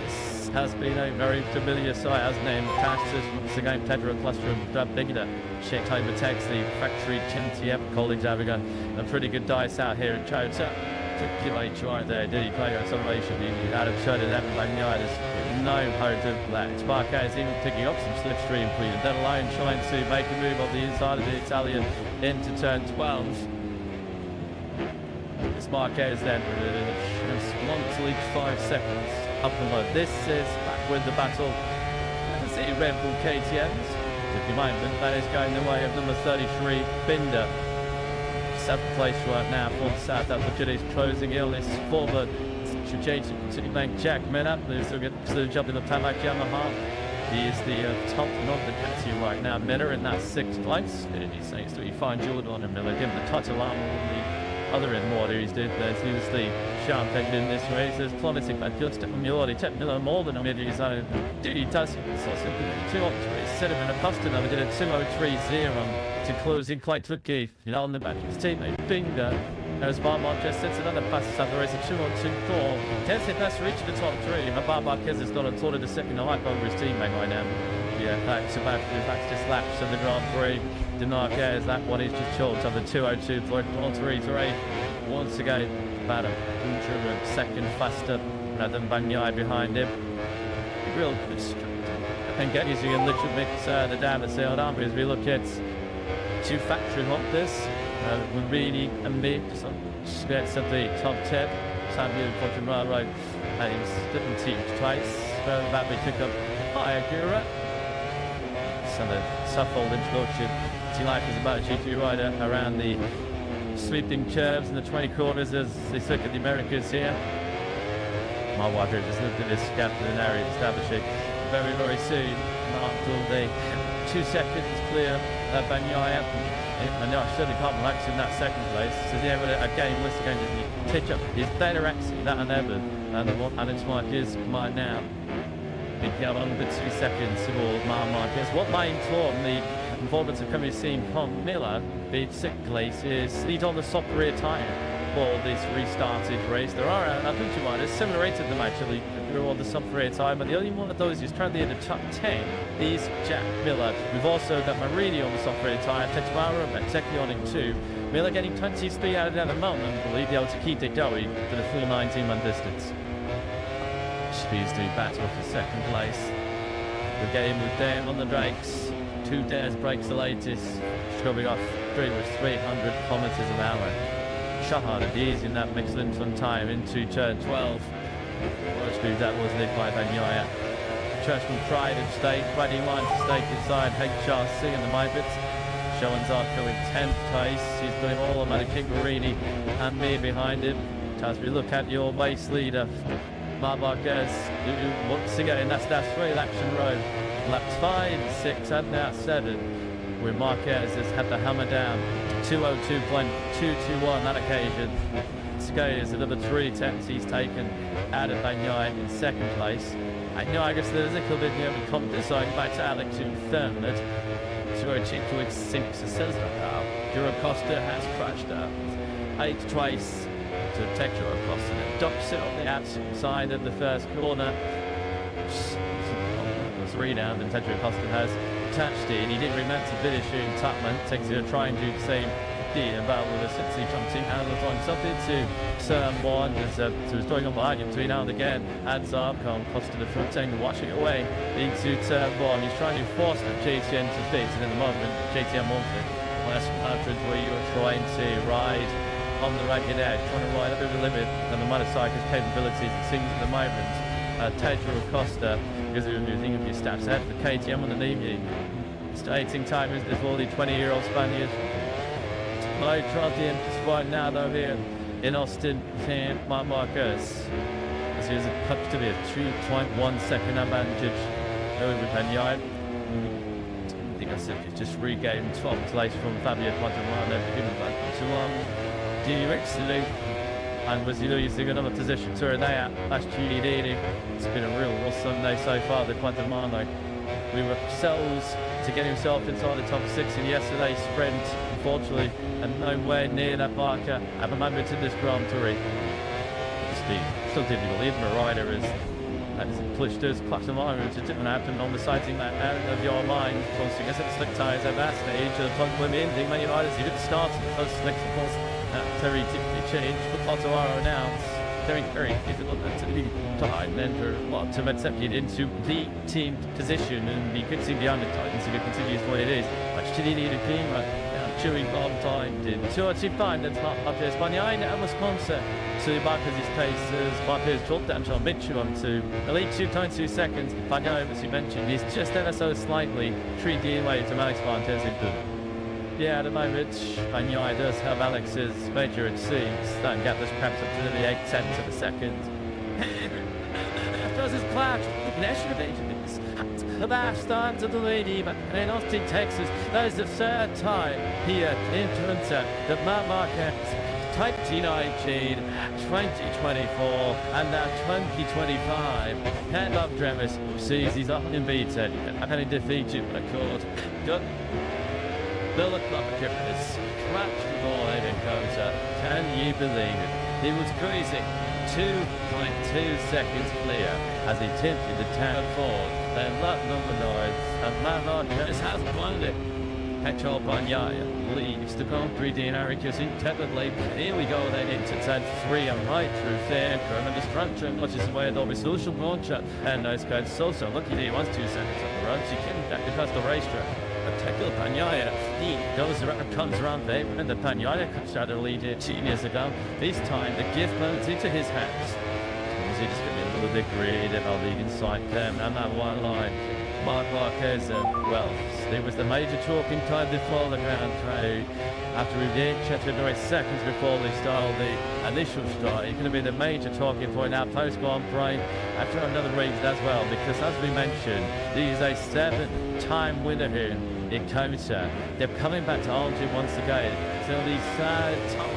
has been a very familiar sight, hasn't it? Tastas once again Pedro Clustrum Bigger. Checked over text the factory Chintiem colleagues having a pretty good dice out here at Chota. Took your late right there, did he play acceleration? He had a shot at that Bagnaia. There's no hope of that. Marquez even picking up some slipstream for you. That alone trying to make a move on the inside of the Italian into turn 12. It's Marquez then with to each 5 seconds up and low. This is back with the battle. Let's see Red Bull KTMs. If you mind, that is going the way of number 33 Binder. 7th place right now for South Africa is closing illness for the strategic bank Jack Mena, who's still jumping the Tamak Yamaha. He is the top of the category right now. Mena in that 6th place. He seems to be fine. Jordan and Miller give him the touch alarm on the other end water. He's did. There's the champagne in this race. There's plummeting but just from Milady. Tech Miller more than a mid his own. He does so simply 203. Set him in a Buster number. Did a 203.0 to close in quite tricky. On the back of his teammate Binger. As Bar Marquez sets another pass out the race at 2-on-2-4. Tenth hit pass reach the top 3. But Bar Marquez has got a tour of the second high over his teammate right now. Yeah, back to just laps of the Grand Prix. Marquez, that one is just short of the 2:02.33. Once again, about a second faster than Bagnaia behind him. Real good straight. I think using a little bit the down the sailed arm as we look at 2 factory monters. Marini and me, so gets at the top 10. Samuel Fortune Railroad, and he's didn't teach twice. That we pick up Hayagura. So the Suffold introduction. Life is about a GT rider around the sweeping curves and the 20 corners as they look at the Americas here. My wife here just looked at this gap in an area establishing very, very soon. After the 2 seconds clear Bagnaia. And I certainly can't relax in that 2nd place. So yeah, but again, we're going to pitch up his better actually, that and ever. And it's like is mine now. Big gap under 2 seconds for Marquez. What might inform the performance of coming seen Con Miller beat 6th place is lead on the soft rear tyre for this restarted race. There are a bunch of riders similar to them actually who are on the soft rear tyre, but the only one of those who's currently in the top 10 is Jack Miller. We've also got Marini on the soft rear tyre, Tetuara, Benteke on it too. Miller getting 20 speed out of it at the moment and will be able to keep it going for the full 19-month distance. Speeds to battle for 2nd place. The game with Dan on the brakes. 2 dares breaks the latest, coming off 300 kilometers an hour. Shahar and easy in that Michelin fun time into turn 12. First move that was led by Bagnaia. Churchman Pride of State, ready line to stake inside HRC and the Mybits. Showens Arco in 10th place. He's got him all about a King Marini and me behind him. As we look at your race leader, Marquez, once again, that's that 3 laps in a row. Laps 5, 6 and now 7, where Marquez has had the hammer down. 2:02.221 that occasion. Skye is another 3 attempts he's taken out of Bagnaia in 2nd place. I guess there's a little bit of a confidence going back to Alex in 3rd. So a cheap to its 6 says that now. Duro Costa has crashed out. 8th twice to take Duro Costa and ducks it on the outside of the 1st corner. 3 down, and Tedro Costa has touched it. He didn't remember to finish in Tupman. Takes it to try and do the same thing about with a 60 jumping out of the time. Something to turn 1. So he's going on behind him between now and again. And Zarkon Costa the front end, washing it away into turn 1. He's trying to force the JTM to fix, and in the moment, JTM wants it. Well, that's where you're trying to ride on the ragged edge, trying to ride over the limit and the motorcycle's capabilities, it seems at the moment. Tedro Costa, because you're thinking of your stats ahead, the KTM on the knee, Stating time is before the 20-year-old Spaniard. Low trotting right now though here in Austin, Marc Marquez. As he has a touch to be a 2.1 second advantage over Bagnaia. I think I said he's just regained 12 place from Fabio Quartararo, giving back to DRX. And was he losing another position to there last GDD. It's been a real Sunday so far, the Quartararo. We were cells to get himself inside the top 6 in yesterday's sprint, unfortunately, and nowhere near that marker at the moment in this Grand Prix. Still didn't believe the rider is pushed his Quartararo to didn't happen on the sighting that out of your mind. Of course, you guess it's slick tires at that stage. The front women, the many riders, he didn't start the first slicks, of course. Very typically changed for Quartararo now. It's very difficult to be behind then for what to accept it into the team position, and you could see the Titans if it continues what it is. Much to the team, chewing bomb time did 2:25. That's not up there. Bagnaia and Wisconsin to Marquez's paces. Marquez dropped down to Mitchell to elite 2.2 seconds. Bagnaia, as you mentioned, is just ever so slightly 3D away to Alex Marquez in the. Yeah, at the moment, Bagnaia does have Alex's major, it seems. That gap has crept up to the 8/10 of a second. Does his clash, the last start to the lady, but in Austin, Texas, that is the third time here in Toronto that Marc Marquez 2019, 2024, and now 2025. Hand up, Travis sees he's up and beaten, and he defeated record. Bill Clocker has crashed the ball in Dakota. Can you believe it? He was cruising 2.2 seconds clear as he tempted the town forward. Then lap number 9, and Marc Marquez has won it. Petrol Bagnaia leaves the Grand Prix Americas intently. Here we go then into turn 3 and right through there. And the structure watches away at Orbis Social Launcher. And those guys so lucky he wants 2 seconds on the run. She came back across the racetrack. Tackle Bagnaia. He goes around, comes around there, and the Bagnaia comes out of the lead here 2 years ago. This time the gift moves into his hands. Is he just going to be a little bit greedy about leading inside them and that one line? Marc Marquez, well, it was the major talking time before the Grand Prix. After we did check 8 seconds before they started the initial start, it's going to be the major talking point now post Grand Prix after another race as well, because as we mentioned, he is a 7-time winner here in Kota. They're coming back to Alger once again. So the third time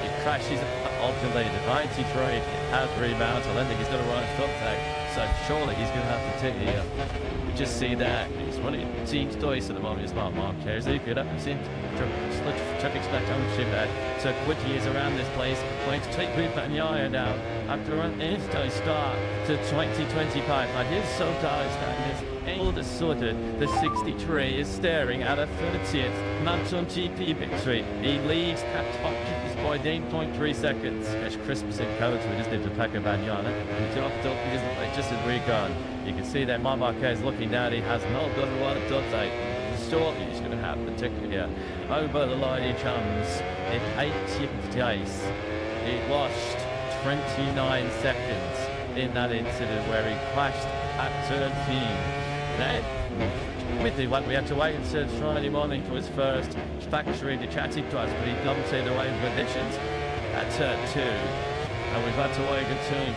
he crashes off the lead. 93 has rebounded. I don't think he's going to run a stop tag, so surely he's going to have to take here. Just see that he's running team twice at the moment. It's Marc Marquez. He could have seen traffic spectrum ownership there. So quickly is around this place, going to take with Bagnaia now after an instant start to 2025. Like he's so tired standards. All of a sudden, the 63 is staring at a 30th MotoGP victory. He leads at top by 8.3 seconds. It's Christmas in Kota, we just need to pack a Bagnaia. Just as we're gone. You can see that Marc Marquez looking down, he has not got a lot of dot. Shortly he's going to have the ticket here. Over the line he comes in 18th place. He lost 29 seconds in that incident where he crashed at turn 15. Then, with the one we had to wait until Friday morning for his first factory to chatty to us, but he dumped in the way of conditions at turn 2. And we've had to wait until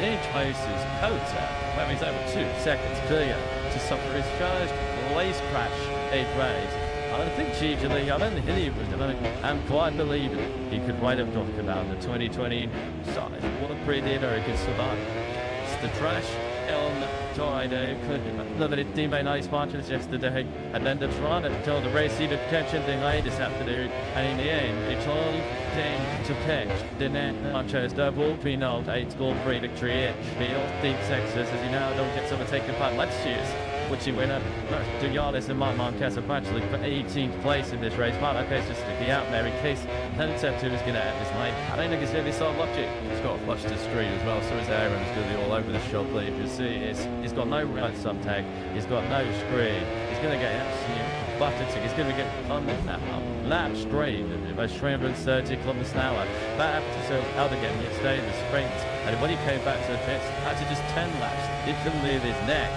he places Kota, where he's over 2 seconds clear to suffer his first race crash in race. I think usually, I don't think he was doing it. I'm quite believing he could write up talk about the 2020 side. What a pretty American survive. It's the trash on Friday. Lovely teammate nice sponsors yesterday. And then the Toronto told the race either catch anything late this afternoon. And in the end, it's all thing to catch. The Manchester will be known 8-goal free victory. Field deep Texas as he now don't get someone taking part. Let's choose. Which he winner, Giannis and Marc Marquez are actually for 18th place in this race. Marc Marquez just sticking out there in case Pentatech 2 is going to end this night. I don't think it's going to be so lucky. He's got a flush to screen as well, so his Aaron is going to be all over the shop. But if you see, he's got no right sub tag, he's got no screen, he's going to get absolute butted. He's going to get on the lap straight, about 330 kilometers an hour. That happened to out again yesterday in the sprint, and when he came back to the pits, after just 10 laps, he couldn't leave his neck.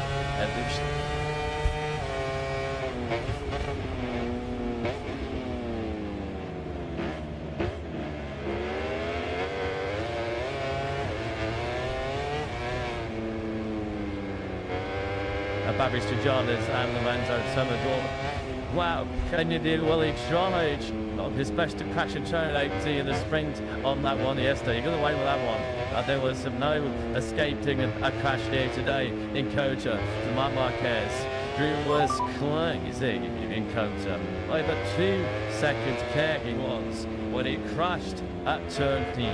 Babis to Jarvis and Lorenzo Sommerdahl. Wow, can you do Willie Stronage? Of his best to crash and turn 80 in the sprint on that one yesterday. You got away with that one. There was no escaping a crash here today in Kota for Marc Marquez. Drew was crazy in Kota. Over 2 seconds care he was when he crashed at turn 3,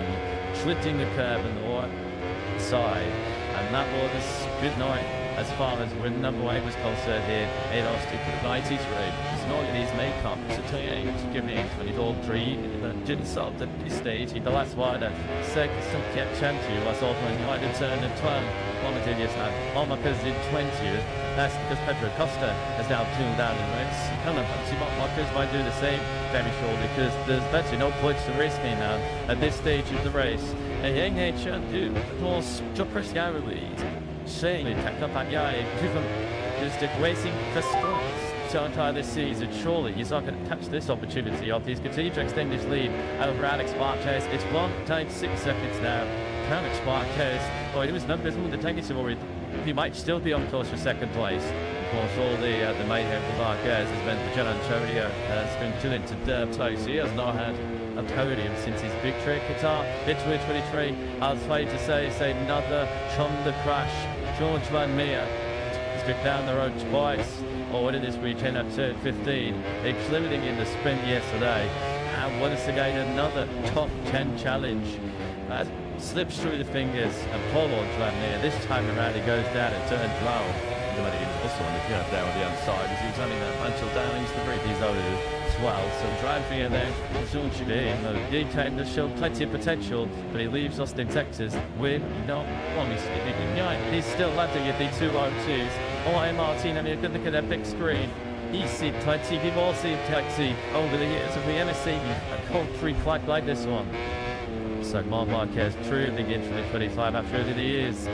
slitting the curb on the right side. And that was good night as far as win number 8 was concerned here in Austin for the 93. It's not in his makeup, it's a 28, giving it 23, didn't solve the stage. The last one, second some kept champion was also in United turn and 12. One of the years now, on my in 20th. That's because Pedro Costa has now tuned down in the race. Kind of see what Marquez might do the same, very sure, because there's virtually no points to risking now at this stage of the race. And Yang He Chen do, of course, Chopper's lead. Shane tacked up at Yai, driven just racing for scores to entire this season. Surely he's not going to catch this opportunity of his continue to extend his lead over Alex Marquez. It's 1 time 6 seconds now. Alex Marquez, oh, it was numbers with the technical worried. He might still be on course for second place. Of course, all the mayhem for Marquez has meant that Gian Antonio has been chilling to third place. He has not had a podium since his victory at Qatar. It's 23. I was afraid to say another Honda crash. George Van Meer has been down the road twice already this weekend at turn 15, including in the sprint yesterday. And once again, another top 10 challenge. Slips through the fingers and Paul Van Meer. This time around, he goes down at turn 12. Also on the curve there on the other side, as he was running that until down into the break. He's over 12, so driving in there, he came to show plenty of potential, but he leaves Austin, Texas with no one. He's still landing at the 202s. Oh, Martin, I mean, good look at that big screen. He's seen plenty, we've all seen plenty over the years. Have we ever seen a Grand Prix quite like this one? So Marc Marquez truly into the 25 after the years.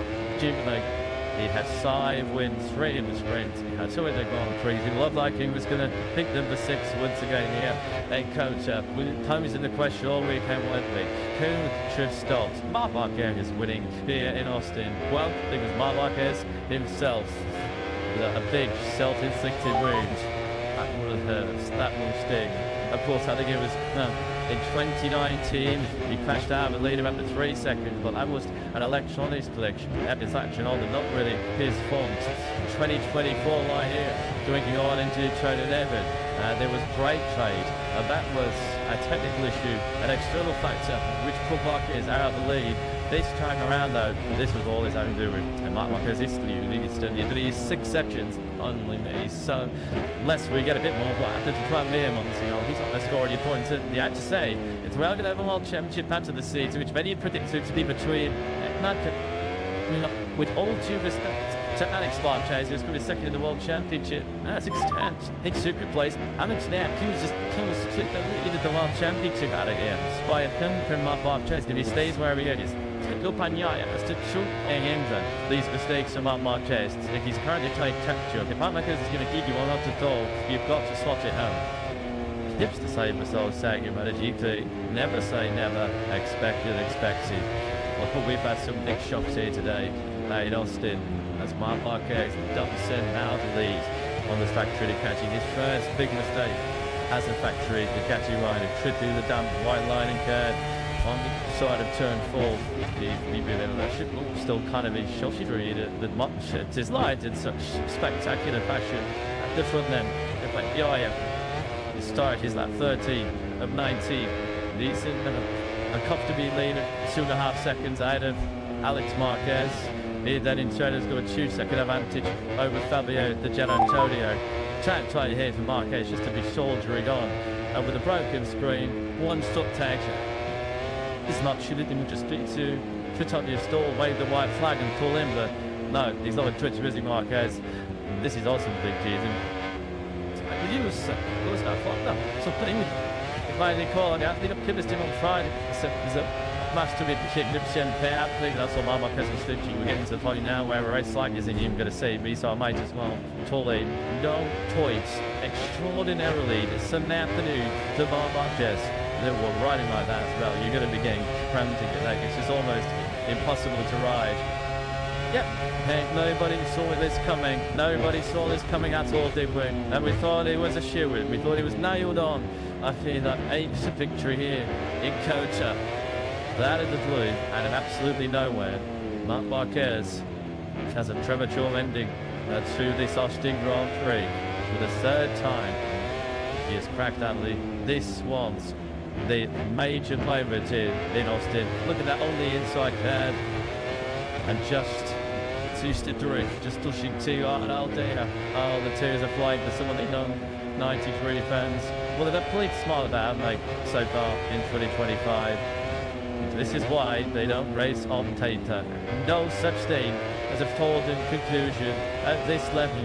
He had 5 wins, 3 in the sprint. He had 2 in the Grand Prix. He looked like he was going to pick number 6 once again here. And coach up. Time is in the question all weekend, won't we? Who should stop? Marc Marquez is winning here in Austin. Well, I think it's Marc Marquez himself. With a big self-inflicted wound. That will hurt. That will sting. Of course, I think it was in 2019, he crashed out of the leader after 3 seconds, but that was an electronics glitch. That is actually not really his fault. 2024 right here, going on into turn 11. There was brake trade, and that was a technical issue, an external factor, which put Marquez out of the lead. This time around, though, this was all his own doing. And Marc Marquez is these 6 sections only me. So, unless we get a bit more, but after to try and me him on this, he's not going to score any points. You had to say, it's well going to have a world championship out of the season, which many predicted to be between, with all due respect to Alex Marquez, who's going to be second in the world championship. That's extent. It's super place. Alex now, he was just close to the world championship out of here. By a pin from Marc Marquez, if he stays where he is. Lupanyaya has to shoot and England. These mistakes from Marc Marquez. If he's currently trying to capture, if Marc Marquez is going to give you one up at all, you've got to slot it home. Tips to say myself saying about a GP. Never say never. Expected. Well, we've had some big shocks here today in Austin as Marc Marquez doesn't send out the lead on the factory to catching his first big mistake as a factory to catching rider. Could do the damn white line and curve on the side of turn 4. That should still kind of be shotty that his lines in such spectacular fashion at the front end. It went the start is that 13 of 19. He's in a comfortably lead at 2.5 seconds out of Alex Marquez. He then in turn has got a 2-second advantage over Fabio Di Gianantonio. Try to hit for Marquez just to be soldiering on. And with a broken screen, one stop tag. It's not shooting him just to put on your stall, wave the white flag and pull in, but no, he's not a Twitch visiting Marquez. This is also big season. He was no fun though. So putting if I recall, I think I've killed him on Friday. So master with I think that's what my cousin Stitchy. We're getting to the point now where a race like isn't even going to save me, so I might as well tolerate no toys extraordinarily this Sunday afternoon to Marquez. They were riding like that as well. You're going to be getting frantic. Like it's just almost impossible to ride. Yep. Hey, nobody saw this coming. Nobody saw this coming at all, did we? And we thought it was a shoe-in. We thought it was nailed on. I feel that ace of victory here in Kota. That in the blue, and in absolutely nowhere, Marc Marquez has a premature ending to this Austin Grand Prix for the third time. He has cracked that lead. This was the major moment here in Austin. Look at that on the inside curve, and just 2-3, just pushing 2 out there. Oh, the tears are flying for some of the young 93 fans. Well, they've played smart about, haven't they, so far in 2025. This is why they don't race on Tata. No such thing as a foregone conclusion at this level.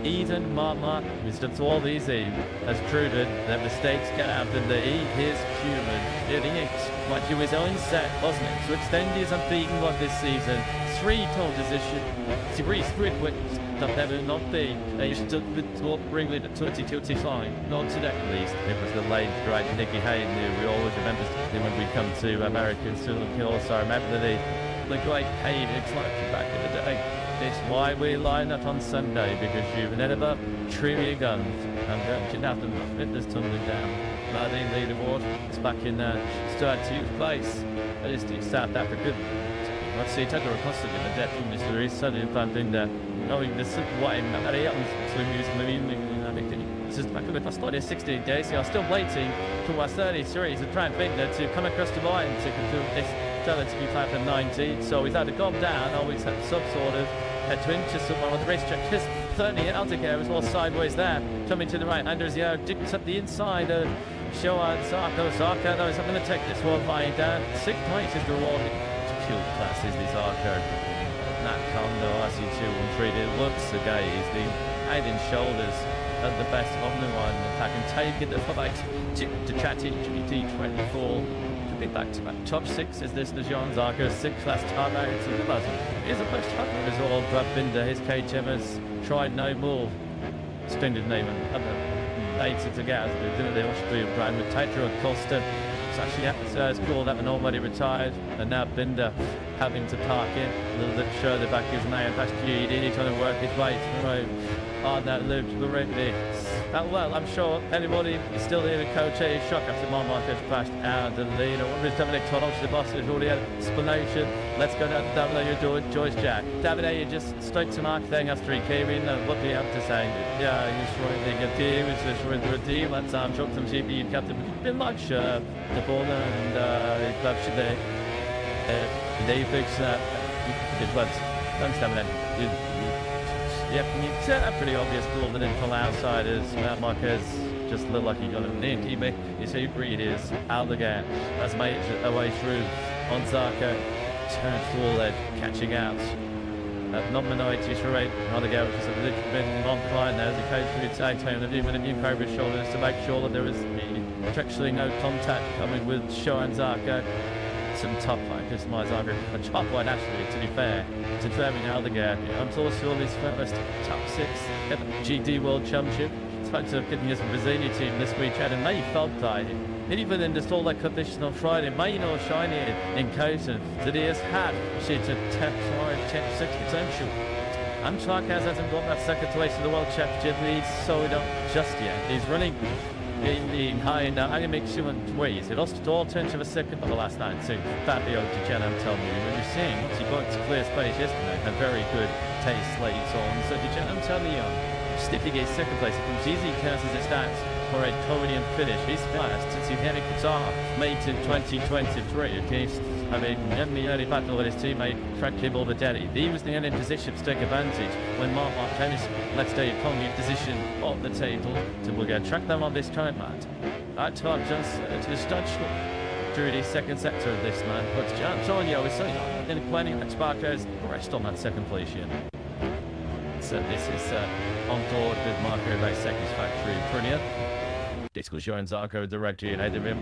Even Mark, who's done all these has proven that mistakes can happen, that he is human. It is like he was his own set, wasn't it? To extend his unbeaten run this season, 3 pole position, 3 sprint wins. That never not be. They should bring it at 2025. Not today, at least. It was the late, great Nicky Hayden, who we always remember when we come to American Silver also. I remember the great Hayden explosion back in the day. It's why we line up on Sunday, because you've never trim your guns and you have them fitness tumbling down. Martin leaderboard is back in start 2th place. That is the South African. Let's see, Tedder Acosta in the depth from mystery, suddenly planting there. Knowing this is why this is back in the past 16 days. I'm still waiting for my 33 to try and think that to come across the line to conclude this fella to be 590. So we've either gone down or we've had some sort of a twin to someone on the racetrack. Just certainly out of here as well, sideways there. Coming to the right, Anders Yo digs up the inside of Shoan Zarco. Zarco, though, is going to take this one lying down. 6th place is the reward. Pure class is this Zarco. Nat Kondo, RC213, it looks again, he's the head and shoulders of the best of the one. Attack and take it for back to Chatty GT24 to be back to back. Top 6 is this the Jean Zarco, 6th class time out to the buzzer. Here's a first time as well, Brad Binder, his KTM has tried no more. Splendid name and later to get the Austrian brand with Tatra Acosta. It's actually it's cool that one already retired, and now Binder having to park in a little bit further back his name. That's GD trying to work his way through on that loop already. Well, I'm sure anybody is still here in coach is shocked after Marquez crashed out the lead. I wonder if Dominic Todd, the boss, has already had an explanation. Let's go down to David, you're Joyce Jack. David, you just straight to Mark thing after he came in. What do you have to say? Yeah, he's running a team, it's just running a team. Let's drop some GP and captain. Been much the corner and club should they fix that. It was. Thanks, David. Yep, it's a pretty obvious call that didn't pull outsiders. Marquez just looked like he got a near teammate. His hybrid is out the gap. That's made it away through on Zarco. Turns forward, catching out. Not minorities for rate. Another go, which has literally been on fire now as the coach would say to him that even a new over his shoulders to make sure that there was actually no contact coming with Shoan Zarco. Some top line, just my Zarco. A top line, actually, to be fair, to Fermin Aldegar. I'm also on his first top 6 at the GD World Championship. Spoke to getting his Brazilian team this weekend, and they felt that. And even in this all that condition on Friday, may not shine in Kota, that he has had shit at 10-6 potential. And Marquez hasn't got that second place in the World Championship lead, so we don't just yet. He's running in high and only makes 2 ways. He lost all turn to the second of the last night too. Fabio Di Giannantonio, when you're seeing he got to clear space yesterday, had very good taste late on. So Di Giannantonio sticking a second place. It comes easy, counts as it stands for a podium finish. He's fast since he had a Qatar made in 2023 against in the early battle with his teammate Frank Balbadetti. He was the only position to take advantage when Mark Tennis let's stay upon the position of the table. So we're going to track them on this time, Matt. That time just to the stretch through the second sector of this man. But Antonio is saying in the planning that Sparko's rest on that second place here. So this is on board with Marco very satisfactory. Brilliant. This was showing Zarco directly ahead of him.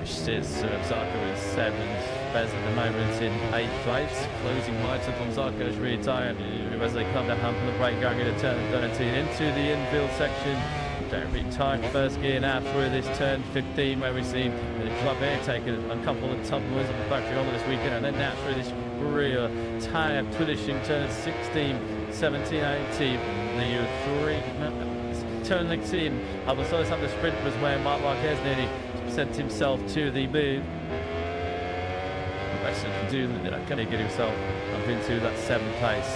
which says Zarco is 7th. Bez at the moment in 8th place, closing lights from Zarco's rear tyre as they come down hump on the brake going into turn 13 into the infield section. Very tight first gear now through this turn 15 where we see the club air taking a couple of tumblers on the factory on this weekend, and then now through this rear tyre finishing turn 16, 17, 18, the 3 turn 19. I was on the sprint was where Marc Marquez nearly sent himself to the move. Can he get himself up into that 7th place?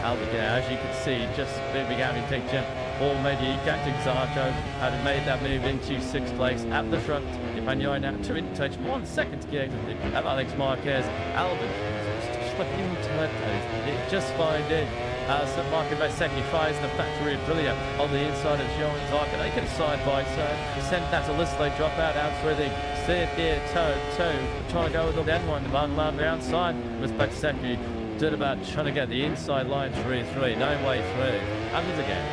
Aldeguer, as you can see, just moving out in picture. Already catching Zarco, had made that move into 6th place at the front. Emmanuel now 2 in touch, 1 second to get of Alex Marquez. Albon just find it. St. Marco Vasecki fires the factory Aprilia on the inside of Jean Zarco. They get side by side. Sent that to Lisley, drop out through the 3rd gear, toe, trying to go with the dead one. On the outside was Vasecki. Did about trying to get the inside line through 3, no way through. And again,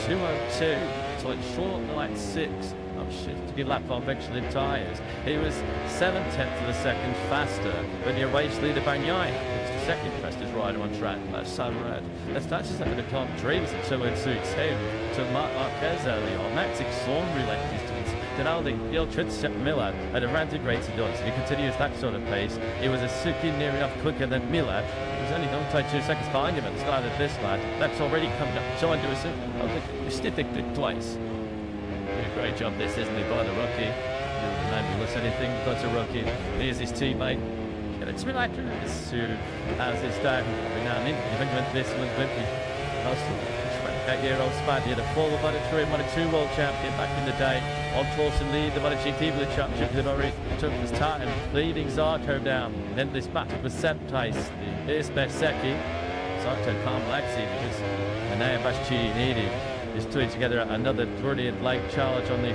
202, so it's short like 6. To be lap on Michelin tyres. He was 7/10 of a second faster than your race leader Bagnaia. It's the second fastest rider on track. That's so red. That's just like the Camp Dreams at 202 to Marc Marquez early on. Max extraordinary left distance. Denaldi, Gilchrist, Miller at a ranted rate of dots. If he continues that sort of pace, he was a suki near enough quicker than Miller. He was only going to take 2 seconds behind him at the start of this lad. That's already come up. Trying to a stiff twice. Great job this, isn't it, by the rookie? You'll remember less anything but a rookie. Here's his teammate. And it's really like this as it's down. Now, this one, 28-year-old Spaniard, a former Moto3 and Moto2 world champion back in the day. On course and lead the MotoGP World Championship. They've already took his time, leading Zarco down. And then this battle was 7th place. Here's Vasecki. Zarco can't Lexi because Enea Bastianini needed. Is putting together another brilliant late charge on the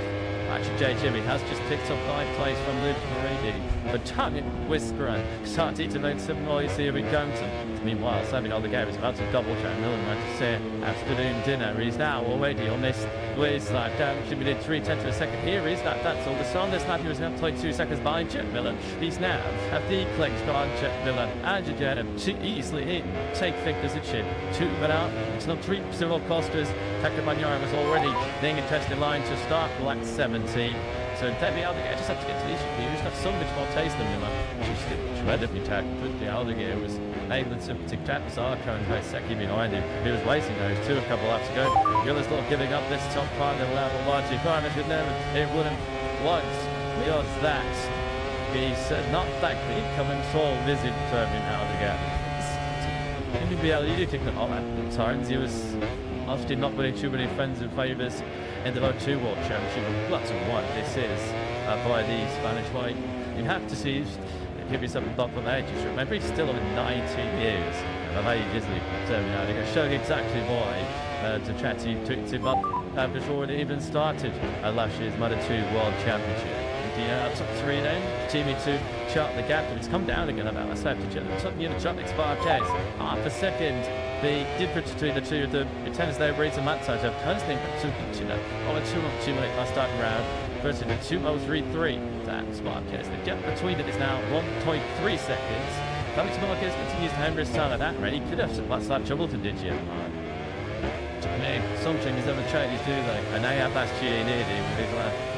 actually J. Jimmy has just picked up 9th place from Luke Maridi. But Tanya Whisperer started to make some noise here in Compton. Meanwhile, Sammy Aldeguer is about to double check Millen to say afternoon dinner. He's now already on this waist lap down. Jimmy did 3/10 of a second. Here is that's all the sun. This lap he was now 2 seconds behind Jack Millen. He's now at the clicks on Jack Millen. And Jadam to easily hit. Take thickness a chip. 2 but out. It's not 3 still Costas. Taka Bagnaia was already being a tested line to start lap 17. So Debbie Aldeguer just had to get to these reviews. Got so much more taste than Miller. Just shredded me tack. But the Aldeguer was able to trap Zarco and Vasecki behind him. He was racing those 2 a couple laps ago. Gillis not giving up this top part of the level largely fine. It wouldn't once because that he said not that he come and saw visit Turbine Aldeguer. You think that all at times he was often not putting too many friends and favours in the Moto2 World Championship. Lots of what this is by the Spanish way. You have to see, give yourself a bump on the age. Remember, he's still on 19 years of age, isn't he? Terminating, showing exactly why to chat to before it even started last year's Moto2 World Championship. The top 3 then, Jimmy to chart the gap, but it's come down again about a left to top near the top next 5Ks. Half a second. The difference between the two of the pretenders there, Reeds and Matt Sides, have personally been 2 on a 2 minute last starting round versus the 2:03. That's Marquez. The gap between it is now 1.3 seconds. Alex Marquez continues to hammer his style at that rate. He could have last lap Troublton, did you? Some things never change, do they? And they have last year near him with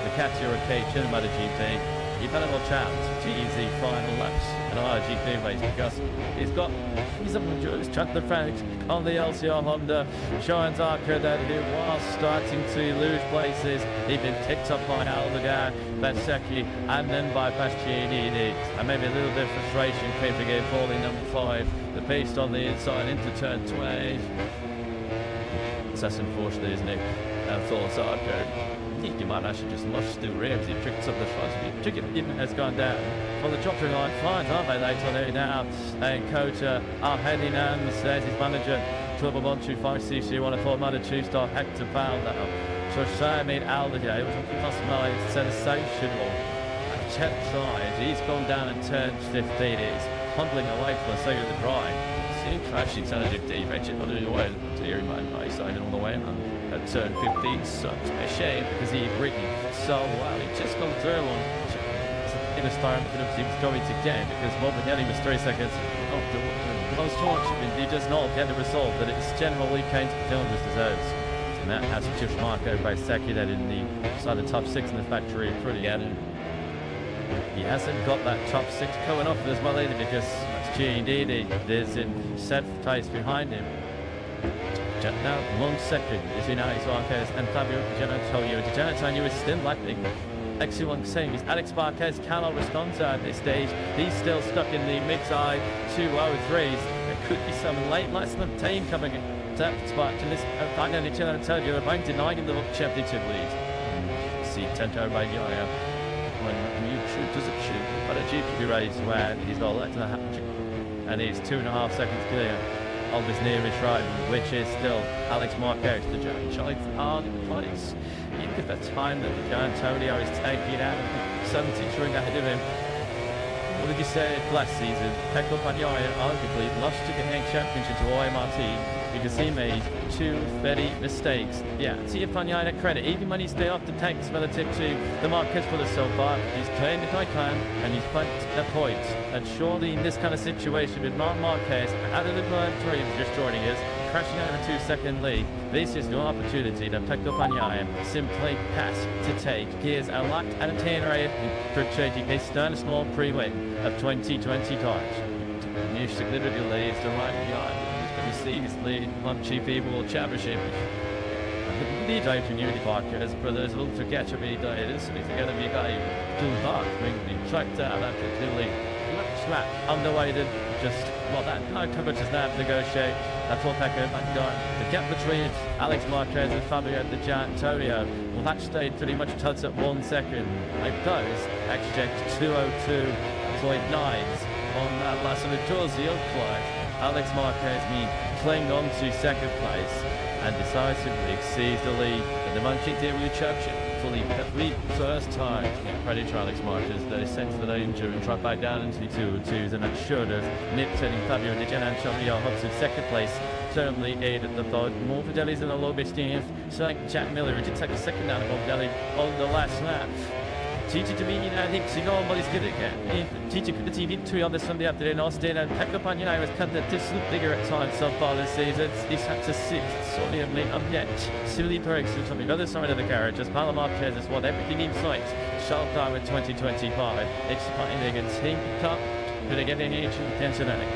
the Katia or K2 MotoGP. You've had a watch out to easy final laps in an RGP race because he's up on Jules track the front on the LCR Honda. Shines Zarco that he was starting to lose places. He'd been picked up by Aldeguer, Vasecki, and then by Bastianini. And maybe a little bit of frustration came to get falling number 5. The pace on the inside into turn 12. That's unfortunate, isn't it? For Zarco. He might actually just lost the rims. He picked up the front. Even has gone down. Well, the drop through line flies, aren't they? Later on here now. And Kota are heading and there's his manager. Turbo 125cc 104 Moto2 star Hector Powell now. So Sammy Aldeguer, it was a sensational. Check side. He's gone down and turned 15. He's humbling away for the sake of the drive. Actually, turn 15, Richard, but anyway, to hear him my side all the way at turn 15 sucks. A shame because he ridden so well. He just gone through on in a start that seems going to get, because Morbidelli was 3 seconds off the most fortunate. He does not get the result that it's generally Kane's performance deserves. And that has just Marco by second in the side of the top 6 in the factory pretty added. He hasn't got that top 6 coming off as well either, because that's GDD is in 7th place behind him. Now 1 second is in Alex Marquez and Fabio Di Giannantonio is still lapping. Excellent thing is Alex Marquez cannot respond to at this stage. He's still stuck in the mid-high 203s. There could be some late lights on the team coming in that spot. And this Fabio Di Giannantonio are denying him the championship lead. See Tento Bagnaia when you shoot does it shoot, but a GP race where he's got left to the and he's 2.5 seconds clear of his nearest rival, which is still Alex Marquez, the German child hard in place. You look at the time that Antonio is taking out 70 showing ahead of him. What did you say last season? Pecco Bagnaia arguably lost to the championship to OMRT because he made 2 very mistakes. Yeah, to your Bagnaia credit, even when he's still off the tanks relative to the Marquez brothers so far, he's playing the high plan and he's put a point. And surely in this kind of situation with Marquez out of the Grand Prix just joining us, crashing out of a 2-second lead, this is no opportunity that Pecco Bagnaia simply has to take. He is a locked and attenuated for taking a stern small pre-win of 2025. New significantly is the right behind. His lead MotoGP World Championship. The day to Unity Marquez brothers will forget to be dieted, so together we got too hard, being tracked out after clearly slap underweighted, just well that no coverage is now negotiate. That's what Pecco Bagnaia. The gap between Alex Marquez and Fabio Di Giannantonio, well that stayed pretty much touched at 1 second. Like those actually 202.9s on that last of the Jersey Clyde. Alex Marquez cling on to second place and decisively exceeds the lead in the MotoGP World Championship for the first time. Credit to Alex Marquez, they sense the danger and drop back down into the 202s, and that should have nipped turning Fabio Di Giannantonio up to second place. Certainly aided the third. Morbidelli's in a low bit stance. So Jack Miller did take a second down of Morbidelli on the last lap. Gigi to me, I think nobody's good again. Gigi could have TV 2 on this Sunday afternoon in Austin, and Pecco Bagnaia has cut the distance bigger at times so far this season. He's had to 6th, sorely of late on yet. Silly breaks on the other side of the carriage as Pala Marquez has won everything in sight. Sharp down with 2025. Expecting a team cup, could have getting ancient attention at it.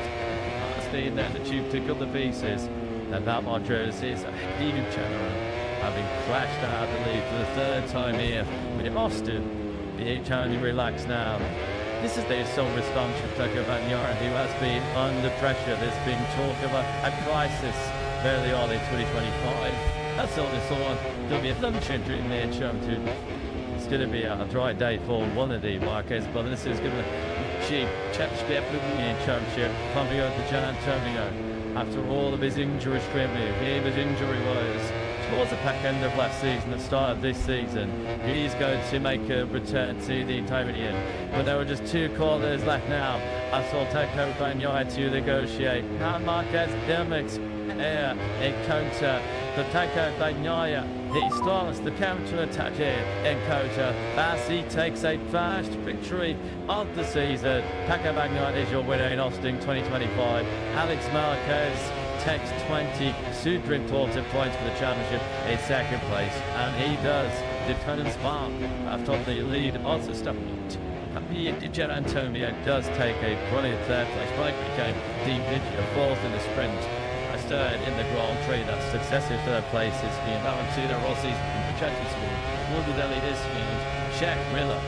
Staying there, the tube pick up the pieces, and that Marquez is a huge general, having crashed out of the lead for the 3rd time here with Austin. The only relax now. This is the sole response of Pecco Bagnaia, who has been under pressure. There's been talk of a crisis fairly early 2025. That's all this on. There'll be a lunch entry in there, It's going to be a dry day for one of the Marquez brothers. This is going to be a cheap championship championship. Fabio Di Giannantonio, after all of his injury scrambling, here his injury was towards the back end of last season, the start of this season. He's going to make a return to the entirety. But there were just 2 corners left now. I saw Pecco Bagnaia to negotiate. Now Marquez Delmix here in counter. The Pecco Bagnaia, he starts the counter attack here in counter as he takes a fast victory of the season. Pecco Bagnaia is your winner in Austin 2025. Alex Marquez takes 20 super important points for the championship in second place, and he does determine spark after the lead also stopped. Di Giannantonio does take a brilliant 3rd place. Mike became deep into 4th in the sprint. I started in the Grand Prix. That successive 3rd place is being Valentino Rossi's projected score. Morbidelli this field. Jack Miller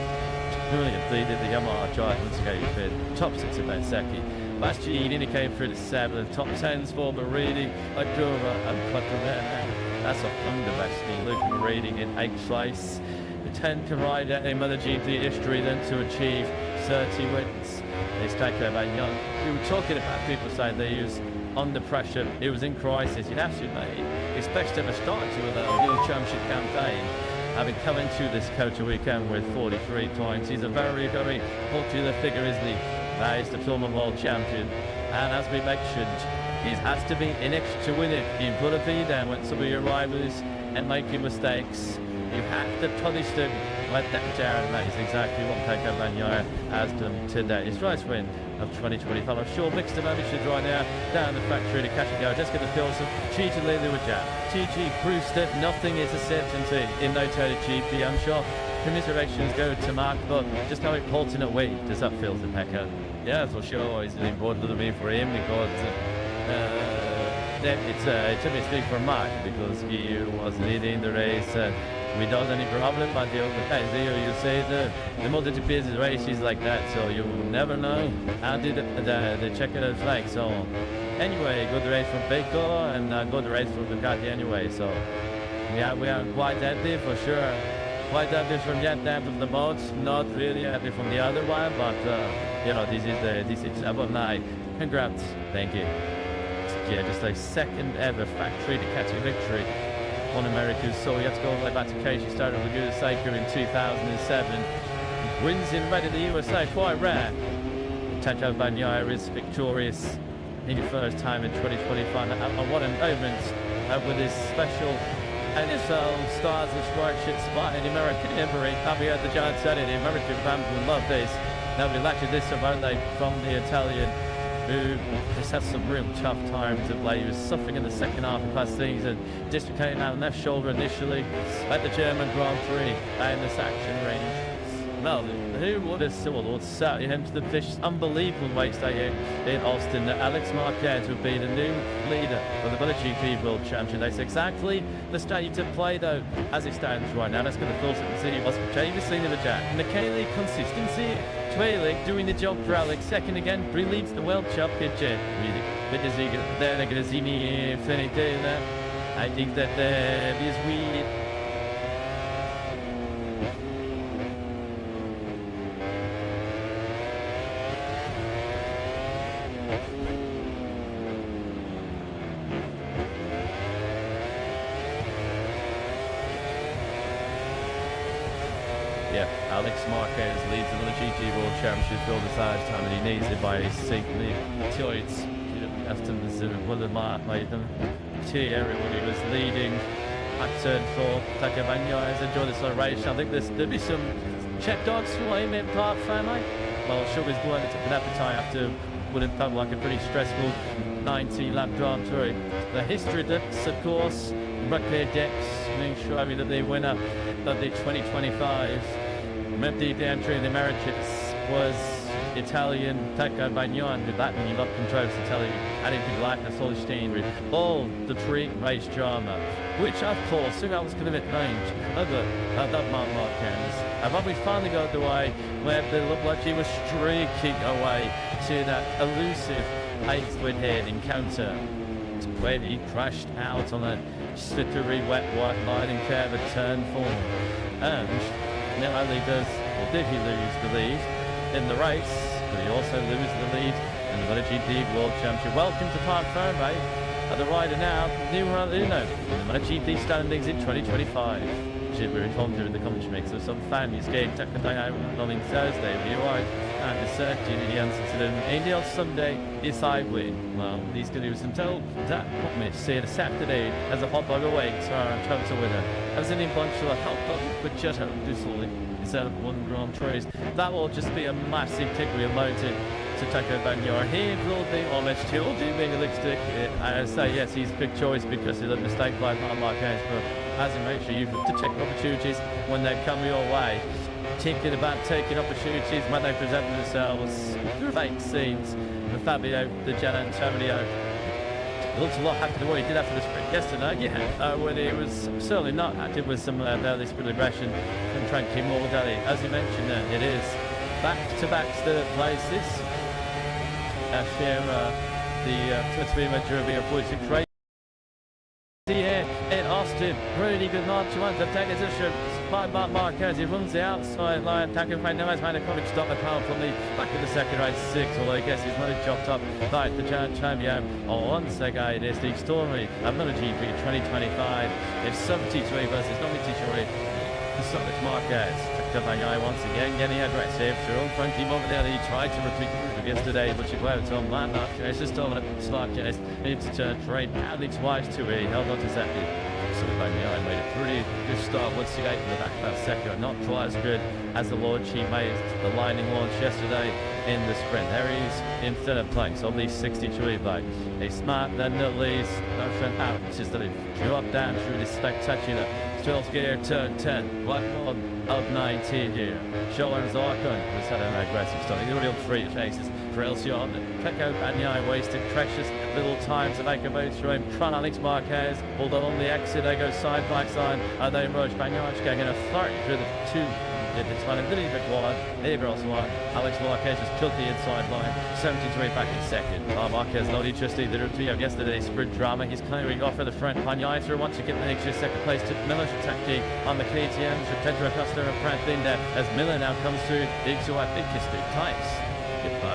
brilliant lead in the Yamaha Giant once again fit top 6 of Bezzecchi. Last year he nearly came through the 7th, top 10s for Marini, Agura and Quattromene. That's a thunderbasting looking rating in 8th place. The 10th rider in MotoGP history then to achieve 30 wins. It's Pecco Bagnaia. We were talking about people saying they was under pressure, it was in crisis. You'd absolutely expect to have started to a new championship campaign. Having come into this Kota weekend with 43 points, he's a very, very popular figure, isn't he? That is the former world champion. And as we mentioned, he has to be in extra to win it. You've got to be there when some of your rivals and making mistakes. You have to punish them. Let that down, and that is exactly what Pecco Bagnaia has done today. His first win of 2025. I'm sure mixed emotions right now down the factory to catch and go. Just get the feels of Gigi Leaderwood. Gigi proves that nothing is a certainty in MotoGP. I'm sure commiserations go to Mark, but just how important a way does that feel to Pecco? Yeah, for sure. It's an important little bit for him because it's a mistake for Mark because he was leading the race without any problem. But the other guys there, you say the MotoGP race is like that, so you never know how did the checkered flag. So anyway, good race from Pecco and good race from Ducati anyway. So yeah, we are quite happy for sure. Quite happy from that half of the boat, not really happy from the other one, but you know, this is above night. Congrats, thank you. Yeah, just a second ever factory Ducati victory on America. So we have to go all the way back to Casey started with Laguna Seca in 2007. Wins in red in the USA, quite rare. Pecco Bagnaia is victorious in the first time in 2025. And what a moment with this special NFL stars and strike shit spot in the American Embassy. Happy at the Giant said it. The American fans will love this. They'll be latching this up, won't they, from the Italian, who just had some real tough time to play. He was suffering in the second half of last season, dislocating out left shoulder initially at the German Grand Prix in the Saxon range. Well, who would have thought sat him to the fish? Unbelievable race day here in Austin. Alex Marquez would be the new leader of the MotoGP World Championship. That's exactly the state to play, though, as it stands right now. Let's get the thoughts of the city. What's James seen of the Jack? Michele consistency. Twilight doing the job for Alex. Second again, leads the World Championship. But is he there? They're going to see me finish there. I think that this week. Yeah, Alex Marquez leads the MotoGP World Championship for the third time, and he needs it by simply tight. After the one of Mark made them area when he was leading. Back turn for Pecco Bagnaia has enjoyed this race. I think there'll be some check dogs for him in Park family. Well, Sugar's blown it to an appetite after what it felt like a pretty stressful 90-lap Grand Prix. The history books, of course, record decks, make sure that the winner of the 2025 MotoGP entry in the Americas was Italian Pecco Bagnaia, with that and you love controls to tell you anything like the Solstein with all the pre-race drama, which of course I was going to range over that Mark Marquez. And when we finally got the way where it looked like he was streaking away to that elusive 8th win head encounter, when he crashed out on a slippery wet white line and curve at turn 4. And not only did he lose the lead in the race, but he also loses the lead in the MotoGP World Championship. Welcome to Park Ferme, the rider now, numero uno in the MotoGP standings in 2025. We're informed during the commentary mix of some families game on Thursday. We arrived at the circuit in the answer to them. Indy on Sunday, this I win. Well, these can do until that promise. See the Saturday as a hot dog away to our total winner. As an bunch of a hot dog with just this all instead of one Grand Prix. That will just be a massive tick we mounted to Pecco Bagnaia. He will be almost killed being realistic. I say yes, he's a big choice because he's a mistake by Mark Marquez, but as in make sure you have to take opportunities when they come your way. Thinking about taking opportunities when they present themselves. Great scenes with Fabio Di Gianantonio. Looks a lot happier than what he did after the sprint yesterday. Yeah, when he was certainly not active with some early sprint aggression from Frankie Morbidelli. As you mentioned, it is back-to-back third places. Here, the 23 European 46 race. Here in Austin, really good march on the position by Mark Marquez. He runs the outside line, attacking right now. He's made a quick stop the power from the back of the second race 6, although I guess he's not chopped up by the giant champion. Once again, it is the story of MotoGP 2025. It's 73 versus 93. So it's Marquez. Pecco Bagnaia once again getting aggressive. Through Frankie Morbidelli tried to retreat yesterday, but she worked on Marquez. Just on it. Marquez needs to turn right badly twice to he held on to second. Bagnaia made a pretty good start once he got in the back of that second. Not quite as good as the launch he made, the lightning launch yesterday in the sprint. There he is in third place on these 62 bike. He's smart, then the leads, nothing out. It's just that he dropped down through this spectacular 12th gear, turn 10, black on up 19 gear. Schoen's Icon has had an aggressive start. He's already on 3 chases for Elsion. Pecco Bagnaia wasted precious little time to make a move through him. Front Alex Marquez, although on the exit they go side by side, and they merge. Bagnaia getting a flurry through the 2. It's one a little bit wide. Here goes one. Alex Marquez just took the inside line. 73 back in second. Marquez not interested either of yesterday's sprint drama. He's clearing off at the front. Bagnaia through once again makes his second place to Miller Shataki on the KTM. To Pedro Costa and Pratt Linda as Miller now comes through into I think his big tights.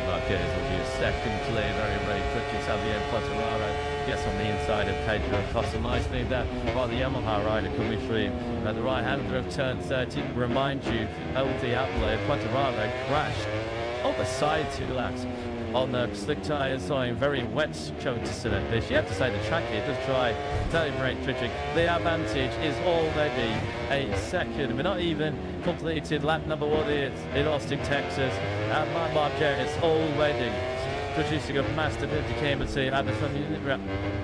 Marquez will be a second clear, very, very quickly. Xavier Quattararo gets on the inside of Pedro Costa. Nicely that while the Yamaha rider coming through at the right hander of turn 30. Remind you, over the outlet, Quattararo crashed on the side 2 laps on the slick tyres, so very wet showing to select this. You have to say the track here does try deliberate switching. The advantage is already a second. We're not even completed lap number 1 in Austin, Texas. And Marquez is already producing a massive indicator at the front.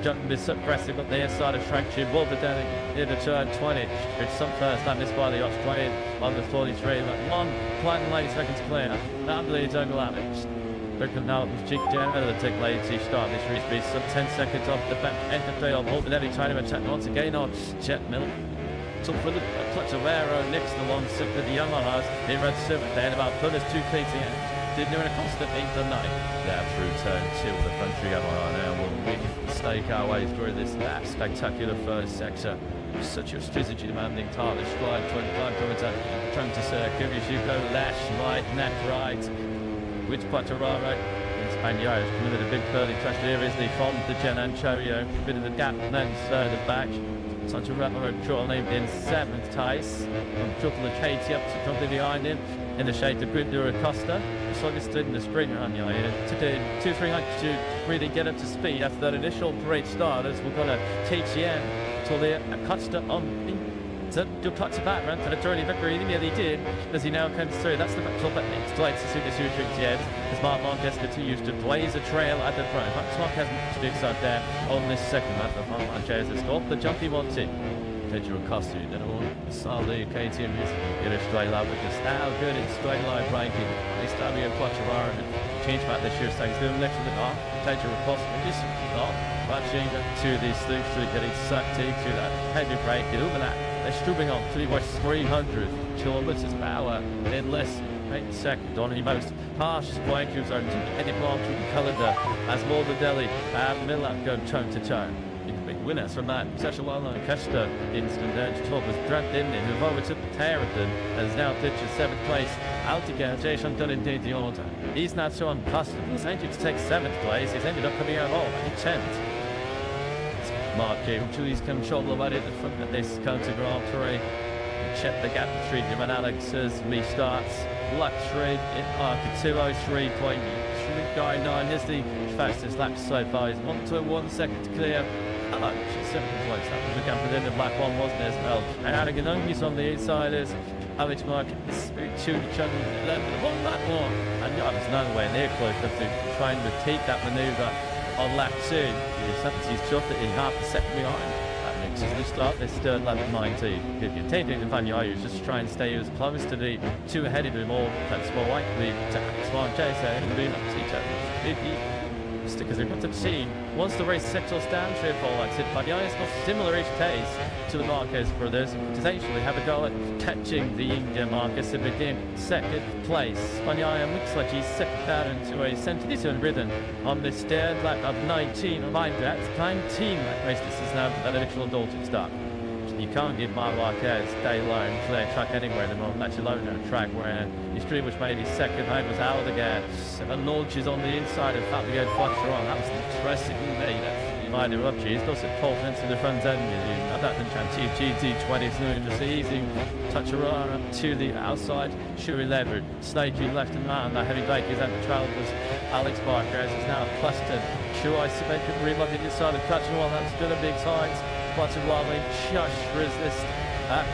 Jumping this aggressive on the inside of track tube. Wolver down into turn 20. It's some first lap missed by the Australian on the 43. 1.8 seconds clear. That leads over Alex. Looking now at the down to take lazy start. This race be some 10 seconds off the back end of the field. Wolver trying to attack once again on Jet Miller. So for the clutch of Aero next along with the Yamahas, he ran 7th then about Pullers 2 KTM. Didn't do a constant 8th and 9th. There through turn 2 of the front Yamaha now. We can stake our way through this spectacular first sector. Such a strategy demanding target. Stride 25 kilometre trying to circle. As you go lash right, neck right. With Quattararo. Bagnaia has committed a big curly crash. Here is the from the Gen Anchorio. Bit of the gap and then further back. Such a rattler troll named in 7th Tice. From Triple the Katie up to something behind him in the shade of Grinda Acosta. So this did in the sprint run here to do 2-300 to really get up to speed after that initial great start as we're gonna KTM till the Acosta on to touch the back run for the tourney victory. He nearly did as he now comes through. That's the top that next place to see the Suzuki yet as Mark Marquez continues to blaze a trail at the front. Max Marquez sticks out there on this second lap of Mark Marquez has got the jump he wanted. Pedro Acosta, then all solid KTM is in a straight line because how good it's straight line braking. They start being Quattararo and change back this year, so he's doing next to the car. Pedro Acosta is not matching to the slip through getting sucked into that heavy brake over that. They're stooping on 300 kilometers per hour in less than 8 seconds. On the most harshest point cubes are any plan through the calendar as Morbidelli and Miller go toe to toe. Big winners from that Seshalala and Kester instant edge top was dragged in and move over to Territon and is now pitched 7th place. Altiga, Jason Dunn did the order. He's not so uncustom. He's entered to take 7th place. He's ended up coming out all in 10th. Mark Julie's control about it at the front of this Counter Grand Prix. Check the gap between him and Alex's restarts. Luxury in arc 203.399. Here's the fastest lap so far. He's 1 second to clear. Alex, 7th place. That was the gap within the black one, wasn't it, as well? And Aragonongi's on the insiders. Alex Marquez, 2 Chung, 11, 1 lap more. And there's nowhere near close enough to try and repeat that manoeuvre on lap 2. He's just that he half a second behind. That makes the start this third lap of 19. If you're taking the Bagnaia, just try and stay as close to the 2 ahead of him, or that's more likely to Alex Chase and be next to each other. Because we've got to see once the race settles down 3 or 4 laps, Bagnaia's got similar each case to the Marquez brothers to essentially have a go at catching the India Marquez and begin 2nd place. Bagnaia looks like he's second down into a century rhythm on this third lap of 19. Remind that 19 lap race. This is now an initial indulgent start. You can't give Mark Marquez day alone, clear track anywhere anymore, let alone a track where his dream was made his second home was out again. 7 launches on the inside of Fabio Quattararo. That was interesting indeed. You might interrupt you. He's got some confidence in the front end. That than GT20 is no just easy. Quattararo to the outside. Shuri levered. Snaky left and right. That heavy bake is at the trail was Alex Marquez is now clustered. Shuri Sebek could relook at the inside of Quattararo. That's still a big size. bottom line, just resist.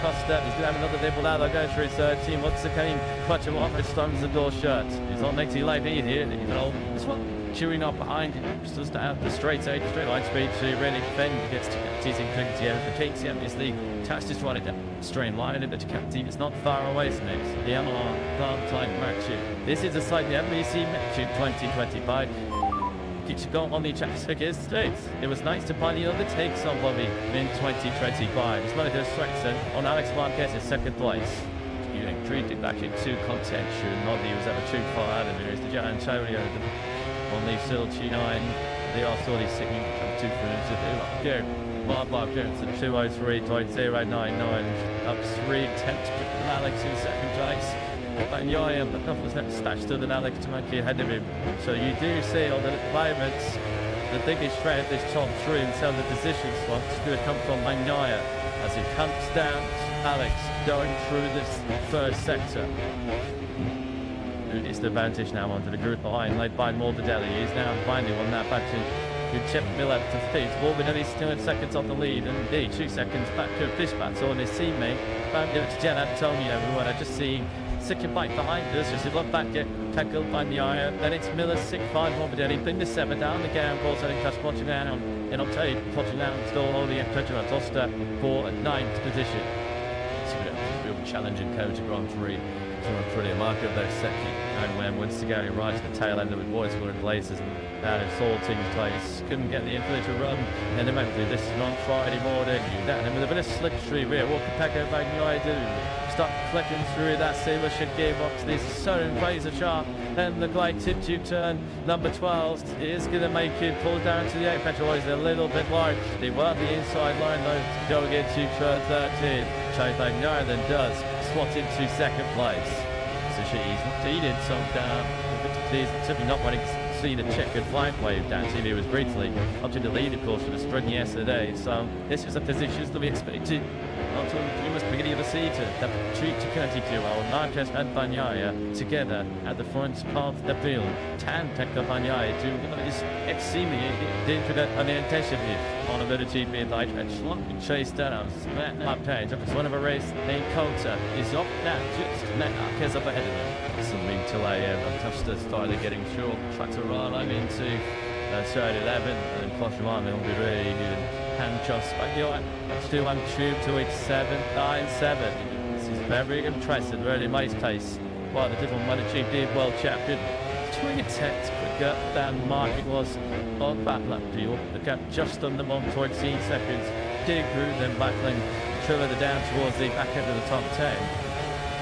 Costa, he's going to have another nibble now. They'll go through his third team. Once again, clutch him off, this time the door shut. He's not making life easy, he's all this one. Chewing up behind him, just to have the straight line speed to really defend against teasing Kungtier. The KTM is the task is trying to streamline it, but Ducati is not far away from it. The Yamaha time match. This is a side the MBC match in 2025. Richigamme on the Czech States. It was nice to finally overtake somebody in 2025. It's one of those strengths on Alex Marquez's second place. You know, treated back into contention. Not that he was ever too far out of it. It's the Gian Antonio on the still G9. They are sort of sitting up 2 minutes to do. Go. Mark Jones at 2:03.099. Up 3 tenths to Alex in second place. And Yoyam, but nothing was never stashed to than Alex to make ahead of him. So you do see on the moments the biggest threat is top 3 in some of the position slots going to come from Magnaia as he comes down Alex going through this first sector. It's the advantage now onto the group behind, led by Morbidelli. He's now finally won that back to Chip Miller to feet. Morbidelli's 2 seconds off the lead, and indeed 2 seconds back to this battle on his teammate. Found it to Gian Antonio, who I just seen second bike behind us, just a look back, get tackled by Magnaia. Then it's Miller, 6-5, Morbidelli, bring the 7 down the gamble, setting touch Portugal in octave. Portugal still holding it, Pedro Acosta for 9th position. It's a real challenging code to Grand Prix. Pretty remarkable though, second. And when once again right to the tail end of it, boys were in places and down in Salting's place. Couldn't get the infantry to run, and eventually this is on Friday morning. Down and with a bit of slickstream here, what could Pecco Bagnaia do? Start flicking through that silver shit gearbox. This is so razor sharp. Then the glide tip tube turn, number 12 is going to make it pull down to the apex. Boys a little bit large. They were the inside line though. Go get to turn 13. Chase Bagnaia then does slot into second place. So she's needed some down. He's simply not wanting to see the checkered flag wave down. TV was briefly up to the lead, of course, for the sprint yesterday. So this is a position to be expected. Until the beginning of the season, that treat to Ducati duo, Marquez and Bagnaia together at the front of the field. Tan Pecco Bagnaia to is exceedingly difficult and intensively on a MotoGP light and slowly chased down. Up page, it's one of a race named Coulter is up now, just Marquez up ahead of them. Something till Costa started getting short, tried to run into turn 11, and Cosciamano will be really good. And just Bagnaia, that's 2 on tube to 7.97. This is very impressive, really nice pace. While the different MotoGP World Champion, 20 tenths quicker than Mark was on that lap deal. The gap just under 1.14 seconds. Dig through, then battling further down towards the back end of the top 10.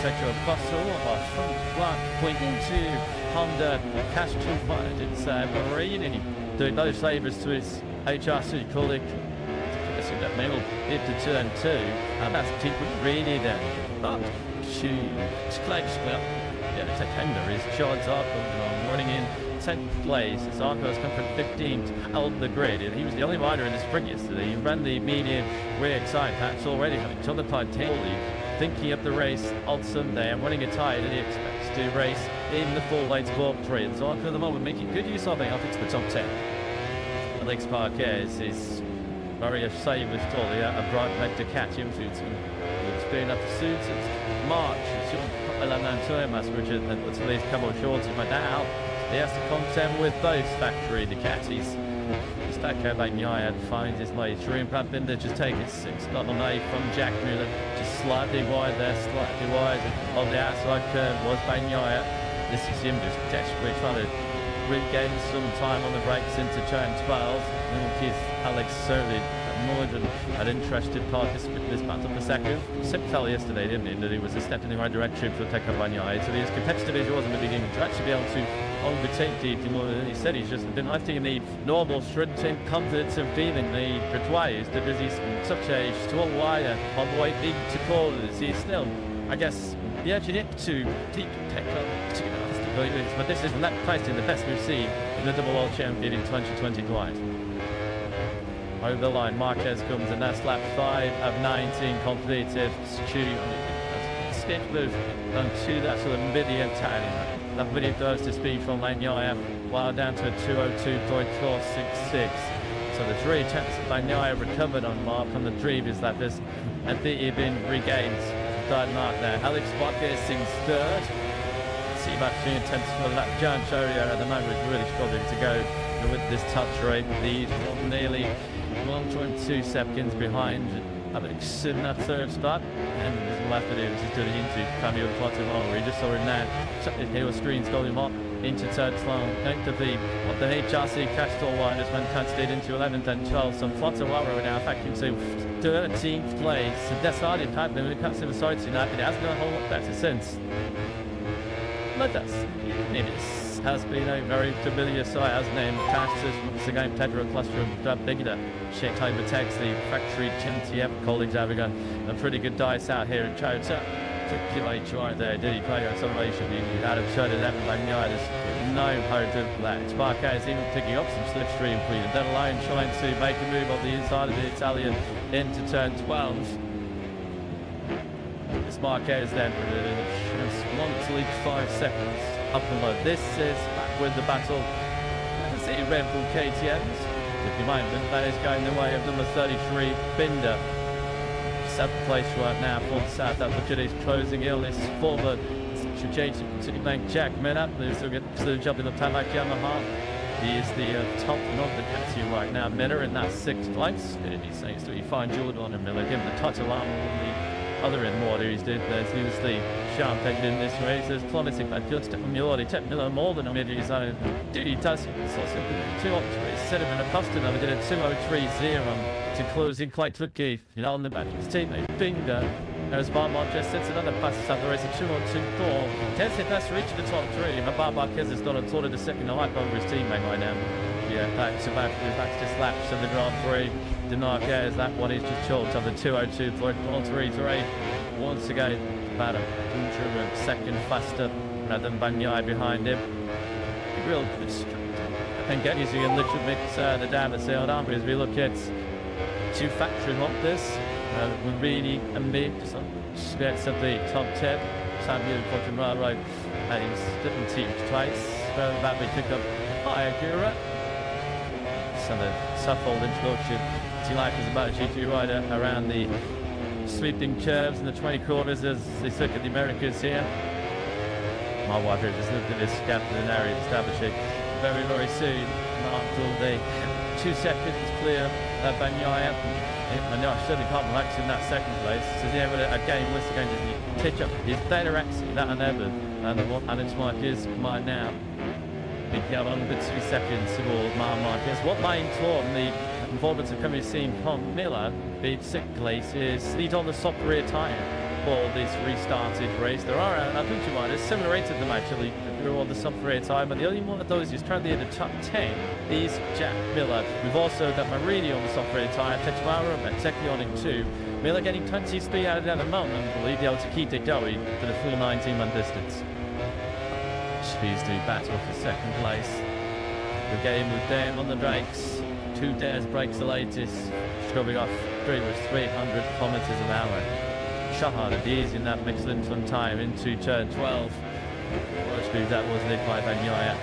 Take a bustle or front flat, pointing to Honda Castro Pilot. It's Marini doing those favours to his HRC colleague. That middle into turn 2, and that's people really then. But it's close. Well, yeah, the tender is John Zarco running in 10th place. Zarco's come from 15th out the grid, and he was the only rider in the sprint yesterday. He ran the medium rear side patch already, having told the totally thinking of the race on Sunday and running a tire that he expects to race in the full late Grand Prix. And Zarco at the moment making good use of it up into the top 10. Alex Marquez is very safe with Tolly, a bright leg to catch him. It's been up to suit since March. It's Antonio Masbridge and what's the least couple of shorts. But now he has to contend with both factory Ducatis. Pecco Bagnaia finds his way through, and Brad Binder just taking 6, not on A from Jack Mueller, just slightly wide there, slightly wide. On the outside curve was Bagnaia. This is him just desperately trying to regain some time on the brakes into turn 12. And Keith Alex certainly more than an interested participant in this battle for second. Sip fell yesterday, didn't he, that he was a step in the right direction for Pecco Bagnaia. To be as competitive as he was in the beginning, to actually be able to overtake DT more than he said. He's just been lacking in the normal sprinting confidence and feeling that he requires because he's such a tall wire on the way into corners. He's still, I guess, the edging it to deep Pecco, but this isn't that close in the best we've seen in the double world champion in 2025. Over the line, Marquez comes, and that's lap 5 of 19 completed. Skip move to that sort of medium tally. That really goes to speed from Bagnaia, while down to a 2:02.466. So the three attempts by Bagnaia recovered on Mark on the previous lap. This and the been regained. Third mark there. Alex Marquez sings third. See about 3 attempts for that. John Chorio at the moment is really struggling to go with this touch rate. Lead nearly 1.2 seconds behind Alex in that third spot. And there's left to do. This is doing into Camille Clotilon. We just saw him now. He was screens going up into third slot. Going to be what the HRC Castle one is when casted into 11th and 12th. So Flotawaro now back into 13th place. So decided Pat when it comes to the side tonight, it has done a whole lot better since. Let us. It has been a very familiar sight, hasn't it? Tastas once again, Pedro Clustrom, Bigger, Sheikh Tiber Tex, the factory GTF colleagues having a pretty good dice out here in Chota. Took you late right there, did he play your acceleration? He had a shot at that Bagnaia. There's no hope of that. Marquez even picking up some slipstream for you. That alone trying to make a move on the inside of the Italian into turn 12. This Marquez then once each 5 seconds up and low. This is back with the battle. Let's see Red Bull KTMs. If you mind, that is going the way of number 33 Binder. 7th place right now for South Africa. Is closing illness for the strategic bank Jack Miller. Who's still jumping the Tamak Yamaha. He is the top of the category right now. Miller in that 6th place. He seems to be fine. Jordan and Miller giving the touch alarm on the other end water. He's did. There's the champagne in this race. There's plummeting by just a Miller. Tech Miller more than a mid his own. Dude, he does. It's also 203. Set him in a custom. We did a 203.0 to close in quite tricky. You know, on the back. His teammate Binder. As Bar Marquez sets another pass out the race at 2-on-2-4. Tenth pass to reach the top 3. But Bar Marquez has done a tour of the second life over his teammate right now. Yeah, back to just laps of the Grand Prix. Marquez, that one is just chalked on the 2:02.133. Once again, about a second faster than Bagnaia behind him. Real good strength. I think getting using a little bit the down the sailed arm as we look at 2 factory monters. Marini and me, so gets at the top 10. Samuel fucking right, and he's different teams twice. That we pick up higher Gura. So the Suffold introduction. Like is about a GT rider around the sweeping curves and the 20 corners as they look at the Americas here. My wife here just looked at this gap in an area establishing very, very soon. Until the 2 seconds clear Bagnaia. And I certainly can't relax in that 2nd place. So yeah, but again, once again, just pitch up his data actually that and ever. And it's like is mine now. Big gap on the 2 seconds towards Marquez. What lane taught the performance of coming seen from Miller being 6th place is lead on the soft rear tyre for this restarted race. There are I think you might there's 7 or 8 of them actually who are on the soft rear tyre, but the only one of those is currently in the top 10 is Jack Miller. We've also got Marini on the soft rear tyre, Tetuaro and Teki on in 2. Miller getting 20 speed out of that at the moment, I believe, able to keep it going for the full 19-man distance. She's to battle for 2nd place. The game with them on the brakes. 2 dares breaks the latest, scrubbing off pretty much 300 kilometers an hour. Shahar the D's in that Michelin from time into turn 12. Watch move that was led by Bagnaia.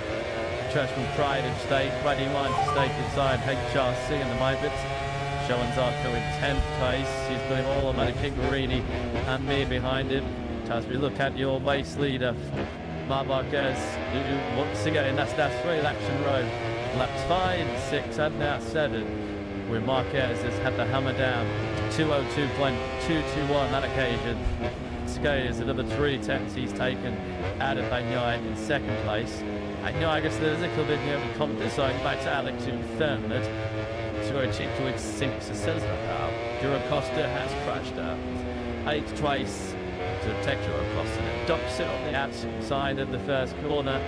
Churchman Pride of State, ready line to stake inside HRC and the Mybits. Schoenzato in 10th place. He's putting all on King Marini and me behind him. As we look at your race leader, Marquez, once again, that's 3 laps in a row. Laps 5, 6 and now 7, where Marquez has had the hammer down. 2:02.221 that occasion. Skate is another 3 attempts he's taken out of Bagnaia in 2nd place. And I guess there's a little bit of confidence going back to Alex in 3rd. To a cheap to its 6 to says that Duro Costa has crashed out. 8th twice to take Duro Costa and dumps it on the outside of the first corner.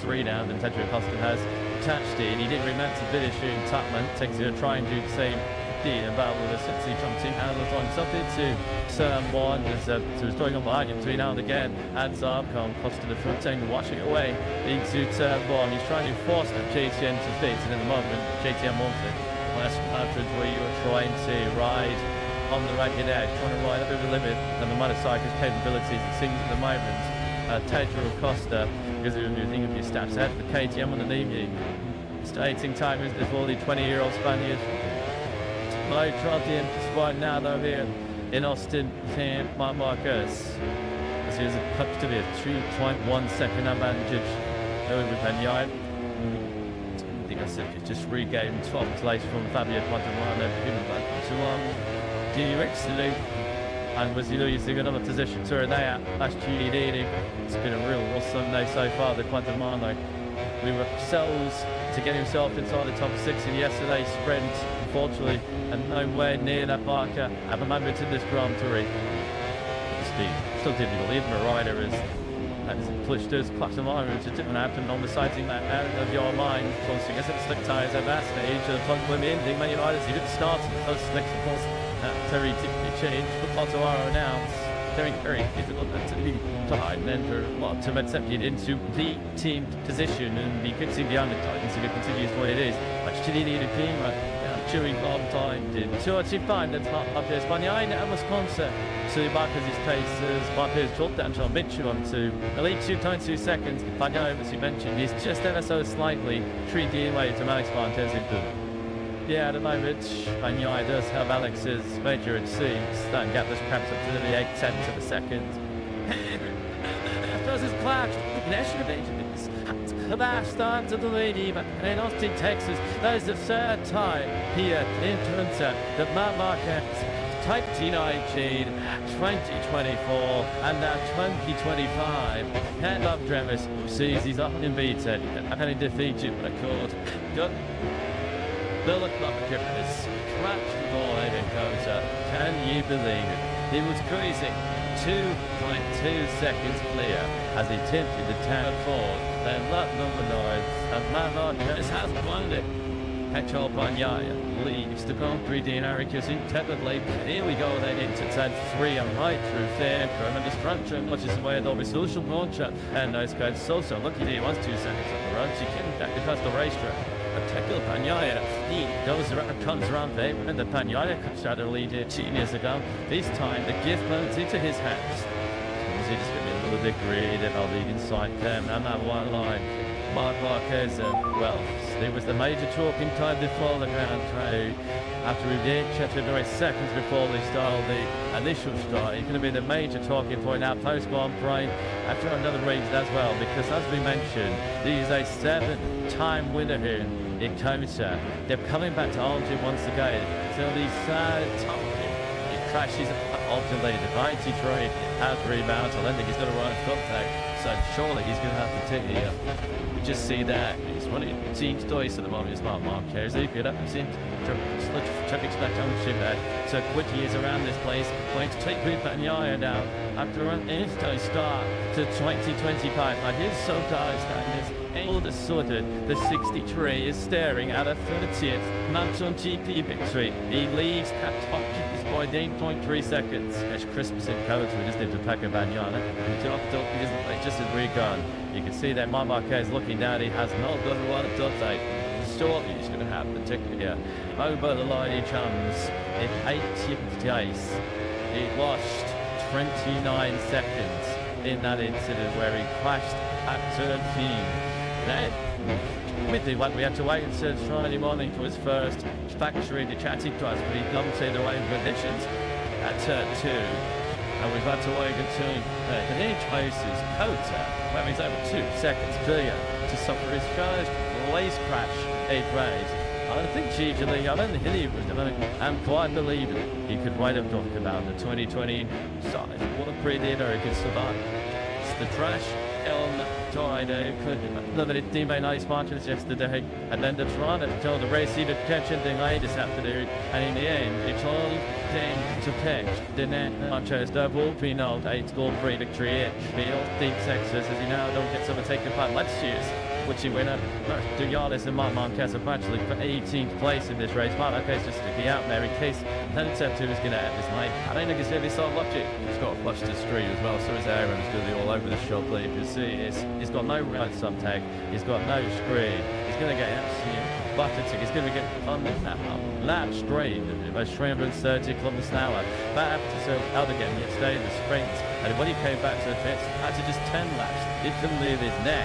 3 now, then Tedro Costa has touched it. He didn't remember to finish in Tutman. Takes it to try and do the same thing about with a 60 from 2 handles on something to turn 1. So it's going on behind him between now and again. Hands up, Costa to the front end, washing it away into turn 1. He's trying to force that JTM to fix, and in the moment, JTM wants it. Well, that's where you were trying to ride on the ragged edge, trying to ride up over the limit, and the motorcycle's capabilities, it seems at the moment. Tedro Costa, because you're thinking of your stats, had the KTM on the knee, stating time is before the 20-year-old Spaniard. Low trotting spot now though here in Austin, Marc Marquez. As he has a touch to be a 2.1 second advantage over Bagnaia. I think I said he just regained 12th place from Fabio Quartararo. Directly. And was he losing another position to Renea last year? It's been a real rough Sunday so far, the Quartararo. We were cells to get himself inside the top 6 in yesterday's sprint, unfortunately, and nowhere near that marker at the moment in this Grand Prix. Still didn't believe my rider is pushed his Quartararo to didn't happen on the sighting that out of your mind. Forcing us at slick tyres at that stage, the front women, the many riders, he didn't start in the first slicks, of course. Terry typically changed, but Quartararo announced very difficult to be behind and then for what to accept it into the team position, and you can see the undertitans if it continues what it is. Much to the team, chewing long time did 2:25, that's not up there. Bagnaia and Wisconsin. So Marquez's pace as Marquez dropped down to Mitchell onto elite 2.2 seconds. Bagnaia, as you mentioned, is just ever so slightly 3D away to Alex Marquez in the. Yeah, at the moment, Bagnaia does have Alex's major, it seems. That gap has cramped up to the 8/10 of a second. Does his clash, Clash starts at the lead, but in Austin, Texas, that is the third time here in Toronto that Marc Marquez 2019, 2024, and now 2025. Hand up Travis sees he's unbeaten. And he defeated the record. Bill Travis crashed the ball in Kota. Can you believe it? He was cruising 2.2 seconds clear as he attempted the town forward. Then lap number 9, and Marc Marquez has won it. Petrol Bagnaia leaves the Grand Prix d'Amérique in 10th lane. Here we go then into turn 3 and right through there. Tremendous front trim, which is the way of the social launcher. And nice guy Sosa, lucky he was 2 seconds on the road. She came back across the racetrack. Tackle Bagnaia, he goes around, comes around there, and the Bagnaia comes out of the lead 2 years ago. This time the gift moves into his hands. He just got a little bit greedy, I'll lead inside them, and that one line. Marc Marquez, well, it was the major talking time before the Grand Prix. After we did chatted 9 seconds before they started the initial start, it's going to be the major talking point now post Grand Prix after another race as well, because as we mentioned, he is a 7-time winner here in Kota. They're coming back to Austin once again. So the third time he crashes Austin lead. The 93 has rebounds. I think he's going to run top tag. So surely he's going to have to take the. We just see that he's running team twice at the moment. It's Marc Marquez. He could have seen traffic back ownership there. So quickly is around this place. Going to take with Bagnaia now after an instant start to 2025. I did so die standards. All of a sudden, the 63 is staring at a 30th MotoGP victory. He leads at top by 8.3 seconds. It's Christmas in Kota. We just need to pack a Bagnaia. Just as we're gone. You can see that Marc Marquez looking down. He has not got a lot of dot. Shortly he's going to have the ticket here. Over the line he comes in 18th place. He lost 29 seconds in that incident where he crashed at turn 15. With the one we had to wait until Friday morning for his first factory to chatting to us, but he comes in the rain conditions at turn 2. And we've had to wait until he places Kota, where he's over 2 seconds clear to suffer his first race crash in race. I think usually, I don't think he was doing it. I'm quite believing he could write up talk about the 2020 side. What a pretty American survive. It's the crash on Friday. Another teammate nice marches yesterday, and then the Toronto told the race even attention thing late this afternoon, and in the end, it's all thing to pitch. The net Marquez double Pinot 8-goal free victory in field. Deep Texas as he now don't get someone taken part last year's. Which he winner, Duyalis and Marc Marquez are actually for 18th place in this race. Marc Marquez just sticking out there in case Lieutenant 2 is going to have this night. I don't think it's going to be so lucky. He's got a flush to the street as well, so his Aaron is going to be all over the shop. You can see he's got no right sub tag, he's got no screen, he's going to get absolute buffeting, he's going to get on the lap straight, about 330 kilometers an hour. That happened to out again yesterday in the sprint, and when he came back to the pits, after just 10 laps, he couldn't leave his neck.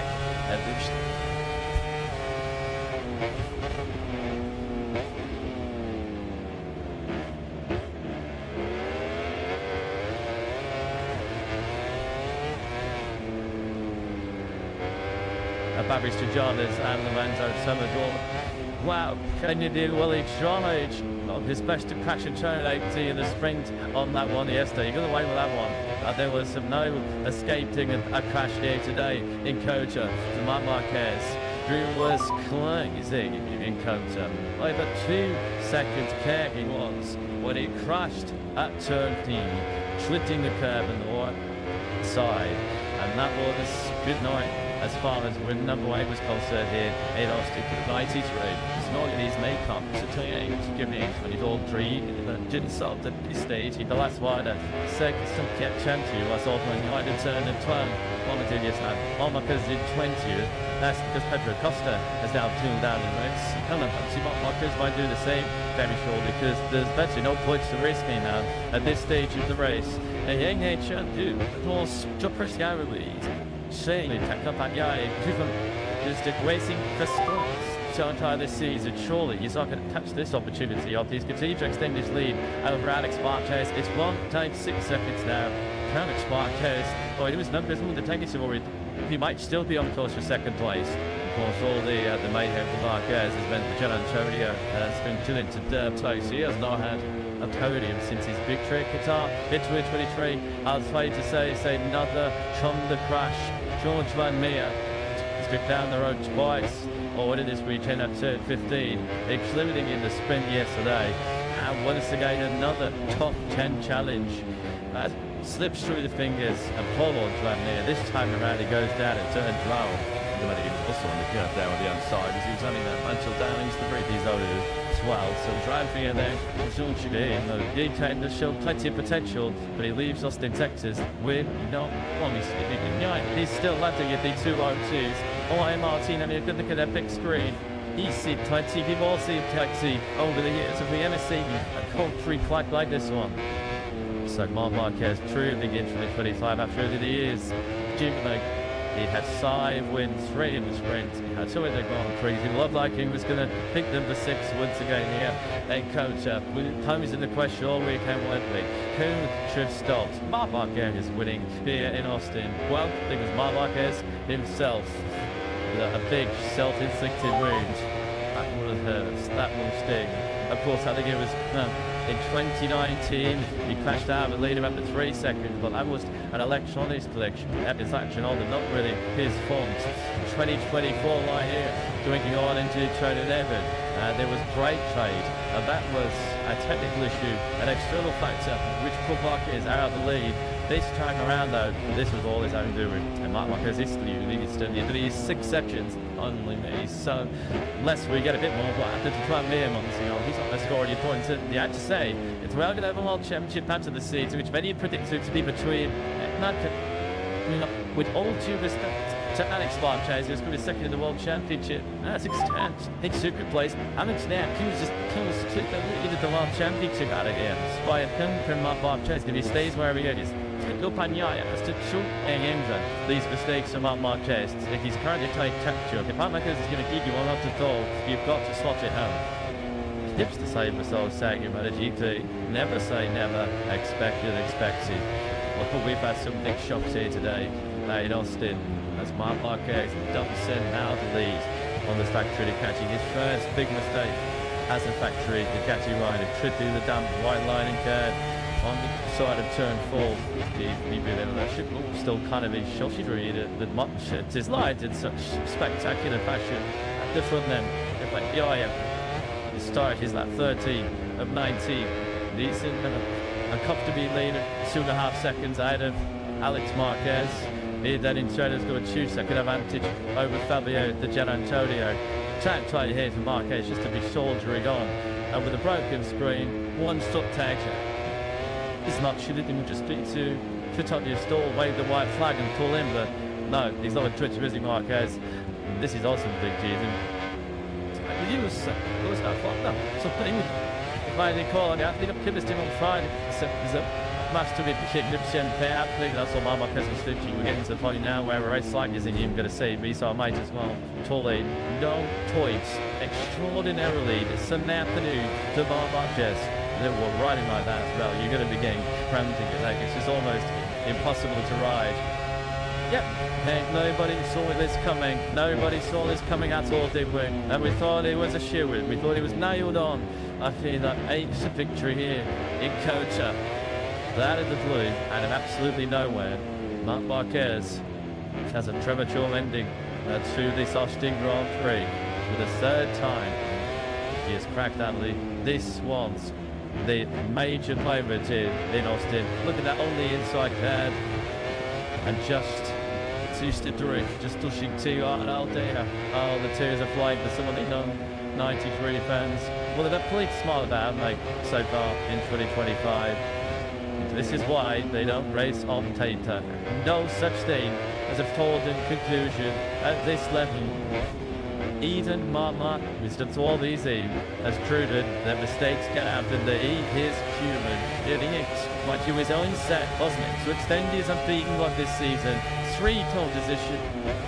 Fabrice Tjadas and Lorenzo Somador. Wow, can you do Willie Johnage? His best to crash and turn 80 in the sprint on that one yesterday. You got away with that one. There was no escaping a crash here today in Kota to Marc Marquez. Drew was crazy in Kota. Over 2 seconds care he was when he crashed at turn 3, slitting the curb on the right side. And that was good night as far as win number 8 was concerned here in Austin. 93. His makeup to 28, giving it when he's all three, didn't start at this stage. The last one, second, some kept champion, was also in United turn and 12. One to yes, now, Marquez did 20. That's because Pedro Costa has now tuned down in race. I can't see what Marquez might do the same, very sure, because there's virtually no points to risking now at this stage of the race. And Yang He Chen do, of course, Jopper Scarabee, Shane, Takapanyae, just racing for scores. Entire this season, surely he's not going to touch this opportunity of he's continued to extend his lead over Alex Marquez. It's 1 time 6 seconds now. Alex Marquez, it was numbers with the technical story. He might still be on course for second place. Of course, all the mayhem for Marquez has meant that Gian Antonio has been chilling to third place. He has not had a podium since his victory at Qatar in 2023. I was afraid to say another Honda crash. George Van Meer has been down the road twice. Or it is weekend at turn 15, including in the sprint yesterday. And once again, another top 10 challenge. Slips through the fingers and Paul Van This time around, he goes down at turn 12. Also on the curve there on the outside as he was running that until down into the break. He's over as well. So driving in there, he can show plenty of potential, but he leaves Austin, Texas with no promise. He's still landing at the 202s. Oh, Martin, I mean, good look at that big screen. He's seen plenty, we've all seen plenty over the years. Have we ever seen a country flag like this one? So Marc Marquez truly in 2025 after the years. He had 5 wins, 3 in the sprint. He had 2 in the Grand Prix. He looked like he was going to pick number 6 once again here in Kota. Time is in the question all weekend, won't we? Who should stop? Marc Marquez is winning here in Austin. Well, I think it was Marc Marquez himself. A big self-inflicted wound. That will hurt. That will sting. Of course, I think it was in 2019. He crashed out of the leader after 3 seconds, but that was an electronics glitch. That is actually not really his fault. 2024 right here, drinking on into turn 11. There was brake trade, and that was a technical issue, an external factor which put Marquez out of the lead. This time around, though, this was all his own doing. And Marc Marquez is these 6 sections only me. So, unless we get a bit more, what happened to Van Meer months, he's not going to score any points. You had to say, it's well going to have a World Championship after the season, which many predicted to be between, with all due respect to Alex Marquez, who's going to be second in the World Championship. That's extent. It's second place. Alex now, he was just split the lead of the World Championship out of here. By a pin from Marc Marquez, if he stays where he is. Lupanyaya has to shoot and engine these mistakes from Marc Marquez. If he's currently playing capture, if Marc Marquez is going to give you one off the goal, you've got to slot it home. Tips to say for so saying about a GP, never say never, expect it expected. Well, we've had some big shocks here today in Austin as Marc Marquez doesn't send out the lead on the factory to catching his first big mistake as a factory to catching right. It should do the damn white line and curve on the side of turn 4. That ship still kind of is shotty read that much it is light in such spectacular fashion at the front end. But the start is that 13 of 19. Decent and comfortably leader 2.5 seconds ahead of Alex Marquez. Here then in turn has got a 2-second advantage over Fabio Di Gianantonio. Try here for Marquez just to be soldiering on. And with a broken screen, 1 stop tag. As much should it just be to touch your stall, wave the white flag and pull in, but no, he's not a Twitch visiting Marquez. This is awesome, big G. It was no fun, no. So if I recall, I think I've killed him on Friday. There's a match to be kicked up and pay out. That's what Marquez was stitching. We're getting to the point now where a race like this, and you're going to see me, so I might as well. Totally no points, extraordinarily. It's an afternoon to Marquez. They were riding like that as well. You're going to be getting cramped in your leg. It's just almost impossible to ride Yep. And nobody saw this coming. Nobody saw this coming at all, did we? And we thought it was a shoo-in. We thought it was nailed on. I feel that 8th victory here in Kota. Out of the blue, out of absolutely nowhere, Marc Marquez has a premature ending to this Austin Grand Prix for the 3rd time. He has cracked that lead. This was the major favourite here in Austin. Look at that on the inside pad. And just 2-3, just touching 2 out there. Oh, the tears are flying for some of the non-93 fans. Well, they've played smart about, mate, so far in 2025. This is why they don't race on data. No such thing as a foregone conclusion at this level. Even Marc Marquez, that's all easy, has proven that mistakes can happen, that he is human. It is what you his own set, wasn't it? To extend his unbeaten run this season, 3 pole position,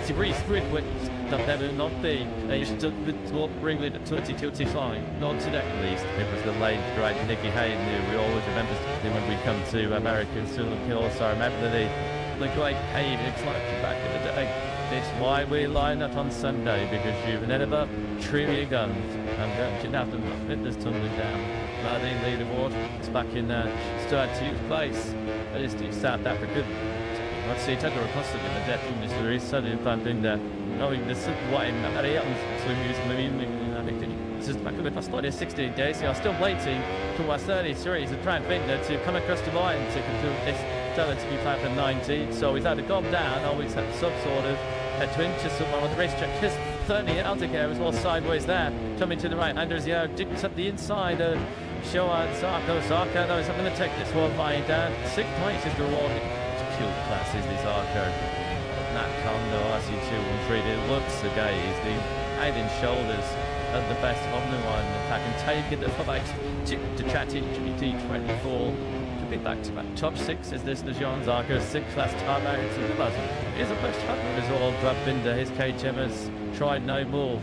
3 sprint wins, that never not be. He stood with Ringley at 2025, not today at least. It was the late great Nicky Hayden who we always remember when we come to American Silver Hill. So I remember the great Hayden back in the day. It's why we line up on Sunday, because you've never trim your guns and you have to fit this tumbling down. Martin leaderboard, it's back in start 2nd place. That is the South African. Let's see, take a request in the death industry, suddenly bumping there. Knowing this is why this is back in the past 16 days. I'm still waiting for my 33 to try and think that to come across the line to conclude this. Tell it to be played for 19, so he's either gone down or he's had some sort of a twinge to someone on the racetrack. Just 30 out again as well, sideways there. Coming to the right, Anders Young digs up the inside of Shoan Zarco. Zarco, though, is not going to take this one by down. 6th place is the reward. Cute class is this Zarco. Nat Kondo, RC2 and 3. It looks the guy is the head and shoulders of the best of the one. If I can take it, the fight to Chatty GT24. Back-to-back top 6 is this the Jean Zarco 6th last time out to the buzzer. Here's a first time as well. Brad Binder, his KTM has tried no more.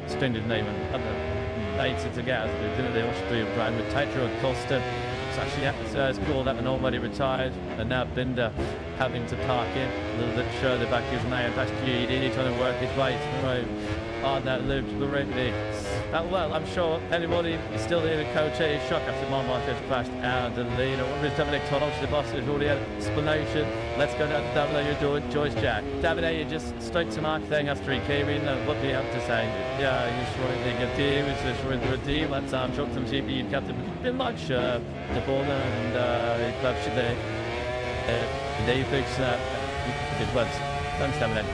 Splendid name and other later to get the Austrian brand with Tetro and Costa. It's actually called up and already retired, and now Binder having to park in a little bit further back his name past GED, trying to work his way through on that loop correctly. Well, I'm sure anybody is still here to coach a shock after Marc Marquez crashed out the lead. I wonder if Dominic Todd, the boss, has already had an explanation. Let's go down to David, you're doing Joyce Jack. David, you just straight to Mark thing after he came in. What do you have to say? Yeah, you're sure the team, it's just with the team. Let's shock some GP and captain. Been much the ball and clubs today. They fix that. It was. Thanks, David.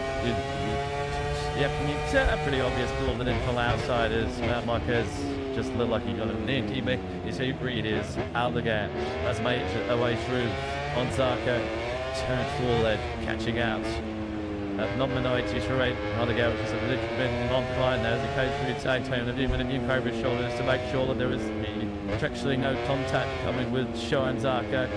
Yep, it's a pretty obvious ball that didn't pull outside as Marc Marquez just looked like he got a near teammate. His heat read is out the gap. That's made it away through on Zarco. Turn forward, catching out. Not minorities for 8 on the go, which is a little bit on fine there as the coach would say to him with a new over his shoulders to make sure that there was actually no contact coming with Shoan Zarco.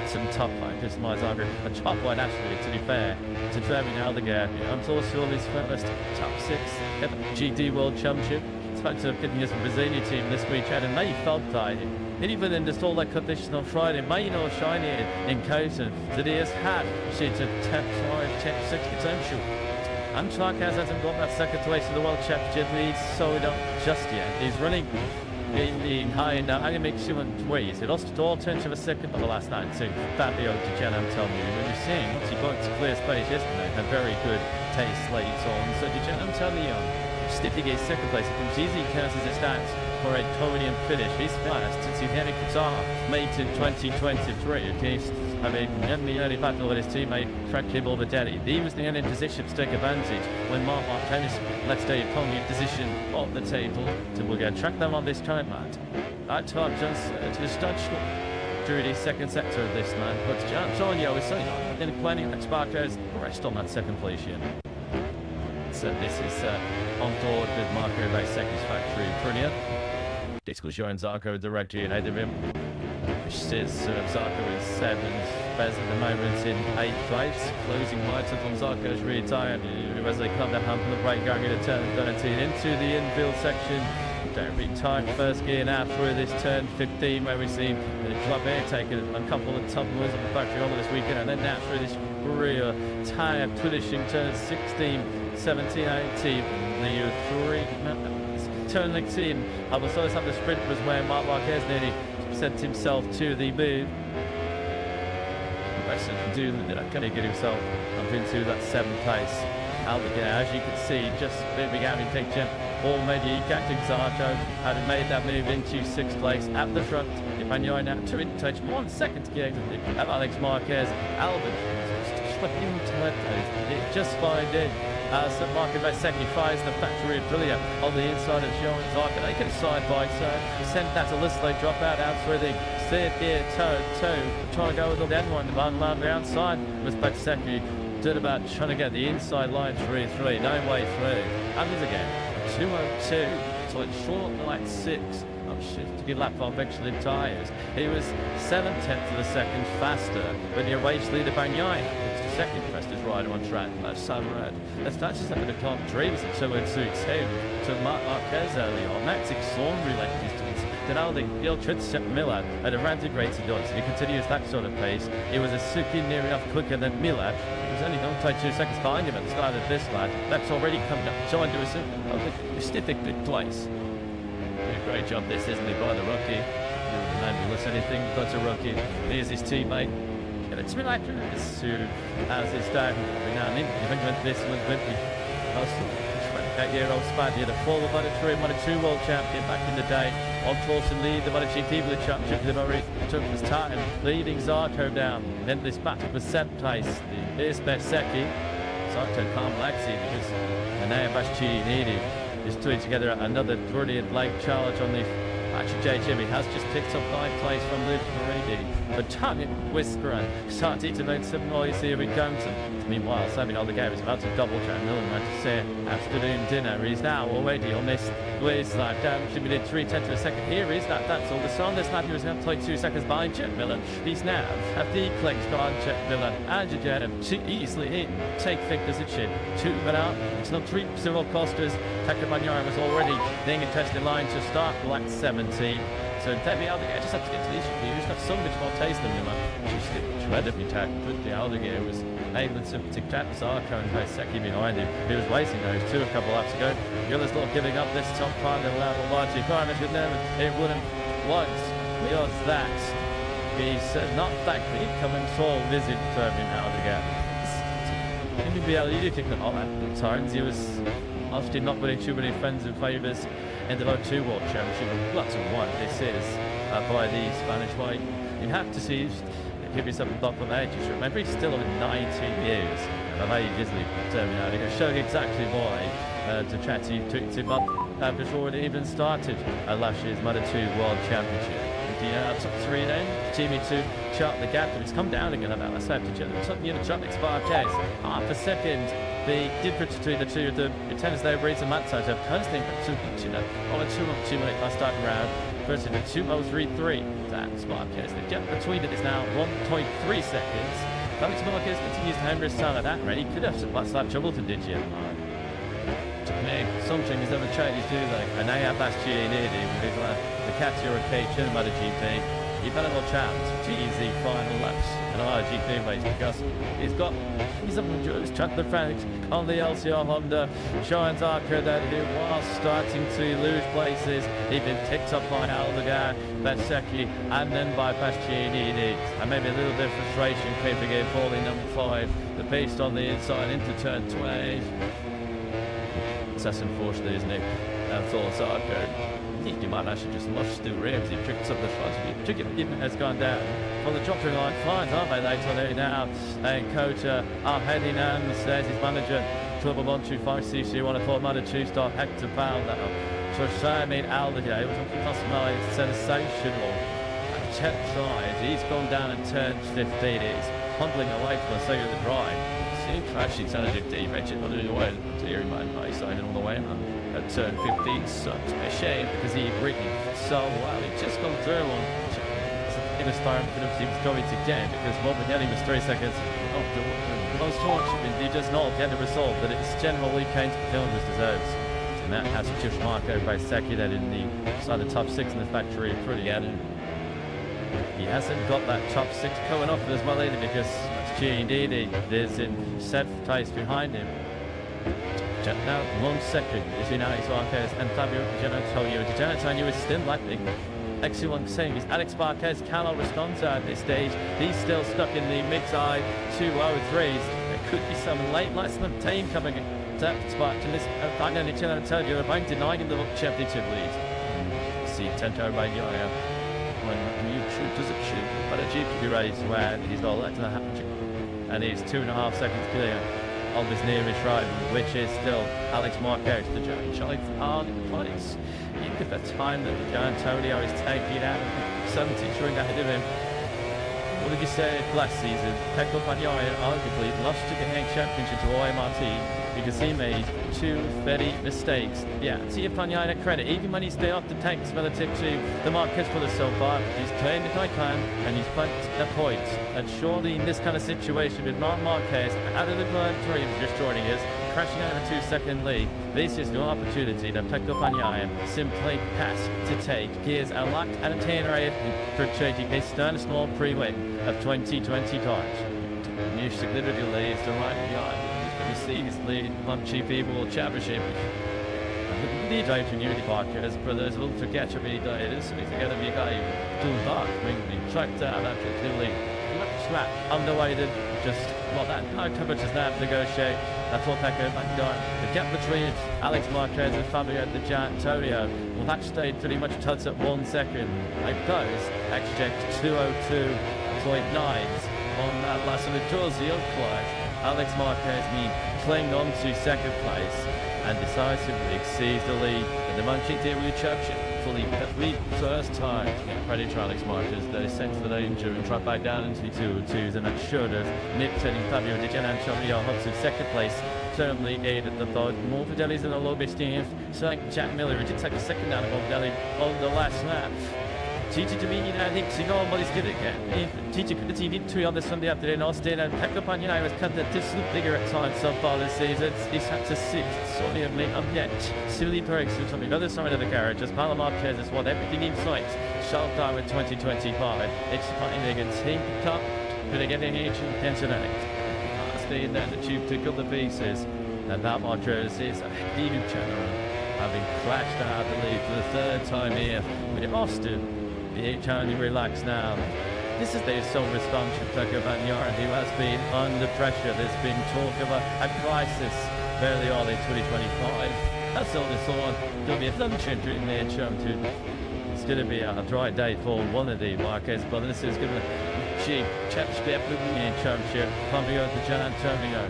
Some top line, just my Zarco. A top line actually, to be fair, to Fermin Aldegar. I'm also his first top 6 at the GT World Championship. Spoke to getting his Brazilian team this weekend, and they felt like it. And even in just all that competition on Friday, may not shine in Kota, that he has had sheets of top 5, top 6 potential. And Marquez hasn't got that second place in the World Championship lead, so we don't just yet. He's running in the high now. I'm going to make sure ways. He lost it all, turned to a second for the last night too. Fabio Di Gianam, I'm telling you. When you're seeing once he got to clear space yesterday, a very good taste late on. So Di Gianam, I'm telling you, Stiffy gets second place. It comes easy, counts as it stands for a podium finish. He's fast since he had a Qatar made in 2023 against in the early battle with his teammate Frank Balbadelli. He was the only position to take advantage when Marc Marquez let's stay upon the position of the table. So we're going to track them on this time, man. That time just to start through the second sector of this man. But Antonio is saying in planning that Sparkers rest on that second place here. So this is on board with Marco by satisfactory Prunia. This was showing Zarco directly ahead of him. Which says Zarco is 7th, Bez at the moment in 8th place. Closing lights up on Zarco's rear tyre as they come down hump on the brake going into turn 13 into the infield section. very tight first gear now through this turn 15, where we've seen the club here taking a couple of tough moves on the factory on this weekend, and then now through this real tire finishing turn 16, 17, 18, the three turn 19. I was also the sprint was where Marc Marquez nearly sent himself to the move. Can he get himself up into that 7th place? As you can see, just moving out in picture, already Captain Zarco had made that move into 6th place at the front. Emmanuel now 2 in touch, 1 second to get of Alex Marquez. Albert slipped into it, just fine in. So Marquez by second, fires the factory of Brilliant on the inside of Joan Zarco. They can side by side. Sent that to Lisley, drop out through the 3rd gear, two, trying to go with the dead one. The one line the outside was back second. Did about trying to get the inside line 3-3, no way through. And this again, 202, so it's short like 6. To be lap on Michelin tyres. He was 7/10 of a second faster when your race leader Bagnaia. It's the second fastest rider on track. That's so red. That's not just like the top dreams at 2-2-2 to Marc Marquez early on. Max extraordinary left distance. Then all the Iltritz Miller at a ranted rate of dots. If he continues that sort of pace, it was a super near enough quicker than Miller. It was only going to take 2 seconds behind him at the start of this lap. That's already coming up. Trying to do a stiff big place. Great job this, isn't it, by the rookie? Less anything but a rookie. Here's his teammate. And it's been like this as it's down. Now, this one with me. 28-year-old Spaniard, a former Moto2 world champion back in the day. On course to lead the MotoGP with the championship. He took his time, leading Zarco down. Then this battle was 7th place. Here's Bersecchi. Zarco can't Lexi because Anaya Bastianini is putting together another brilliant late charge on the actually J. Jimmy has just picked up 9th place from Luke Marini. But Tanya Whisperer starting to make some noise here in Compton. Meanwhile, Sammy Aldegar is about to double track Miller to say afternoon dinner. He's now already on this waist lap down. Jimmy did 3/10 of a second. Here is that. That's all the sun. This lap he was going to play 2 seconds behind Chet Miller. He's now have the clicks behind Chet Miller and Jajem to easily in. Take Victor's a chin. 2 but out. It's not 3 civil costers. Taka Bagnaia was already being a testing line to start lap 17. So Debbie Aldegar just had to get to the issue here. He's got so much more taste than Miller. Just incredibly tacked. But the Aldegar was able to grab Zarco and Bersecchi behind him. He was racing those 2 a couple laps ago. Miller's not giving up this top part of the lap. Largely requirement with them. It wouldn't once. Because that he's not that big coming tall visit Debbie Aldegar. Maybe you think that all at times he was obviously not winning too many friends and favours in the Moto2 World Championship. Lots of one this is by the Spanish way. You have to see, give yourself a block on age. You should remember he's still in 19 years of age, isn't he? Terminating, showing exactly why Ducati took him up before it even started last year's Moto2 World Championship. The top 3 then, Jimmy to chart the gap, but it's come down again about that's after the chart next 5 days. Half a second. The difference between the two of them, it tends to read some outside of personally, but 2 on a 2 minute last starting round versus the 2:03.3. That's Marquez. The gap between it is now 1.3 seconds. Alex Marquez continues to hammer his time at that rate. He could have some last lap trouble to did you? Some things never change, do they? And they have Bastianini with the Katia or K2 MotoGP. You've had a little chance to easy final laps in a MotoGP race because he's up with Chandler Franks on the LCR Honda. Showing Zarco that he was starting to lose places. He'd been picked up by Aldegar, Bersecchi, and then by Bastianini. And maybe a little bit of frustration creeping in, falling number 5. The pace on the inside into turn 12. That's unfortunate, isn't it? For Zarco. He might actually just lost the rims. He picked up the front. He has gone down. Well, the dropping line fines, aren't they? Later there now. And Kota are heading down. There's his manager, Club 125cc, 104 Moto2 star Hector Pound now. So Sammy Aldegar, it was a possibility sensational. Check side. He's gone down and turned 15. He's humbling away from the second of the drive. Seems to actually turn a deep Richard, but anyway, Terry might side all the way at turn 15. Such a shame because he breathed so well. He'd just gone through on in a start, but he was going to get because Morbidelli was 3 seconds off the most fortunate. He does not get the result that it's generally Kane's performance deserves. And that has just Marco Braisecchi that in the side of the top 6 in the factory pretty out. He hasn't got that top 6 coming off as well either, because G&D is in 7th place behind him. Now 1 second between Alex Marquez and Fabio Di Giannantonio. Di Giannantonio is still lapping. Excellent thing is Alex Marquez cannot respond to at this stage. He's still stuck in the mid-high 203s. There could be some late lights on the team coming to that spot. And this Fabio Di Giannantonio are both denying him the championship lead. See Tento Bagnaia when you shoot, does it shoot? But a GP race where he's got left to the and he's 2.5 seconds clear of his nearest rival, which is still Alex Marquez, the giant child hard in place. Even at the time that Di Giannantonio is taking out 70 showing ahead of him. What did you say last season? Pecco Bagnaia arguably lost to the Hang Championship to OMRT because he made 2 very mistakes. Yeah, to your Bagnaia credit, even when he stayed off the tanks relative to the Marquez brothers so far, he's playing if I can, and he's put a point. And surely in this kind of situation with Marc Marquez out of the Grand Prix just joining us, crashing out of a 2-second lead, this is no opportunity to Pecco Bagnaia simply has to take. Gears are locked and attenuated for changing his stern small pre-win of 2025. New significant leads to right behind. His lead MotoGP World Championship. The drive to Unity Parkers, brothers will forget to be dieted, so he's together be a guy who back when we tracked down after clearly slap underweighted, just well that no coverage is now to negotiate. That's what Pecco Bagnaia. The gap between Alex Marquez and Fabio Di Giannantonio, well that stayed pretty much tucked at 1 second. Like those, exchecked 202.9s on that last of the towards the class. Alex Marquez clinging on to 2nd place and decisively exceeds the lead in the MotoGP World Championship for the first time. Credit to Alex Marquez that he sensed the danger and tried back down into the 202s, and that should have nipped turning Fabio Di Giannantonio up to 2nd place. Certainly aided the thought. More Morbidelli's in a low bit Steve. So like Jack Miller, he did take a 2nd down of Morbidelli on the last lap. Gigi Dominion and Nick Sigon, what he's good again. Gigi could have TV2 on this Sunday afternoon. Austin and Pecco Bagnaia has cut the distant bigger at times so far this season. He's had to 6th, sorely of late up yet. Silly breaks on the other side of the garage as Paolo Marquez has won everything in sight. Sharp down with 2025. It's finding a team top, but again in ancient Cincinnati. Staying there, the tube took up the pieces. And that Marquez is a huge general, having crashed out the lead for the 3rd time here with Austin. The totally relaxed now. This is the sole response to Pecco Bagnaia, who has been under pressure. There's been talk of a crisis fairly early 2025. That's all this on. There'll be a lunch entry in there, Championship. It's going to be a dry day for one of the Marquez brothers. This is going to be championship in Championship. Fabio Di Giannantonio,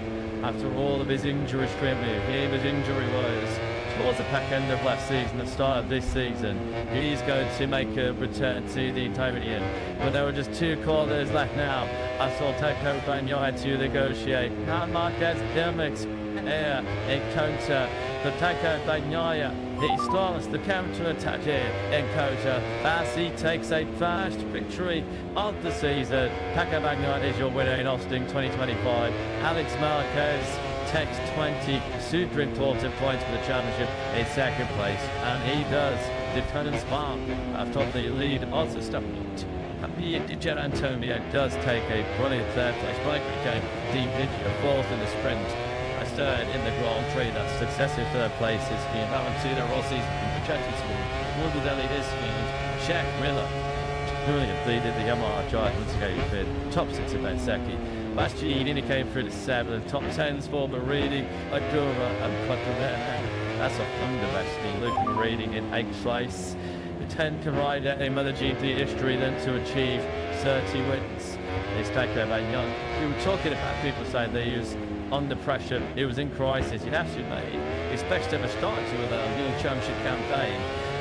after all of his injury scrambling, here his injury was towards the back end of last season, the start of this season. He's going to make a return to the Italian. But there were just 2 corners left now. I saw Pecco Bagnaia to negotiate. Now Marquez Dermix here in counter. But Pecco Bagnaia, he starts the counter attack here in counter as he takes a fast victory of the season. Pecco Bagnaia is your winner in Austin 2025. Alex Marquez takes 20 super important points for the championship in 2nd place, and he does defend spot after the lead also stopped. Di Giannantonio does take a brilliant 3rd place. Mike became deep into 4th in the sprint. I started in the Grand Prix. That successive 3rd places being Valentino Rossi's projected school. Morbidelli this field. Jack Miller brilliant leaded the Yamaha Giant once again fit top 6 event Seki. Last year he nearly came through the 7th, top 10s for Marini, Agura and Quattromena. That's a thunderbasting Luke Marini in 8th place. The 10 can ride a MotoGP history then to achieve 30 wins. It's Pecco Bagnaia. We were talking about people saying they was under pressure, it was in crisis. You'd have to mate. Expect to have started with a new championship campaign.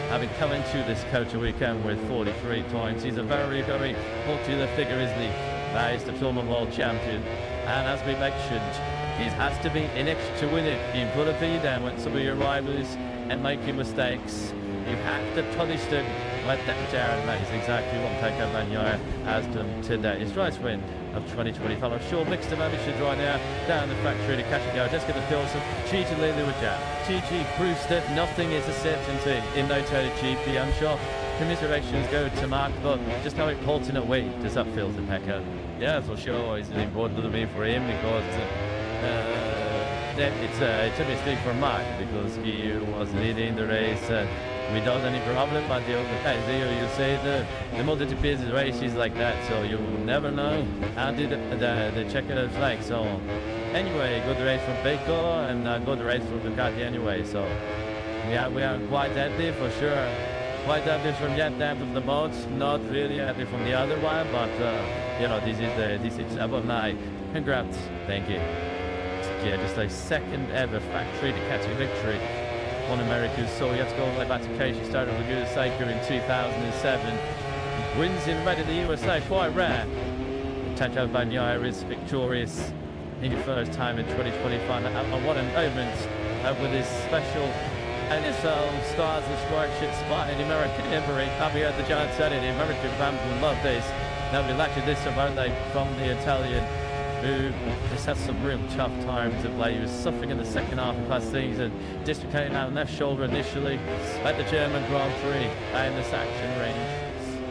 Having come into this Kota weekend with 43 points, he's a very, very popular figure, isn't he? That is the former world champion, and as we mentioned, he has to be in it to win it. You've got to be there when some of your rivals and making mistakes. You have to punish them Well, that is exactly what Pecco Bagnaia has done today. His first win of 2025. I'm sure mixed emotions right now down the factory to catch and go. Just get the feels of Gigi Leluajab. Gigi proves that nothing is a certainty in MotoGP. I'm sure commiserations go to Mark, but just how important a way does that feel to Pecco? Yeah, for sure. It's an important little bit for him because it's a mistake for Mark because he was leading the race without any problem. But you say the MotoGP races like that, so you never know how did the checkered flag. So anyway, good race from Pecco and good race from Ducati anyway. So yeah, we are quite happy for sure. Quite happy from that half of the boat, not really happy from the other one, but you know, this is about my congrats. Thank you. Yeah, just a second ever factory Ducati victory on America. So you have to go back to case. She started with Laguna Seca in 2007. Wins in red in the USA, quite rare. Pecco Bagnaia is victorious in his first time in 2025. And what a moment with this special NFL Stars and Stripes spot in the American Embassy. Javier the Giant said it, the American fans will love this. They'll be lucky this won't they, from the Italian, who just had some real tough times of late. He was suffering in the second half of last season, dislocating out the left shoulder initially at the German Grand Prix in the Saxon range.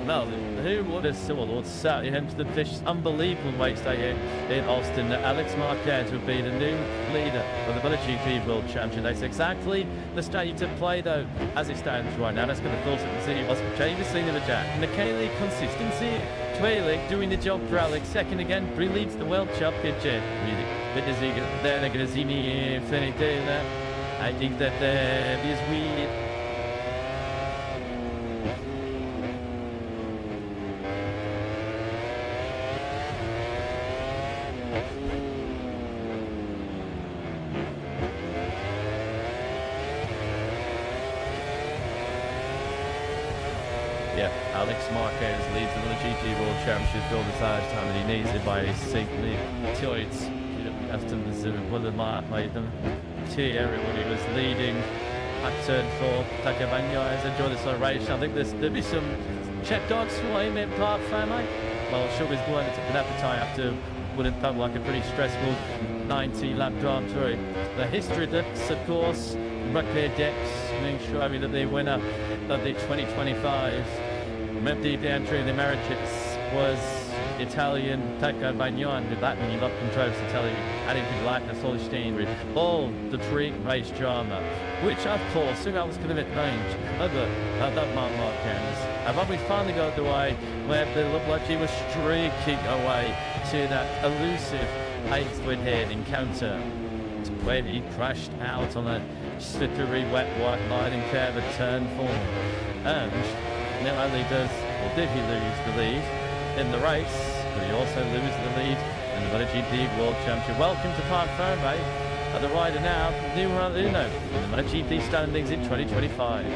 Well, who would have thought sat him to the fish? Unbelievable weight stay in Austin that Alex Marquez would be the new leader of the MotoGP World Championship. That's exactly the state to play though, as it stands right now. That's going to force it to see what's James seen in the jack. Michele consistency. Twilight doing the job for Alex. Second again, leads the World Championship. Really, bit is there, the Grazzini finite there. I think that this week. Yeah, Alex Marquez leads the MotoGP World Championship for the third time and he needs it by simply tight. After the one of the T area when he was leading at turn 4. Pecco Bagnaia has enjoyed this race. I think there'll be some check dogs for him in Park family. Well, Sugar's going to take an appetite after what it felt like a pretty stressful 90-lap Grand Prix. The history that's, of course, record decks, ensuring that the winner of the 2025 MotoGP entry in the Americas was Italian Pecco Bagnaia, with that many love controls to tell you, adding to like the Solstein with all the pre-race drama, which of course, who else could have arranged other than Marc Marquez? And when we finally got the way where it looked like he was streaking away to that elusive 8th head encounter, when he crashed out on a slippery, wet, white line and curve at turn 4. And not only did he lose the lead in the race, but he also loses the lead in the MotoGP World Championship. Welcome to Park Fairway. The rider now, numero uno in the MotoGP standings in 2025.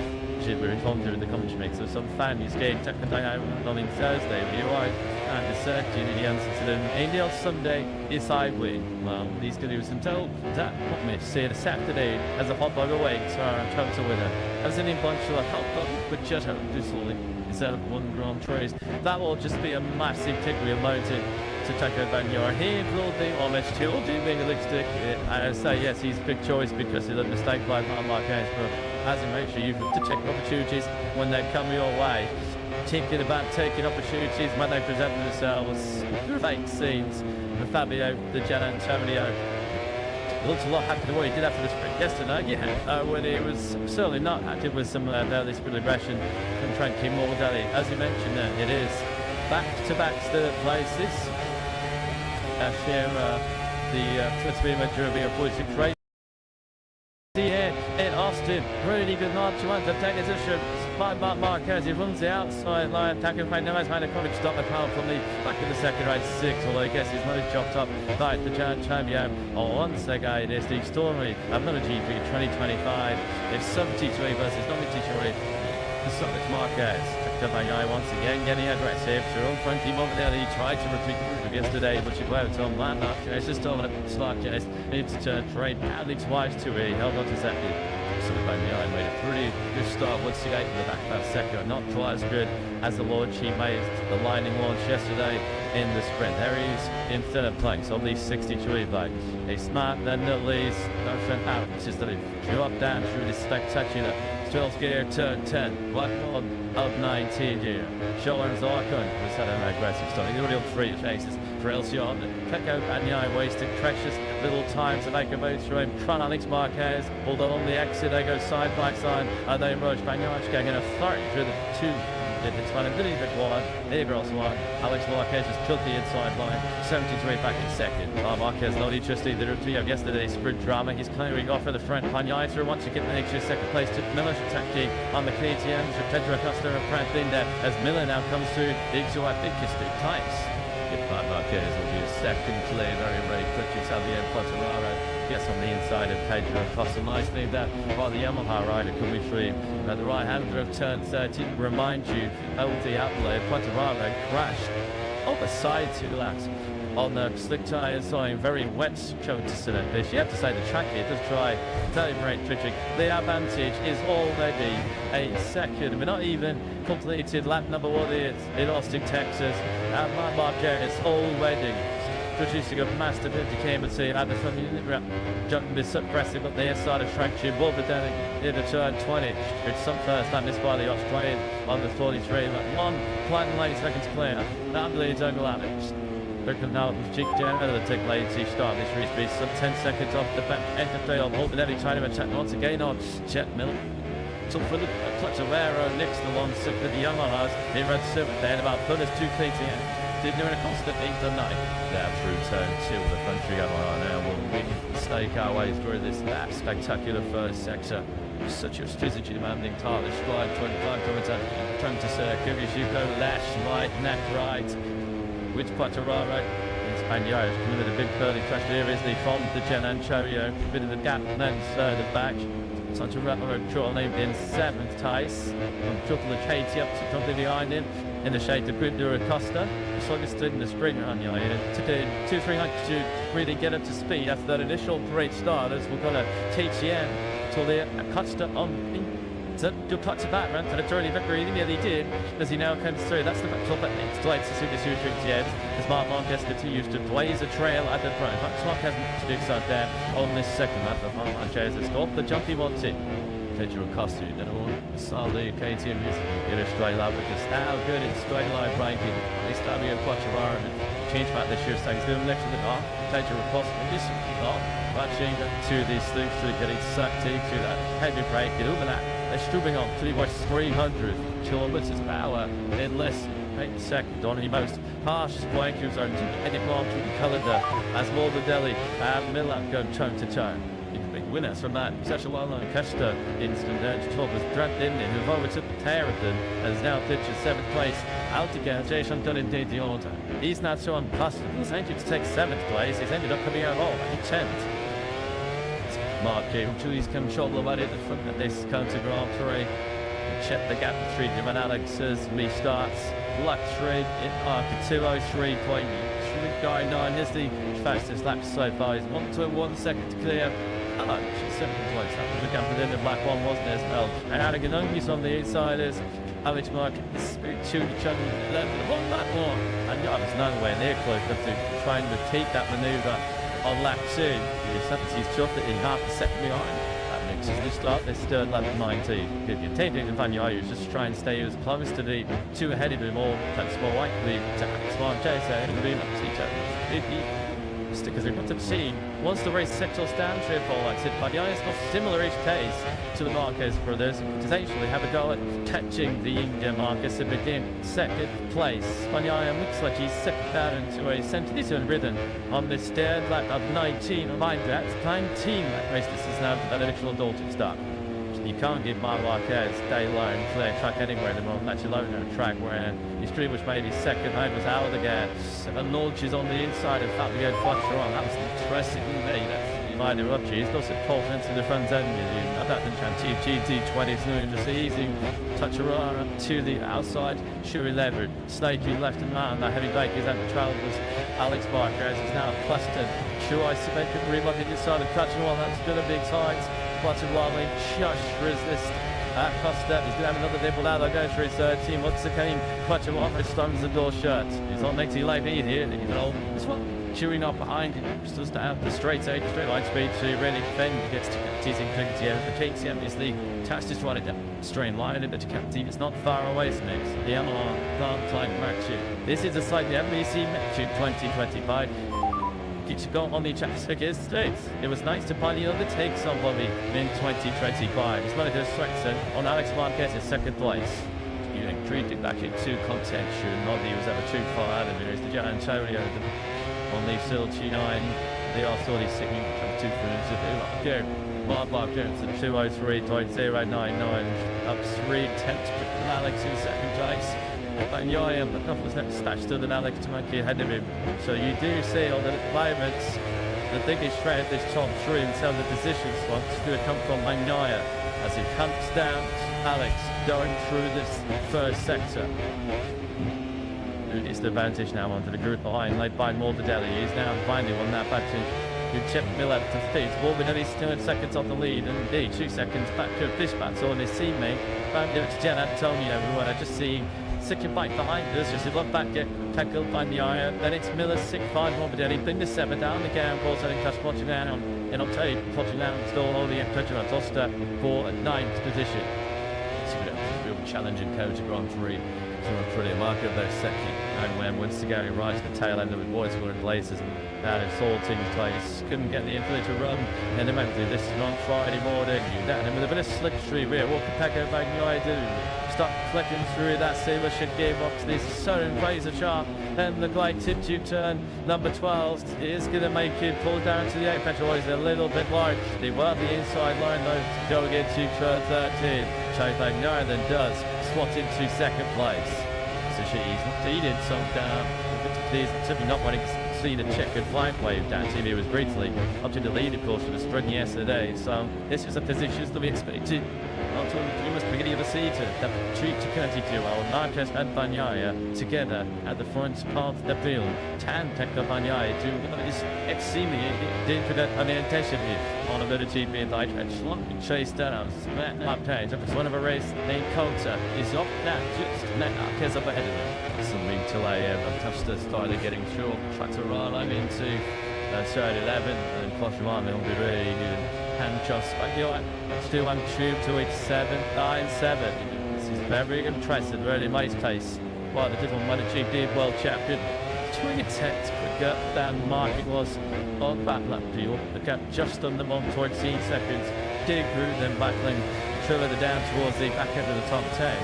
We're informed during the commentary mix of some fan news game taken on Thursday. We arrived at the circuit in the answer to them. Angel Sunday is I win. Well, these can do some tell that what me say the Saturday as a hot dog away to our total winner. As an bunch of hot dog with just this only instead of one Grand Prix. That will just be a massive tick we mounted to Pecco Bagnaia. He will be homage to being a lipstick. I say yes, he's a big choice because he's a mistake like Marc Marquez, but as in make sure you have to take opportunities when they come your way. Thinking about taking opportunities when they present themselves. Fake scenes with Fabio Di Gianantonio. It looks a lot happier than what he did after the sprint yesterday, when he was certainly not active with some early sprint aggression from Frankie Morbidelli. As you mentioned there, it is back-to-back third places. Here, the Twitter mentor being a 46 race. Here in Austin, really good march to take position by Marc Marquez. He runs the outside line, attacking by Noah's made a comic stop apart from the back of the second race 6, although I guess he's not chopped up by the giant champion. Once again, it is the story of MotoGP 2025. It's 73 versus 93. The Alex Marquez. Pecco Bagnaia once again getting aggressive. Jerome Frankie Morbidelli tried to repeat the move yesterday, but she worked on Marc Marquez. Just over the Marquez needs to turn trade. Alex Wise to he held on to second. sort of Bagnaia made a pretty good start once again in the back of that second. Not quite as good as the launch he made, the lightning launch yesterday in the sprint. There he is in third place on these 63 bikes. He's smart, then at least nothing out. It's just that he dropped down through this spectacular 12th gear, turn 10, Blackmore up 19 gear. Showing Zarkon was had an aggressive start. He's already up 3 chases for Elsion. Pecco Bagnaia wasted precious little time to make a move through him. Trying Alex Marquez, although on the exit they go side by side, and they merge. Bagnaia getting a flurry through the 2. It's one a little bit wide. There goes one. Alex Marquez just took the inside line. 73 back in second. Marquez not interested. The review of yesterday's sprint drama. He's clearing off for the front. Bagnaia through once again makes his second place to Miller. Attacking on the KTM for Pedro Acosta and Frank Linder as Miller now comes through into a big kister tights. Marquez will be a second clear, very, very quickly. Xavier Quartararo gets on the inside of Pedro Acosta. Nice thing that while the Yamaha rider coming through at the right-hander of turn 30, remind you of the outlay. Quartararo crashed on the side 2 laps on the slick tyres, showing very wet show to select this. You have to say the track here does try deliberate twitching. The advantage is already a second. We're not even completed lap number 1 here in Austin, Texas. And Marquez is already producing a master 50 km at the front unit. Jumping this aggressive up the inside of track tube. Wolverden in the turn 20. It's some first lap missed by the Australian on the 43. 1.8 seconds clear. That leads Uncle Alex. Looking now at Richigamme, the take lazy start. This race be some 10 seconds off the back end of the field. Wolverden trying to attack once again on Jet Miller. So for the clutch of Aero, next the one sick with the Yamahas. He ran 7th then, about Pullers 2 KTM. Did near a constant 8th or 9th. There through turn 2 of the country Yamaha now. We can stake our way through this spectacular first sector. Such a physically demanding target. Stride 25 kilometer. Trying to circle. Yuko lash right, neck right. With Quartararo. Bagnaia is coming with a big curly crash here, isn't he? From the Gen Anchorio. Bit of the gap, and then the back. Quartararo shortly in 7th Tice. Took the Katie up to completely behind him in the shade of Pedro Acosta. So he stood in the sprint run, you know, it took 2-300 to really get up to speed after that initial great start as we've got a KTM till the Acosta on to touch the back run for the early victory. He nearly did as he now comes through. That's the top at next to to see the shooting yet as Mark Marquez continues to blaze a trail at the front. Max Marquez to do so there on this second lap of Mark Marquez has got the jump he wants it. Pedro Acosta, then all solid KTM is in a straight line because now good in straight line braking. This time you Quartararo and change back this year, so he's going left to the car. Pedro Acosta just watching to these things to getting sucked into that heavy brake and over that. They're stooping on pretty much 300 kilometers per hour in less than 8 seconds. On the most harsh breakers are heading on to the calendar as Morbidelli and Miller go toe to toe. Big winners from that such a well-known Custer incident there to talk was dragged in who overtook Territon and is now pitched 7th place. Out again, Jason Dunn did the order. He's not so unplussed. He's entered to take 7th place. He's ended up coming out all in 10th. Mark Julius comes shoulder right at the front of this counter Grand Prix. Check the gap between him and Alex's restarts. Lap 3 in Arca 203.399 is the fastest lap so far. He's 1 second to clear. She's 7th place. That was the gap within the black one, wasn't it, as well? And Aragonongi's on the insiders. Alex Marquez to each other. One lap more. And I was nowhere near close enough to try and repeat that manoeuvre on lap 2. He's dropped it in half a second behind. That makes us start this third lap of 19. If you're taking Bagnaia, just try and stay as close to the 2 ahead of him, or that's more likely to Alex Marquez and be up to each other. Because we've got to see once the race settles down, like I said, Bagnaia is not similar each case to the Marquez brothers. Potentially have a go at catching the India Marquez to begin 2nd place. Bagnaia looks like he's second out into a century rhythm on this third lap of 19. Mind that, 19 that race. This is now that initial Dalton start. You can't give Mark Marquez daylight and clear track anywhere at the moment. That's alone on a track where he's pretty much made his second home was out of the gas. And launches on the inside of Fabio Quartararo. That was impressive indeed. You might have up he's got some confidence in the front end. That than GT20 is just easy. Quartararo to the outside. Shuri levered. Snaky left and right. That heavy bake is at the trail. Alex Marquez is now clustered. Shuai Sibek could relock it inside the Quartararo. That's good a big sides. bottom line, just resist. Costa, he's going to have another nibble now. They'll go for his team. Once again, Quattromarco slams the door shut. He's not making life easy. He's all this one chewing up behind him. Just does have the straight line speed to really defend. Gets to teasing Kungtier. The KTM is the task is trying to straight line a bit to Captain. It's not far away, Snakes. The Yamaha can't like match it. This is a slightly MBC match in 2025. To go on the chance against States. It was nice to finally overtake somebody in 2025. It's not a good strengthen on Alex Marquez's second place. You treated back into contention. Not that he was ever too far out of it. It's the Gian Antonio on the Silty 9. They are sort of sitting from 2 minutes of it. Mark Jones at 203.099. Up 3 tenths to Alex in second place. But Yoyam, the couple was next stashed to than Alex to make ahead of him. So you do see on the moments the biggest threat of this top 3 in terms of position slots is going to come from Magnaia as he hunts down Alex going through this first sector. It's the advantage now onto the group behind, led by Morbidelli. He's now finally won that advantage. Who chipped Miller to feet. Morbidelli still 2 seconds off the lead, and indeed 2 seconds back to a fish battle on his teammate. Found it to Gian Antonio, who I just see second bite behind us, just a lot back, get tackled by Magnaia. Then it's Miller, 6-5, Morbidelli, bring the 7 down the game, ball setting Cash Portugal in Octave. Portugal still holding it, Pedro Tosta for 9th position. It's a real challenging coach at Grand Prix. Pretty market of those second. And when once to go, he rides the tail end of the boys were in places and down in Salting place. Couldn't get the infantry to run. And eventually this is on Friday morning. Down him with a bit of slipstream rear. Walker Pecco Magnaia do. Start flicking through that sailor ship gearbox. This is so razor sharp. And the glide tip to turn number 12 is going to make it pull down to the apex. Always a little bit large. They were the inside line though. Going into turn 13. Chase Magnaia then does slot into second place. So she's needed some down. He's simply not wanting to see the checkered flag wave down. TV was briefly up to the lead, of course, for the sprint yesterday. So this is a position to be expected. Until the beginning of the season, the 3-22 duo, Marquez and Magnaia together at the front part of the field. Tan Tekka Magnaia to is exceedingly difficult and intensive on a MotoGP and I chase down. Up page, up one of a race named Kota is up now, just Marquez up ahead of him. Something till I've touched the started getting short. Try to run into turn 11 and Quattromarco will be really good. And just Magnaia still on tube to 7-9-7. This is very impressive, really nice pace. While the different MotoGP world champion, 2 tenths quicker than Mark was on that lap field. The gap just under 14 seconds. Dig through them battling further down towards the back end of the top 10.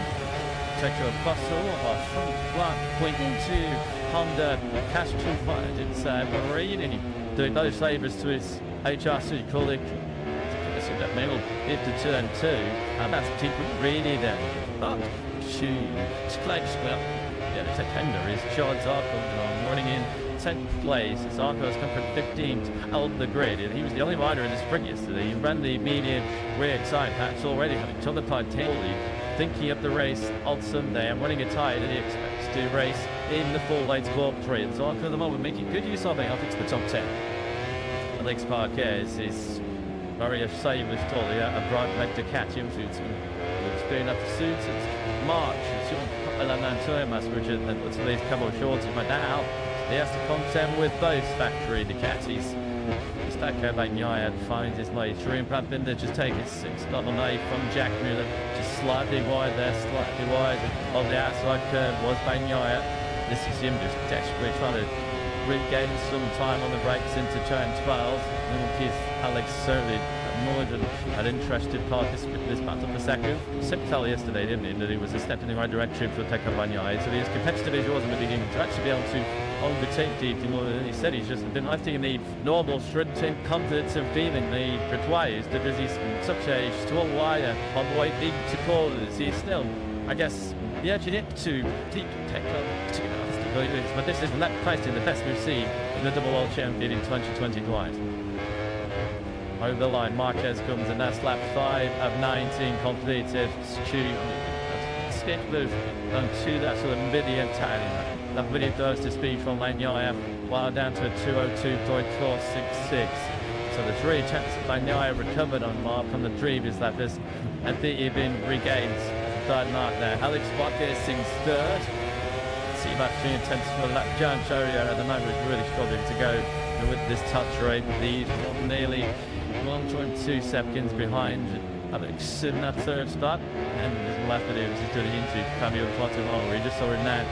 Take a bustle off front flat, pointing to Honda Cash 2 it's Marine doing those favours to his HRC colleague. That middle into turn 2, and that's people really then. But it's close. Well, yeah, the tender is John Zarco running in 10th place. Zarco has come from 15th out the grid, and he was the only rider in the sprint yesterday. He ran the median rear side patch already, having took the part totally. Thinking of the race on Sunday and running a tie that he expects to race in the full late Grand Prix. And Zarco at the moment making good use of it. I think it's the top 10. Alex Marquez is very safe with Tolly, a bright leg to catch him. It's been up to suit since March. It's Richard, and let's leave a couple of shorts. But now he has to contend with both factory Ducatis. Stacco Magnaia finds his way through, and Brad Binder just taking 6 on the knife from Jack Miller, just slightly wide there, slightly wide on the outside curve was Magnaia. This is him just desperately trying to regain some time on the brakes into turn 12. And will give Alex certainly more than an interested participant in this battle for second. Simtel yesterday, didn't he, that he was a step in the right direction for Tekka Magnaia. So he's competitive as he was in the beginning to actually be able to overtake deeply more than he said. He's just been, I think, the normal sprinting confidence and feeling that he requires because he's such a tall wire on the way into corners. He's still, I guess, edging it to deep Tekka. But this is lap pricing the best we've seen in the double world champion in 2025. Over the line, Marquez comes and that's lap 5 of 19 completed. Skip move to that sort of medium time. That really does to speed from Magnaia, while down to 202.466. So the three chances by Naya recovered on mark on the previous lap. This and the been regained third mark there. Alex Marquez sings third. See about 3 tenths for lap. John Choria at the moment is really struggling to go with this touch rate lead, nearly 1.2 seconds behind Alex in that third spot. And his left it is to the into Camille Cotton. We just saw it now.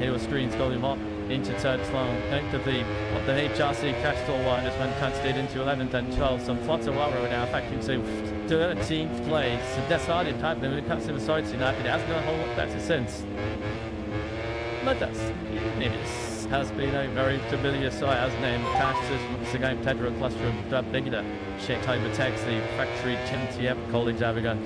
Here was screens going up into third slot. Think of the HRC Castle one just went casted into 11th and 12th. So Flotawaro now back into 13th place. So that's hard in fact. When it comes to the side tonight, it hasn't got a whole lot better since. But that's it has been a very familiar sight, hasn't it? Tashes once again, Pedro Cluster and Bigger. Checked over text, the factory GTF college having a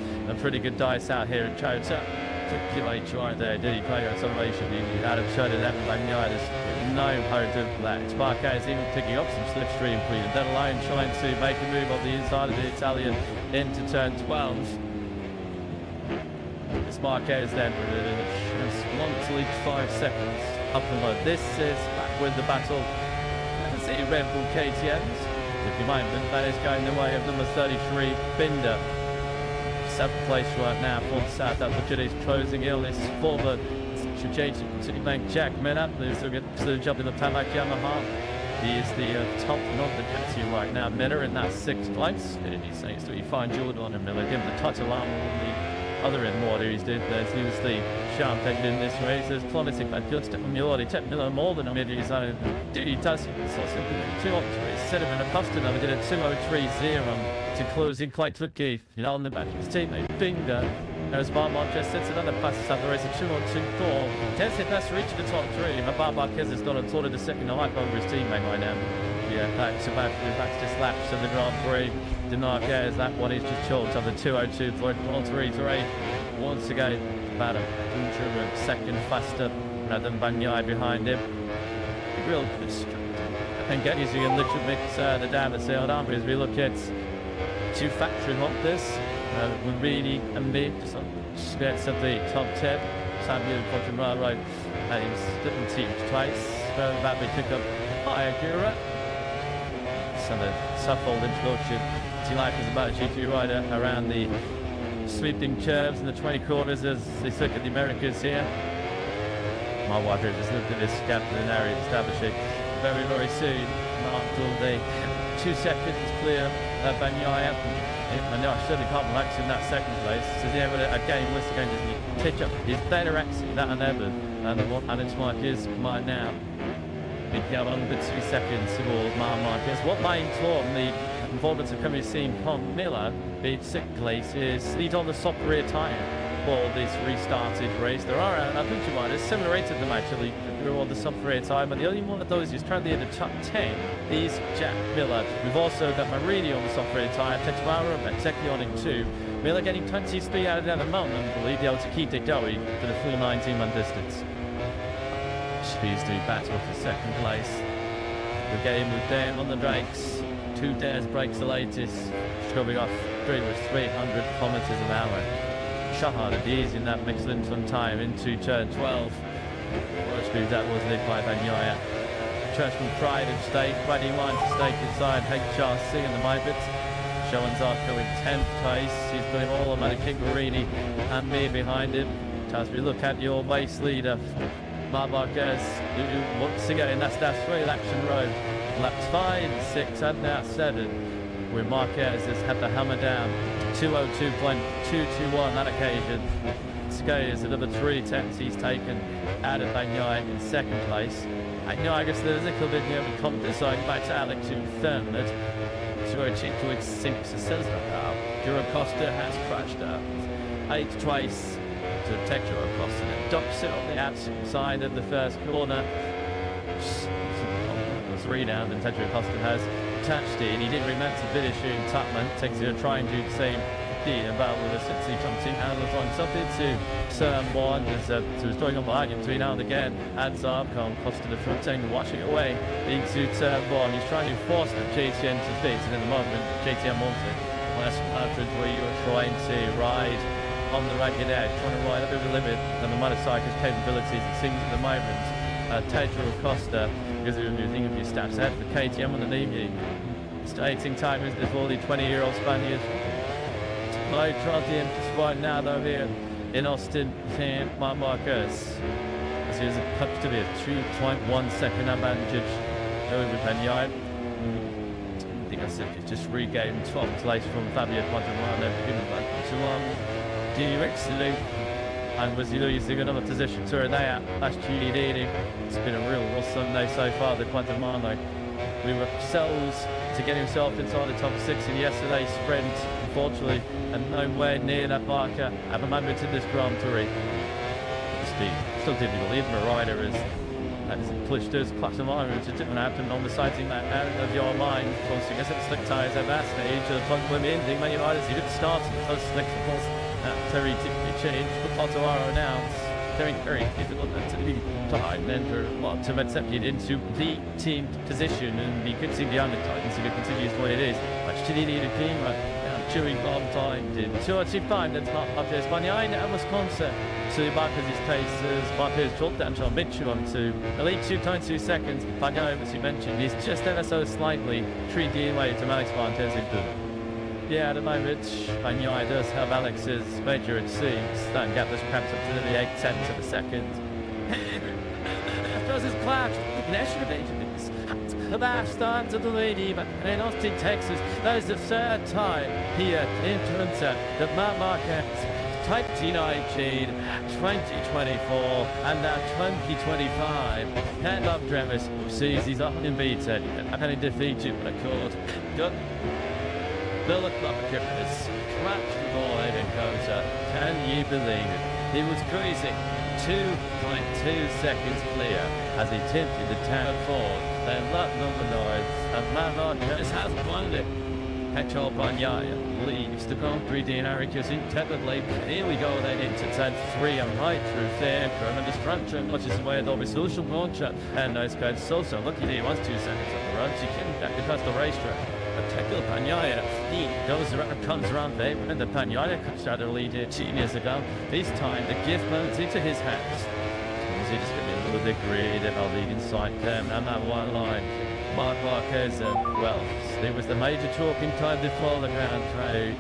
pretty good dice out here in Chota. Took right there, did he play acceleration? He had a shot at that, but there's no hope of that. Marquez even picking up some slipstream for you. That line trying to make a move on the inside of the Italian into turn 12. It's Marquez then just 1.5 seconds up and low. This is back with the battle. Let's see Red Bull KTMs. If you mind, that is going the way of number 33, Binder. 7th place right now for South Africa. Is closing illness for the strategic bank Jack Miller. There's a jump in the Tamak Yamaha. He is the top of the category right now. Miller in that 6th place. He seems to be fine. Jordan and Miller give him the touch alarm on the other end water. He's did there's the champagne in this race. There's plummeting but just Milordi Tep Miller more than a mid. He does so simply 203. Set him in a custom number. Did a 203.0 to close in quite tricky. You know, on the back of his teammate Binger. As Barbar just sets another pass up the race at 2-on-2-4. Test it has reached the top 3. But Barbar has got a sort of the second life over his teammate right now. Yeah, that's just laps of the Grand Prix. Denarquez, that one is just chalked on the 2:02.133. Once again, about a second faster than Banyai behind him. Real good strength. And get using a little bit the down the sailed arm as we look at two factory hop this. We're really amid some skirts of the top 10. Samuel Quattro Railroad and 17th place. That we pick up Ayakura. So the subfold introduction. T-Life is about a GT rider around the sweeping curves and the 20 corners as they look at the Americas here. My wife here just looked at this gap in an area establishing very, very soon. After the 2 seconds clear Banyaya. And I certainly can't relax in that second place. So yeah, but again, once again, just pitch up. He's better actually that and ever. And it's Marquez mine now. Big gap under 2 seconds towards Marquez. What my thought on the involvement of coming seeing Pom Miller being 6th place is lead on the soft rear tyre for this restarted race. There are, I think you might, there's 7 or 8 of them actually through on the soft rear tyre, but the only one of those is currently in the top 10 is Jack Miller. We've also got Marini on the soft rear tyre, Tetuara and Benteke on in 2. Miller getting 20 speed out of the mountain and will be able to keep it going for the full 19-man distance. She's doing battle for 2nd place. The game with Dan on the brakes. 2 dares brakes the latest. Scrubbing off pretty much 300 kilometers an hour. Shahar the easy in that Michelin on time into turn 12. First move that was led by Banyaya. Churchman Pride and Stake, ready one to stake inside HRC and the Mybits. Schoenzacher in 10th place. He's putting all on King Marini and me behind him. As we look at your race leader, Marquez, once again, that's 3 laps in a row. Laps 5, 6 and now 7. Where Marquez has had the hammer down. 2:02.221 that occasion. Skye is another 3 attempts he's taken out of Banyai in 2nd place. I guess there's a little bit of confidence going back to Alex in 3rd. 2:02.6 says that Duro Costa has crashed out. 8th place to Tekturo Costa. Docks it on the outside of the first corner. 3 now than Tekturo Costa has touched it, and he didn't remember to finish in Tupman. Takes it to try and do the same thing about with a 60 something and the front up into turn 1. So it's going on behind him between now and again. And Zarkon Costa the front end washing it away into turn 1. He's trying to force the JTM to fix it in the moment. JTM wants it. Well, that's where you are trying to ride on the ragged edge, trying to ride up over the limit and the motorcycle's capabilities, it seems at the moment. Tekturo Costa, because you're thinking of your stats ahead, the KTM on the knee, stating time is before the 20-year-old Spaniard. Low trotting right now though here in Austin, Marc Marquez. This is up to be a 2.1 second advantage over Bagnaia. I think I said he just regained 12th place from Fabio Quartararo. DRX and was losing another position to Renea last year. It's been a real Sunday so far, the Quartararo. We were cells to get himself inside the top 6 in yesterday's sprint, unfortunately, and nowhere near that marker at the moment in this Grand Prix. Still difficult, even a rider has pushed his Quartararo to didn't happen on the sighting that out of your mind. Of course, I guess it's slick tyres at that stage, the front women, the many riders, he didn't start in the first slick, of course, very typically changed, but Quartararo now, very difficult to be behind then for to accept it into the team position, and you could see the undertitans if it continues what it is. Much to the lead of team, chewing bomb time did 2:25, that's not up to Spaniard and Wisconsin. To Marquez's paces, Marquez dropped down to Mitchell onto elite 2.2 seconds. Bagnaia, as you mentioned, is just ever so slightly 3D away to Alex Marquez in good. Yeah, at the moment, Bagnaia does have Alex's major, it seems. That gap has cramped up to the 8/10 of a second. Does his clash, national database. Clash starts to the lady, but in Austin, Texas, that is the third time here in Toronto that Marc Marquez 2019, 2024, and now 2025. Hand up, Travis sees he's unbeaten and he defeats you, but of course, Bill Clopper crashed the ball in Dakota. Can you believe it? He was cruising 2.2 seconds clear as he tilted the town forward. Then lap number 9, and Marc Marquez has won it. Petrol Bagnaia leaves the Grand Prix Americas in 10th lane. Here we go then into turn 3 and right through there. Tremendous front trim watches away at the social launcher. And nice guy Sosa. Lucky he wants 2 seconds on the run. She came back across the racetrack. But tackle Bagnaia. He goes around, comes around there. And the Bagnaia comes out of the lead here 2 years ago. This time the gift moves into his hands. He just going to be a little bit greedy. I'll lead inside them. And that one line. Marc Marquez, well, it was the major talking time before the Grand Prix.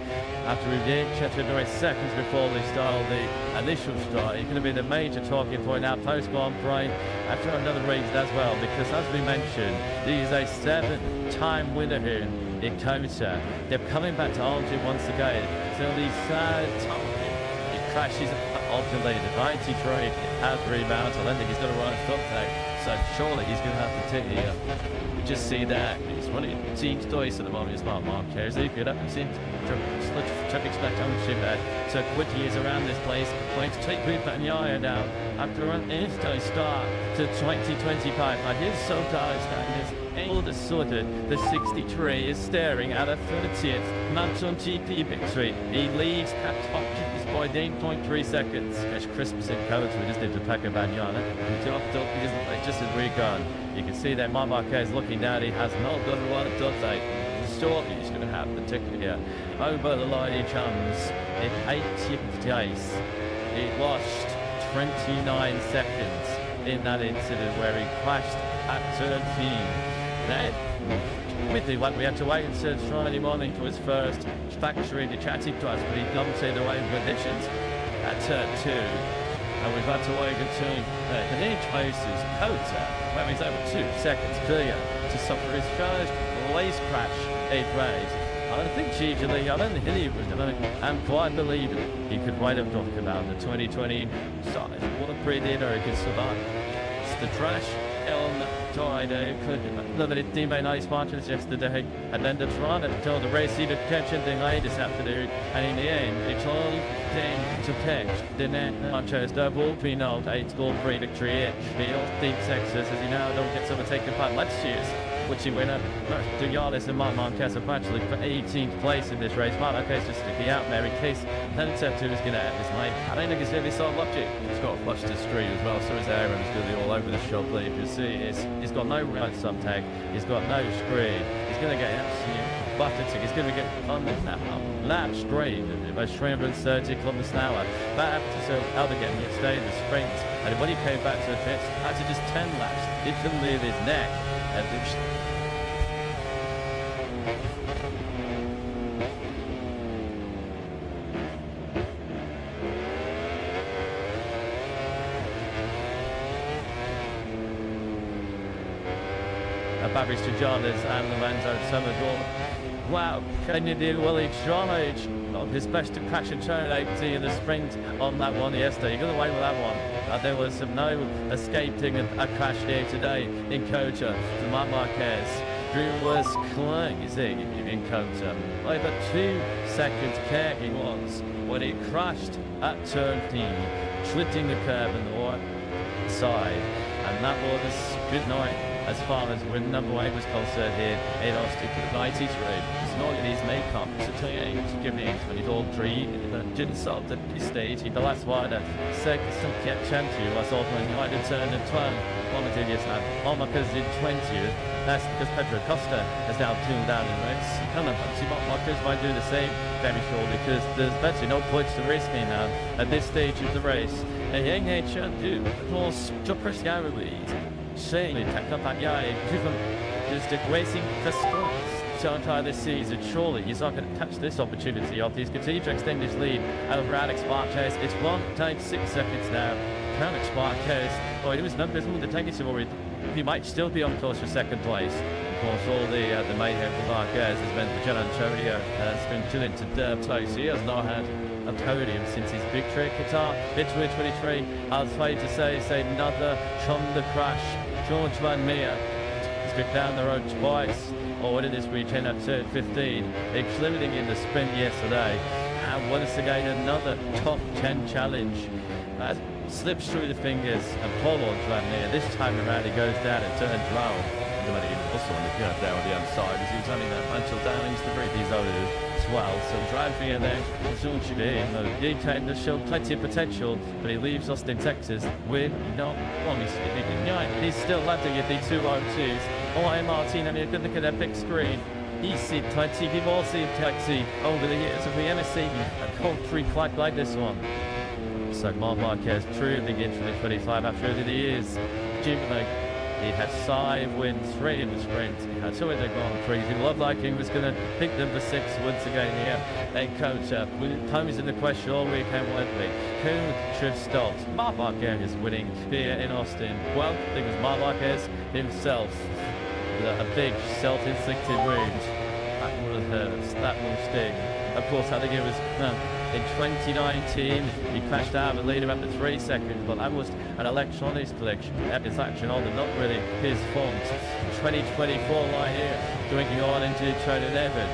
After we did check 8 seconds before they started the initial start, it's going to be the major talking point now post-Grand Prix after another race as well, because as we mentioned, he is a 7-time winner here in Kota. They're coming back to Alger once again. So the third time he crashes ultimately the 93 has rebounds. I don't think he's going to run a stop there, so surely he's going to have to take the just see that he's running teams twice at the moment. It's Marc Marquez. He could have seen traffic spectacular that. So quickly is around this place, going to take with Bagnaia now after an instant start to 2025. And his so-called standards. All of a sudden, the 63 is staring at a 30th MotoGP victory. He leads at top by 8.3 seconds. Catch Christmas in Kota. We just did the Paco Bagnaia. He dropped up because just as we're gone. You can see that Marc Marquez looking down. He has not got a lot of dot. Shortly he's going to have the ticket here. Over the line he comes in 18th place. He lost 29 seconds in that incident where he crashed at turn 15. Then, with the one we had to wait until Friday morning for his first factory chatting to us, but he comes in the way of conditions at turn 2. And we've had to wait until he traces Kota, where he's over 2 seconds clear to suffer his first race crash in race. I think usually, I don't think he was doing it. I'm quite believing he could write up talking about the 2020 side. What a pretty dinner he could survive. It's the trash on Friday. Another teammate nice matches yesterday, and then the run until the race even catching thing late this afternoon, and in the end it's all thing to catch. The net Marquez double penalty 8-goal free victory. The Austin, Texas, as you now don't get someone taking part last year's which he winner. Dugalis and Marc Marquez are actually for 18th place in this race. Marc Marquez just sticking out there in case Pencev 2 is going to have his lane. I don't think it's going to be so lucky. He's got a flush to street as well, so his Aaron is going to be all over the shop. If you see, he's got no right subtag, he's got no screen, he's going to get absolute buffeting, he's going to get on the lap straight by 330 kilometers an hour. That happened to Aldergate yesterday in the sprint, and when he came back to the pits, after just 10 laps, he couldn't leave his neck. Babis Trijadas and Lorenzo Somador. Wow, can you do Willie Charnage on his best to crash and turn 80 in the sprint on that one yesterday? You got away with that one. There was no escaping a crash here today in Kota to Marc Marquez. Drew was crazy in Kota. Over 2 seconds care he was when he crashed at turn 3, slitting the curb on the right side. And that was good night as far as win number 8 was concerned here in Austin for the 93. It's not in his makeup, it's a 28 giving it when he's all 3. Didn't start at the stage. The last one, second, some kept champion. I saw when United turned in 12. Marquez in 20th. That's because Pedro Costa has now tuned down in race. Kind of see Marquez might do the same very shortly because there's virtually no points to risk me now at this stage of the race. And Yang Chen do, of course, Jopper lead. Shane, Takapanyai, just racing for sports to entire this season. Surely he's not going to catch this opportunity of he's continued to extend his lead over Alex Marquez. It's 1 time 6 seconds now. Alex Marquez, it was numbers with the tickets already. He might still be on course for second place. Of course, all the mayhem for Marquez has meant that Gian Antonio has been chilling to third place. He has not had a podium since his victory at Qatar. It's 23. I was afraid to say another Honda crash. George Van Meer has been down the road twice. Or it is reaching at turn 15, excluding in the sprint yesterday. And once again, another top 10 challenge. Slips through the fingers and Paul Van Meer. This time around, he goes down at turn 12. Also on the down on the other side as he was running that until down into the break. He's over as well. So driving in there, he came to show plenty of potential, but he leaves Austin, Texas with not long. He's still landing at the 202s. Oh, Martin, I mean, good look at that big screen. He's seen plenty, we've all seen plenty over the years. Have we ever seen a country flag like this one? So Marc Marquez truly into the 25 after the years. Jubilee. He had 5 wins, 3 in the sprint. He had 2 in the Grand Prix. He looked like he was going to pick number 6 once again here. And coach up. Posing the question all weekend, weren't we? Who should start? Marc Marquez is winning here in Austin. Well, I think it was Marc Marquez himself. A big self-inflicted wound. That will hurt. That will sting. Of course, I think it was in 2019. He crashed out of the leader after 3 seconds, but that was an electronics glitch. That is action on and not really his fault. 2024 right here, drinking on into turn 11.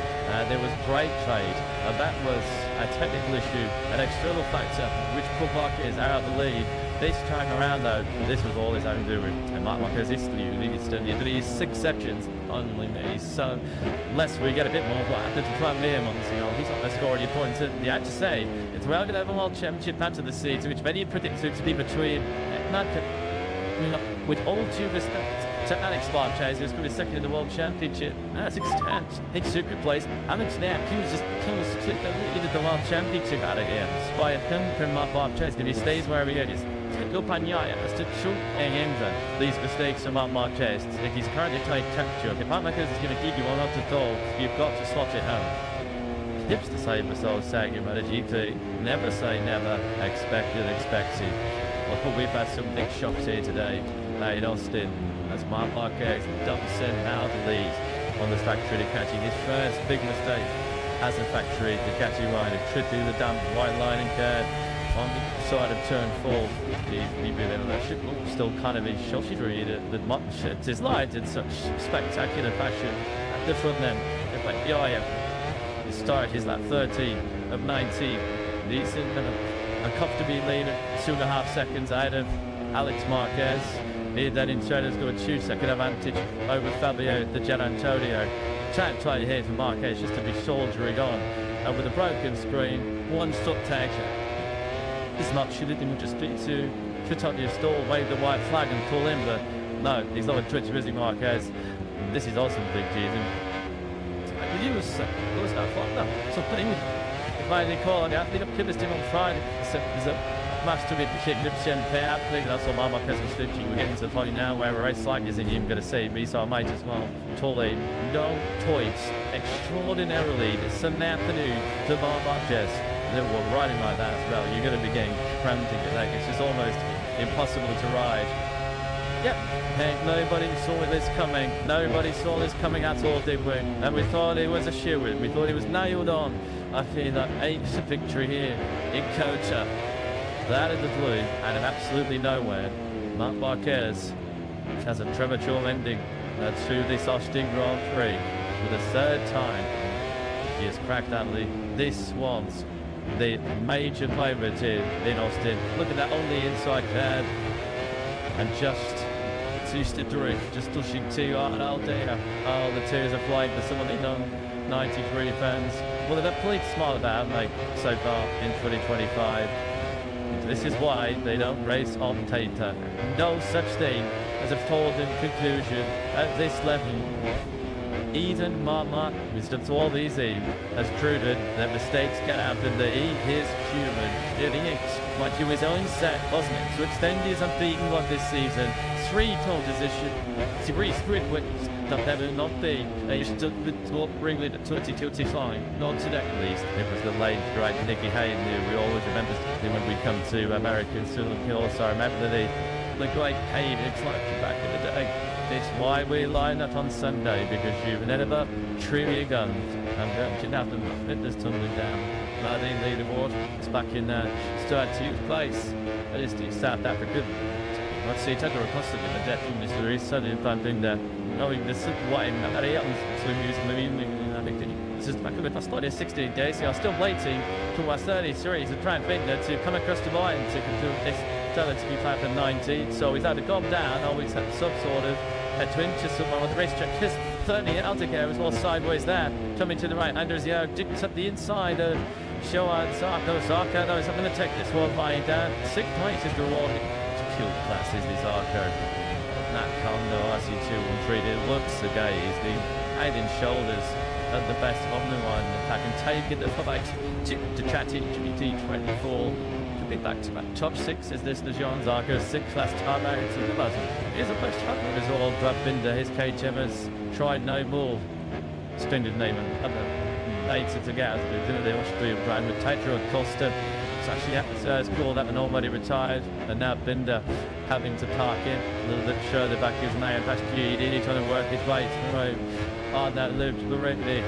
There was brake trade, and that was a technical issue, an external factor which put Marquez out of the lead. This time around, though, this was all his own doing. And Marc Marquez is these 6 sections only me. So, unless we get a bit more, what happened to Van Meer months ago? He's not going to score any points. You had to say, it's well going to have a World Championship after the season, which many predicted to be between, with all due respect to Alex Marquez, who's going to be second in the World Championship. That's extent. It's super place. Alex now, he was just close to the World Championship out of here. By him from Marc Marquez, if he stays where he is. Panyaya has to shoot these mistakes from Marc Marquez. If he's currently trying to capture, if Marc Marquez is going to keep you on up to goal, you've got to slot it home. Hips to say for so saying about a GP. Never say never. Expected. Well, we've had some big shocks here today in Austin as Marc Marquez dumps in out the lead on the factory to catching his first big mistake as a factory to catching right and tripped through the damn white line and curve. On the side of turn 4, still kind of in shot. She's really the his lines in such spectacular fashion at the front end. If like he started his 13 of 19. He's in a comfortably lead 2.5 seconds ahead of Alex Marquez. He then in turn has got a 2-second advantage over Fabio the Gian Antonio. Try here for Marquez just to be soldiering on. And with a broken screen, 1 stop tag. It's not should it just be to put on your stall, wave the white flag and pull in, but no, he's not a Twitch visiting Marquez. This is awesome, big season. It was no fun though. So if I recall, I think I've killed him on Friday. There's a match to be kicked up champagne. I think that's all Marquez was stitching. We're getting to the point now where a race like this isn't even going to save me, so I might as well totally no toys. Extraordinarily, it's an afternoon to Marquez. They were riding like that as well. You're going to be getting cramped in your leg. It's just almost impossible to ride Yep. Hey, nobody saw this coming. Nobody saw this coming at all, did we? And we thought it was a shoo-in. We thought it was nailed on. I feel that 8th victory here in Kota. Out of the blue, out of absolutely nowhere, Marc Marquez has a premature ending to this Austin Grand Prix for the 3rd time. He has cracked that lead. This was the major favourite here in Austin. Look at that on the inside pad. And just 2-3, just pushing 2 on Aldea. Oh, the tears are flying for some of the non-93 fans. Well, they've a complete smile about, haven't they, so far in 2025. This is why they don't race on Tata. No such thing as a foregone conclusion at this level. Even Marc Marquez, that's all easy, has proven that mistakes can happen, that he is human. It is like he was own set, wasn't it? To extend his unbeaten run this season, 3 pole position, 3 sprint wins, that ever not be. He stood with Ringley at 2025, not today at least. It was the late great Nicky Hayden who we always remember when we come to American Southern Hills. So I remember the great Hayden excited back in the day. It's why we line up on Sunday, because you've never true your guns. I'm going to have them fitness tumbling down. Martin leaderboard is back in start 2th place. That is the South African. Let's see, Tata Acosta in the death in this series. Suddenly, I'm doing that. Knowing this is why I'm not this is back up past 16 days. So I'm still waiting for my 30 series of Grand Prix to come across the line to do this. Tell it to be 5 so he's either gone down or he's had some sort of a twin to someone on the racetrack. Just 30 out to go as well, sideways there. Coming to the right, Anders Yo digs up the inside of Shoan Zarco. Zarco knows I'm going to take this one by down. 6th place is the reward. Pure class is this Zarco. Nat Kondo, RC213. It looks again, he's been head and shoulders at the best of the line. If I can take it the fight to Chatty GT24. Back to back top 6 is this the Jean Zarco 6th last time out to the buzzer. Here's a first shot as all Brad Binder, his cage has tried no more. Splendid name and other later to get out the Austrian brand with Tatra Acosta. It's actually called that and already retired, and now Binder having to park in a little bit further back his man past GD trying to work his way through on that loop to the Ringley.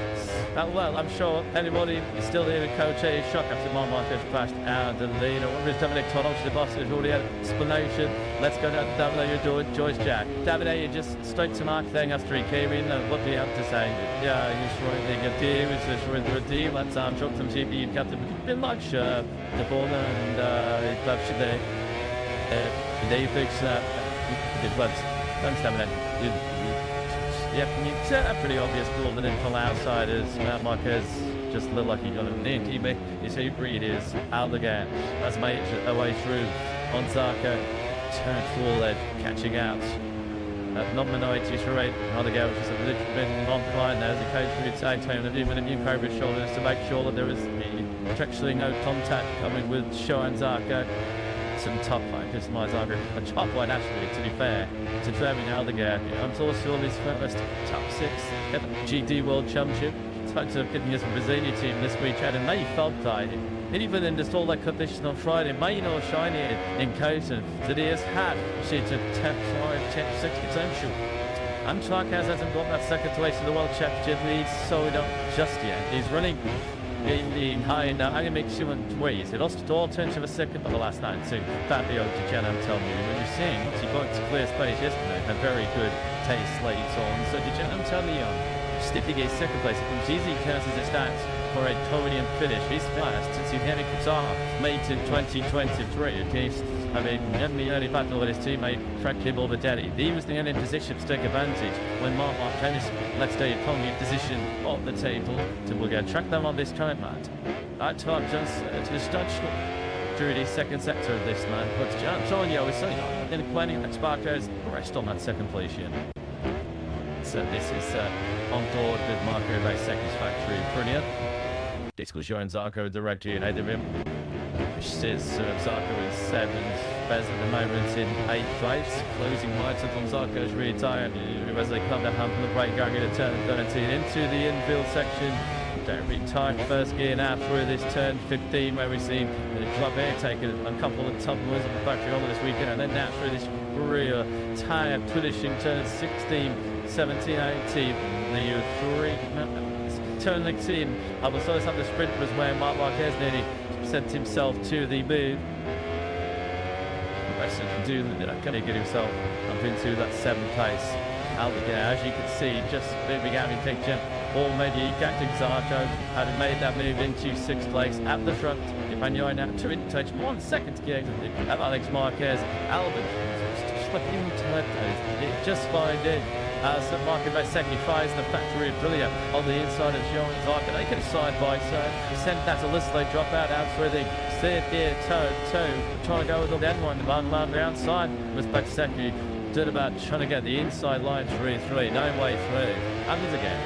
Well, I'm sure anybody is still here with Coach A. Shock after Marc Marquez crashed out the lead. What is Dominic Todd to the boss? There's already an explanation. Let's go down to David A. You're doing Joyce Jack. David A. You just straight to Mark thing after he came in. What do you have to say? Yeah, he's right. The deal is just with the deal. Let's chuck some GP. You've got to be much the ball and he loves you there. They fix that. It was. Thanks, David A. Yep, it's a pretty obvious ball that didn't pull outside as Marc Marquez just looked like he got it. Near his hybrid is out the gap. That's made it away through on Zarco. Turned forward, catching out. Not minorities for 8. Another go, which is a little bit non-flying there as he goes through its A-tone with a new over his shoulders to make sure that there is actually no contact coming with Shoan Zarco. Some top line, just my Zarco. A top line actually, to be fair, to Jeremy Aldegar. I'm also on his first top 6 at the GD World Championship. Spoke to getting us a Brazilian team this weekend, and they felt tight. Even in just all that conditions on Friday, may not shine here in Kota. That he has had, she's a 10-5, 10-6 potential. And Marquez hasn't got that second place in the World Championship lead, so we don't just yet. He's running in the high and only makes 2 ways. He lost all turn to the second, but the last night too. Fabio Di Gian, I'm telling you, when you're seeing he got to clear space yesterday, a very good taste late on. So Di Gian, I'm telling you, Stiffy gets second place. It comes easy counts as it stands for a podium finish. He's fast since he had a Qatar made in 2023 against, in the early battle with his teammate Frank Kibble-Vidali. He was the only position to take advantage when Marc Marquez left a podium position on the table. So we're going to track them on this time, Matt. That time just to start through the second sector of this man. But Antonio is saying, in plenty of Sparkers rest on that second place here. So this is on board with Marco by satisfactory. Brilliant. This was showing Zarco directly ahead of him. Which says Zarco is 7th, Bez at the moment in 8th place. Closing right up on Zarco's rear tyre as they come down from the brake going into turn 13 into the infield section. Very tight first gear now through this turn 15 where we see the club here taking a couple of tumblers of the factory over this weekend, and then now through this rear tyre finishing turn 16, 17, 18. The three turn 16. I was first up the sprint was where Marc Marquez nearly sent himself to the move. Do that, can he get himself up into that 7th place? As you can see, just moving out in picture, or maybe Captain Zarco had made that move into 6th place at the front. Bagnaia now 2 in touch, 1 second to get of Alex Marquez. Albon slipping to it just fine in. As Marquez second finds the factory of Brilliant on the inside of Jean Zarco. They get a side by side. He sent that to Lisley drop out through the 3rd gear toe, trying to go with the end one. The one line outside was Batseki. Did about trying to get the inside line 3-3, no way through. And again,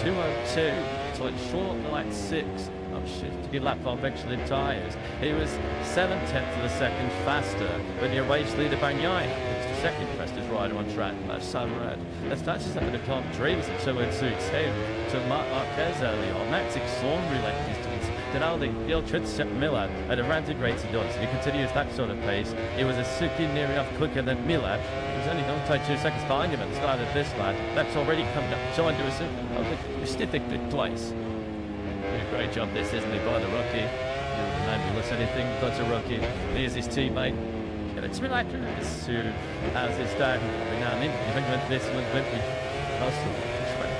202, so it's short like 6. Oh shit, to get lap on Michelin tyres. He was 7/10 of the second faster, but your race leader Bagnaia. It's the second fastest rider on track. That's so red. That's not just having a can't dream as a 2-2 to Marc Marquez early on. That's extraordinary like distance. Denaldi, Iltritz, Miller at a ranted rate he does. If he continues that sort of pace, it was a second near enough quicker than Miller. He was only going to take 2 seconds behind him at the start of this lap. That's already come up, trying to a stiff place. A great job this, isn't it, by the rookie? The ambulance, anything but a rookie. Here's his teammate. It's been like this as his dad. Now, I think this one went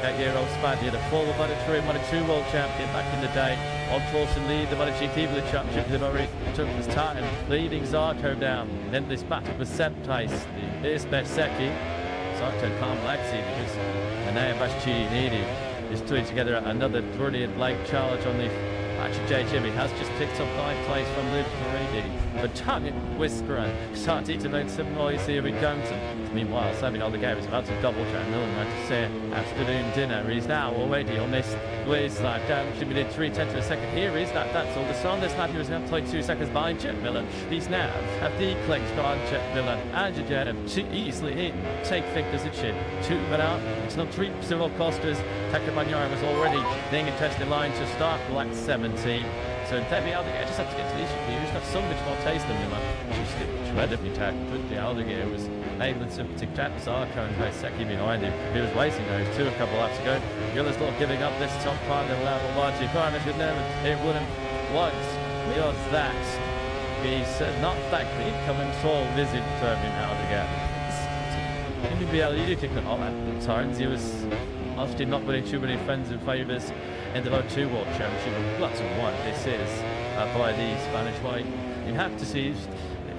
that year-old Spaniard, a former Moto2 world champion back in the day. On course and lead the MotoGP with the championship. They've already took his time, leading Zarco down. Then this battle was 7th place. Here's Bersecchi. Zarco can't Lexi because Anaya Bastianini is putting together another brilliant leg charge on the actually J. Jimmy has just picked up 9th place from Luke Marini. But tongue whisperer starting to make some noise here in Compton. Meanwhile, Sammy Aldeguer is about to double track Millen right to say afternoon dinner. He's now already on this waist line down. Should be in 3/10 of a second. Here is that. That's all the sun. This lap he was going to take 2 seconds behind Chip Millen. He's now at the clicks behind Chip Millen. And Jajem too easily in. Take Victor's a chip. 2 but out. It's not 3 civil costers. Taka Bagnaia was already being interested line to start lap 17. So Debbie Aldeguer just had to get to the issue here. He's got so much more taste than Miller. She's incredibly tackled. But the Aldeguer was able to tap Zarco and Bersecchi behind him. He was racing those 2 a couple laps ago. Miller's not giving up this top part of the level. Largely Primus would never. It wouldn't once. Because that. He's not that clean coming tall visit Turbine Aldeguer. You think that all at the times he was obviously not winning too many friends and favours in the Moto2 World Championship. Lots of one this is by the Spanish way. You have to see,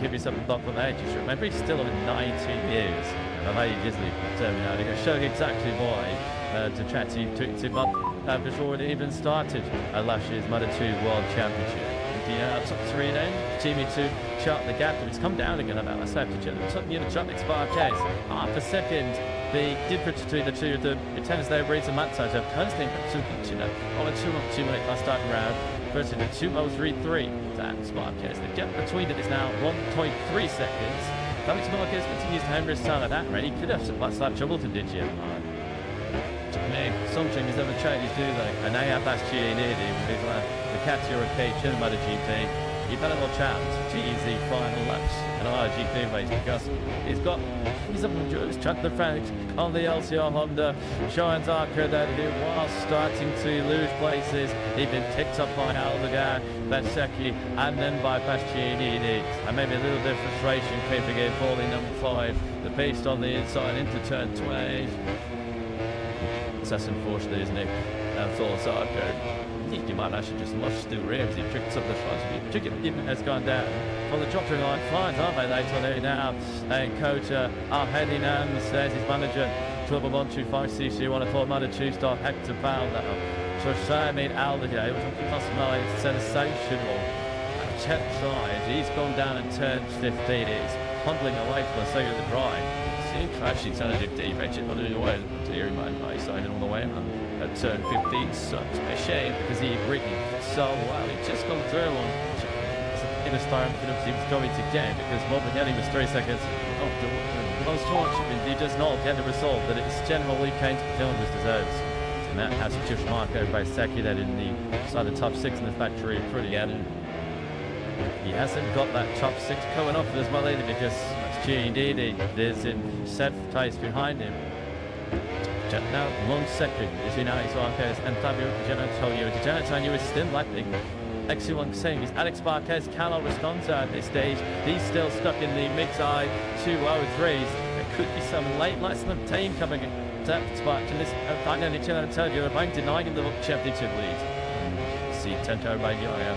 give yourself a block on the edge. You should remember he's still in 19 years. And I know Disney terminating, showing exactly why to chat to Bob before it even started last year's Moto2 World Championship. The top 3 then, Jimmy to chart the gap, but it's come down again about a second. The top next 5 Ks, half a second. The difference between the two of them, it tends to breed some matsage. I've constantly on a 2 minute last starting round versus the 2:03. That's Marquez. The gap between it is now 1.3 seconds. Alex Marquez continues to hammer his time at that rate. He could have some last lap trouble to did you? Some things never change, do they? And they have last year in with the Katia cage in the MotoGP. You've had a little chance to easy final laps in a MotoGP race because he's up in Jules, Chuck the Franks on the LCR Honda. Showing Zarco that he was starting to lose places. He'd been picked up by Aldeguer, Bersecchi, and then by Bastianini. And maybe a little bit of frustration creeping in, falling number 5. The pace on the inside into turn 12. That's unfortunate, isn't it? For Zarco. You might actually just lost the rear as he tricks up the front. Richigamme has gone down. Well, the dropping line flies, aren't they, later there now? And coach heading says his manager, Trouble 125cc, 104 Moto2 star Hector Valdo. So Sammy Aldeguer was a sensational check side. He's gone down in turn 15. It's humbling away for the second of the drive. See, crashing turn 15, Richard, but anyway, Terry might side all the way on. At turn 15, such a shame because he written so well. He just gone through on in a start he was going to get because Morbidelli was 3 seconds off the most fortunate. He does not get the result that it's generally Kane's Columbus deserves. And that has just Marco Bersecchi that in the top 6 in the factory pretty good. He hasn't got that top 6 coming off as well either because Indeed, there's in 7th place behind him. Now 1 second between Alex Marquez and Fabio Gianantonio. Gianantonio is still lapping. Excellent saying is Alex Marquez cannot respond to at this stage. He's still stuck in the mid-high 203s. There could be some late lesson team coming to that spot. And this finally Gianantonio are denying the championship lead. See Tento Bagnaia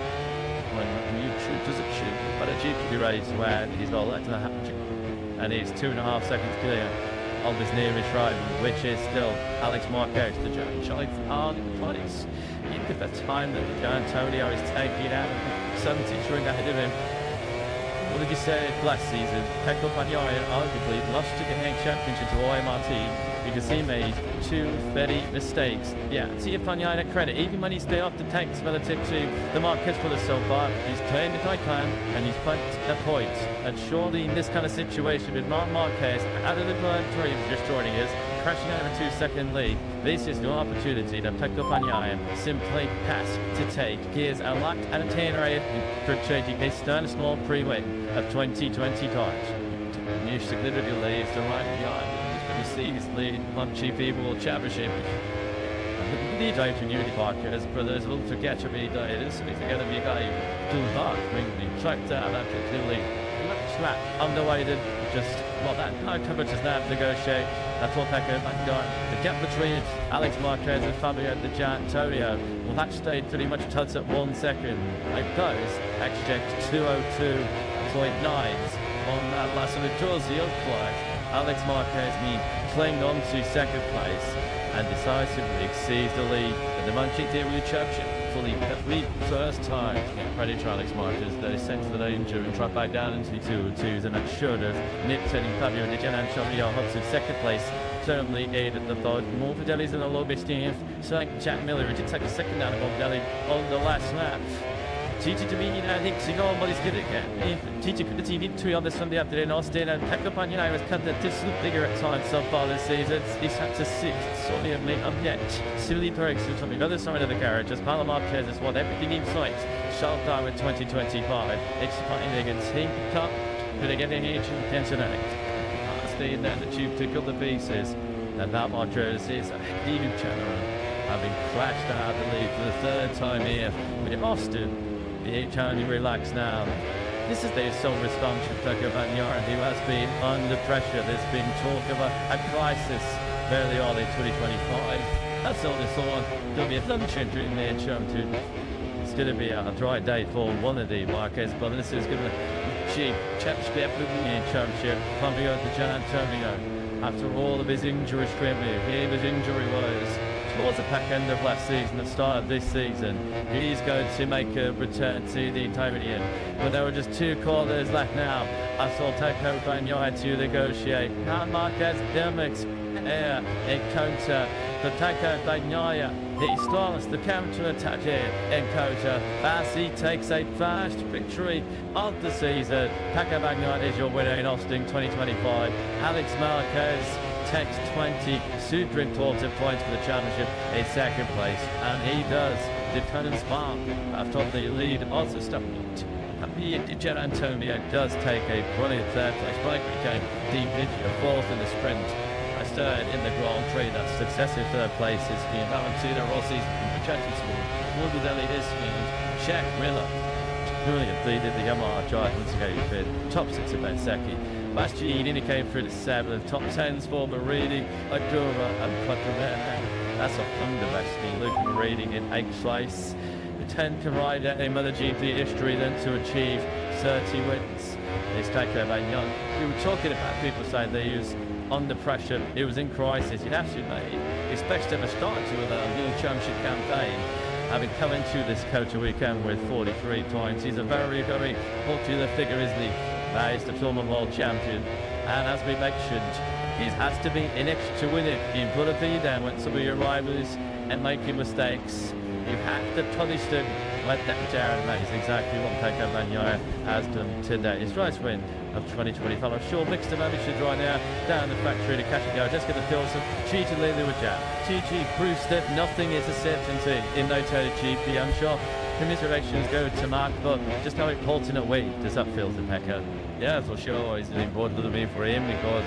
on YouTube does it shoot, but a GP race where he's got left in the hatch, and he's 2.5 seconds clear of his nearest rival, which is still Alex Marquez, the giant hard in place. Look at the time that Gianantonio is taking out 70 showing ahead of him. What did you say last season? Pecco Bagnaia arguably lost to the Hang Championship to OMRT because he made 2 very mistakes. Yeah, see if Bagnaia credit, even when he's still off the tanks relative to the Marquez brothers so far, he's playing the Taycan and he's put a point. And surely in this kind of situation with Marquez out of the Grand Prix just joining us, crashing out of a 2-second lead, this is no opportunity to Pecco Bagnaia simply has to take. Gears are locked and attenuated for changing his Sternest small pre-win of 2025. New significant leads to right behind. You see his lead MotoGP World Championship. The day to Unity Marquez brothers will forget to be there. This is going to be a guy who dark, maybe tracked out after clearly. Slap underway to just that no coverage is now to negotiate. That's what Pecco Bagnaia. The gap between Alex Marquez and Fabio Gianantonio. Well, that stayed pretty much tugs at 1 second. Like those, XJ 202.9s on that last one. Towards the outflight, Alex Marquez clinging on to 2nd place and decisively exceeds the lead in the MotoGP Championship for the first time. Credit to Alex Marquez, they sense the danger and try back down into the 202s, and that should have nipped setting Fabio Gianantonio up to 2nd place. Certainly aided the thought. More Morbidelli's in a low bit Steve. So like Jack Miller, he did take a second down of Morbidelli on the last lap. Titi to me, I think nobody's good again. Titi could have TV 2 on this Sunday afternoon. Austin and Pecco Bagnaia has cut the distance bigger at times so far this season. He's had to 6th, sorely of me up yet. Silly breaks on the other side of the garage as Paulo Marquez has won everything in sight. Sharp down with 2025. Expanding a team cup. Could get in each intensity. Staying there, the tube took up the pieces. And that Marquez is a huge turnaround. Having crashed out the lead for the 3rd time here with Austin. The only relax now. This is the sole response from Pecco Bagnaia, who has been under pressure. There's been talk of a crisis fairly early 2025. That's all this on. There'll be a luncheon during the championship. It's going to be a dry day for one of the Marquez brothers. This is going to be championship Fabio Gianantonio. After all of his injury scrambling, his injury woes towards the back end of last season, the start of this season, he's going to make a return to the Italian. But there were just 2 corners left now. I saw Pecco Bagnaia to negotiate. Now Marquez Dermix air encounter. But Pecco Bagnaia, he starts the counter-attack here encounter as he takes a fast victory of the season. Pecco Bagnaia is your winner in Austin 2025. Alex Marquez takes 20 super important points for the championship in 2nd place, and he does defend spot after the lead also stopping. Gianantonio does take a brilliant 3rd place. Right, became deep into 4th in the sprint. I started in the Grand Prix. That's successive 3rd places being Valentino Rossi's projected score. Morbidelli is speed. Jack Miller brilliant leaded the Yamaha Giants game. Top 6 of Bezzecchi. Bastianini indicated through the 7th. Top 10s for Marini, Agura and Quattromene. That's a thunder Bastianini. Luke Marini in 8th place. The 10th rider in MotoGP history then to achieve 30 wins. It's Pecco Bagnaia. We were talking about people saying they use under pressure. It was in crisis. You'd have to mate. Expects to have started with a new championship campaign. Having come into this Kota weekend with 43 points. He's a very, very popular figure, isn't he? He's the former world champion. And as we mentioned, he has to be in it to win it. You've got to be there when some of your rivals and making mistakes. You have to punish them. Let them down. That is exactly what Pecco Bagnaia has done today. His first win of 2025. I'm sure mixed emotions right now down the factory to catch and go. Just get the feel some Gigi Lily with Jack. Gigi proves that nothing is a certainty in MotoGP. I'm sure commiserations go to Mark, but just how important a way does that feel to Pecco? Yeah, for sure. It's an important little bit for him because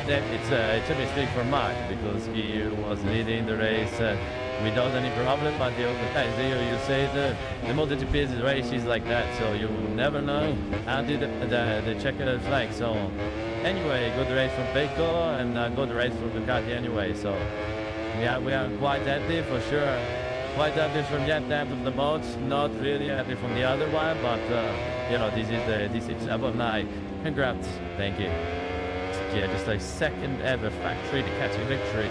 it's a mistake for Mark because he was leading the race without any problem. But the other guys, you say the MotoGP races like that, so you never know how did the checkered flag. So anyway, good race from Pecco and good race from Ducati anyway. So yeah, we are quite happy for sure. Quite happy from that end of the boat. Not really happy from the other one, but you know, this is above night. Congrats. Thank you. Yeah, just a second ever factory Ducati victory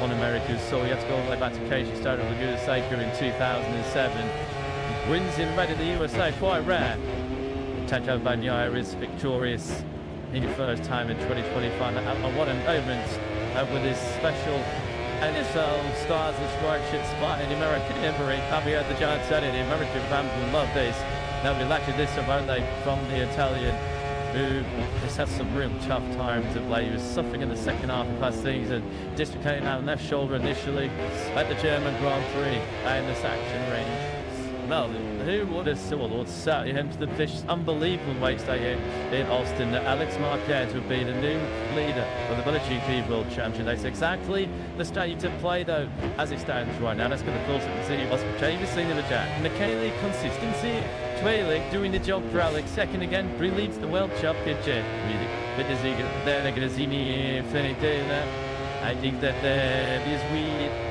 on America. So we have to go all the way back to Casey started with Laguna Seca in 2007. Wins in red in the USA, quite rare. Taco Bagnaia is victorious in his first time in 2025. And what a moment with his special NFL Stars and Stripes spot in the American Emperor. Javier the Giant said it, the American fans will love this. Nobody liked this about they from the Italian, who has had some real tough times of late. He was suffering in the second half of last season, dislocating out left shoulder initially at the German Grand Prix in the Saxon range. Well, who would have thought sat him to the fish unbelievable race day in Austin that Alex Marquez would be the new leader of the MotoGP World Championship. That's exactly the state to play though as it stands right now. Let's get the thoughts of the city. What's James seen in the jack? Michele consistency. Twilight doing the job for Alex. Second again, leads the World Championship. Really, but is he there? They're going to see me finish there. I think that this week.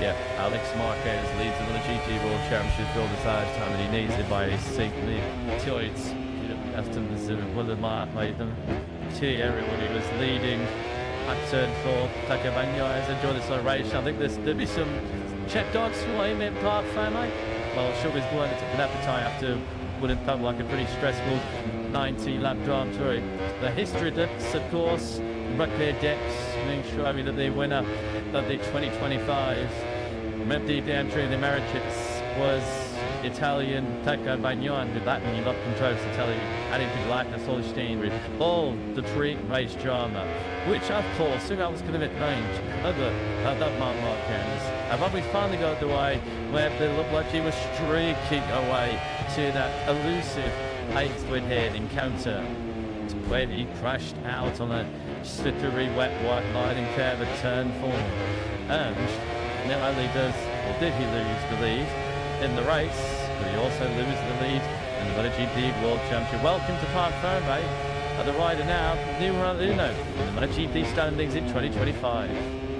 Yeah, Alex Marquez leads the MotoGP World Championship for the third time, and he needs it by simply choice. After the one of them, everybody was leading at turn 4. Taco Bagnaia has enjoyed this race. I think there'll be some check dogs for him in Park family. Well, Sugar's going to take an appetite after what it felt like a pretty stressful 90-lap Grand Prix. The history decks, of course, record decks, make sure that the winner of the 2025 MotoGP entry in the Americas was Italian Pecco Bagnaia, and with that and you love controls to tell you adding to lightness Holstein with all the treat race drama, which of course who else could have arranged other that Mark Marquez. But we finally got the way where it looked like he was streaking away to that elusive 8th head encounter where he crashed out on a slippery wet white line curve at turn 4. And not only does, or did he lose the lead in the race, but he also loses the lead in the MotoGP World Championship. Welcome to Park Ferme, the rider now, numero uno in the MotoGP standings in 2025.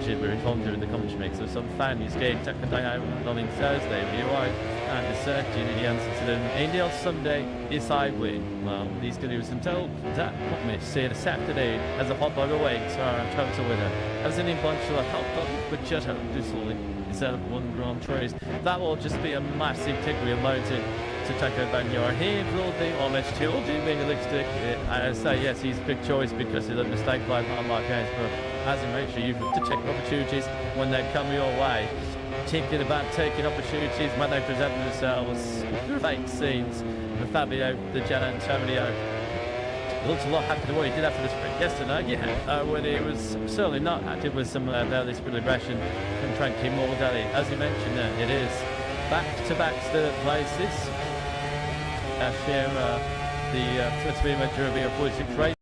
Should be informed during the commentary mix of some fans gave Takandai on Thursday, right? And the search in the answer to them. India Sunday is I win. Well, he's going to do some told that promise. See the Saturday as a hot dog away, so I'm total winner. As an impartial hot dog, but just this only instead of one Grand Prix. That will just be a massive tick we mounted to Taco Bagnaia. He will be homage to being a lipstick. I say yes, he's a big choice because of the mistake by Marquez, but as in make sure you've got to check opportunities when they come your way. Thinking about taking opportunities when they present themselves. Great scenes with Fabio the Gian Antonio. He looks a lot happier than what he did after the sprint yesterday. Yeah, when he was certainly not active with some early sprint aggression from Frankie Mordelli. As you mentioned, it is back-to-back third places. The first female Derby of 46 race.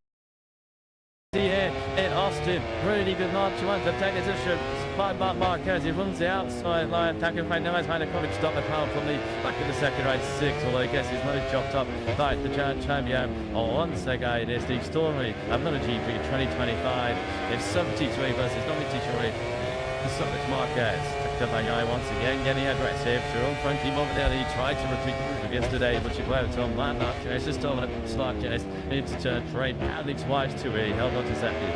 Here in Austin, really good march to the technician by Mark Marquez. He runs the outside line. Taco Bagnaia has had a coverage stop the power from the back of the second race 6, although I guess he's not chopped up by the giant champion. Once again, it is the story of MotoGP 2025. It's 73 versus 93. So it's Marquez. Taco Bagnaia once again getting aggressive. Jerome Frankie Mordelli tried to retreat yesterday, but she worked on land after. It's just on a slight chase. Needs to turn straight. Alex Wise too. He held on to second.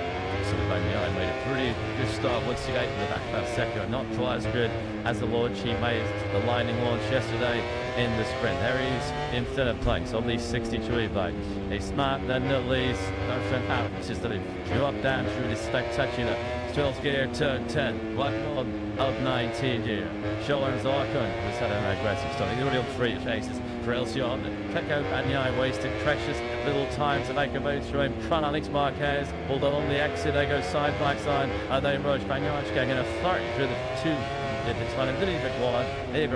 So Bagnaia made a pretty good start once again in the back of that second. Not quite as good as the launch he made the lining launch yesterday in the sprint. There he is in third place on these 63 bikes. He's smart, then at least no front out. It's just that he drew up down through this spectacular 12th gear, turn 10. Blackmore up 19 gear. Scholler and Zarkon has had an aggressive start. He's already on 3 chases for Elsion. Pecco Bagnaia wasted precious little time to make a move through him. Front Alex Marquez, although on the exit they go side by side. And they rush Bagnaia getting a 30 through the 2. It's one of the big one. Here